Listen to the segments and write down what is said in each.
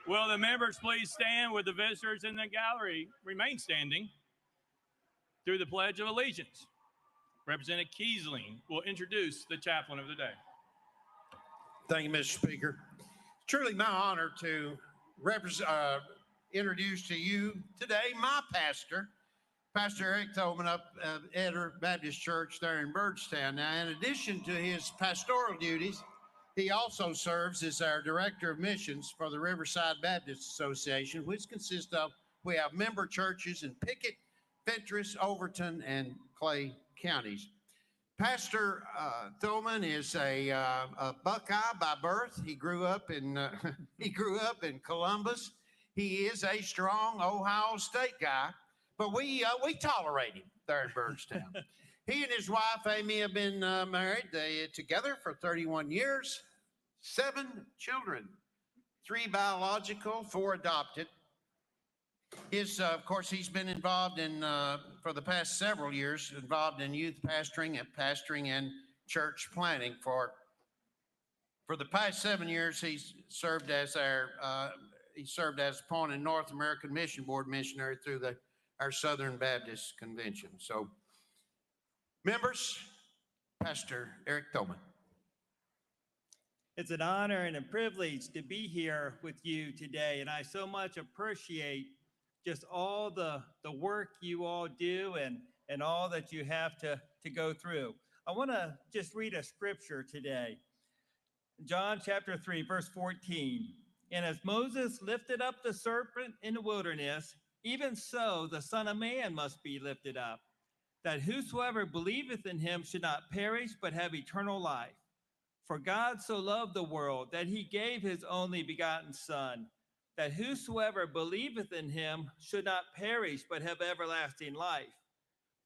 Will the members please stand with the visitors in the gallery remain standing through the Pledge of Allegiance? Representative Kiesling will introduce the chaplain of the day. Thank you, Mr. Speaker. It's truly my honor to introduce to you today my pastor, Pastor Eric Thoman up at Eder Baptist Church there in Byrdstown. Now, in addition to his pastoral duties, he also serves as our Director of Missions for the Riverside Baptist Association, which consists of, we have member churches in Pickett, Fentress, Overton, and Clay counties. Pastor Thoman is a Buckeye by birth. He grew up in Columbus. He is a strong Ohio State guy, but we tolerate him there in Byrdstown. He and his wife, Amy, have been married together for 31 years, 7 children, 3 biological, 4 adopted. Of course, he's been involved in, for the past several years, involved in youth pastoring and church planting. For the past 7 years, he's served as Pawn and North American Mission Board missionary through our Southern Baptist Convention. So, members, Pastor Eric Thoman. It's an honor and a privilege to be here with you today, and I so much appreciate just all the work you all do and all that you have to go through. I want to just read a scripture today. John chapter 3, verse 14. And as Moses lifted up the serpent in the wilderness, even so the Son of Man must be lifted up, that whosoever believeth in him should not perish, but have eternal life. For God so loved the world that he gave his only begotten Son, that whosoever believeth in him should not perish, but have everlasting life.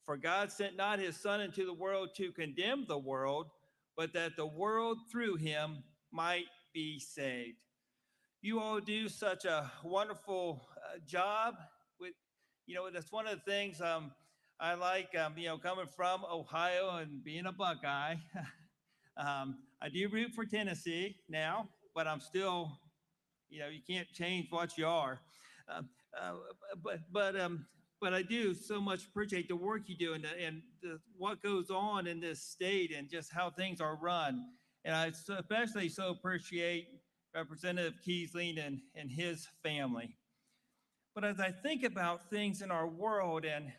For God sent not his Son into the world to condemn the world, but that the world through him might be saved. You all do such a wonderful job. That's one of the things I like, coming from Ohio and being a Buckeye. I do root for Tennessee now, but I'm still, you can't change what you are. But I do so much appreciate the work you do and what goes on in this state and just how things are run. And I especially so appreciate Representative Kiesling and his family. But as I think about things in our world, and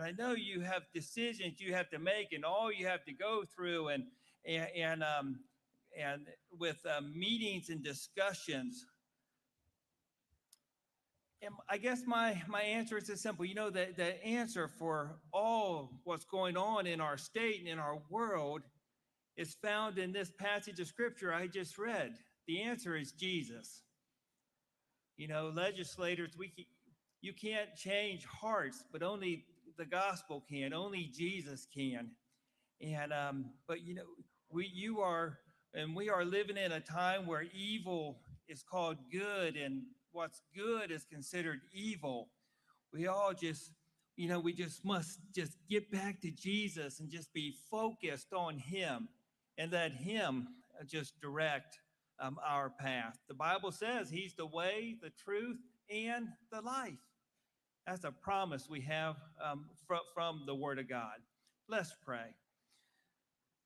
I know you have decisions you have to make and all you have to go through, and with meetings and discussions. And I guess my answer is simple. The answer for all what's going on in our state and in our world is found in this passage of scripture I just read. The answer is Jesus. Legislators, you can't change hearts, but only the gospel can. Only Jesus can. And but we are living in a time where evil is called good, and what's good is considered evil. We all just, we just must just get back to Jesus and just be focused on him and let him just direct our path. The Bible says he's the way, the truth, and the life. That's a promise we have from the Word of God. Let's pray.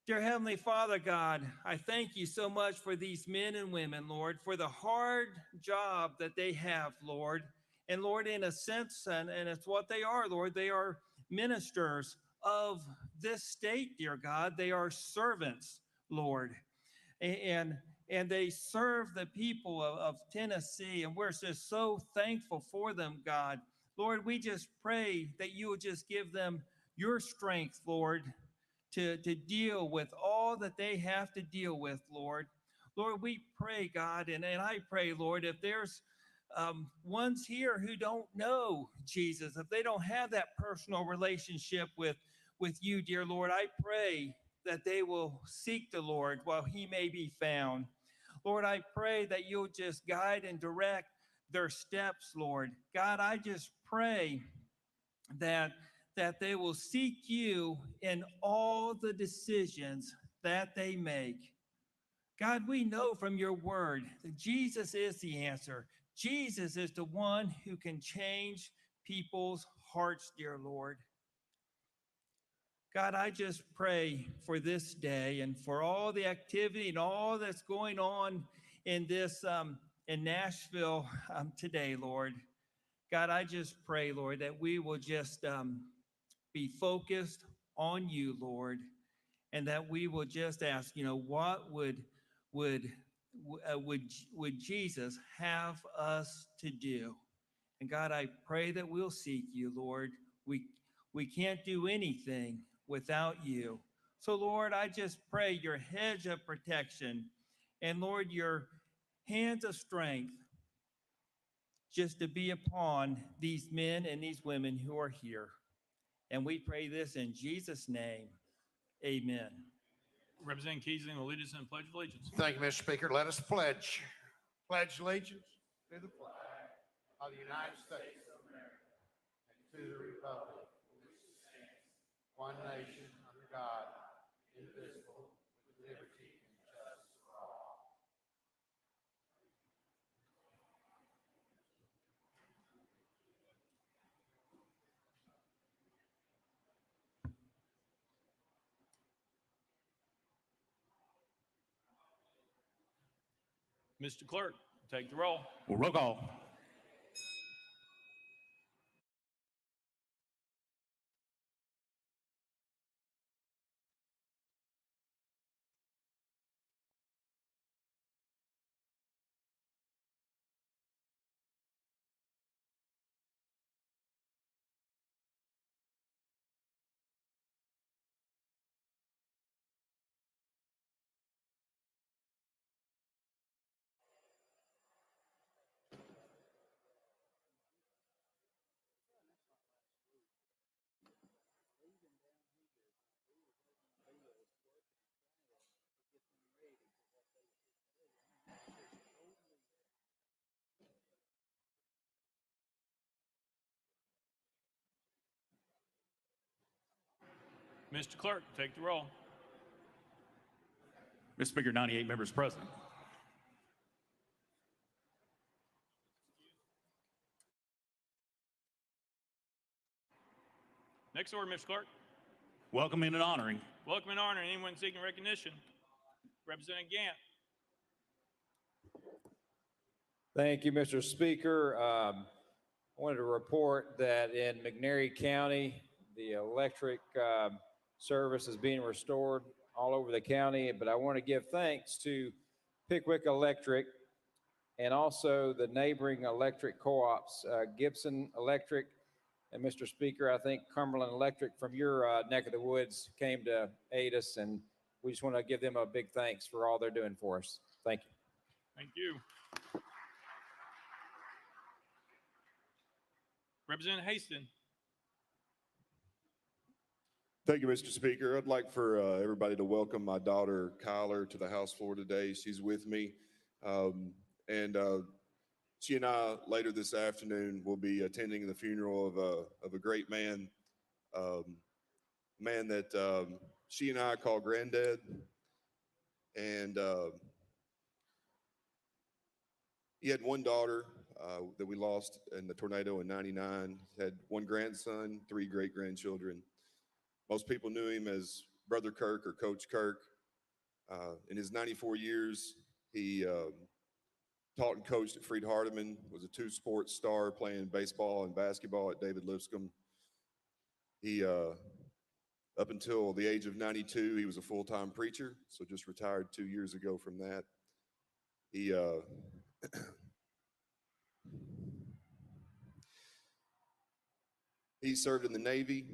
Dear Heavenly Father, God, I thank you so much for these men and women, Lord, for the hard job that they have, Lord. And Lord, in a sense, and it's what they are, Lord, they are ministers of this state, dear God. They are servants, Lord. And they serve the people of Tennessee, and we're just so thankful for them, God. Lord, we just pray that you will just give them your strength, Lord, to deal with all that they have to deal with, Lord. Lord, we pray, God, and I pray, Lord, if there's ones here who don't know Jesus, if they don't have that personal relationship with you, dear Lord, I pray that they will seek the Lord while he may be found. Lord, I pray that you'll just guide and direct their steps, Lord. God, I just pray that they will seek you in all the decisions that they make. God, we know from your word that Jesus is the answer. Jesus is the one who can change people's hearts, dear Lord. God, I just pray for this day and for all the activity and all that's going on in this in Nashville today, Lord. God, I just pray, Lord, that we will just be focused on you, Lord, and that we will just ask, what would Jesus have us to do? And God, I pray that we'll seek you, Lord. We can't do anything without you. So, Lord, I just pray your hedge of protection and, Lord, your hands of strength just to be upon these men and these women who are here. And we pray this in Jesus' name. Amen. Representative Keisling will lead us in the Pledge of Allegiance. Thank you, Mr. Speaker. Let us pledge. Pledge allegiance to the flag of the United States of America and to the republic for which it stands, one nation under God, indivisible, with liberty and justice for all. Mr. Clerk, take the roll. Well, roll call. Mr. Clerk, take the roll. Mr. Speaker, 98 members present. Next order, Mr. Clerk. Welcoming and honoring. Welcome and honor anyone seeking recognition. Representative Gant. Thank you, Mr. Speaker. I wanted to report that in McNairy County, the electric service is being restored all over the county, but I want to give thanks to Pickwick Electric and also the neighboring electric co-ops, Gibson Electric, and Mr. Speaker, I think Cumberland Electric from your neck of the woods came to aid us, and we just want to give them a big thanks for all they're doing for us. Thank you. Thank you. Representative Haston. Thank you, Mr. Speaker. I'd like for everybody to welcome my daughter, Kyler, to the House floor today. She's with me. She and I, later this afternoon, will be attending the funeral of a great man, man that she and I call Granddad. And he had one daughter that we lost in the tornado in '99, had one grandson, 3 great-grandchildren. Most people knew him as Brother Kirk or Coach Kirk. In his 94 years, he taught and coached at Freed Hardeman, was a 2-sport star playing baseball and basketball at David Lipscomb. He, up until the age of 92, he was a full-time preacher, so just retired 2 years ago from that. He he served in the Navy.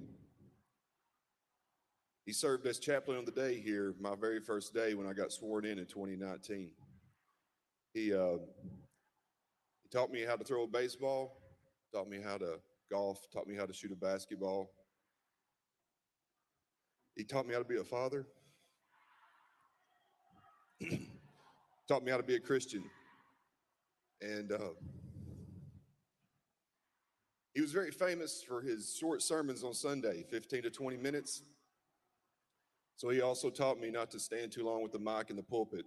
He served as chaplain on the day here, my very first day when I got sworn in 2019. He taught me how to throw a baseball, taught me how to golf, taught me how to shoot a basketball. He taught me how to be a father. Taught me how to be a Christian. And he was very famous for his short sermons on Sunday, 15 to 20 minutes. So he also taught me not to stand too long with the mic in the pulpit.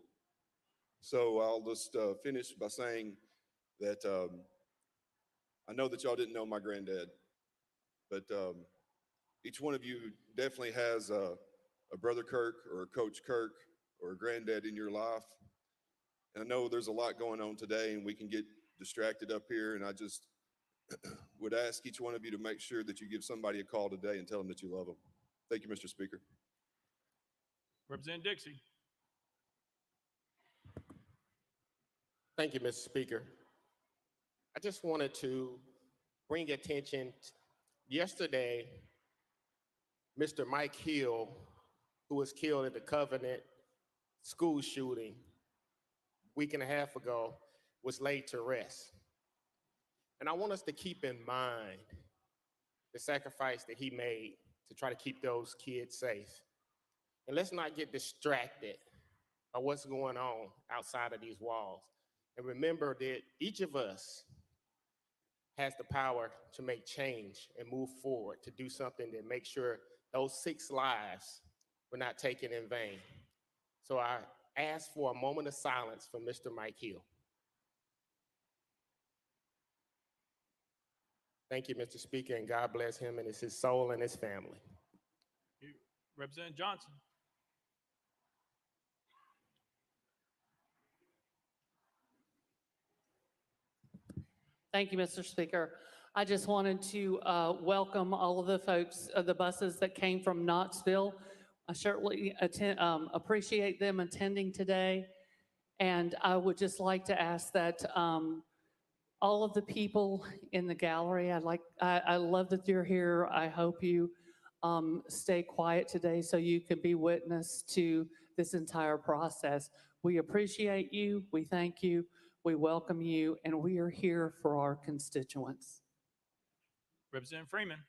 So I'll just finish by saying that I know that y'all didn't know my granddad, but each one of you definitely has a brother Kirk or a coach Kirk or a granddad in your life. And I know there's a lot going on today and we can get distracted up here, and I just would ask each one of you to make sure that you give somebody a call today and tell them that you love them. Thank you, Mr. Speaker. Representative Dixie. Thank you, Mr. Speaker. I just wanted to bring attention. Yesterday, Mr. Mike Hill, who was killed in the Covenant school shooting a week and a half ago, was laid to rest. And I want us to keep in mind the sacrifice that he made to try to keep those kids safe. And let's not get distracted by what's going on outside of these walls. And remember that each of us has the power to make change and move forward, to do something that makes sure those 6 lives were not taken in vain. So I ask for a moment of silence for Mr. Mike Hill. Thank you, Mr. Speaker, and God bless him and his soul and his family. Representative Johnson. Thank you, Mr. Speaker. I just wanted to welcome all of the folks, the buses that came from Knoxville. I certainly appreciate them attending today. And I would just like to ask that all of the people in the gallery, I love that you're here. I hope you stay quiet today so you can be witness to this entire process. We appreciate you. We thank you. We welcome you, and we are here for our constituents. Representative Freeman.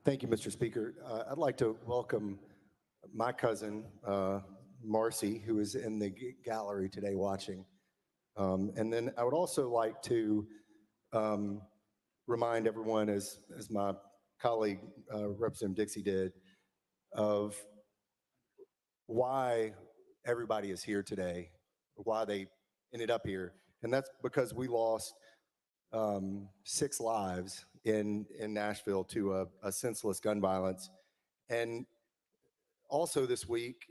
Thank you, Mr. Speaker. I'd like to welcome my cousin, Marcy, who is in the gallery today watching. And then I would also like to remind everyone, as my colleague, Representative Dixie did, of why everybody is here today, why they ended up here. And that's because we lost 6 lives in Nashville to a senseless gun violence. And also this week,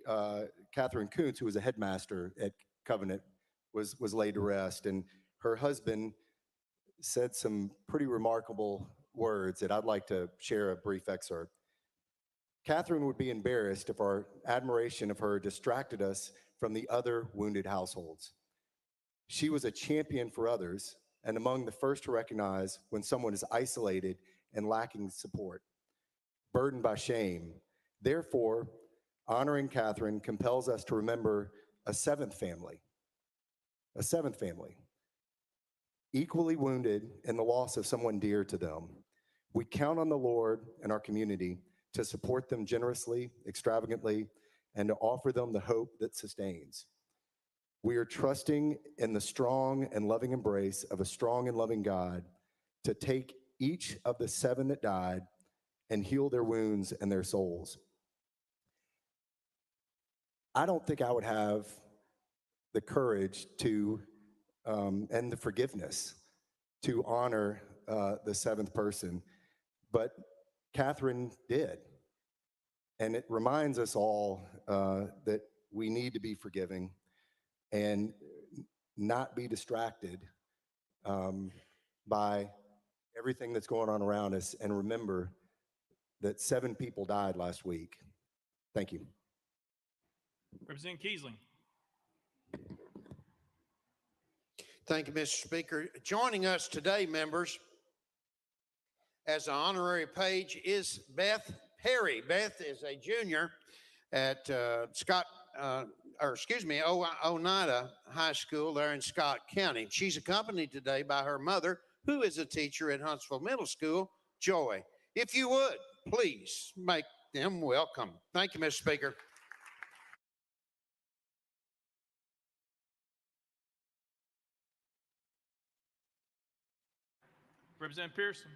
Catherine Kuntz, who was a headmaster at Covenant, was laid to rest. And her husband said some pretty remarkable words that I'd like to share a brief excerpt. Catherine would be embarrassed if our admiration of her distracted us from the other wounded households. She was a champion for others and among the first to recognize when someone is isolated and lacking support, burdened by shame. Therefore, honoring Catherine compels us to remember a seventh family, equally wounded in the loss of someone dear to them. We count on the Lord and our community to support them generously, extravagantly, and to offer them the hope that sustains. We are trusting in the strong and loving embrace of a strong and loving God to take each of the 7 that died and heal their wounds and their souls. I don't think I would have the courage to, and the forgiveness to honor the 7th person, but Catherine did. And it reminds us all that we need to be forgiving and not be distracted by everything that's going on around us, and remember that 7 people died last week. Thank you. Representative Keisling. Thank you, Mr. Speaker. Joining us today, members, as an honorary page is Beth Perry. Beth is a junior at Oneida High School there in Scott County. She's accompanied today by her mother, who is a teacher at Huntsville Middle School, Joy. If you would, please make them welcome. Thank you, Mr. Speaker. Representative Pearson.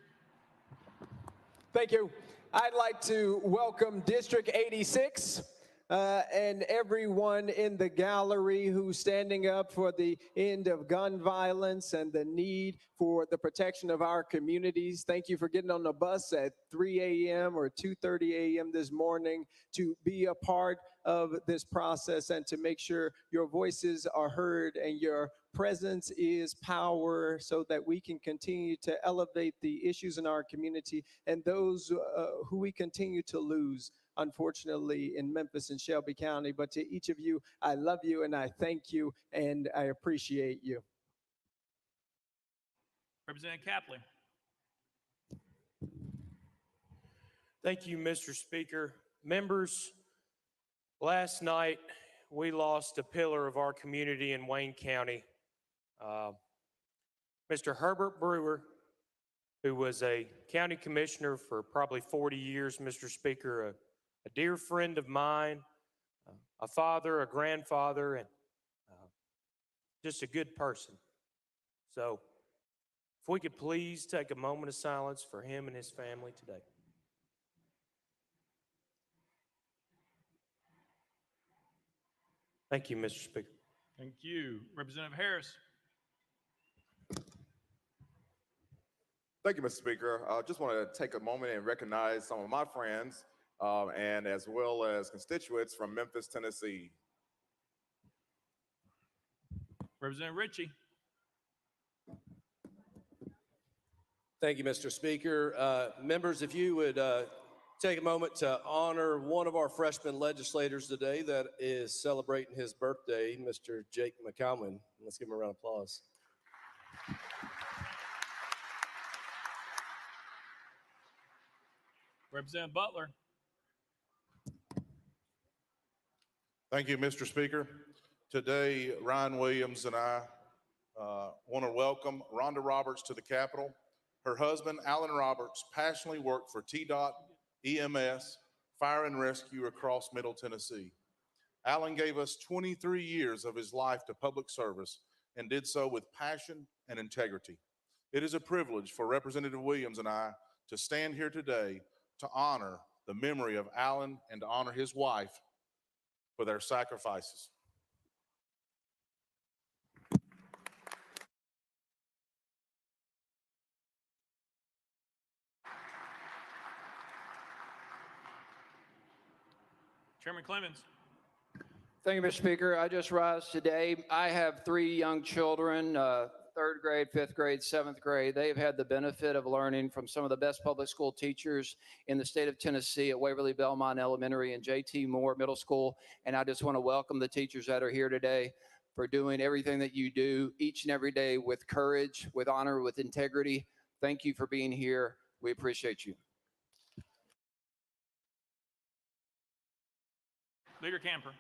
Thank you. I'd like to welcome District 86, and everyone in the gallery who's standing up for the end of gun violence and the need for the protection of our communities. Thank you for getting on the bus at 3 a.m. or 2:30 a.m. this morning to be a part of this process and to make sure your voices are heard and your presence is power so that we can continue to elevate the issues in our community and those who we continue to lose, unfortunately, in Memphis and Shelby County. But to each of you, I love you and I thank you and I appreciate you. Representative Chaplain. Thank you, Mr. Speaker. Members, last night we lost a pillar of our community in Wayne County. Mr. Herbert Brewer, who was a county commissioner for probably 40 years, Mr. Speaker, a dear friend of mine, a father, a grandfather, and just a good person. So if we could please take a moment of silence for him and his family today. Thank you, Mr. Speaker. Thank you. Representative Harris. Thank you, Mr. Speaker. I just want to take a moment and recognize some of my friends and as well as constituents from Memphis, Tennessee. Representative Ritchie. Thank you, Mr. Speaker. Members, if you would take a moment to honor one of our freshman legislators today that is celebrating his birthday, Mr. Jake McCalman. Let's give him a round of applause. Representative Butler. Thank you, Mr. Speaker. Today, Ryan Williams and I want to welcome Rhonda Roberts to the Capitol. Her husband, Alan Roberts, passionately worked for TDOT, EMS, Fire and Rescue across Middle Tennessee. Alan gave us 23 years of his life to public service and did so with passion and integrity. It is a privilege for Representative Williams and I to stand here today to honor the memory of Alan and to honor his wife for their sacrifices. Chairman Clemens. Thank you, Mr. Speaker. I just rise today. I have 3 young children, 3rd grade, 5th grade, 7th grade. They've had the benefit of learning from some of the best public school teachers in the state of Tennessee at Waverly Belmont Elementary and J.T. Moore Middle School. And I just want to welcome the teachers that are here today for doing everything that you do each and every day with courage, with honor, with integrity. Thank you for being here. We appreciate you. Leader Camper.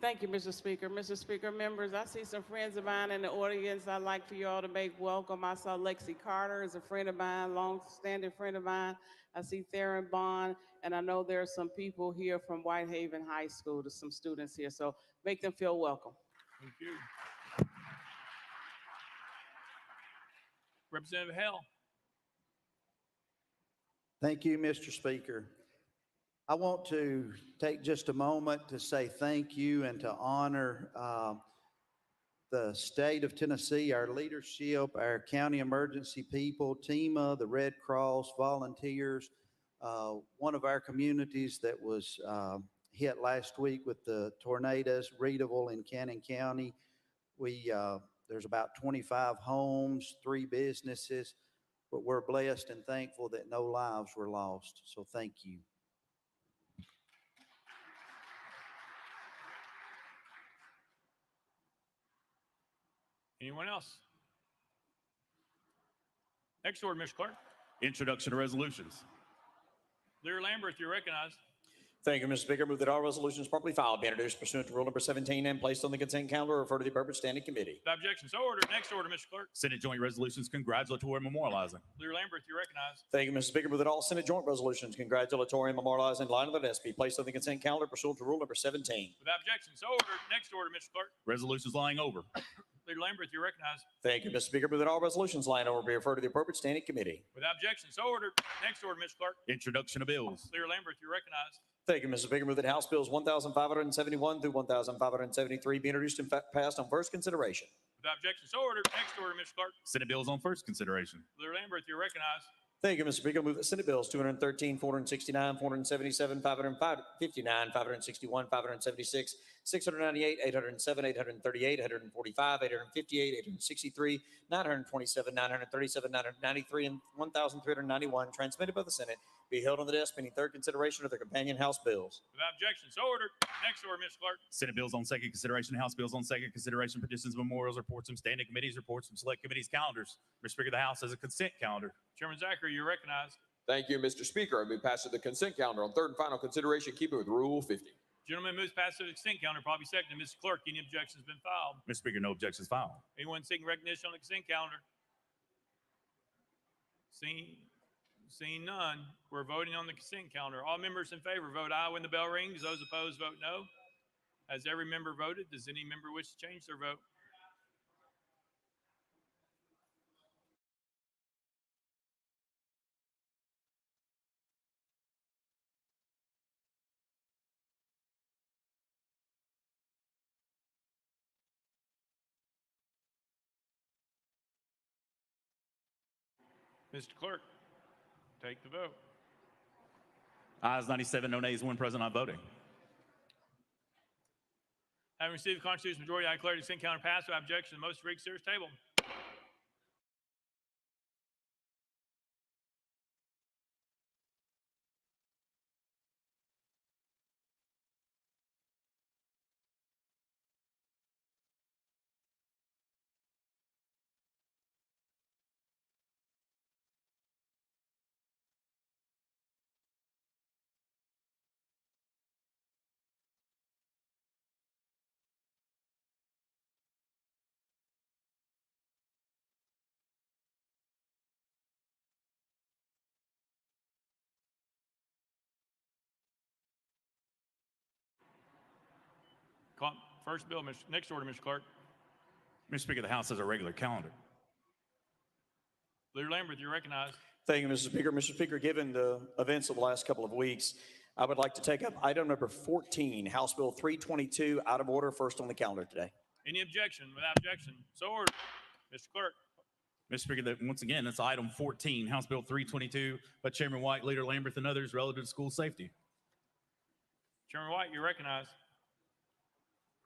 Thank you, Mr. Speaker. Mr. Speaker, members, I see some friends of mine in the audience I'd like for you all to make welcome. I saw Lexi Carter is a friend of mine, long-standing friend of mine. I see Theron Bond, and I know there are some people here from Whitehaven High School, there's some students here, so make them feel welcome. Thank you. Representative Hale. Thank you, Mr. Speaker. I want to take just a moment to say thank you and to honor the state of Tennessee, our leadership, our county emergency people, TEMA, the Red Cross, volunteers. One of our communities that was hit last week with the tornadoes, Reedville in Cannon County. There's about 25 homes, 3 businesses, but we're blessed and thankful that no lives were lost. So thank you. Anyone else? Next order, Mr. Clerk. Introduction to resolutions. Leader Lambert, you're recognized. Thank you, Mr. Speaker. Move that all resolutions properly filed be introduced pursuant to Rule number 17 and placed on the consent calendar, refer to the appropriate standing committee. Without objection, so ordered. Next order, Mr. Clerk. Senate Joint Resolutions congratulatory and memorializing. Leader Lambert, you're recognized. Thank you, Mr. Speaker. Move that all Senate joint resolutions congratulatory and memorializing in line of the desk be placed on the consent calendar pursuant to Rule number 17. Without objection, so ordered. Next order, Mr. Clerk. Resolutions lying over. Leader Lambert, you're recognized. Thank you, Mr. Speaker. Move that all resolutions lying over be referred to the appropriate standing committee. Without objection, so ordered. Next order, Mr. Clerk. Introduction of bills. Leader Lambert, you're recognized. Thank you, Mr. Speaker. Move that House Bills 1,571 through 1,573 be introduced and passed on first consideration. Without objection, so ordered. Next order, Mr. Clerk. Senate bills on first consideration. Leader Lambert, you're recognized. Thank you, Mr. Speaker. Move that Senate bills 213, 469, 477, 559, 561, 576, 698, 807, 838, 845, 858, 863, 927, 937, 993, and 1,391 transmitted by the Senate be held on the desk pending third consideration of the companion House bills. Without objection, so ordered. Next order, Mr. Clerk. Senate bills on second consideration, House bills on second consideration, petitions, memorials, reports from standing committees, reports from select committees, calendars. Mr. Speaker, the House has a consent calendar. Chairman Zachary, you're recognized. Thank you, Mr. Speaker. I move passage of the consent calendar on third and final consideration, keeping with Rule 50. Gentleman moves passage of the consent calendar, probably second. Mr. Clerk, any objections been filed? Mr. Speaker, no objections filed. Anyone seeking recognition on the consent calendar? Seeing none, we're voting on the consent calendar. All members in favor vote aye when the bell rings. Those opposed vote no. Has every member voted? Does any member wish to change their vote? Mr. Clerk, take the vote. Ayes 97, no nays, one present not voting. Having received the constitutional majority, I declare the consent calendar passed without objection. The motion to reconsider is tabled. First bill, next order, Mr. Clerk. Mr. Speaker, the House has a regular calendar. Leader Lambert, you're recognized. Thank you, Mr. Speaker. Mr. Speaker, given the events of the last couple of weeks, I would like to take up item number 14, House Bill 322, out of order, first on the calendar today. Any objection? Without objection, so ordered. Mr. Clerk. Mr. Speaker, once again, that's item 14, House Bill 322, by Chairman White, Leader Lambert, and others relative to school safety. Chairman White, you're recognized.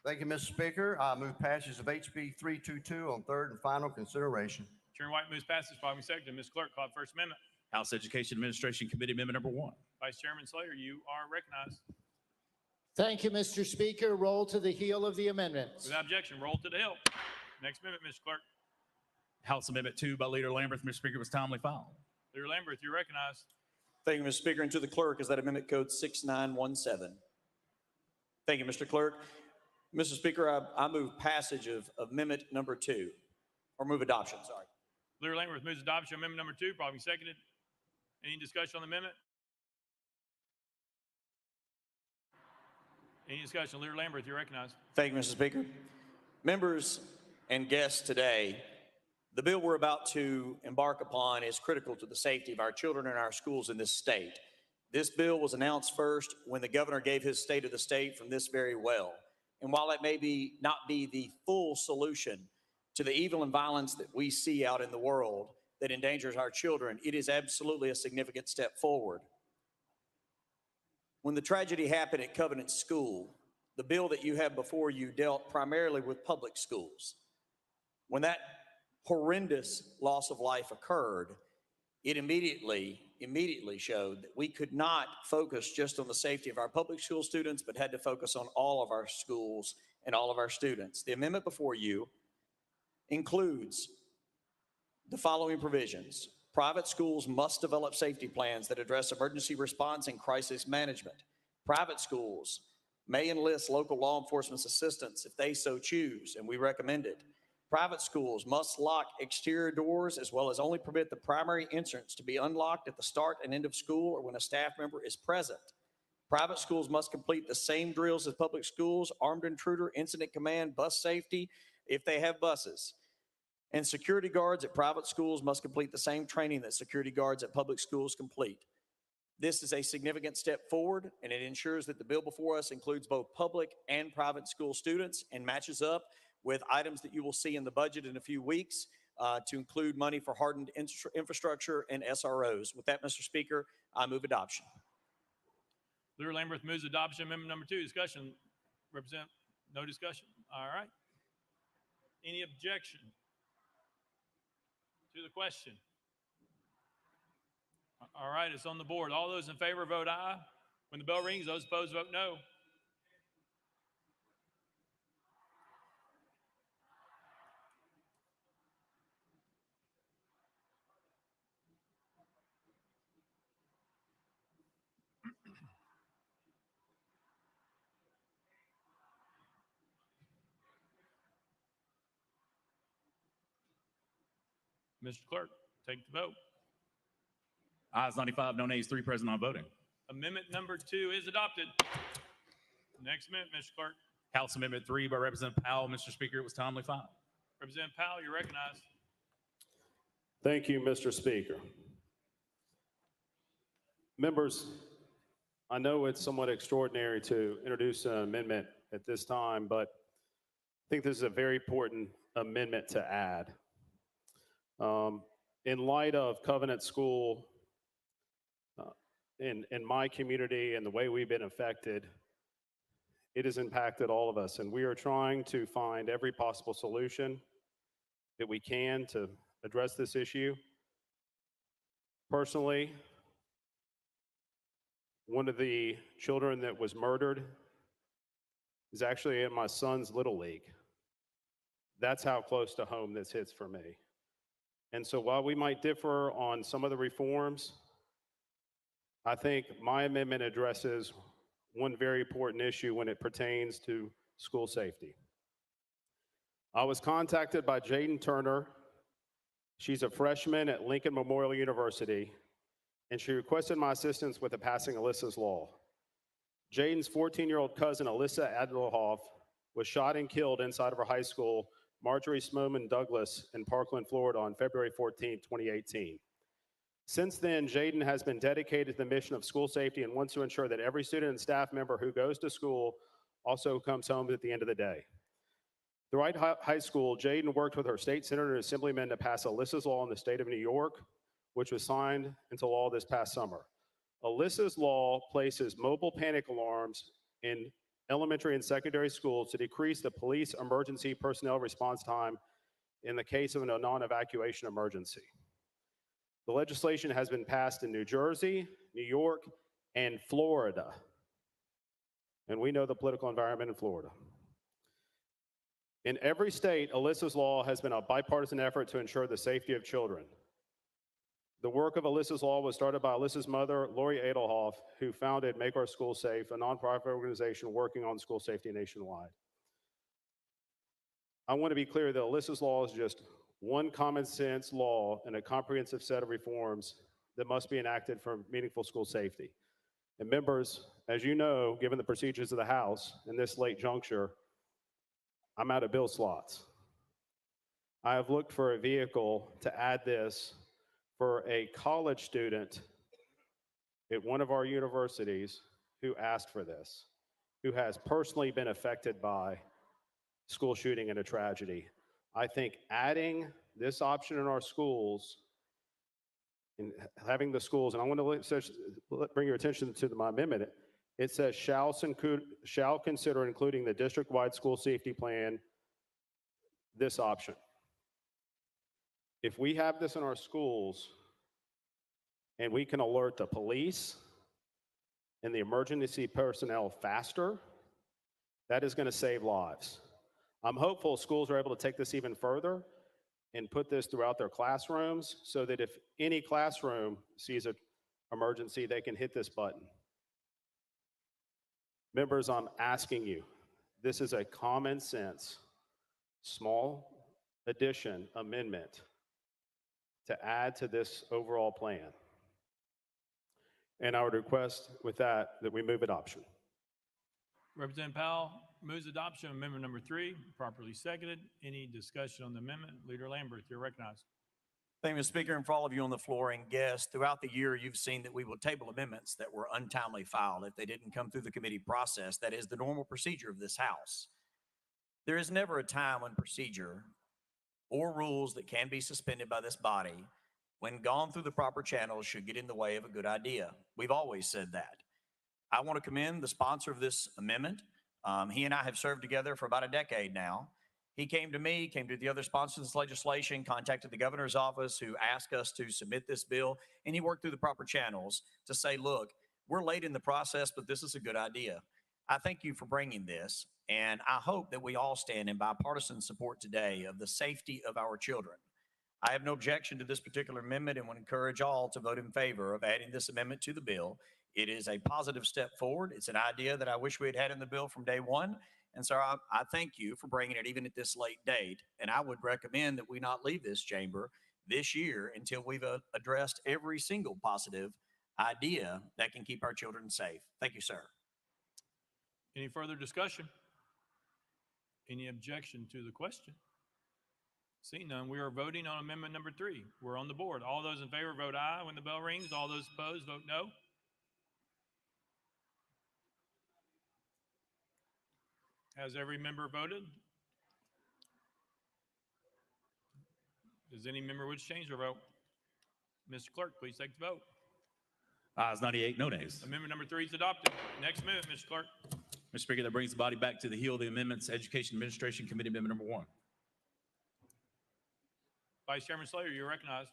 Thank you, Mr. Speaker. I move passage of HB 322 on third and final consideration. Chairman White moves passage, following second. Ms. Clerk, call the First Amendment. House Education Administration Committee Amendment number 1. Vice Chairman Slater, you are recognized. Thank you, Mr. Speaker. Roll to the heel of the amendments. Without objection, roll to the hill. Next amendment, Mr. Clerk. House Amendment 2 by Leader Lambert, Mr. Speaker, was timely filed. Leader Lambert, you're recognized. Thank you, Mr. Speaker. And to the clerk is that amendment code 6917. Thank you, Mr. Clerk. Mr. Speaker, I move passage of amendment number 2, or move adoption, sorry. Leader Lambert moves adoption of amendment number 2, probably seconded. Any discussion on the amendment? Any discussion? Leader Lambert, you're recognized. Thank you, Mr. Speaker. Members and guests today, the bill we're about to embark upon is critical to the safety of our children and our schools in this state. This bill was announced first when the governor gave his state of the state from this very well. And while it may not be the full solution to the evil and violence that we see out in the world that endangers our children, it is absolutely a significant step forward. When the tragedy happened at Covenant School, the bill that you have before you dealt primarily with public schools. When that horrendous loss of life occurred, it immediately showed that we could not focus just on the safety of our public school students, but had to focus on all of our schools and all of our students. The amendment before you includes the following provisions. Private schools must develop safety plans that address emergency response and crisis management. Private schools may enlist local law enforcement's assistance if they so choose, and we recommend it. Private schools must lock exterior doors as well as only permit the primary entrance to be unlocked at the start and end of school or when a staff member is present. Private schools must complete the same drills as public schools, armed intruder, incident command, bus safety, if they have buses. And security guards at private schools must complete the same training that security guards at public schools complete. This is a significant step forward, and it ensures that the bill before us includes both public and private school students and matches up with items that you will see in the budget in a few weeks to include money for hardened infrastructure and SROs. With that, Mr. Speaker, I move adoption. Leader Lamberth moves adoption. Amendment number 2, discussion. No discussion. All right. Any objection to the question? All right, it's on the board. All those in favor vote aye. When the bell rings, those opposed vote no. Mr. Clerk, take the vote. Ayes 95, no nays, 3 present, not voting. Amendment number 2 is adopted. Next amendment, Mr. Clerk. House Amendment 3 by Representative Powell. Mr. Speaker, it was timely filed. Representative Powell, you're recognized. Thank you, Mr. Speaker. Members, I know it's somewhat extraordinary to introduce an amendment at this time, but I think this is a very important amendment to add. In light of Covenant School in my community and the way we've been affected, it has impacted all of us, and we are trying to find every possible solution that we can to address this issue. Personally, one of the children that was murdered is actually in my son's Little League. That's how close to home this hits for me. And so while we might differ on some of the reforms, I think my amendment addresses one very important issue when it pertains to school safety. I was contacted by Jaden Turner. She's a freshman at Lincoln Memorial University, and she requested my assistance with the passing Alyssa's Law. Jaden's 14-year-old cousin, Alyssa Adlerhoff, was shot and killed inside of her high school, Marjorie Smoman Douglas, in Parkland, Florida on February 14, 2018. Since then, Jaden has been dedicated to the mission of school safety and wants to ensure that every student and staff member who goes to school also comes home at the end of the day. Throughout high school, Jaden worked with her state senator and assemblyman to pass Alyssa's Law in the state of New York, which was signed into law this past summer. Alyssa's Law places mobile panic alarms in elementary and secondary schools to decrease the police emergency personnel response time in the case of a non-evacuation emergency. The legislation has been passed in New Jersey, New York, and Florida. And we know the political environment in Florida. In every state, Alyssa's Law has been a bipartisan effort to ensure the safety of children. The work of Alyssa's Law was started by Alyssa's mother, Lori Adelhoff, who founded Make Our Schools Safe, a nonprofit organization working on school safety nationwide. I want to be clear that Alyssa's Law is just one common sense law and a comprehensive set of reforms that must be enacted for meaningful school safety. And members, as you know, given the procedures of the House in this late juncture, I'm out of bill slots. I have looked for a vehicle to add this for a college student at one of our universities who asked for this, who has personally been affected by school shooting and a tragedy. I think adding this option in our schools and having the schools, and I want to bring your attention to my amendment. It says shall consider including the district-wide school safety plan, this option. If we have this in our schools and we can alert the police and the emergency personnel faster, that is going to save lives. I'm hopeful schools are able to take this even further and put this throughout their classrooms so that if any classroom sees an emergency, they can hit this button. Members, I'm asking you, this is a common sense, small addition, amendment to add to this overall plan. And I would request with that we move adoption. Representative Powell moves adoption of amendment number 3, properly seconded. Any discussion on the amendment? Leader Lamberth, you're recognized. Thank you, Mr. Speaker, and for all of you on the floor and guests. Throughout the year, you've seen that we will table amendments that were untimely filed if they didn't come through the committee process. That is the normal procedure of this House. There is never a time when procedure or rules that can be suspended by this body, when gone through the proper channels, should get in the way of a good idea. We've always said that. I want to commend the sponsor of this amendment. He and I have served together for about a decade now. He came to me, came to the other sponsors of this legislation, contacted the governor's office who asked us to submit this bill, and he worked through the proper channels to say, look, we're late in the process, but this is a good idea. I thank you for bringing this, and I hope that we all stand in bipartisan support today of the safety of our children. I have no objection to this particular amendment and would encourage all to vote in favor of adding this amendment to the bill. It is a positive step forward. It's an idea that I wish we had had in the bill from day one. And so I thank you for bringing it even at this late date. And I would recommend that we not leave this chamber this year until we've addressed every single positive idea that can keep our children safe. Thank you, sir. Any further discussion? Any objection to the question? Seeing none, we are voting on amendment number 3. We're on the board. All those in favor vote aye when the bell rings. All those opposed vote no. Has every member voted? Does any member wish to change their vote? Mr. Clerk, please take the vote. Ayes 98, no nays. Amendment number 3 is adopted. Next amendment, Mr. Clerk. Mr. Speaker, that brings the body back to the heel of the amendments. Education Administration Committee Amendment number 1. Vice Chairman Slater, you're recognized.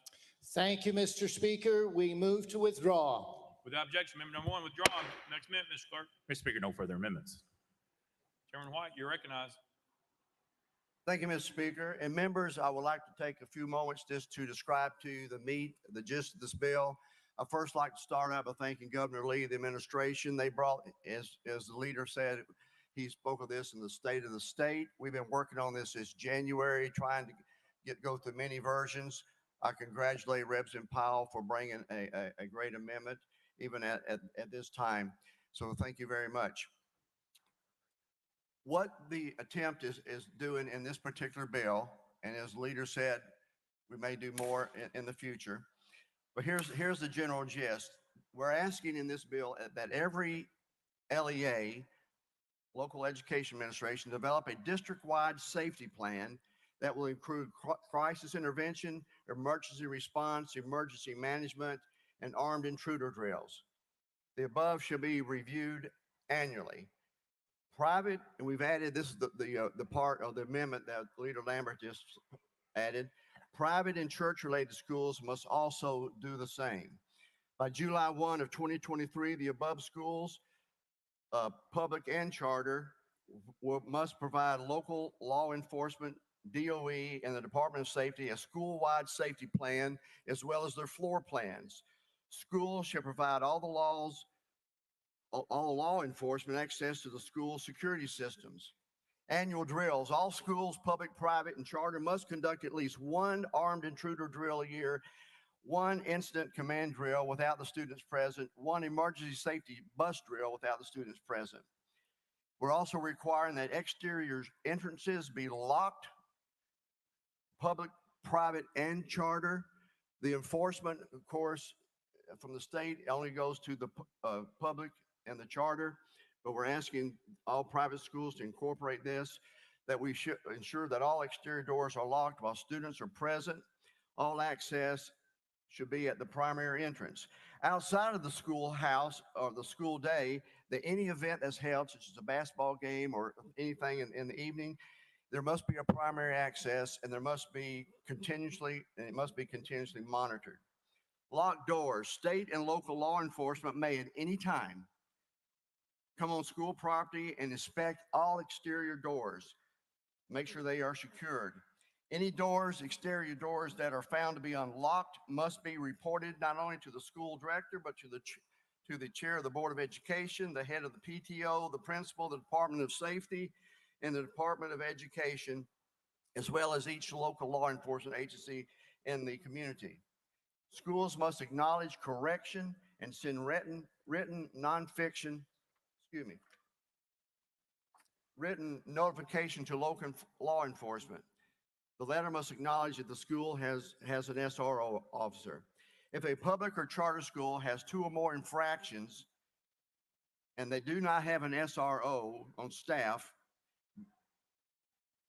Thank you, Mr. Speaker. We move to withdraw. Without objection, amendment number 1 withdrawn. Next amendment, Mr. Clerk. Mr. Speaker, no further amendments. Chairman White, you're recognized. Thank you, Mr. Speaker. And members, I would like to take a few moments just to describe to you the gist of this bill. I first like to start out by thanking Governor Lee, the administration. They brought, as the leader said, he spoke of this in the state of the state. We've been working on this since January, trying to go through many versions. I congratulate Representative Powell for bringing a great amendment, even at this time. So thank you very much. What the attempt is doing in this particular bill, and as the leader said, we may do more in the future, but here's the general gist. We're asking in this bill that every LEA, Local Education Administration, develop a district-wide safety plan that will include crisis intervention, emergency response, emergency management, and armed intruder drills. The above should be reviewed annually. Private, and we've added, this is the part of the amendment that Leader Lambert just added, private and church-related schools must also do the same. By July 1 of 2023, the above schools, public and charter, must provide local law enforcement, DOE, and the Department of Safety a school-wide safety plan, as well as their floor plans. Schools shall provide all law enforcement access to the school security systems. Annual drills. All schools, public, private, and charter, must conduct at least one armed intruder drill a year, one incident command drill without the students present, one emergency safety bus drill without the students present. We're also requiring that exterior entrances be locked, public, private, and charter. The enforcement, of course, from the state only goes to the public and the charter, but we're asking all private schools to incorporate this, that we should ensure that all exterior doors are locked while students are present. All access should be at the primary entrance. Outside of the schoolhouse or the school day, that any event that's held, such as a basketball game or anything in the evening, there must be a primary access, and it must be continuously monitored. Locked doors. State and local law enforcement may at any time come on school property and inspect all exterior doors. Make sure they are secured. Any doors, exterior doors that are found to be unlocked must be reported not only to the school director, but to the chair of the Board of Education, the head of the PTO, the principal, the Department of Safety, and the Department of Education, as well as each local law enforcement agency in the community. Schools must acknowledge correction and send written notification to local law enforcement. The letter must acknowledge that the school has an SRO officer. If a public or charter school has 2 or more infractions and they do not have an SRO on staff,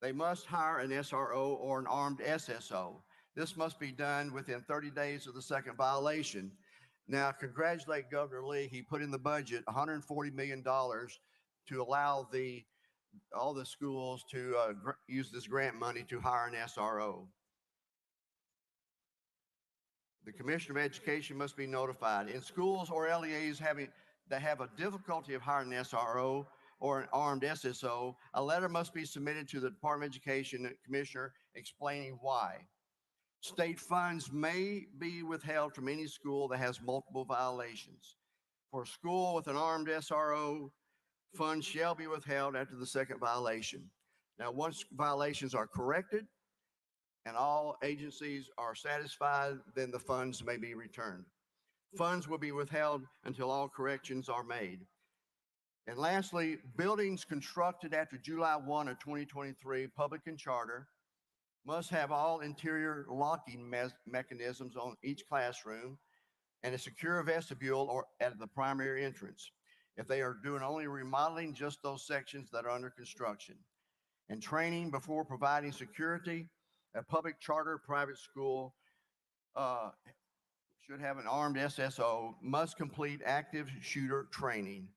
they must hire an SRO or an armed SSO. This must be done within 30 days of the second violation. Now, congratulate Governor Lee. He put in the budget $140 million to allow all the schools to use this grant money to hire an SRO. The Commissioner of Education must be notified. In schools or LEAs that have a difficulty of hiring an SRO or an armed SSO, a letter must be submitted to the Department of Education Commissioner explaining why. State funds may be withheld from any school that has multiple violations. For a school with an armed SRO, funds shall be withheld after the second violation. Now, once violations are corrected and all agencies are satisfied, then the funds may be returned. Funds will be withheld until all corrections are made. And lastly, buildings constructed after July 1 of 2023, public and charter, must have all interior locking mechanisms on each classroom and a secure vestibule or at the primary entrance. If they are doing only remodeling, just those sections that are under construction. And training before providing security, a public charter private school should have an armed SSO, must complete active shooter training.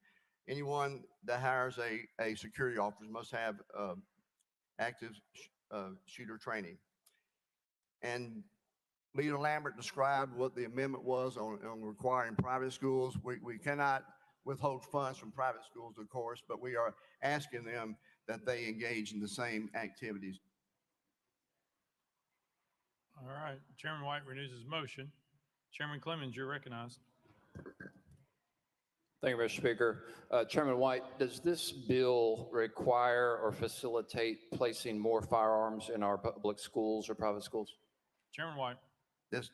Anyone that hires a security officer must have active shooter training. And Leader Lambert described what the amendment was on requiring private schools. We cannot withhold funds from private schools, of course, but we are asking them that they engage in the same activities. All right. Chairman White renews his motion. Chairman Clemens, you're recognized. Thank you, Mr. Speaker. Chairman White, does this bill require or facilitate placing more firearms in our public schools or private schools? Chairman White. This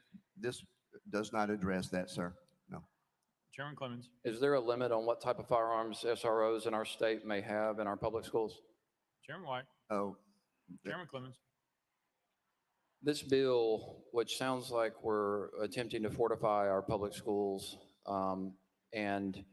does not address that, sir. No. Chairman Clemens. Is there a limit on what type of firearms SROs in our state may have in our public schools? Chairman White. Oh. Chairman Clemens. This bill, which sounds like we're attempting to fortify our public schools and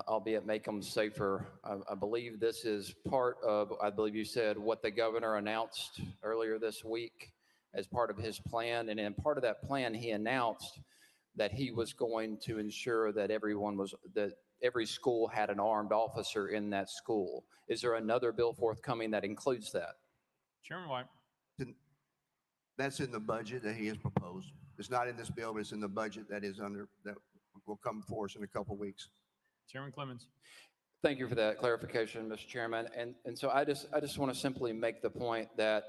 albeit make them safer, I believe this is part of, I believe you said, what the governor announced earlier this week as part of his plan. And in part of that plan, he announced that he was going to ensure that every school had an armed officer in that school. Is there another bill forthcoming that includes that? Chairman White. That's in the budget that he has proposed. It's not in this bill, but it's in the budget that will come for us in a couple of weeks. Chairman Clemens. Thank you for that clarification, Mr. Chairman. And so I just want to simply make the point that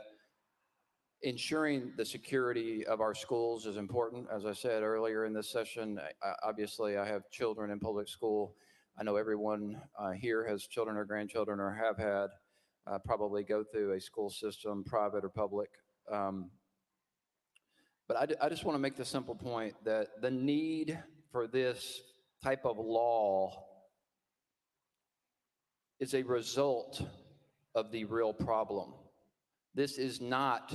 ensuring the security of our schools is important. As I said earlier in this session, obviously I have children in public school. I know everyone here has children or grandchildren or have had probably go through a school system, private or public. But I just want to make the simple point that the need for this type of law is a result of the real problem. This is not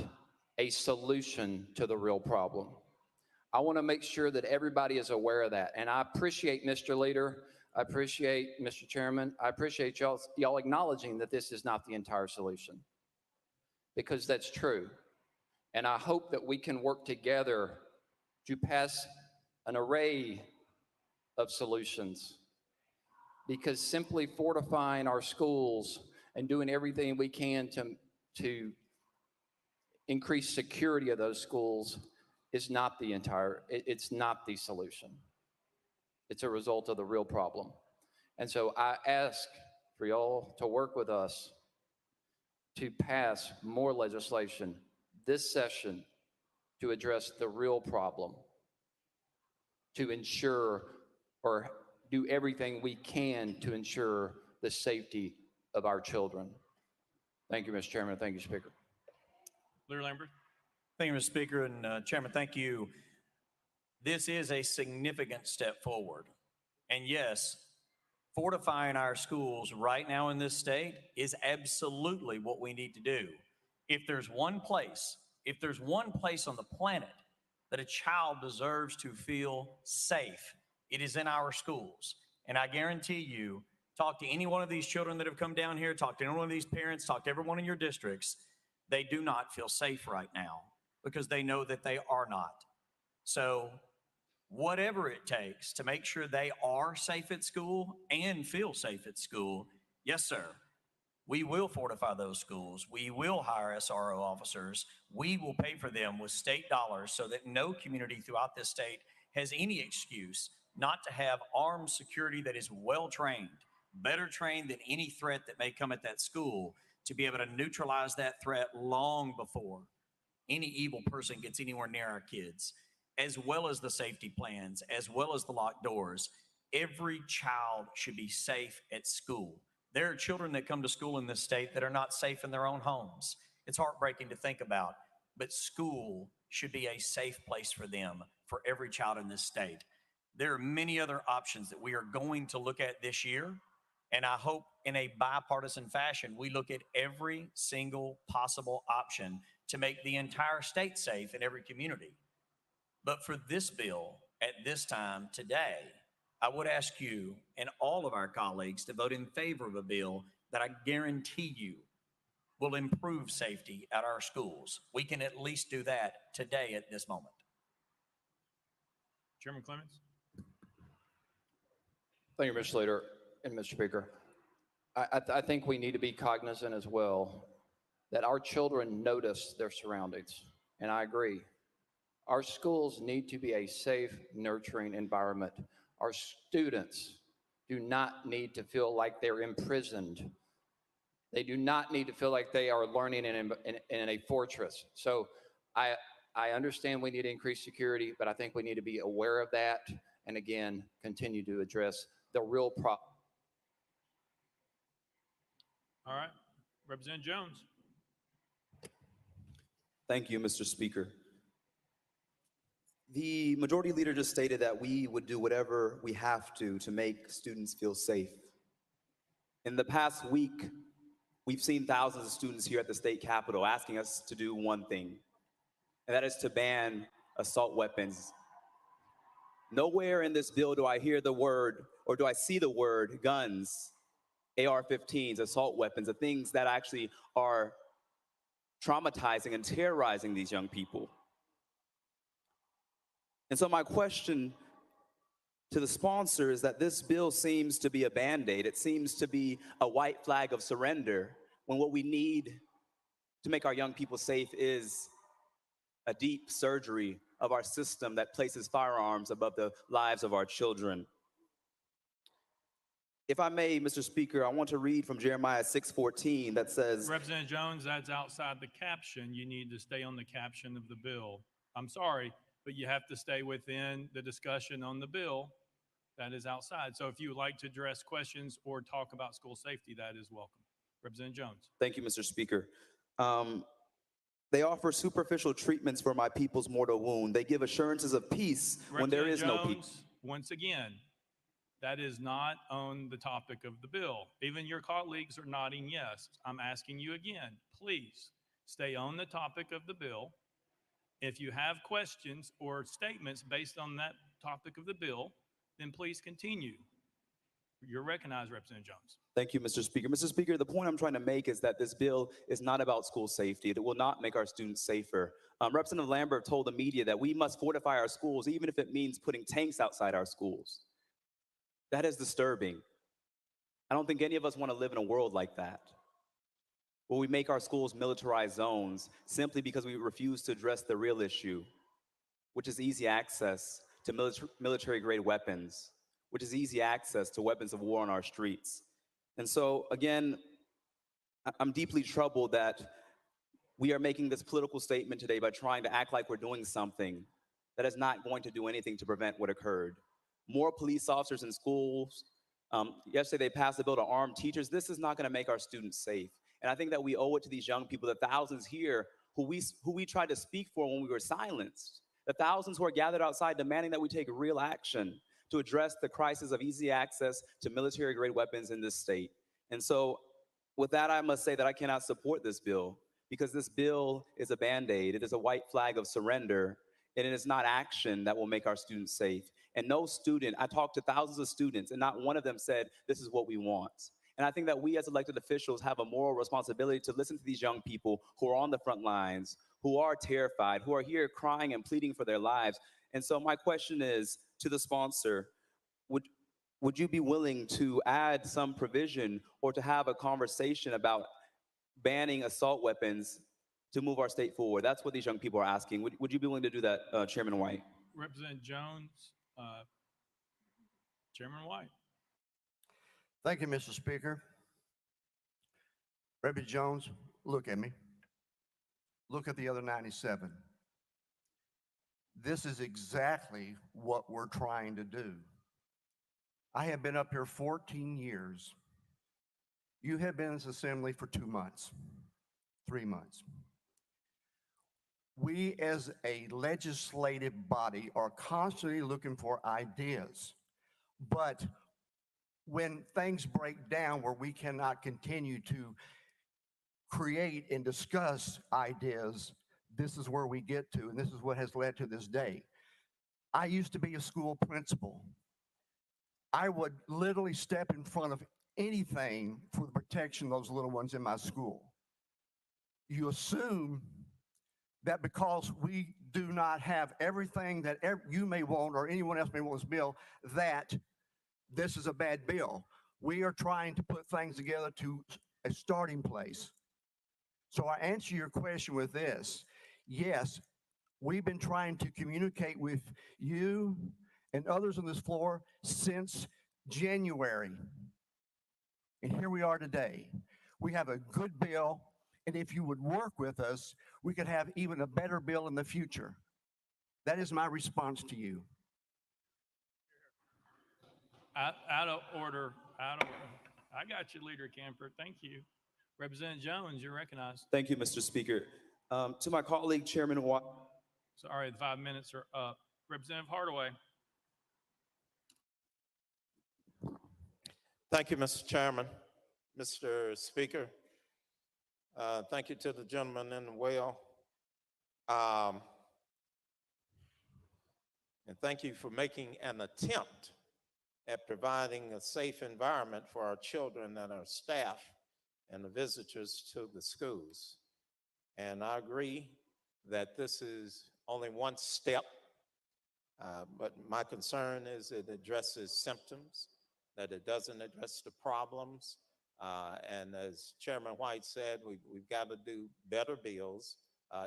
a solution to the real problem. I want to make sure that everybody is aware of that. And I appreciate Mr. Leader. I appreciate Mr. Chairman. I appreciate y'all acknowledging that this is not the entire solution, because that's true. And I hope that we can work together to pass an array of solutions, because simply fortifying our schools and doing everything we can to increase security of those schools is not the it's not the solution. It's a result of the real problem. And so I ask for y'all to work with us to pass more legislation this session to address the real problem, to ensure or do everything we can to ensure the safety of our children. Thank you, Mr. Chairman. Thank you, Speaker. Leader Lambert. Thank you, Mr. Speaker. And Chairman, thank you. This is a significant step forward. And yes, fortifying our schools right now in this state is absolutely what we need to do. If there's one place on the planet that a child deserves to feel safe, it is in our schools. And I guarantee you, talk to any one of these children that have come down here, talk to any one of these parents, talk to everyone in your districts, they do not feel safe right now because they know that they are not. So whatever it takes to make sure they are safe at school and feel safe at school, yes, sir. We will fortify those schools. We will hire SRO officers. We will pay for them with state dollars so that no community throughout this state has any excuse not to have armed security that is well trained, better trained than any threat that may come at that school, to be able to neutralize that threat long before any evil person gets anywhere near our kids, as well as the safety plans, as well as the locked doors. Every child should be safe at school. There are children that come to school in this state that are not safe in their own homes. It's heartbreaking to think about, but school should be a safe place for them, for every child in this state. There are many other options that we are going to look at this year, and I hope in a bipartisan fashion, we look at every single possible option to make the entire state safe in every community. But for this bill, at this time today, I would ask you and all of our colleagues to vote in favor of a bill that I guarantee you will improve safety at our schools. We can at least do that today at this moment. Chairman Clements. Thank you, Mr. Leader and Mr. Speaker. I think we need to be cognizant as well that our children notice their surroundings, and I agree. Our schools need to be a safe, nurturing environment. Our students do not need to feel like they're imprisoned. They do not need to feel like they are learning in a fortress. So I understand we need to increase security, but I think we need to be aware of that and, again, continue to address the real problem. All right. Representative Jones. Thank you, Mr. Speaker. The majority leader just stated that we would do whatever we have to make students feel safe. In the past week, we've seen thousands of students here at the state capitol asking us to do one thing, and that is to ban assault weapons. Nowhere in this bill do I hear the word, or do I see the word guns, AR-15s, assault weapons, the things that actually are traumatizing and terrorizing these young people. And so my question to the sponsor is that this bill seems to be a Band-Aid. It seems to be a white flag of surrender, when what we need to make our young people safe is a deep surgery of our system that places firearms above the lives of our children. If I may, Mr. Speaker, I want to read from Jeremiah 6:14 that says, Representative Jones, that's outside the caption. You need to stay on the caption of the bill. I'm sorry, but you have to stay within the discussion on the bill. That is outside. So if you would like to address questions or talk about school safety, that is welcome. Representative Jones. Thank you, Mr. Speaker. They offer superficial treatments for my people's mortal wound. They give assurances of peace when there is no peace. Once again, that is not on the topic of the bill. Even your colleagues are nodding yes. I'm asking you again, please stay on the topic of the bill. If you have questions or statements based on that topic of the bill, then please continue. You're recognized, Representative Jones. Thank you, Mr. Speaker. Mr. Speaker, the point I'm trying to make is that this bill is not about school safety. It will not make our students safer. Representative Lambert told the media that we must fortify our schools, even if it means putting tanks outside our schools. That is disturbing. I don't think any of us want to live in a world like that, where we make our schools militarized zones simply because we refuse to address the real issue, which is easy access to military-grade weapons, which is easy access to weapons of war on our streets. And so, again, I'm deeply troubled that we are making this political statement today by trying to act like we're doing something that is not going to do anything to prevent what occurred. More police officers in schools. Yesterday, they passed a bill to arm teachers. This is not going to make our students safe. And I think that we owe it to these young people, the thousands here who we tried to speak for when we were silenced, the thousands who are gathered outside demanding that we take real action to address the crisis of easy access to military-grade weapons in this state. And so with that, I must say that I cannot support this bill because this bill is a Band-Aid. It is a white flag of surrender, and it is not action that will make our students safe. And no student, I talked to thousands of students, and not one of them said, this is what we want. And I think that we as elected officials have a moral responsibility to listen to these young people who are on the front lines, who are terrified, who are here crying and pleading for their lives. And so my question is to the sponsor, would you be willing to add some provision or to have a conversation about banning assault weapons to move our state forward? That's what these young people are asking. Would you be willing to do that, Chairman White? Representative Jones, Chairman White. Thank you, Mr. Speaker. Representative Jones, look at me. Look at the other 97. This is exactly what we're trying to do. I have been up here 14 years. You have been in this assembly for 2 months, 3 months. We as a legislative body are constantly looking for ideas, but when things break down where we cannot continue to create and discuss ideas, this is where we get to, and this is what has led to this day. I used to be a school principal. I would literally step in front of anything for the protection of those little ones in my school. You assume that because we do not have everything that you may want or anyone else may want this bill, that this is a bad bill. We are trying to put things together to a starting place. So I answer your question with this. Yes, we've been trying to communicate with you and others on this floor since January. And here we are today. We have a good bill, and if you would work with us, we could have even a better bill in the future. That is my response to you. Out of order. I got you, Leader Camper. Thank you. Representative Jones, you're recognized. Thank you, Mr. Speaker. To my colleague, Chairman White. Sorry, the 5 minutes are up. Representative Hardaway. Thank you, Mr. Chairman. Mr. Speaker, thank you to the gentleman in the well. And thank you for making an attempt at providing a safe environment for our children and our staff and the visitors to the schools. And I agree that this is only one step, but my concern is it addresses symptoms, that it doesn't address the problems. And as Chairman White said, we've got to do better bills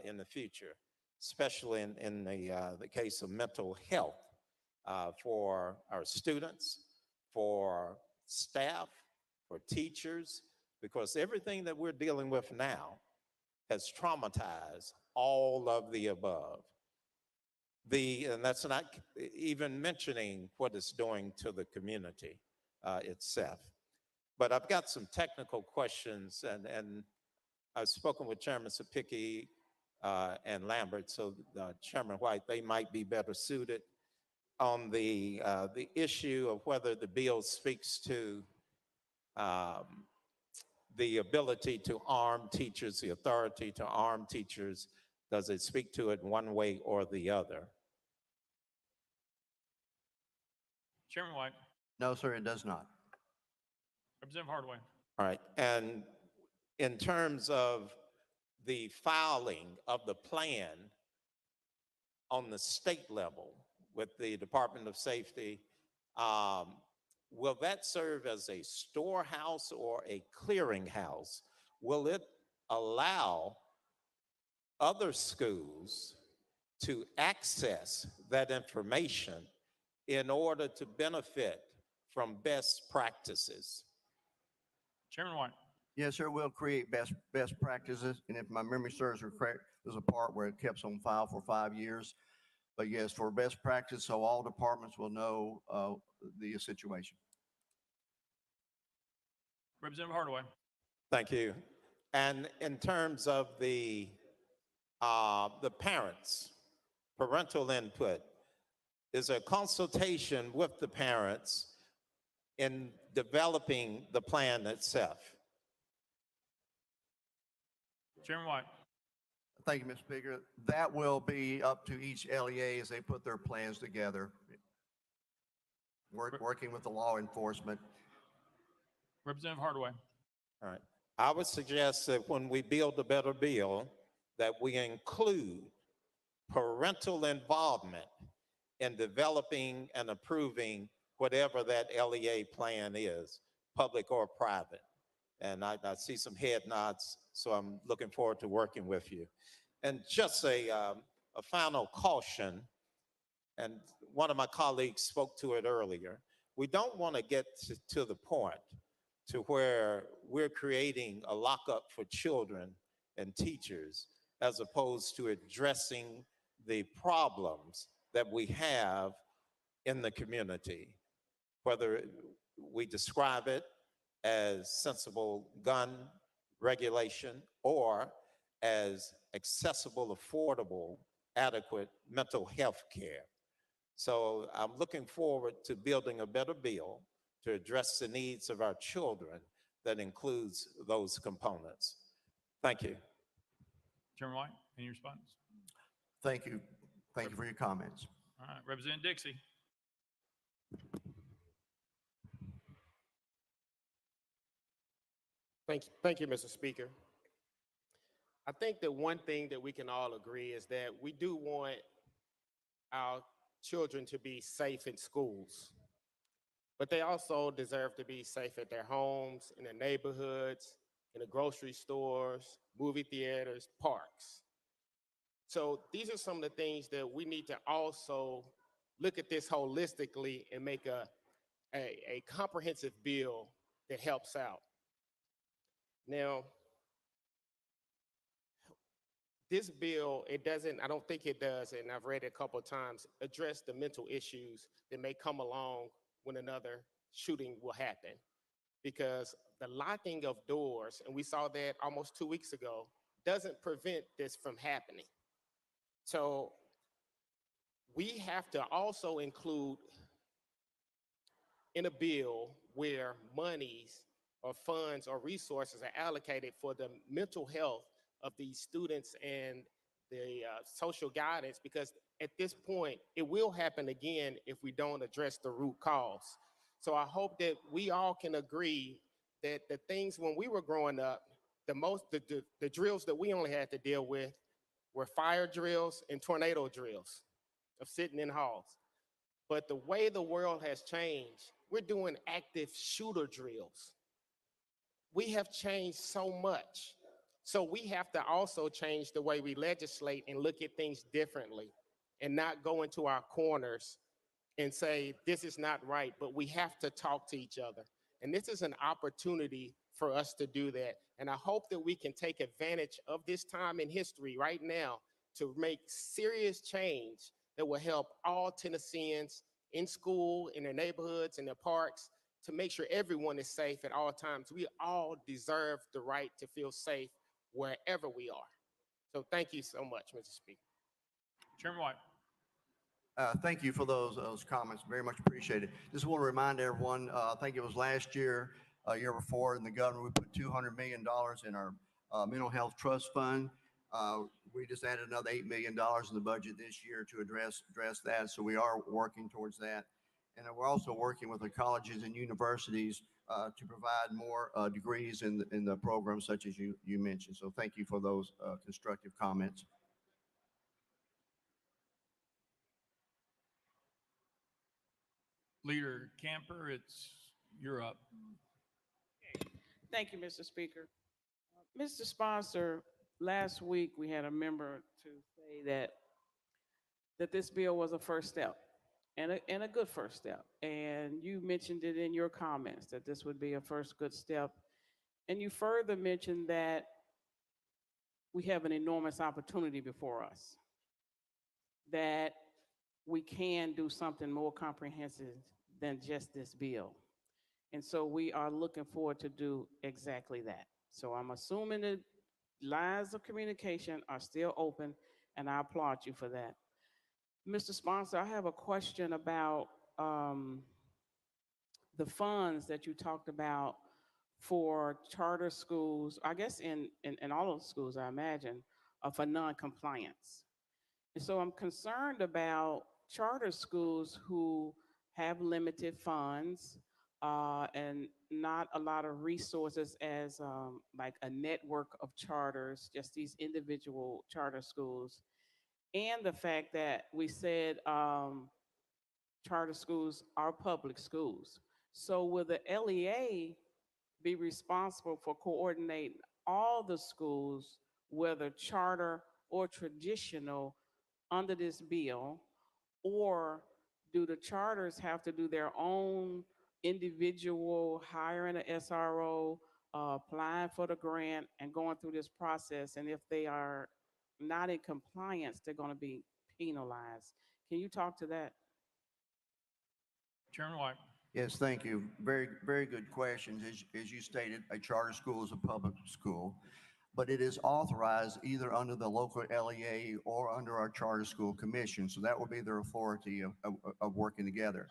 in the future, especially in the case of mental health for our students, for staff, for teachers, because everything that we're dealing with now has traumatized all of the above. And that's not even mentioning what it's doing to the community itself. But I've got some technical questions, and I've spoken with Chairman Sapicki and Lambert, so Chairman White, they might be better suited on the issue of whether the bill speaks to the ability to arm teachers, the authority to arm teachers. Does it speak to it one way or the other? Chairman White. No, sir, it does not. Representative Hardaway. All right, and in terms of the filing of the plan on the state level with the Department of Safety, will that serve as a storehouse or a clearinghouse? Will it allow other schools to access that information in order to benefit from best practices? Chairman White. Yes, sir, we'll create best practices, and if my memory serves me correct, there's a part where it kept on file for 5 years. But yes, for best practice, so all departments will know the situation. Representative Hardaway. Thank you. And in terms of the parents, parental input, is there consultation with the parents in developing the plan itself? Chairman White. Thank you, Mr. Speaker. That will be up to each LEA as they put their plans together, working with the law enforcement. Representative Hardaway. All right. I would suggest that when we build a better bill, that we include parental involvement in developing and approving whatever that LEA plan is, public or private. And I see some head nods, so I'm looking forward to working with you. And just a final caution, and one of my colleagues spoke to it earlier. We don't want to get to the point to where we're creating a lockup for children and teachers as opposed to addressing the problems that we have in the community, whether we describe it as sensible gun regulation or as accessible, affordable, adequate mental health care. So I'm looking forward to building a better bill to address the needs of our children that includes those components. Thank you. Chairman White, any response? Thank you. Thank you for your comments. All right, Representative Dixie. Thank you, Mr. Speaker. I think that one thing that we can all agree is that we do want our children to be safe in schools, but they also deserve to be safe at their homes, in their neighborhoods, in the grocery stores, movie theaters, parks. So these are some of the things that we need to also look at this holistically and make a comprehensive bill that helps out. Now, this bill, I don't think it does, and I've read it a couple of times, address the mental issues that may come along when another shooting will happen. Because the locking of doors, and we saw that almost 2 weeks ago, doesn't prevent this from happening. So we have to also include in a bill where monies or funds or resources are allocated for the mental health of these students and the social guidance, because at this point, it will happen again if we don't address the root cause. So I hope that we all can agree that the things when we were growing up, the drills that we only had to deal with were fire drills and tornado drills of sitting in halls. But the way the world has changed, we're doing active shooter drills. We have changed so much. So we have to also change the way we legislate and look at things differently and not go into our corners and say, this is not right, but we have to talk to each other. And this is an opportunity for us to do that. And I hope that we can take advantage of this time in history right now to make serious change that will help all Tennesseans in school, in their neighborhoods, in their parks, to make sure everyone is safe at all times. We all deserve the right to feel safe wherever we are. So thank you so much, Mr. Speaker. Chairman White. Thank you for those comments. Very much appreciated. Just want to remind everyone, I think it was last year, year before, in the government, we put $200 million in our mental health trust fund. We just added another $8 million in the budget this year to address that. So we are working towards that. And we're also working with the colleges and universities to provide more degrees in the program, such as you mentioned. So thank you for those constructive comments. Leader Camper, you're up. Thank you, Mr. Speaker. Mr. Sponsor, last week we had a member to say that this bill was a first step and a good first step. And you mentioned it in your comments that this would be a first good step. And you further mentioned that we have an enormous opportunity before us, that we can do something more comprehensive than just this bill. And so we are looking forward to do exactly that. So I'm assuming the lines of communication are still open, and I applaud you for that. Mr. Sponsor, I have a question about the funds that you talked about for charter schools, I guess in all of the schools, I imagine, for non-compliance. And so I'm concerned about charter schools who have limited funds and not a lot of resources as like a network of charters, just these individual charter schools. And the fact that we said charter schools are public schools. So will the LEA be responsible for coordinating all the schools, whether charter or traditional, under this bill? Or do the charters have to do their own individual hiring an SRO, applying for the grant, and going through this process? And if they are not in compliance, they're going to be penalized. Can you talk to that? Chairman White. Yes, thank you. Very, very good questions. As you stated, a charter school is a public school, but it is authorized either under the local LEA or under our charter school commission. So that will be their authority of working together.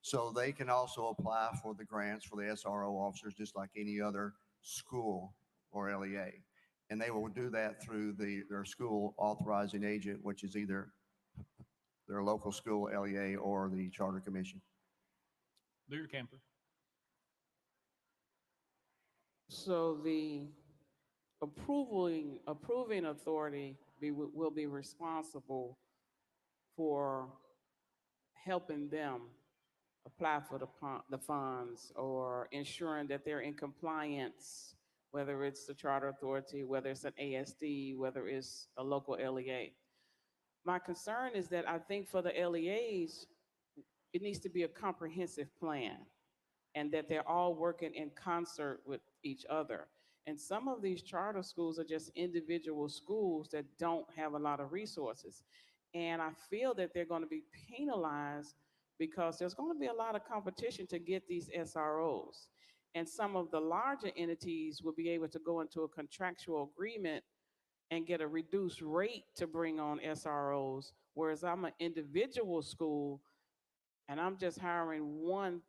So they can also apply for the grants for the SRO officers, just like any other school or LEA. And they will do that through their school authorizing agent, which is either their local school LEA or the charter commission. Leader Camper. So the approving authority will be responsible for helping them apply for the funds or ensuring that they're in compliance, whether it's the charter authority, whether it's an ASD, whether it's a local LEA. My concern is that I think for the LEAs, it needs to be a comprehensive plan and that they're all working in concert with each other. And some of these charter schools are just individual schools that don't have a lot of resources. And I feel that they're going to be penalized because there's going to be a lot of competition to get these SROs. And some of the larger entities will be able to go into a contractual agreement and get a reduced rate to bring on SROs, whereas I'm an individual school and I'm just hiring one.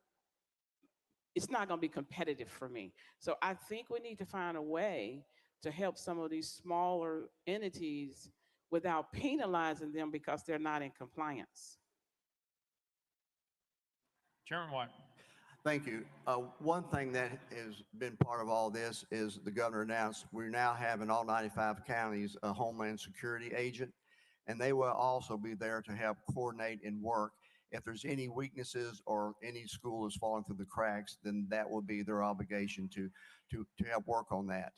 It's not going to be competitive for me. So I think we need to find a way to help some of these smaller entities without penalizing them because they're not in compliance. Chairman White. Thank you. One thing that has been part of all this is the governor announced we now have in all 95 counties a Homeland Security agent, and they will also be there to help coordinate and work. If there's any weaknesses or any school is falling through the cracks, then that will be their obligation to help work on that.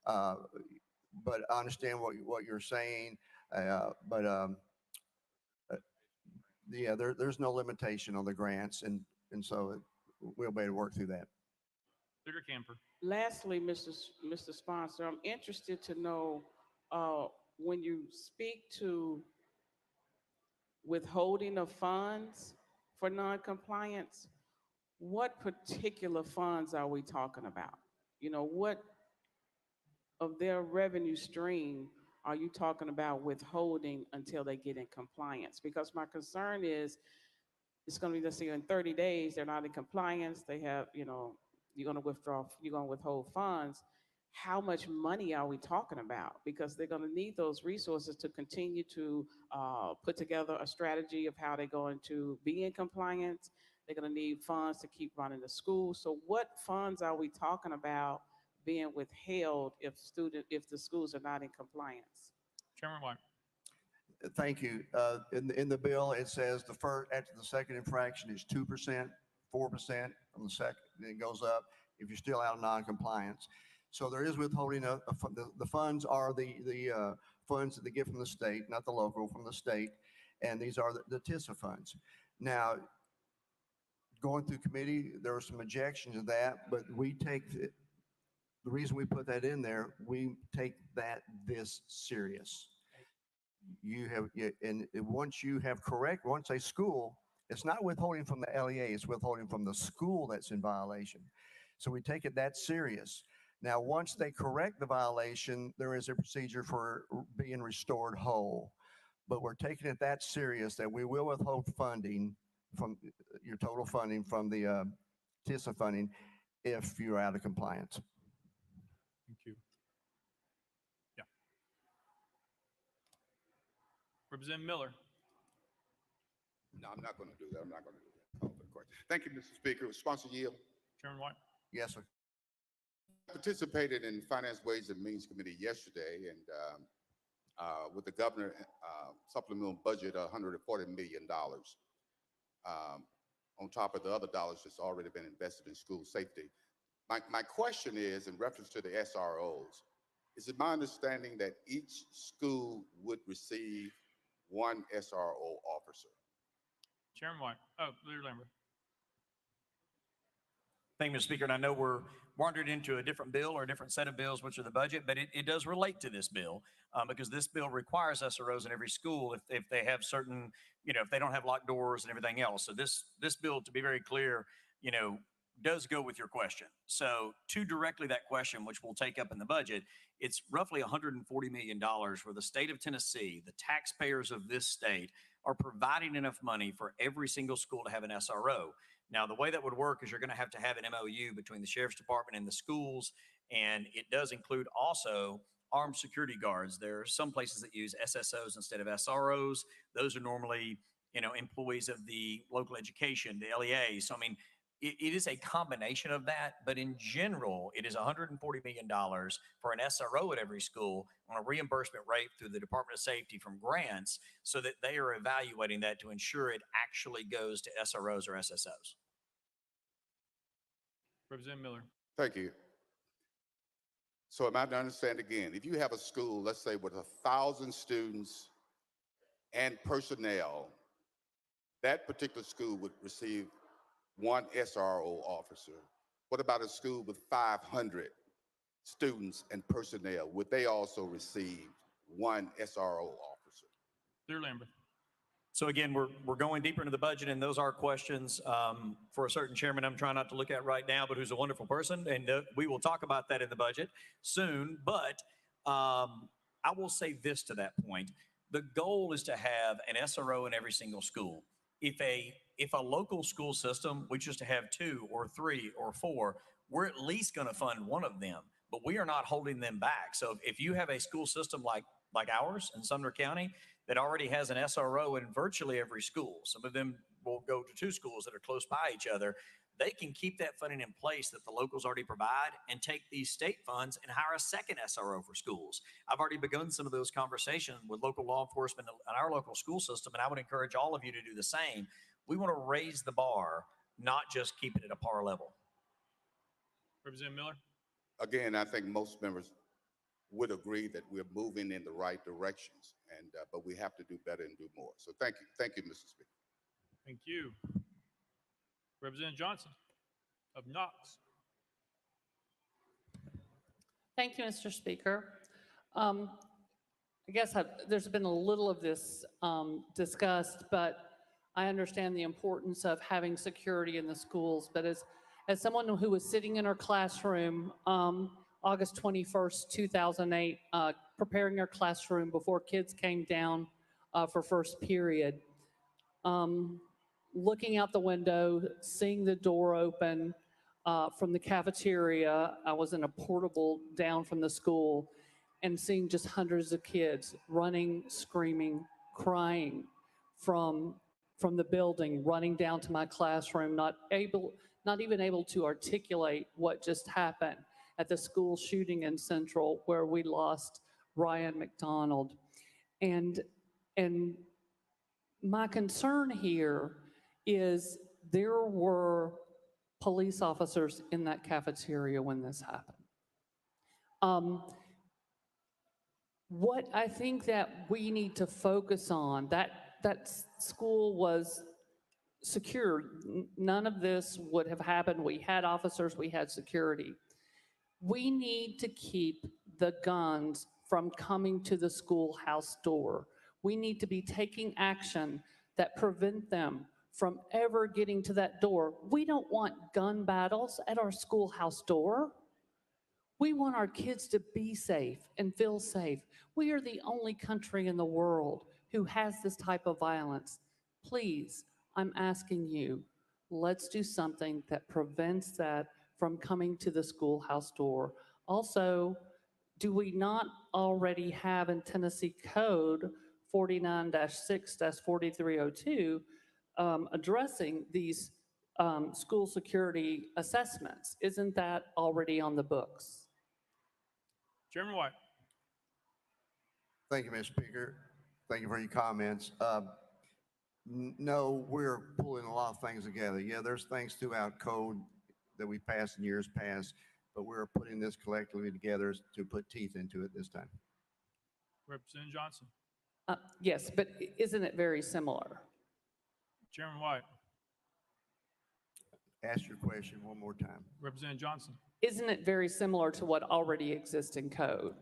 But I understand what you're saying, yeah, there's no limitation on the grants, and so we'll be able to work through that. Leader Camper. Lastly, Mr. Sponsor, I'm interested to know when you speak to withholding of funds for non-compliance, what particular funds are we talking about? You know, what of their revenue stream are you talking about withholding until they get in compliance? Because my concern is it's going to be, let's say in 30 days, they're not in compliance. They have, you know, you're going to withhold funds. How much money are we talking about? Because they're going to need those resources to continue to put together a strategy of how they're going to be in compliance. They're going to need funds to keep running the school. So what funds are we talking about being withheld if the schools are not in compliance? Chairman White. Thank you. In the bill, it says after the second infraction is 2%, 4% on the second, then it goes up if you're still out of non-compliance. So there is withholding of the funds are the funds that they get from the state, not the local, from the state, and these are the TISA funds. Now, going through committee, there were some objections to that, but we take the reason we put that in there, we take that this serious. Once a school, it's not withholding from the LEA, it's withholding from the school that's in violation. So we take it that serious. Now, once they correct the violation, there is a procedure for being restored whole. But we're taking it that serious that we will withhold funding from your total funding from the TISA funding if you're out of compliance. Thank you. Yeah. Representative Miller. No, I'm not going to do that. I'm not going to do that. Call for the question. Thank you, Mr. Speaker. Sponsor yield. Chairman White. Yes, sir. I participated in Finance, Ways and Means Committee yesterday, and with the governor supplemental budget, $140 million on top of the other dollars that's already been invested in school safety. My question is, in reference to the SROs, is it my understanding that each school would receive one SRO officer? Chairman White. Oh, Leader Lambert. Thank you, Mr. Speaker. And I know we're wandered into a different bill or a different set of bills, which are the budget, but it does relate to this bill because this bill requires SROs in every school if they have certain, if they don't have locked doors and everything else. So this bill, to be very clear, does go with your question. So to directly that question, which we'll take up in the budget, it's roughly $140 million where the state of Tennessee, the taxpayers of this state, are providing enough money for every single school to have an SRO. Now, the way that would work is you're going to have an MOU between the Sheriff's Department and the schools, and it does include also armed security guards. There are some places that use SSOs instead of SROs. Those are normally, employees of the local education, the LEA. So, I mean, it is a combination of that, but in general, it is $140 million for an SRO at every school on a reimbursement rate through the Department of Safety from grants so that they are evaluating that to ensure it actually goes to SROs or SSOs. Representative Miller. Thank you. So am I to understand again, if you have a school, let's say with 1,000 students and personnel, that particular school would receive one SRO officer. What about a school with 500 students and personnel? Would they also receive one SRO officer? Leader Lambert. So again, we're going deeper into the budget, and those are questions for a certain chairman I'm trying not to look at right now, but who's a wonderful person, and we will talk about that in the budget soon. But I will say this to that point. The goal is to have an SRO in every single school. If a local school system, which is to have 2 or 3 or 4, we're at least going to fund one of them, but we are not holding them back. So if you have a school system like ours in Sumner County that already has an SRO in virtually every school, some of them will go to 2 schools that are close by each other, they can keep that funding in place that the locals already provide and take these state funds and hire a second SRO for schools. I've already begun some of those conversations with local law enforcement and our local school system, and I would encourage all of you to do the same. We want to raise the bar, not just keep it at a par level. Representative Miller. Again, I think most members would agree that we're moving in the right directions, and but we have to do better and do more. So thank you, Mr. Speaker. Thank you. Representative Johnson of Knox. Thank you, Mr. Speaker. I guess there's been a little of this discussed, but I understand the importance of having security in the schools. But as someone who was sitting in our classroom August 21st, 2008, preparing our classroom before kids came down for first period, looking out the window, seeing the door open from the cafeteria. I was in a portable down from the school and seeing just hundreds of kids running, screaming, crying from the building, running down to my classroom, not even able to articulate what just happened at the school shooting in Central where we lost Ryan McDonald. And my concern here is there were police officers in that cafeteria when this happened. What I think that we need to focus on, that school was secure. None of this would have happened. We had officers, we had security. We need to keep the guns from coming to the schoolhouse door. We need to be taking action that prevent them from ever getting to that door. We don't want gun battles at our schoolhouse door. We want our kids to be safe and feel safe. We are the only country in the world who has this type of violence. Please, I'm asking you, let's do something that prevents that from coming to the schoolhouse door. Also, do we not already have in Tennessee code 49-6-4302 addressing these school security assessments. Isn't that already on the books? Chairman White. Thank you, Mr. Speaker. Thank you for your comments. No, we're pulling a lot of things together. Yeah, there's things throughout code that we passed in years past, but we're putting this collectively together to put teeth into it this time. Representative Johnson. Yes, but isn't it very similar? Chairman White. Ask your question one more time. Representative Johnson. Isn't it very similar to what already exists in code?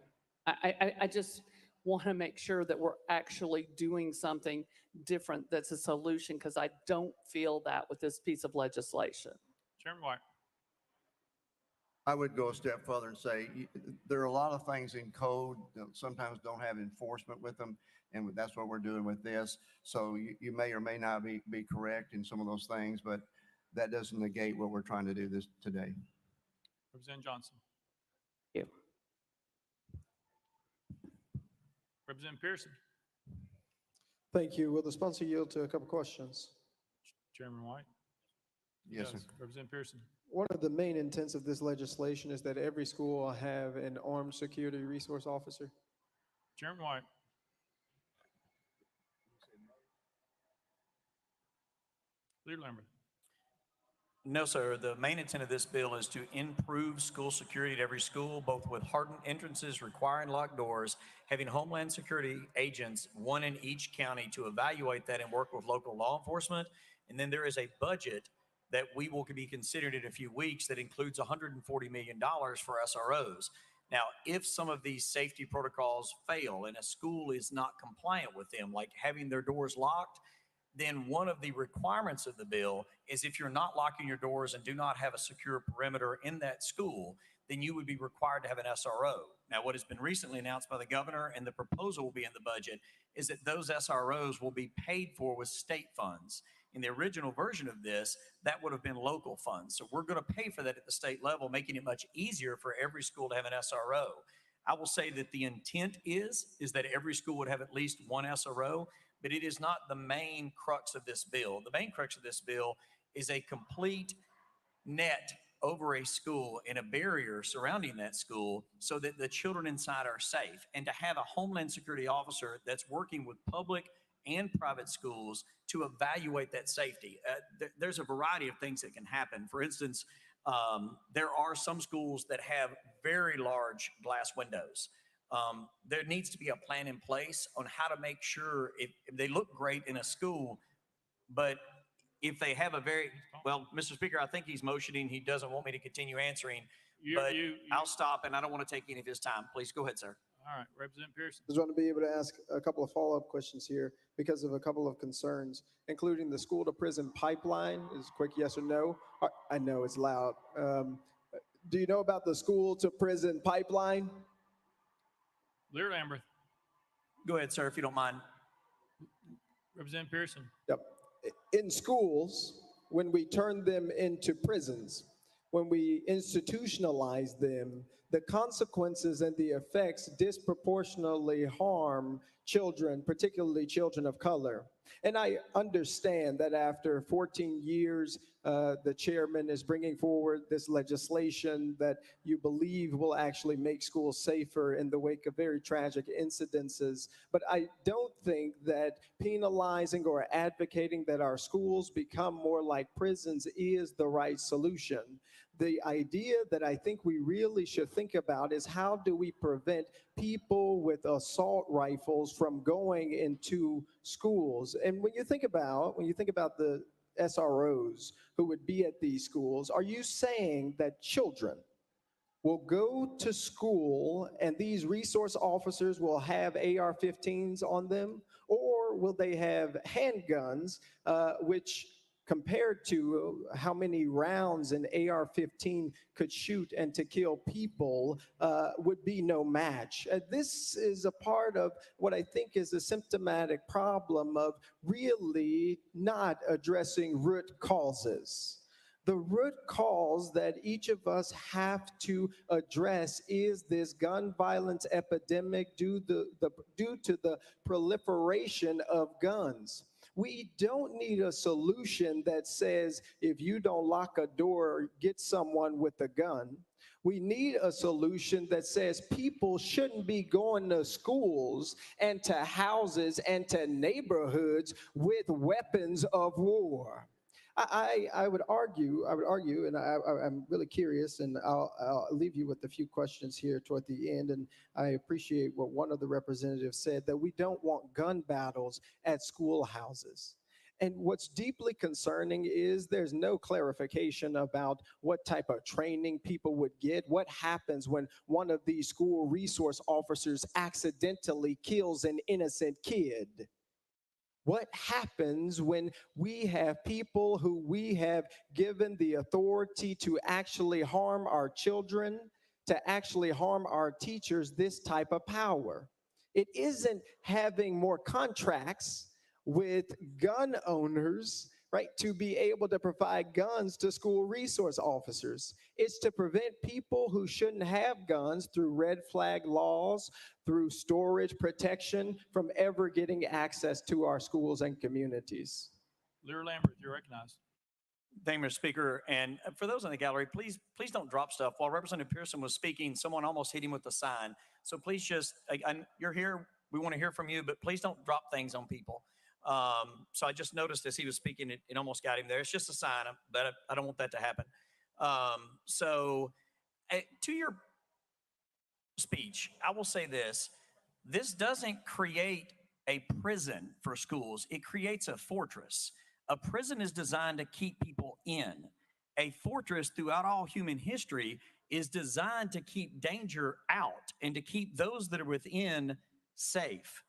I just want to make sure that we're actually doing something different that's a solution, because I don't feel that with this piece of legislation. Chairman White. I would go a step further and say there are a lot of things in code that sometimes don't have enforcement with them, and that's what we're doing with this. So you may or may not be correct in some of those things, but that doesn't negate what we're trying to do this today. Representative Johnson. Thank you. Representative Pearson. Thank you. Will the sponsor yield to a couple questions? Chairman White. Yes, sir. Representative Pearson. One of the main intents of this legislation is that every school will have an armed security resource officer. Chairman White. Leader Lambert. No, sir. The main intent of this bill is to improve school security at every school, both with hardened entrances requiring locked doors, having Homeland Security agents, one in each county, to evaluate that and work with local law enforcement. And then there is a budget that we will be considered in a few weeks that includes $140 million for SROs. Now, if some of these safety protocols fail and a school is not compliant with them, like having their doors locked, then one of the requirements of the bill is if you're not locking your doors and do not have a secure perimeter in that school, then you would be required to have an SRO. Now, what has been recently announced by the governor, and the proposal will be in the budget, is that those SROs will be paid for with state funds. In the original version of this, that would have been local funds. So we're going to pay for that at the state level, making it much easier for every school to have an SRO. I will say that the intent is that every school would have at least one SRO, but it is not the main crux of this bill. The main crux of this bill is a complete net over a school and a barrier surrounding that school so that the children inside are safe, and to have a Homeland Security officer that's working with public and private schools to evaluate that safety. There's a variety of things that can happen. For instance, there are some schools that have very large glass windows. There needs to be a plan in place on how to make sure if they look great in a school, but if they have a well, Mr. Speaker, I think he's motioning. He doesn't want me to continue answering, but I'll stop, and I don't want to take any of his time. Please go ahead, sir. All right, Representative Pearson. I just want to be able to ask a couple of follow-up questions here because of a couple of concerns, including the school to prison pipeline. Is quick yes or no? I know it's loud. Do you know about the school to prison pipeline? Leader Lambert. Go ahead, sir, if you don't mind. Representative Pearson. Yep. In schools, when we turn them into prisons, when we institutionalize them, the consequences and the effects disproportionately harm children, particularly children of color. And I understand that after 14 years, the chairman is bringing forward this legislation that you believe will actually make schools safer in the wake of very tragic incidences. But I don't think that penalizing or advocating that our schools become more like prisons is the right solution. The idea that I think we really should think about is how do we prevent people with assault rifles from going into schools? And when you think about the SROs who would be at these schools, are you saying that children will go to school and these resource officers will have AR-15s on them, or will they have handguns, which compared to how many rounds an AR-15 could shoot and to kill people would be no match? This is a part of what I think is a symptomatic problem of really not addressing root causes. The root cause that each of us have to address is this gun violence epidemic due to the proliferation of guns. We don't need a solution that says if you don't lock a door, get someone with a gun. We need a solution that says people shouldn't be going to schools and to houses and to neighborhoods with weapons of war. I would argue, and I'm really curious, and I'll leave you with a few questions here toward the end. And I appreciate what one of the representatives said, that we don't want gun battles at schoolhouses. And what's deeply concerning is there's no clarification about what type of training people would get. What happens when one of these school resource officers accidentally kills an innocent kid? What happens when we have people who we have given the authority to actually harm our children, to actually harm our teachers, this type of power? It isn't having more contracts with gun owners, right, to be able to provide guns to school resource officers. It's to prevent people who shouldn't have guns through red flag laws, through storage protection, from ever getting access to our schools and communities. Lear Lambert, you're recognized. Thank you, Mr. Speaker. And for those in the gallery, please don't drop stuff. While Representative Pearson was speaking, someone almost hit him with the sign. So please just, you're here, we want to hear from you, but please don't drop things on people. So I just noticed as he was speaking, it almost got him there. It's just a sign, but I don't want that to happen. To your speech, I will say this. This doesn't create a prison for schools. It creates a fortress. A prison is designed to keep people in. A fortress throughout all human history is designed to keep danger out and to keep those that are within safe.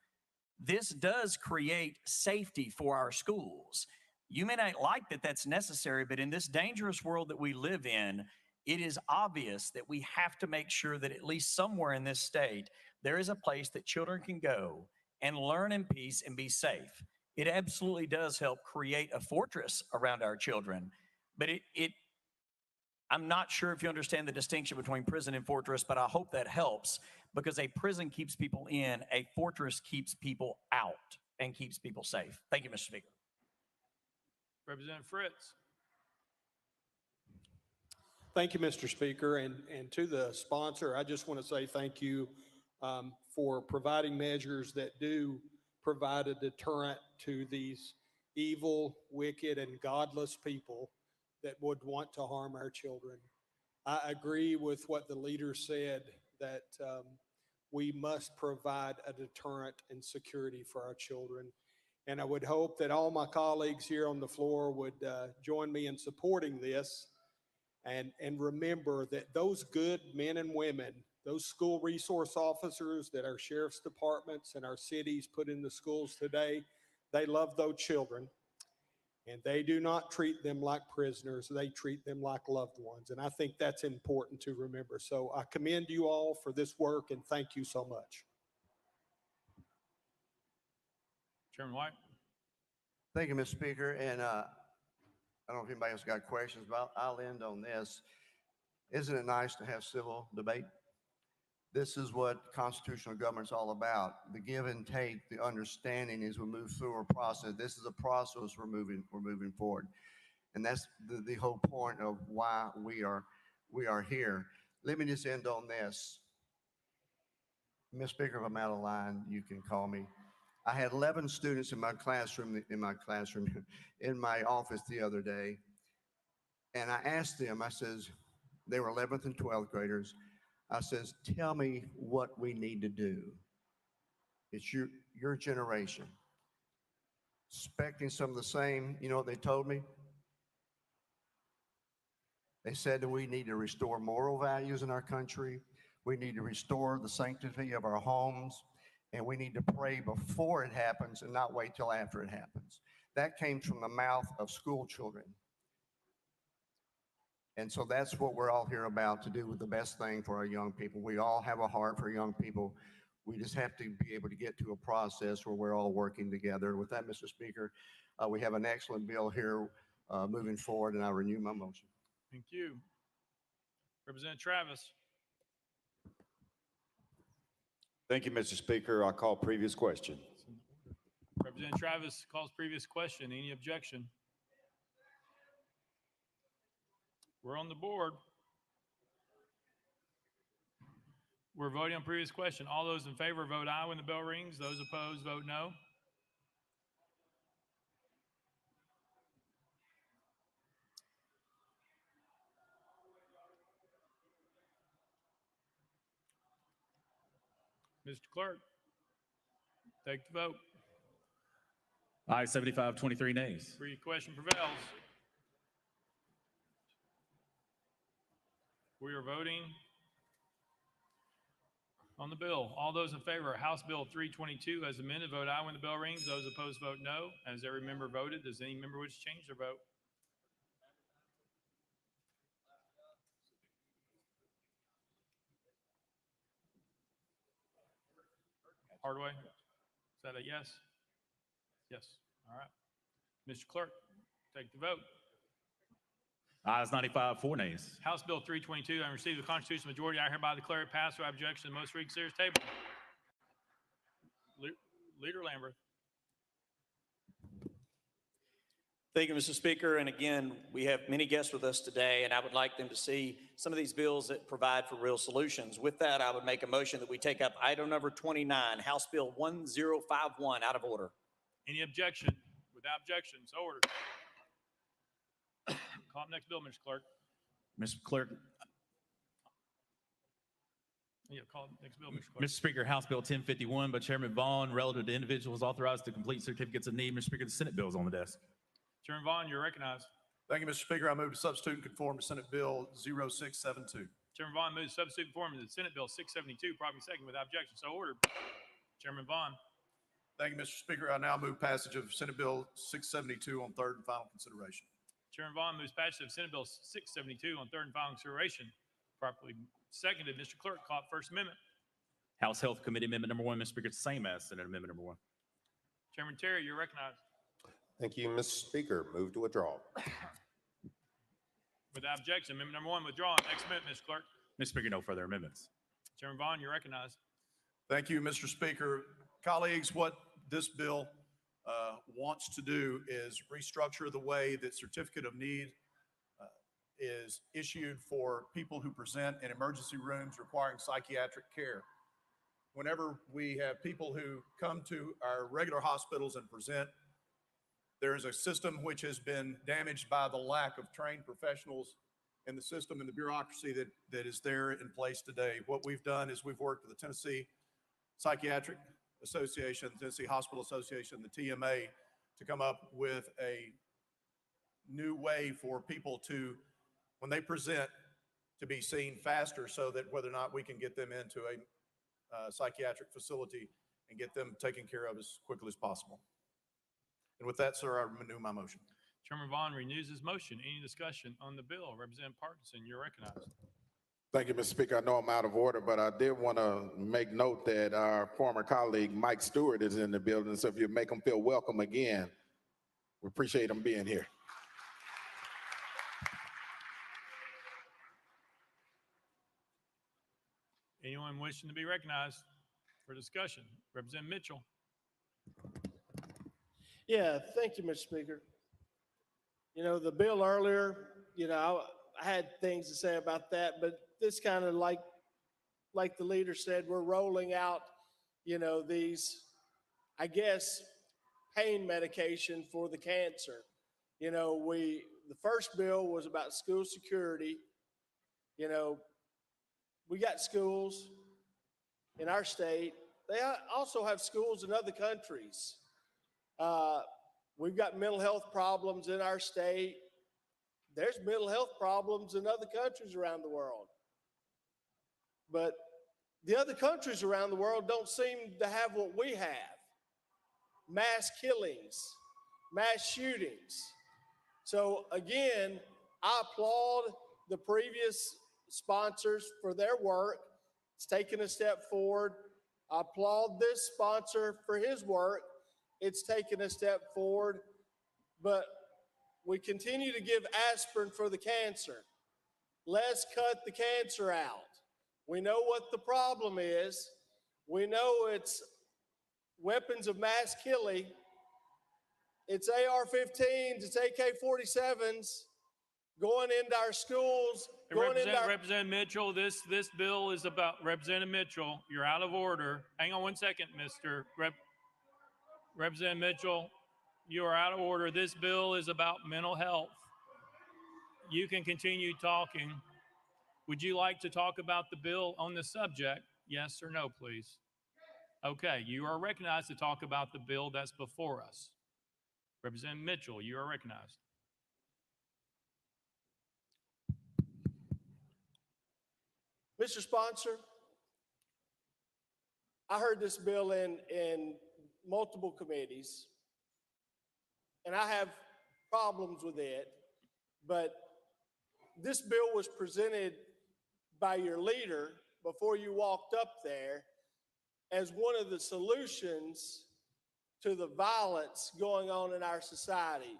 This does create safety for our schools. You may not like that that's necessary, but in this dangerous world that we live in, it is obvious that we have to make sure that at least somewhere in this state, there is a place that children can go and learn in peace and be safe. It absolutely does help create a fortress around our children, but I'm not sure if you understand the distinction between prison and fortress, but I hope that helps, because a prison keeps people in, a fortress keeps people out and keeps people safe. Thank you, Mr. Speaker. Representative Fritz. Thank you, Mr. Speaker. And to the sponsor, I just want to say thank you for providing measures that do provide a deterrent to these evil, wicked, and godless people that would want to harm our children. I agree with what the leader said, that we must provide a deterrent and security for our children. And I would hope that all my colleagues here on the floor would join me in supporting this, and remember that those good men and women, those school resource officers that our sheriff's departments and our cities put in the schools today, they love those children. And they do not treat them like prisoners. They treat them like loved ones. And I think that's important to remember. So I commend you all for this work, and thank you so much. Chairman White. Thank you, Mr. Speaker. And I don't know if anybody else got questions, but I'll end on this. Isn't it nice to have civil debate? This is what constitutional government's all about. The give and take, the understanding as we move through our process. This is a process we're moving forward. And that's the whole point of why we are here. Let me just end on this. Mr. Speaker, if I'm out of line, you can call me. I had 11 students in my classroom, in my office the other day. And I asked them, I says, they were 11th and 12th graders. I says, tell me what we need to do. It's your generation. Expecting some of the same, you know what they told me? They said that we need to restore moral values in our country. We need to restore the sanctity of our homes. And we need to pray before it happens and not wait till after it happens. That came from the mouth of school children. And so that's what we're all here about, to do the best thing for our young people. We all have a heart for young people. We just have to be able to get to a process where we're all working together. With that, Mr. Speaker, we have an excellent bill here moving forward, and I renew my motion. Thank you. Representative Travis. Thank you, Mr. Speaker. I call previous question. Representative Travis calls previous question. Any objection? We're on the board. We're voting on previous question. All those in favor vote aye when the bell rings. Those opposed vote no. Mr. Clerk, take the vote. Aye, 75, 23 nays. Previous question prevails. We are voting on the bill. All those in favor of House Bill 322 as amended, vote aye when the bell rings. Those opposed vote no. As every member voted, does any member wish to change their vote? Hardaway, is that a yes? Yes. All right. Mr. Clerk, take the vote. Ayes 95, 4 nays. House Bill 322, having received the constitutional majority, I hereby declare it passed without objection. The most reconsidered table. Leader Lambert. Thank you, Mr. Speaker. And again, we have many guests with us today, and I would like them to see some of these bills that provide for real solutions. With that, I would make a motion that we take up item number 29, House Bill 1051, out of order. Any objection? Without objection, so ordered. Call up next bill, Mr. Clerk. Mr. Clerk, Yeah, call up next bill, Mr. Clerk. Mr. Speaker, House Bill 1051 by Chairman Vaughn, relative to individuals authorized to complete certificates of need. Mr. Speaker, the Senate bill is on the desk. Chairman Vaughn, you're recognized. Thank you, Mr. Speaker. I move to substitute and conform to Senate Bill 0672. Chairman Vaughn moves to substitute form to the Senate Bill 672, properly second without objection, so ordered. Chairman Vaughn. Thank you, Mr. Speaker. I now move passage of Senate Bill 672 on third and final consideration. Chairman Vaughn moves passage of Senate Bill 672 on third and final consideration, properly seconded. Mr. Clerk, call up First Amendment. House Health Committee Amendment number 1, Mr. Speaker, it's the same as Senate Amendment number 1. Chairman Terry, you're recognized. Thank you, Mr. Speaker. Move to withdraw. Without objection, amendment number 1 withdrawn. Next amendment, Mr. Clerk. Mr. Speaker, no further amendments. Chairman Vaughn, you're recognized. Thank you, Mr. Speaker. Colleagues, what this bill wants to do is restructure the way that certificate of need is issued for people who present in emergency rooms requiring psychiatric care. Whenever we have people who come to our regular hospitals and present, there is a system which has been damaged by the lack of trained professionals in the system and the bureaucracy that is there in place today. What we've done is we've worked with the Tennessee Psychiatric Association, the Tennessee Hospital Association, the TMA, to come up with a new way for people to, when they present, to be seen faster, so that whether or not we can get them into a psychiatric facility and get them taken care of as quickly as possible. And with that, sir, I renew my motion. Chairman Vaughn renews his motion. Any discussion on the bill? Representative Parkinson, you're recognized. Thank you, Mr. Speaker. I know I'm out of order, but I did want to make note that our former colleague, Mike Stewart, is in the building. So if you make him feel welcome again, we appreciate him being here. Anyone wishing to be recognized for discussion? Representative Mitchell. Yeah, thank you, Mr. Speaker. You know, the bill earlier, you know, I had things to say about that, but this kind of like the leader said, we're rolling out, you know, these, I guess, pain medication for the cancer. You know, the first bill was about school security. You know, we got schools in our state. They also have schools in other countries. We've got mental health problems in our state. There's mental health problems in other countries around the world. But the other countries around the world don't seem to have what we have. Mass killings, mass shootings. So again, I applaud the previous sponsors for their work. It's taken a step forward. I applaud this sponsor for his work. It's taken a step forward. But We continue to give aspirin for the cancer. Let's cut the cancer out. We know what the problem is. We know it's weapons of mass killing. It's AR-15s, it's AK-47s going into our schools, going into our... Representative Mitchell, this bill is about, Representative Mitchell, you're out of order. Hang on one second, Representative Mitchell, you are out of order. This bill is about mental health. You can continue talking. Would you like to talk about the bill on the subject? Yes or no, please? Okay, you are recognized to talk about the bill that's before us. Representative Mitchell, you are recognized. Mr. Sponsor, I heard this bill in multiple committees, and I have problems with it, but this bill was presented by your leader before you walked up there as one of the solutions to the violence going on in our society.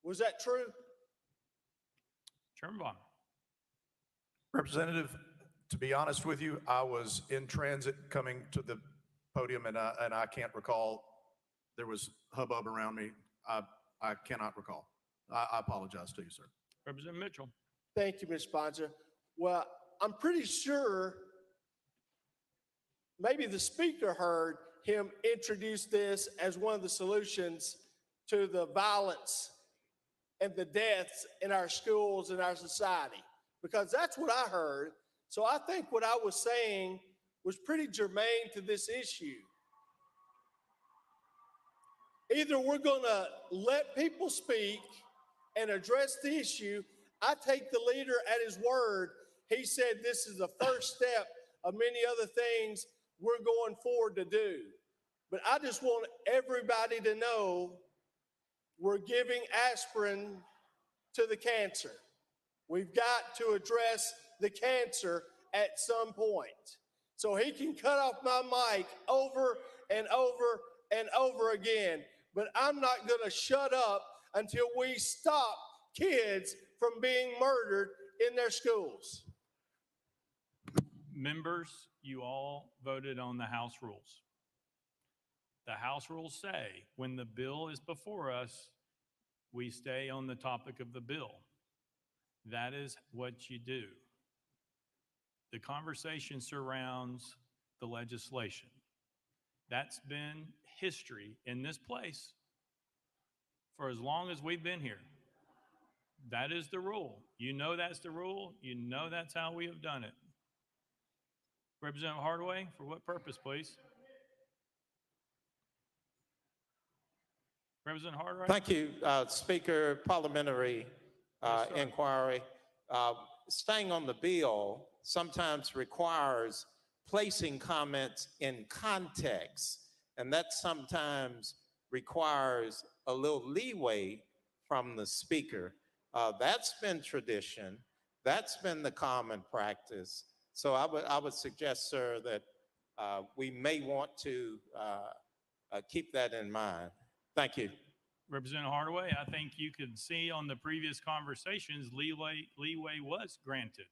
Was that true? Chairman Bond. Representative, to be honest with you, I was in transit coming to the podium, and I can't recall. There was hubbub around me. I cannot recall. I apologize to you, sir. Representative Mitchell. Thank you, Mr. Sponsor. Well, I'm pretty sure maybe the speaker heard him introduce this as one of the solutions to the violence and the deaths in our schools and our society, because that's what I heard. So I think what I was saying was pretty germane to this issue. Either we're going to let people speak and address the issue. I take the leader at his word. He said this is the first step of many other things we're going forward to do. But I just want everybody to know we're giving aspirin to the cancer. We've got to address the cancer at some point. So he can cut off my mic over and over and over again. But I'm not going to shut up until we stop kids from being murdered in their schools. Members, you all voted on the House rules. The House rules say when the bill is before us, we stay on the topic of the bill. That is what you do. The conversation surrounds the legislation. That's been history in this place for as long as we've been here. That is the rule. You know that's the rule. You know that's how we have done it. Representative Hardaway, for what purpose, please? Representative Hardaway. Thank you, Speaker. Parliamentary inquiry. Staying on the bill sometimes requires placing comments in context, and that sometimes requires a little leeway from the speaker. That's been tradition. That's been the common practice. So I would suggest, sir, that we may want to keep that in mind. Thank you. Representative Hardaway, I think you could see on the previous conversations, leeway was granted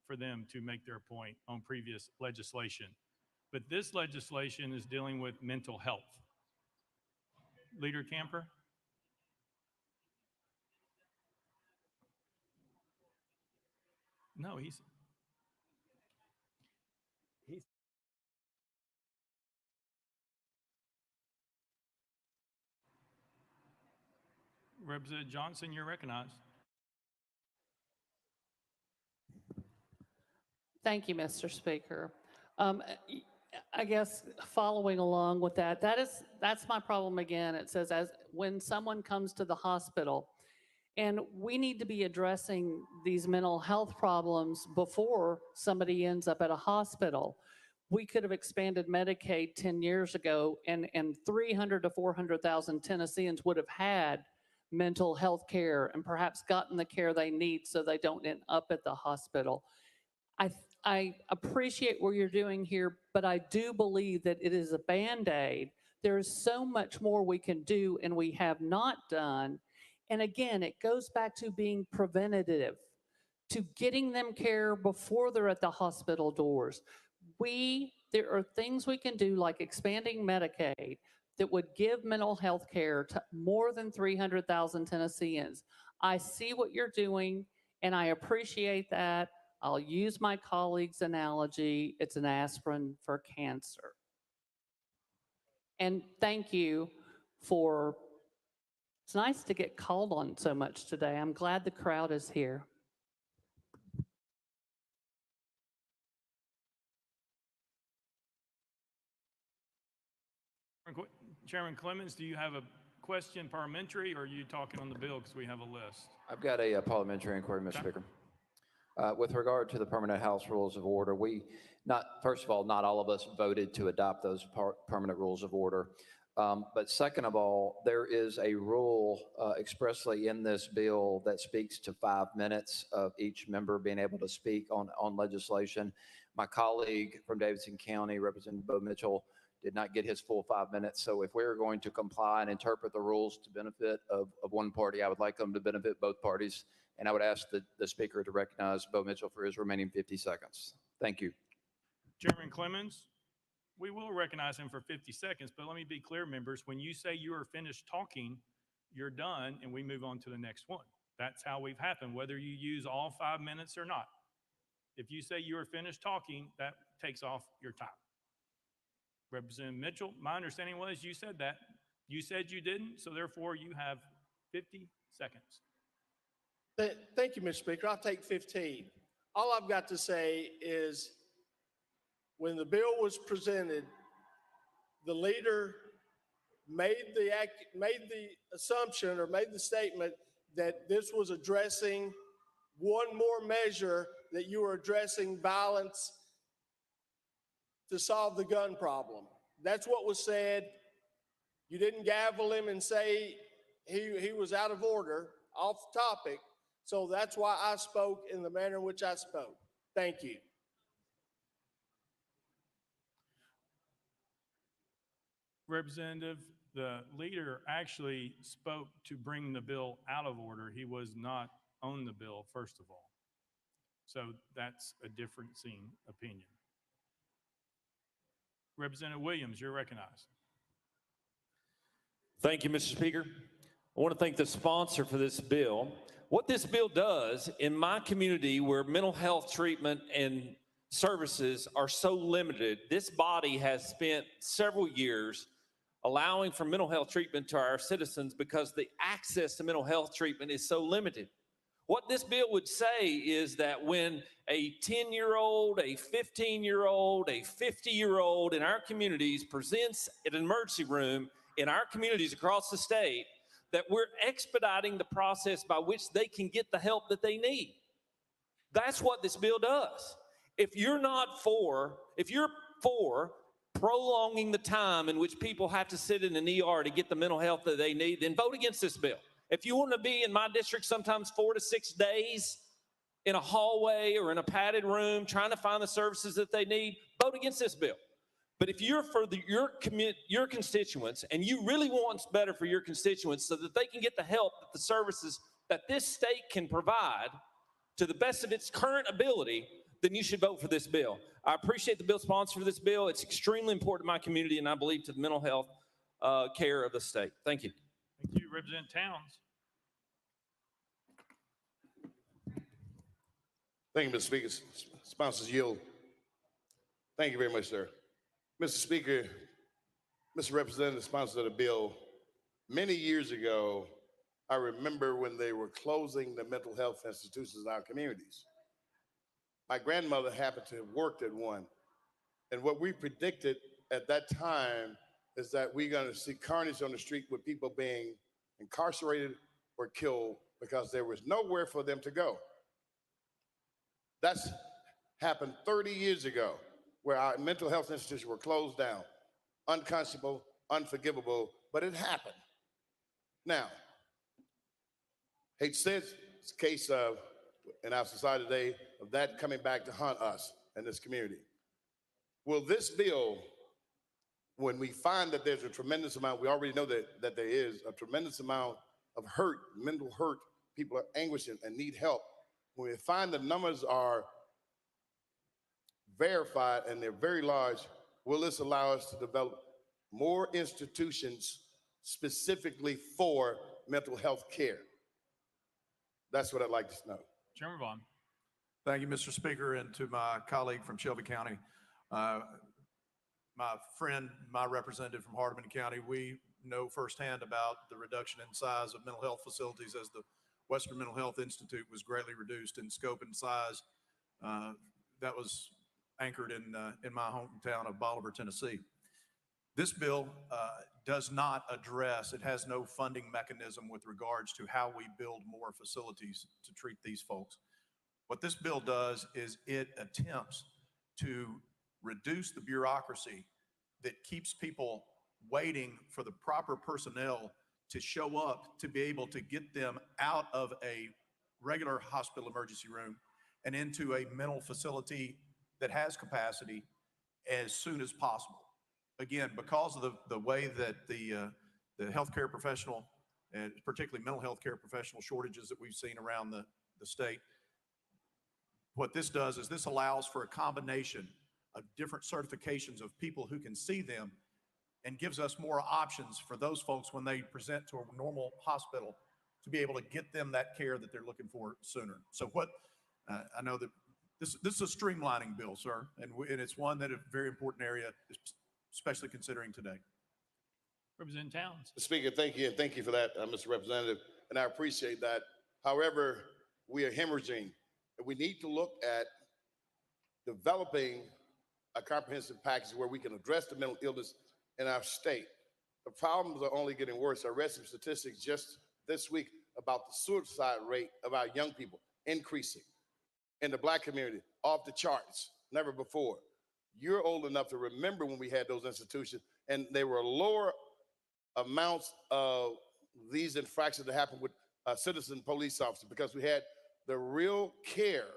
for them to make their point on previous legislation. But this legislation is dealing with mental health. Leader Camper? No, he's Representative Johnson, you're recognized. Thank you, Mr. Speaker. I guess following along with that's my problem again. It says as when someone comes to the hospital, and we need to be addressing these mental health problems before somebody ends up at a hospital. We could have expanded Medicaid 10 years ago, and 300 to 400,000 Tennesseans would have had mental health care and perhaps gotten the care they need so they don't end up at the hospital. I appreciate what you're doing here, but I do believe that it is a Band-Aid. There is so much more we can do and we have not done. And again, it goes back to being preventative, to getting them care before they're at the hospital doors. There are things we can do like expanding Medicaid that would give mental health care to more than 300,000 Tennesseans. I see what you're doing and I appreciate that. I'll use my colleague's analogy. It's an aspirin for cancer. And thank you for, it's nice to get called on so much today. I'm glad the crowd is here. Chairman Clemens, do you have a question parliamentary, or are you talking on the bill because we have a list? I've got a parliamentary inquiry, Mr. Speaker. With regard to the permanent House rules of order, first of all, not all of us voted to adopt those permanent rules of order. But second of all, there is a rule expressly in this bill that speaks to 5 minutes of each member being able to speak on legislation. My colleague from Davidson County, Representative Bo Mitchell, did not get his full 5 minutes. So if we're going to comply and interpret the rules to benefit of one party, I would like them to benefit both parties. And I would ask the Speaker to recognize Bo Mitchell for his remaining 50 seconds. Thank you. Chairman Clemens, we will recognize him for 50 seconds, but let me be clear, members, when you say you are finished talking, you're done and we move on to the next one. That's how we've happened, whether you use all 5 minutes or not. If you say you are finished talking, that takes off your time. Representative Mitchell, my understanding was you said that. You said you didn't, so therefore you have 50 seconds. Thank you, Mr. Speaker. I'll take 15. All I've got to say is when the bill was presented, the leader made the assumption or made the statement that this was addressing one more measure, that you were addressing violence to solve the gun problem. That's what was said. You didn't gavel him and say he was out of order, off topic. So that's why I spoke in the manner in which I spoke. Thank you. Representative, the leader actually spoke to bring the bill out of order. He was not on the bill, first of all. So that's a differencing opinion. Representative Williams, you're recognized. Thank you, Mr. Speaker. I want to thank the sponsor for this bill. What this bill does in my community, where mental health treatment and services are so limited, this body has spent several years allowing for mental health treatment to our citizens because the access to mental health treatment is so limited. What this bill would say is that when a 10-year-old, a 15-year-old, a 50-year-old in our communities presents at an emergency room in our communities across the state, that we're expediting the process by which they can get the help that they need. That's what this bill does. If you're for prolonging the time in which people have to sit in an ER to get the mental health that they need, then vote against this bill. If you want to be in my district sometimes 4 to 6 days in a hallway or in a padded room trying to find the services that they need, vote against this bill. But if you're for your constituents and you really want what's better for your constituents so that they can get the help, that the services that this state can provide to the best of its current ability, then you should vote for this bill. I appreciate the bill sponsor for this bill. It's extremely important to my community and I believe to the mental health care of the state. Thank you. Thank you, Representative Towns. Thank you, Mr. Speaker. Sponsors yield. Thank you very much, sir. Mr. Speaker, Mr. Representative, sponsor of the bill, many years ago, I remember when they were closing the mental health institutions in our communities. My grandmother happened to have worked at one. And what we predicted at that time is that we're going to see carnage on the street with people being incarcerated or killed because there was nowhere for them to go. That's happened 30 years ago, where our mental health institutions were closed down. Unconscionable, unforgivable, but it happened. Now, hate to say it's a case of, in our society today, of that coming back to haunt us in this community. Will this bill, when we find that there's a tremendous amount, we already know that there is a tremendous amount of hurt, mental hurt. People are anguished and need help. When we find the numbers are verified and they're very large, will this allow us to develop more institutions specifically for mental health care? That's what I'd like to know. Chairman Vaughn. Thank you, Mr. Speaker, and to my colleague from Shelby County. My friend, my representative from Hardeman County, we know firsthand about the reduction in size of mental health facilities as the Western Mental Health Institute was greatly reduced in scope and size. That was anchored in my hometown of Bolivar, Tennessee. This bill does not address, it has no funding mechanism with regards to how we build more facilities to treat these folks. What this bill does is it attempts to reduce the bureaucracy that keeps people waiting for the proper personnel to show up to be able to get them out of a regular hospital emergency room and into a mental facility that has capacity as soon as possible. Again, because of the way that the healthcare professional, and particularly mental health care professional shortages that we've seen around the state, what this does is this allows for a combination of different certifications of people who can see them and gives us more options for those folks when they present to a normal hospital to be able to get them that care that they're looking for sooner. So what, I know that this is a streamlining bill, sir, and it's one that is a very important area, especially considering today. Representative Towns. Speaker, thank you, and thank you for that, Mr. Representative, and I appreciate that. However, we are hemorrhaging, and we need to look at developing a comprehensive package where we can address the mental illness in our state. The problems are only getting worse. I read some statistics just this week about the suicide rate of our young people increasing. In the Black community, off the charts, never before. You're old enough to remember when we had those institutions, and they were lower amounts of these infractions that happened with citizen police officers because we had the real care.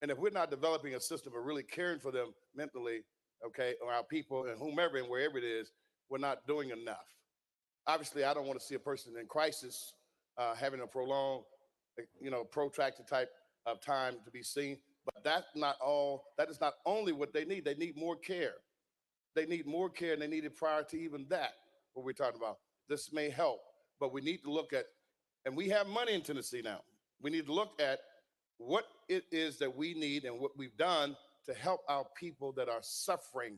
And if we're not developing a system of really caring for them mentally, okay, or our people and whomever and wherever it is, we're not doing enough. Obviously, I don't want to see a person in crisis having a prolonged, protracted type of time to be seen. But that's not all. That is not only what they need. They need more care. They need more care, and they need it prior to even that, what we're talking about. This may help, but we need to look at, and we have money in Tennessee now. We need to look at what it is that we need and what we've done to help our people that are suffering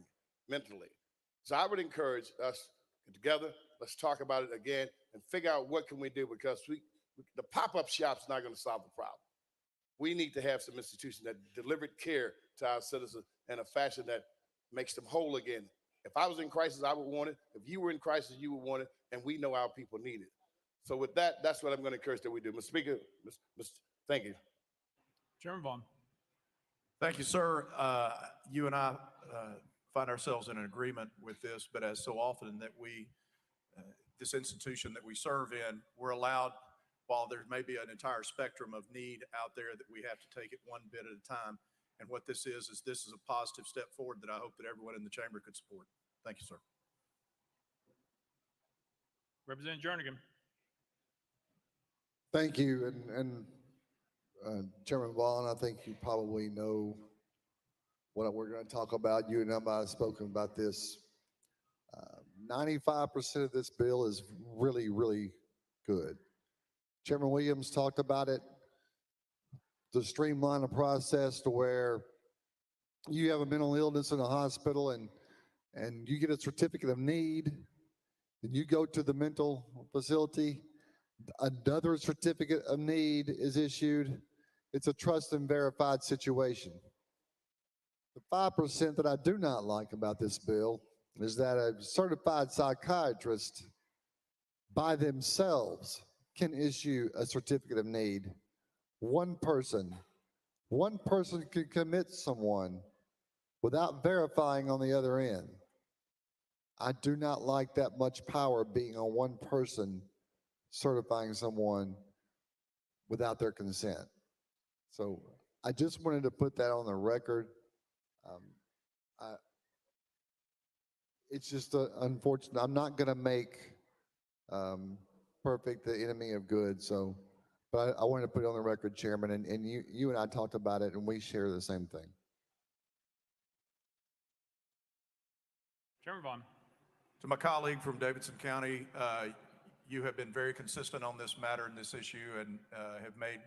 mentally. So I would encourage us to get together, let's talk about it again and figure out what can we do, because the pop-up shop's not going to solve the problem. We need to have some institutions that delivered care to our citizens in a fashion that makes them whole again. If I was in crisis, I would want it. If you were in crisis, you would want it, and we know our people need it. So with that, that's what I'm going to encourage that we do. Mr. Speaker, thank you. Chairman Vaughn. Thank you, sir. You and I find ourselves in an agreement with this, but as so often that this institution that we serve in, we're allowed, while there may be an entire spectrum of need out there, that we have to take it one bit at a time. And what this is a positive step forward that I hope that everyone in the chamber could support. Thank you, sir. Representative Jernigan. Thank you. And Chairman Vaughn, I think you probably know what we're going to talk about. You and I have spoken about this. 95% of this bill is really, really good. Chairman Williams talked about it, to streamline the process to where you have a mental illness in a hospital and you get a certificate of need, and you go to the mental facility, another certificate of need is issued. It's a trust and verified situation. The 5% that I do not like about this bill is that a certified psychiatrist by themselves can issue a certificate of need. One person can commit someone without verifying on the other end. I do not like that much power being on one person certifying someone without their consent. So I just wanted to put that on the record. It's just unfortunate. I'm not going to make perfect, the enemy of good. So, but I wanted to put it on the record, Chairman, and you and I talked about it, and we share the same thing. Chairman Vaughn. To my colleague from Davidson County, you have been very consistent on this matter and this issue and have made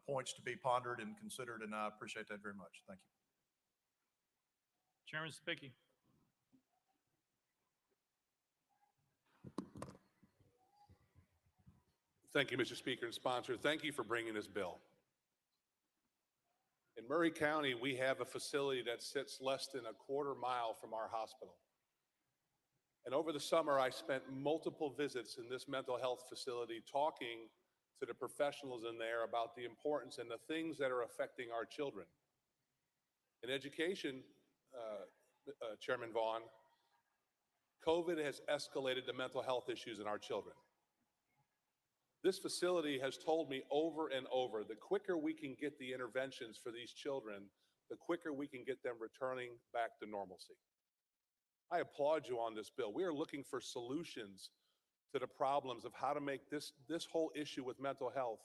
points to be pondered and considered, and I appreciate that very much. Thank you. Chairman Spicky. Thank you, Mr. Speaker and sponsor. Thank you for bringing this bill. In Murray County, we have a facility that sits less than a quarter mile from our hospital. And over the summer, I spent multiple visits in this mental health facility talking to the professionals in there about the importance and the things that are affecting our children. In education, Chairman Vaughn, COVID has escalated the mental health issues in our children. This facility has told me over and over, the quicker we can get the interventions for these children, the quicker we can get them returning back to normalcy. I applaud you on this bill. We are looking for solutions to the problems of how to make this whole issue with mental health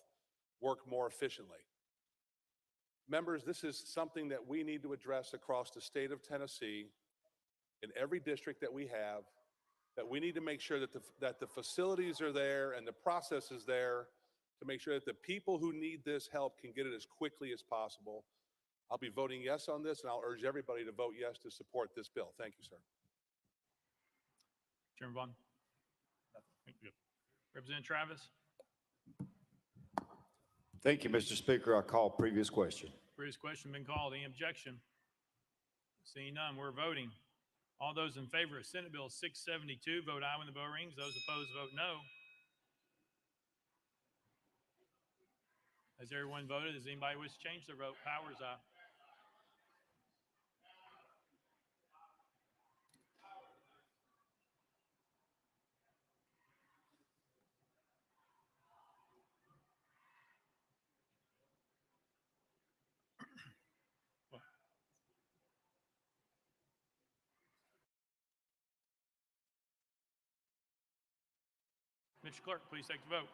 work more efficiently. Members, this is something that we need to address across the state of Tennessee in every district that we have, that we need to make sure that the facilities are there and the process is there to make sure that the people who need this help can get it as quickly as possible. I'll be voting yes on this, and I'll urge everybody to vote yes to support this bill. Thank you, sir. Chairman Vaughn. Thank you. Representative Travis. Thank you, Mr. Speaker. I call previous question. Previous question been called. Any objection? Seeing none, we're voting. All those in favor of Senate Bill 672, vote aye when the bell rings. Those opposed, vote no. Has everyone voted? Does anybody wish to change their vote? Powers aye. Mr. Clerk, please take the vote.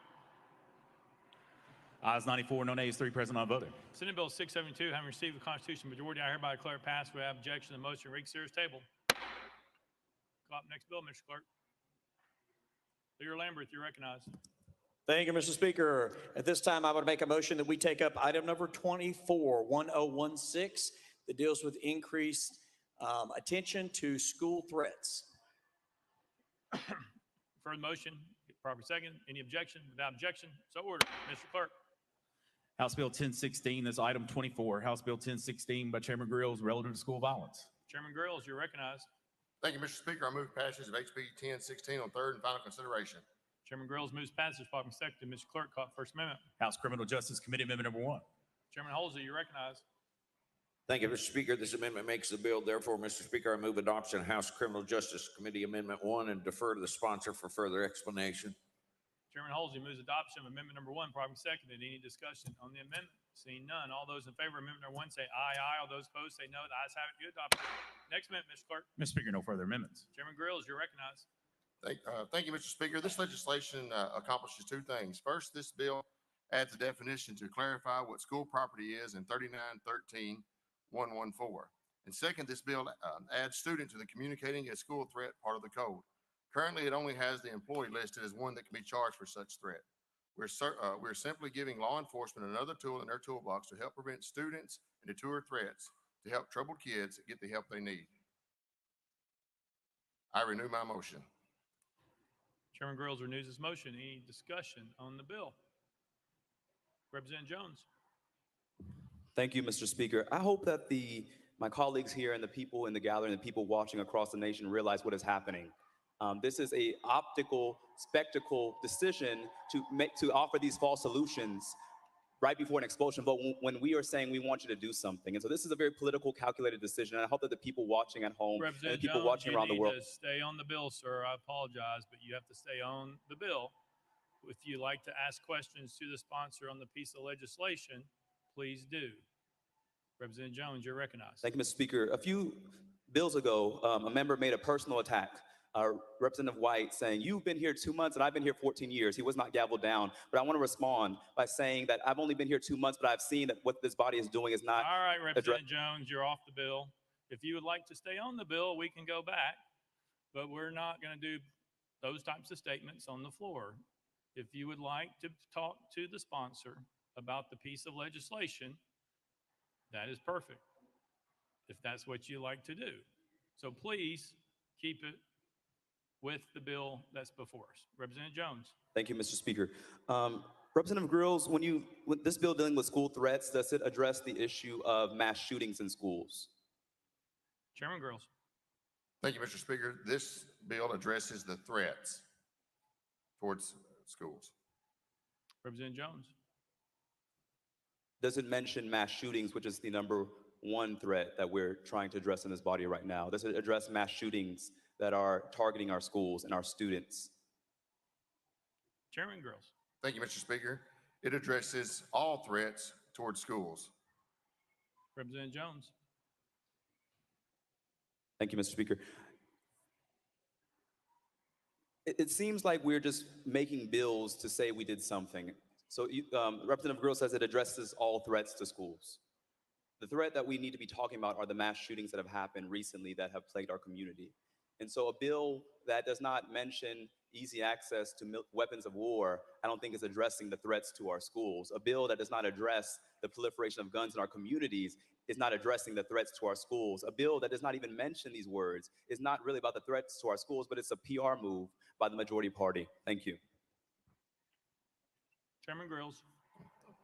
Ayes 94, no nays, 3 present, not voting. Senate Bill 672, having received the Constitution majority, I hereby declare it passed without objection. The motion reconsider is tabled. Call up next bill, Mr. Clerk. Leader Lambert, you're recognized. Thank you, Mr. Speaker. At this time, I would make a motion that we take up item number 24, 1016, that deals with increased attention to school threats. For the motion, proper second. Any objection? Without objection, so ordered. Mr. Clerk. House Bill 1016, that's item 24. House Bill 1016 by Chairman Grills relative to school violence. Chairman Grills, you're recognized. Thank you, Mr. Speaker. I move passage of HB 1016 on third and final consideration. Chairman Grills moves passage, following second. Mr. Clerk, call First Amendment. House Criminal Justice Committee Amendment number 1. Chairman Halsey, you're recognized. Thank you, Mr. Speaker. This amendment makes the bill. Therefore, Mr. Speaker, I move adoption of House Criminal Justice Committee Amendment 1 and defer to the sponsor for further explanation. Chairman Halsey moves adoption of amendment number 1, properly seconded. Any discussion on the amendment? Seeing none, all those in favor of amendment number 1 say aye, aye. All those opposed say no. The ayes have it. You adopt it. Next amendment, Mr. Clerk. Mr. Speaker, no further amendments. Chairman Grills, you're recognized. Thank you, Mr. Speaker. This legislation accomplishes two things. First, this bill adds a definition to clarify what school property is in 3913-114. And second, this bill adds student to the communicating a school threat part of the code. Currently, it only has the employee listed as one that can be charged for such threat. We're simply giving law enforcement another tool in their toolbox to help prevent students and deter threats to help troubled kids get the help they need. I renew my motion. Chairman Grills renews his motion. Any discussion on the bill? Representative Jones. Thank you, Mr. Speaker. I hope that my colleagues here and the people in the gathering, the people watching across the nation realize what is happening. This is a optical spectacle decision to offer these false solutions right before an expulsion vote when we are saying we want you to do something. And so this is a very political, calculated decision. And I hope that the people watching at home and the people watching around the world. You need to stay on the bill, sir. I apologize, but you have to stay on the bill. If you like to ask questions to the sponsor on the piece of legislation, please do. Representative Jones, you're recognized. Thank you, Mr. Speaker. A few bills ago, a member made a personal attack Representative White saying, you've been here 2 months and I've been here 14 years. He was not gavelled down. But I want to respond by saying that I've only been here 2 months, but I've seen that what this body is doing is not. All right, Representative Jones, you're off the bill. If you would like to stay on the bill, we can go back, but we're not going to do those types of statements on the floor. If you would like to talk to the sponsor about the piece of legislation, that is perfect, if that's what you like to do. So please keep it with the bill that's before us. Representative Jones. Thank you, Mr. Speaker. Representative Grills, with this bill dealing with school threats, does it address the issue of mass shootings in schools? Chairman Grills. Thank you, Mr. Speaker. This bill addresses the threats towards schools. Representative Jones. Does it mention mass shootings, which is the #1 threat that we're trying to address in this body right now? Does it address mass shootings that are targeting our schools and our students? Chairman Grills. Thank you, Mr. Speaker. It addresses all threats towards schools. Representative Jones. Thank you, Mr. Speaker. It seems like we're just making bills to say we did something. So Representative Grills says it addresses all threats to schools. The threat that we need to be talking about are the mass shootings that have happened recently that have plagued our community. And so a bill that does not mention easy access to weapons of war, I don't think is addressing the threats to our schools. A bill that does not address the proliferation of guns in our communities is not addressing the threats to our schools. A bill that does not even mention these words is not really about the threats to our schools, but it's a PR move by the majority party. Thank you. Chairman Grills.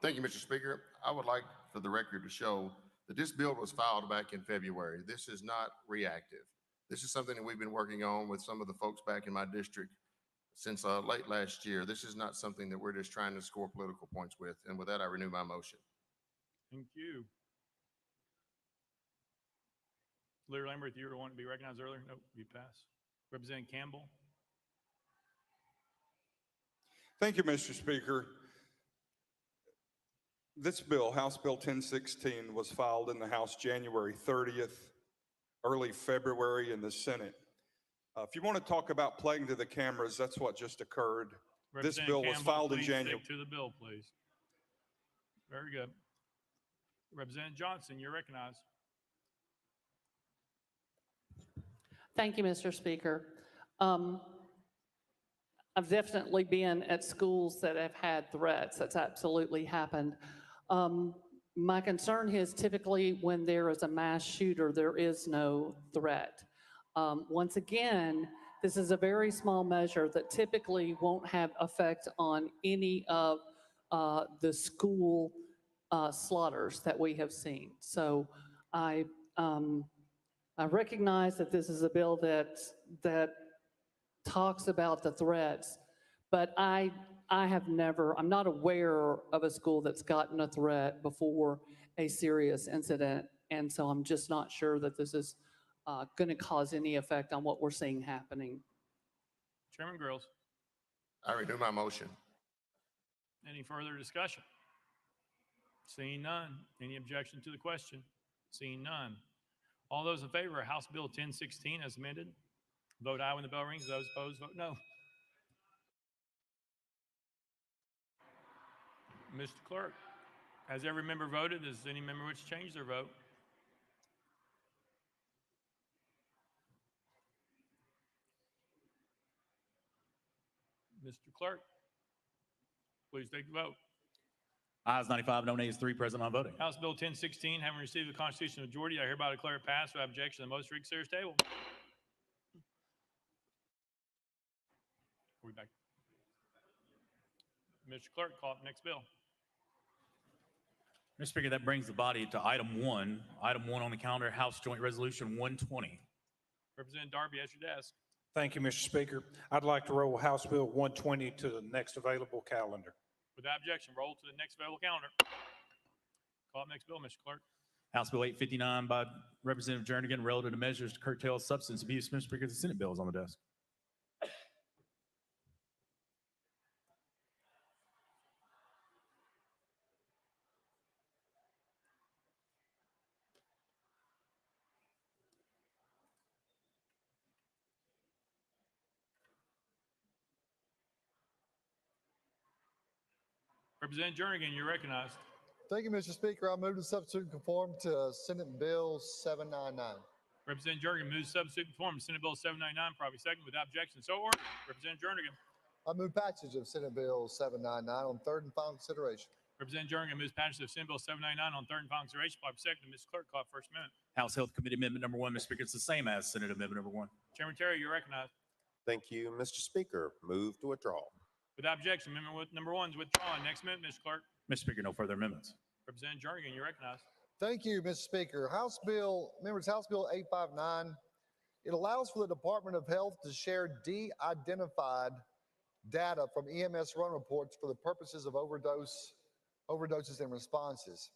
Thank you, Mr. Speaker. I would like for the record to show that this bill was filed back in February. This is not reactive. This is something that we've been working on with some of the folks back in my district since late last year. This is not something that we're just trying to score political points with. And with that, I renew my motion. Thank you. Leader Lambert, you were wanting to be recognized earlier? Nope, you pass. Representative Campbell. Thank you, Mr. Speaker. This bill, House Bill 1016, was filed in the House January 30th, early February in the Senate. If you want to talk about playing to the cameras, that's what just occurred. This bill was filed in January. Stick to the bill, please. Very good. Representative Johnson, you're recognized. Thank you, Mr. Speaker. I've definitely been at schools that have had threats. That's absolutely happened. My concern is typically when there is a mass shooter, there is no threat. Once again, this is a very small measure that typically won't have effect on any of the school slaughters that we have seen. So I recognize that this is a bill that talks about the threats, but I'm not aware of a school that's gotten a threat before a serious incident, and so I'm just not sure that this is going to cause any effect on what we're seeing happening. Chairman Grills. I renew my motion. Any further discussion? Seeing none. Any objection to the question? Seeing none. All those in favor of House Bill 1016 as amended, vote aye when the bell rings. Those opposed, vote no. Mr. Clerk, has every member voted? Does any member wish to change their vote? Mr. Clerk, please take the vote. Ayes 95, no nays 3, present not voting. House Bill 1016, having received the constitutional majority, I hereby declare it passed without objection. The most reconsidered table. We'll be back. Mr. Clerk, call up the next bill. Mr. Speaker, that brings the body to item 1. Item 1 on the calendar, House Joint Resolution 120. Representative Darby, at your desk. Thank you, Mr. Speaker. I'd like to roll House Bill 120 to the next available calendar. Without objection, roll to the next available calendar. Call up next bill, Mr. Clerk. House Bill 859 by Representative Jernigan, relative to measures to curtail substance abuse. Mr. Speaker, the Senate bill is on the desk. Representative Jernigan, you're recognized. Thank you, Mr. Speaker. I move to substitute and conform to Senate Bill 799. Representative Jernigan moves substitute and conform to Senate Bill 799, probably second without objection. So ordered. Representative Jernigan. I move passage of Senate Bill 799 on third and final consideration. Representative Jernigan moves passage of Senate Bill 799 on third and final consideration, probably second. Ms. Clerk, call first amendment. House Health Committee Amendment number 1, Mr. Speaker. It's the same as Senate Amendment number 1. Chairman Terry, you're recognized. Thank you, Mr. Speaker. Move to withdraw. Without objection, amendment number 1 is withdrawn. Next amendment, Mr. Clerk. Mr. Speaker, no further amendments. Representative Jernigan, you're recognized. Thank you, Mr. Speaker. House Bill 859. It allows for the Department of Health to share de-identified data from EMS run reports for the purposes of overdoses and responses.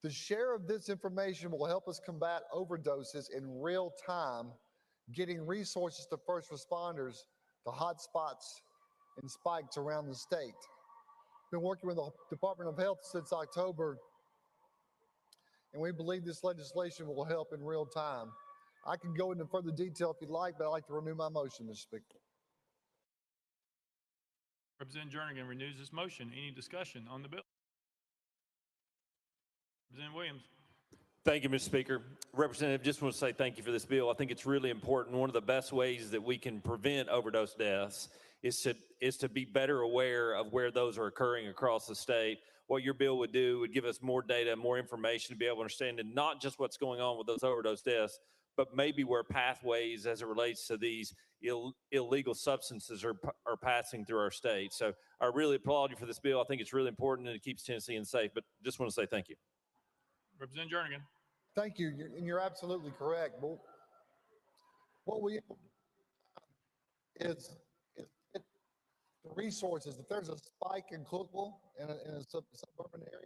The share of this information will help us combat overdoses in real time, getting resources to first responders to hot spots and spikes around the state. Been working with the Department of Health since October, and we believe this legislation will help in real time. I can go into further detail if you'd like, but I'd like to renew my motion, Mr. Speaker. Representative Jernigan renews his motion. Any discussion on the bill? Representative Williams. Thank you, Mr. Speaker. Representative, just want to say thank you for this bill. I think it's really important. One of the best ways that we can prevent overdose deaths is to be better aware of where those are occurring across the state. What your bill would do would give us more data, more information to be able to understand and not just what's going on with those overdose deaths, but maybe where pathways as it relates to these illegal substances are passing through our state. So I really applaud you for this bill. I think it's really important and it keeps Tennessee safe, but just want to say thank you. Representative Jernigan. Thank you, and you're absolutely correct. But what we is the resources. If there's a spike in Cookville in a suburban area,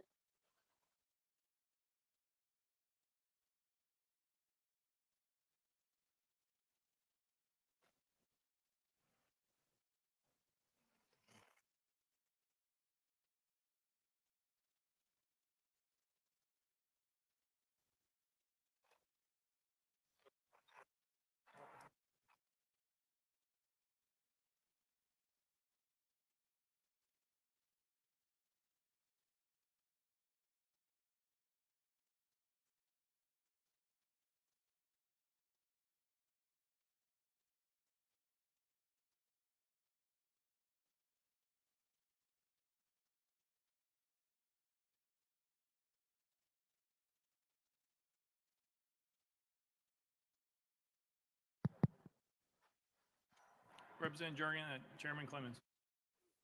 Representative Jernigan, Chairman Clemens.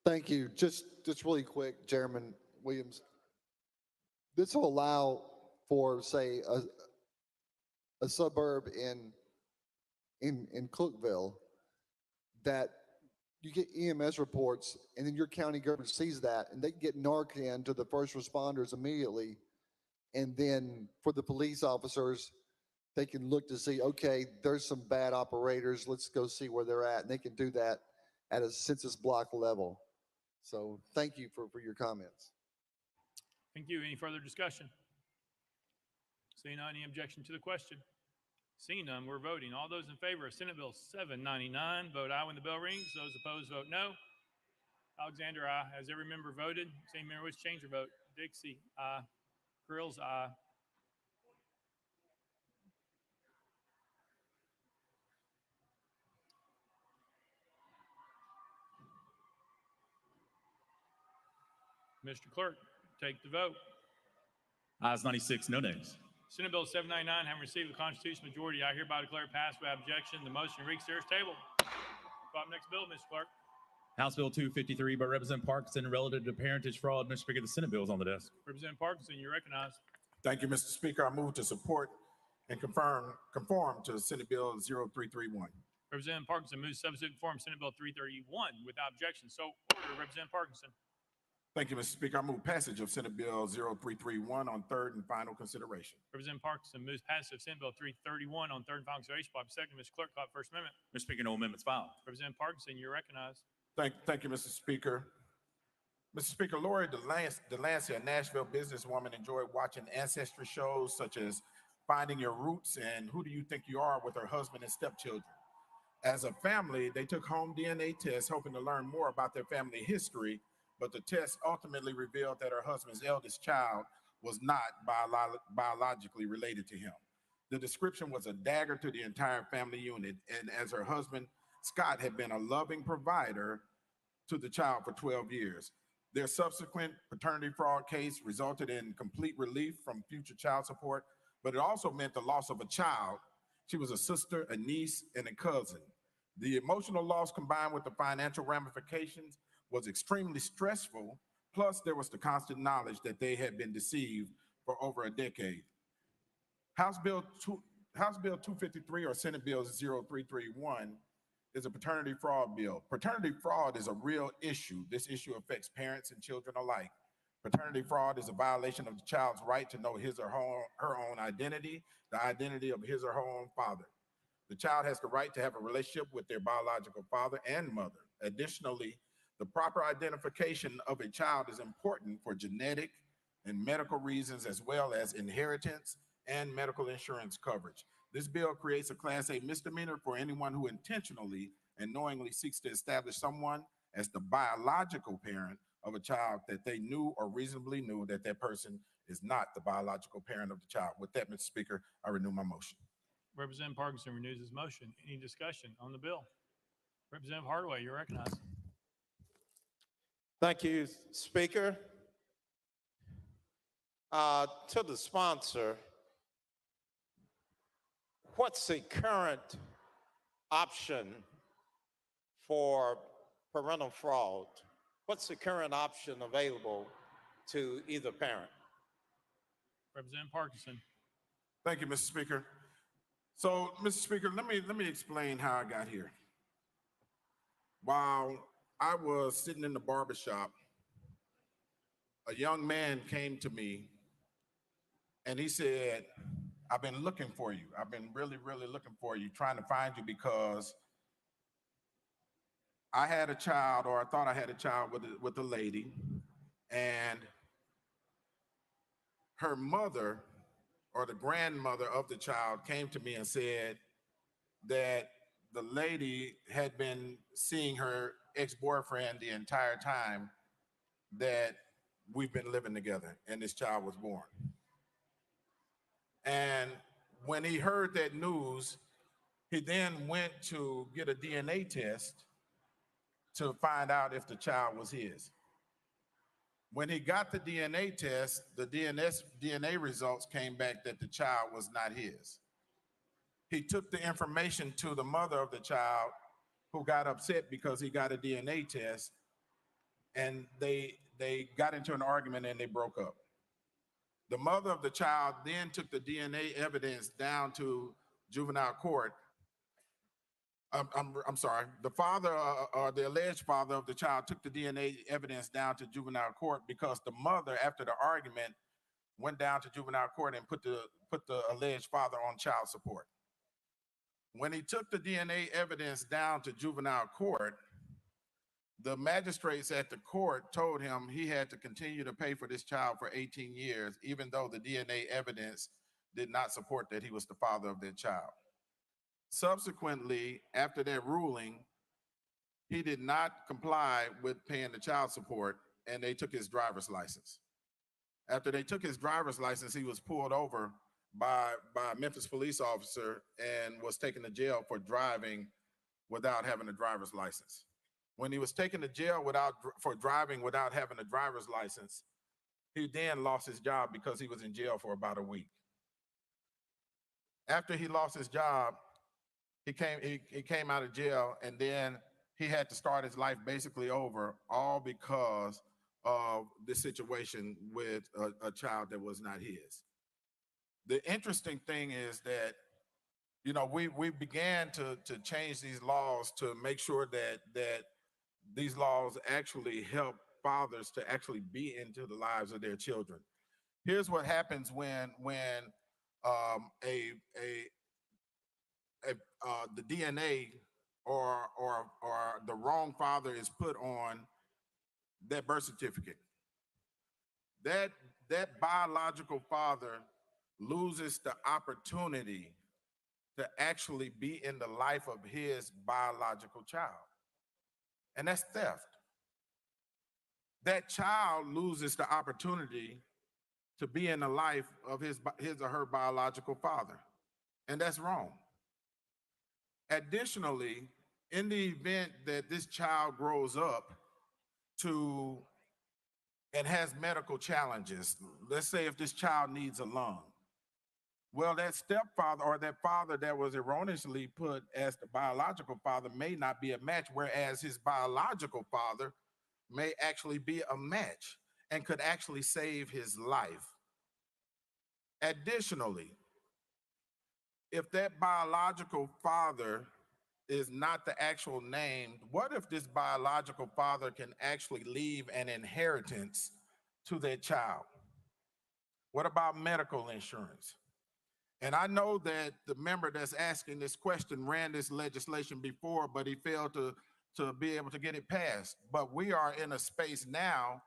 thank you. Just really quick, Chairman Williams. This will allow for, say, a suburb in Cookville that you get EMS reports, and then your county government sees that, and they get Narcan to the first responders immediately, and then for the police officers, they can look to see, okay, there's some bad operators. Let's go see where they're at. And they can do that at a census block level. So thank you for your comments. Thank you. Any further discussion? Seeing none, any objection to the question? Seeing none, we're voting. All those in favor of Senate Bill 799, vote aye when the bell rings. Those opposed, vote no. Alexander, aye. Has every member voted? Same member wish to change their vote. Dixie, aye. Grills, aye. Mr. Clerk, take the vote. Ayes 96, no nays. Senate Bill 799, having received the constitutional majority, I hereby declare passed without objection. The motion reeks there is tabled. Call up next bill, Mr. Clerk. House Bill 253 by Representative Parkinson relative to parentage fraud. Mr. Speaker, the Senate bill is on the desk. Representative Parkinson, you're recognized. Thank you, Mr. Speaker. I move to support and conform to Senate Bill 0331. Representative Parkinson moves substitute form Senate Bill 331 without objection. So ordered. Representative Parkinson. Thank you, Mr. Speaker. I move passage of Senate Bill 0331 on third and final consideration. Representative Parkinson moves passage of Senate Bill 331 on third and final consideration. Second, Mr. Clerk, call First Amendment. Mr. Speaker, no amendments filed. Representative Parkinson, you're recognized. Thank you, Mr. Speaker. Mr. Speaker, Gloria Johnson, a Nashville businesswoman, enjoyed watching ancestry shows such as Finding Your Roots and Who Do You Think You Are with her husband and stepchildren. As a family, they took home DNA tests, hoping to learn more about their family history but the test ultimately revealed that her husband's eldest child was not biologically related to him. The description was a dagger to the entire family unit, and as her husband, Scott, had been a loving provider to the child for 12 years. Their subsequent paternity fraud case resulted in complete relief from future child support, but it also meant the loss of a child. She was a sister, a niece, and a cousin. The emotional loss combined with the financial ramifications was extremely stressful. Plus, there was the constant knowledge that they had been deceived for over a decade. House Bill 253 or Senate Bill 0331 is a paternity fraud bill. Paternity fraud is a real issue. This issue affects parents and children alike. Paternity fraud is a violation of the child's right to know his or her own identity, the identity of his or her own father. The child has the right to have a relationship with their biological father and mother. Additionally, the proper identification of a child is important for genetic and medical reasons, as well as inheritance and medical insurance coverage. This bill creates a Class A misdemeanor for anyone who intentionally and knowingly seeks to establish someone as the biological parent of a child that they knew or reasonably knew that that person is not the biological parent of the child. With that, Mr. Speaker, I renew my motion. Representative Parkinson renews his motion. Any discussion on the bill? Representative Hardaway, you're recognized. Thank you, Speaker. To the sponsor, what's the current option for parental fraud? What's the current option available to either parent? Representative Parkinson. Thank you, Mr. Speaker. So, Mr. Speaker, let me explain how I got here. While I was sitting in the barbershop, a young man came to me and he said, I've been looking for you. I've been really, really looking for you, trying to find you because I had a child, or I thought I had a child with a lady, and her mother or the grandmother of the child came to me and said that the lady had been seeing her ex-boyfriend the entire time that we've been living together and this child was born. And when he heard that news, he then went to get a DNA test to find out if the child was his. When he got the DNA test, the DNA results came back that the child was not his. He took the information to the mother of the child, who got upset because he got a DNA test, and they got into an argument and they broke up. The mother of the child then took the DNA evidence down to juvenile court. I'm sorry. The father or the alleged father of the child took the DNA evidence down to juvenile court because the mother, after the argument, went down to juvenile court and put the alleged father on child support. When he took the DNA evidence down to juvenile court, the magistrates at the court told him he had to continue to pay for this child for 18 years, even though the DNA evidence did not support that he was the father of their child. Subsequently, after that ruling, he did not comply with paying the child support, and they took his driver's license. After they took his driver's license, he was pulled over by a Memphis police officer and was taken to jail for driving without having a driver's license. When he was taken to jail for driving without having a driver's license, he then lost his job because he was in jail for about a week. After he lost his job, he came out of jail, and then he had to start his life basically over, all because of this situation with a child that was not his. The interesting thing is that, you know, we began to change these laws to make sure that these laws actually help fathers to actually be into the lives of their children. Here's what happens when the DNA or the wrong father is put on that birth certificate. That biological father loses the opportunity to actually be in the life of his biological child. And that's theft. that child loses the opportunity to be in the life of his or her biological father. And that's wrong. Additionally, in the event that this child grows up and has medical challenges, let's say if this child needs a lung, well, that stepfather or that father that was erroneously put as the biological father may not be a match, whereas his biological father may actually be a match and could actually save his life. Additionally, if that biological father is not the actual name, what if this biological father can actually leave an inheritance to their child? What about medical insurance? And I know that the member that's asking this question ran this legislation before, but he failed to be able to get it passed. But we are in a space now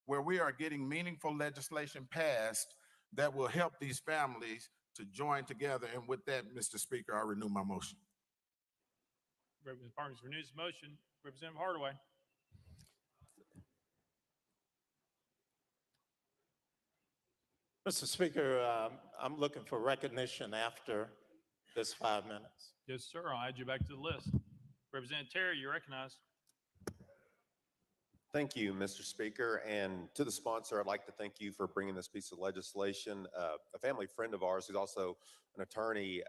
where we are getting meaningful legislation passed that will help these families to join together. And with that, Mr. Speaker, I renew my motion. Representative Parton's renews his motion. Representative Hardaway. Mr. Speaker, I'm looking for recognition after this 5 minutes. Yes, sir. I'll add you back to the list. Representative Terry, you're recognized. Thank you, Mr. Speaker. And to the sponsor, I'd like to thank you for bringing this piece of legislation. A family friend of ours who's also an attorney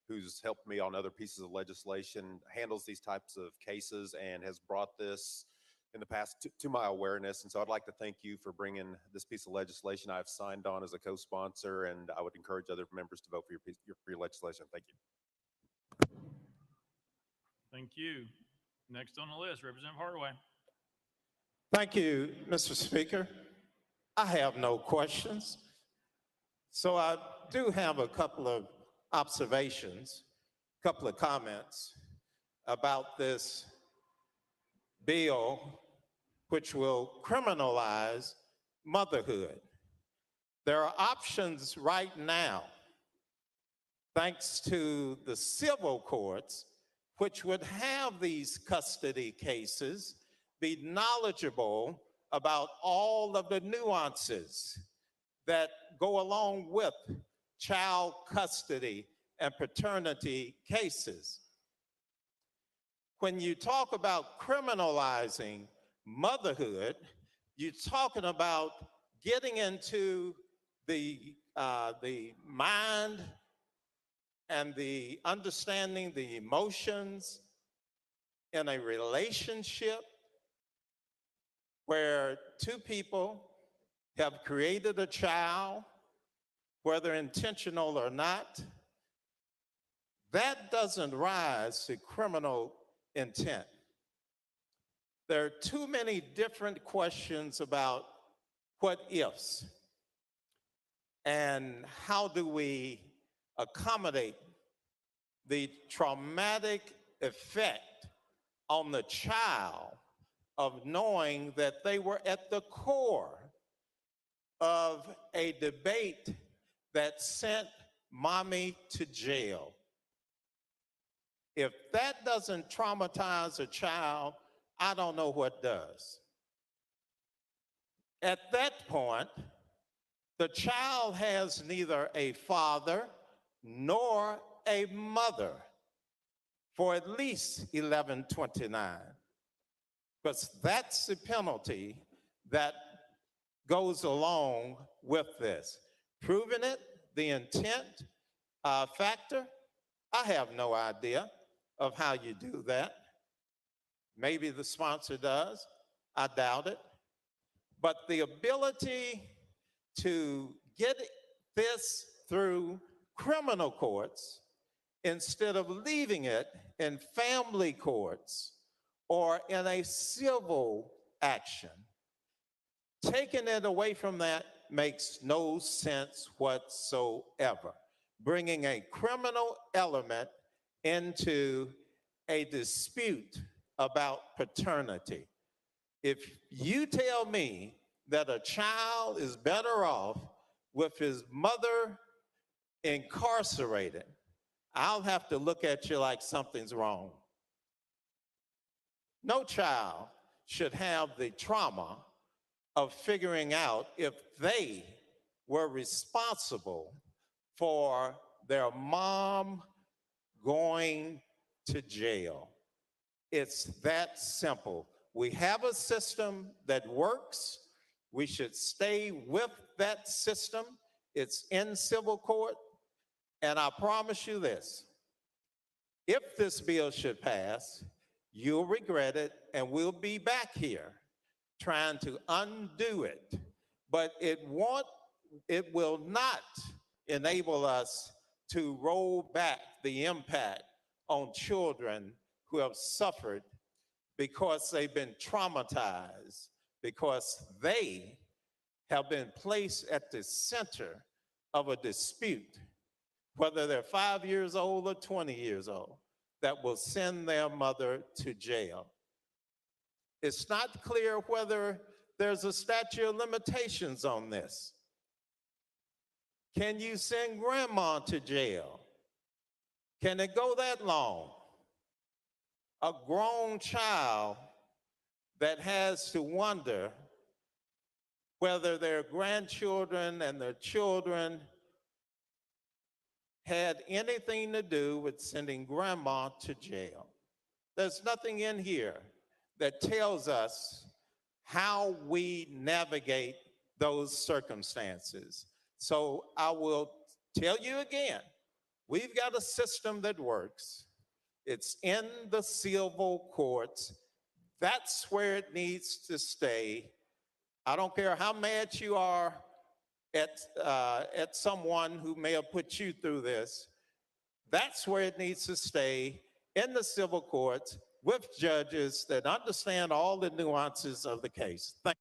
who's helped me on other pieces of legislation, handles these types of cases and has brought this in the past to my awareness. And so I'd like to thank you for bringing this piece of legislation. I've signed on as a co-sponsor, and I would encourage other members to vote for your legislation. Thank you. Thank you. Next on the list, Representative Hardaway. Thank you, Mr. Speaker. I have no questions. So I do have a couple of observations, a couple of comments about this bill, which will criminalize motherhood. There are options right now, thanks to the civil courts, which would have these custody cases, be knowledgeable about all of the nuances that go along with child custody and paternity cases. When you talk about criminalizing motherhood, you're talking about getting into the mind and the understanding the emotions in a relationship where two people have created a child, whether intentional or not. That doesn't rise to criminal intent. There are too many different questions about what ifs and how do we accommodate the traumatic effect on the child of knowing that they were at the core of a debate that sent mommy to jail. If that doesn't traumatize a child, I don't know what does. At that point, the child has neither a father nor a mother for at least 1129. Because that's the penalty that goes along with this. Proving it, the intent factor, I have no idea of how you do that. Maybe the sponsor does, I doubt it. But the ability to get this through criminal courts instead of leaving it in family courts or in a civil action, taking it away from that makes no sense whatsoever. Bringing a criminal element into a dispute about paternity. If you tell me that a child is better off with his mother incarcerated, I'll have to look at you like something's wrong. No child should have the trauma of figuring out if they were responsible for their mom going to jail. It's that simple. We have a system that works. We should stay with that system. It's in civil court. And I promise you this, if this bill should pass, you'll regret it, and we'll be back here trying to undo it. But it will not enable us to roll back the impact on children who have suffered because they've been traumatized, because they have been placed at the center of a dispute, whether they're 5 years old or 20 years old, that will send their mother to jail. It's not clear whether there's a statute of limitations on this. Can you send grandma to jail? Can it go that long? A grown child that has to wonder whether their grandchildren and their children had anything to do with sending grandma to jail. There's nothing in here that tells us how we navigate those circumstances. So I will tell you again, we've got a system that works. It's in the civil courts. That's where it needs to stay. I don't care how mad you are at someone who may have put you through this. That's where it needs to stay, in the civil courts with judges that understand all the nuances of the case. Thank you.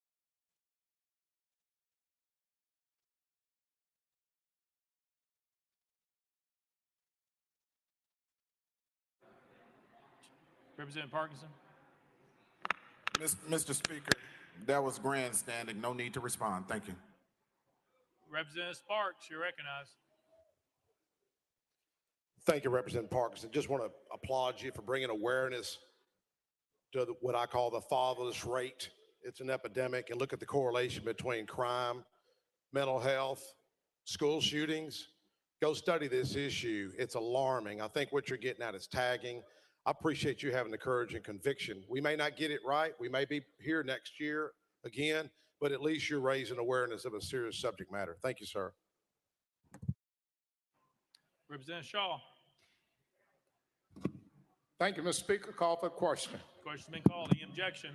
Representative Parkinson. Mr. Speaker, that was grandstanding. No need to respond. Thank you. Representative Sparks, you're recognized. Thank you, Representative Parkinson. Just want to applaud you for bringing awareness to what I call the fatherless rate. It's an epidemic, and look at the correlation between crime, mental health, school shootings. Go study this issue. It's alarming. I think what you're getting at is tagging. I appreciate you having the courage and conviction. We may not get it right. We may be here next year again, but at least you're raising awareness of a serious subject matter. Thank you, sir. Representative Shaw. Thank you, Mr. Speaker. Call for the question. Question's been called. Any objection?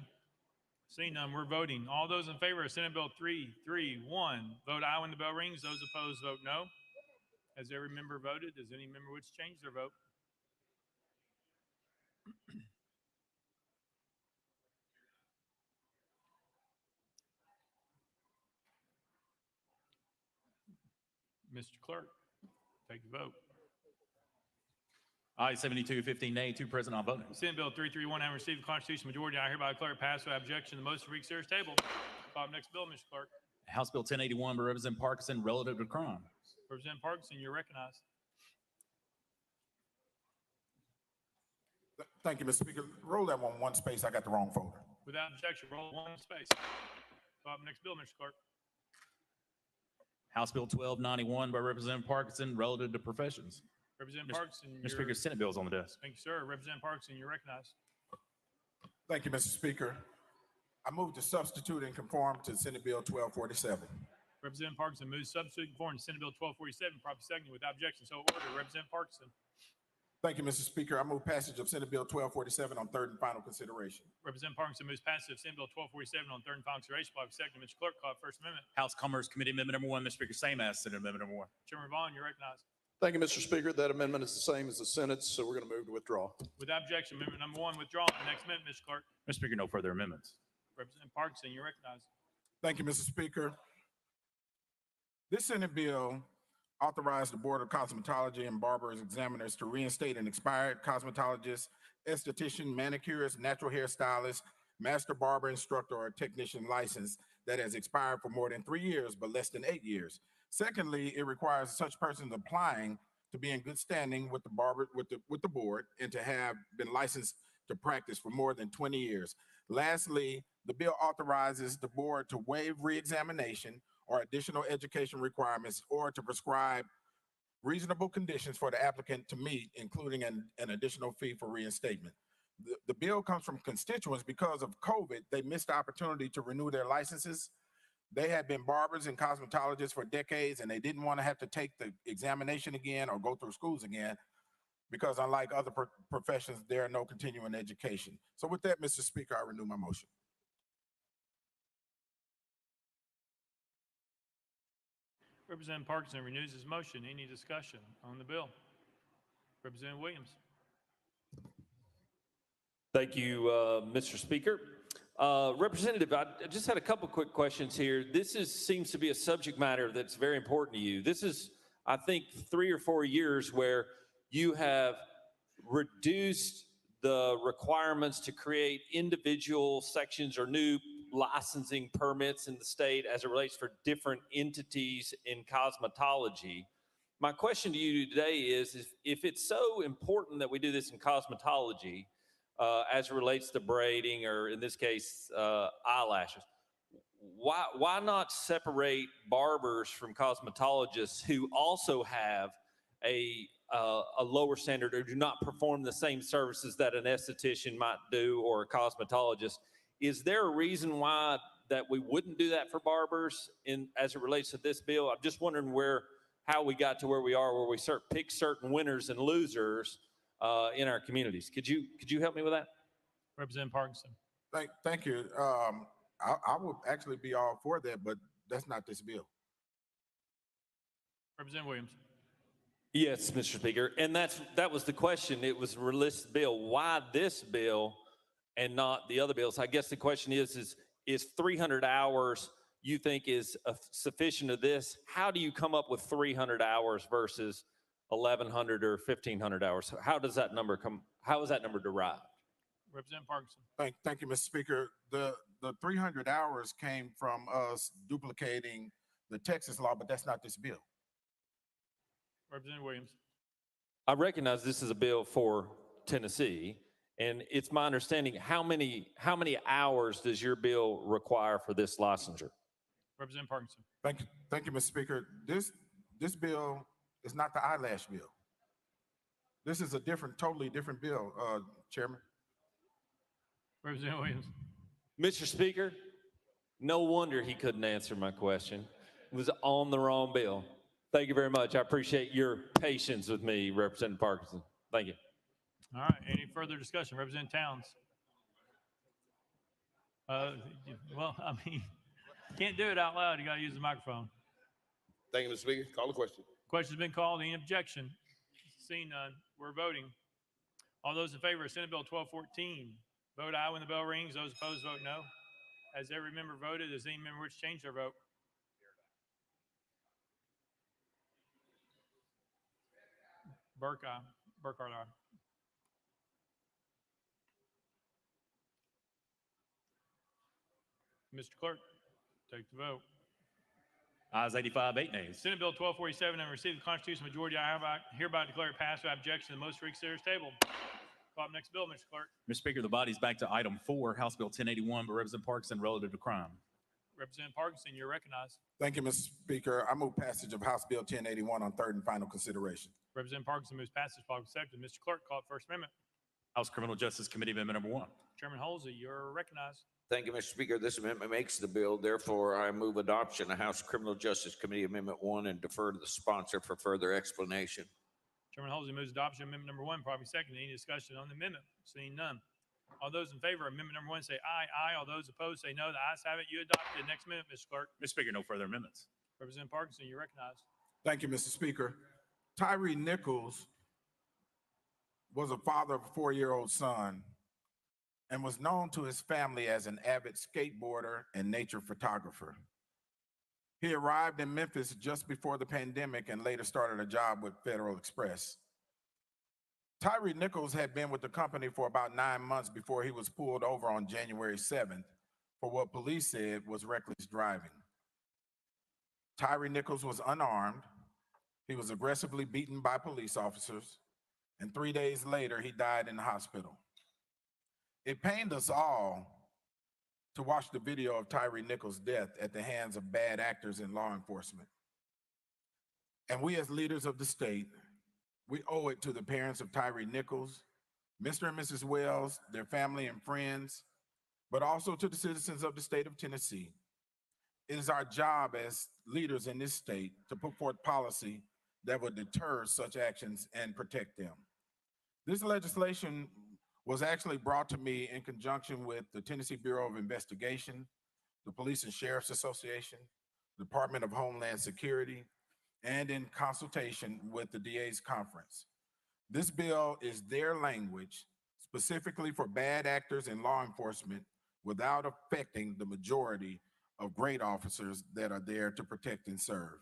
Seeing none, we're voting. All those in favor of Senate Bill 331, vote aye when the bell rings. Those opposed, vote no. Has every member voted? Does any member wish to change their vote? Mr. Clerk, take the vote. Aye, 72, 15 nay, 2 present, not voting. Senate Bill 331 having received the constitutional majority, I hereby declare passed without objection. The motion to reconsider is tabled. Call up next bill, Mr. Clerk. House Bill 1081 by Representative Parkinson, relative to crime. Representative Parkinson, you're recognized. Thank you, Mr. Speaker. Roll that one space. I got the wrong folder. Without objection, roll one space. Call up next bill, Mr. Clerk. House Bill 1291 by Representative Parkinson, relative to professions. Representative Parkinson, Mr. Speaker, Senate bills on the desk. Thank you, sir. Representative Parkinson, you're recognized. Thank you, Mr. Speaker. I move to substitute and conform to Senate Bill 1247. Representative Parkinson moves substitute and conform to Senate Bill 1247, properly seconded without objection. So ordered. Representative Parkinson. Thank you, Mr. Speaker. I move passage of Senate Bill 1247 on third and final consideration. Representative Parkinson moves passage of Senate Bill 1247 on third and final consideration. Properly seconded. Mr. Clerk, call First Amendment. House Commerce Committee Amendment number 1, Mr. Speaker, same as Senate Amendment number 1. Chairman Vaughn, you're recognized. Thank you, Mr. Speaker. That amendment is the same as the Senate's, so we're going to move to withdraw. Without objection, amendment number 1 withdrawn. The next amendment, Mr. Clerk. Mr. Speaker, no further amendments. Representative Parkinson, you're recognized. Thank you, Mr. Speaker. This Senate bill authorized the Board of Cosmetology and Barbers Examiners to reinstate an expired cosmetologist, esthetician, manicurist, natural hair stylist, master barber instructor, or technician license that has expired for more than 3 years but less than 8 years. Secondly, it requires such persons applying to be in good standing with the board and to have been licensed to practice for more than 20 years. Lastly, the bill authorizes the board to waive reexamination or additional education requirements or to prescribe reasonable conditions for the applicant to meet, including an additional fee for reinstatement. The bill comes from constituents because of COVID. They missed the opportunity to renew their licenses. They had been barbers and cosmetologists for decades, and they didn't want to have to take the examination again or go through schools again, because unlike other professions, there are no continuing education. So with that, Mr. Speaker, I renew my motion. Representative Parkinson renews his motion. Any discussion on the bill? Representative Williams. Thank you, Mr. Speaker. Representative, I just had a couple quick questions here. Seems to be a subject matter that's very important to you. This is, I think, 3 or 4 years where you have reduced the requirements to create individual sections or new licensing permits in the state as it relates for different entities in cosmetology. My question to you today is if it's so important that we do this in cosmetology, as it relates to braiding, or in this case, eyelashes, why not separate barbers from cosmetologists who also have a lower standard or do not perform the same services that an esthetician might do or a cosmetologist? Is there a reason why that we wouldn't do that for barbers as it relates to this bill? I'm just wondering how we got to where we are, where we pick certain winners and losers in our communities. Could you help me with that? Representative Parkinson. Thank you. I would actually be all for that, but that's not this bill. Representative Williams. Yes, Mr. Speaker, and that was the question. It was a released bill. Why this bill and not the other bills? I guess the question is 300 hours you think is sufficient of this? How do you come up with 300 hours versus 1,100 or 1,500 hours? How does that number come? How is that number derived? Representative Parkinson. Thank you, Mr. Speaker. The 300 hours came from us duplicating the Texas law, but that's not this bill. Representative Williams. I recognize this is a bill for Tennessee, and it's my understanding, how many hours does your bill require for this licensure? Representative Parkinson. Thank you, Mr. Speaker. This bill is not the eyelash bill. This is a totally different bill, Chairman. Representative Williams. Mr. Speaker, no wonder he couldn't answer my question. It was on the wrong bill. Thank you very much. I appreciate your patience with me, Representative Parkinson. Thank you. All right. Any further discussion? Representative Towns. Well, I mean, can't do it out loud. You got to use the microphone. Thank you, Mr. Speaker. Call the question. Question's been called. Any objection? Seeing none, we're voting. All those in favor of Senate Bill 1214, vote aye when the bell rings. Those opposed, vote no. Has every member voted? Does any member wish to change their vote? Burkhart, aye. Mr. Clerk, take the vote. Ayes 85, 8 nays. Senate Bill 1247 and received the constitutional majority. I hereby declare it passed without objection. The most considered table. Call up next bill, Mr. Clerk. Mr. Speaker, the body's back to item 4, House Bill 1081, but Representative Parkinson relative to crime. Representative Parkinson, you're recognized. Thank you, Mr. Speaker. I move passage of House Bill 1081 on third and final consideration. Representative Parkinson moves passage. Following second. Mr. Clerk, call up First Amendment. House Criminal Justice Committee Amendment number 1. Chairman Halsey, you're recognized. Thank you, Mr. Speaker. This amendment makes the bill. Therefore, I move adoption of House Criminal Justice Committee Amendment 1 and defer to the sponsor for further explanation. Chairman Halsey moves adoption of amendment number 1. Probably second. Any discussion on the amendment? Seeing none. All those in favor of amendment number 1 say aye. Aye. All those opposed say no. The ayes have it. You adopted. Next amendment, Mr. Clerk. Mr. Speaker, no further amendments. Representative Parkinson, you're recognized. Thank you, Mr. Speaker. Tyree Nichols was a father of a 4-year-old son and was known to his family as an avid skateboarder and nature photographer. He arrived in Memphis just before the pandemic and later started a job with Federal Express. Tyree Nichols had been with the company for about 9 months before he was pulled over on January 7th for what police said was reckless driving. Tyree Nichols was unarmed. He was aggressively beaten by police officers, and 3 days later, he died in the hospital. It pained us all to watch the video of Tyree Nichols' death at the hands of bad actors in law enforcement. And we as leaders of the state, we owe it to the parents of Tyree Nichols, Mr. and Mrs. Wells, their family and friends, but also to the citizens of the state of Tennessee. It is our job as leaders in this state to put forth policy that would deter such actions and protect them. This legislation was actually brought to me in conjunction with the Tennessee Bureau of Investigation, the Police and Sheriff's Association, Department of Homeland Security, and in consultation with the DA's conference. This bill is their language specifically for bad actors in law enforcement without affecting the majority of great officers that are there to protect and serve.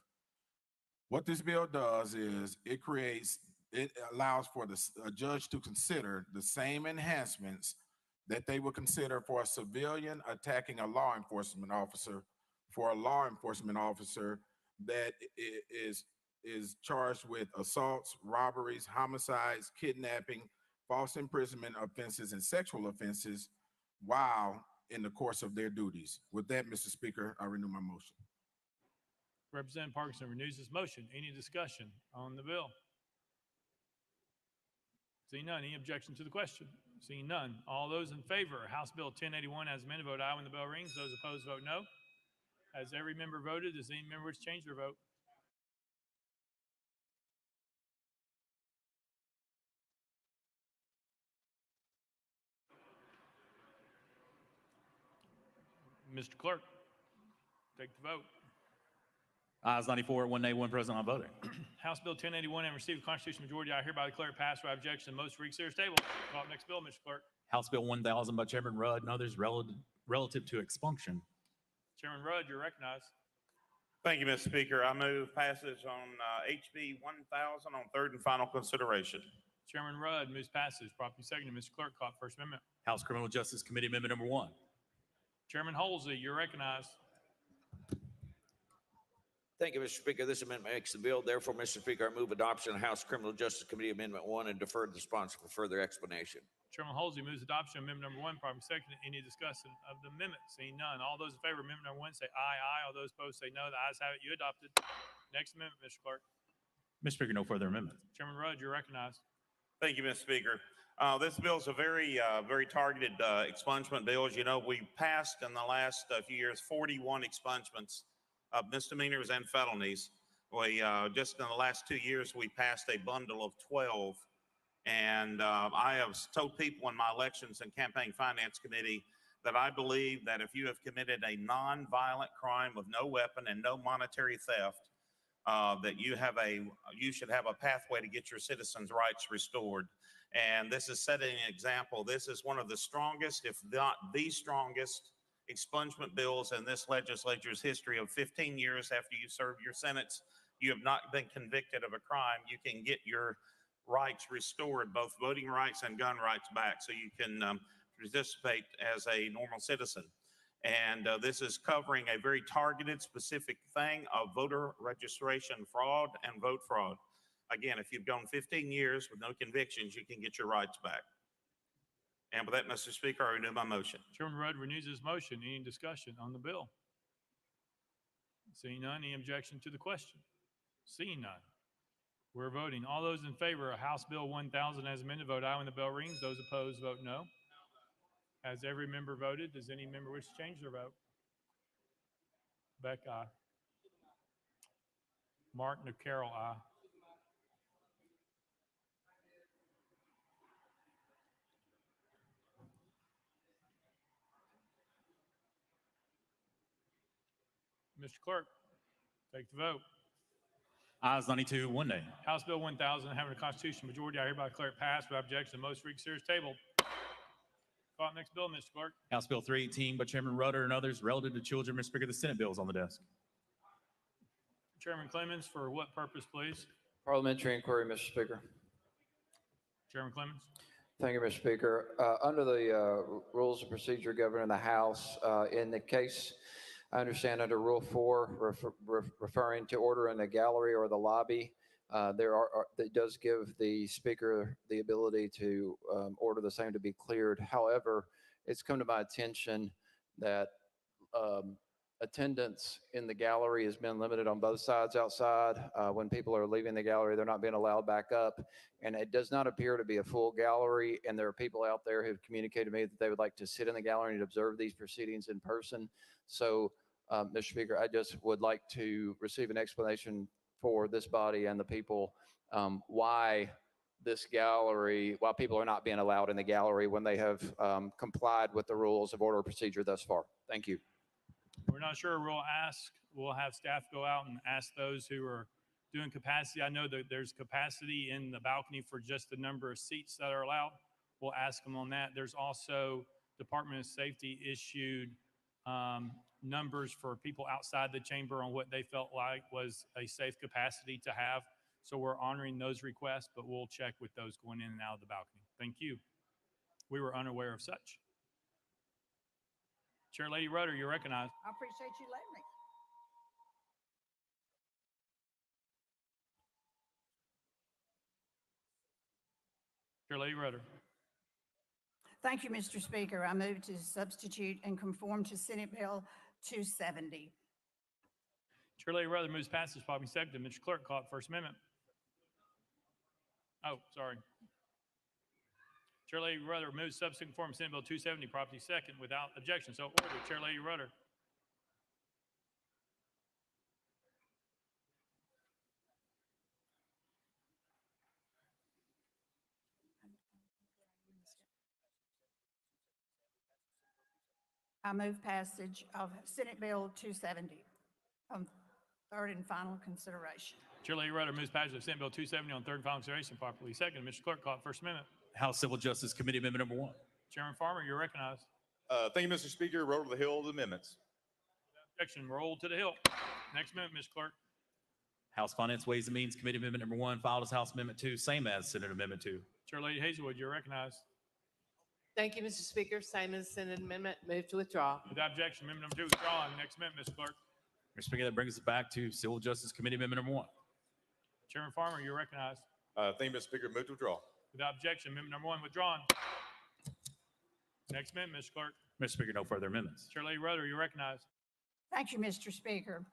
What this bill does is it allows for a judge to consider the same enhancements that they would consider for a civilian attacking a law enforcement officer, for a law enforcement officer that is charged with assaults, robberies, homicides, kidnapping, false imprisonment offenses, and sexual offenses while in the course of their duties. With that, Mr. Speaker, I renew my motion. Representative Parkinson renews his motion. Any discussion on the bill? Seeing none, any objection to the question? Seeing none, all those in favor of House Bill 1081 as amended, vote aye when the bell rings. Those opposed, vote no. Has every member voted? Does any member wish to change their vote? Mr. Clerk, take the vote. Ayes 94, 1 nay, 1 present, not voting. House Bill 1081 and received a constitutional majority. I hereby declare it passed without objection. The most for series table. Call up next bill, Mr. Clerk. House Bill 1000 by Chairman Rudd and others relative to expulsion. Chairman Rudd, you're recognized. Thank you, Mr. Speaker. I move passage on HB 1000 on third and final consideration. Chairman Rudd moves passage. Properly seconded. Mr. Clerk, call up First Amendment. House Criminal Justice Committee Amendment number 1. Chairman Holsey, you're recognized. Thank you, Mr. Speaker. This amendment makes the bill. Therefore, Mr. Speaker, I move adoption of House Criminal Justice Committee Amendment 1 and defer to the sponsor for further explanation. Chairman Holsey moves adoption of amendment number 1. Properly seconded. Any discussion of the amendment? Seeing none. All those in favor of amendment number 1 say aye, aye. All those opposed say no. The ayes have it. You adopted. Next amendment, Mr. Clerk. Mr. Speaker, no further amendments. Chairman Rudd, you're recognized. Thank you, Mr. Speaker. This bill is a very targeted expungement bill. As you know, we passed in the last few years 41 expungements of misdemeanors and felonies. We just in the last 2 years, we passed a bundle of 12. And I have told people in my elections and campaign finance committee that I believe that if you have committed a non-violent crime with no weapon and no monetary theft, that you should have a pathway to get your citizens' rights restored. And this is setting an example. This is one of the strongest, if not the strongest, expungement bills in this legislature's history. Of 15 years after you serve your sentence, you have not been convicted of a crime, you can get your rights restored, both voting rights and gun rights back, so you can participate as a normal citizen. And this is covering a very targeted, specific thing of voter registration fraud and vote fraud. Again, if you've gone 15 years with no convictions, you can get your rights back. And with that, Mr. Speaker, I renew my motion. Chairman Rudd renews his motion. Any discussion on the bill? Seeing none, any objection to the question? Seeing none, we're voting. All those in favor of House Bill 1000 as amended, vote aye when the bell rings. Those opposed, vote no. Has every member voted? Does any member wish to change their vote? Beck, aye. Martin Carroll, aye. Mr. Clerk, take the vote. Ayes 92, 1 nay. House Bill 1000 having a constitutional majority, I hereby declare it passed without objection. The most for series table. Call up next bill, Mr. Clerk. House Bill 318 by Chairman Rudder and others relative to children. Mr. Speaker, the Senate bill is on the desk. Chairman Clemens, for what purpose, please? Parliamentary inquiry, Mr. Speaker. Chairman Clemens. Thank you, Mr. Speaker. Under the rules of procedure governing the House, in the case, I understand under Rule 4, referring to order in the gallery or the lobby, that does give the Speaker the ability to order the same to be cleared. However, it's come to my attention that attendance in the gallery has been limited on both sides outside. When people are leaving the gallery, they're not being allowed back up. And it does not appear to be a full gallery. And there are people out there who've communicated to me that they would like to sit in the gallery and observe these proceedings in person. So, Mr. Speaker, I just would like to receive an explanation for this body and the people why this gallery, why people are not being allowed in the gallery when they have complied with the rules of order and procedure thus far. Thank you. We're not sure. We'll have staff go out and ask those who are doing capacity. I know that there's capacity in the balcony for just the number of seats that are allowed. We'll ask them on that. There's also Department of Safety issued numbers for people outside the chamber on what they felt like was a safe capacity to have. So we're honoring those requests, but we'll check with those going in and out of the balcony. Thank you. We were unaware of such. Chair Lady Rudder, you're recognized. I appreciate you letting me. Chair Lady Rudder. Thank you, Mr. Speaker. I move to substitute and conform to Senate Bill 270. Chair Lady Rudder moves passage, probably seconded. Mr. Clerk, call it First Amendment. Oh, sorry. Chair Lady Rudder moves substitute and conform to Senate Bill 270, property second, without objection. So ordered. Chair Lady Rudder. I move passage of Senate Bill 270 on third and final consideration. Chair Lady Rudder moves passage of Senate Bill 270 on third and final consideration, properly second. Mr. Clerk, call it First Amendment. House Civil Justice Committee Amendment number 1. Chairman Farmer, you're recognized. Thank you, Mr. Speaker. Roll to the Hill of the amendments. Objection, roll to the Hill. Next amendment, Mr. Clerk. House Finance Ways and Means Committee Amendment number 1, filed as House Amendment 2, same as Senate Amendment 2. Chair Lady Hazelwood, you're recognized. Thank you, Mr. Speaker. Same as Senate Amendment. Move to withdraw. Without objection, amendment number 2 withdrawn. Next amendment, Mr. Clerk. Mr. Speaker, that brings us back to Civil Justice Committee Amendment number 1. Chairman Farmer, you're recognized. Thank you, Mr. Speaker. Move to withdraw. Without objection, amendment number 1 withdrawn. Next amendment, Mr. Clerk. Mr. Speaker, no further amendments. Chair Lady Rudder, you're recognized. Thank you, Mr. Speaker.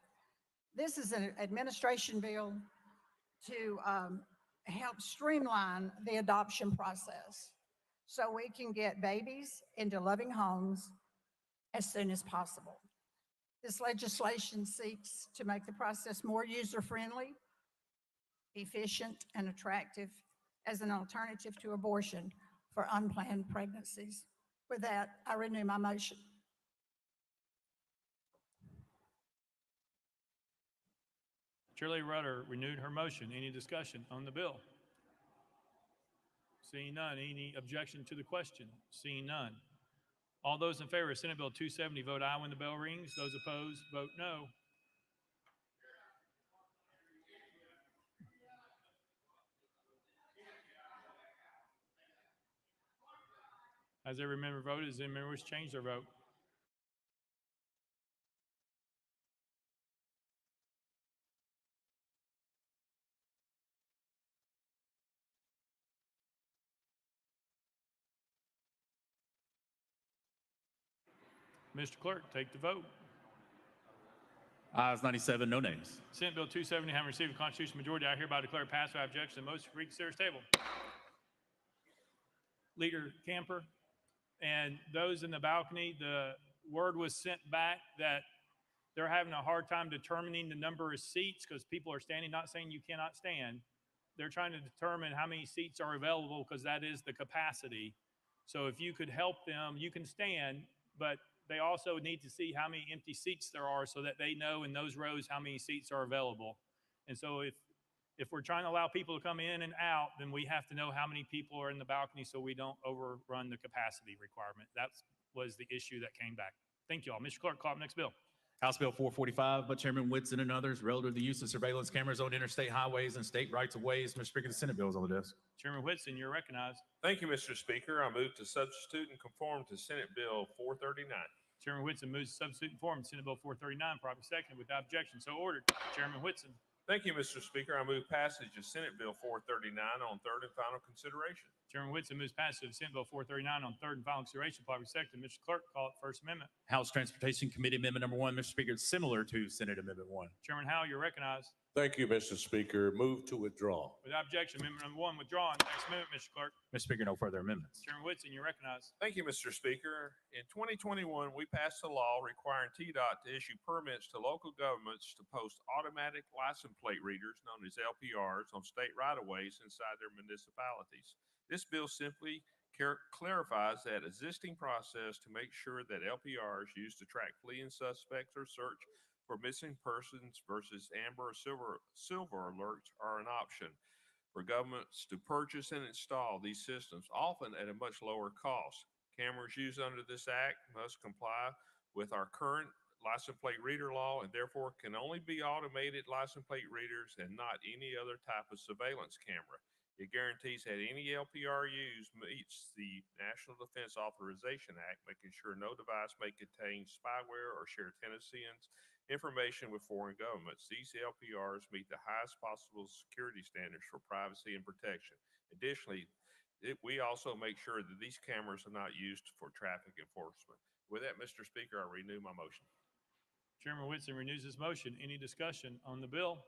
This is an administration bill to help streamline the adoption process so we can get babies into loving homes as soon as possible. This legislation seeks to make the process more user-friendly, efficient, and attractive as an alternative to abortion for unplanned pregnancies. With that, I renew my motion. Chair Lady Rudder renewed her motion. Any discussion on the bill? Seeing none. Any objection to the question? Seeing none. All those in favor of Senate Bill 270 vote aye when the bell rings. Those opposed vote no. Has every member voted? Has any member wish to change their vote? Mr. Clerk, take the vote. Ayes 97, no nays. Senate Bill 270 having received a constitutional majority, I hereby declare it passed without objection. The motion to reconsider is tabled. Leader Camper and those in the balcony, the word was sent back that they're having a hard time determining the number of seats because people are standing, not saying you cannot stand. They're trying to determine how many seats are available because that is the capacity. So if you could help them, you can stand, but they also need to see how many empty seats there are so that they know in those rows how many seats are available. And so if we're trying to allow people to come in and out, then we have to know how many people are in the balcony so we don't overrun the capacity requirement. That was the issue that came back. Thank you all. Mr. Clerk, call up next bill. House Bill 445 by Chairman Whitson and others relative to the use of surveillance cameras on interstate highways and state rights of ways. Mr. Speaker, the Senate bill is on the desk. Chairman Whitson, you're recognized. Thank you, Mr. Speaker. I move to substitute and conform to Senate Bill 439. Chairman Whitson moves to substitute and conform to Senate Bill 439, properly seconded without objection. So ordered. Chairman Whitson. Thank you, Mr. Speaker. I move passage of Senate Bill 439 on third and final consideration. Chairman Whitson moves passage of Senate Bill 439 on third and final consideration. Probably second. Mr. Clerk, call it first amendment. House Transportation Committee Amendment Number 1, Mr. Speaker, it's similar to Senate Amendment 1. Chairman Howell, you're recognized. Thank you, Mr. Speaker. Move to withdraw. Without objection, amendment number 1 withdrawn. Next amendment, Mr. Clerk. Mr. Speaker, no further amendments. Chairman Whitson, you're recognized. Thank you, Mr. Speaker. In 2021, we passed a law requiring TDOT to issue permits to local governments to post automatic license plate readers, known as LPRs, on state right-of-ways inside their municipalities. This bill simply clarifies that existing process to make sure that LPRs used to track fleeing suspects or search for missing persons versus amber or silver alerts are an option for governments to purchase and install these systems, often at a much lower cost. Cameras used under this act must comply with our current license plate reader law and therefore can only be automated license plate readers and not any other type of surveillance camera. It guarantees that any LPR used meets the National Defense Authorization Act, making sure no device may contain spyware or share Tennesseans' information with foreign governments. These LPRs meet the highest possible security standards for privacy and protection. Additionally, we also make sure that these cameras are not used for traffic enforcement. With that, Mr. Speaker, I renew my motion. Chairman Whitson renews his motion. Any discussion on the bill?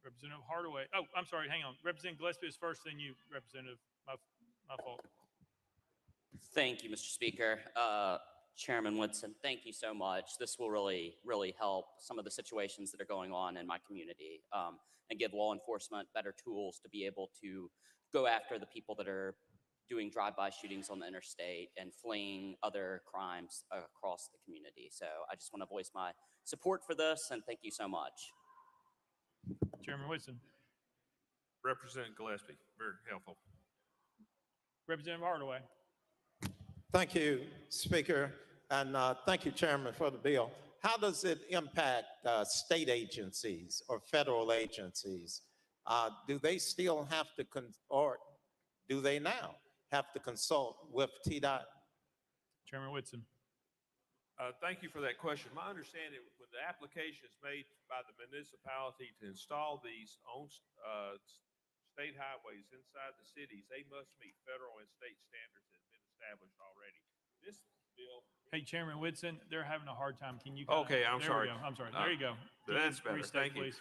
Representative Hardaway. Oh, I'm sorry. Hang on. Representative Gillespie is first, then you, Representative. My fault. Thank you, Mr. Speaker. Chairman Woodson, thank you so much. This will really help some of the situations that are going on in my community and give law enforcement better tools to be able to go after the people that are doing drive-by shootings on the interstate and fleeing other crimes across the community. So I just want to voice my support for this and thank you so much. Chairman Whitson. Representative Gillespie, very helpful. Representative Hardaway. Thank you, Speaker, and thank you, Chairman, for the bill. How does it impact state agencies or federal agencies? Do they still have to, or do they now have to consult with TDOT? Chairman Whitson. Thank you for that question. My understanding, when the application is made by the municipality to install these on state highways inside the cities, they must meet federal and state standards that have been established already. This bill. Hey, Chairman Whitson, they're having a hard time. Can you? Okay, I'm sorry. I'm sorry. There you go. That's better. Restate, Thank you. please.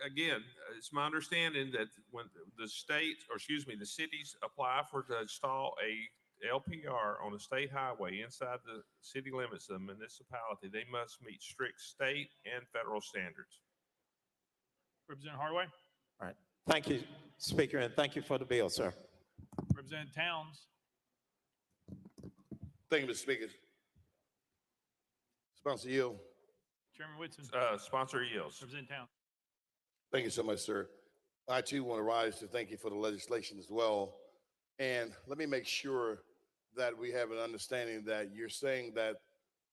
Again, it's my understanding that when the state, or excuse me, the cities apply to install a LPR on a state highway inside the city limits of the municipality, they must meet strict state and federal standards. Representative Hardaway. All right. Thank you, Speaker, and thank you for the bill, sir. Representative Towns. Thank you, Mr. Speaker. Sponsor yield. Chairman Whitson. Sponsor yields. Representative Towns. Thank you so much, sir. I too want to rise to thank you for the legislation as well. And let me make sure that we have an understanding that you're saying that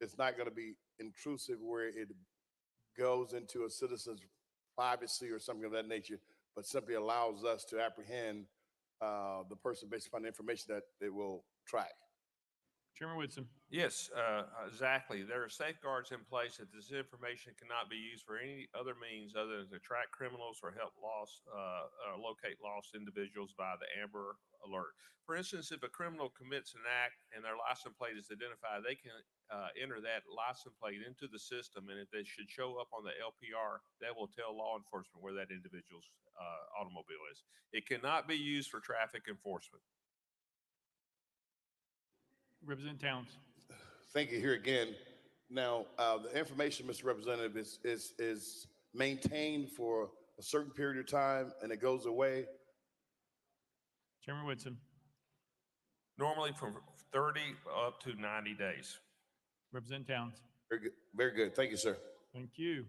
it's not going to be intrusive where it goes into a citizen's privacy or something of that nature, but simply allows us to apprehend the person based upon the information that it will track. Chairman Whitson. Yes, exactly. There are safeguards in place that this information cannot be used for any other means other than to track criminals or help locate lost individuals via the Amber Alert. For instance, if a criminal commits an act and their license plate is identified, they can enter that license plate into the system, and if they should show up on the LPR, that will tell law enforcement where that individual's automobile is. It cannot be used for traffic enforcement. Representative Towns. Thank you here again. Now, the information, Mr. Representative, is maintained for a certain period of time and it goes away. Chairman Whitson. Normally from 30 up to 90 days. Representative Towns. Very good. Very good. Thank you, sir. Thank you.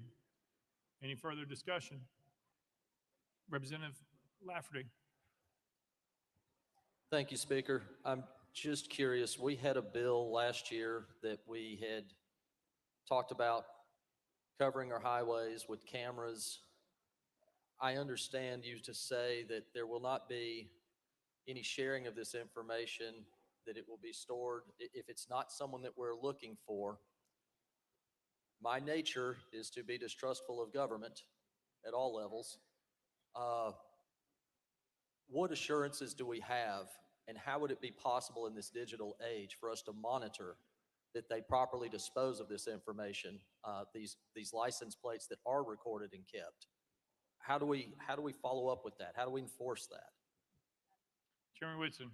Any further discussion? Representative Lafferty. Thank you, Speaker. I'm just curious. We had a bill last year that we had talked about covering our highways with cameras. I understand you to say that there will not be any sharing of this information, that it will be stored if it's not someone that we're looking for. My nature is to be distrustful of government, at all levels. What assurances do we have, and how would it be possible in this digital age for us to monitor that they properly dispose of this information, these license plates that are recorded and kept? How do we follow up with that? How do we enforce that? Chairman Whitson.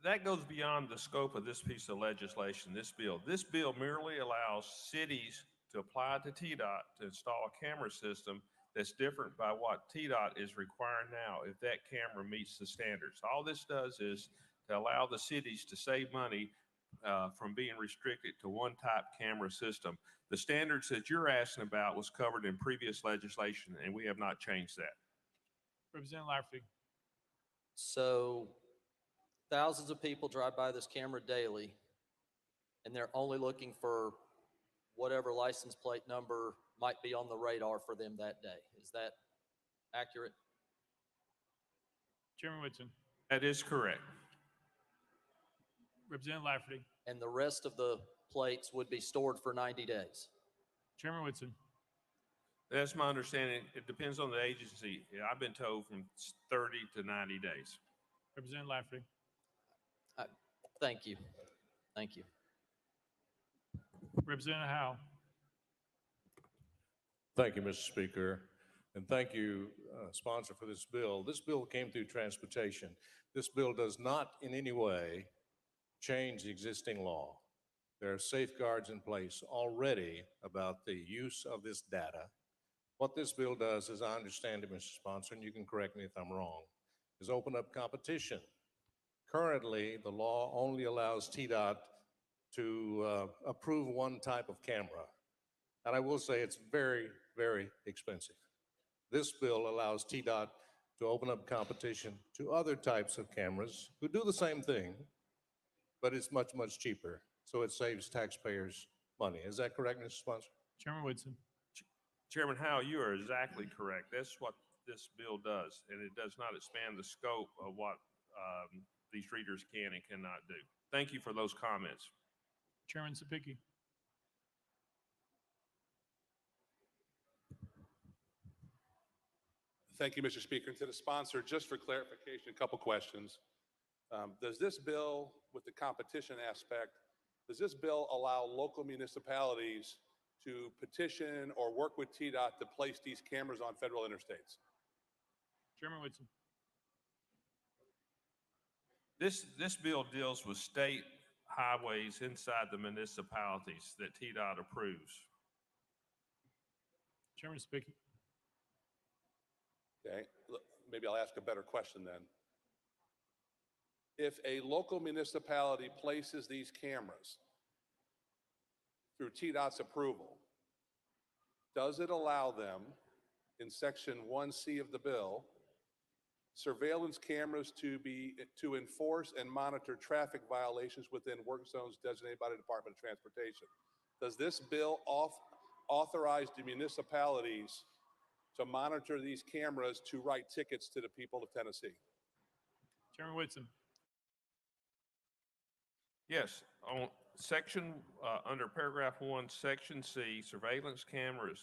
That goes beyond the scope of this piece of legislation, this bill. This bill merely allows cities to apply to TDOT to install a camera system that's different by what TDOT is requiring now if that camera meets the standards. All this does is to allow the cities to save money from being restricted to one type camera system. The standards that you're asking about was covered in previous legislation, and we have not changed that. Representative Lafferty. So thousands of people drive by this camera daily, and they're only looking for whatever license plate number might be on the radar for them that day. Is that accurate? Chairman Whitson. That is correct. Representative Lafferty. And the rest of the plates would be stored for 90 days. Chairman Whitson. That's my understanding. It depends on the agency. I've been told from 30 to 90 days. Representative Lafferty. Thank you. Thank you. Representative Howe. Thank you, Mr. Speaker. And thank you, sponsor, for this bill. This bill came through transportation. This bill does not in any way change the existing law. There are safeguards in place already about the use of this data. What this bill does, as I understand it, Mr. Sponsor, and you can correct me if I'm wrong, is open up competition. Currently, the law only allows TDOT to approve one type of camera. And I will say it's very, very expensive. This bill allows TDOT to open up competition to other types of cameras who do the same thing, but it's much, much cheaper. So it saves taxpayers money. Is that correct, Mr. Sponsor? Chairman Woodson. Chairman Howe, you are exactly correct. That's what this bill does, and it does not expand the scope of what these readers can and cannot do. Thank you for those comments. Chairman Sapicki. Thank you, Mr. Speaker. And to the sponsor, just for clarification, a couple questions. Does this bill, with the competition aspect, does this bill allow local municipalities to petition or work with TDOT to place these cameras on federal interstates? Chairman Woodson. This bill deals with state highways inside the municipalities that TDOT approves. Chairman Sapicki. Okay, maybe I'll ask a better question then. If a local municipality places these cameras through TDOT's approval, does it allow them, in section 1C of the bill, surveillance cameras to enforce and monitor traffic violations within work zones designated by the Department of Transportation? Does this bill authorize the municipalities to monitor these cameras to write tickets to the people of Tennessee? Chairman Whitson. Yes, on section, under paragraph 1, section C, surveillance cameras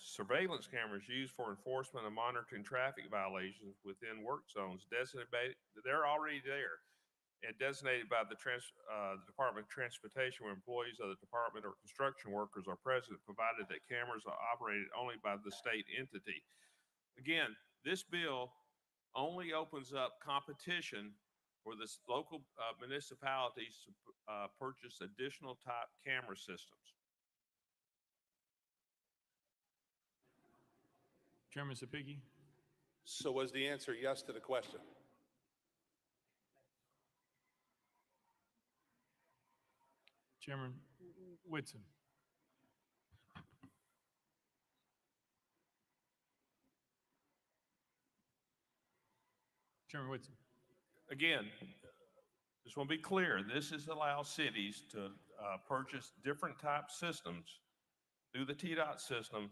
used for enforcement and monitoring traffic violations within work zones designated, they're already there and designated by the Department of Transportation, where employees of the department or construction workers are present, provided that cameras are operated only by the state entity. Again, this bill only opens up competition for the local municipalities to purchase additional type camera systems. Chairman Sapicki. So was the answer yes to the question? Chairman Whitson. Chairman Whitson. Again, just want to be clear, this is allow cities to purchase different type systems through the TDOT system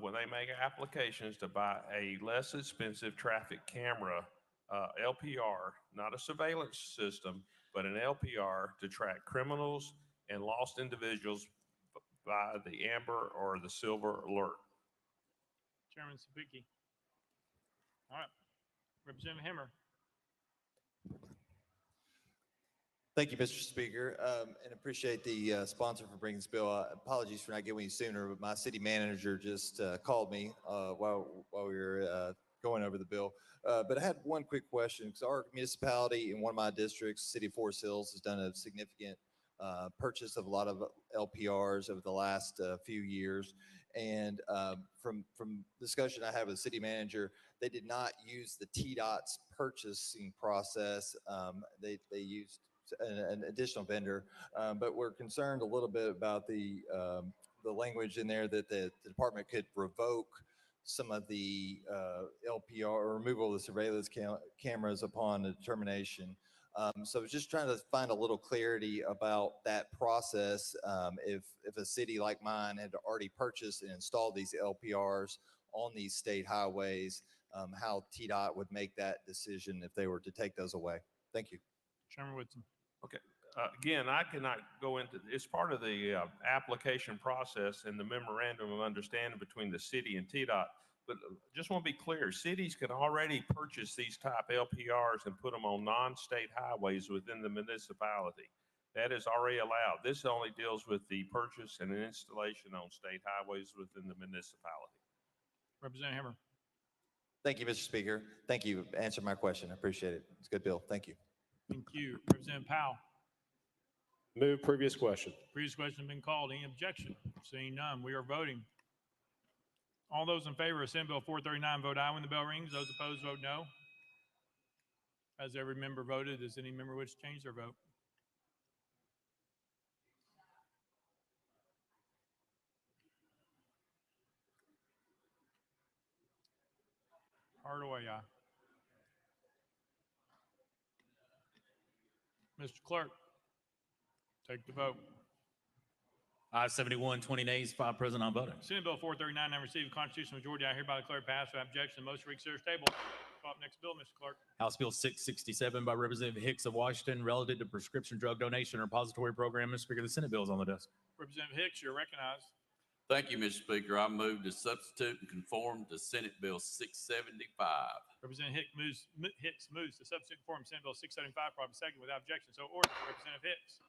when they make applications to buy a less expensive traffic camera, LPR, not a surveillance system, but an LPR to track criminals and lost individuals by the amber or the silver alert. Chairman Sapiki. All right. Representative Hemmer. Thank you, Mr. Speaker, and appreciate the sponsor for bringing this bill. Apologies for not getting you sooner, but my city manager just called me while we were going over the bill. But I had one quick question, because our municipality in one of my districts, City of Forest Hills, has done a significant purchase of a lot of LPRs over the last few years. And from discussion I had with the city manager, they did not use the TDOT's purchasing process. They used an additional vendor, but we're concerned a little bit about the language in there that the department could revoke some of the LPR or removal of the surveillance cameras upon a determination. So I was just trying to find a little clarity about that process. If a city like mine had already purchased and installed these LPRs on these state highways, how TDOT would make that decision if they were to take those away. Thank you. Chairman Woodson. Okay. Again, I cannot go into, it's part of the application process and the memorandum of understanding between the city and TDOT. But just want to be clear, cities can already purchase these type LPRs and put them on non-state highways within the municipality. That is already allowed. This only deals with the purchase and installation on state highways within the municipality. Representative Hemmer. Thank you, Mr. Speaker. Thank you for answering my question. I appreciate it. It's a good bill. Thank you. Thank you. Representative Powell. Move previous question. Previous question has been called. Any objection? Seeing none, we are voting. All those in favor of Senate Bill 439 vote aye when the bell rings. Those opposed vote no. Has every member voted? Does any member wish to change their vote? Hardaway, aye. Mr. Clerk, take the vote. Ayes 71, 20 nays, 5 present, non voting. Senate Bill 439 now received a constitutional majority. I hereby declare passed without objection. The motion to reconsider is tabled. Call up next bill, Mr. Clerk. House Bill 667 by Representative Hicks of Washington, relative to prescription drug donation repository program. Mr. Speaker, the Senate bill is on the desk. Representative Hicks, you're recognized. Thank you, Mr. Speaker. I move to substitute and conform to Senate Bill 675. Representative Hicks moves to substitute and conform Senate Bill 675, probably second without objection. So ordered. Representative Hicks.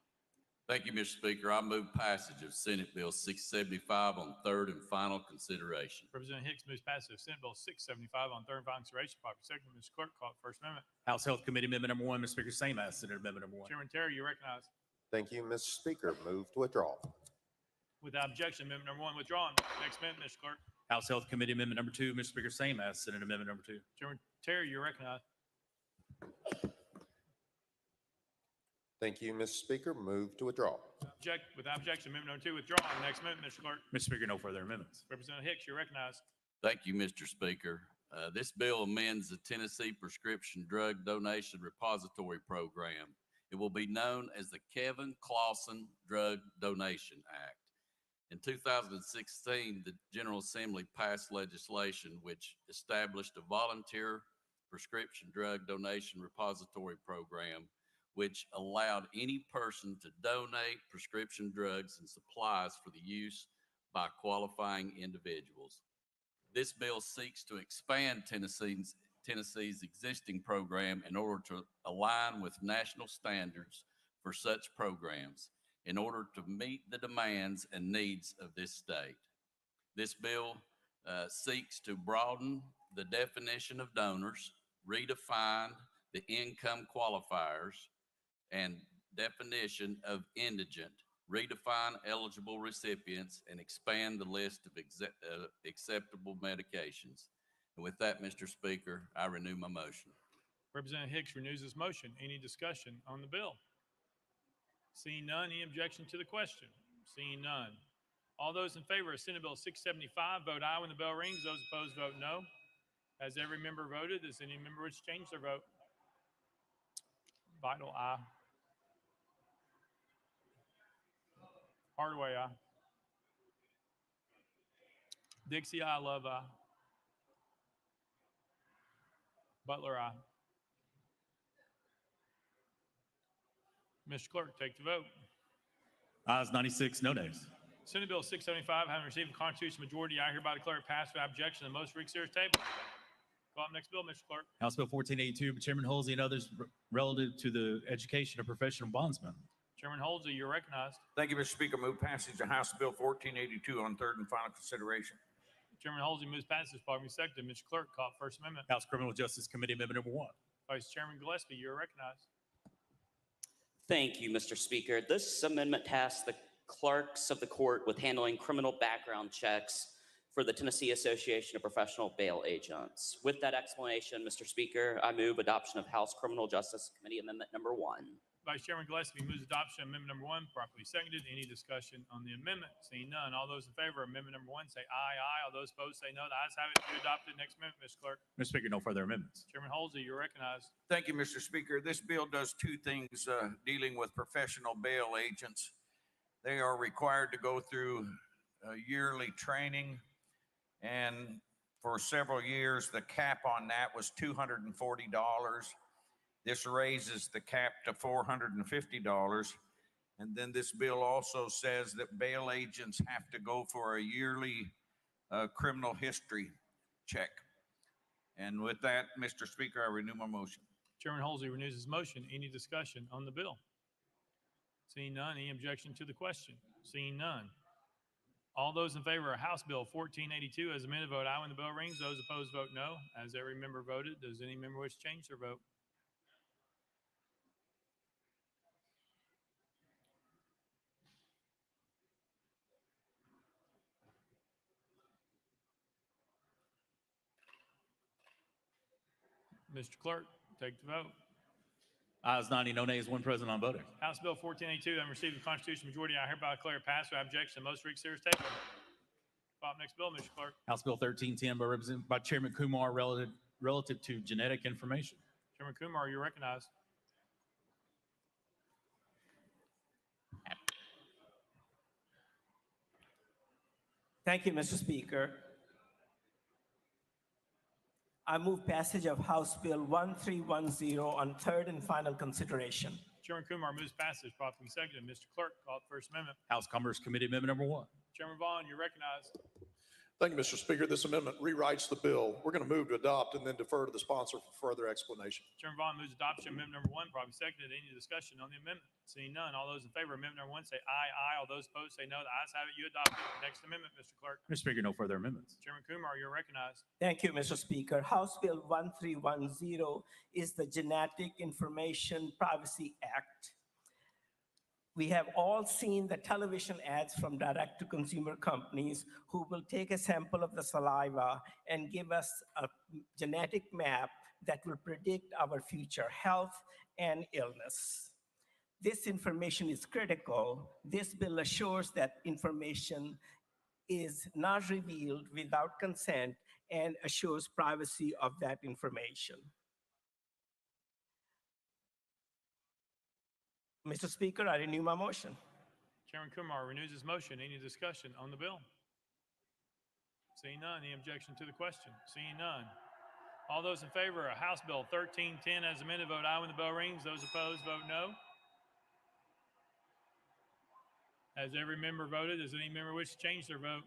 Thank you, Mr. Speaker. I move passage of Senate Bill 675 on third and final consideration. Representative Hicks moves passage of Senate Bill 675 on third and final consideration. Probably second. Mr. Clerk, call it First Amendment. House Health Committee Amendment number 1, Mr. Speaker, same as Senate Amendment number 1. Chairman Terry, you recognize. Thank you, Mr. Speaker. Move to withdraw. Without objection, amendment number 1 withdrawn. Next amendment, Mr. Clerk. House Health Committee Amendment number 2, Mr. Speaker, same as Senate Amendment number 2. Chairman Terry, you recognize. Thank you, Mr. Speaker. Move to withdraw. Without objection, amendment number 2 withdrawn. Next amendment, Mr. Clerk. Mr. Speaker, no further amendments. Representative Hicks, you recognize. Thank you, Mr. Speaker. This bill amends the Tennessee Prescription Drug Donation Repository Program. It will be known as the Kevin Clawson Drug Donation Act. In 2016, the General Assembly passed legislation which established a volunteer prescription drug donation repository program, which allowed any person to donate prescription drugs and supplies for the use by qualifying individuals. This bill seeks to expand Tennessee's existing program in order to align with national standards for such programs in order to meet the demands and needs of this state. This bill seeks to broaden the definition of donors, redefine the income qualifiers and definition of indigent, redefine eligible recipients, and expand the list of acceptable medications. And with that, Mr. Speaker, I renew my motion. Representative Hicks renews his motion. Any discussion on the bill? Seeing none, any objection to the question? Seeing none. All those in favor of Senate Bill 675 vote aye when the bell rings. Those opposed vote no. Has every member voted? Does any member wish to change their vote? Vital, aye. Hardaway, aye. Dixie, aye. Love, aye. Butler, aye. Mr. Clerk, take the vote. Ayes 96, no nays. Senate Bill 675, having received a constitutional majority, I hereby declare it passed without objection on the most reconsidered table. Call up next bill, Mr. Clerk. House Bill 1482 by Chairman Halsey and others relative to the education of professional bondsmen. Chairman Halsey, you're recognized. Thank you, Mr. Speaker. Move passage of House Bill 1482 on third and final consideration. Chairman Halsey moves passage, probably seconded. Mr. Clerk, call up First Amendment. House Criminal Justice Committee Amendment number 1. Vice Chairman Gillespie, you're recognized. Thank you, Mr. Speaker. This amendment tasks the clerks of the court with handling criminal background checks for the Tennessee Association of Professional Bail Agents. With that explanation, Mr. Speaker, I move adoption of House Criminal Justice Committee Amendment number 1. Vice Chairman Gillespie moves adoption of amendment number 1, properly seconded. Any discussion on the amendment? Seeing none, all those in favor of amendment number 1 say aye, aye. All those opposed say no. The ayes have it. You adopted. Next amendment, Mr. Clerk. Mr. Speaker, no further amendments. Chairman Halsey, you're recognized. Thank you, Mr. Speaker. This bill does two things dealing with professional bail agents. They are required to go through yearly training, and for several years, the cap on that was $240. This raises the cap to $450. And then this bill also says that bail agents have to go for a yearly criminal history check. And with that, Mr. Speaker, I renew my motion. Chairman Halsey renews his motion. Any discussion on the bill? Seeing none, any objection to the question? Seeing none. All those in favor of House Bill 1482 as amended vote aye when the bell rings. Those opposed vote no. As every member voted, does any member wish to change their vote? Mr. Clerk, take the vote. Ayes 90, no nays, 1 present, on voting. House Bill 1482, having received the constitutional majority, I hereby declare it passed without objection. Most reconsidered table. Call up next bill, Mr. Clerk. House Bill 1310 by Chairman Kumar relative to genetic information. Chairman Kumar, you're recognized. Thank you, Mr. Speaker. I move passage of House Bill 1310 on third and final consideration. Chairman Kumar moves passage, properly seconded. Mr. Clerk, call up First Amendment. House Commerce Committee Amendment number 1. Chairman Vaughn, you're recognized. Thank you, Mr. Speaker. This amendment rewrites the bill. We're going to move to adopt and then defer to the sponsor for further explanation. Chairman Vaughn moves adoption of amendment number 1, properly seconded. Any discussion on the amendment? Seeing none, all those in favor of amendment number 1 say aye, aye. All those opposed say no. The ayes have it. You adopted. Next amendment, Mr. Clerk. Mr. Speaker, no further amendments. Chairman Kumar, you're recognized. Thank you, Mr. Speaker. House Bill 1310 is the Genetic Information Privacy Act. We have all seen the television ads from direct-to-consumer companies who will take a sample of the saliva and give us a genetic map that will predict our future health and illness. This information is critical. This bill assures that information is not revealed without consent and assures privacy of that information. Mr. Speaker, I renew my motion. Chairman Kumar renews his motion. Any discussion on the bill? Seeing none, any objection to the question? Seeing none. All those in favor of House Bill 1310 as amended vote aye when the bell rings. Those opposed vote no. Has every member voted? Does any member wish to change their vote?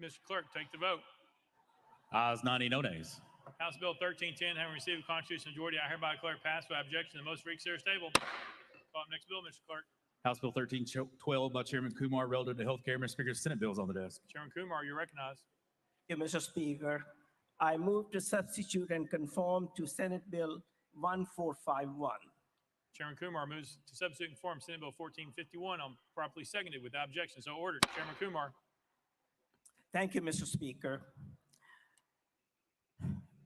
Mr. Clerk, take the vote. Ayes 90, no nays. House Bill 1310, having received a constitutional majority, I hereby declare it passed without objection. The most reconsidered table. Call up next bill, Mr. Clerk. House Bill 1312 by Chairman Kumar relative to health care. Mr. Speaker, Senate bills on the desk. Chairman Kumar, you're recognized. Thank you, Mr. Speaker. I move to substitute and conform to Senate Bill 1451. Chairman Kumar moves to substitute and conform Senate Bill 1451 on properly seconded without objection. So ordered. Chairman Kumar. Thank you, Mr. Speaker.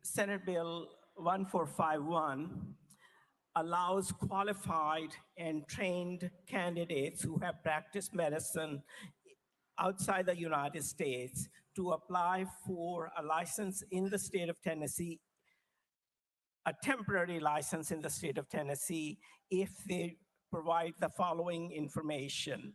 Senate Bill 1451 allows qualified and trained candidates who have practiced medicine outside the United States to apply for a license in the state of Tennessee a temporary license in the state of Tennessee if they provide the following information.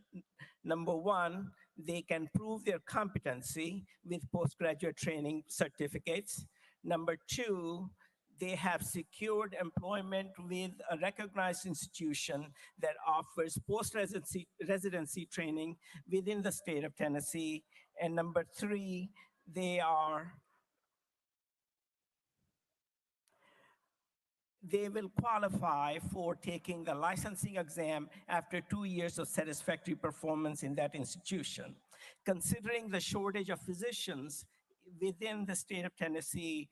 Number one, they can prove their competency with postgraduate training certificates. Number two, they have secured employment with a recognized institution that offers post-residency training within the state of Tennessee. And number three, they will qualify for taking the licensing exam after 2 years of satisfactory performance in that institution. Considering the shortage of physicians within the state of Tennessee,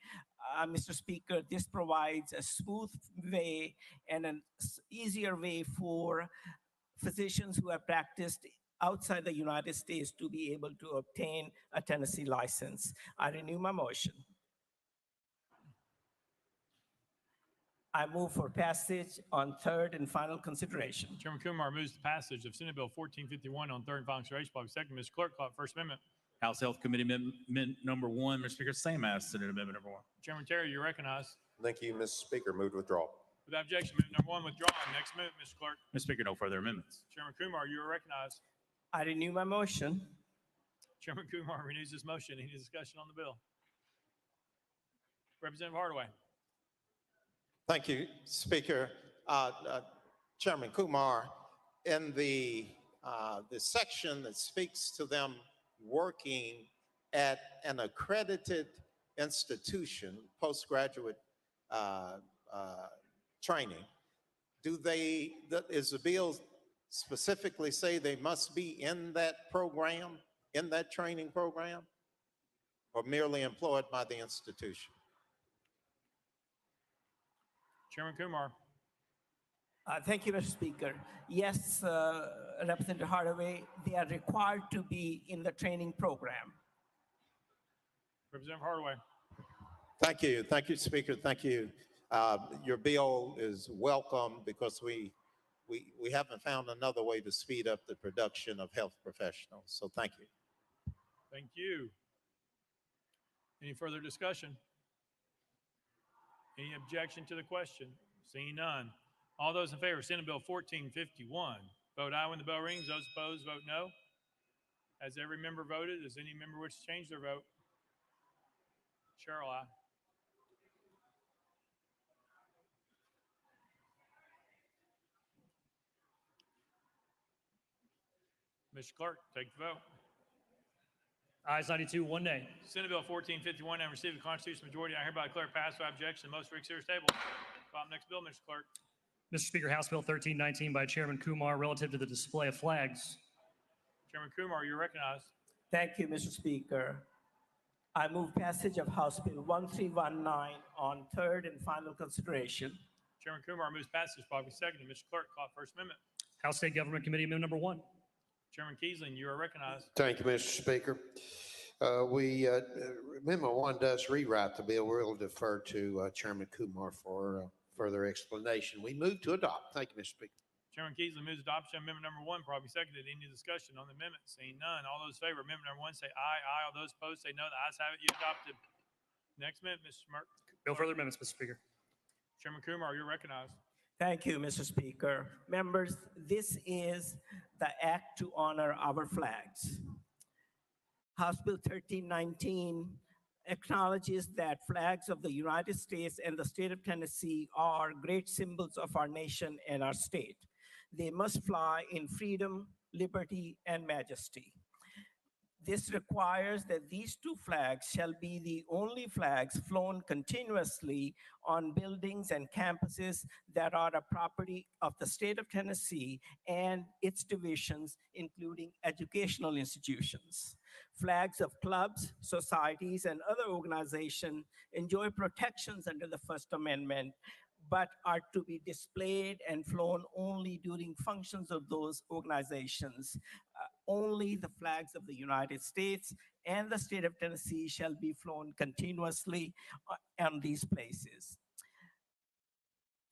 Mr. Speaker, this provides a smooth way and an easier way for physicians who have practiced outside the United States to be able to obtain a Tennessee license. I renew my motion. I move for passage on third and final consideration. Chairman Kumar moves the passage of Senate Bill 1451 on third and final consideration. Probably second. Mr. Clerk, call it First Amendment. House Health Committee Amendment number 1, Mr. Speaker, same as Senate Amendment number 1. Chairman Terry, you're recognized. Thank you, Mr. Speaker. Move to withdraw. Without objection, amendment number 1 withdrawn. Next amendment, Mr. Clerk. Mr. Speaker, no further amendments. Chairman Kumar, you are recognized. I renew my motion. Chairman Kumar renews his motion. Any discussion on the bill? Representative Hardaway. Thank you, Speaker. Chairman Kumar, in the section that speaks to them working at an accredited institution, postgraduate training, is the bill specifically say they must be in that program, in that training program, or merely employed by the institution? Chairman Kumar. Thank you, Mr. Speaker. Yes, Representative Hardaway, they are required to be in the training program. Representative Hardaway. Thank you. Thank you, Speaker. Thank you. Your bill is welcome because we haven't found another way to speed up the production of health professionals. So thank you. Thank you. Any further discussion? Any objection to the question? Seeing none. All those in favor of Senate Bill 1451, vote aye when the bell rings. Those opposed, vote no. Has every member voted? Does any member wish to change their vote? Cheryl, aye. Mr. Clerk, take the vote. Ayes 92, 1 nay. Senate Bill 1451 and received a constitutional majority. I hereby declare passed without objection. Most for serious table. Call the next bill, Mr. Clerk. Mr. Speaker, House Bill 1319 by Chairman Kumar relative to the display of flags. Chairman Kumar, you're recognized. Thank you, Mr. Speaker. I move passage of House Bill 1319 on third and final consideration. Chairman Kumar moves passage. Probably seconded. Mr. Clerk, call it First Amendment. House State Government Committee Amendment number 1. Chairman Keesling, you are recognized. Thank you, Mr. Speaker. Amendment 1 does rewrite the bill. We'll defer to Chairman Kumar for further explanation. We move to adopt. Thank you, Mr. Speaker. Chairman Keesling moves adoption of amendment number 1. Probably seconded. Any discussion on the amendment? Seeing none. All those in favor of amendment number 1 say aye. Aye. All those opposed say no. The ayes have it. You adopted. Next amendment, Mr. Merck. No further amendments, Mr. Speaker. Chairman Kumar, you're recognized. Thank you, Mr. Speaker. Members, this is the act to honor our flags. House Bill 1319 acknowledges that flags of the United States and the state of Tennessee are great symbols of our nation and our state. They must fly in freedom, liberty, and majesty. This requires that these two flags shall be the only flags flown continuously on buildings and campuses that are a property of the state of Tennessee and its divisions, including educational institutions. Flags of clubs, societies, and other organizations enjoy protections under the First Amendment, but are to be displayed and flown only during functions of those organizations. Only the flags of the United States and the state of Tennessee shall be flown continuously on these places.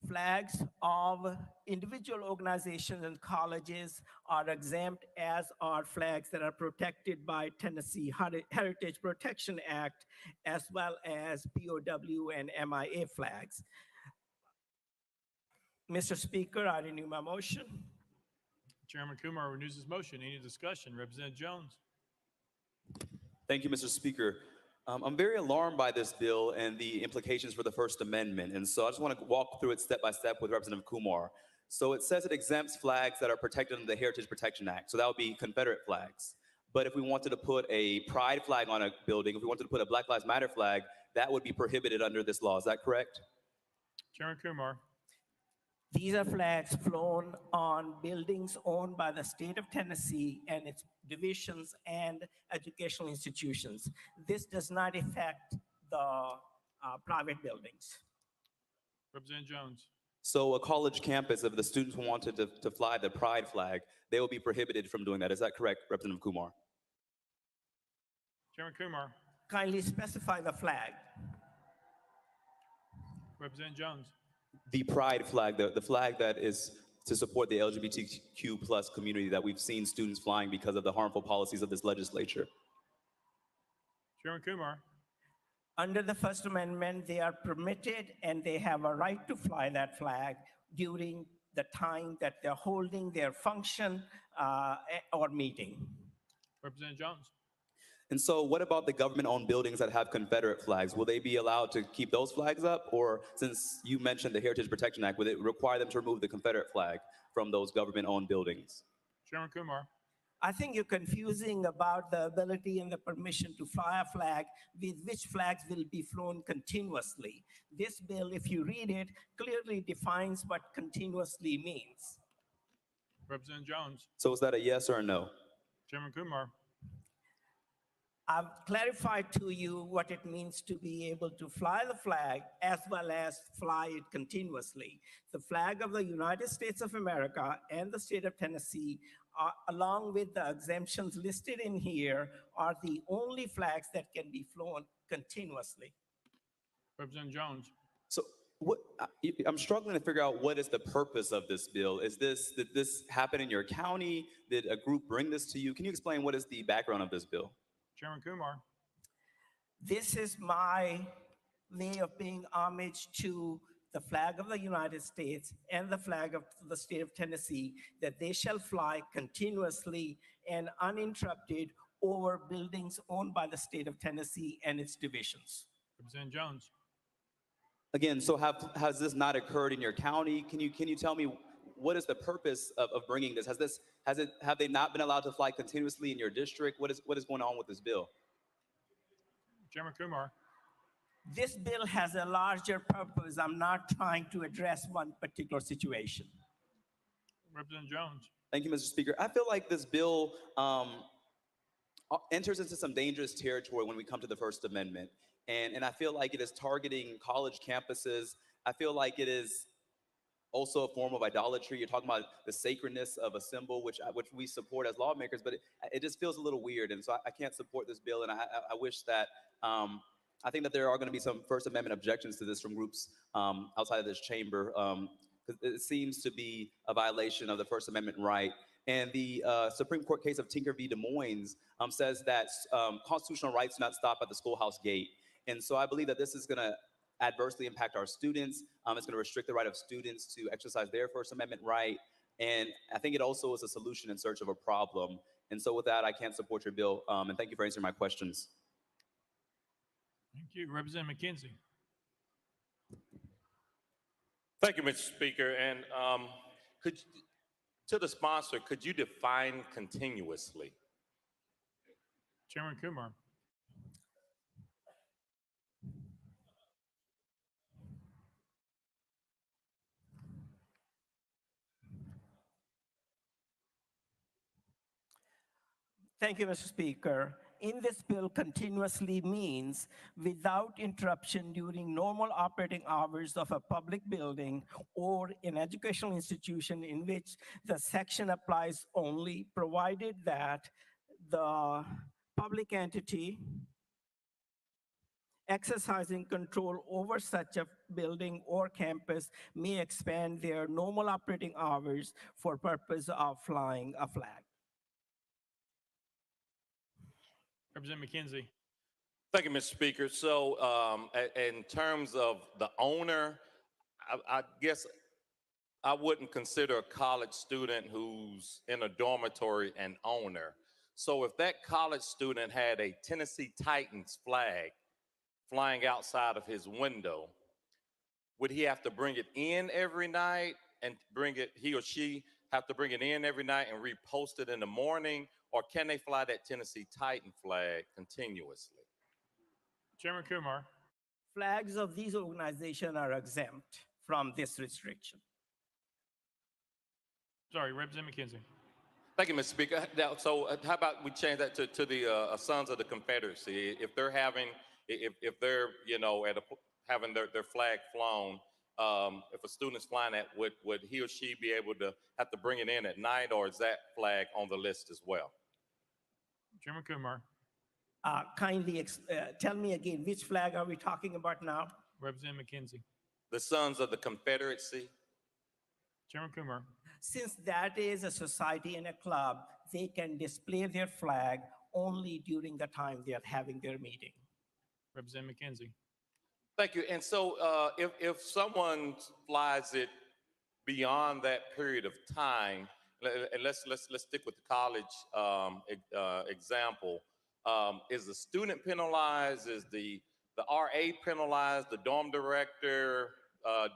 Flags of individual organizations and colleges are exempt, as are flags that are protected by Tennessee Heritage Protection Act, as well as POW and MIA flags. Mr. Speaker, I renew my motion. Chairman Kumar renews his motion. Any discussion? Representative Jones. Thank you, Mr. Speaker. I'm very alarmed by this bill and the implications for the First Amendment. And so I just want to walk through it step by step with Representative Kumar. So it says it exempts flags that are protected under the Heritage Protection Act. So that would be Confederate flags. But if we wanted to put a pride flag on a building, if we wanted to put a Black Lives Matter flag, that would be prohibited under this law. Is that correct? Chairman Kumar. These are flags flown on buildings owned by the state of Tennessee and its divisions and educational institutions. This does not affect the private buildings. Representative Jones. So a college campus, if the students wanted to fly the pride flag, they will be prohibited from doing that. Is that correct, Representative Kumar? Chairman Kumar. Kindly specify the flag. Representative Jones. The pride flag, the flag that is to support the LGBTQ plus community that we've seen students flying because of the harmful policies of this legislature. Chairman Kumar. Under the First Amendment, they are permitted and they have a right to fly that flag during the time that they're holding their function or meeting. Representative Jones. And so what about the government-owned buildings that have Confederate flags? Will they be allowed to keep those flags up? Or since you mentioned the Heritage Protection Act, would it require them to remove the Confederate flag from those government-owned buildings? Chairman Kumar. I think you're confusing about the ability and the permission to fly a flag with which flags will be flown continuously. This bill, if you read it, clearly defines what continuously means. Representative Jones. So is that a yes or a no? Chairman Kumar. I've clarified to you what it means to be able to fly the flag as well as fly it continuously. The flag of the United States of America and the state of Tennessee, along with the exemptions listed in here, are the only flags that can be flown continuously. Representative Jones. So I'm struggling to figure out what is the purpose of this bill. Did this happen in your county? Did a group bring this to you? Can you explain what is the background of this bill? Chairman Kumar. This is my way of paying homage to the flag of the United States and the flag of the state of Tennessee, that they shall fly continuously and uninterrupted over buildings owned by the state of Tennessee and its divisions. Representative Jones. Again, so has this not occurred in your county? Can you tell me what is the purpose of bringing this? Have they not been allowed to fly continuously in your district? What is going on with this bill? Chairman Kumar. This bill has a larger purpose. I'm not trying to address one particular situation. Representative Jones. Thank you, Mr. Speaker. I feel like this bill enters into some dangerous territory when we come to the First Amendment. And I feel like it is targeting college campuses. I feel like it is also a form of idolatry. You're talking about the sacredness of a symbol, which we support as lawmakers, but it just feels a little weird. And so I can't support this bill. And I wish that, I think that there are going to be some First Amendment objections to this from groups outside of this chamber, because it seems to be a violation of the First Amendment right. And the Supreme Court case of Tinker v. Des Moines says that constitutional rights do not stop at the schoolhouse gate. And so I believe that this is going to adversely impact our students. It's going to restrict the right of students to exercise their First Amendment right. And I think it also is a solution in search of a problem. And so with that, I can't support your bill. And thank you for answering my questions. Thank you. Representative McKenzie. Thank you, Mr. Speaker. And to the sponsor, could you define continuously? Chairman Kumar. Thank you, Mr. Speaker. In this bill, continuously means without interruption during normal operating hours of a public building or an educational institution in which the section applies only, provided that the public entity exercising control over such a building or campus may expand their normal operating hours for purpose of flying a flag. Representative McKenzie. Thank you, Mr. Speaker. So in terms of the owner, I guess I wouldn't consider a college student who's in a dormitory an owner. So if that college student had a Tennessee Titans flag flying outside of his window, would he have to bring it in every night and he or she have to bring it in every night and repost it in the morning? Or can they fly that Tennessee Titan flag continuously? Chairman Kumar. Flags of these organizations are exempt from this restriction. Sorry, Representative McKenzie. Thank you, Mr. Speaker. Now, so how about we change that to the Sons of the Confederacy? If they're having, if they're, you know, having their flag flown, if a student's flying that, would he or she be able to have to bring it in at night, or is that flag on the list as well? Chairman Kumar. Kindly tell me again, which flag are we talking about now? Representative McKenzie. The Sons of the Confederacy. Chairman Kumar. Since that is a society and a club, they can display their flag only during the time they are having their meeting. Representative McKenzie. Thank you. And so if someone flies it beyond that period of time, and let's stick with the college example, is the student penalized? Is the RA penalized? The dorm director,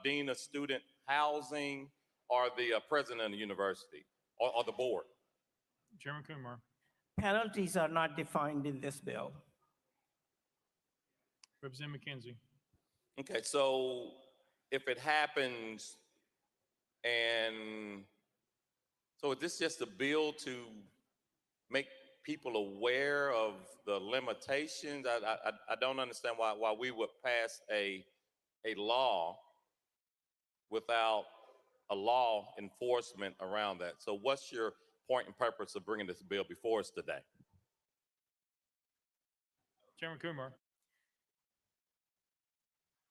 dean of student housing, or the president of the university, or the board? Chairman Kumar. Penalties are not defined in this bill. Representative McKenzie. Okay, so if it happens, and so is this just a bill to make people aware of the limitations? I don't understand why we would pass a law without a law enforcement around that. So what's your point and purpose of bringing this bill before us today? Chairman Kumar.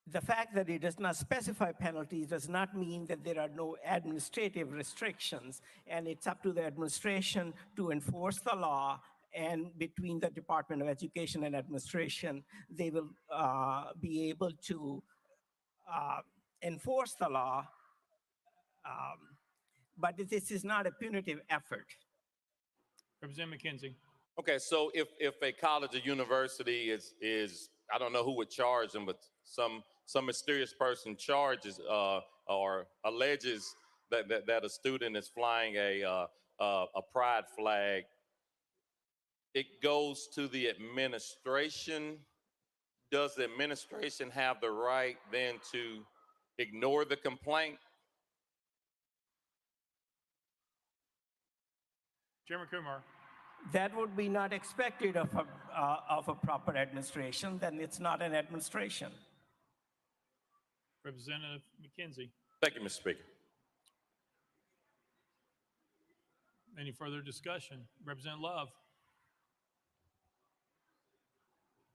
The fact that it does not specify penalties does not mean that there are no administrative restrictions, and it's up to the administration to enforce the law, and between the Department of Education and administration, they will be able to enforce the law, but this is not a punitive effort. Representative McKenzie. Okay, so if a college or university is I don't know who would charge them, but some mysterious person charges or alleges that a student is flying a pride flag, it goes to the administration. Does the administration have the right then to ignore the complaint? Chairman Kumar. That would be not expected of a proper administration, then it's not an administration. Representative McKenzie. Thank you, Mr. Speaker. Any further discussion? Representative Love.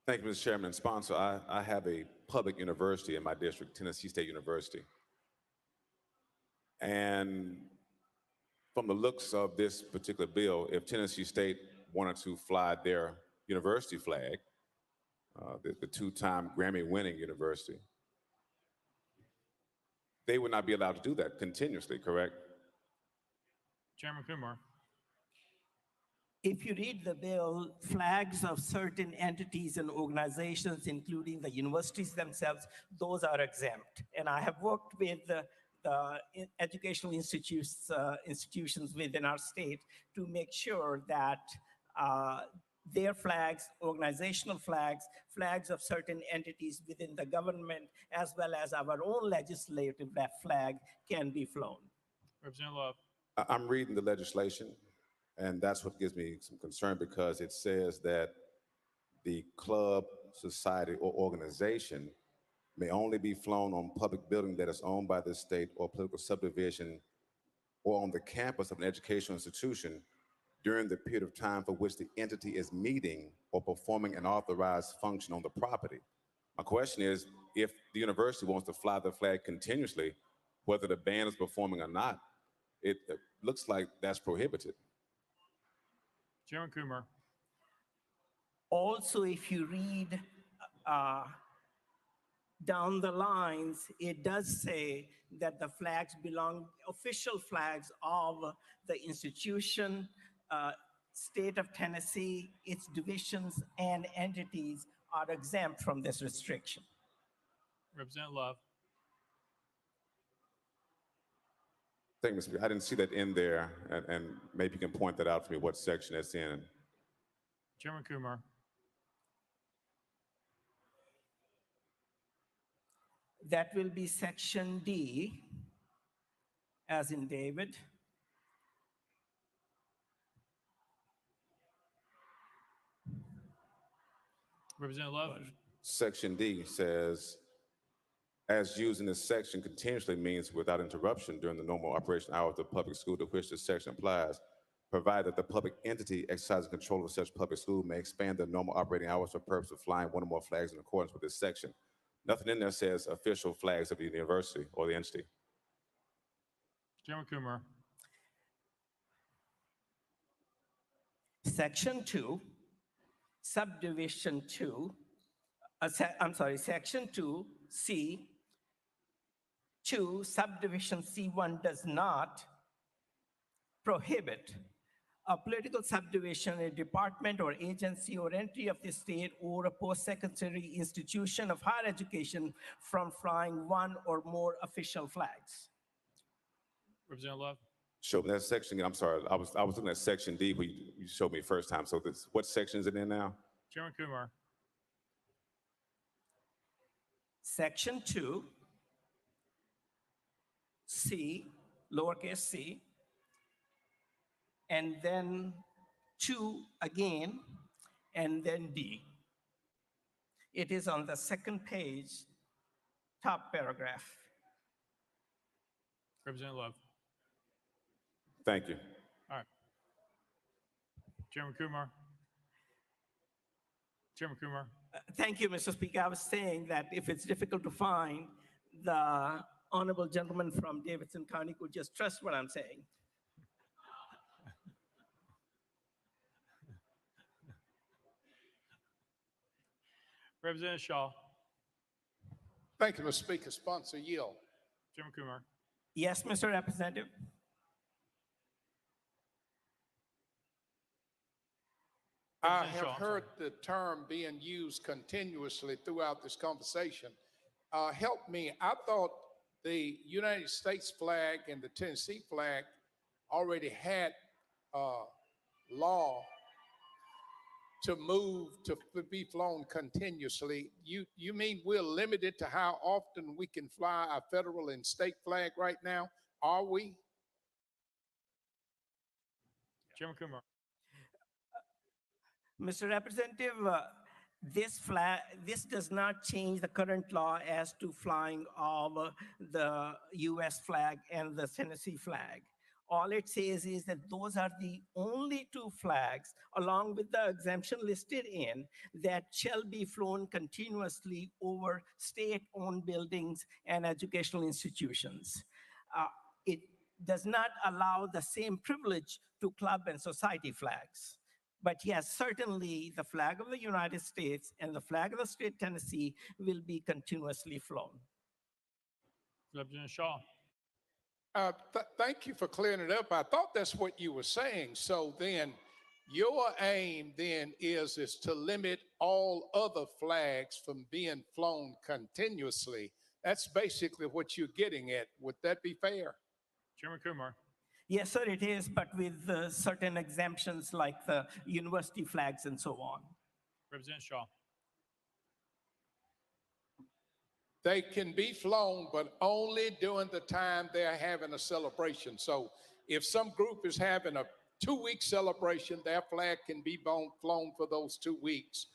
Thank you, Mr. Chairman and sponsor. I have a public university in my district, Tennessee State University. And from the looks of this particular bill, if Tennessee State wanted to fly their university flag, the two-time Grammy-winning university, they would not be allowed to do that continuously, correct? Chairman Kumar. If you read the bill, flags of certain entities and organizations, including the universities themselves, those are exempt. And I have worked with the educational institutions within our state to make sure that their flags, organizational flags, flags of certain entities within the government, as well as our own legislative flag can be flown. Representative Love. I'm reading the legislation, and that's what gives me some concern, because it says that the club, society, or organization may only be flown on public building that is owned by the state or political subdivision or on the campus of an educational institution during the period of time for which the entity is meeting or performing an authorized function on the property. My question is, if the university wants to fly the flag continuously, whether the band is performing or not, it looks like that's prohibited. Chairman Kumar. Also, if you read down the lines, it does say that the flags belong, official flags of the institution, state of Tennessee, its divisions and entities are exempt from this restriction. Representative Love. Thank you, Mr. Speaker. I didn't see that in there, and maybe you can point that out for me, what section that's in. Chairman Kumar. That will be section D, as in David. Representative Love. Section D says, as used in this section continuously means without interruption during the normal operation hours of the public school to which this section applies, provided that the public entity exercising control of such public school may expand their normal operating hours for the purpose of flying one or more flags in accordance with this section. Nothing in there says official flags of the university or the entity. Chairman Kumar. Section 2, subdivision 2, section 2, C, 2, subdivision C1 does not prohibit a political subdivision, a department or agency or entity of the state or a post-secondary institution of higher education from flying one or more official flags. Representative Love. Show me that section. I'm sorry, I was looking at section D, but you showed me first time. So this, what section is it in now? Chairman Kumar. Section 2, C, lowercase c, and then 2 again, and then D. It is on the second page, top paragraph. Representative Love. Thank you. All right. Chairman Kumar. Chairman Kumar. Thank you, Mr. Speaker. I was saying that if it's difficult to find, the honorable gentleman from Davidson County could just trust what I'm saying. Representative Shaw. Thank you, Mr. Speaker. Sponsor yield. Chairman Kumar. Yes, Mr. Representative. I have heard the term being used continuously throughout this conversation. Help me. I thought the United States flag and the Tennessee flag already had law to move to be flown continuously. You mean we're limited to how often we can fly our federal and state flag right now? Are we? Chairman Kumar. Mr. Representative, this does not change the current law as to flying of the U.S. flag and the Tennessee flag. All it says is that those are the only two flags, along with the exemption listed in, that shall be flown continuously over state-owned buildings and educational institutions. It does not allow the same privilege to club and society flags. But yes, certainly the flag of the United States and the flag of the state of Tennessee will be continuously flown. Representative Shaw. Thank you for clearing it up. I thought that's what you were saying. So then your aim then is to limit all other flags from being flown continuously. That's basically what you're getting at. Would that be fair? Chairman Kumar. Yes, sir, it is, but with certain exemptions like the university flags and so on. Representative Shaw. They can be flown, but only during the time they're having a celebration. So if some group is having a 2-week celebration, their flag can be flown for those 2 weeks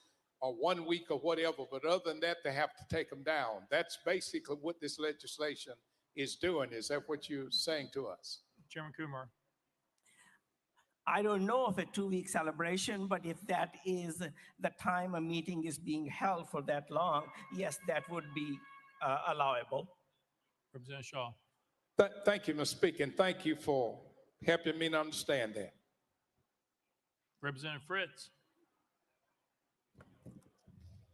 or 1 week or whatever. But other than that, they have to take them down. That's basically what this legislation is doing. Is that what you're saying to us? Chairman Kumar. I don't know of a 2-week celebration, but if that is the time a meeting is being held for that long, yes, that would be allowable. Representative Shaw. Thank you, Mr. Speaker, and thank you for helping me to understand that. Representative Fritz.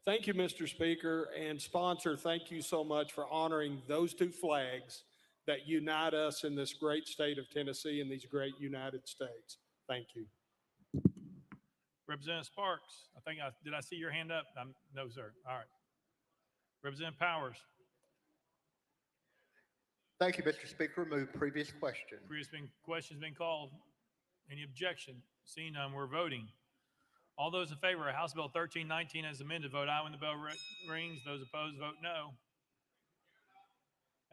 Thank you, Mr. Speaker, and sponsor, thank you so much for honoring those two flags that unite us in this great state of Tennessee and these great United States. Thank you. Representative Sparks, did I see your hand up? No, sir. All right. Representative Powers. Thank you, Mr. Speaker. Move previous question. Previous question's been called. Any objection? Seeing none, we're voting. All those in favor of House Bill 1319 as amended, vote aye when the bell rings. Those opposed, vote no.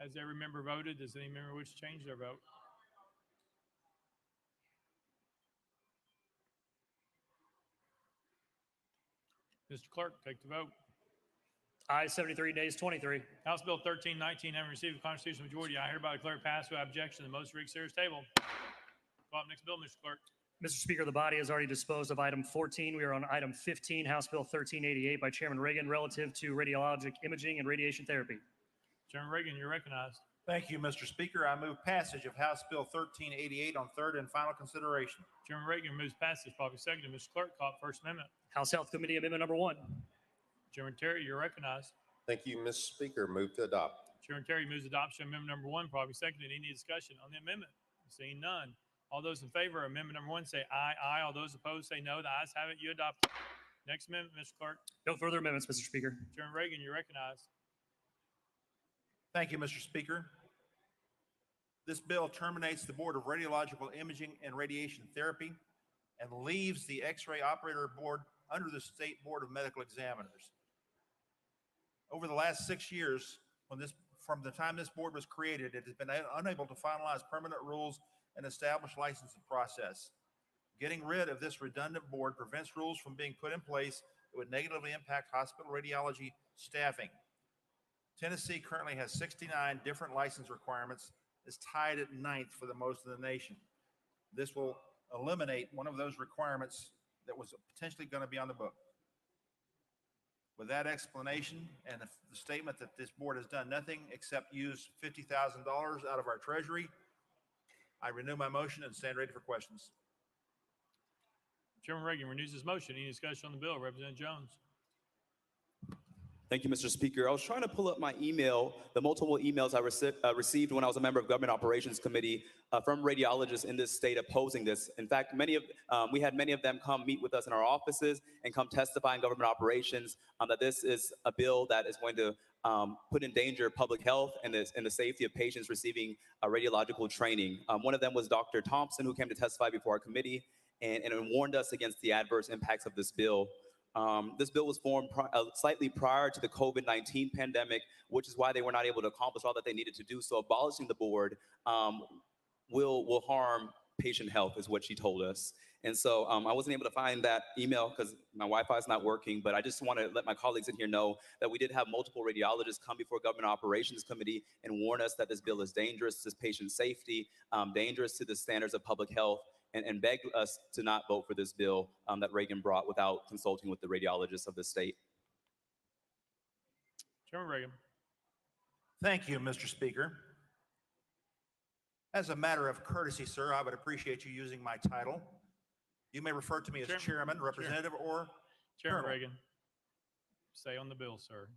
Has every member voted? Does any member wish to change their vote? Mr. Clerk, take the vote. Aye, 73, nays 23. House Bill 1319 having received a constitutional majority, I hereby declare it passed without objection. The motion reads serious table. Call up next bill, Mr. Clerk. Mr. Speaker, the body has already disposed of item 14. We are on item 15, House Bill 1388 by Chairman Reagan relative to radiologic imaging and radiation therapy. Chairman Reagan, you're recognized. Thank you, Mr. Speaker. I move passage of House Bill 1388 on third and final consideration. Chairman Reagan moves passage. Probably seconded. Mr. Clerk, call up First Amendment. House Health Committee Amendment number 1. Chairman Terry, you're recognized. Thank you, Mr. Speaker. Move to adopt. Chairman Terry moves adoption of amendment number 1. Probably seconded. Any discussion on the amendment? Seeing none. All those in favor of amendment number 1 say aye, aye. All those opposed say no. The ayes have it. You adopt it. Next amendment, Mr. Clerk. No further amendments, Mr. Speaker. Chairman Reagan, you're recognized. Thank you, Mr. Speaker. This bill terminates the Board of Radiological Imaging and Radiation Therapy and leaves the X-ray Operator Board under the State Board of Medical Examiners. Over the last 6 years, from the time this board was created, it has been unable to finalize permanent rules and establish licensing process. Getting rid of this redundant board prevents rules from being put in place that would negatively impact hospital radiology staffing. Tennessee currently has 69 different license requirements, is tied at 9th for the most in the nation. This will eliminate one of those requirements that was potentially going to be on the book. With that explanation and the statement that this board has done nothing except use $50,000 out of our treasury, I renew my motion and stand ready for questions. Chairman Reagan renews his motion. Any discussion on the bill? Representative Jones. Thank you, Mr. Speaker. I was trying to pull up my email, the multiple emails I received when I was a member of Government Operations Committee from radiologists in this state opposing this. In fact, we had many of them come meet with us in our offices and come testify in government operations that this is a bill that is going to put in danger public health and the safety of patients receiving radiological training. One of them was Dr. Thompson, who came to testify before our committee and warned us against the adverse impacts of this bill. This bill was formed slightly prior to the COVID-19 pandemic, which is why they were not able to accomplish all that they needed to do. So abolishing the board will harm patient health, is what she told us. And so I wasn't able to find that email because my Wi-Fi is not working, but I just want to let my colleagues in here know that we did have multiple radiologists come before Government Operations Committee and warn us that this bill is dangerous to patient safety, dangerous to the standards of public health, and begged us to not vote for this bill that Reagan brought without consulting with the radiologists of the state. Chairman Reagan. Thank you, Mr. Speaker. As a matter of courtesy, sir, I would appreciate you using my title. You may refer to me as Chairman, Representative, or Chairman Colonel. Reagan. Stay on the bill, sir.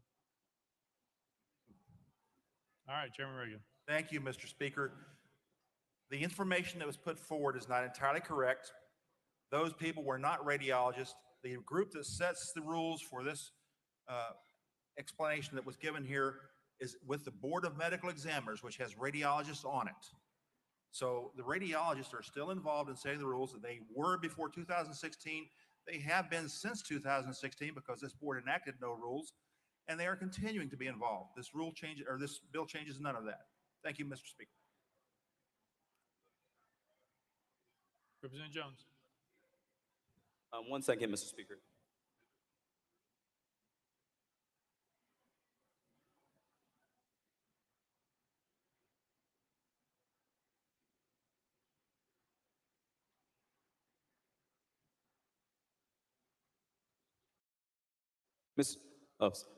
All right, Chairman Reagan. Thank you, Mr. Speaker. The information that was put forward is not entirely correct. Those people were not radiologists. The group that sets the rules for this explanation that was given here is with the Board of Medical Examiners, which has radiologists on it. So the radiologists are still involved in setting the rules that they were before 2016. They have been since 2016 because this board enacted no rules, and they are continuing to be involved. This rule change or this bill changes none of that. Thank you, Mr. Speaker. Representative Jones. 1 second, Mr. Speaker.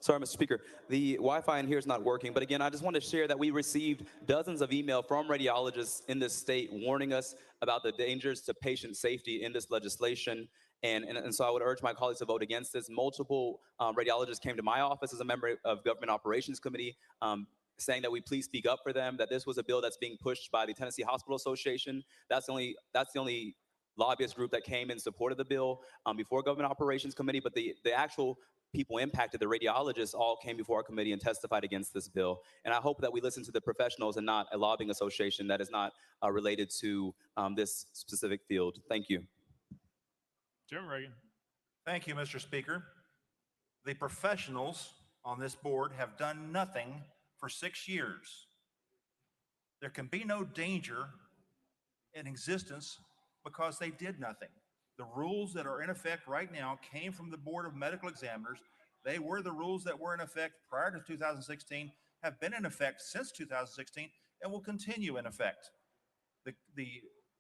Sorry, Mr. Speaker. The Wi-Fi in here is not working, but again, I just want to share that we received dozens of emails from radiologists in this state warning us about the dangers to patient safety in this legislation. And so I would urge my colleagues to vote against this. Multiple radiologists came to my office as a member of Government Operations Committee saying that we please speak up for them, that this was a bill that's being pushed by the Tennessee Hospital Association. That's the only lobbyist group that came in support of the bill before Government Operations Committee, but the actual people impacted, the radiologists, all came before our committee and testified against this bill. And I hope that we listen to the professionals and not a lobbying association that is not related to this specific field. Thank you. Chairman Reagan. Thank you, Mr. Speaker. The professionals on this board have done nothing for 6 years. There can be no danger in existence because they did nothing. The rules that are in effect right now came from the Board of Medical Examiners. They were the rules that were in effect prior to 2016, have been in effect since 2016, and will continue in effect. The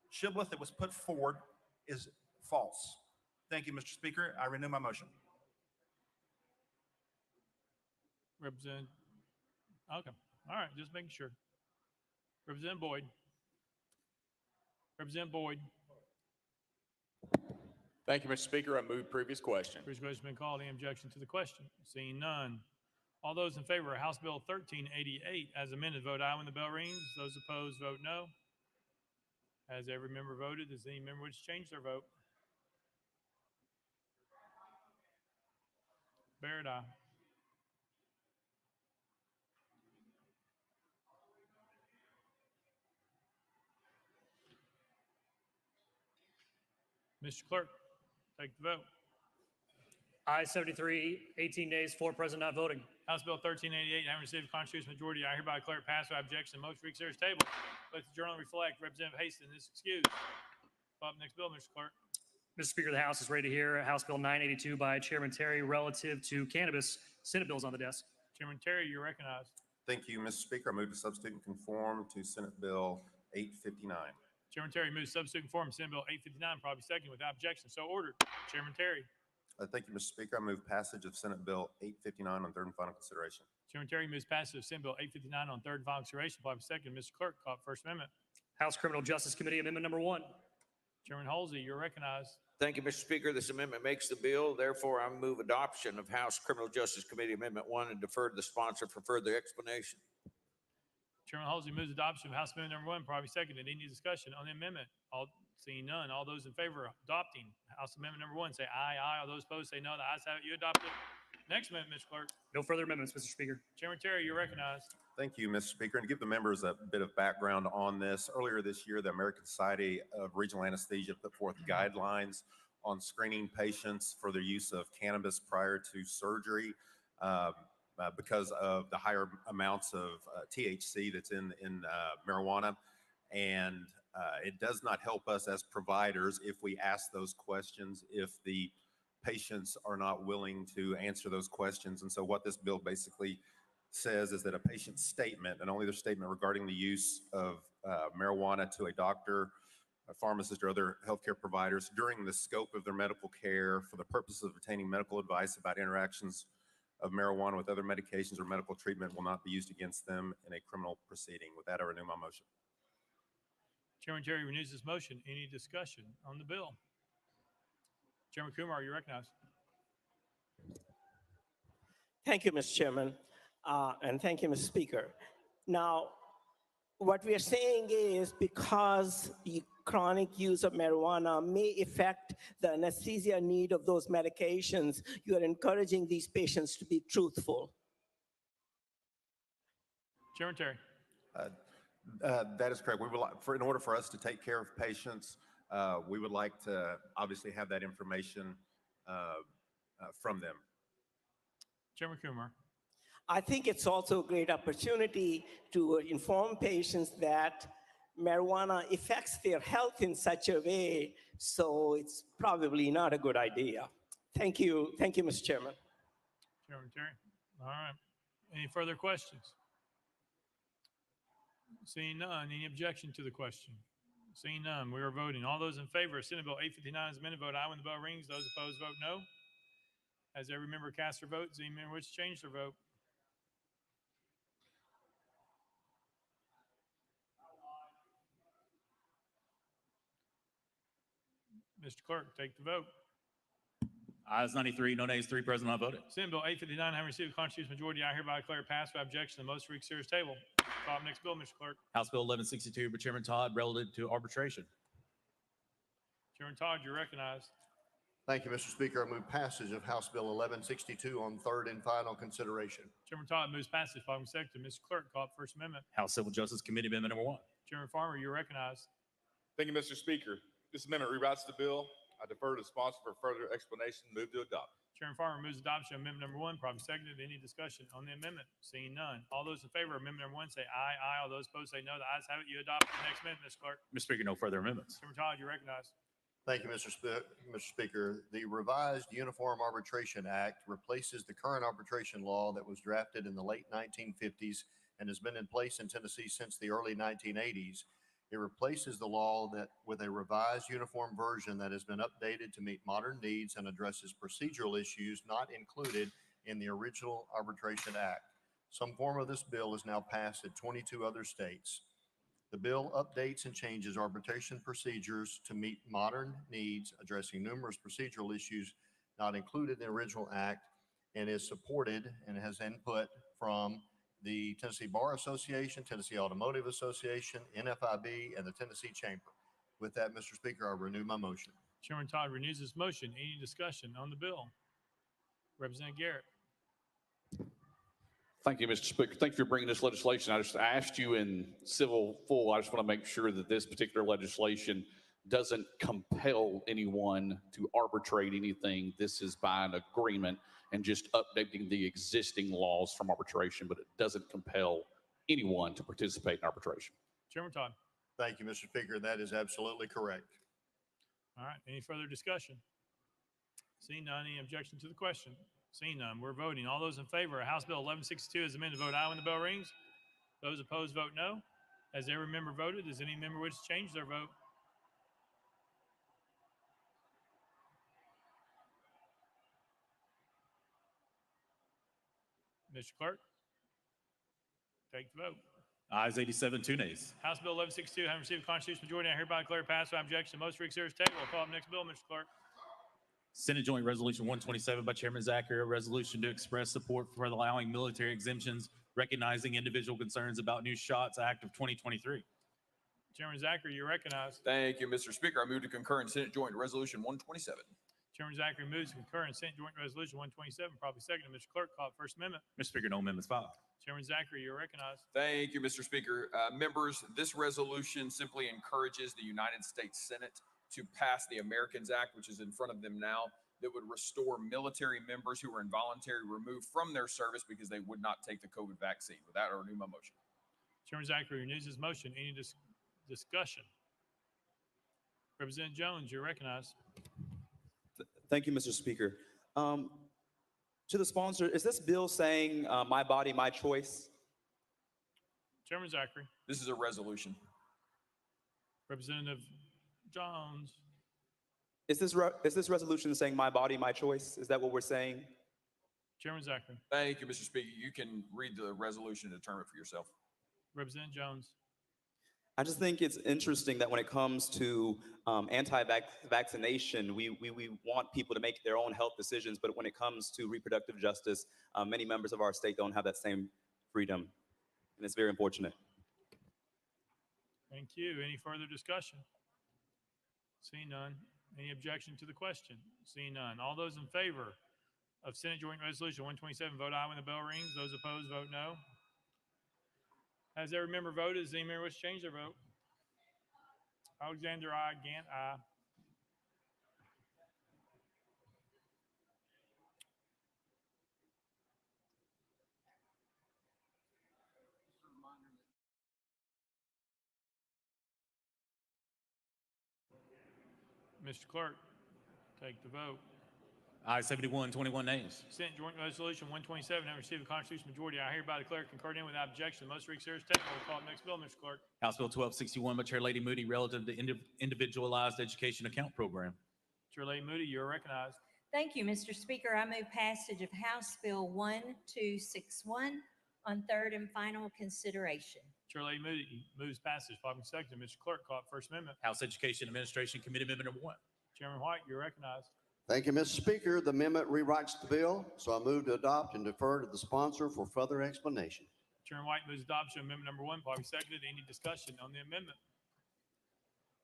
shibboleth that was put forward is false. Thank you, Mr. Speaker. I renew my motion. Representative. Okay. All right. Just making sure. Representative Boyd. Representative Boyd. Thank you, Mr. Speaker. I move previous question. Previous question has been called. Any objection to the question? Seeing none. All those in favor of House Bill 1388 as amended, vote aye when the bell rings. Those opposed, vote no. Has every member voted? Does any member wish to change their vote? Barrett, aye. Mr. Clerk, take the vote. Aye 73, 18 nays, 4 present not voting. House Bill 1388, having received a constitutional majority, I hereby declare it passed without objection. The motion reconsider is tabled. Let the journal reflect. Representative Hastings is excused. Up next bill, Mr. Clerk. Mr. Speaker, the House is ready to hear House Bill 982 by Chairman Terry relative to cannabis. Senate bills on the desk. Chairman Terry, you're recognized. Thank you, Mr. Speaker. I move to substitute and conform to Senate Bill 859. Chairman Terry moves substitute and conform Senate Bill 859, probably second without objection. So ordered. Chairman Terry. Thank you, Mr. Speaker. I move passage of Senate Bill 859 on third and final consideration. Chairman Terry moves passage of Senate Bill 859 on third and final consideration, probably second. Mr. Clerk, call up First Amendment. House Criminal Justice Committee Amendment number 1. Chairman Halsey, you're recognized. Thank you, Mr. Speaker. This amendment makes the bill. Therefore, I move adoption of House Criminal Justice Committee Amendment 1 and defer to the sponsor for further explanation. Chairman Halsey moves adoption of House Amendment number 1, probably seconded. Any discussion on the amendment? Seeing none. All those in favor of adopting House Amendment number 1 say aye, aye. All those opposed say no. The ayes have it. You adopt it. Next amendment, Mr. Clerk. No further amendments, Mr. Speaker. Chairman Terry, you're recognized. Thank you, Mr. Speaker. And to give the members a bit of background on this, earlier this year, the American Society of Regional Anesthesia put forth guidelines on screening patients for their use of cannabis prior to surgery because of the higher amounts of THC that's in marijuana. And it does not help us as providers if we ask those questions, if the patients are not willing to answer those questions. And so what this bill basically says is that a patient's statement, and only their statement regarding the use of marijuana to a doctor, a pharmacist, or other healthcare providers during the scope of their medical care for the purpose of obtaining medical advice about interactions of marijuana with other medications or medical treatment will not be used against them in a criminal proceeding. With that, I renew my motion. Chairman Terry renews his motion. Any discussion on the bill? Chairman Kumar, you recognized. Thank you, Mr. Chairman, and thank you, Mr. Speaker. Now, what we are saying is because the chronic use of marijuana may affect the anesthesia need of those medications, you are encouraging these patients to be truthful. Chairman Terry. That is correct. We would like, in order for us to take care of patients, we would like to obviously have that information from them. Chairman Kumar. I think it's also a great opportunity to inform patients that marijuana affects their health in such a way, so it's probably not a good idea. Thank you, Mr. Chairman. Chairman Terry. All right. Any further questions? Seeing none. Any objection to the question? Seeing none, we are voting. All those in favor of Senate Bill 859 as amended, vote aye when the bell rings. Those opposed, vote no. Has every member cast their vote? Does any member wish to change their vote? Mr. Clerk, take the vote. Ayes 93, no nays 3, present not voting. Senate Bill 859, having received a constitutional majority, I hereby declare it passed by objection. The most read series table. Call up next bill, Mr. Clerk. House Bill 1162 by Chairman Todd, relative to arbitration. Chairman Todd, you're recognized. Thank you, Mr. Speaker. I move passage of House Bill 1162 on third and final consideration. Chairman Todd moves passage. Following second. Mr. Clerk, call up First Amendment. House Civil Justice Committee Amendment number 1. Chairman Farmer, you're recognized. Thank you, Mr. Speaker. This amendment rewrites the bill. I defer to the sponsor for further explanation. Move to adopt. Chairman Farmer moves adoption of amendment number 1. Probably seconded. Any discussion on the amendment? Seeing none. All those in favor of amendment number 1 say aye. Aye. All those opposed say no. The ayes have it. You adopt the next amendment, Mr. Clerk. Mr. Speaker, no further amendments. Chairman Todd, you're recognized. Thank you, Mr. Speaker. The revised Uniform Arbitration Act replaces the current arbitration law that was drafted in the late 1950s and has been in place in Tennessee since the early 1980s. It replaces the law with a revised uniform version that has been updated to meet modern needs and addresses procedural issues not included in the original Arbitration Act. Some form of this bill is now passed in 22 other states. The bill updates and changes arbitration procedures to meet modern needs, addressing numerous procedural issues not included in the original act, and is supported and has input from the Tennessee Bar Association, Tennessee Automotive Association, NFIB, and the Tennessee Chamber. With that, Mr. Speaker, I renew my motion. Chairman Todd renews his motion. Any discussion on the bill? Representative Garrett. Thank you, Mr. Speaker. Thank you for bringing this legislation. I just asked you in civil full, I just want to make sure that this particular legislation doesn't compel anyone to arbitrate anything. This is by an agreement and just updating the existing laws from arbitration, but it doesn't compel anyone to participate in arbitration. Chairman Todd. Thank you, Mr. Speaker. That is absolutely correct. All right. Any further discussion? Seeing none, any objection to the question? Seeing none, we're voting. All those in favor of House Bill 1162 as amended, vote aye when the bell rings. Those opposed, vote no. Has every member voted? Does any member wish to change their vote? Mr. Clerk, take the vote. Ayes 87, 2 nays. House Bill 1162, having received a constitutional majority, I hereby declare passed by objection. Most read series table. We'll call up next bill, Mr. Clerk. Senate Joint Resolution 127 by Chairman Zachary, a resolution to express support for allowing military exemptions, recognizing individual concerns about New Shots Act of 2023. Chairman Zachary, you're recognized. Thank you, Mr. Speaker. I move to concur in Senate Joint Resolution 127. Chairman Zachary moves to concur in Senate Joint Resolution 127. Probably seconded. Mr. Clerk, call it First Amendment. Mr. Speaker, no amendments filed. Chairman Zachary, you're recognized. Thank you, Mr. Speaker. Members, this resolution simply encourages the United States Senate to pass the Americans Act, which is in front of them now, that would restore military members who were involuntarily removed from their service because they would not take the COVID vaccine. With that, I renew my motion. Chairman Zachary renews his motion. Any discussion? Representative Jones, you're recognized. Thank you, Mr. Speaker. To the sponsor, is this bill saying my body, my choice? Chairman Zachary. This is a resolution. Representative Jones. Is this resolution saying my body, my choice? Is that what we're saying? Chairman Zachary. Thank you, Mr. Speaker. You can read the resolution and determine for yourself. Representative Jones. I just think it's interesting that when it comes to anti-vaccination, we want people to make their own health decisions, but when it comes to reproductive justice, many members of our state don't have that same freedom, and it's very unfortunate. Thank you. Any further discussion? Seeing none. Any objection to the question? Seeing none. All those in favor of Senate Joint Resolution 127, vote aye when the bell rings. Those opposed, vote no. Has every member voted? Does any member wish to change their vote? Alexander, aye. Gant, aye. Mr. Clerk, take the vote. Ayes 71, 21 nays. Senate Joint Resolution 127, having received a constitutional majority, I hereby declare concurred in without objection. Most read series table. We'll call it next bill, Mr. Clerk. House Bill 1261 by Chair Lady Moody, relative to individualized education account program. Chair Lady Moody, you're recognized. Thank you, Mr. Speaker. I move passage of House Bill 1261 on third and final consideration. Chair Lady Moody moves passage. Following second, Mr. Clerk, call it First Amendment. House Education Administration Committee Amendment number 1. Chairman White, you're recognized. Thank you, Mr. Speaker. The amendment rewrites the bill, so I move to adopt and defer to the sponsor for further explanation. Chairman White moves adoption of amendment number 1, probably seconded. Any discussion on the amendment?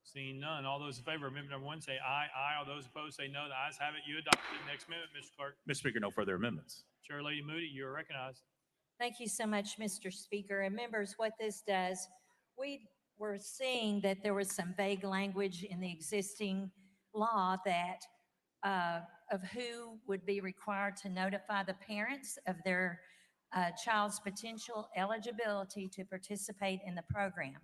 Seeing none, all those in favor of amendment number 1 say aye. Aye. All those opposed say no. The ayes have it. You adopted. Next amendment, Mr. Clerk. Mr. Speaker, no further amendments. Chair Lady Moody, you are recognized. Thank you so much, Mr. Speaker. And members, what this does, we were seeing that there was some vague language in the existing law that of who would be required to notify the parents of their child's potential eligibility to participate in the program.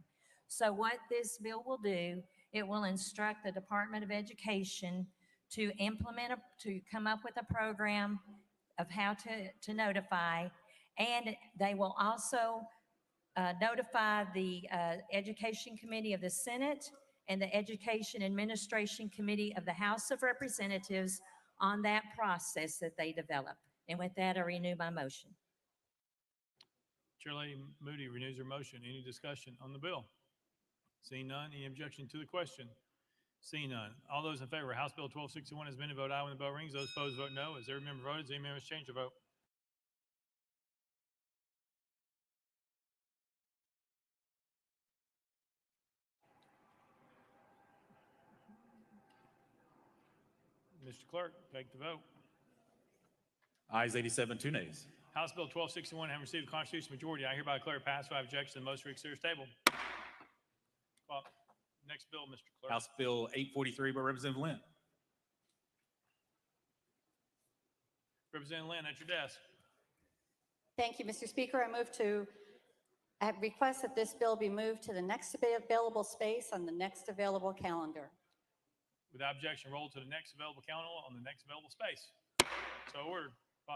So what this bill will do, it will instruct the Department of Education to to come up with a program of how to notify, and they will also notify the Education Committee of the Senate and the Education Administration Committee of the House of Representatives on that process that they develop. And with that, I renew my motion. Chair Lady Moody renews her motion. Any discussion on the bill? Seeing none, any objection to the question? Seeing none, all those in favor of House Bill 1261 has been to vote aye when the bell rings. Those opposed vote no. As every member voted, any member has changed their vote? Mr. Clerk, take the vote. Ayes 87, 2 nays. House Bill 1261 having received a constitutional majority, I hereby declare it passed without objection. The motion reconsiders table. Well, next bill, Mr. Clerk. House Bill 843 by Representative Lynn. Representative Lynn, at your desk. Thank you, Mr. Speaker. I request that this bill be moved to the next available space on the next available calendar. Without objection, roll to the next available calendar on the next available space. So ordered.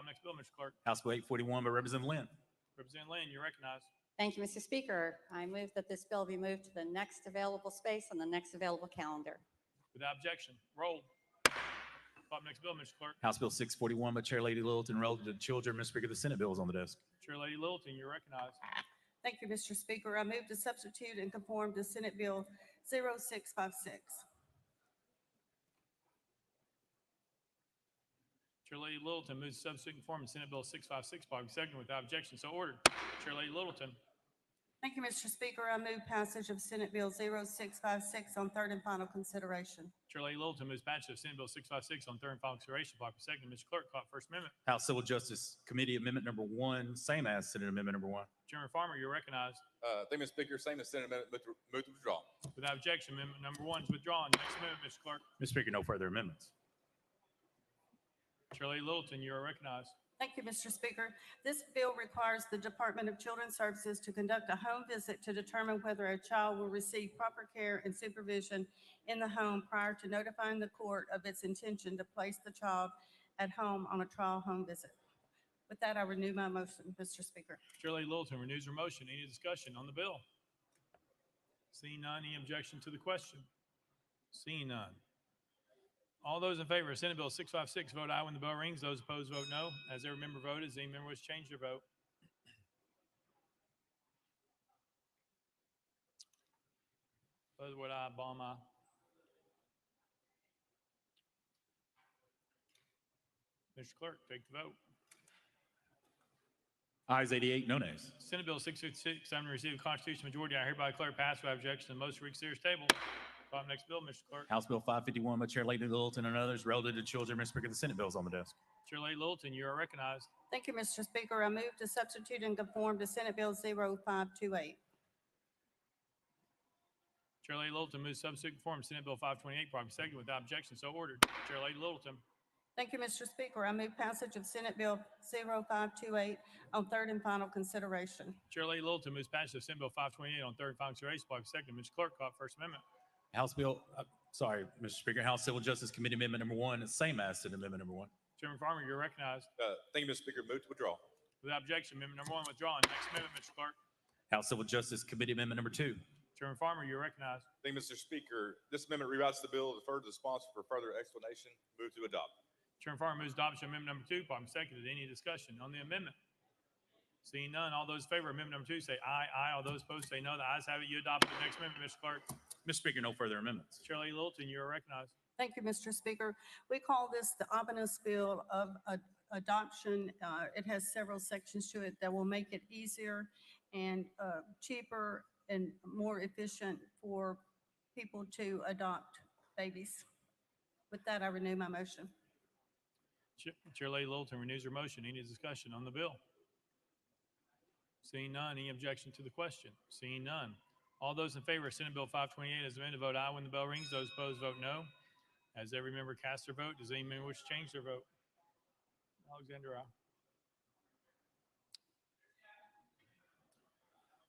Next bill, Mr. Clerk. House Bill 841 by Representative Lynn. Representative Lynn, you're recognized. Thank you, Mr. Speaker. I move that this bill be moved to the next available space on the next available calendar. Without objection, roll. Next bill, Mr. Clerk. House Bill 641 by Chair Lady Littleton relative to children. Mr. Speaker, the Senate bill is on the desk. Chair Lady Littleton, you're recognized. Thank you, Mr. Speaker. I move to substitute and conform to Senate Bill 0656. Chair Lady Littleton moves to substitute and conform to Senate Bill 656, probably second without objection. So ordered. Chair Lady Littleton. Thank you, Mr. Speaker. I move passage of Senate Bill 0656 on third and final consideration. Chair Lady Littleton moves passage of Senate Bill 656 on third and final consideration, probably second. Mr. Clerk, call First Amendment. House Civil Justice Committee Amendment number 1, same as Senate Amendment number 1. Chairman Farmer, you're recognized. Thank you, Mr. Speaker. Same as Senate Amendment, move to withdraw. Without objection, Amendment number 1 is withdrawn. Next amendment, Mr. Clerk. Mr. Speaker, no further amendments. Chair Lady Littleton, you are recognized. Thank you, Mr. Speaker. This bill requires the Department of Children's Services to conduct a home visit to determine whether a child will receive proper care and supervision in the home prior to notifying the court of its intention to place the child at home on a trial home visit. With that, I renew my motion, Mr. Speaker. Chair Lady Littleton renews her motion. Any discussion on the bill? Seeing none, any objection to the question? Seeing none. All those in favor of Senate Bill 656 vote aye when the bell rings. Those opposed vote no. As every member voted, any member wish to change their vote? Those vote aye, bomb aye. Mr. Clerk, take the vote. Ayes 88, no nays. Senate Bill 656, having received a constitutional majority, I hereby declare passed without objection. The motion reconsiders table. Call next bill, Mr. Clerk. House Bill 551 by Chair Lady Littleton and others relative to children. Mr. Speaker, the Senate bill is on the desk. Chair Lady Littleton, you are recognized. Thank you, Mr. Speaker. I move to substitute and conform to Senate Bill 0528. Chair Lady Littleton moves substitute conform to Senate Bill 528, probably second without objection. So ordered. Chair Lady Littleton. Thank you, Mr. Speaker. I move passage of Senate Bill 0528 on third and final consideration. Chair Lady Littleton moves passage of Senate Bill 528 on third and final consideration, probably second. Mr. Clerk, call First Amendment. House Bill, Mr. Speaker, House Civil Justice Committee Amendment number 1, same as Senate Amendment number 1. Chairman Farmer, you're recognized. Thank you, Mr. Speaker. Move to withdraw. Without objection, Amendment number 1 withdrawn. Next amendment, Mr. Clerk. House Civil Justice Committee Amendment number 2. Chairman Farmer, you're recognized. Thank you, Mr. Speaker. This amendment rewrites the bill, defer to the sponsor for further explanation. Move to adopt. Chairman Farmer moves adoption of amendment number 2, probably seconded. Any discussion on the amendment? Seeing none, all those in favor of amendment number 2 say aye. Aye. All those opposed say no. The ayes have it. You adopted the next amendment, Mr. Clerk. Mr. Speaker, no further amendments. Chair Lady Littleton, you are recognized. Thank you, Mr. Speaker. We call this the omnibus bill of adoption. It has several sections to it that will make it easier and cheaper and more efficient for people to adopt babies. With that, I renew my motion. Chair Lady Littleton renews her motion. Any discussion on the bill? Seeing none, any objection to the question? Seeing none. All those in favor of Senate Bill 528 as amended, vote aye when the bell rings. Those opposed, vote no. As every member casts their vote, does any member wish to change their vote? Alexander, aye.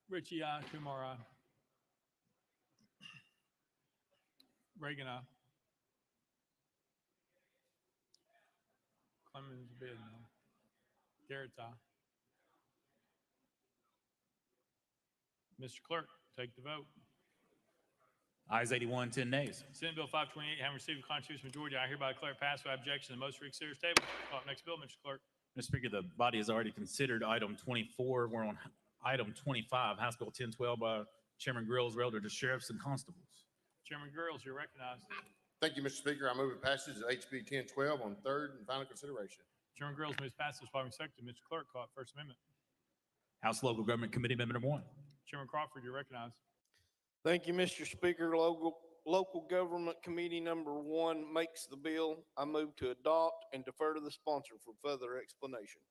Ritchie, aye. Kumar, aye. Reagan, aye. Clemens, bid, no. Garrett's aye. Mr. Clerk, take the vote. Ayes 81, 10 nays. Senate Bill 528, having received a constitutional majority, I hereby declare it passed without objection. The motion reconsider is tabled. Call up next bill, Mr. Clerk. Mr. Speaker, the body has already considered item 24. We're on item 25, House Bill 1012 by Chairman Grills, relative to sheriffs and constables. Chairman Grills, you're recognized. Thank you, Mr. Speaker. I move the passage of HB 1012 on third and final consideration. Chairman Grills moves passage following second. Mr. Clerk, call it First Amendment. House Local Government Committee Amendment number 1. Chairman Crawford, you're recognized. Thank you, Mr. Speaker. Local Government Committee number 1 makes the bill. I move to adopt and defer to the sponsor for further explanation.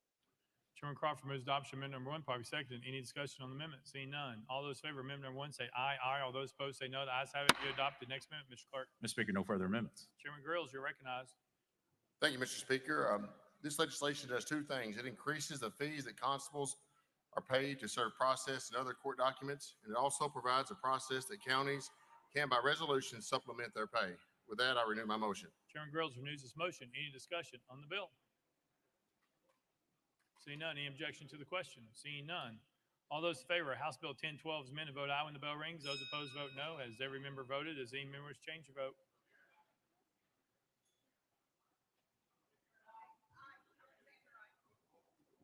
Chairman Crawford moves adoption amendment number 1, probably seconded. Any discussion on the amendment? Seeing none. All those in favor of amendment number 1 say aye, aye. All those opposed say no. The ayes have it. You adopted. Next amendment, Mr. Clerk. Mr. Speaker, no further amendments. Chairman Grills, you're recognized. Thank you, Mr. Speaker. This legislation does two things. It increases the fees that constables are paid to serve process and other court documents, and it also provides a process that counties can, by resolution, supplement their pay. With that, I renew my motion. Chairman Grills renews his motion. Any discussion on the bill? Seeing none. Any objection to the question? Seeing none. All those in favor of House Bill 1012 as amended, vote aye when the bell rings. Those opposed, vote no. As every member voted, does any member wish to change your vote?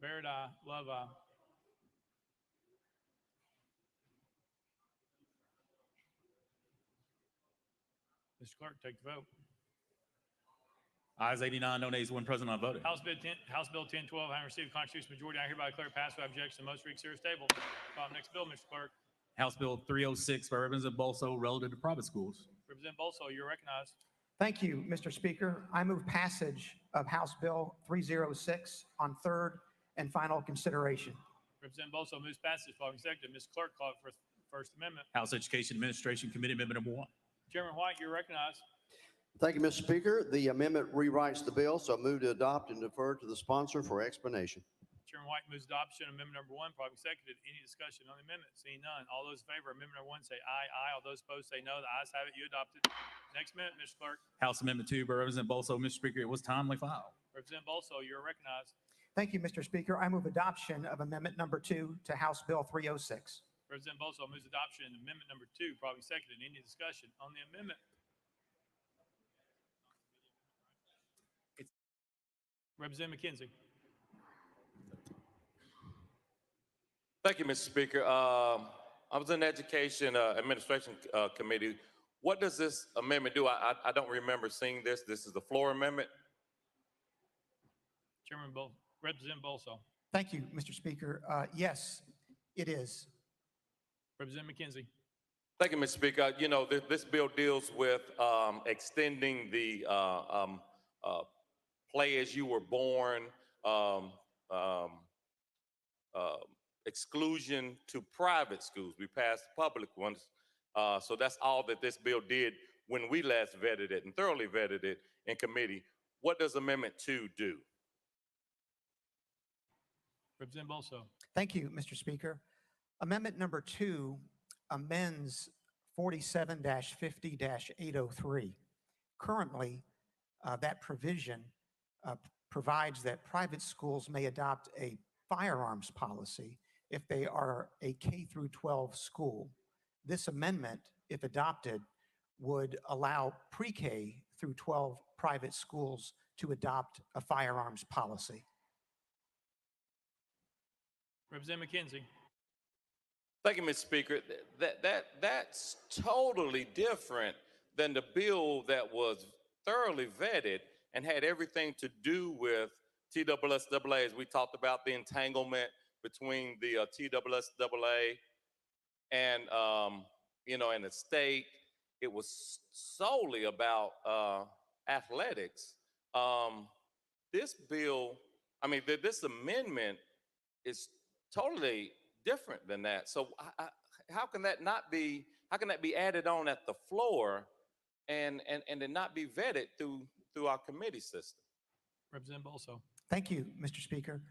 Barrett, aye. Love, aye. Mr. Clerk, take the vote. Ayes 89, no nays, 1 present, not voting. House Bill 1012, having received a constitutional majority, I hereby declare it passed without objection. The motion reconsider is tabled. Call up next bill, Mr. Clerk. House Bill 306 by Representative Bolso, relative to private schools. Representative Bolso, you're recognized. Thank you, Mr. Speaker. I move passage of House Bill 306 on third and final consideration. Representative Bolso moves passage following second. Ms. Clerk, call it for First Amendment. House Education Administration Committee Amendment number 1. Chairman White, you're recognized. Thank you, Mr. Speaker. The amendment rewrites the bill, so I move to adopt and defer to the sponsor for explanation. Chairman White moves adoption of amendment number 1, probably seconded. Any discussion on the amendment? Seeing none. All those in favor of amendment number 1 say aye, aye. All those opposed say no. The ayes have it. You adopted. Next amendment, Mr. Clerk. House Amendment 2 by Representative Bolso. Mr. Speaker, it was timely filed. Representative Bolso, you're recognized. Thank you, Mr. Speaker. I move adoption of amendment number 2 to House Bill 306. Representative Bolso moves adoption of amendment number 2, probably seconded. Any discussion on the amendment? Representative McKenzie. Thank you, Mr. Speaker. I was in the Education Administration Committee. What does this amendment do? I don't remember seeing this. This is the floor amendment. Chairman Representative Bolso. Thank you, Mr. Speaker. Yes, it is. Representative McKenzie. Thank you, Mr. Speaker. You know, this bill deals with extending the play as you were born exclusion to private schools. We passed public ones. So that's all that this bill did when we last vetted it and thoroughly vetted it in committee. What does Amendment 2 do? Representative Bolso. Thank you, Mr. Speaker. Amendment number 2 amends 47-50-803. Currently, that provision provides that private schools may adopt a firearms policy if they are a K through 12 school. This amendment, if adopted, would allow pre-K through 12 private schools to adopt a firearms policy. Representative McKenzie. Thank you, Mr. Speaker. That's totally different than the bill that was thoroughly vetted and had everything to do with TSSAA, as we talked about the entanglement between the TSSAA and and the state. It was solely about athletics. This bill, this amendment is totally different than that. So how can that not be? How can that be added on at the floor and then not be vetted through our committee system? Representative Bolso. Thank you, Mr. Speaker.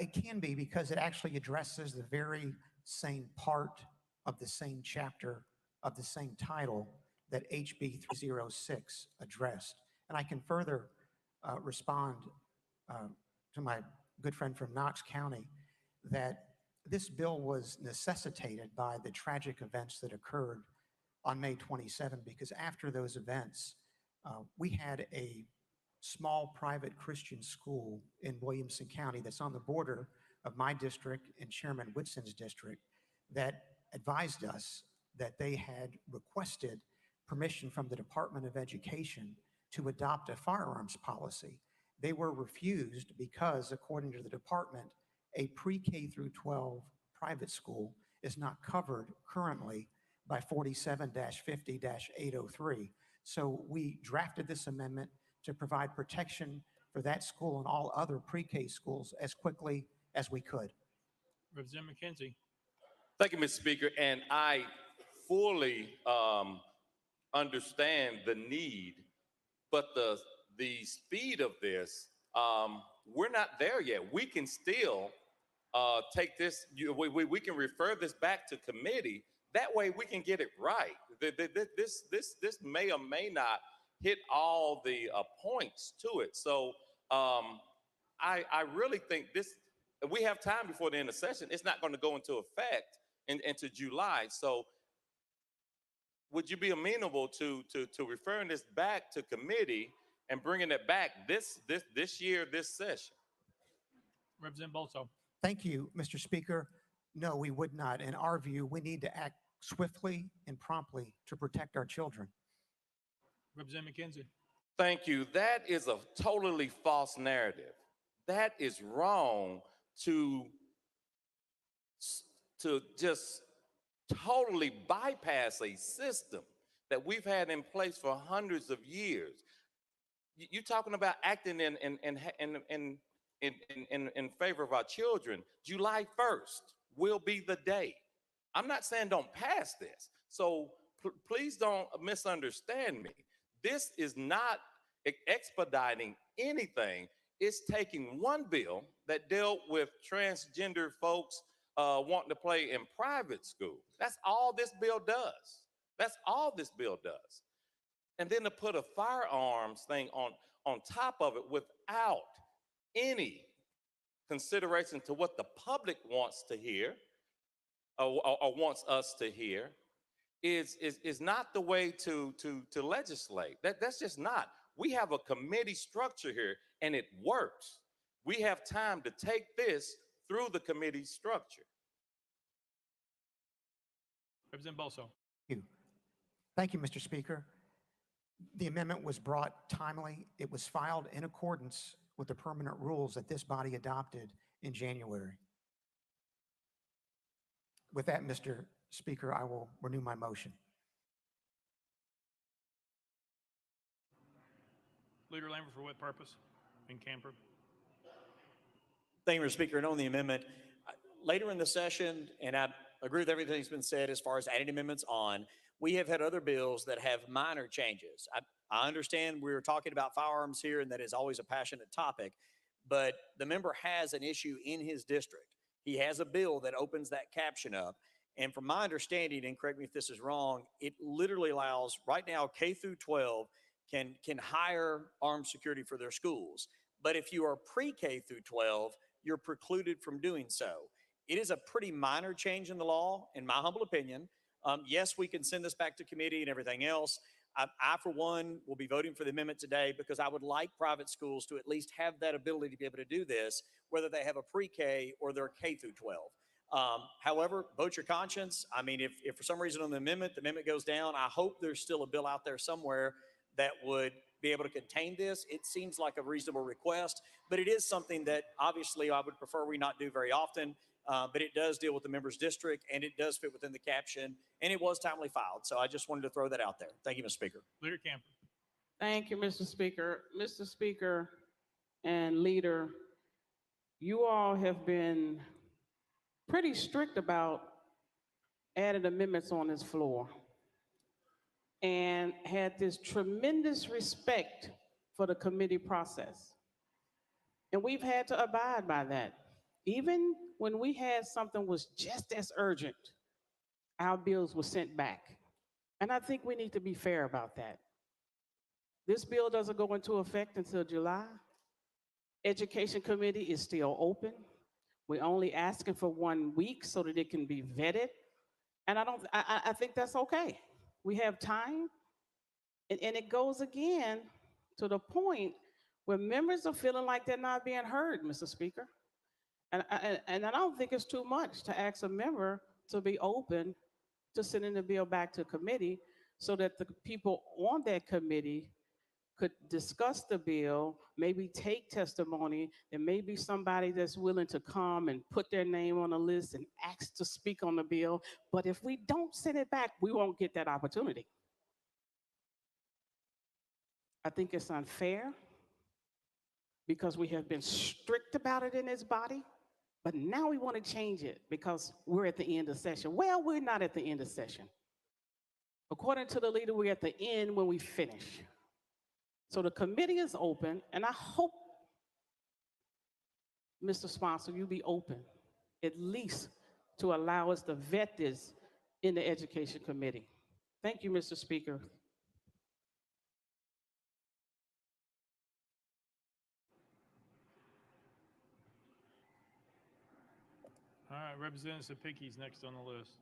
It can be because it actually addresses the very same part of the same chapter of the same title that HB 306 addressed. And I can further respond to my good friend from Knox County that this bill was necessitated by the tragic events that occurred on May 27, because after those events, we had a small private Christian school in Williamson County that's on the border of my district and Chairman Whitson's district that advised us that they had requested permission from the Department of Education to adopt a firearms policy. They were refused because, according to the department, a pre-K through 12 private school is not covered currently by 47-50-803. So we drafted this amendment to provide protection for that school and all other pre-K schools as quickly as we could. Representative McKenzie. Thank you, Mr. Speaker. And I fully understand the need, but the speed of this, we're not there yet. We can still take this, we can refer this back to committee. That way we can get it right. This may or may not hit all the points to it. So I really think we have time before the end of session. It's not going to go into effect into July. So would you be amenable to referring this back to committee and bringing it back this year, this session? Representative Bolso. Thank you, Mr. Speaker. No, we would not. In our view, we need to act swiftly and promptly to protect our children. Representative McKenzie. Thank you. That is a totally false narrative. That is wrong to just totally bypass a system that we've had in place for hundreds of years. You're talking about acting in favor of our children. July 1st will be the day. I'm not saying don't pass this. So please don't misunderstand me. This is not expediting anything. It's taking one bill that dealt with transgender folks wanting to play in private schools. That's all this bill does. That's all this bill does. And then to put a firearms thing on top of it without any consideration to what the public wants to hear or wants us to hear is not the way to legislate. That's just not. We have a committee structure here and it works. We have time to take this through the committee structure. Representative Bolso. Thank you, Mr. Speaker. The amendment was brought timely. It was filed in accordance with the permanent rules that this body adopted in January. With that, Mr. Speaker, I will renew my motion. Leader Lambert, for what purpose? And Camper. Thank you, Mr. Speaker. And on the amendment, later in the session, and I agree with everything that's been said as far as adding amendments on, we have had other bills that have minor changes. I understand we're talking about firearms here, and that is always a passionate topic, but the member has an issue in his district. He has a bill that opens that caption up. And from my understanding, and correct me if this is wrong, it literally allows right now K through 12 can hire armed security for their schools. But if you are pre-K through 12, you're precluded from doing so. It is a pretty minor change in the law, in my humble opinion. Yes, we can send this back to committee and everything else. I, for one, will be voting for the amendment today because I would like private schools to at least have that ability to be able to do this, whether they have a pre-K or they're K through 12. However, vote your conscience. I mean, if for some reason on the amendment goes down, I hope there's still a bill out there somewhere that would be able to contain this. It seems like a reasonable request, but it is something that obviously I would prefer we not do very often. But it does deal with the member's district, and it does fit within the caption, and it was timely filed. So I just wanted to throw that out there. Thank you, Mr. Speaker. Leader Camper. Thank you, Mr. Speaker. Mr. Speaker and Leader, you all have been pretty strict about adding amendments on this floor and had this tremendous respect for the committee process. And we've had to abide by that. Even when we had something was just as urgent, our bills were sent back. And I think we need to be fair about that. This bill doesn't go into effect until July. Education Committee is still open. We're only asking for 1 week so that it can be vetted. And I think that's okay. We have time. And it goes again to the point where members are feeling like they're not being heard, Mr. Speaker. And I don't think it's too much to ask a member to be open to sending the bill back to committee so that the people on that committee could discuss the bill, maybe take testimony. There may be somebody that's willing to come and put their name on a list and ask to speak on the bill. But if we don't send it back, we won't get that opportunity. I think it's unfair because we have been strict about it in this body, but now we want to change it because we're at the end of session. Well, we're not at the end of session. According to the leader, we're at the end when we finish. So the committee is open, and I hope, Mr. Sponsor, you be open, at least to allow us to vet this in the Education Committee. Thank you, Mr. Speaker. All right, Representative Sapicki's next on the list.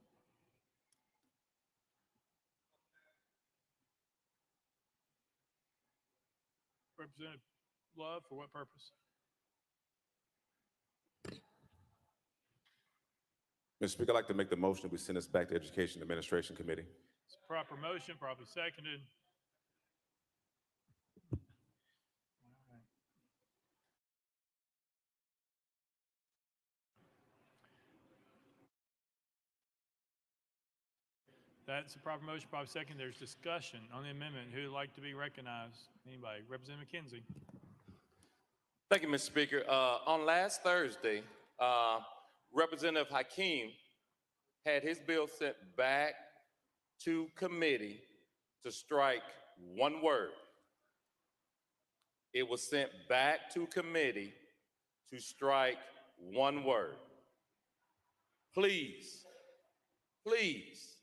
Representative Love, for what purpose? Mr. Speaker, I'd like to make the motion that we send this back to Education Administration Committee. It's a proper motion, properly seconded. That's a proper motion, proper second. There's discussion on the amendment. Who would like to be recognized? Anybody? Representative McKenzie. Thank you, Mr. Speaker. On last Thursday, Representative Hakeem had his bill sent back to committee to strike one word. It was sent back to committee to strike one word. Please, please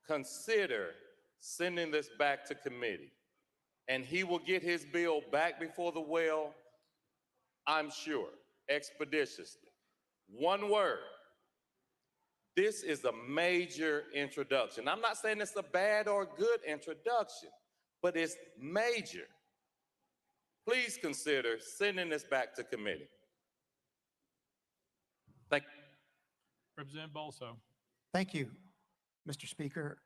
consider sending this back to committee, and he will get his bill back before the well, I'm sure, expeditiously. One word. This is a major introduction. I'm not saying it's a bad or good introduction, but it's major. Please consider sending this back to committee. Thank you. Representative Bolso. Thank you, Mr. Speaker.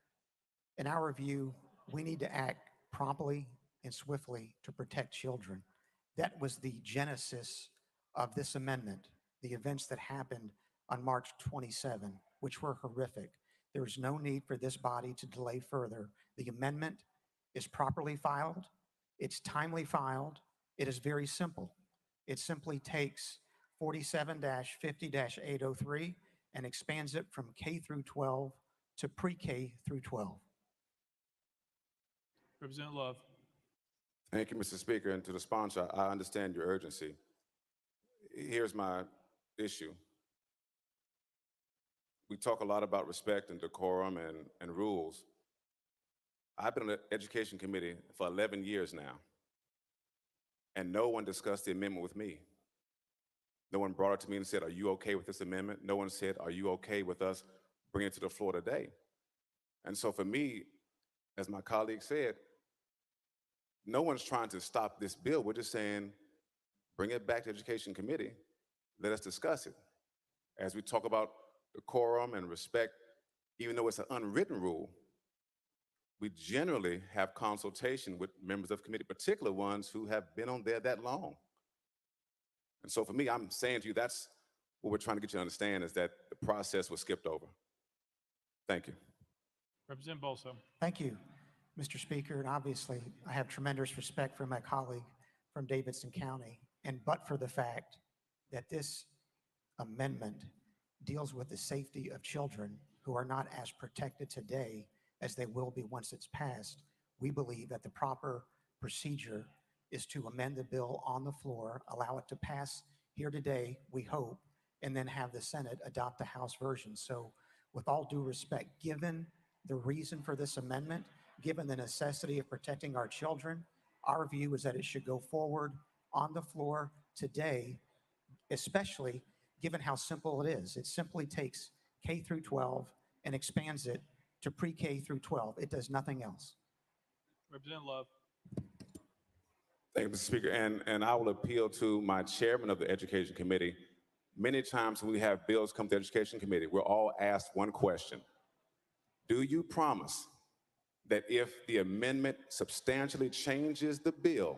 In our view, we need to act promptly and swiftly to protect children. That was the genesis of this amendment, the events that happened on March 27, which were horrific. There is no need for this body to delay further. The amendment is properly filed. It's timely filed. It is very simple. It simply takes 47-50-803 and expands it from K through 12 to pre-K through 12. Representative Love. Thank you, Mr. Speaker. And to the sponsor, I understand your urgency. Here's my issue. We talk a lot about respect and decorum and rules. I've been on the Education Committee for 11 years now, and no one discussed the amendment with me. No one brought it to me and said, are you okay with this amendment? No one said, are you okay with us bringing it to the floor today? And so for me, as my colleague said, no one's trying to stop this bill. We're just saying, bring it back to Education Committee. Let us discuss it. As we talk about decorum and respect, even though it's an unwritten rule, we generally have consultation with members of committee, particular ones who have been on there that long. And so for me, I'm saying to you, that's what we're trying to get you to understand, is that the process was skipped over. Thank you. Representative Bolso. Thank you, Mr. Speaker. And obviously, I have tremendous respect for my colleague from Davidson County. And but for the fact that this amendment deals with the safety of children who are not as protected today as they will be once it's passed, we believe that the proper procedure is to amend the bill on the floor, allow it to pass here today, we hope, and then have the Senate adopt the House version. So with all due respect, given the reason for this amendment, given the necessity of protecting our children, our view is that it should go forward on the floor today, especially given how simple it is. It simply takes K through 12 and expands it to pre-K through 12. It does nothing else. Representative Love. Thank you, Mr. Speaker. And I will appeal to my chairman of the Education Committee. Many times when we have bills come to the Education Committee, we're all asked one question. Do you promise that if the amendment substantially changes the bill,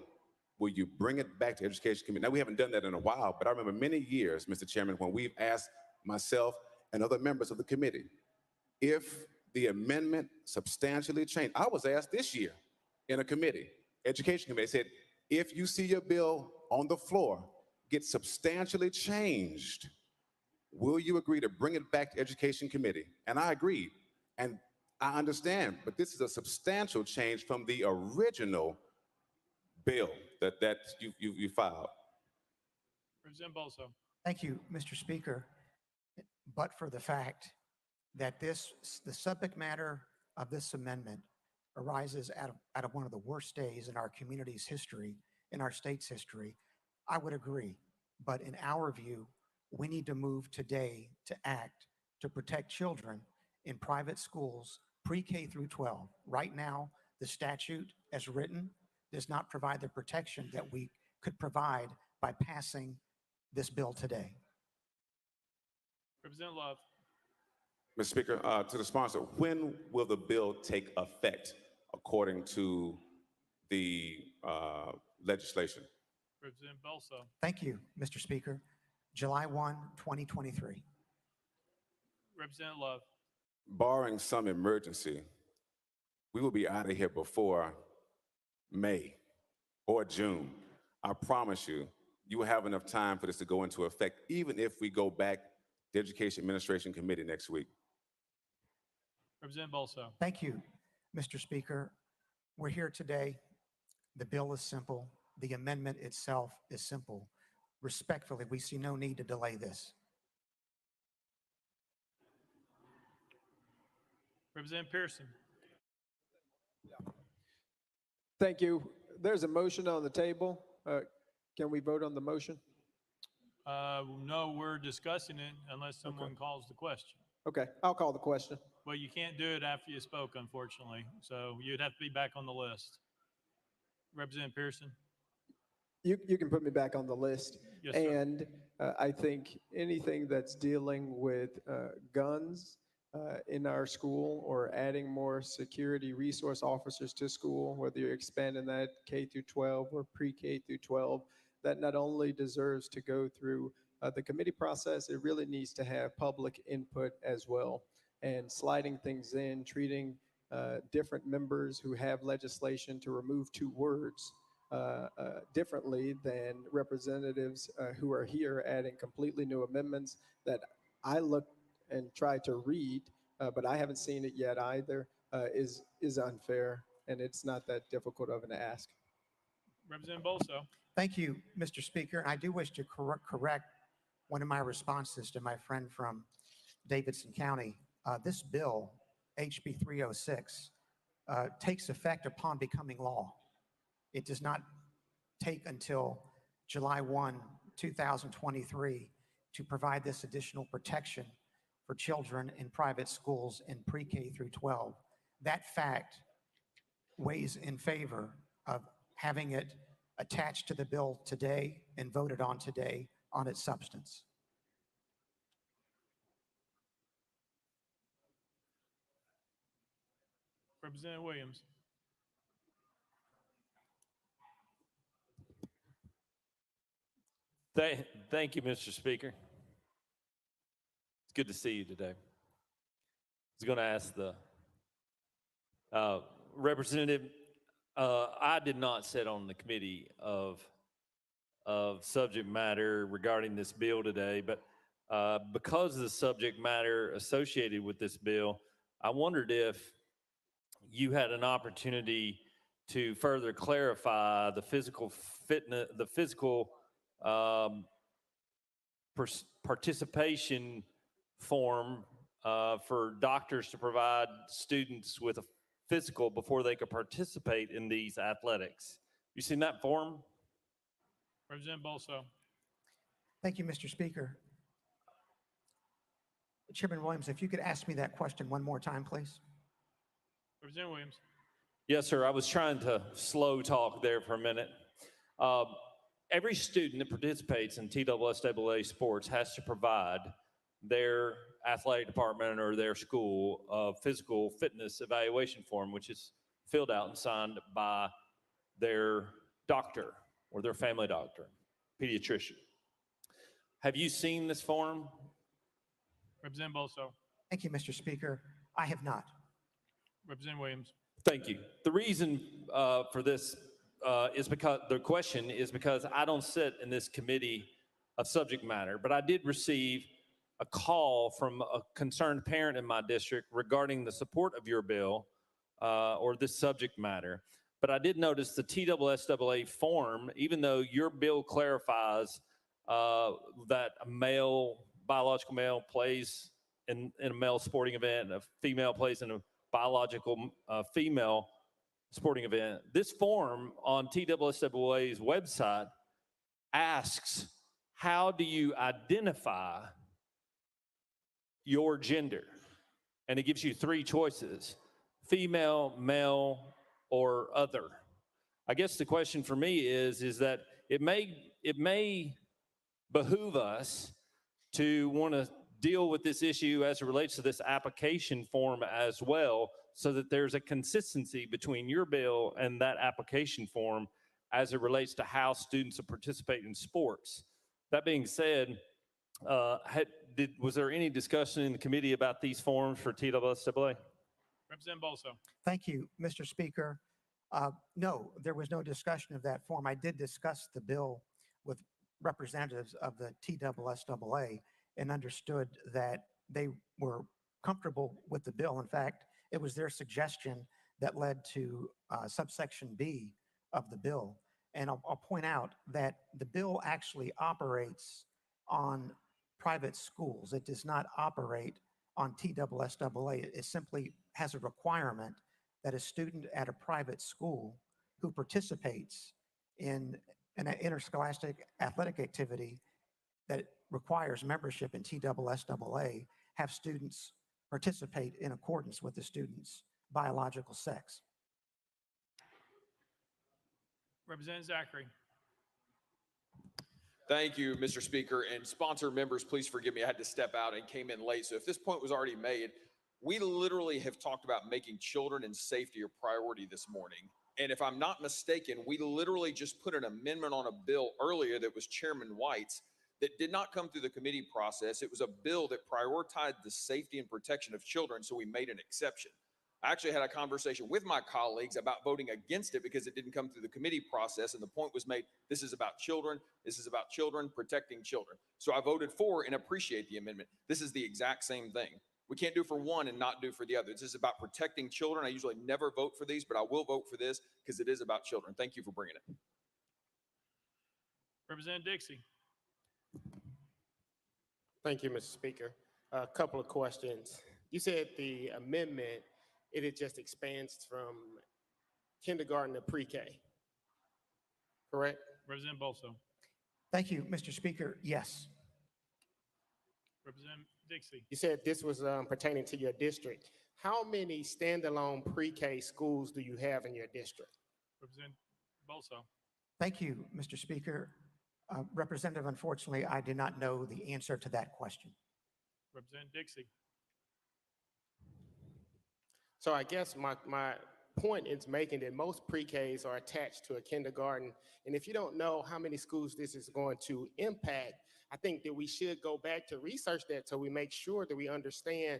will you bring it back to Education Committee? Now, we haven't done that in a while, but I remember many years, Mr. Chairman, when we've asked myself and other members of the committee, if the amendment substantially changed. I was asked this year in a committee, Education Committee, said, if you see your bill on the floor get substantially changed, will you agree to bring it back to Education Committee? And I agreed. And I understand, but this is a substantial change from the original bill that you filed. Representative Bolso. Thank you, Mr. Speaker. But for the fact that the subject matter of this amendment arises out of one of the worst days in our community's history, in our state's history, I would agree. But in our view, we need to move today to act to protect children in private schools pre-K through 12. Right now, the statute as written does not provide the protection that we could provide by passing this bill today. Representative Love. Mr. Speaker, to the sponsor, when will the bill take effect according to the legislation? Representative Bolso. Thank you, Mr. Speaker. July 1, 2023. Representative Love. Barring some emergency, we will be out of here before May or June. I promise you, you will have enough time for this to go into effect, even if we go back to the Education Administration Committee next week. Representative Bolso. Thank you, Mr. Speaker. We're here today. The bill is simple. The amendment itself is simple. Respectfully, we see no need to delay this. Representative Pearson. Thank you. There's a motion on the table. Can we vote on the motion? No, we're discussing it unless someone calls the question. Okay, I'll call the question. Well, you can't do it after you spoke, unfortunately. So you'd have to be back on the list. Representative Pearson. You can put me back on the list. Yes, sir. And I think anything that's dealing with guns in our school or adding more security resource officers to school, whether you're expanding that K through 12 or pre-K through 12, that not only deserves to go through the committee process, it really needs to have public input as well. And sliding things in, treating different members who have legislation to remove two words differently than representatives who are here adding completely new amendments that I looked and tried to read, but I haven't seen it yet either, is unfair, and it's not that difficult of an ask. Representative Bolso. Thank you, Mr. Speaker. I do wish to correct one of my responses to my friend from Davidson County. This bill, HB 306, takes effect upon becoming law. It does not take until July 1, 2023 to provide this additional protection for children in private schools in pre-K through 12. That fact weighs in favor of having it attached to the bill today and voted on today on its substance. Representative Williams. Thank you, Mr. Speaker. It's good to see you today. I was going to ask the representative, I did not sit on the committee of subject matter regarding this bill today, but because of the subject matter associated with this bill, I wondered if you had an opportunity to further clarify the physical fitness, the physical participation form for doctors to provide students with a physical before they could participate in these athletics. You seen that form? Representative Bolso. Thank you, Mr. Speaker. Chairman Williams, if you could ask me that question one more time, please. Representative Williams. Yes, sir. I was trying to slow talk there for a minute. Every student that participates in TSSAA sports has to provide their athletic department or their school a physical fitness evaluation form, which is filled out and signed by their doctor or their family doctor, pediatrician. Have you seen this form? Representative Bolso. Thank you, Mr. Speaker. I have not. Representative Williams. Thank you. The reason for this is because the question is because I don't sit in this committee of subject matter, but I did receive a call from a concerned parent in my district regarding the support of your bill or this subject matter. But I did notice the TSSAA form, even though your bill clarifies that a male, biological male plays in a male sporting event, a female plays in a biological female sporting event. This form on TSSAA's website asks, how do you identify your gender? And it gives you three choices: female, male, or other. I guess the question for me is that it may behoove us to want to deal with this issue as it relates to this application form as well, so that there's a consistency between your bill and that application form as it relates to how students participate in sports. That being said, was there any discussion in the committee about these forms for TSSAA? Representative Bolso. Thank you, Mr. Speaker. No, there was no discussion of that form. I did discuss the bill with representatives of the TSSAA and understood that they were comfortable with the bill. In fact, it was their suggestion that led to subsection B of the bill. And I'll point out that the bill actually operates on private schools. It does not operate on TSSAA. It simply has a requirement that a student at a private school who participates in an interscholastic athletic activity that requires membership in TSSAA have students participate in accordance with the student's biological sex. Representative Zachary. Thank you, Mr. Speaker. And sponsor members, please forgive me. I had to step out and came in late. So if this point was already made, we literally have talked about making children and safety a priority this morning. And if I'm not mistaken, we literally just put an amendment on a bill earlier that was Chairman White's that did not come through the committee process. It was a bill that prioritized the safety and protection of children, so we made an exception. I actually had a conversation with my colleagues about voting against it because it didn't come through the committee process, and the point was made, this is about children, this is about children, protecting children. So I voted for and appreciate the amendment. This is the exact same thing. We can't do for one and not do for the other. This is about protecting children. I usually never vote for these, but I will vote for this because it is about children. Thank you for bringing it. Representative Dixie. Thank you, Mr. Speaker. A couple of questions. You said the amendment, it just expands from kindergarten to pre-K, correct? Representative Bolso. Thank you, Mr. Speaker. Yes. Representative Dixie. You said this was pertaining to your district. How many standalone pre-K schools do you have in your district? Representative Bolso. Thank you, Mr. Speaker. Representative, unfortunately, I do not know the answer to that question. Representative Dixie. So I guess my point is making that most pre-Ks are attached to a kindergarten. And if you don't know how many schools this is going to impact, I think that we should go back to research that so we make sure that we understand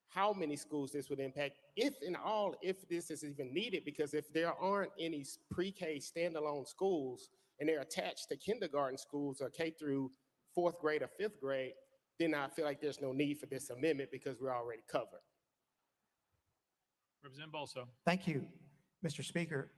how many schools this would impact, if this is even needed, because if there aren't any pre-K standalone schools and they're attached to kindergarten schools or K through fourth grade or fifth grade, then I feel like there's no need for this amendment because we're already covered. Representative Bolso. Thank you, Mr. Speaker.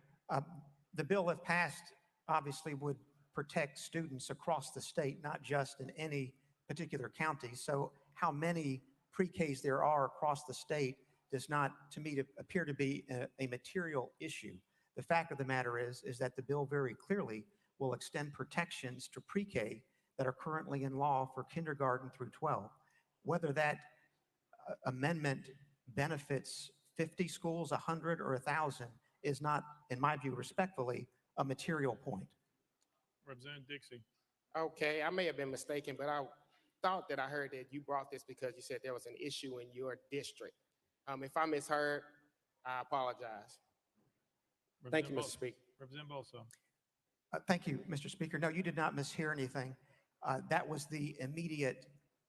The bill, if passed, obviously would protect students across the state, not just in any particular county. So how many pre-Ks there are across the state does not, to me, appear to be a material issue. The fact of the matter is that the bill very clearly will extend protections to pre-K that are currently in law for kindergarten through 12. Whether that amendment benefits 50 schools, 100, or 1,000 is not, in my view, respectfully, a material point. Representative Dixie. Okay, I may have been mistaken, but I thought that I heard that you brought this because you said there was an issue in your district. If I misheard, I apologize. Thank you, Mr. Speaker. Representative Bolso. Thank you, Mr. Speaker. No, you did not mishear anything. That was the immediate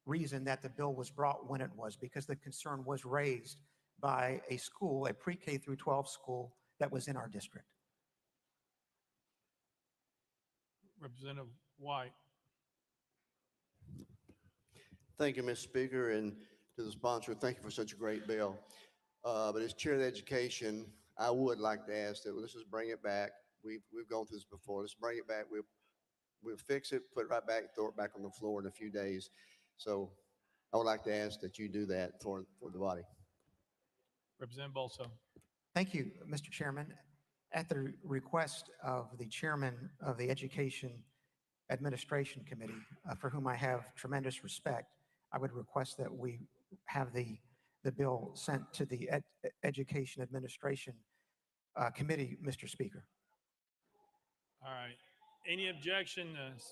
reason that the bill was brought when it was, because the concern was raised by a school, a pre-K through 12 school that was in our district. Representative White. Thank you, Mr. Speaker, and to the sponsor, thank you for such a great bill. But as Chair of Education, I would like to ask that let's just bring it back. We've gone through this before. Let's bring it back. We'll fix it, put it right back, throw it back on the floor in a few days. So I would like to ask that you do that for the body. Representative Bolso. Thank you, Mr. Chairman. At the request of the chairman of the Education Administration Committee, for whom I have tremendous respect, I would request that we have the bill sent to the Education Administration Committee, Mr. Speaker. All right. Any objection to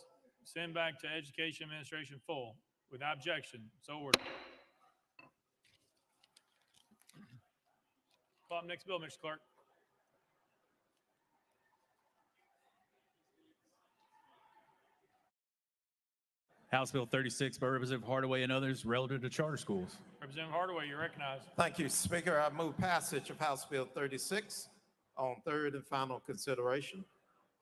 send back to Education Administration full? Without objection, so ordered. Call up next bill, Mr. Clerk. House Bill 36 by Representative Hardaway and others relative to charter schools. Representative Hardaway, you're recognized. Thank you, Speaker. I move passage of House Bill 36 on third and final consideration.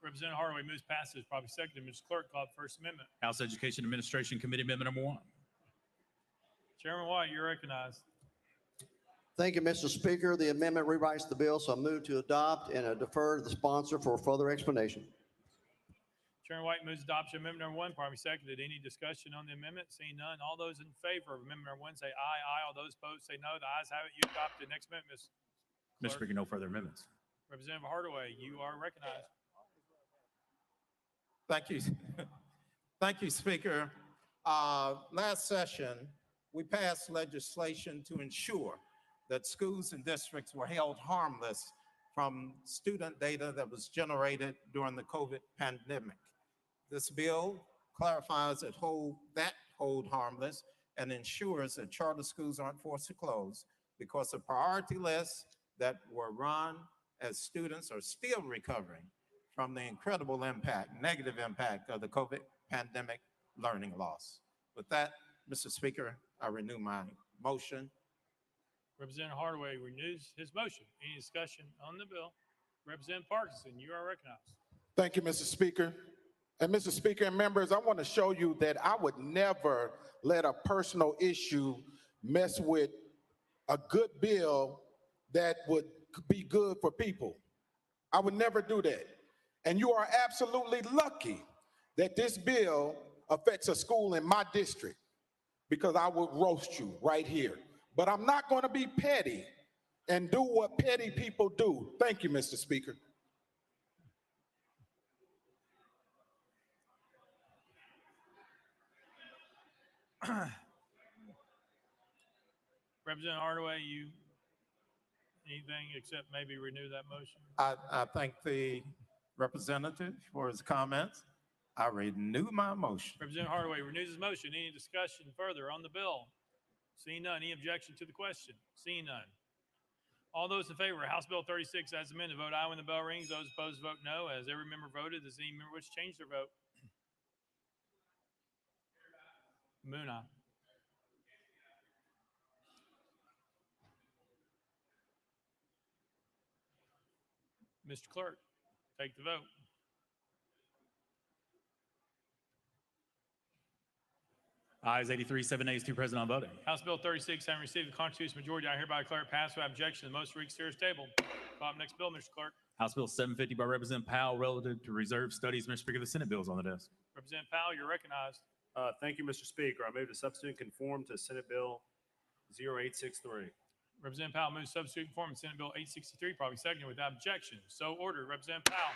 Representative Hardaway moves passage, probably seconded. Mr. Clerk, call up First Amendment. House Education Administration Committee Amendment number 1. Chairman White, you're recognized. Thank you, Mr. Speaker. The amendment rewrites the bill, so I move to adopt and defer to the sponsor for further explanation. Chairman White moves adoption of amendment number 1, probably seconded. Any discussion on the amendment? Seeing none, all those in favor of amendment number 1 say aye, aye. All those opposed say no. The ayes have it. You adopt the next amendment, Ms. Mr. Speaker, no further amendments. Representative Hardaway, you are recognized. Thank you. Thank you, Speaker. Last session, we passed legislation to ensure that schools and districts were held harmless from student data that was generated during the COVID pandemic. This bill clarifies that hold harmless and ensures that charter schools aren't forced to close because the priority lists that were run as students are still recovering from the incredible negative impact of the COVID pandemic learning loss. With that, Mr. Speaker, I renew my motion. Representative Hardaway renews his motion. Any discussion on the bill? Representative Parkinson, you are recognized. Thank you, Mr. Speaker. And Mr. Speaker and members, I want to show you that I would never let a personal issue mess with a good bill that would be good for people. I would never do that. And you are absolutely lucky that this bill affects a school in my district, because I would roast you right here. But I'm not going to be petty and do what petty people do. Thank you, Mr. Speaker. Representative Hardaway, you anything except maybe renew that motion? I thank the representative for his comments. I renew my motion. Representative Hardaway renews his motion. Any discussion further on the bill? Seeing none. Any objection to the question? Seeing none. All those in favor of House Bill 36 as amended, vote aye when the bell rings. Those opposed, vote no. As every member voted, does any member wish to change their vote? Moon eye. Mr. Clerk, take the vote. Ayes 83, 7 nays, 2 present, on voting. House Bill 36 having received the constitutional majority, I hereby declare it passed without objection. The motion reads serious table. Call up next bill, Mr. Clerk. House Bill 750 by Representative Powell relative to reserve studies. Mr. Speaker, the Senate bill is on the desk. Representative Powell, you're recognized. Thank you, Mr. Speaker. I move to substitute and conform to Senate Bill 0863. Representative Powell moves substitute conform to Senate Bill 863, probably seconded without objection. So ordered. Representative Powell.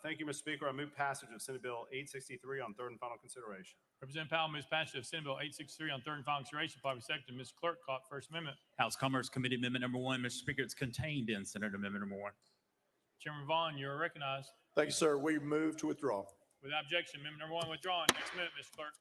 Thank you, Mr. Speaker. I move passage of Senate Bill 863 on third and final consideration. Representative Powell moves passage of Senate Bill 863 on third and final consideration, probably seconded. Mr. Clerk, call it First Amendment. House Commerce Committee Amendment number 1. Mr. Speaker, it's contained in Senate Amendment number 1. Chairman Vaughn, you're recognized. Thank you, sir. We move to withdraw. Without objection, amendment number 1 withdrawn. Next amendment, Mr. Clerk.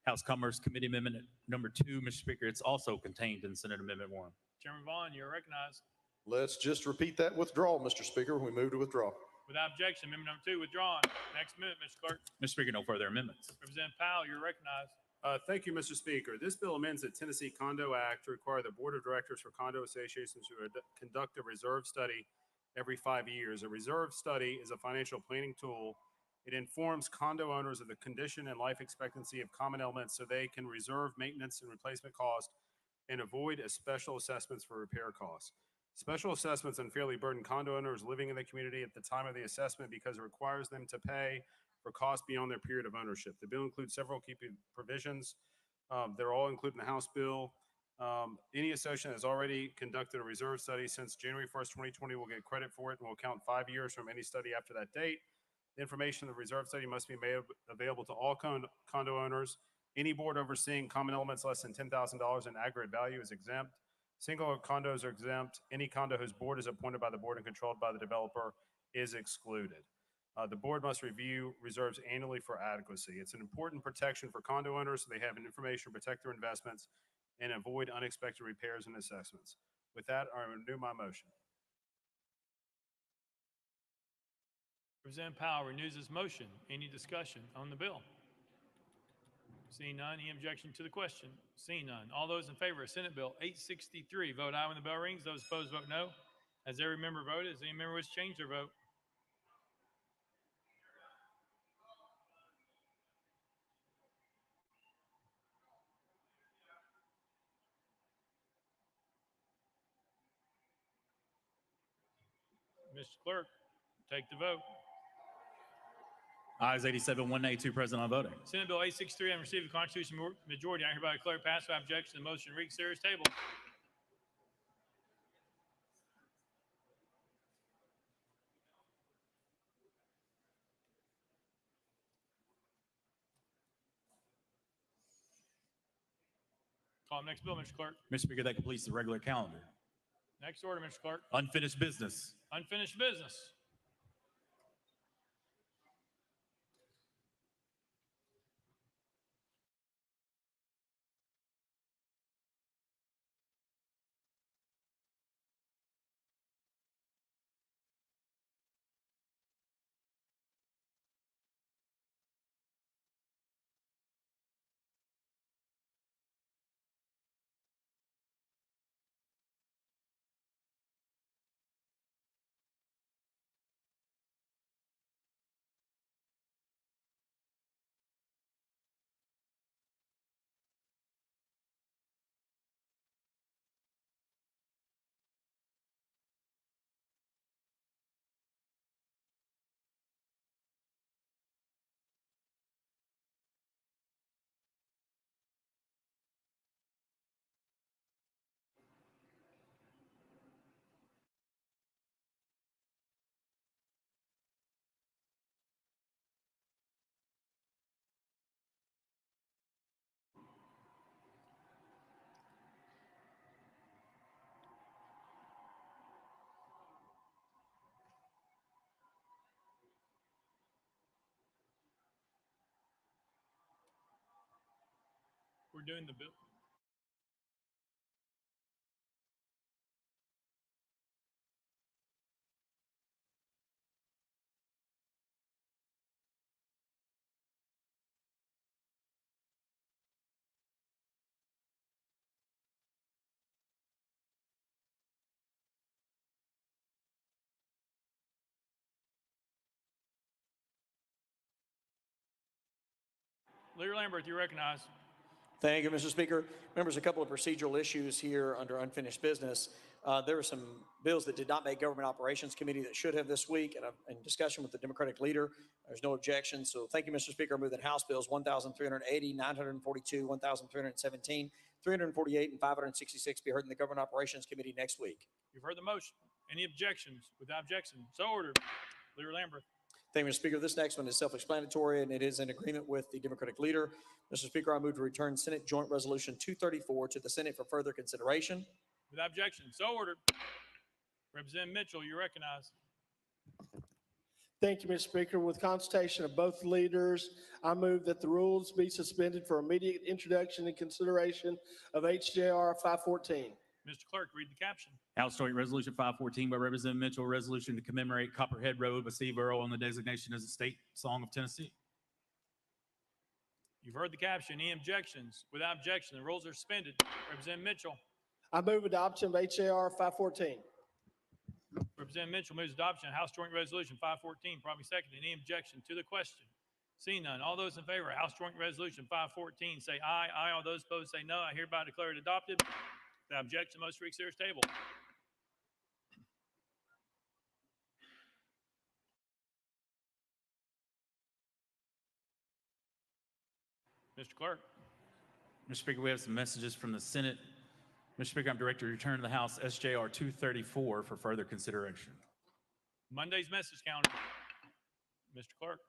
House Commerce Committee Amendment number 2. Mr. Speaker, it's also contained in Senate Amendment 1. Chairman Vaughn, you're recognized. Let's just repeat that withdrawal, Mr. Speaker. We move to withdraw. Without objection, amendment number 2 withdrawn. Next amendment, Mr. Clerk. Mr. Speaker, no further amendments. Representative Powell, you're recognized. Thank you, Mr. Speaker. This bill amends the Tennessee Condo Act to require the Board of Directors for condo associations to conduct a reserve study every 5 years. A reserve study is a financial planning tool. It informs condo owners of the condition and life expectancy of common elements so they can reserve maintenance and replacement costs and avoid special assessments for repair costs. Special assessments unfairly burden condo owners living in the community at the time of the assessment because it requires them to pay for costs beyond their period of ownership. The bill includes several key provisions. They're all included in the House bill. Any association has already conducted a reserve study since January 1st, 2020 will get credit for it and will count 5 years from any study after that date. The information in the reserve study must be made available to all condo owners. Any board overseeing common elements less than $10,000 in aggregate value is exempt. Single condos are exempt. Any condo whose board is appointed by the board and controlled by the developer is excluded. The board must review reserves annually for adequacy. It's an important protection for condo owners so they have information to protect their investments and avoid unexpected repairs and assessments. With that, I renew my motion. Representative Powell renews his motion. Any discussion on the bill? Seeing none, any objection to the question? Seeing none. All those in favor of Senate Bill 863, vote aye when the bell rings. Those opposed, vote no. As every member voted, does any member wish to change their vote? Mr. Clerk, take the vote. Ayes 87, 1 nay, 2 present, on voting. Senate Bill 863 and received the constitutional majority. I hereby declare it passed without objection. The motion reads serious table. Call next bill, Mr. Clerk. Mr. Speaker, that completes the regular calendar. Next order, Mr. Clerk. Unfinished business. Unfinished business. We're doing the bill. Leader Lambert, you recognize. Thank you, Mr. Speaker. Members, a couple of procedural issues here under unfinished business. There were some bills that did not make Government Operations Committee that should have this week, and in discussion with the Democratic leader, there's no objection. So thank you, Mr. Speaker. I move that House Bills 1,380, 942, 1,317, 348, and 566 be heard in the Government Operations Committee next week. You've heard the motion. Any objections? Without objection, so ordered. Leader Lambert. Thank you, Mr. Speaker. This next one is self-explanatory, and it is in agreement with the Democratic leader. Mr. Speaker, I move to return Senate Joint Resolution 234 to the Senate for further consideration. Without objection, so ordered. Representative Mitchell, you recognize. Thank you, Mr. Speaker. With consultation of both leaders, I move that the rules be suspended for immediate introduction and consideration of HJR 514. Mr. Clerk, read the caption. House Joint Resolution 514 by Representative Mitchell, resolution to commemorate Copperhead Road by Steve Earle on the designation as a state song of Tennessee. You've heard the caption. Any objections? Without objection, the rules are suspended. Representative Mitchell. I move adoption of HJR 514. Representative Mitchell moves adoption of House Joint Resolution 514. Probably seconded. Any objection to the question? Seeing none. All those in favor of House Joint Resolution 514 say aye. Aye. All those opposed say no. I hereby declare it adopted. Without objection, the motion reconsider is tabled. Mr. Clerk. Mr. Speaker, we have some messages from the Senate. Mr. Speaker, I'm directed to return to the House SJR 234 for further consideration. Monday's message calendar. Mr. Clerk.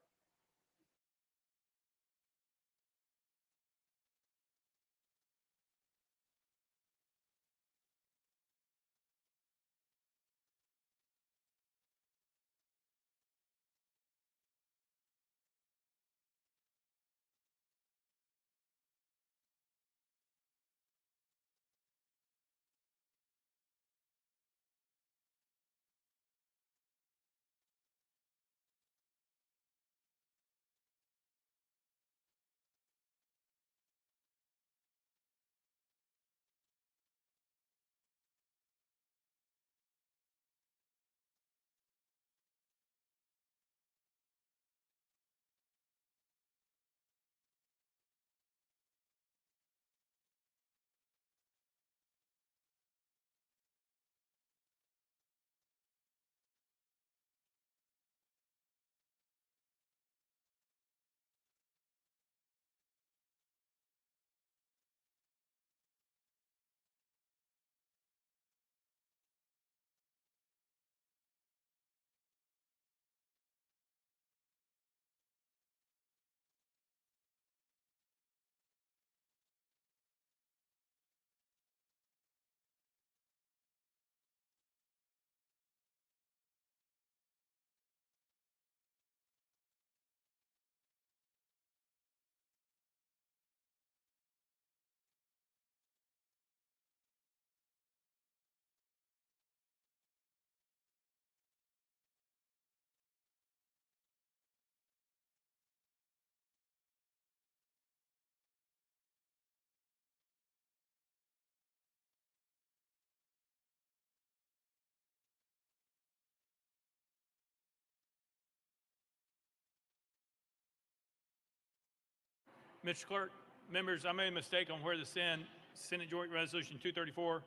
Mr. Clerk, members, I made a mistake on where to send Senate Joint Resolution 234.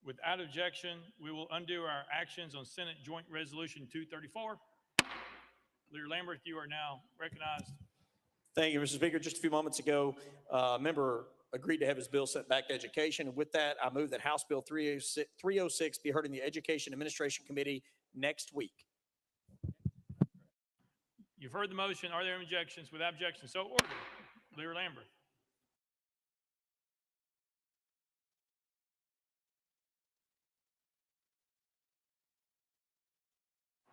Without objection, we will undo our actions on Senate Joint Resolution 234. Leader Lambert, you are now recognized. Thank you, Mr. Speaker. Just a few moments ago, a member agreed to have his bill sent back to education. And with that, I move that House Bill 306 be heard in the Education Administration Committee next week. You've heard the motion. Are there any objections? Without objection, so ordered. Leader Lambert.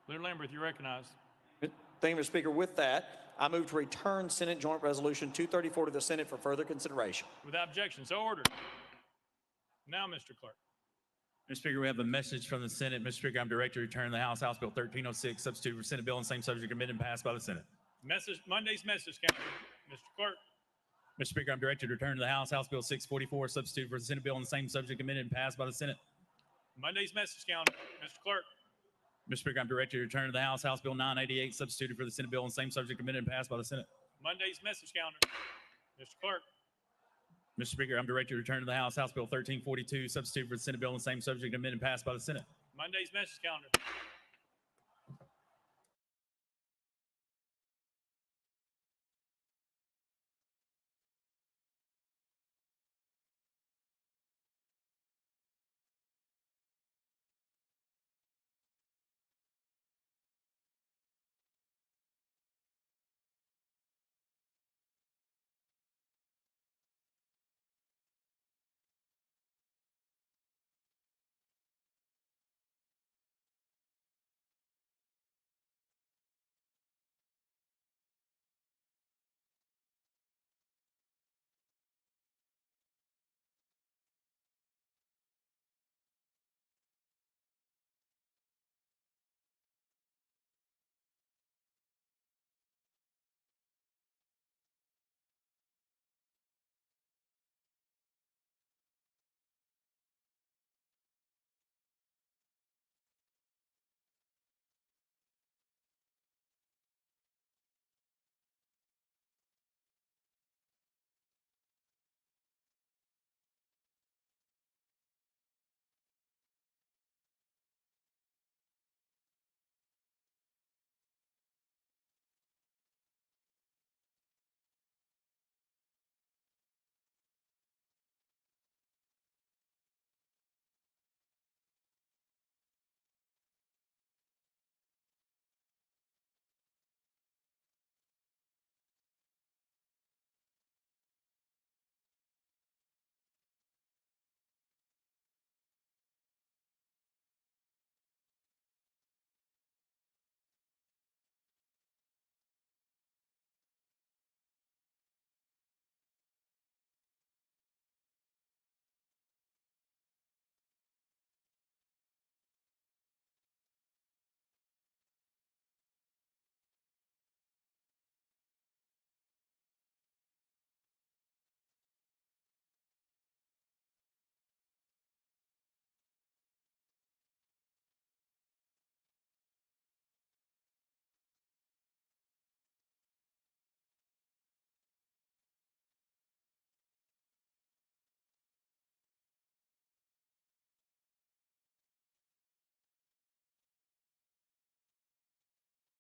Leader Lambert, you recognize. Thank you, Mr. Speaker. With that, I move to return Senate Joint Resolution 234 to the Senate for further consideration. Without objection, so ordered. Now, Mr. Clerk. Mr. Speaker, we have a message from the Senate. Mr. Speaker, I'm directed to return to the House Bill 1306, substitute for Senate bill on same subject, amended and passed by the Senate. Monday's message calendar. Mr. Clerk. Mr. Speaker, I'm directed to return to the House Bill 644, substitute for the Senate bill on the same subject, amended and passed by the Senate. Monday's message calendar. Mr. Clerk. Mr. Speaker, I'm directed to return to the House Bill 988, substituted for the Senate bill on the same subject, amended and passed by the Senate. Monday's message calendar. Mr. Clerk. Mr. Speaker, I'm directed to return to the House Bill 1342, substitute for the Senate bill on the same subject, amended and passed by the Senate. Monday's message calendar.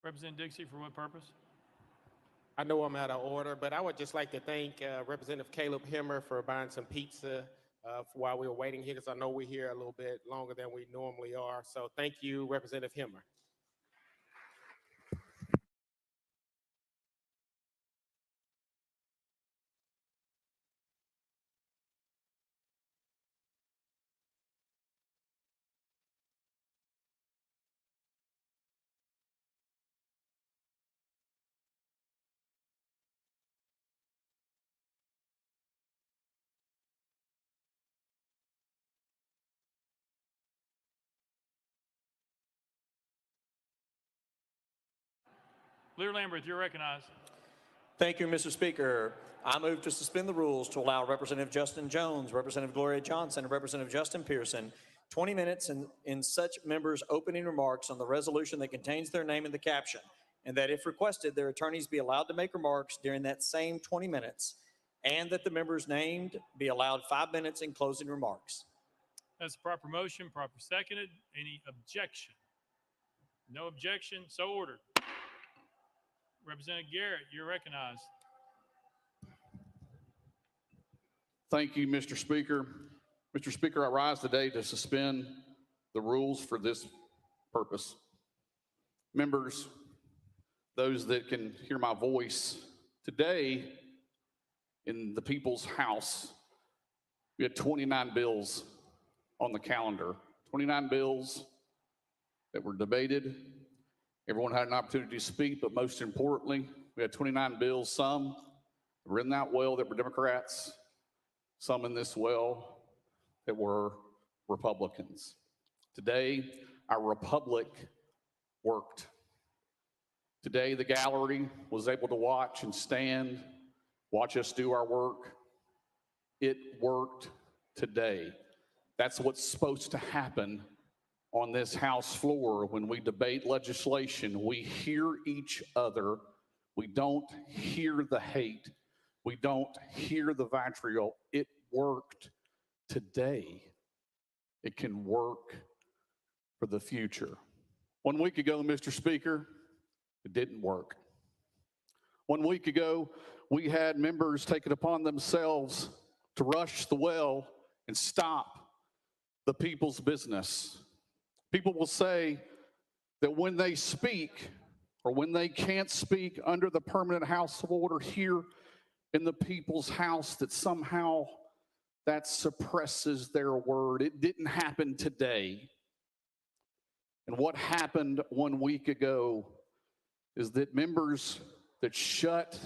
Representative Dixie, for what purpose? I know I'm out of order, but I would just like to thank Representative Caleb Hemmer for buying some pizza while we were waiting here, because I know we're here a little bit longer than we normally are. So thank you, Representative Hemmer. Leader Lambert, you're recognized. Thank you, Mr. Speaker. I move to suspend the rules to allow Representative Justin Jones, Representative Gloria Johnson, and Representative Justin Pearson 20 minutes in such members' opening remarks on the resolution that contains their name in the caption, and that if requested, their attorneys be allowed to make remarks during that same 20 minutes, and that the members named be allowed 5 minutes in closing remarks. That's a proper motion, proper seconded. Any objection? No objection, so ordered. Representative Garrett, you're recognized. Thank you, Mr. Speaker. Mr. Speaker, I rise today to suspend the rules for this purpose. Members, those that can hear my voice, today in the People's House, we had 29 bills on the calendar, 29 bills that were debated. Everyone had an opportunity to speak, but most importantly, we had 29 bills, some were in that well that were Democrats, some in this well that were Republicans. Today, our republic worked. Today, the gallery was able to watch and stand, watch us do our work. It worked today. That's what's supposed to happen on this House floor when we debate legislation. We hear each other, We don't hear the hate. We don't hear the vitriol. It worked today. It can work for the future. 1 week ago, Mr. Speaker, it didn't work. 1 week ago, we had members take it upon themselves to rush the well and stop the people's business. People will say that when they speak or when they can't speak under the permanent house of order here in the people's house, that somehow that suppresses their word. It didn't happen today. And what happened 1 week ago is that members that shut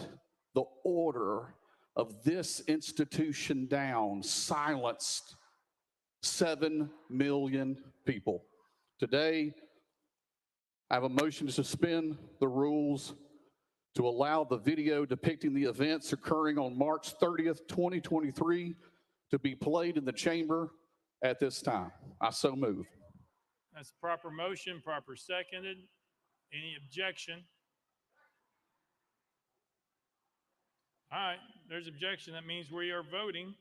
the order of this institution down silenced 7 million people. Today, I have a motion to suspend the rules to allow the video depicting the events occurring on March 30th, 2023 to be played in the chamber at this time. I so move. That's a proper motion, proper seconded. Any objection? All right, there's objection. That means we are voting.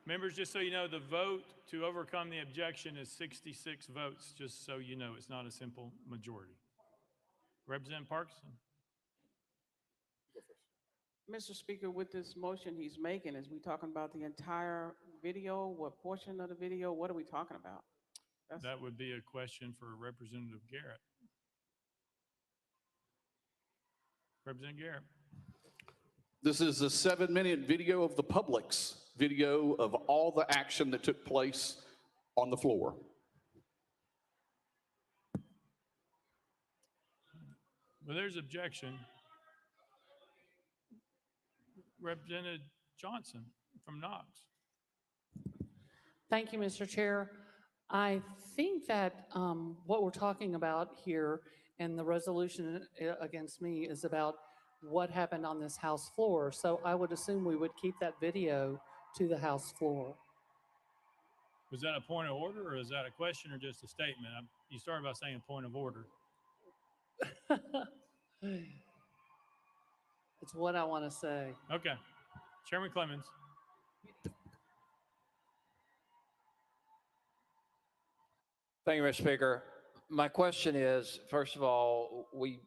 Members, just so you know, the vote to overcome the objection is 66 votes, just so you know. It's not a simple majority. Representative Parkinson. Mr. Speaker, with this motion he's making, is we talking about the entire video? What portion of the video? What are we talking about? That would be a question for Representative Garrett. Representative Garrett. This is a 7-minute video of the public's video of all the action that took place on the floor. Well, there's objection. Representative Johnson from Knox. Thank you, Mr. Chair. I think that what we're talking about here and the resolution against me is about what happened on this House floor. So I would assume we would keep that video to the House floor. Was that a point of order, or is that a question or just a statement? You started by saying point of order. It's what I want to say. Okay. Chairman Clemens. Thank you, Mr. Speaker. My question is, first of all, we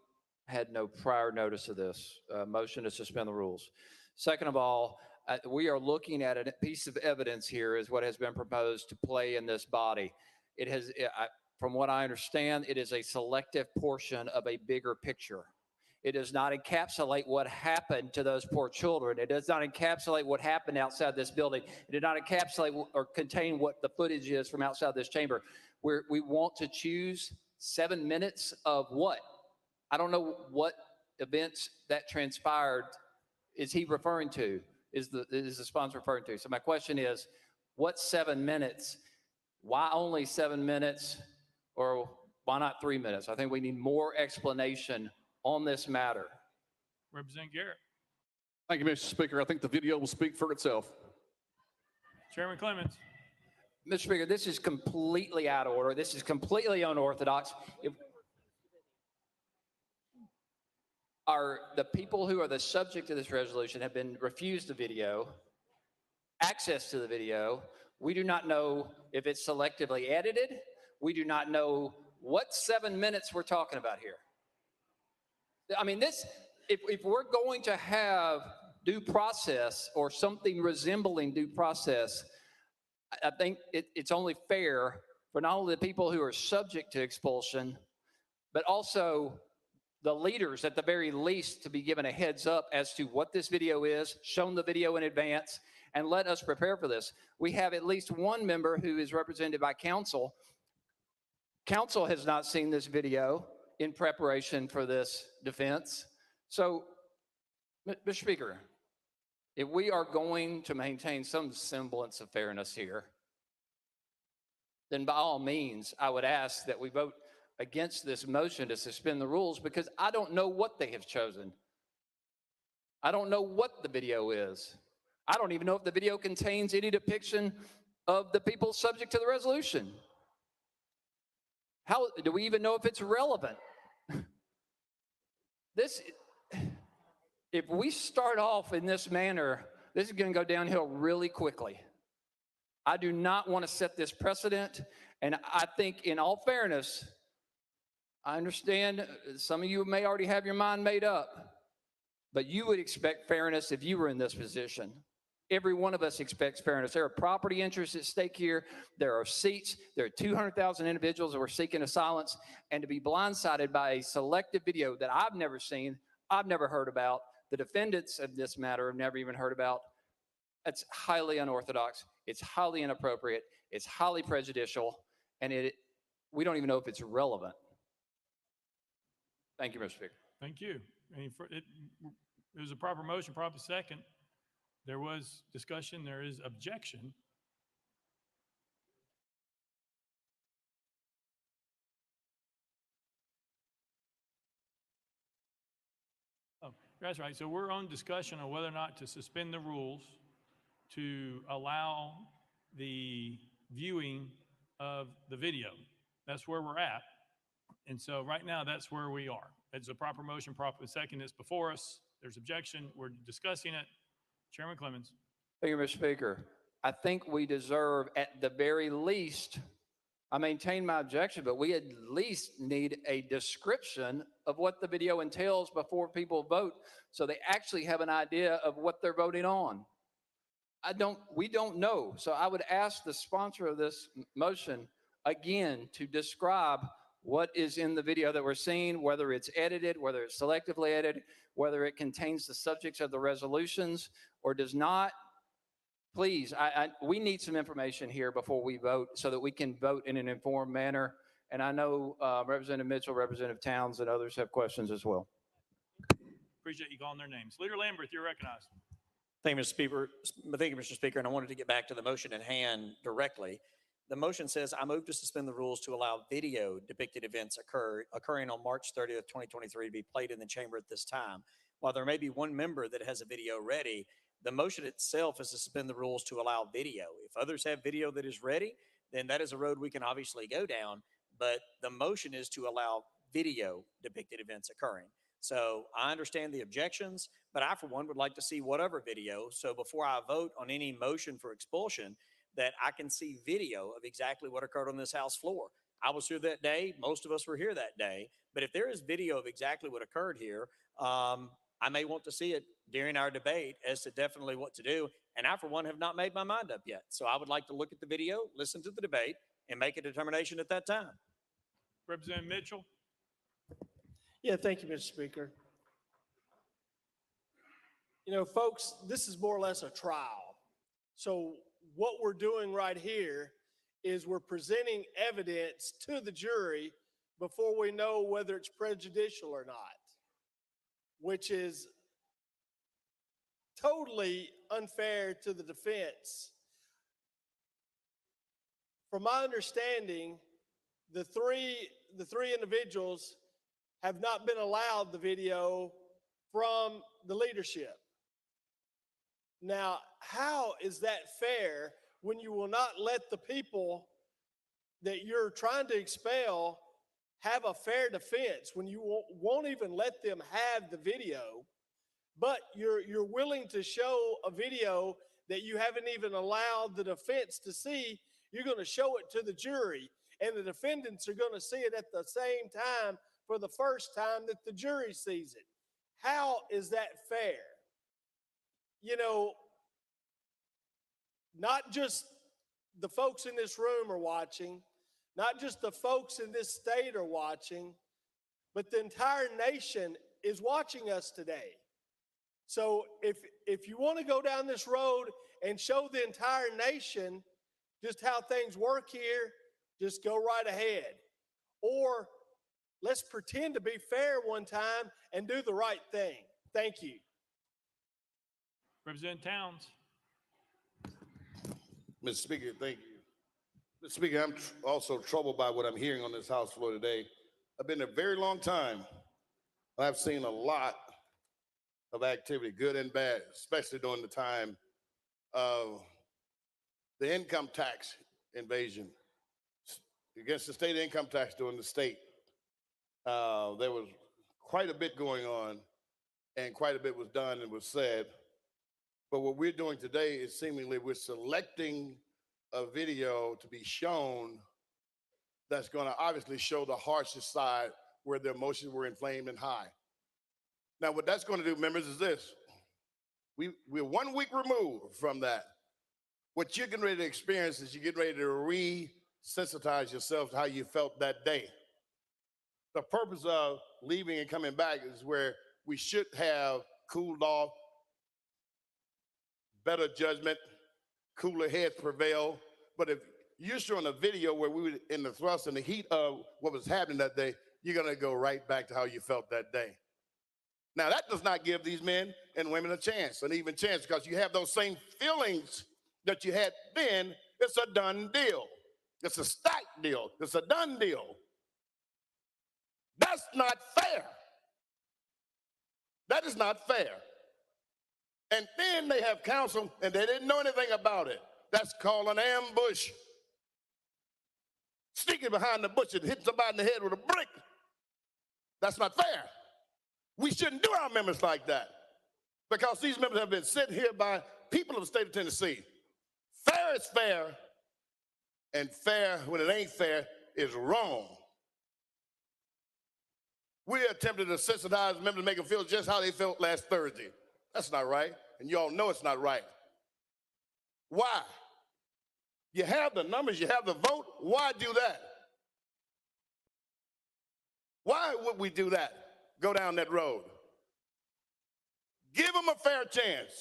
had no prior notice of this motion to suspend the rules. Second of all, we are looking at a piece of evidence here is what has been proposed to play in this body. It has, from what I understand, it is a selective portion of a bigger picture. It does not encapsulate what happened to those poor children. It does not encapsulate what happened outside this building. It did not encapsulate or contain what the footage is from outside this chamber. We want to choose 7 minutes of what? I don't know what events that transpired is he referring to, is the sponsor referring to. So my question is, what 7 minutes? Why only 7 minutes, or why not 3 minutes? I think we need more explanation on this matter. Representative Garrett. Thank you, Mr. Speaker. I think the video will speak for itself. Chairman Clemens. Mr. Speaker, this is completely out of order. This is completely unorthodox. The people who are the subject of this resolution have been refused the video, access to the video. We do not know if it's selectively edited. We do not know what 7 minutes we're talking about here. I mean, if we're going to have due process or something resembling due process, I think it's only fair for not only the people who are subject to expulsion, but also the leaders at the very least to be given a heads up as to what this video is, shown the video in advance, and let us prepare for this. We have at least one member who is represented by counsel. Counsel has not seen this video in preparation for this defense. So, Mr. Speaker, if we are going to maintain some semblance of fairness here, then by all means, I would ask that we vote against this motion to suspend the rules, because I don't know what they have chosen. I don't know what the video is. I don't even know if the video contains any depiction of the people subject to the resolution. How do we even know if it's relevant? If we start off in this manner, this is going to go downhill really quickly. I do not want to set this precedent. And I think, in all fairness, I understand some of you may already have your mind made up, but you would expect fairness if you were in this position. Every one of us expects fairness. There are property interests at stake here. There are seats. There are 200,000 individuals that were seeking asylum, and to be blindsided by a selective video that I've never seen, I've never heard about, the defendants of this matter have never even heard about, it's highly unorthodox. It's highly inappropriate. It's highly prejudicial, and we don't even know if it's relevant. Thank you, Mr. Speaker. Thank you. It was a proper motion, proper second. There was discussion. There is objection. Oh, that's right. So we're on discussion on whether or not to suspend the rules to allow the viewing of the video. That's where we're at. And so right now, that's where we are. It's a proper motion, proper second. It's before us. There's objection. We're discussing it. Chairman Clemens. Thank you, Mr. Speaker. I think we deserve, at the very least, I maintain my objection, but we at least need a description of what the video entails before people vote, so they actually have an idea of what they're voting on. We don't know. So I would ask the sponsor of this motion again to describe what is in the video that we're seeing, whether it's edited, whether it's selectively edited, whether it contains the subjects of the resolutions or does not. Please, we need some information here before we vote so that we can vote in an informed manner. And I know Representative Mitchell, Representative Towns, and others have questions as well. Appreciate you calling their names. Leader Lambert, you're recognized. Thank you, Mr. Speaker. Thank you, Mr. Speaker. And I wanted to get back to the motion at hand directly. The motion says, I move to suspend the rules to allow video depicted events occurring on March 30th, 2023 to be played in the chamber at this time. While there may be one member that has a video ready, the motion itself is to suspend the rules to allow video. If others have video that is ready, then that is a road we can obviously go down. But the motion is to allow video depicted events occurring. So I understand the objections, but I, for one, would like to see whatever video. So before I vote on any motion for expulsion, that I can see video of exactly what occurred on this House floor. I was here that day. Most of us were here that day. But if there is video of exactly what occurred here, I may want to see it during our debate as to definitely what to do. And I, for one, have not made my mind up yet. So I would like to look at the video, listen to the debate, and make a determination at that time. Representative Mitchell. Yeah, thank you, Mr. Speaker. You know, folks, this is more or less a trial. So what we're doing right here is we're presenting evidence to the jury before we know whether it's prejudicial or not, which is totally unfair to the defense. From my understanding, the three individuals have not been allowed the video from the leadership. Now, how is that fair when you will not let the people that you're trying to expel have a fair defense, when you won't even let them have the video, but you're willing to show a video that you haven't even allowed the defense to see? You're going to show it to the jury, and the defendants are going to see it at the same time for the first time that the jury sees it. How is that fair? You know, not just the folks in this room are watching, not just the folks in this state are watching, but the entire nation is watching us today. So if you want to go down this road and show the entire nation just how things work here, just go right ahead. Or let's pretend to be fair one time and do the right thing. Thank you. Representative Towns. Mr. Speaker, thank you. Mr. Speaker, I'm also troubled by what I'm hearing on this House floor today. I've been there a very long time. I've seen a lot of activity, good and bad, especially during the time of the income tax invasion against the state income tax during the state. There was quite a bit going on, and quite a bit was done and was said. But what we're doing today is seemingly we're selecting a video to be shown that's going to obviously show the harshest side where the emotions were inflamed and high. Now, what that's going to do, members, is this. We're 1 week removed from that. What you're getting ready to experience is you're getting ready to re-sensitize yourself to how you felt that day. The purpose of leaving and coming back is where we should have cooled off, better judgment, cooler heads prevail. But if you're showing a video where we were in the thrust and the heat of what was happening that day, you're going to go right back to how you felt that day. Now, that does not give these men and women a chance, an even chance, because you have those same feelings that you had then. It's a done deal. It's a stacked deal. It's a done deal. That's not fair. That is not fair. And then they have counsel, and they didn't know anything about it. That's called an ambush. Sneaking behind the bushes, hitting somebody in the head with a brick. That's not fair. We shouldn't do our members like that, because these members have been sent here by people of the state of Tennessee. Fair is fair, and fair when it ain't fair is wrong. We attempted to sensitize members to make them feel just how they felt last Thursday. That's not right, and you all know it's not right. Why? You have the numbers, you have the vote. Why do that? Why would we do that? Go down that road. Give them a fair chance.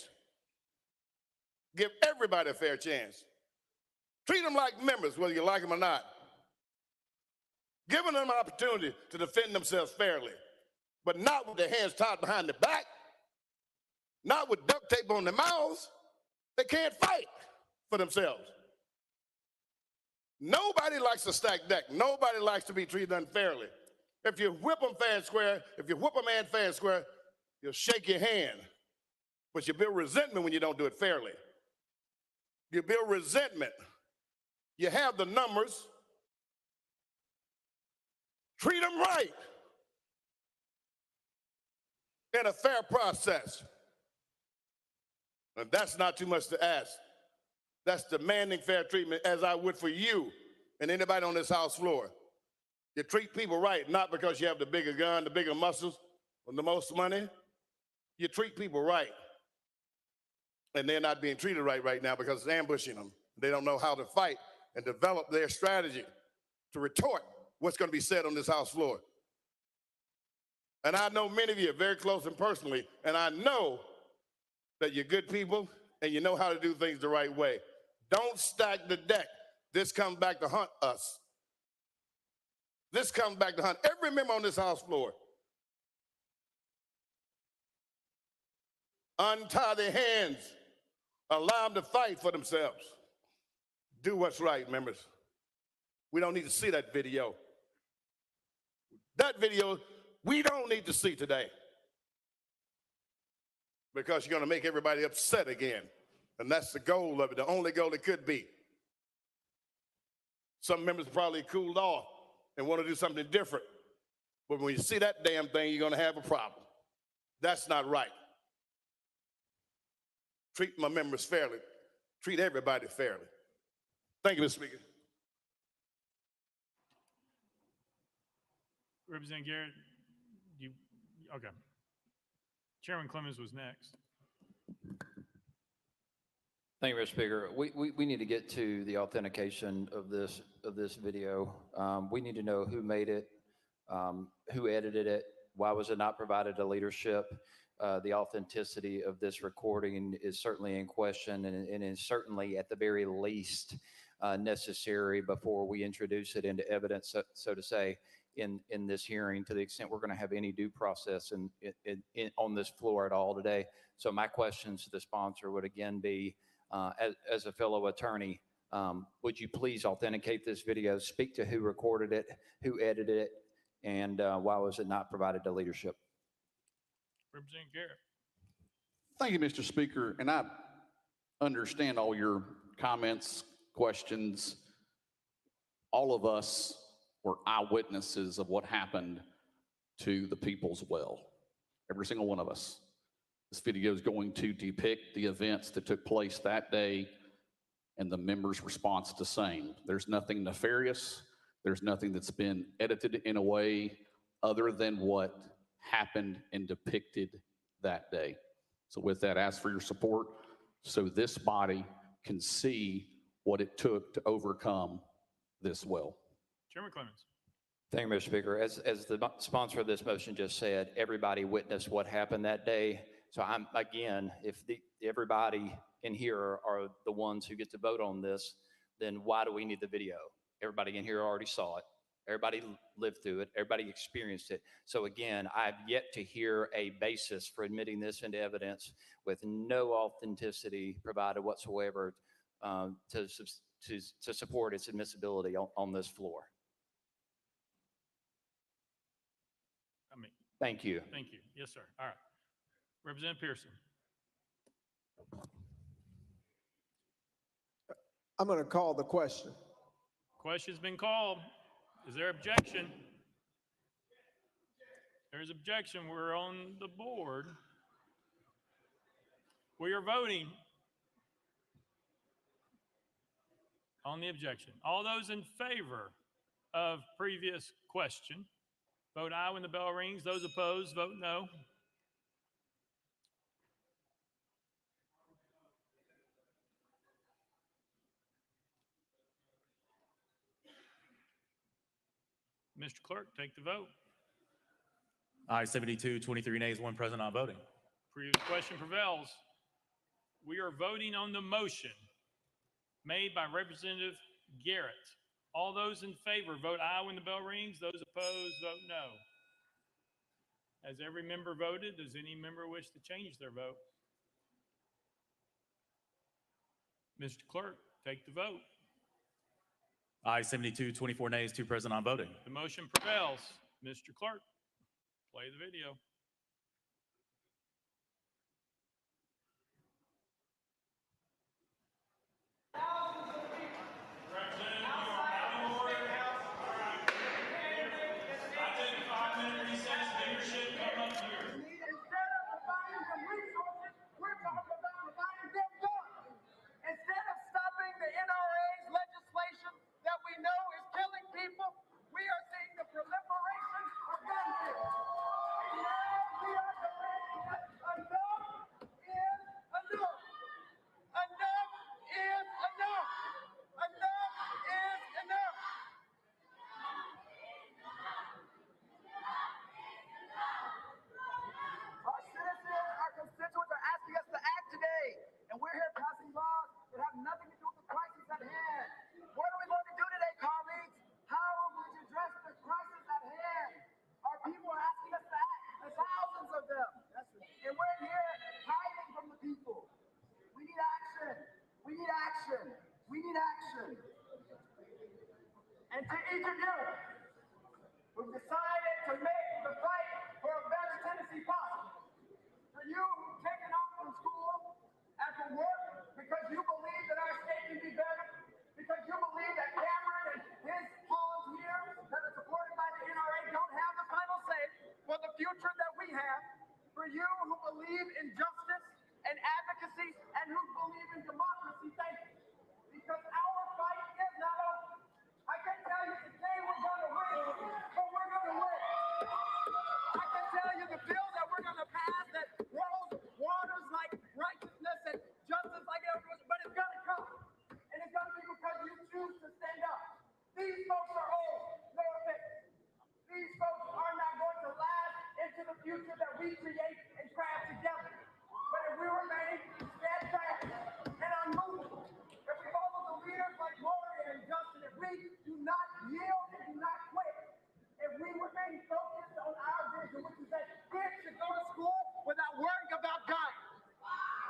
Give everybody a fair chance. Treat them like members, whether you like them or not. Giving them an opportunity to defend themselves fairly, but not with their hands tied behind their back, not with duct tape on their mouths. They can't fight for themselves. Nobody likes a stacked deck. Nobody likes to be treated unfairly. If you whip them fair and square, if you whip a man fair and square, you'll shake your hand. But you build resentment when you don't do it fairly. You build resentment. You have the numbers. Treat them right in a fair process. And that's not too much to ask. That's demanding fair treatment, as I would for you and anybody on this house floor. You treat people right, not because you have the bigger gun, the bigger muscles, or the most money. You treat people right. And they're not being treated right now because it's ambushing them. They don't know how to fight and develop their strategy to retort what's going to be said on this house floor. And I know many of you are very close and personally, and I know that you're good people and you know how to do things the right way. Don't stack the deck. This comes back to hunt us. This comes back to hunt every member on this house floor. Untie their hands. Allow them to fight for themselves. Do what's right, members. We don't need to see that video. That video, we don't need to see today. Because you're going to make everybody upset again. And that's the goal of it, the only goal it could be. Some members probably cooled off and want to do something different. But when you see that damn thing, you're going to have a problem. That's not right. Treat my members fairly. Treat everybody fairly. Thank you, Mr. Speaker. Representative Garrett, okay. Chairman Clemens was next. Thank you, Mr. Speaker. We need to get to the authentication of this video. We need to know who made it, who edited it, why was it not provided to leadership. The authenticity of this recording is certainly in question and is certainly at the very least necessary before we introduce it into evidence, so to say, in this hearing, to the extent we're going to have any due process on this floor at all today. So my questions to the sponsor would again be, as a fellow attorney, would you please authenticate this video, speak to who recorded it, who edited it, and why was it not provided to leadership? Representative Garrett. Thank you, Mr. Speaker. And I understand all your comments, questions. All of us were eyewitnesses of what happened to the People's Well. Every single one of us. This video is going to depict the events that took place that day and the members' response to same. There's nothing nefarious. There's nothing that's been edited in a way other than what happened and depicted that day. So with that, ask for your support so this body can see what it took to overcome this well. Chairman Clemens. Thank you, Mr. Speaker. As the sponsor of this motion just said, everybody witnessed what happened that day. So I'm, again, if everybody in here are the ones who get to vote on this, then why do we need the video? Everybody in here already saw it. Everybody lived through it. Everybody experienced it. So again, I've yet to hear a basis for admitting this into evidence with no authenticity provided whatsoever to support its admissibility on this floor. Thank you. Thank you. Yes, sir. All right. Representative Pearson. I'm going to call the question. Question's been called. Is there objection? There's objection. We're on the board. We are voting on the objection. All those in favor of previous question, vote aye when the bell rings. Those opposed, vote no. Mr. Clerk, take the vote. Aye, 72, 23 nays, 1 present, not voting. Previous question prevails. We are voting on the motion made by Representative Garrett. All those in favor, vote aye when the bell rings. Those opposed, vote no. Has every member voted? Does any member wish to change their vote? Mr. Clerk, take the vote. Aye, 72, 24 nays, 2 present, not voting. The motion prevails. Mr. Clerk, play the video. Instead of stopping the NRA's legislation that we know is killing people, we are seeing the proliferation of gun sales. And now we are demanding that enough is enough. Enough is enough. Enough is enough. Our citizens, our constituents are asking us to act today, and we're here passing laws that have nothing to do with the crisis at hand. What are we going to do today, colleagues? How are we going to address the crisis at hand? Our people are asking us to act, the thousands of them, and we're here hiding from the people. We need action. We need action. We need action. And to each of you, we've decided to make the fight for a better Tennessee possible. For you who've taken off from school and from work because you believe that our state can be better, because you believe that Cameron and his volunteers that are supported by the NRA don't have the final say for the future that we have. For you who believe in justice and advocacy and who believe in democracy, thank you. Because our fight is not over. I can tell you today we're going to win, but we're going to win. I can tell you the bill that we're going to pass that rolls waters like righteousness and justice like everyone, but it's going to come. And it's going to be because you choose to stand up. These folks are old, no offense. These folks are not going to last into the future that we create and craft together. But if we remain steadfast and unmovable, if we follow the leaders like Gloria and Justin, if we do not yield and do not quit, if we remain focused on our vision, which is that kids should go to school without worrying about guns.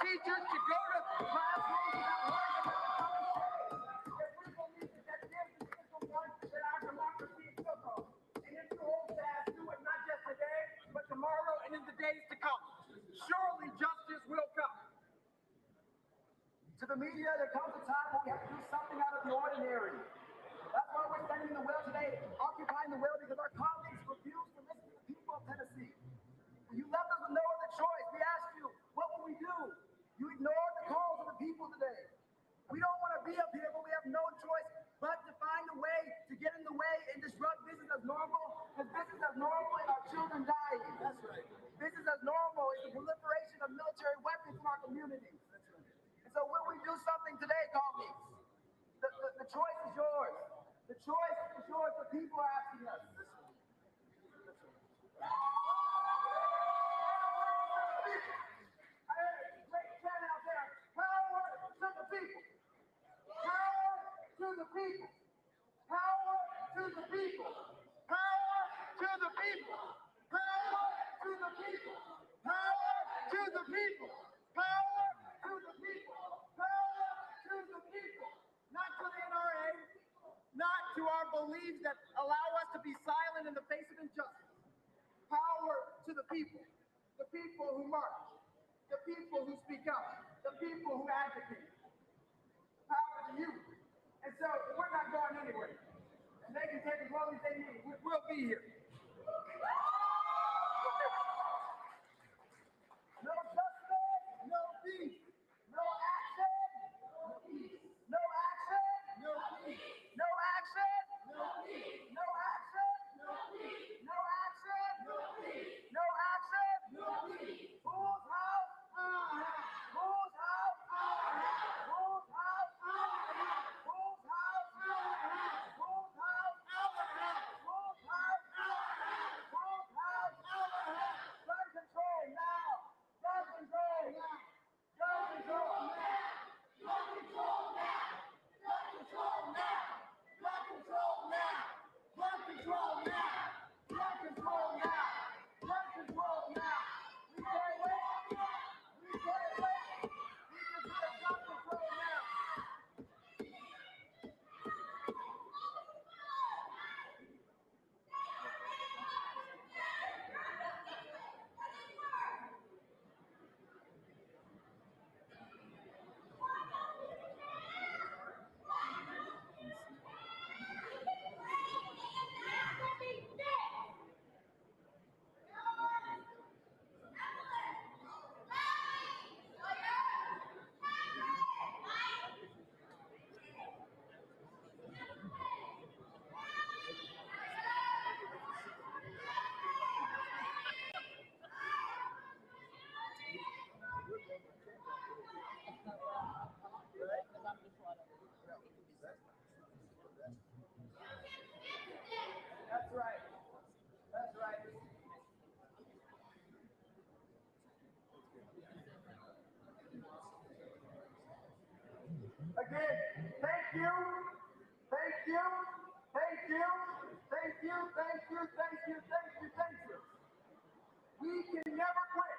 Teachers should go to classrooms without worrying about guns. If we believe that this is the one that our democracy is built on. And it's too old to ask, do it not just today, but tomorrow and in the days to come. the media, there comes a time when we have to do something out of the ordinary. That's why we're standing in the well today, occupying the well, because our colleagues refuse to listen to the people of Tennessee. You left us with no other choice. We asked you, what will we do? You ignored the calls of the people today. We don't want to be up here, but we have no choice but to find a way to get in the way and disrupt business as normal, because business as normal is our children dying. That's right. Business as normal is the proliferation of military weapons in our communities. That's right. And so will we do something today, colleagues? The choice is yours. The choice is yours. The people are asking us. People. Power to the people. Power to the people. Power to the people. Power to the people. Power to the people. Power to the people. Not to the NRA, not to our beliefs that allow us to be silent in the face of injustice. Power to the people. The people who march. The people who speak up. The people who advocate. Power to you. And so we're not going anywhere. And they can take as long as they need. We'll be here. No justice, no peace. No action, no peace. No action, no peace. No action, no peace. No action, no peace. No action, no peace. No action, no peace. Whose house? Our house. Whose house? Our house. Whose house? Our house. Whose house? Our house. Whose house? Our house. Whose house? Our house. Whose house? Our house. Gun control now. Gun control now. Gun control now. Gun control now. Gun control now. Gun control now. Gun control now. Gun control now. Gun control now. We can't wait. We can't wait. We can get gun control now. That's right. That's right. Again, thank you. Thank you. Thank you. Thank you. Thank you. Thank you. Thank you. Thank you. We can never quit.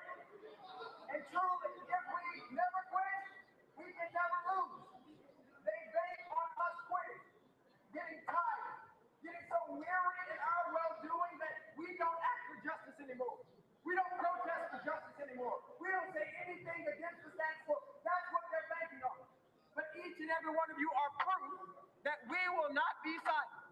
And truly, if we never quit, we can never lose. They bank on us quitting, getting tired, getting so weary in our well-doing that we don't act for justice anymore. We don't protest for justice anymore. We don't say anything against the status quo. That's what they're banking on. But each and every one of you are proof that we will not be silent.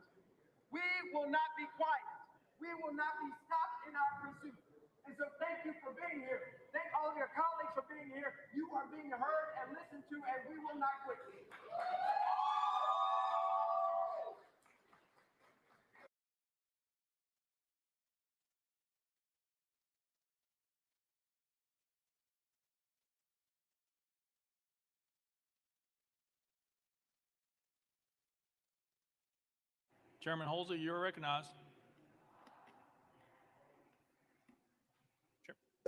We will not be quiet. We will not be stopped in our pursuit. And so thank you for being here. Thank all of your colleagues for being here. You are being heard and listened to, and we will not quit. Chairman Holsey, you're recognized.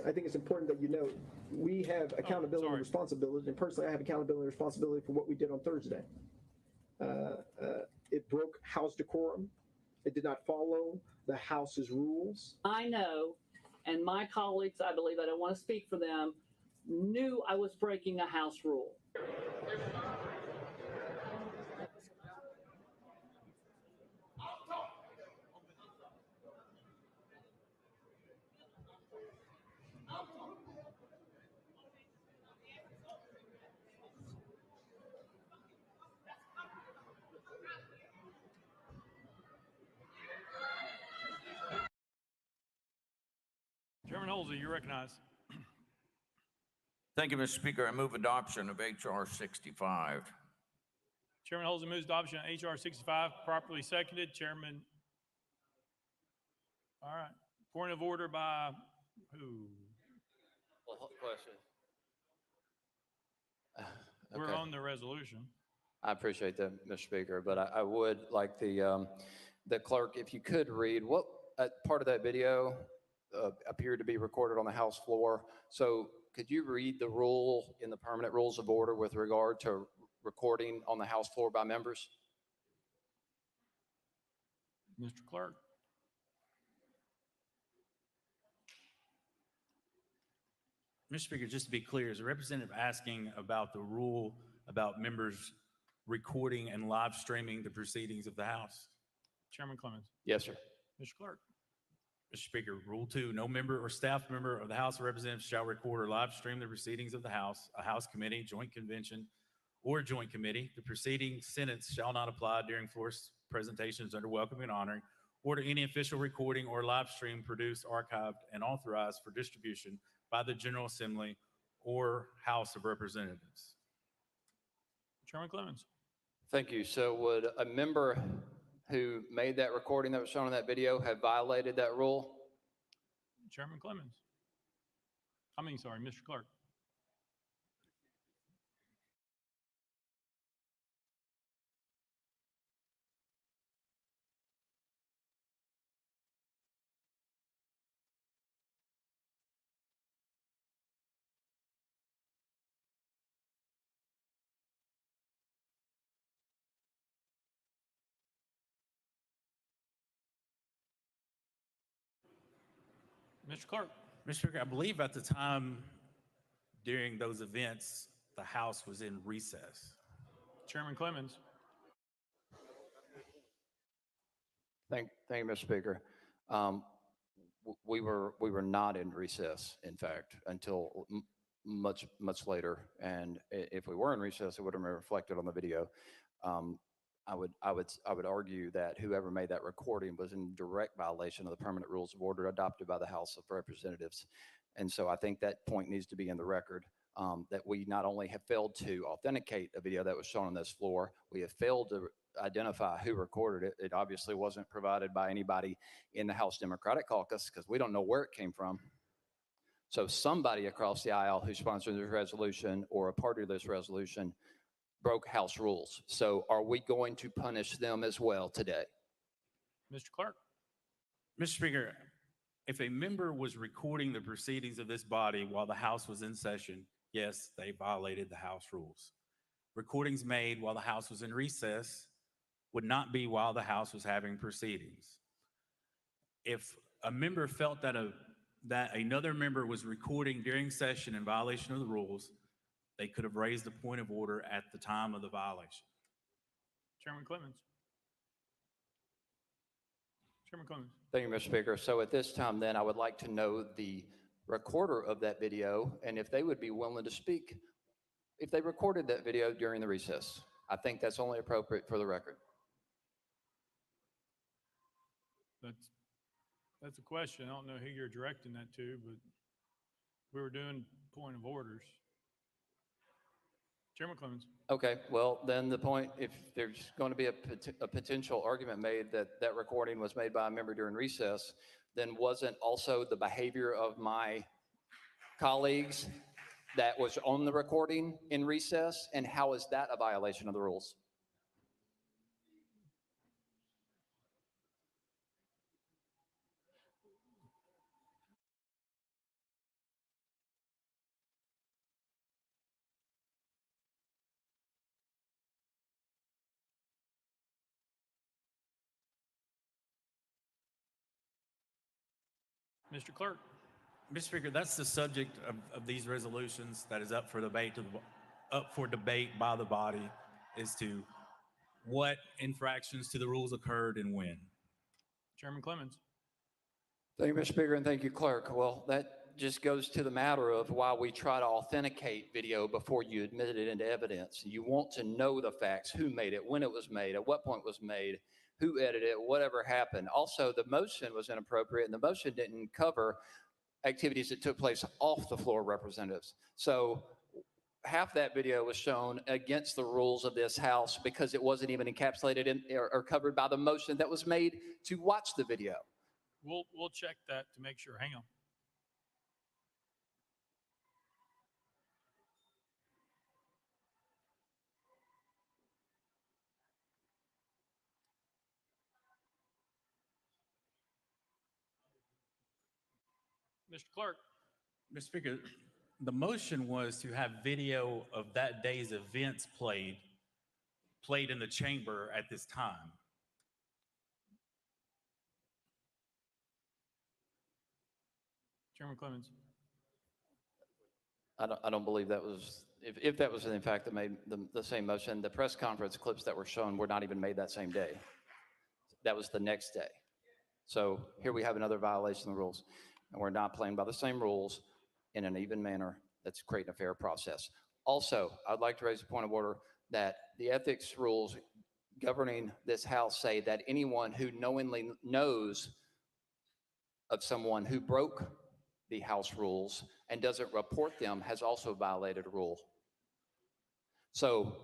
I think it's important that you know we have accountability and responsibility, and personally, I have accountability and responsibility for what we did on Thursday. It broke House decorum. It did not follow the House's rules. I know, and my colleagues, I believe, I don't want to speak for them, knew I was breaking a House rule. Halsey, you recognize. Thank you, Mr. Speaker. I move adoption of H.R. 65. Chairman Halsey moves adoption of H.R. 65, properly seconded. Chairman. All right. Point of order by who? Question. We're Okay. on the resolution. I appreciate that, Mr. Speaker, but I would like the clerk, if you could read what part of that video appeared to be recorded on the House floor. So could you read the rule in the permanent rules of order with regard to recording on the House floor by members? Mr. Clerk. Mr. Speaker, just to be clear, is the representative asking about the rule about members recording and live streaming the proceedings of the House? Chairman Clemens. Yes, sir. Mr. Clerk. Mr. Speaker, Rule 2, no member or staff member of the House of Representatives shall record or live stream the proceedings of the House, a House committee, joint convention, or joint committee. The preceding sentence shall not apply during floor presentations under welcoming and honoring, or to any official recording or live stream produced, archived, and authorized for distribution by the General Assembly or House of Representatives. Chairman Clemens. Thank you. So would a member who made that recording that was shown in that video have violated that rule? Chairman Clemens. Sorry, Mr. Clerk. Mr. Clerk. Mr. Speaker, I believe at the time during those events, the House was in recess. Chairman Clemens. Thank you, Mr. Speaker. We were not in recess, in fact, until much later. And if we were in recess, it would have been reflected on the video. I would argue that whoever made that recording was in direct violation of the permanent rules of order adopted by the House of Representatives. And so I think that point needs to be in the record, that we not only have failed to authenticate a video that was shown on this floor, we have failed to identify who recorded it. It obviously wasn't provided by anybody in the House Democratic Caucus because we don't know where it came from. So somebody across the aisle who sponsored this resolution or a part of this resolution broke House rules. So are we going to punish them as well today? Mr. Clerk. Mr. Speaker, if a member was recording the proceedings of this body while the House was in session, yes, they violated the House rules. Recordings made while the House was in recess would not be while the House was having proceedings. If a member felt that another member was recording during session in violation of the rules, they could have raised a point of order at the time of the violation. Chairman Clemens. Chairman Clemens. Thank you, Mr. Speaker. So at this time, then, I would like to know the recorder of that video and if they would be willing to speak if they recorded that video during the recess. I think that's only appropriate for the record. That's a question. I don't know who you're directing that to, but we were doing point of orders. Chairman Clemens. Okay, well, then the point, if there's going to be a potential argument made that that recording was made by a member during recess, then wasn't also the behavior of my colleagues that was on the recording in recess? And how is that a violation of the rules? Mr. Clerk. Mr. Speaker, that's the subject of these resolutions that is up for debate by the body as to what infractions to the rules occurred and when. Chairman Clemens. Thank you, Mr. Speaker, and thank you, Clerk. Well, that just goes to the matter of why we try to authenticate video before you admit it into evidence. You want to know the facts, who made it, when it was made, at what point it was made, who edited it, whatever happened. Also, the motion was inappropriate, and the motion didn't cover activities that took place off the floor of representatives. So half that video was shown against the rules of this House because it wasn't even encapsulated in or covered by the motion that was made to watch the video. We'll check that to make sure. Hang on. Mr. Clerk. Mr. Speaker, the motion was to have video of that day's events played in the chamber at this time. Chairman Clemens. I don't believe that was, if that was in fact the same motion, the press conference clips that were shown were not even made that same day. That was the next day. So here we have another violation of the rules, and we're not playing by the same rules in an even manner that's creating a fair process. Also, I'd like to raise a point of order that the ethics rules governing this House say that anyone who knowingly knows of someone who broke the House rules and doesn't report them has also violated a rule. So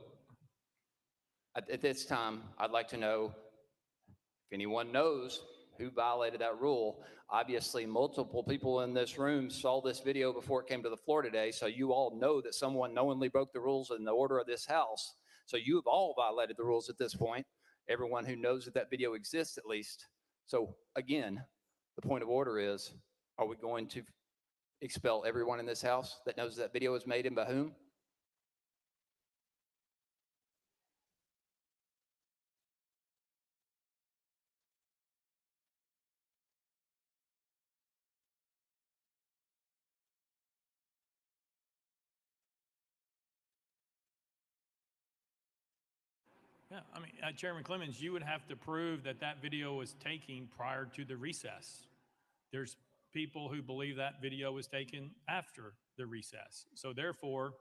at this time, I'd like to know if anyone knows who violated that rule. Obviously, multiple people in this room saw this video before it came to the floor today, so you all know that someone knowingly broke the rules in the order of this House. So you have all violated the rules at this point, everyone who knows that that video exists at least. So again, the point of order is, are we going to expel everyone in this House that knows that video was made and by whom? Yeah, I mean, Chairman Clemens, you would have to prove that that video was taken prior to the recess. There's people who believe that video was taken after the recess. So therefore,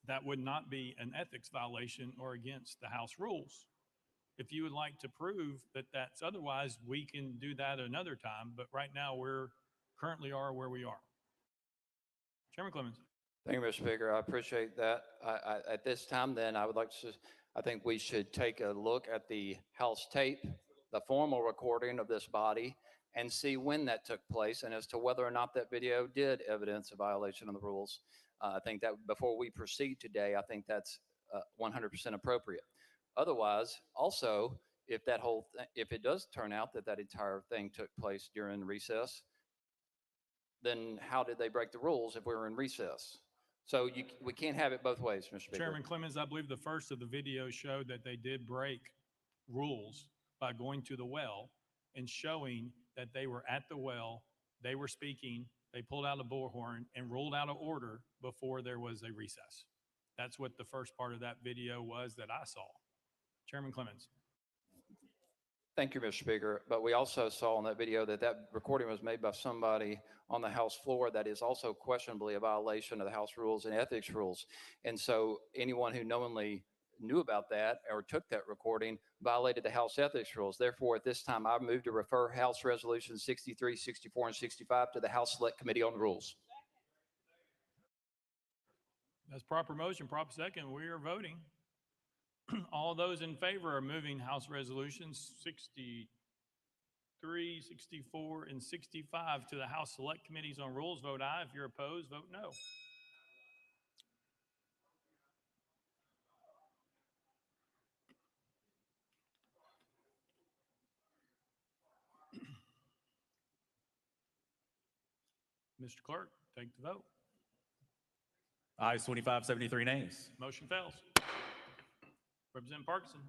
that would not be an ethics violation or against the House rules. If you would like to prove that that's otherwise, we can do that another time. But right now, we're currently are where we are. Chairman Clemens. Thank you, Mr. Speaker. I appreciate that. At this time, then, I think we should take a look at the House tape, the formal recording of this body, and see when that took place and as to whether or not that video did evidence a violation of the rules. I think that before we proceed today, I think that's 100% appropriate. Otherwise, also, if it does turn out that that entire thing took place during recess, then how did they break the rules if we were in recess? So we can't have it both ways, Mr. Speaker. Chairman Clemens, I believe the first of the videos showed that they did break rules by going to the well and showing that they were at the well, they were speaking, they pulled out a bullhorn and ruled out an order before there was a recess. That's what the first part of that video was that I saw. Chairman Clemens. Thank you, Mr. Speaker. But we also saw in that video that that recording was made by somebody on the House floor that is also questionably a violation of the House rules and ethics rules. And so anyone who knowingly knew about that or took that recording violated the House ethics rules. Therefore, at this time, I move to refer House Resolution 63, 64, and 65 to the House Select Committee on Rules. That's proper motion, proper second. We are voting. All those in favor of moving House Resolutions 63, 64, and 65 to the House Select Committees on Rules, vote aye. If you're opposed, vote no. Mr. Clerk, take the vote. Ayes 25, 73 nays. Motion fails. Representative Parkinson.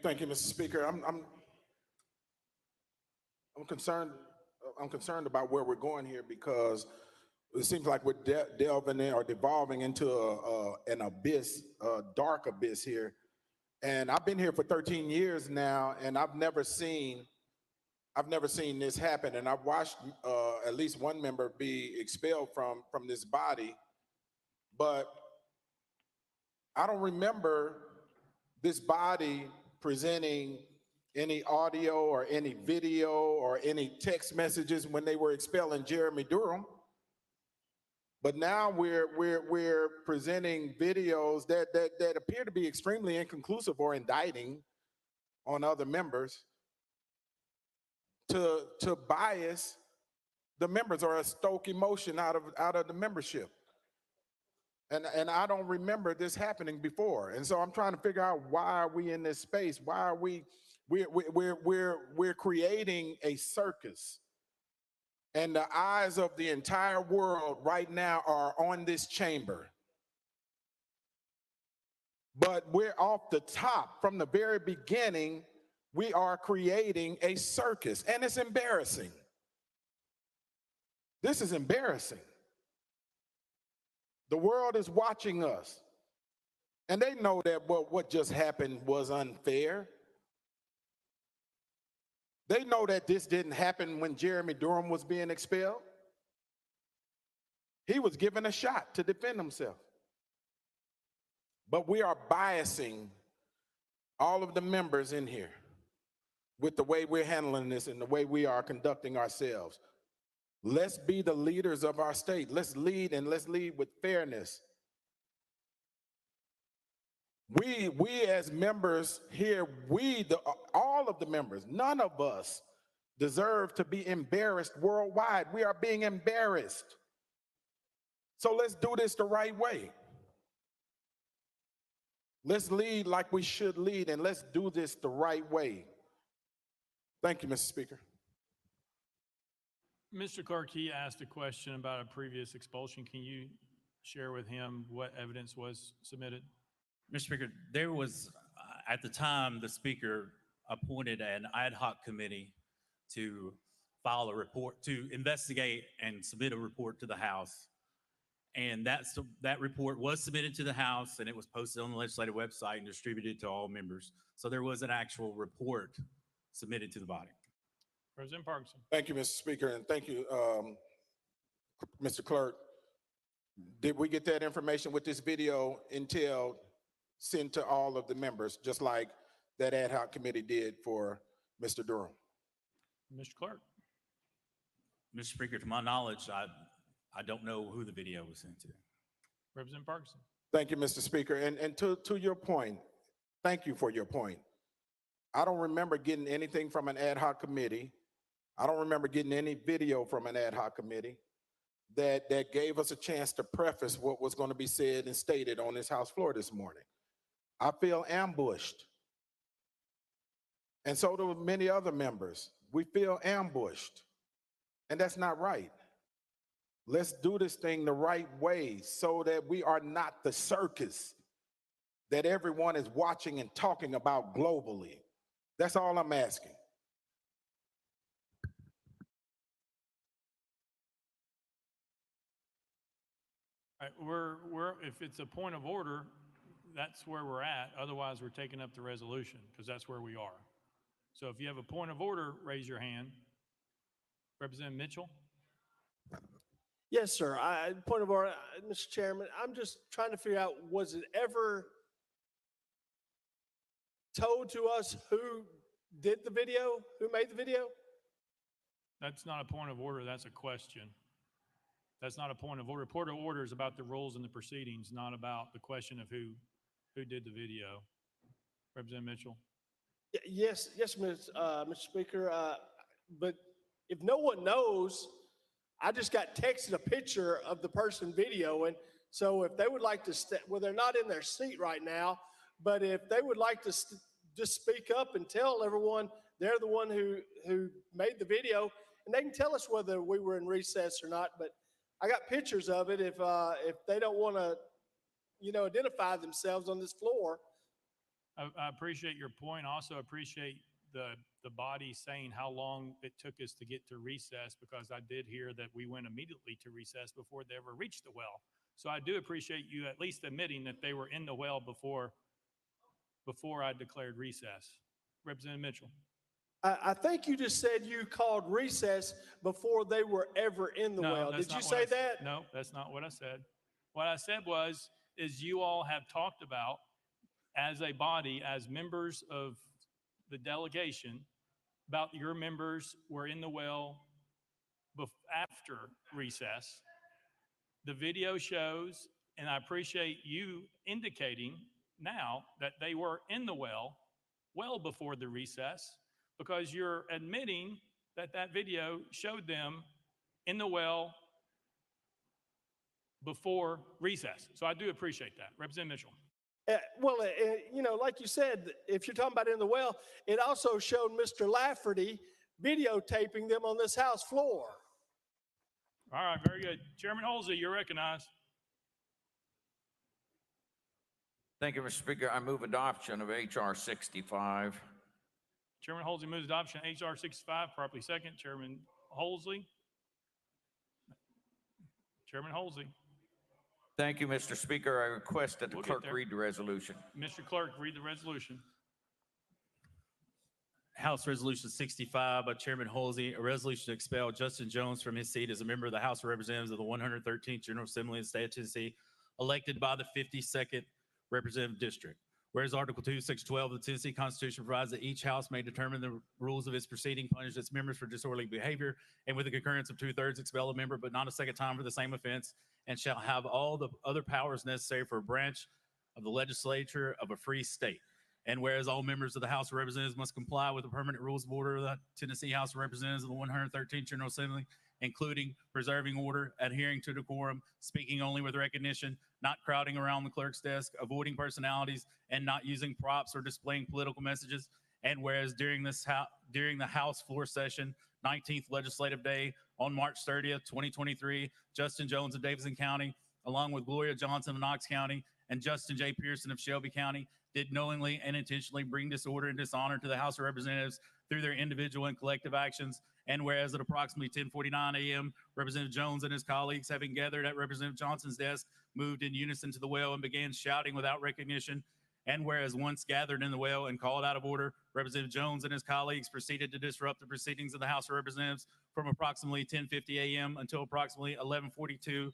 Thank you, Mr. Speaker. I'm concerned. I'm concerned about where we're going here because it seems like we're delving in or devolving into an abyss, a dark abyss here. And I've been here for 13 years now, and I've never seen this happen. And I've watched at least one member be expelled from this body, but I don't remember this body presenting any audio or any video or any text messages when they were expelling Jeremy Durham. But now we're presenting videos that appear to be extremely inconclusive or indicting on other members to bias the members or stoke emotion out of the membership. And I don't remember this happening before. And so I'm trying to figure out, why are we in this space? Why are we're creating a circus? And the eyes of the entire world right now are on this chamber. But we're off the top. From the very beginning, we are creating a circus, and it's embarrassing. This is embarrassing. The world is watching us, and they know that what just happened was unfair. They know that this didn't happen when Jeremy Durham was being expelled. He was given a shot to defend himself. But we are biasing all of the members in here with the way we're handling this and the way we are conducting ourselves. Let's be the leaders of our state. Let's lead, and let's lead with fairness. We as members here, all of the members, none of us deserve to be embarrassed worldwide. We are being embarrassed. So let's do this the right way. Let's lead like we should lead, and let's do this the right way. Thank you, Mr. Speaker. Mr. Clerk, he asked a question about a previous expulsion. Can you share with him what evidence was submitted? Mr. Speaker, there was, at the time, the Speaker appointed an ad hoc committee to file a report, to investigate and submit a report to the House. And that report was submitted to the House, and it was posted on the legislative website and distributed to all members. So there was an actual report submitted to the body. President Parkinson. Thank you, Mr. Speaker, and thank you, Mr. Clerk. Did we get that information with this video entailed sent to all of the members, just like that ad hoc committee did for Mr. Durham? Mr. Clerk. Mr. Speaker, to my knowledge, I don't know who the video was sent to. Representative Parkinson. Thank you, Mr. Speaker. And to your point, thank you for your point. I don't remember getting anything from an ad hoc committee. I don't remember getting any video from an ad hoc committee that gave us a chance to preface what was going to be said and stated on this House floor this morning. I feel ambushed. And so do many other members. We feel ambushed. And that's not right. Let's do this thing the right way so that we are not the circus that everyone is watching and talking about globally. That's all I'm asking. All right, if it's a point of order, that's where we're at. Otherwise, we're taking up the resolution because that's where we are. So if you have a point of order, raise your hand. Representative Mitchell. Yes, sir. Point of order, Mr. Chairman. I'm just trying to figure out, was it ever told to us who did the video, who made the video? That's not a point of order. That's a question. That's not a point of order. Point of order is about the rules and the proceedings, not about the question of who did the video. Representative Mitchell. Yes, Mr. Speaker. But if no one knows, I just got texted a picture of the person videoing. So if they would like to, well, they're not in their seat right now, but if they would like to just speak up and tell everyone they're the one who made the video, and they can tell us whether we were in recess or not. But I got pictures of it if they don't want to, identify themselves on this floor. I appreciate your point. Also appreciate the body saying how long it took us to get to recess, because I did hear that we went immediately to recess before they ever reached the well. So I do appreciate you at least admitting that they were in the well before I declared recess. Representative Mitchell. I think you just said you called recess before they were ever in the well. Did you say that? No, that's not what I said. What I said is you all have talked about, as a body, as members of the delegation about your members were in the well after recess. The video shows, and I appreciate you indicating now that they were in the well before the recess, because you're admitting that that video showed them in the well before recess. So I do appreciate that. Representative Mitchell. You know, like you said, if you're talking about in the well, it also showed Mr. Lafferty videotaping them on this House floor. All right, very good. Chairman Holsey, you're recognized. Thank you, Mr. Speaker. I move adoption of H.R. 65. Chairman Holsey moves adoption of H.R. 65, properly second. Chairman Holsey. Chairman Holsey. Thank you, Mr. Speaker. I request that the We'll get clerk there. read the resolution. Mr. Clerk, read the resolution. House Resolution 65 by Chairman Holsey, a resolution to expel Justin Jones from his seat as a member of the House of Representatives of the 113th General Assembly of the State of Tennessee, elected by the 52nd Representative District. Whereas Article 2, Section 12 of the Tennessee Constitution provides that each House may determine the rules of its proceeding, punish its members for disorderly behavior, and with the concurrence of 2/3 expel a member, but not a second time for the same offense, and shall have all the other powers necessary for a branch of the legislature of a free state. And whereas all members of the House of Representatives must comply with the permanent rules of order of the Tennessee House of Representatives of the 113th General Assembly, including preserving order, adhering to decorum, speaking only with recognition, not crowding around the clerk's desk, avoiding personalities, and not using props or displaying political messages. And whereas during the House floor session, 19th legislative day on March 30th, 2023, Justin Jones of Davidson County, along with Gloria Johnson of Knox County and Justin J. Pearson of Shelby County, did knowingly and intentionally bring disorder and dishonor to the House of Representatives through their individual and collective actions. And whereas at approximately 10:49 a.m., Representative Jones and his colleagues, having gathered at Representative Johnson's desk, moved in unison to the well and began shouting without recognition. And whereas once gathered in the well and called out of order, Representative Jones and his colleagues proceeded to disrupt the proceedings of the House of Representatives from approximately 10:50 a.m. until approximately 11:42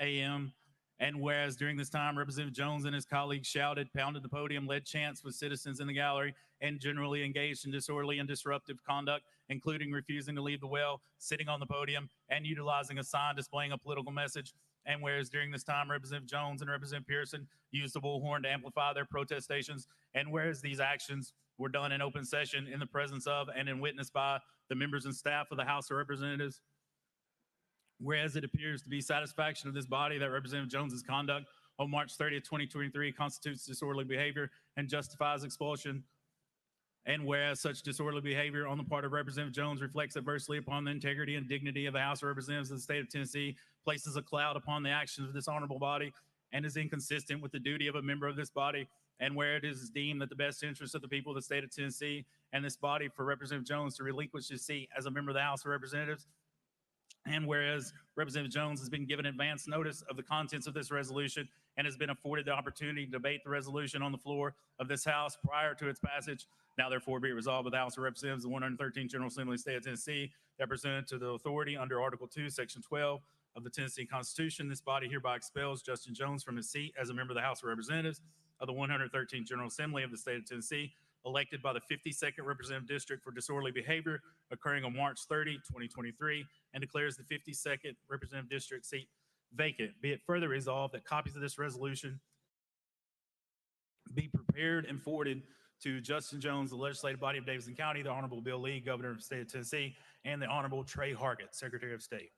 a.m. And whereas during this time, Representative Jones and his colleagues shouted, pounded the podium, led chants with citizens in the gallery, and generally engaged in disorderly and disruptive conduct, including refusing to leave the well, sitting on the podium, and utilizing a sign displaying a political message. And whereas during this time, Representative Jones and Representative Pearson used the bullhorn to amplify their protestations, and whereas these actions were done in open session in the presence of and in witness by the members and staff of the House of Representatives, whereas it appears to be satisfaction of this body that Representative Jones's conduct on March 30th, 2023 constitutes disorderly behavior and justifies expulsion. And whereas such disorderly behavior on the part of Representative Jones reflects adversely upon the integrity and dignity of the House of Representatives of the state of Tennessee, places a cloud upon the actions of this honorable body, and is inconsistent with the duty of a member of this body, and where it is deemed that the best interest of the people of the state of Tennessee and this body for Representative Jones to relinquish his seat as a member of the House of Representatives. And whereas Representative Jones has been given advance notice of the contents of this resolution and has been afforded the opportunity to debate the resolution on the floor of this House prior to its passage, now therefore be it resolved by the House of Representatives of the 113th General Assembly of the State of Tennessee that pursuant to the authority under Article 2, Section 12 of the Tennessee Constitution, this body hereby expels Justin Jones from his seat as a member of the House of Representatives of the 113th General Assembly of the State of Tennessee, elected by the 52nd Representative District for disorderly behavior occurring on March 30, 2023, and declares the 52nd Representative District seat vacant. Be it further resolved that copies of this resolution be prepared and forwarded to Justin Jones, the legislative body of Davidson County, the Honorable Bill Lee, Governor of the State of Tennessee, and the Honorable Trey Hargett, Secretary of State.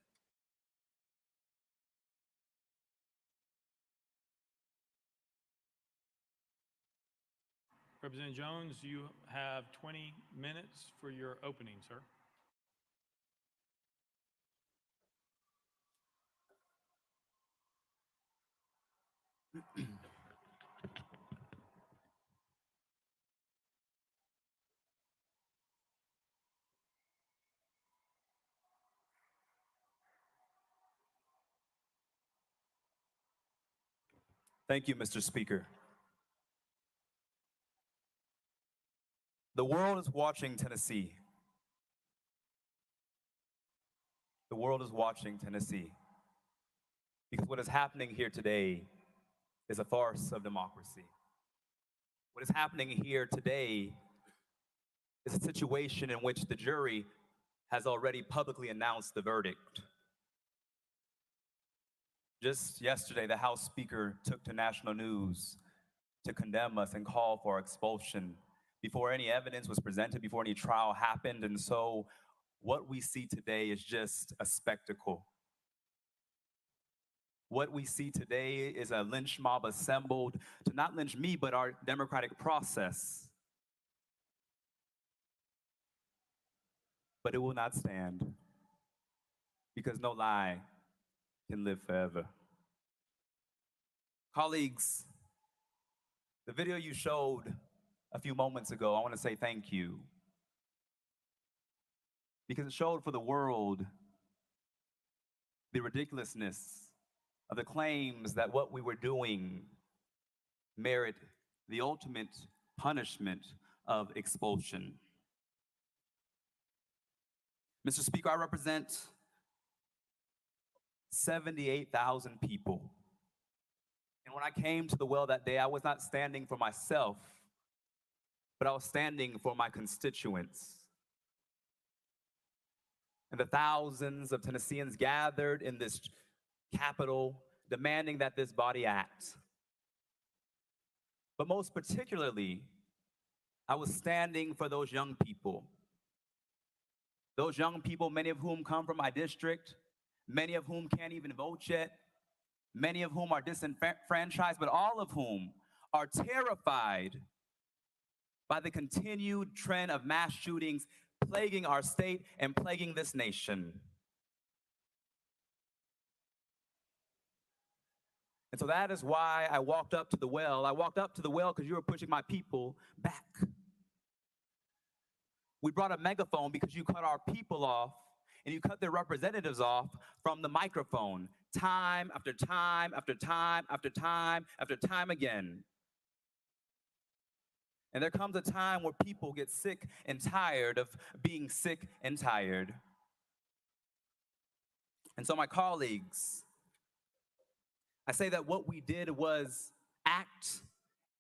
Representative Jones, you have 20 minutes for your opening, sir. Thank you, Mr. Speaker. The world is watching Tennessee. The world is watching Tennessee. Because what is happening here today is a farce of democracy. What is happening here today is a situation in which the jury has already publicly announced the verdict. Just yesterday, the House Speaker took to national news to condemn us and call for expulsion before any evidence was presented, before any trial happened. And so what we see today is just a spectacle. What we see today is a lynch mob assembled to not lynch me, but our democratic process. But it will not stand, because no lie can live forever. Colleagues, the video you showed a few moments ago, I want to say thank you, because it showed for the world the ridiculousness of the claims that what we were doing merit the ultimate punishment of expulsion. Mr. Speaker, I represent 78,000 people. And when I came to the well that day, I was not standing for myself, but I was standing for my constituents. And the thousands of Tennesseans gathered in this Capitol demanding that this body act. But most particularly, I was standing for those young people. Those young people, many of whom come from my district, many of whom can't even vote yet, many of whom are disenfranchised, but all of whom are terrified by the continued trend of mass shootings plaguing our state and plaguing this nation. And so that is why I walked up to the well. I walked up to the well because you were pushing my people back. We brought a megaphone because you cut our people off and you cut their representatives off from the microphone time after time after time after time after time again. And there comes a time where people get sick and tired of being sick and tired. And so my colleagues, I say that what we did was act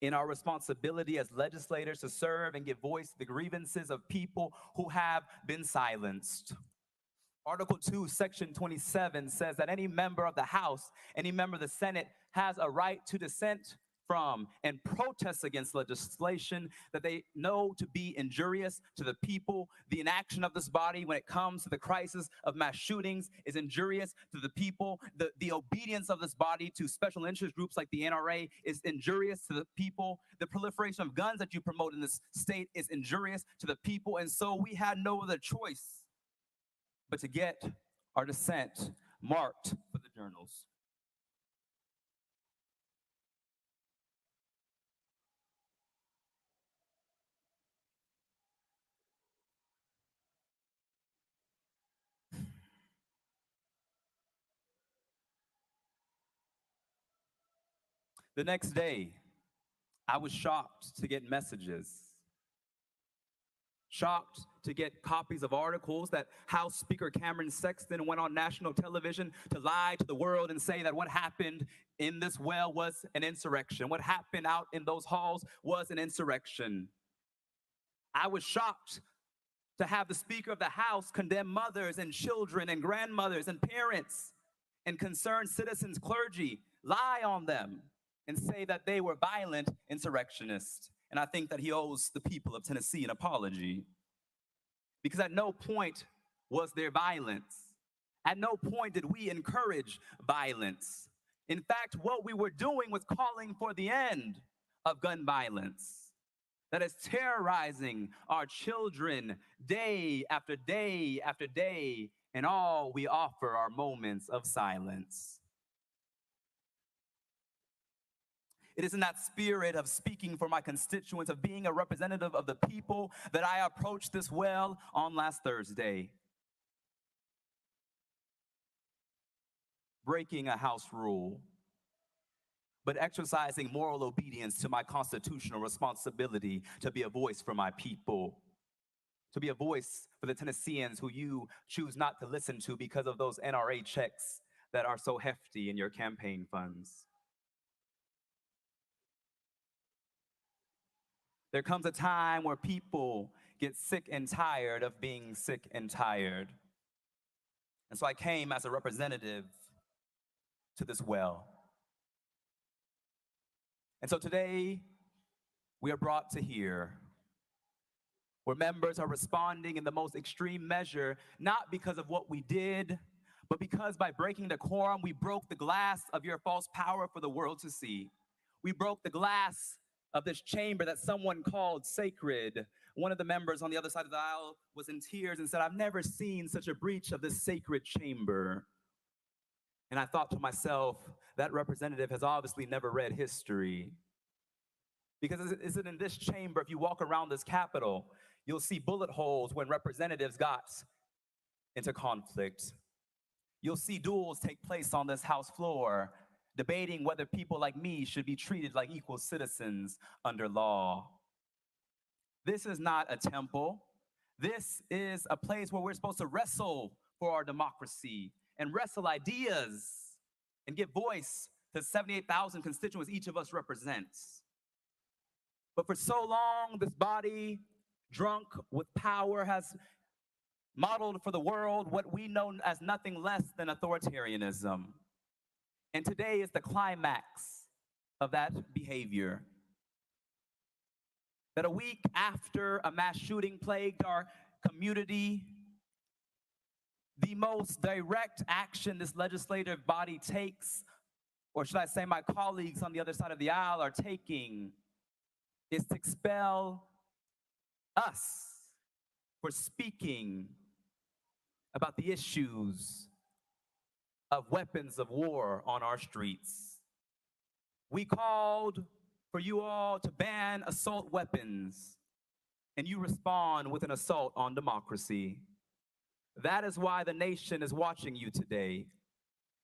in our responsibility as legislators to serve and give voice to the grievances of people who have been silenced. Article 2, Section 27 says that any member of the House, any member of the Senate has a right to dissent from and protest against legislation that they know to be injurious to the people. The inaction of this body when it comes to the crisis of mass shootings is injurious to the people. The obedience of this body to special interest groups like the NRA is injurious to the people. The proliferation of guns that you promote in this state is injurious to the people. And so we had no other choice but to get our dissent marked for the journals. The next day, I was shocked to get messages, shocked to get copies of articles that House Speaker Cameron Sexton went on national television to lie to the world and say that what happened in this well was an insurrection. What happened out in those halls was an insurrection. I was shocked to have the Speaker of the House condemn mothers and children and grandmothers and parents and concerned citizens, clergy, lie on them and say that they were violent insurrectionists. And I think that he owes the people of Tennessee an apology. Because at no point was there violence. At no point did we encourage violence. In fact, what we were doing was calling for the end of gun violence that is terrorizing our children day after day after day, and all we offer are moments of silence. It is in that spirit of speaking for my constituents, of being a representative of the people, that I approached this well on last Thursday. Breaking a House rule, but exercising moral obedience to my constitutional responsibility to be a voice for my people, to be a voice for the Tennesseans who you choose not to listen to because of those NRA checks that are so hefty in your campaign funds. There comes a time where people get sick and tired of being sick and tired. And so I came as a representative to this well. And so today, we are brought to here, where members are responding in the most extreme measure, not because of what we did, but because by breaking the quorum, we broke the glass of your false power for the world to see. We broke the glass of this chamber that someone called sacred. One of the members on the other side of the aisle was in tears and said, "I've never seen such a breach of this sacred chamber." And I thought to myself, that representative has obviously never read history. Because is it in this chamber, if you walk around this Capitol, you'll see bullet holes when representatives got into conflict. You'll see duels take place on this House floor, debating whether people like me should be treated like equal citizens under law. This is not a temple. This is a place where we're supposed to wrestle for our democracy and wrestle ideas and give voice to 78,000 constituents each of us represents. But for so long, this body, drunk with power, has modeled for the world what we know as nothing less than authoritarianism. And today is the climax of that behavior. That a week after a mass shooting plagued our community, the most direct action this legislative body takes, or should I say my colleagues on the other side of the aisle are taking, is to expel us for speaking about the issues of weapons of war on our streets. We called for you all to ban assault weapons, and you respond with an assault on democracy. That is why the nation is watching you today.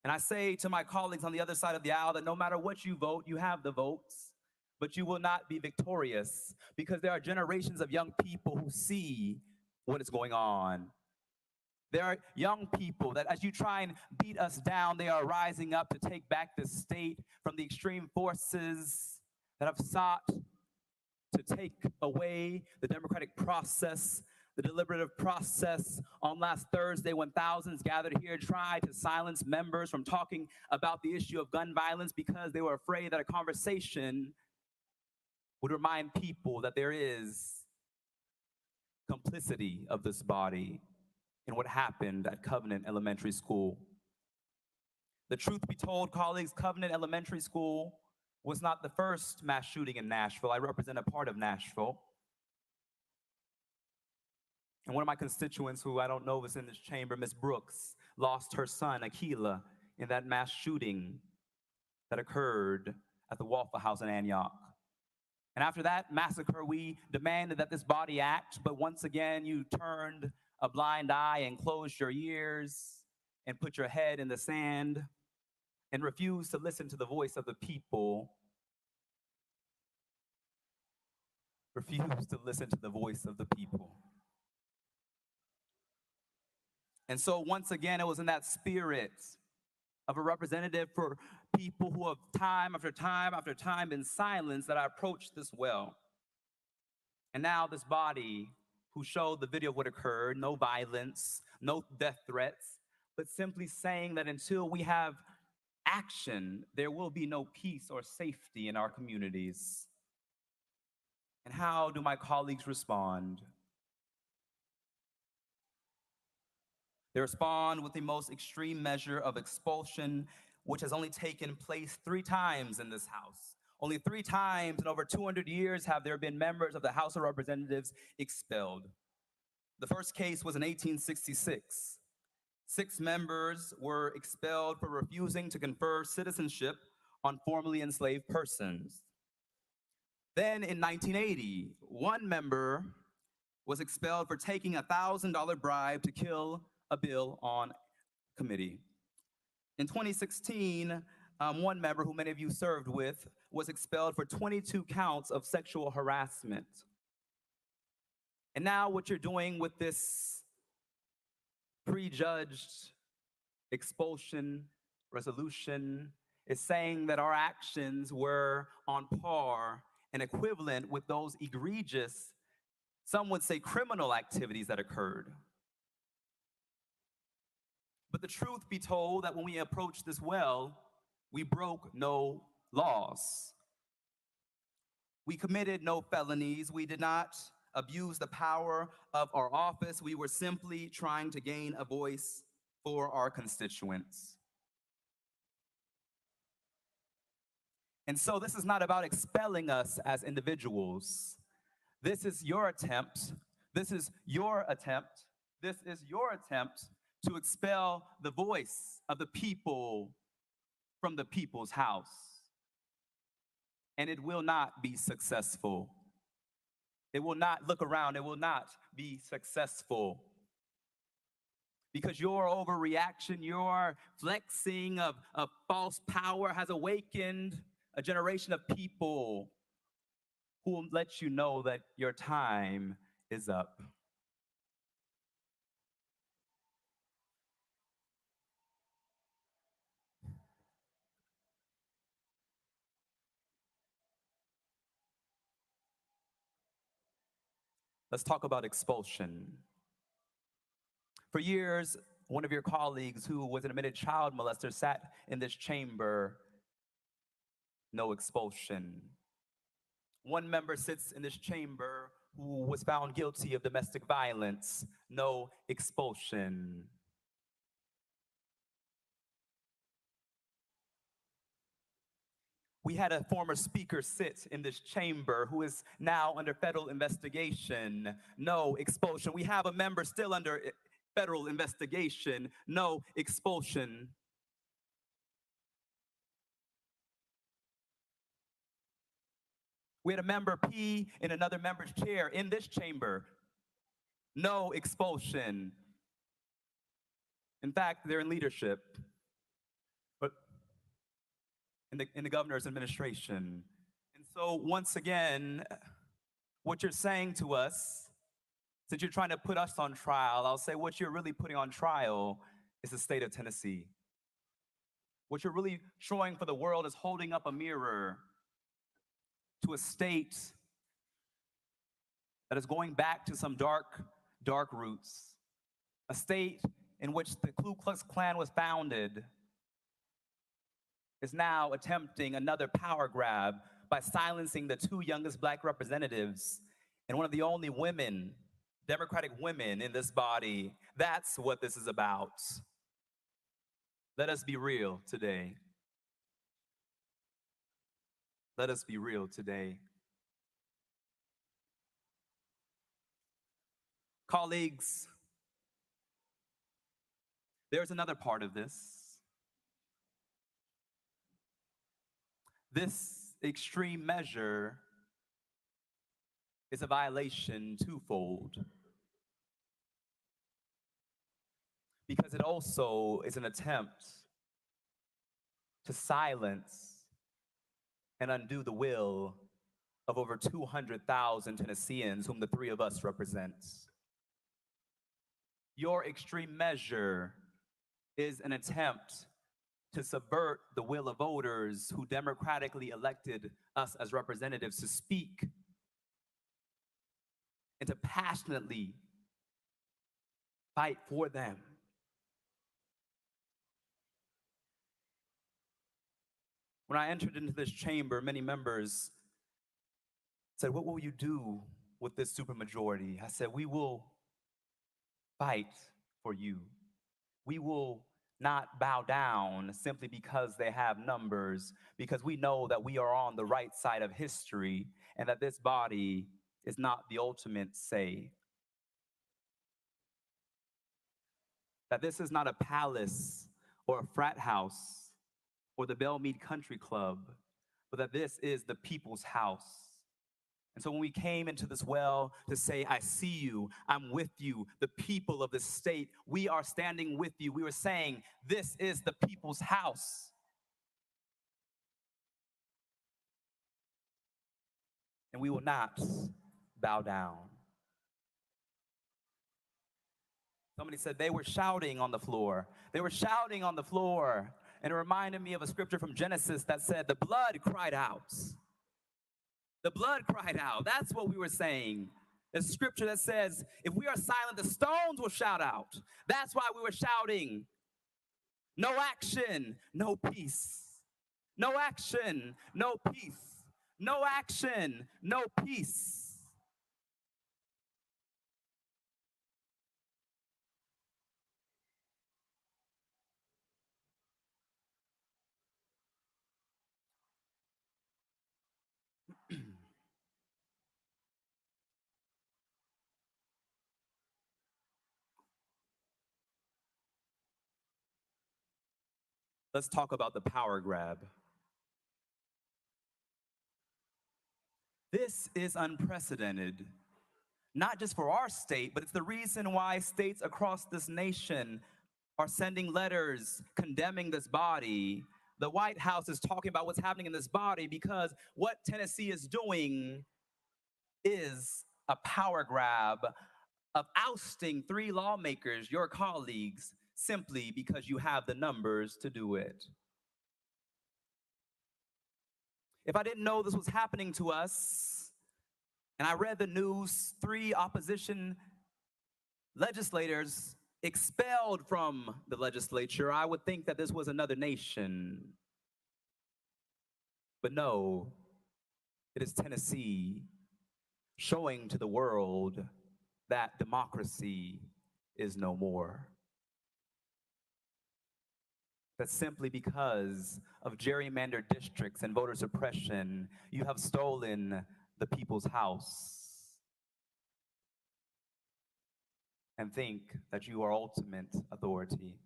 And I say to my colleagues on the other side of the aisle that no matter what you vote, you have the votes, but you will not be victorious, because there are generations of young people who see what is going on. There are young people that as you try and beat us down, they are rising up to take back the state from the extreme forces that have sought to take away the democratic process, the deliberative process. On last Thursday, when thousands gathered here, tried to silence members from talking about the issue of gun violence because they were afraid that a conversation would remind people that there is complicity of this body in what happened at Covenant Elementary School. The truth be told, colleagues, Covenant Elementary School was not the first mass shooting in Nashville. I represent a part of Nashville. And one of my constituents, who I don't know is in this chamber, Ms. Brooks, lost her son, Akila, in that mass shooting that occurred at the Waffle House in Antioch. And after that massacre, we demanded that this body act, but once again, you turned a blind eye and closed your ears and put your head in the sand and refused to listen to the voice of the people. Refused to listen to the voice of the people. And so once again, it was in that spirit of a representative for people who have time after time after time been silenced that I approached this well. And now this body who showed the video of what occurred, no violence, no death threats, but simply saying that until we have action, there will be no peace or safety in our communities. And how do my colleagues respond? They respond with the most extreme measure of expulsion, which has only taken place 3 times in this House. Only 3 times in over 200 years have there been members of the House of Representatives expelled. The first case was in 1866. 6 members were expelled for refusing to confer citizenship on formerly enslaved persons. Then in 1980, 1 member was expelled for taking a $1,000 bribe to kill a bill on committee. In 2016, 1 member who many of you served with was expelled for 22 counts of sexual harassment. And now what you're doing with this prejudged expulsion resolution is saying that our actions were on par and equivalent with those egregious Some would say criminal activities that occurred. But the truth be told, that when we approached this well, we broke no laws. We committed no felonies. We did not abuse the power of our office. We were simply trying to gain a voice for our constituents. And so this is not about expelling us as individuals. This is your attempt. This is your attempt. This is your attempt to expel the voice of the people from the people's house. And it will not be successful. It will not, look around, it will not be successful. Because your overreaction, your flexing of false power has awakened a generation of people who will let you know that your time is up. Let's talk about expulsion. For years, one of your colleagues who was an admitted child molester sat in this chamber. No expulsion. One member sits in this chamber who was found guilty of domestic violence. No expulsion. We had a former speaker sit in this chamber who is now under federal investigation. No expulsion. We have a member still under federal investigation. No expulsion. We had a member pee in another member's chair in this chamber. No expulsion. In fact, they're in leadership, but in the governor's administration. And so once again, what you're saying to us, since you're trying to put us on trial, I'll say what you're really putting on trial is the state of Tennessee. What you're really showing for the world is holding up a mirror to a state that is going back to some dark roots, a state in which the Ku Klux Klan was founded, is now attempting another power grab by silencing the two youngest Black representatives and one of the only women, Democratic women in this body. That's what this is about. Let us be real today. Let us be real today. Colleagues, there's another part of this. This extreme measure is a violation twofold, because it also is an attempt to silence and undo the will of over 200,000 Tennesseans whom the three of us represent. Your extreme measure is an attempt to subvert the will of voters who democratically elected us as representatives to speak and to passionately fight for them. When I entered into this chamber, many members said, "What will you do with this supermajority?" I said, "We will fight for you. We will not bow down simply because they have numbers, because we know that we are on the right side of history and that this body is not the ultimate say. That this is not a palace or a frat house or the Belmead Country Club, but that this is the people's house." And so when we came into this well to say, "I see you, I'm with you, the people of the state, we are standing with you," we were saying, this is the people's house. And we will not bow down. Somebody said they were shouting on the floor. They were shouting on the floor. And it reminded me of a scripture from Genesis that said, the blood cried out. The blood cried out. That's what we were saying. There's scripture that says, if we are silent, the stones will shout out. That's why we were shouting. No action, no peace. No action, no peace. No action, no peace. Let's talk about the power grab. This is unprecedented, not just for our state, but it's the reason why states across this nation are sending letters condemning this body. The White House is talking about what's happening in this body because what Tennessee is doing is a power grab of ousting 3 lawmakers, your colleagues, simply because you have the numbers to do it. If I didn't know this was happening to us, and I read the news, 3 opposition legislators expelled from the legislature, I would think that this was another nation. But no, it is Tennessee showing to the world that democracy is no more. That simply because of gerrymandered districts and voter suppression, you have stolen the people's house and think that you are ultimate authority.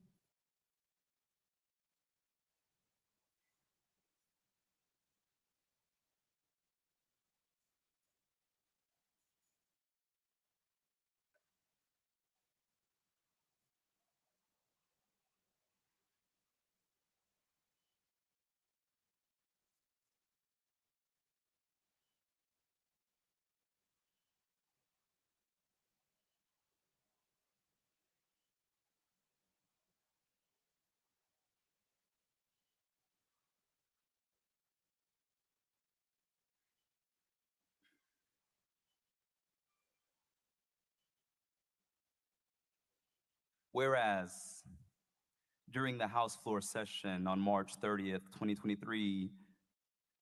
Whereas, during the House floor session on March 30th, 2023,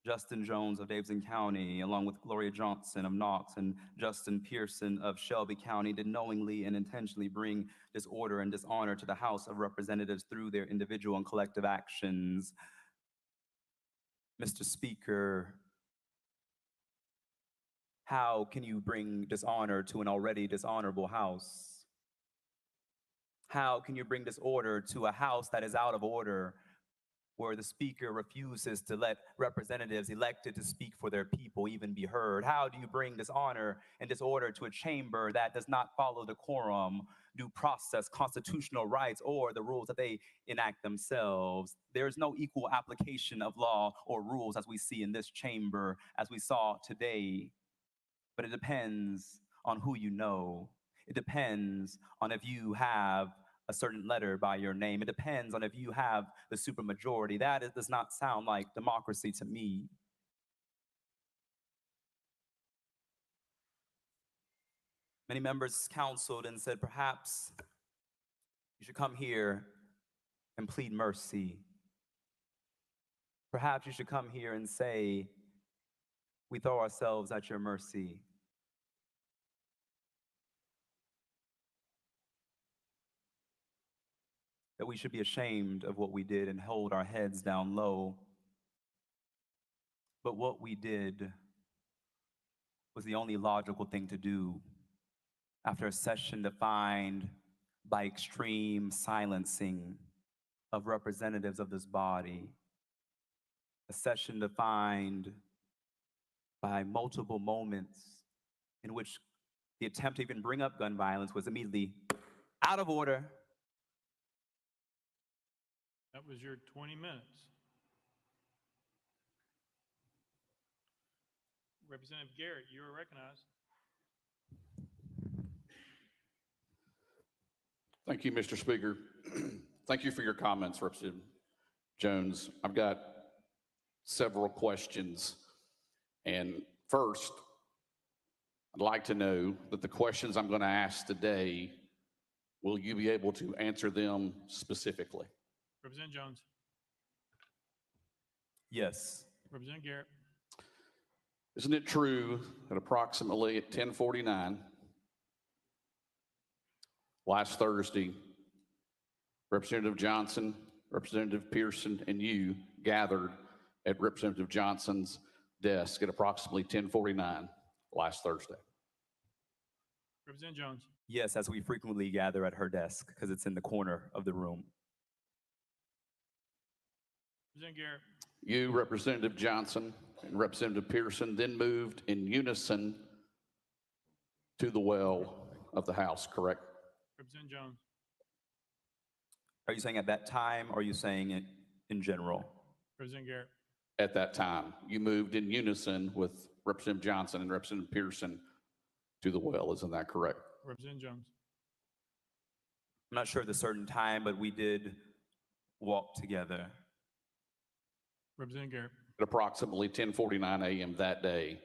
Justin Jones of Davidson County, along with Gloria Johnson of Knox and Justin Pearson of Shelby County, did knowingly and intentionally bring disorder and dishonor to the House of Representatives through their individual and collective actions. Mr. Speaker, how can you bring dishonor to an already dishonorable House? How can you bring disorder to a House that is out of order, where the Speaker refuses to let representatives elected to speak for their people even be heard? How do you bring dishonor and disorder to a chamber that does not follow decorum, due process, constitutional rights, or the rules that they enact themselves? There is no equal application of law or rules as we see in this chamber, as we saw today. But it depends on who you know. It depends on if you have a certain letter by your name. It depends on if you have the supermajority. That does not sound like democracy to me. Many members counseled and said, perhaps you should come here and plead mercy. Perhaps you should come here and say, we throw ourselves at your mercy. That we should be ashamed of what we did and hold our heads down low. But what we did was the only logical thing to do after a session defined by extreme silencing of representatives of this body. A session defined by multiple moments in which the attempt to even bring up gun violence was immediately out of order. That was your 20 minutes. Representative Garrett, you are recognized. Thank you, Mr. Speaker. Thank you for your comments, Representative Jones. I've got several questions. And first, I'd like to know that the questions I'm going to ask today, will you be able to answer them specifically? Representative Jones. Yes. Representative Garrett. Isn't it true that approximately at 10:49 last Thursday, Representative Johnson, Representative Pearson, and you gathered at Representative Johnson's desk at approximately 10:49 last Thursday? Representative Jones. Yes, as we frequently gather at her desk because it's in the corner of the room. Representative Garrett. You, Representative Johnson, and Representative Pearson then moved in unison to the well of the House, correct? Representative Jones. Are you saying at that time, or are you saying it in general? Representative Garrett. At that time, you moved in unison with Representative Johnson and Representative Pearson to the well, isn't that correct? Representative Jones. I'm not sure the certain time, but we did walk together. Representative Garrett. At approximately 10:49 a.m. that day,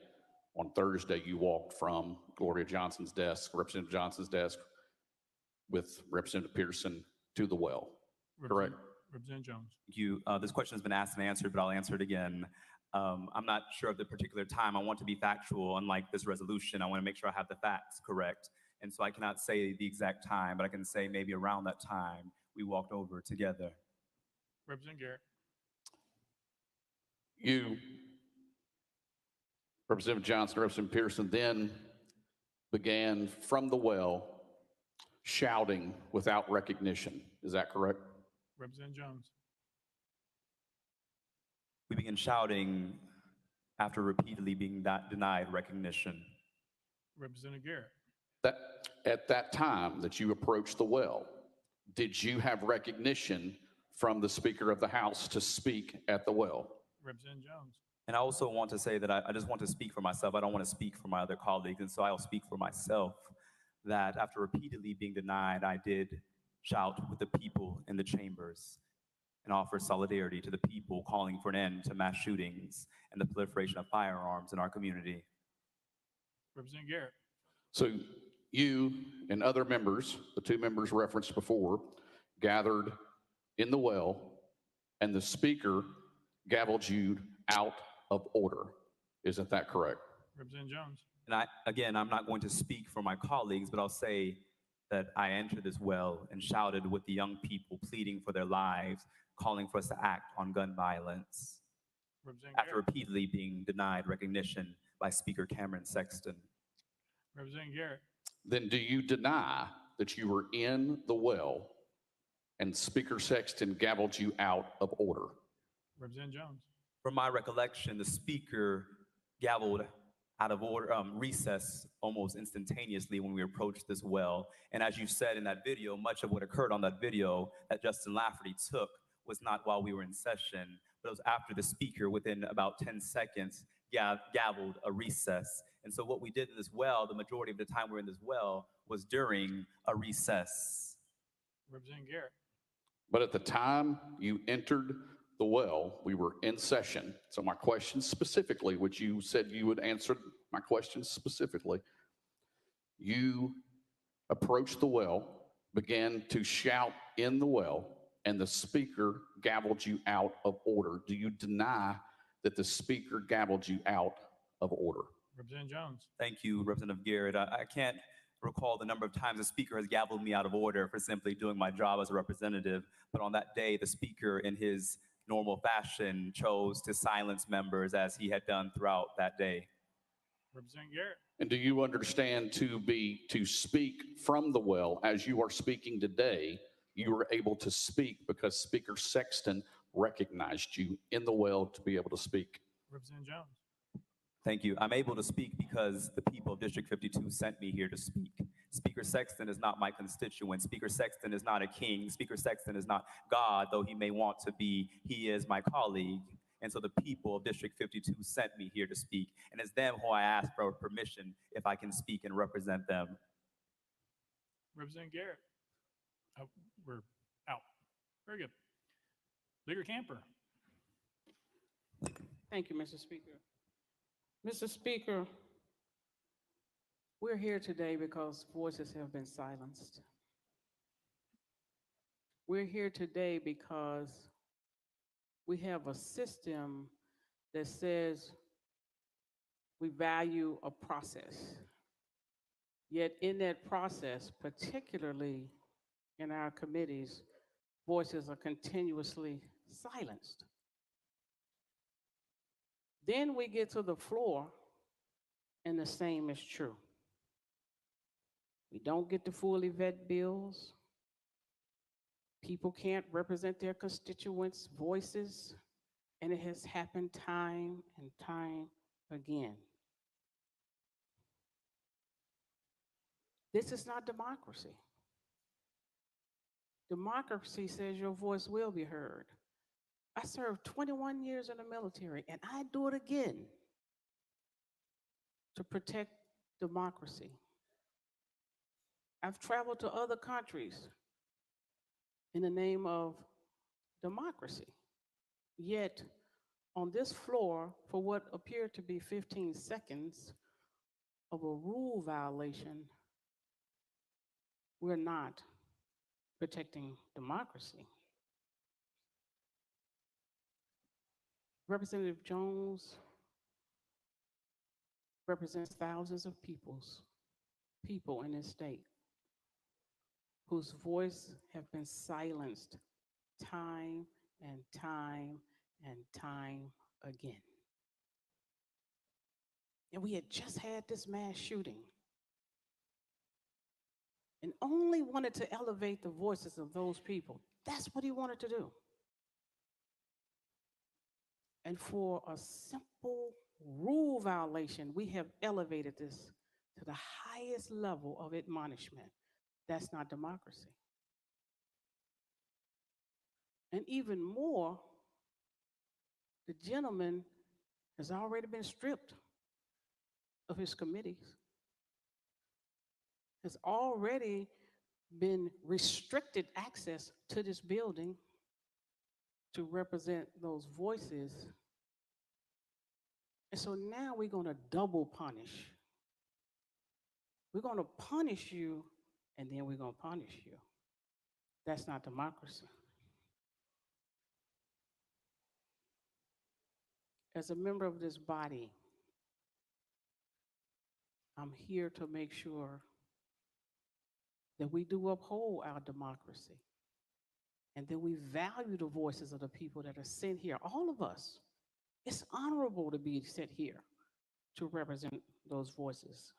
on Thursday, you walked from Gloria Johnson's desk, Representative Johnson's desk, with Representative Pearson to the well, correct? Representative Jones. This question has been asked and answered, but I'll answer it again. I'm not sure of the particular time. I want to be factual. Unlike this resolution, I want to make sure I have the facts correct. And so I cannot say the exact time, but I can say maybe around that time we walked over together. Representative Garrett. You, Representative Johnson, Representative Pearson, then began from the well shouting without recognition. Is that correct? Representative Jones. We began shouting after repeatedly being denied recognition. Representative Garrett. At that time that you approached the well, did you have recognition from the Speaker of the House to speak at the well? Representative Jones. And I also want to say that I just want to speak for myself. I don't want to speak for my other colleagues. And so I'll speak for myself that after repeatedly being denied, I did shout with the people in the chambers and offer solidarity to the people calling for an end to mass shootings and the proliferation of firearms in our community. Representative Garrett. So you and other members, the two members referenced before, gathered in the well, and the Speaker gavelled you out of order. Isn't that correct? Representative Jones. And I'm not going to speak for my colleagues, but I'll say that I entered this well and shouted with the young people, pleading for their lives, calling for us to act on gun violence after repeatedly being denied recognition by Speaker Cameron Sexton. Representative Garrett. Then do you deny that you were in the well and Speaker Sexton gavelled you out of order? Representative Jones. From my recollection, the Speaker gavelled out of order, recess almost instantaneously when we approached this well. And as you said in that video, much of what occurred on that video that Justin Lafferty took was not while we were in session, but it was after the Speaker, within about 10 seconds, gavelled a recess. And so what we did in this well, the majority of the time we were in this well, was during a recess. Representative Garrett. But at the time you entered the well, we were in session. So my question specifically, which you said you would answer my question specifically, you approached the well, began to shout in the well, and the Speaker gavelled you out of order. Do you deny that the Speaker gavelled you out of order? Representative Jones. Thank you, Representative Garrett. I can't recall the number of times the Speaker has gavelled me out of order for simply doing my job as a representative, but on that day, the Speaker, in his normal fashion, chose to silence members as he had done throughout that day. Representative Garrett. And do you understand to speak from the well as you are speaking today, you were able to speak because Speaker Sexton recognized you in the well to be able to speak? Representative Jones. Thank you. I'm able to speak because the people of District 52 sent me here to speak. Speaker Sexton is not my constituent. Speaker Sexton is not a king. Speaker Sexton is not God, though he may want to be. He is my colleague. And so the people of District 52 sent me here to speak. And it's them who I ask for permission if I can speak and represent them. Representative Garrett. Oh, we're out. Very good. Leader Camper. Thank you, Mr. Speaker. Mr. Speaker, We're here today because voices have been silenced. We're here today because we have a system that says we value a process. Yet in that process, particularly in our committees, voices are continuously silenced. Then we get to the floor and the same is true. We don't get to fully vet bills. People can't represent their constituents' voices, and it has happened time and time again. This is not democracy. Democracy says your voice will be heard. I served 21 years in the military, and I do it again to protect democracy. I've traveled to other countries in the name of democracy. Yet, on this floor, for what appeared to be 15 seconds of a rule violation, we're not protecting democracy. Representative Jones represents thousands of people in this state whose voice have been silenced time and time and time again. And we had just had this mass shooting and only wanted to elevate the voices of those people. That's what he wanted to do. And for a simple rule violation, we have elevated this to the highest level of admonishment. That's not democracy. And even more, the gentleman has already been stripped of his committees, has already been restricted access to this building to represent those voices. And so now we're going to double punish. We're going to punish you, and then we're going to punish you. That's not democracy. As a member of this body, I'm here to make sure that we do uphold our democracy and that we value the voices of the people that are sent here, all of us. It's honorable to be sent here to represent those voices.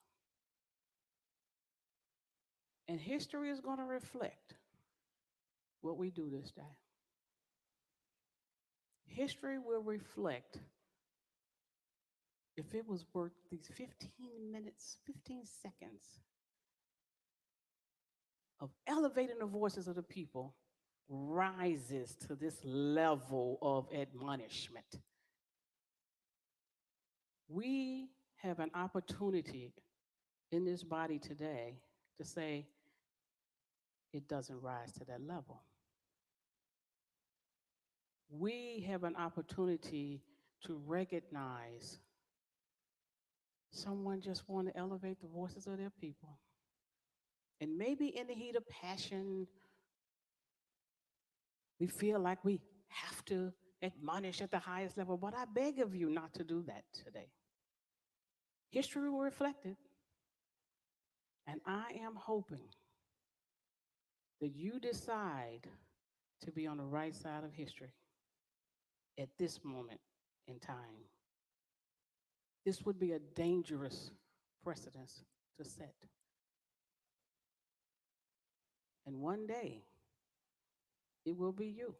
And history is going to reflect what we do this day. History will reflect if it was worth these 15 minutes, 15 seconds of elevating the voices of the people rises to this level of admonishment. We have an opportunity in this body today to say it doesn't rise to that level. We have an opportunity to recognize someone just want to elevate the voices of their people. And maybe in the heat of passion, we feel like we have to admonish at the highest level, but I beg of you not to do that today. History will reflect it. And I am hoping that you decide to be on the right side of history at this moment in time. This would be a dangerous precedence to set. And one day, it will be you.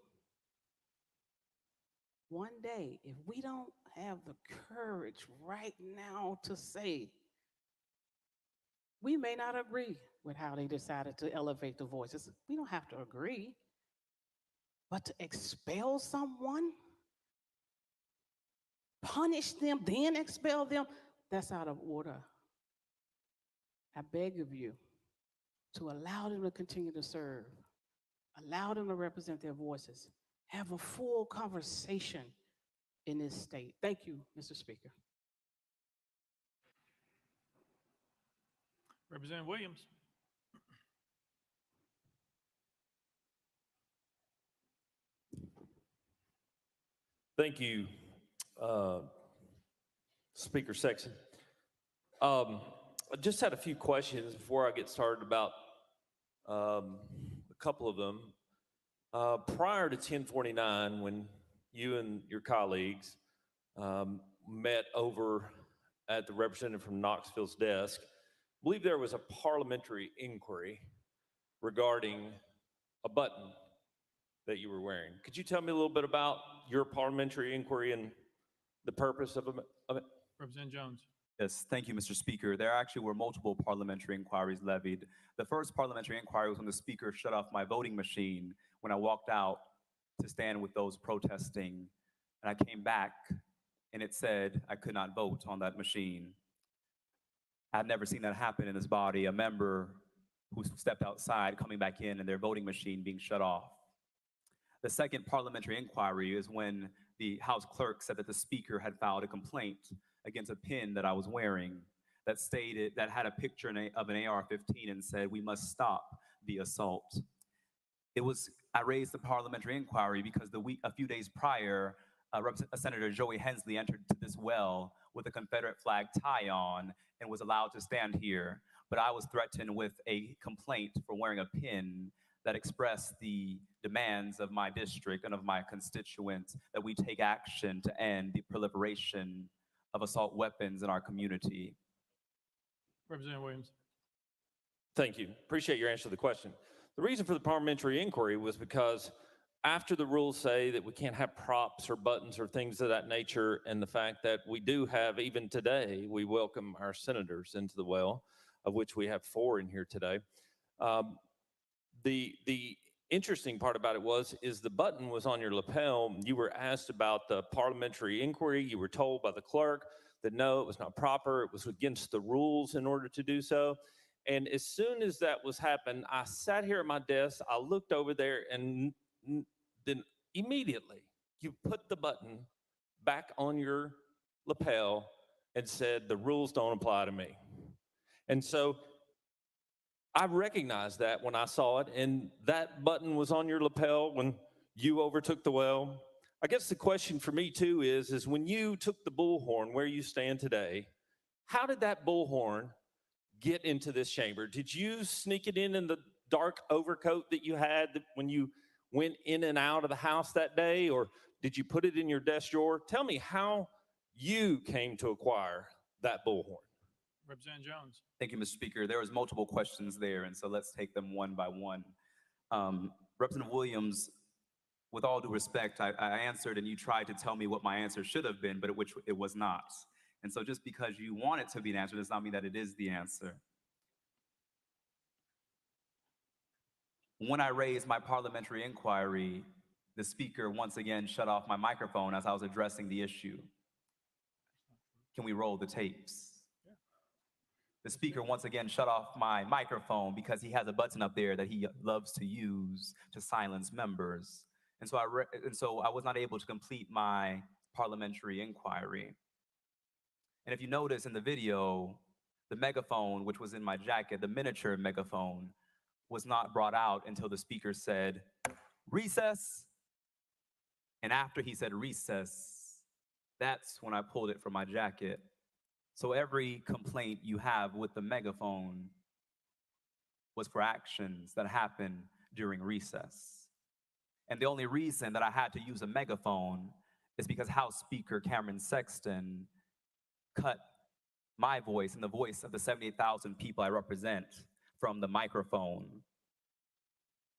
One day, if we don't have the courage right now to say, we may not agree with how they decided to elevate the voices. We don't have to agree. But to expel someone, punish them, then expel them, that's out of order. I beg of you to allow them to continue to serve, allow them to represent their voices, have a full conversation in this state. Thank you, Mr. Speaker. Representative Williams. Thank you, Speaker Sexton. I just had a few questions before I get started about a couple of them. Prior to 1049, when you and your colleagues met over at the representative from Knoxville's desk, I believe there was a parliamentary inquiry regarding a button that you were wearing. Could you tell me a little bit about your parliamentary inquiry and the purpose of it? Representative Jones. Yes, thank you, Mr. Speaker. There actually were multiple parliamentary inquiries levied. The first parliamentary inquiry was when the Speaker shut off my voting machine when I walked out to stand with those protesting. And I came back and it said I could not vote on that machine. I've never seen that happen in this body, a member who stepped outside coming back in and their voting machine being shut off. The second parliamentary inquiry is when the House clerk said that the Speaker had filed a complaint against a pin that I was wearing that stated, that had a picture of an AR-15 and said, "We must stop the assault." I raised the parliamentary inquiry because a few days prior, Senator Joey Hensley entered to this well with a Confederate flag tie on and was allowed to stand here. But I was threatened with a complaint for wearing a pin that expressed the demands of my district and of my constituents that we take action to end the proliferation of assault weapons in our community. Representative Williams. Thank you. Appreciate your answer to the question. The reason for the parliamentary inquiry was because after the rules say that we can't have props or buttons or things of that nature, and the fact that we do have, even today, we welcome our senators into the well, of which we have 4 in here today. The interesting part about it is the button was on your lapel. You were asked about the parliamentary inquiry. You were told by the clerk that no, it was not proper. It was against the rules in order to do so. And as soon as that was happened, I sat here at my desk, I looked over there, and then immediately you put the button back on your lapel and said, "The rules don't apply to me." And so I recognized that when I saw it, and that button was on your lapel when you overtook the well. I guess the question for me too is when you took the bullhorn where you stand today, how did that bullhorn get into this chamber? Did you sneak it in the dark overcoat that you had when you went in and out of the house that day, or did you put it in your desk drawer? Tell me how you came to acquire that bullhorn. Representative Jones. Thank you, Mr. Speaker. There was multiple questions there, and so let's take them one by one. Representative Williams, with all due respect, I answered and you tried to tell me what my answer should have been, but which it was not. And so just because you want it to be an answer does not mean that it is the answer. When I raised my parliamentary inquiry, the Speaker once again shut off my microphone as I was addressing the issue. Can we roll the tapes? The Speaker once again shut off my microphone because he has a button up there that he loves to use to silence members. And so I was not able to complete my parliamentary inquiry. And if you notice in the video, the megaphone, which was in my jacket, the miniature megaphone, was not brought out until the Speaker said, "Recess." And after he said recess, that's when I pulled it from my jacket. So every complaint you have with the megaphone was for actions that happened during recess. And the only reason that I had to use a megaphone is because House Speaker Cameron Sexton cut my voice and the voice of the 78,000 people I represent from the microphone.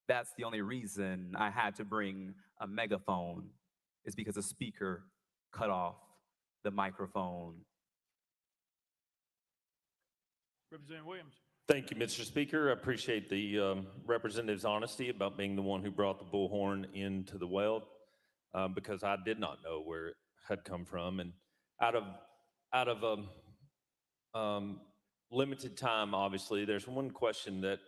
That's the only reason I had to bring a megaphone, is because the Speaker cut off the microphone. Representative Williams. Thank you, Mr. Speaker. I appreciate the representative's honesty about being the one who brought the bullhorn into the well, because I did not know where it had come from. And out of limited time, obviously, there's one question that,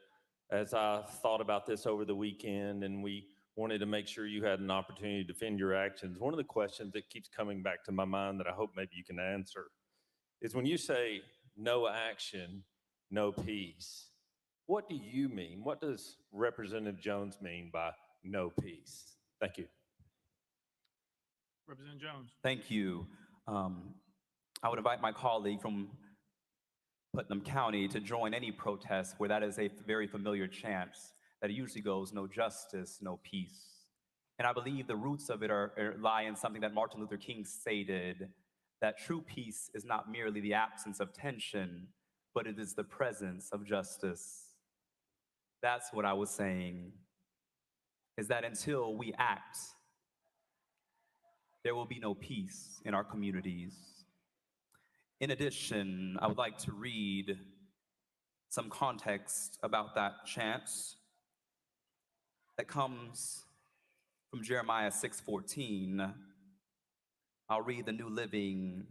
as I thought about this over the weekend, and we wanted to make sure you had an opportunity to defend your actions, one of the questions that keeps coming back to my mind that I hope maybe you can answer is when you say no action, no peace. What do you mean? What does Representative Jones mean by no peace? Thank you. Representative Jones. Thank you. I would invite my colleague from Putnam County to join any protest where that is a very familiar chant that usually goes, no justice, no peace. And I believe the roots of it lie in something that Martin Luther King stated, that true peace is not merely the absence of tension, but it is the presence of justice. That's what I was saying, is that until we act, there will be no peace in our communities. In addition, I would like to read some context about that chant that comes from Jeremiah 6:14. I'll read the New Living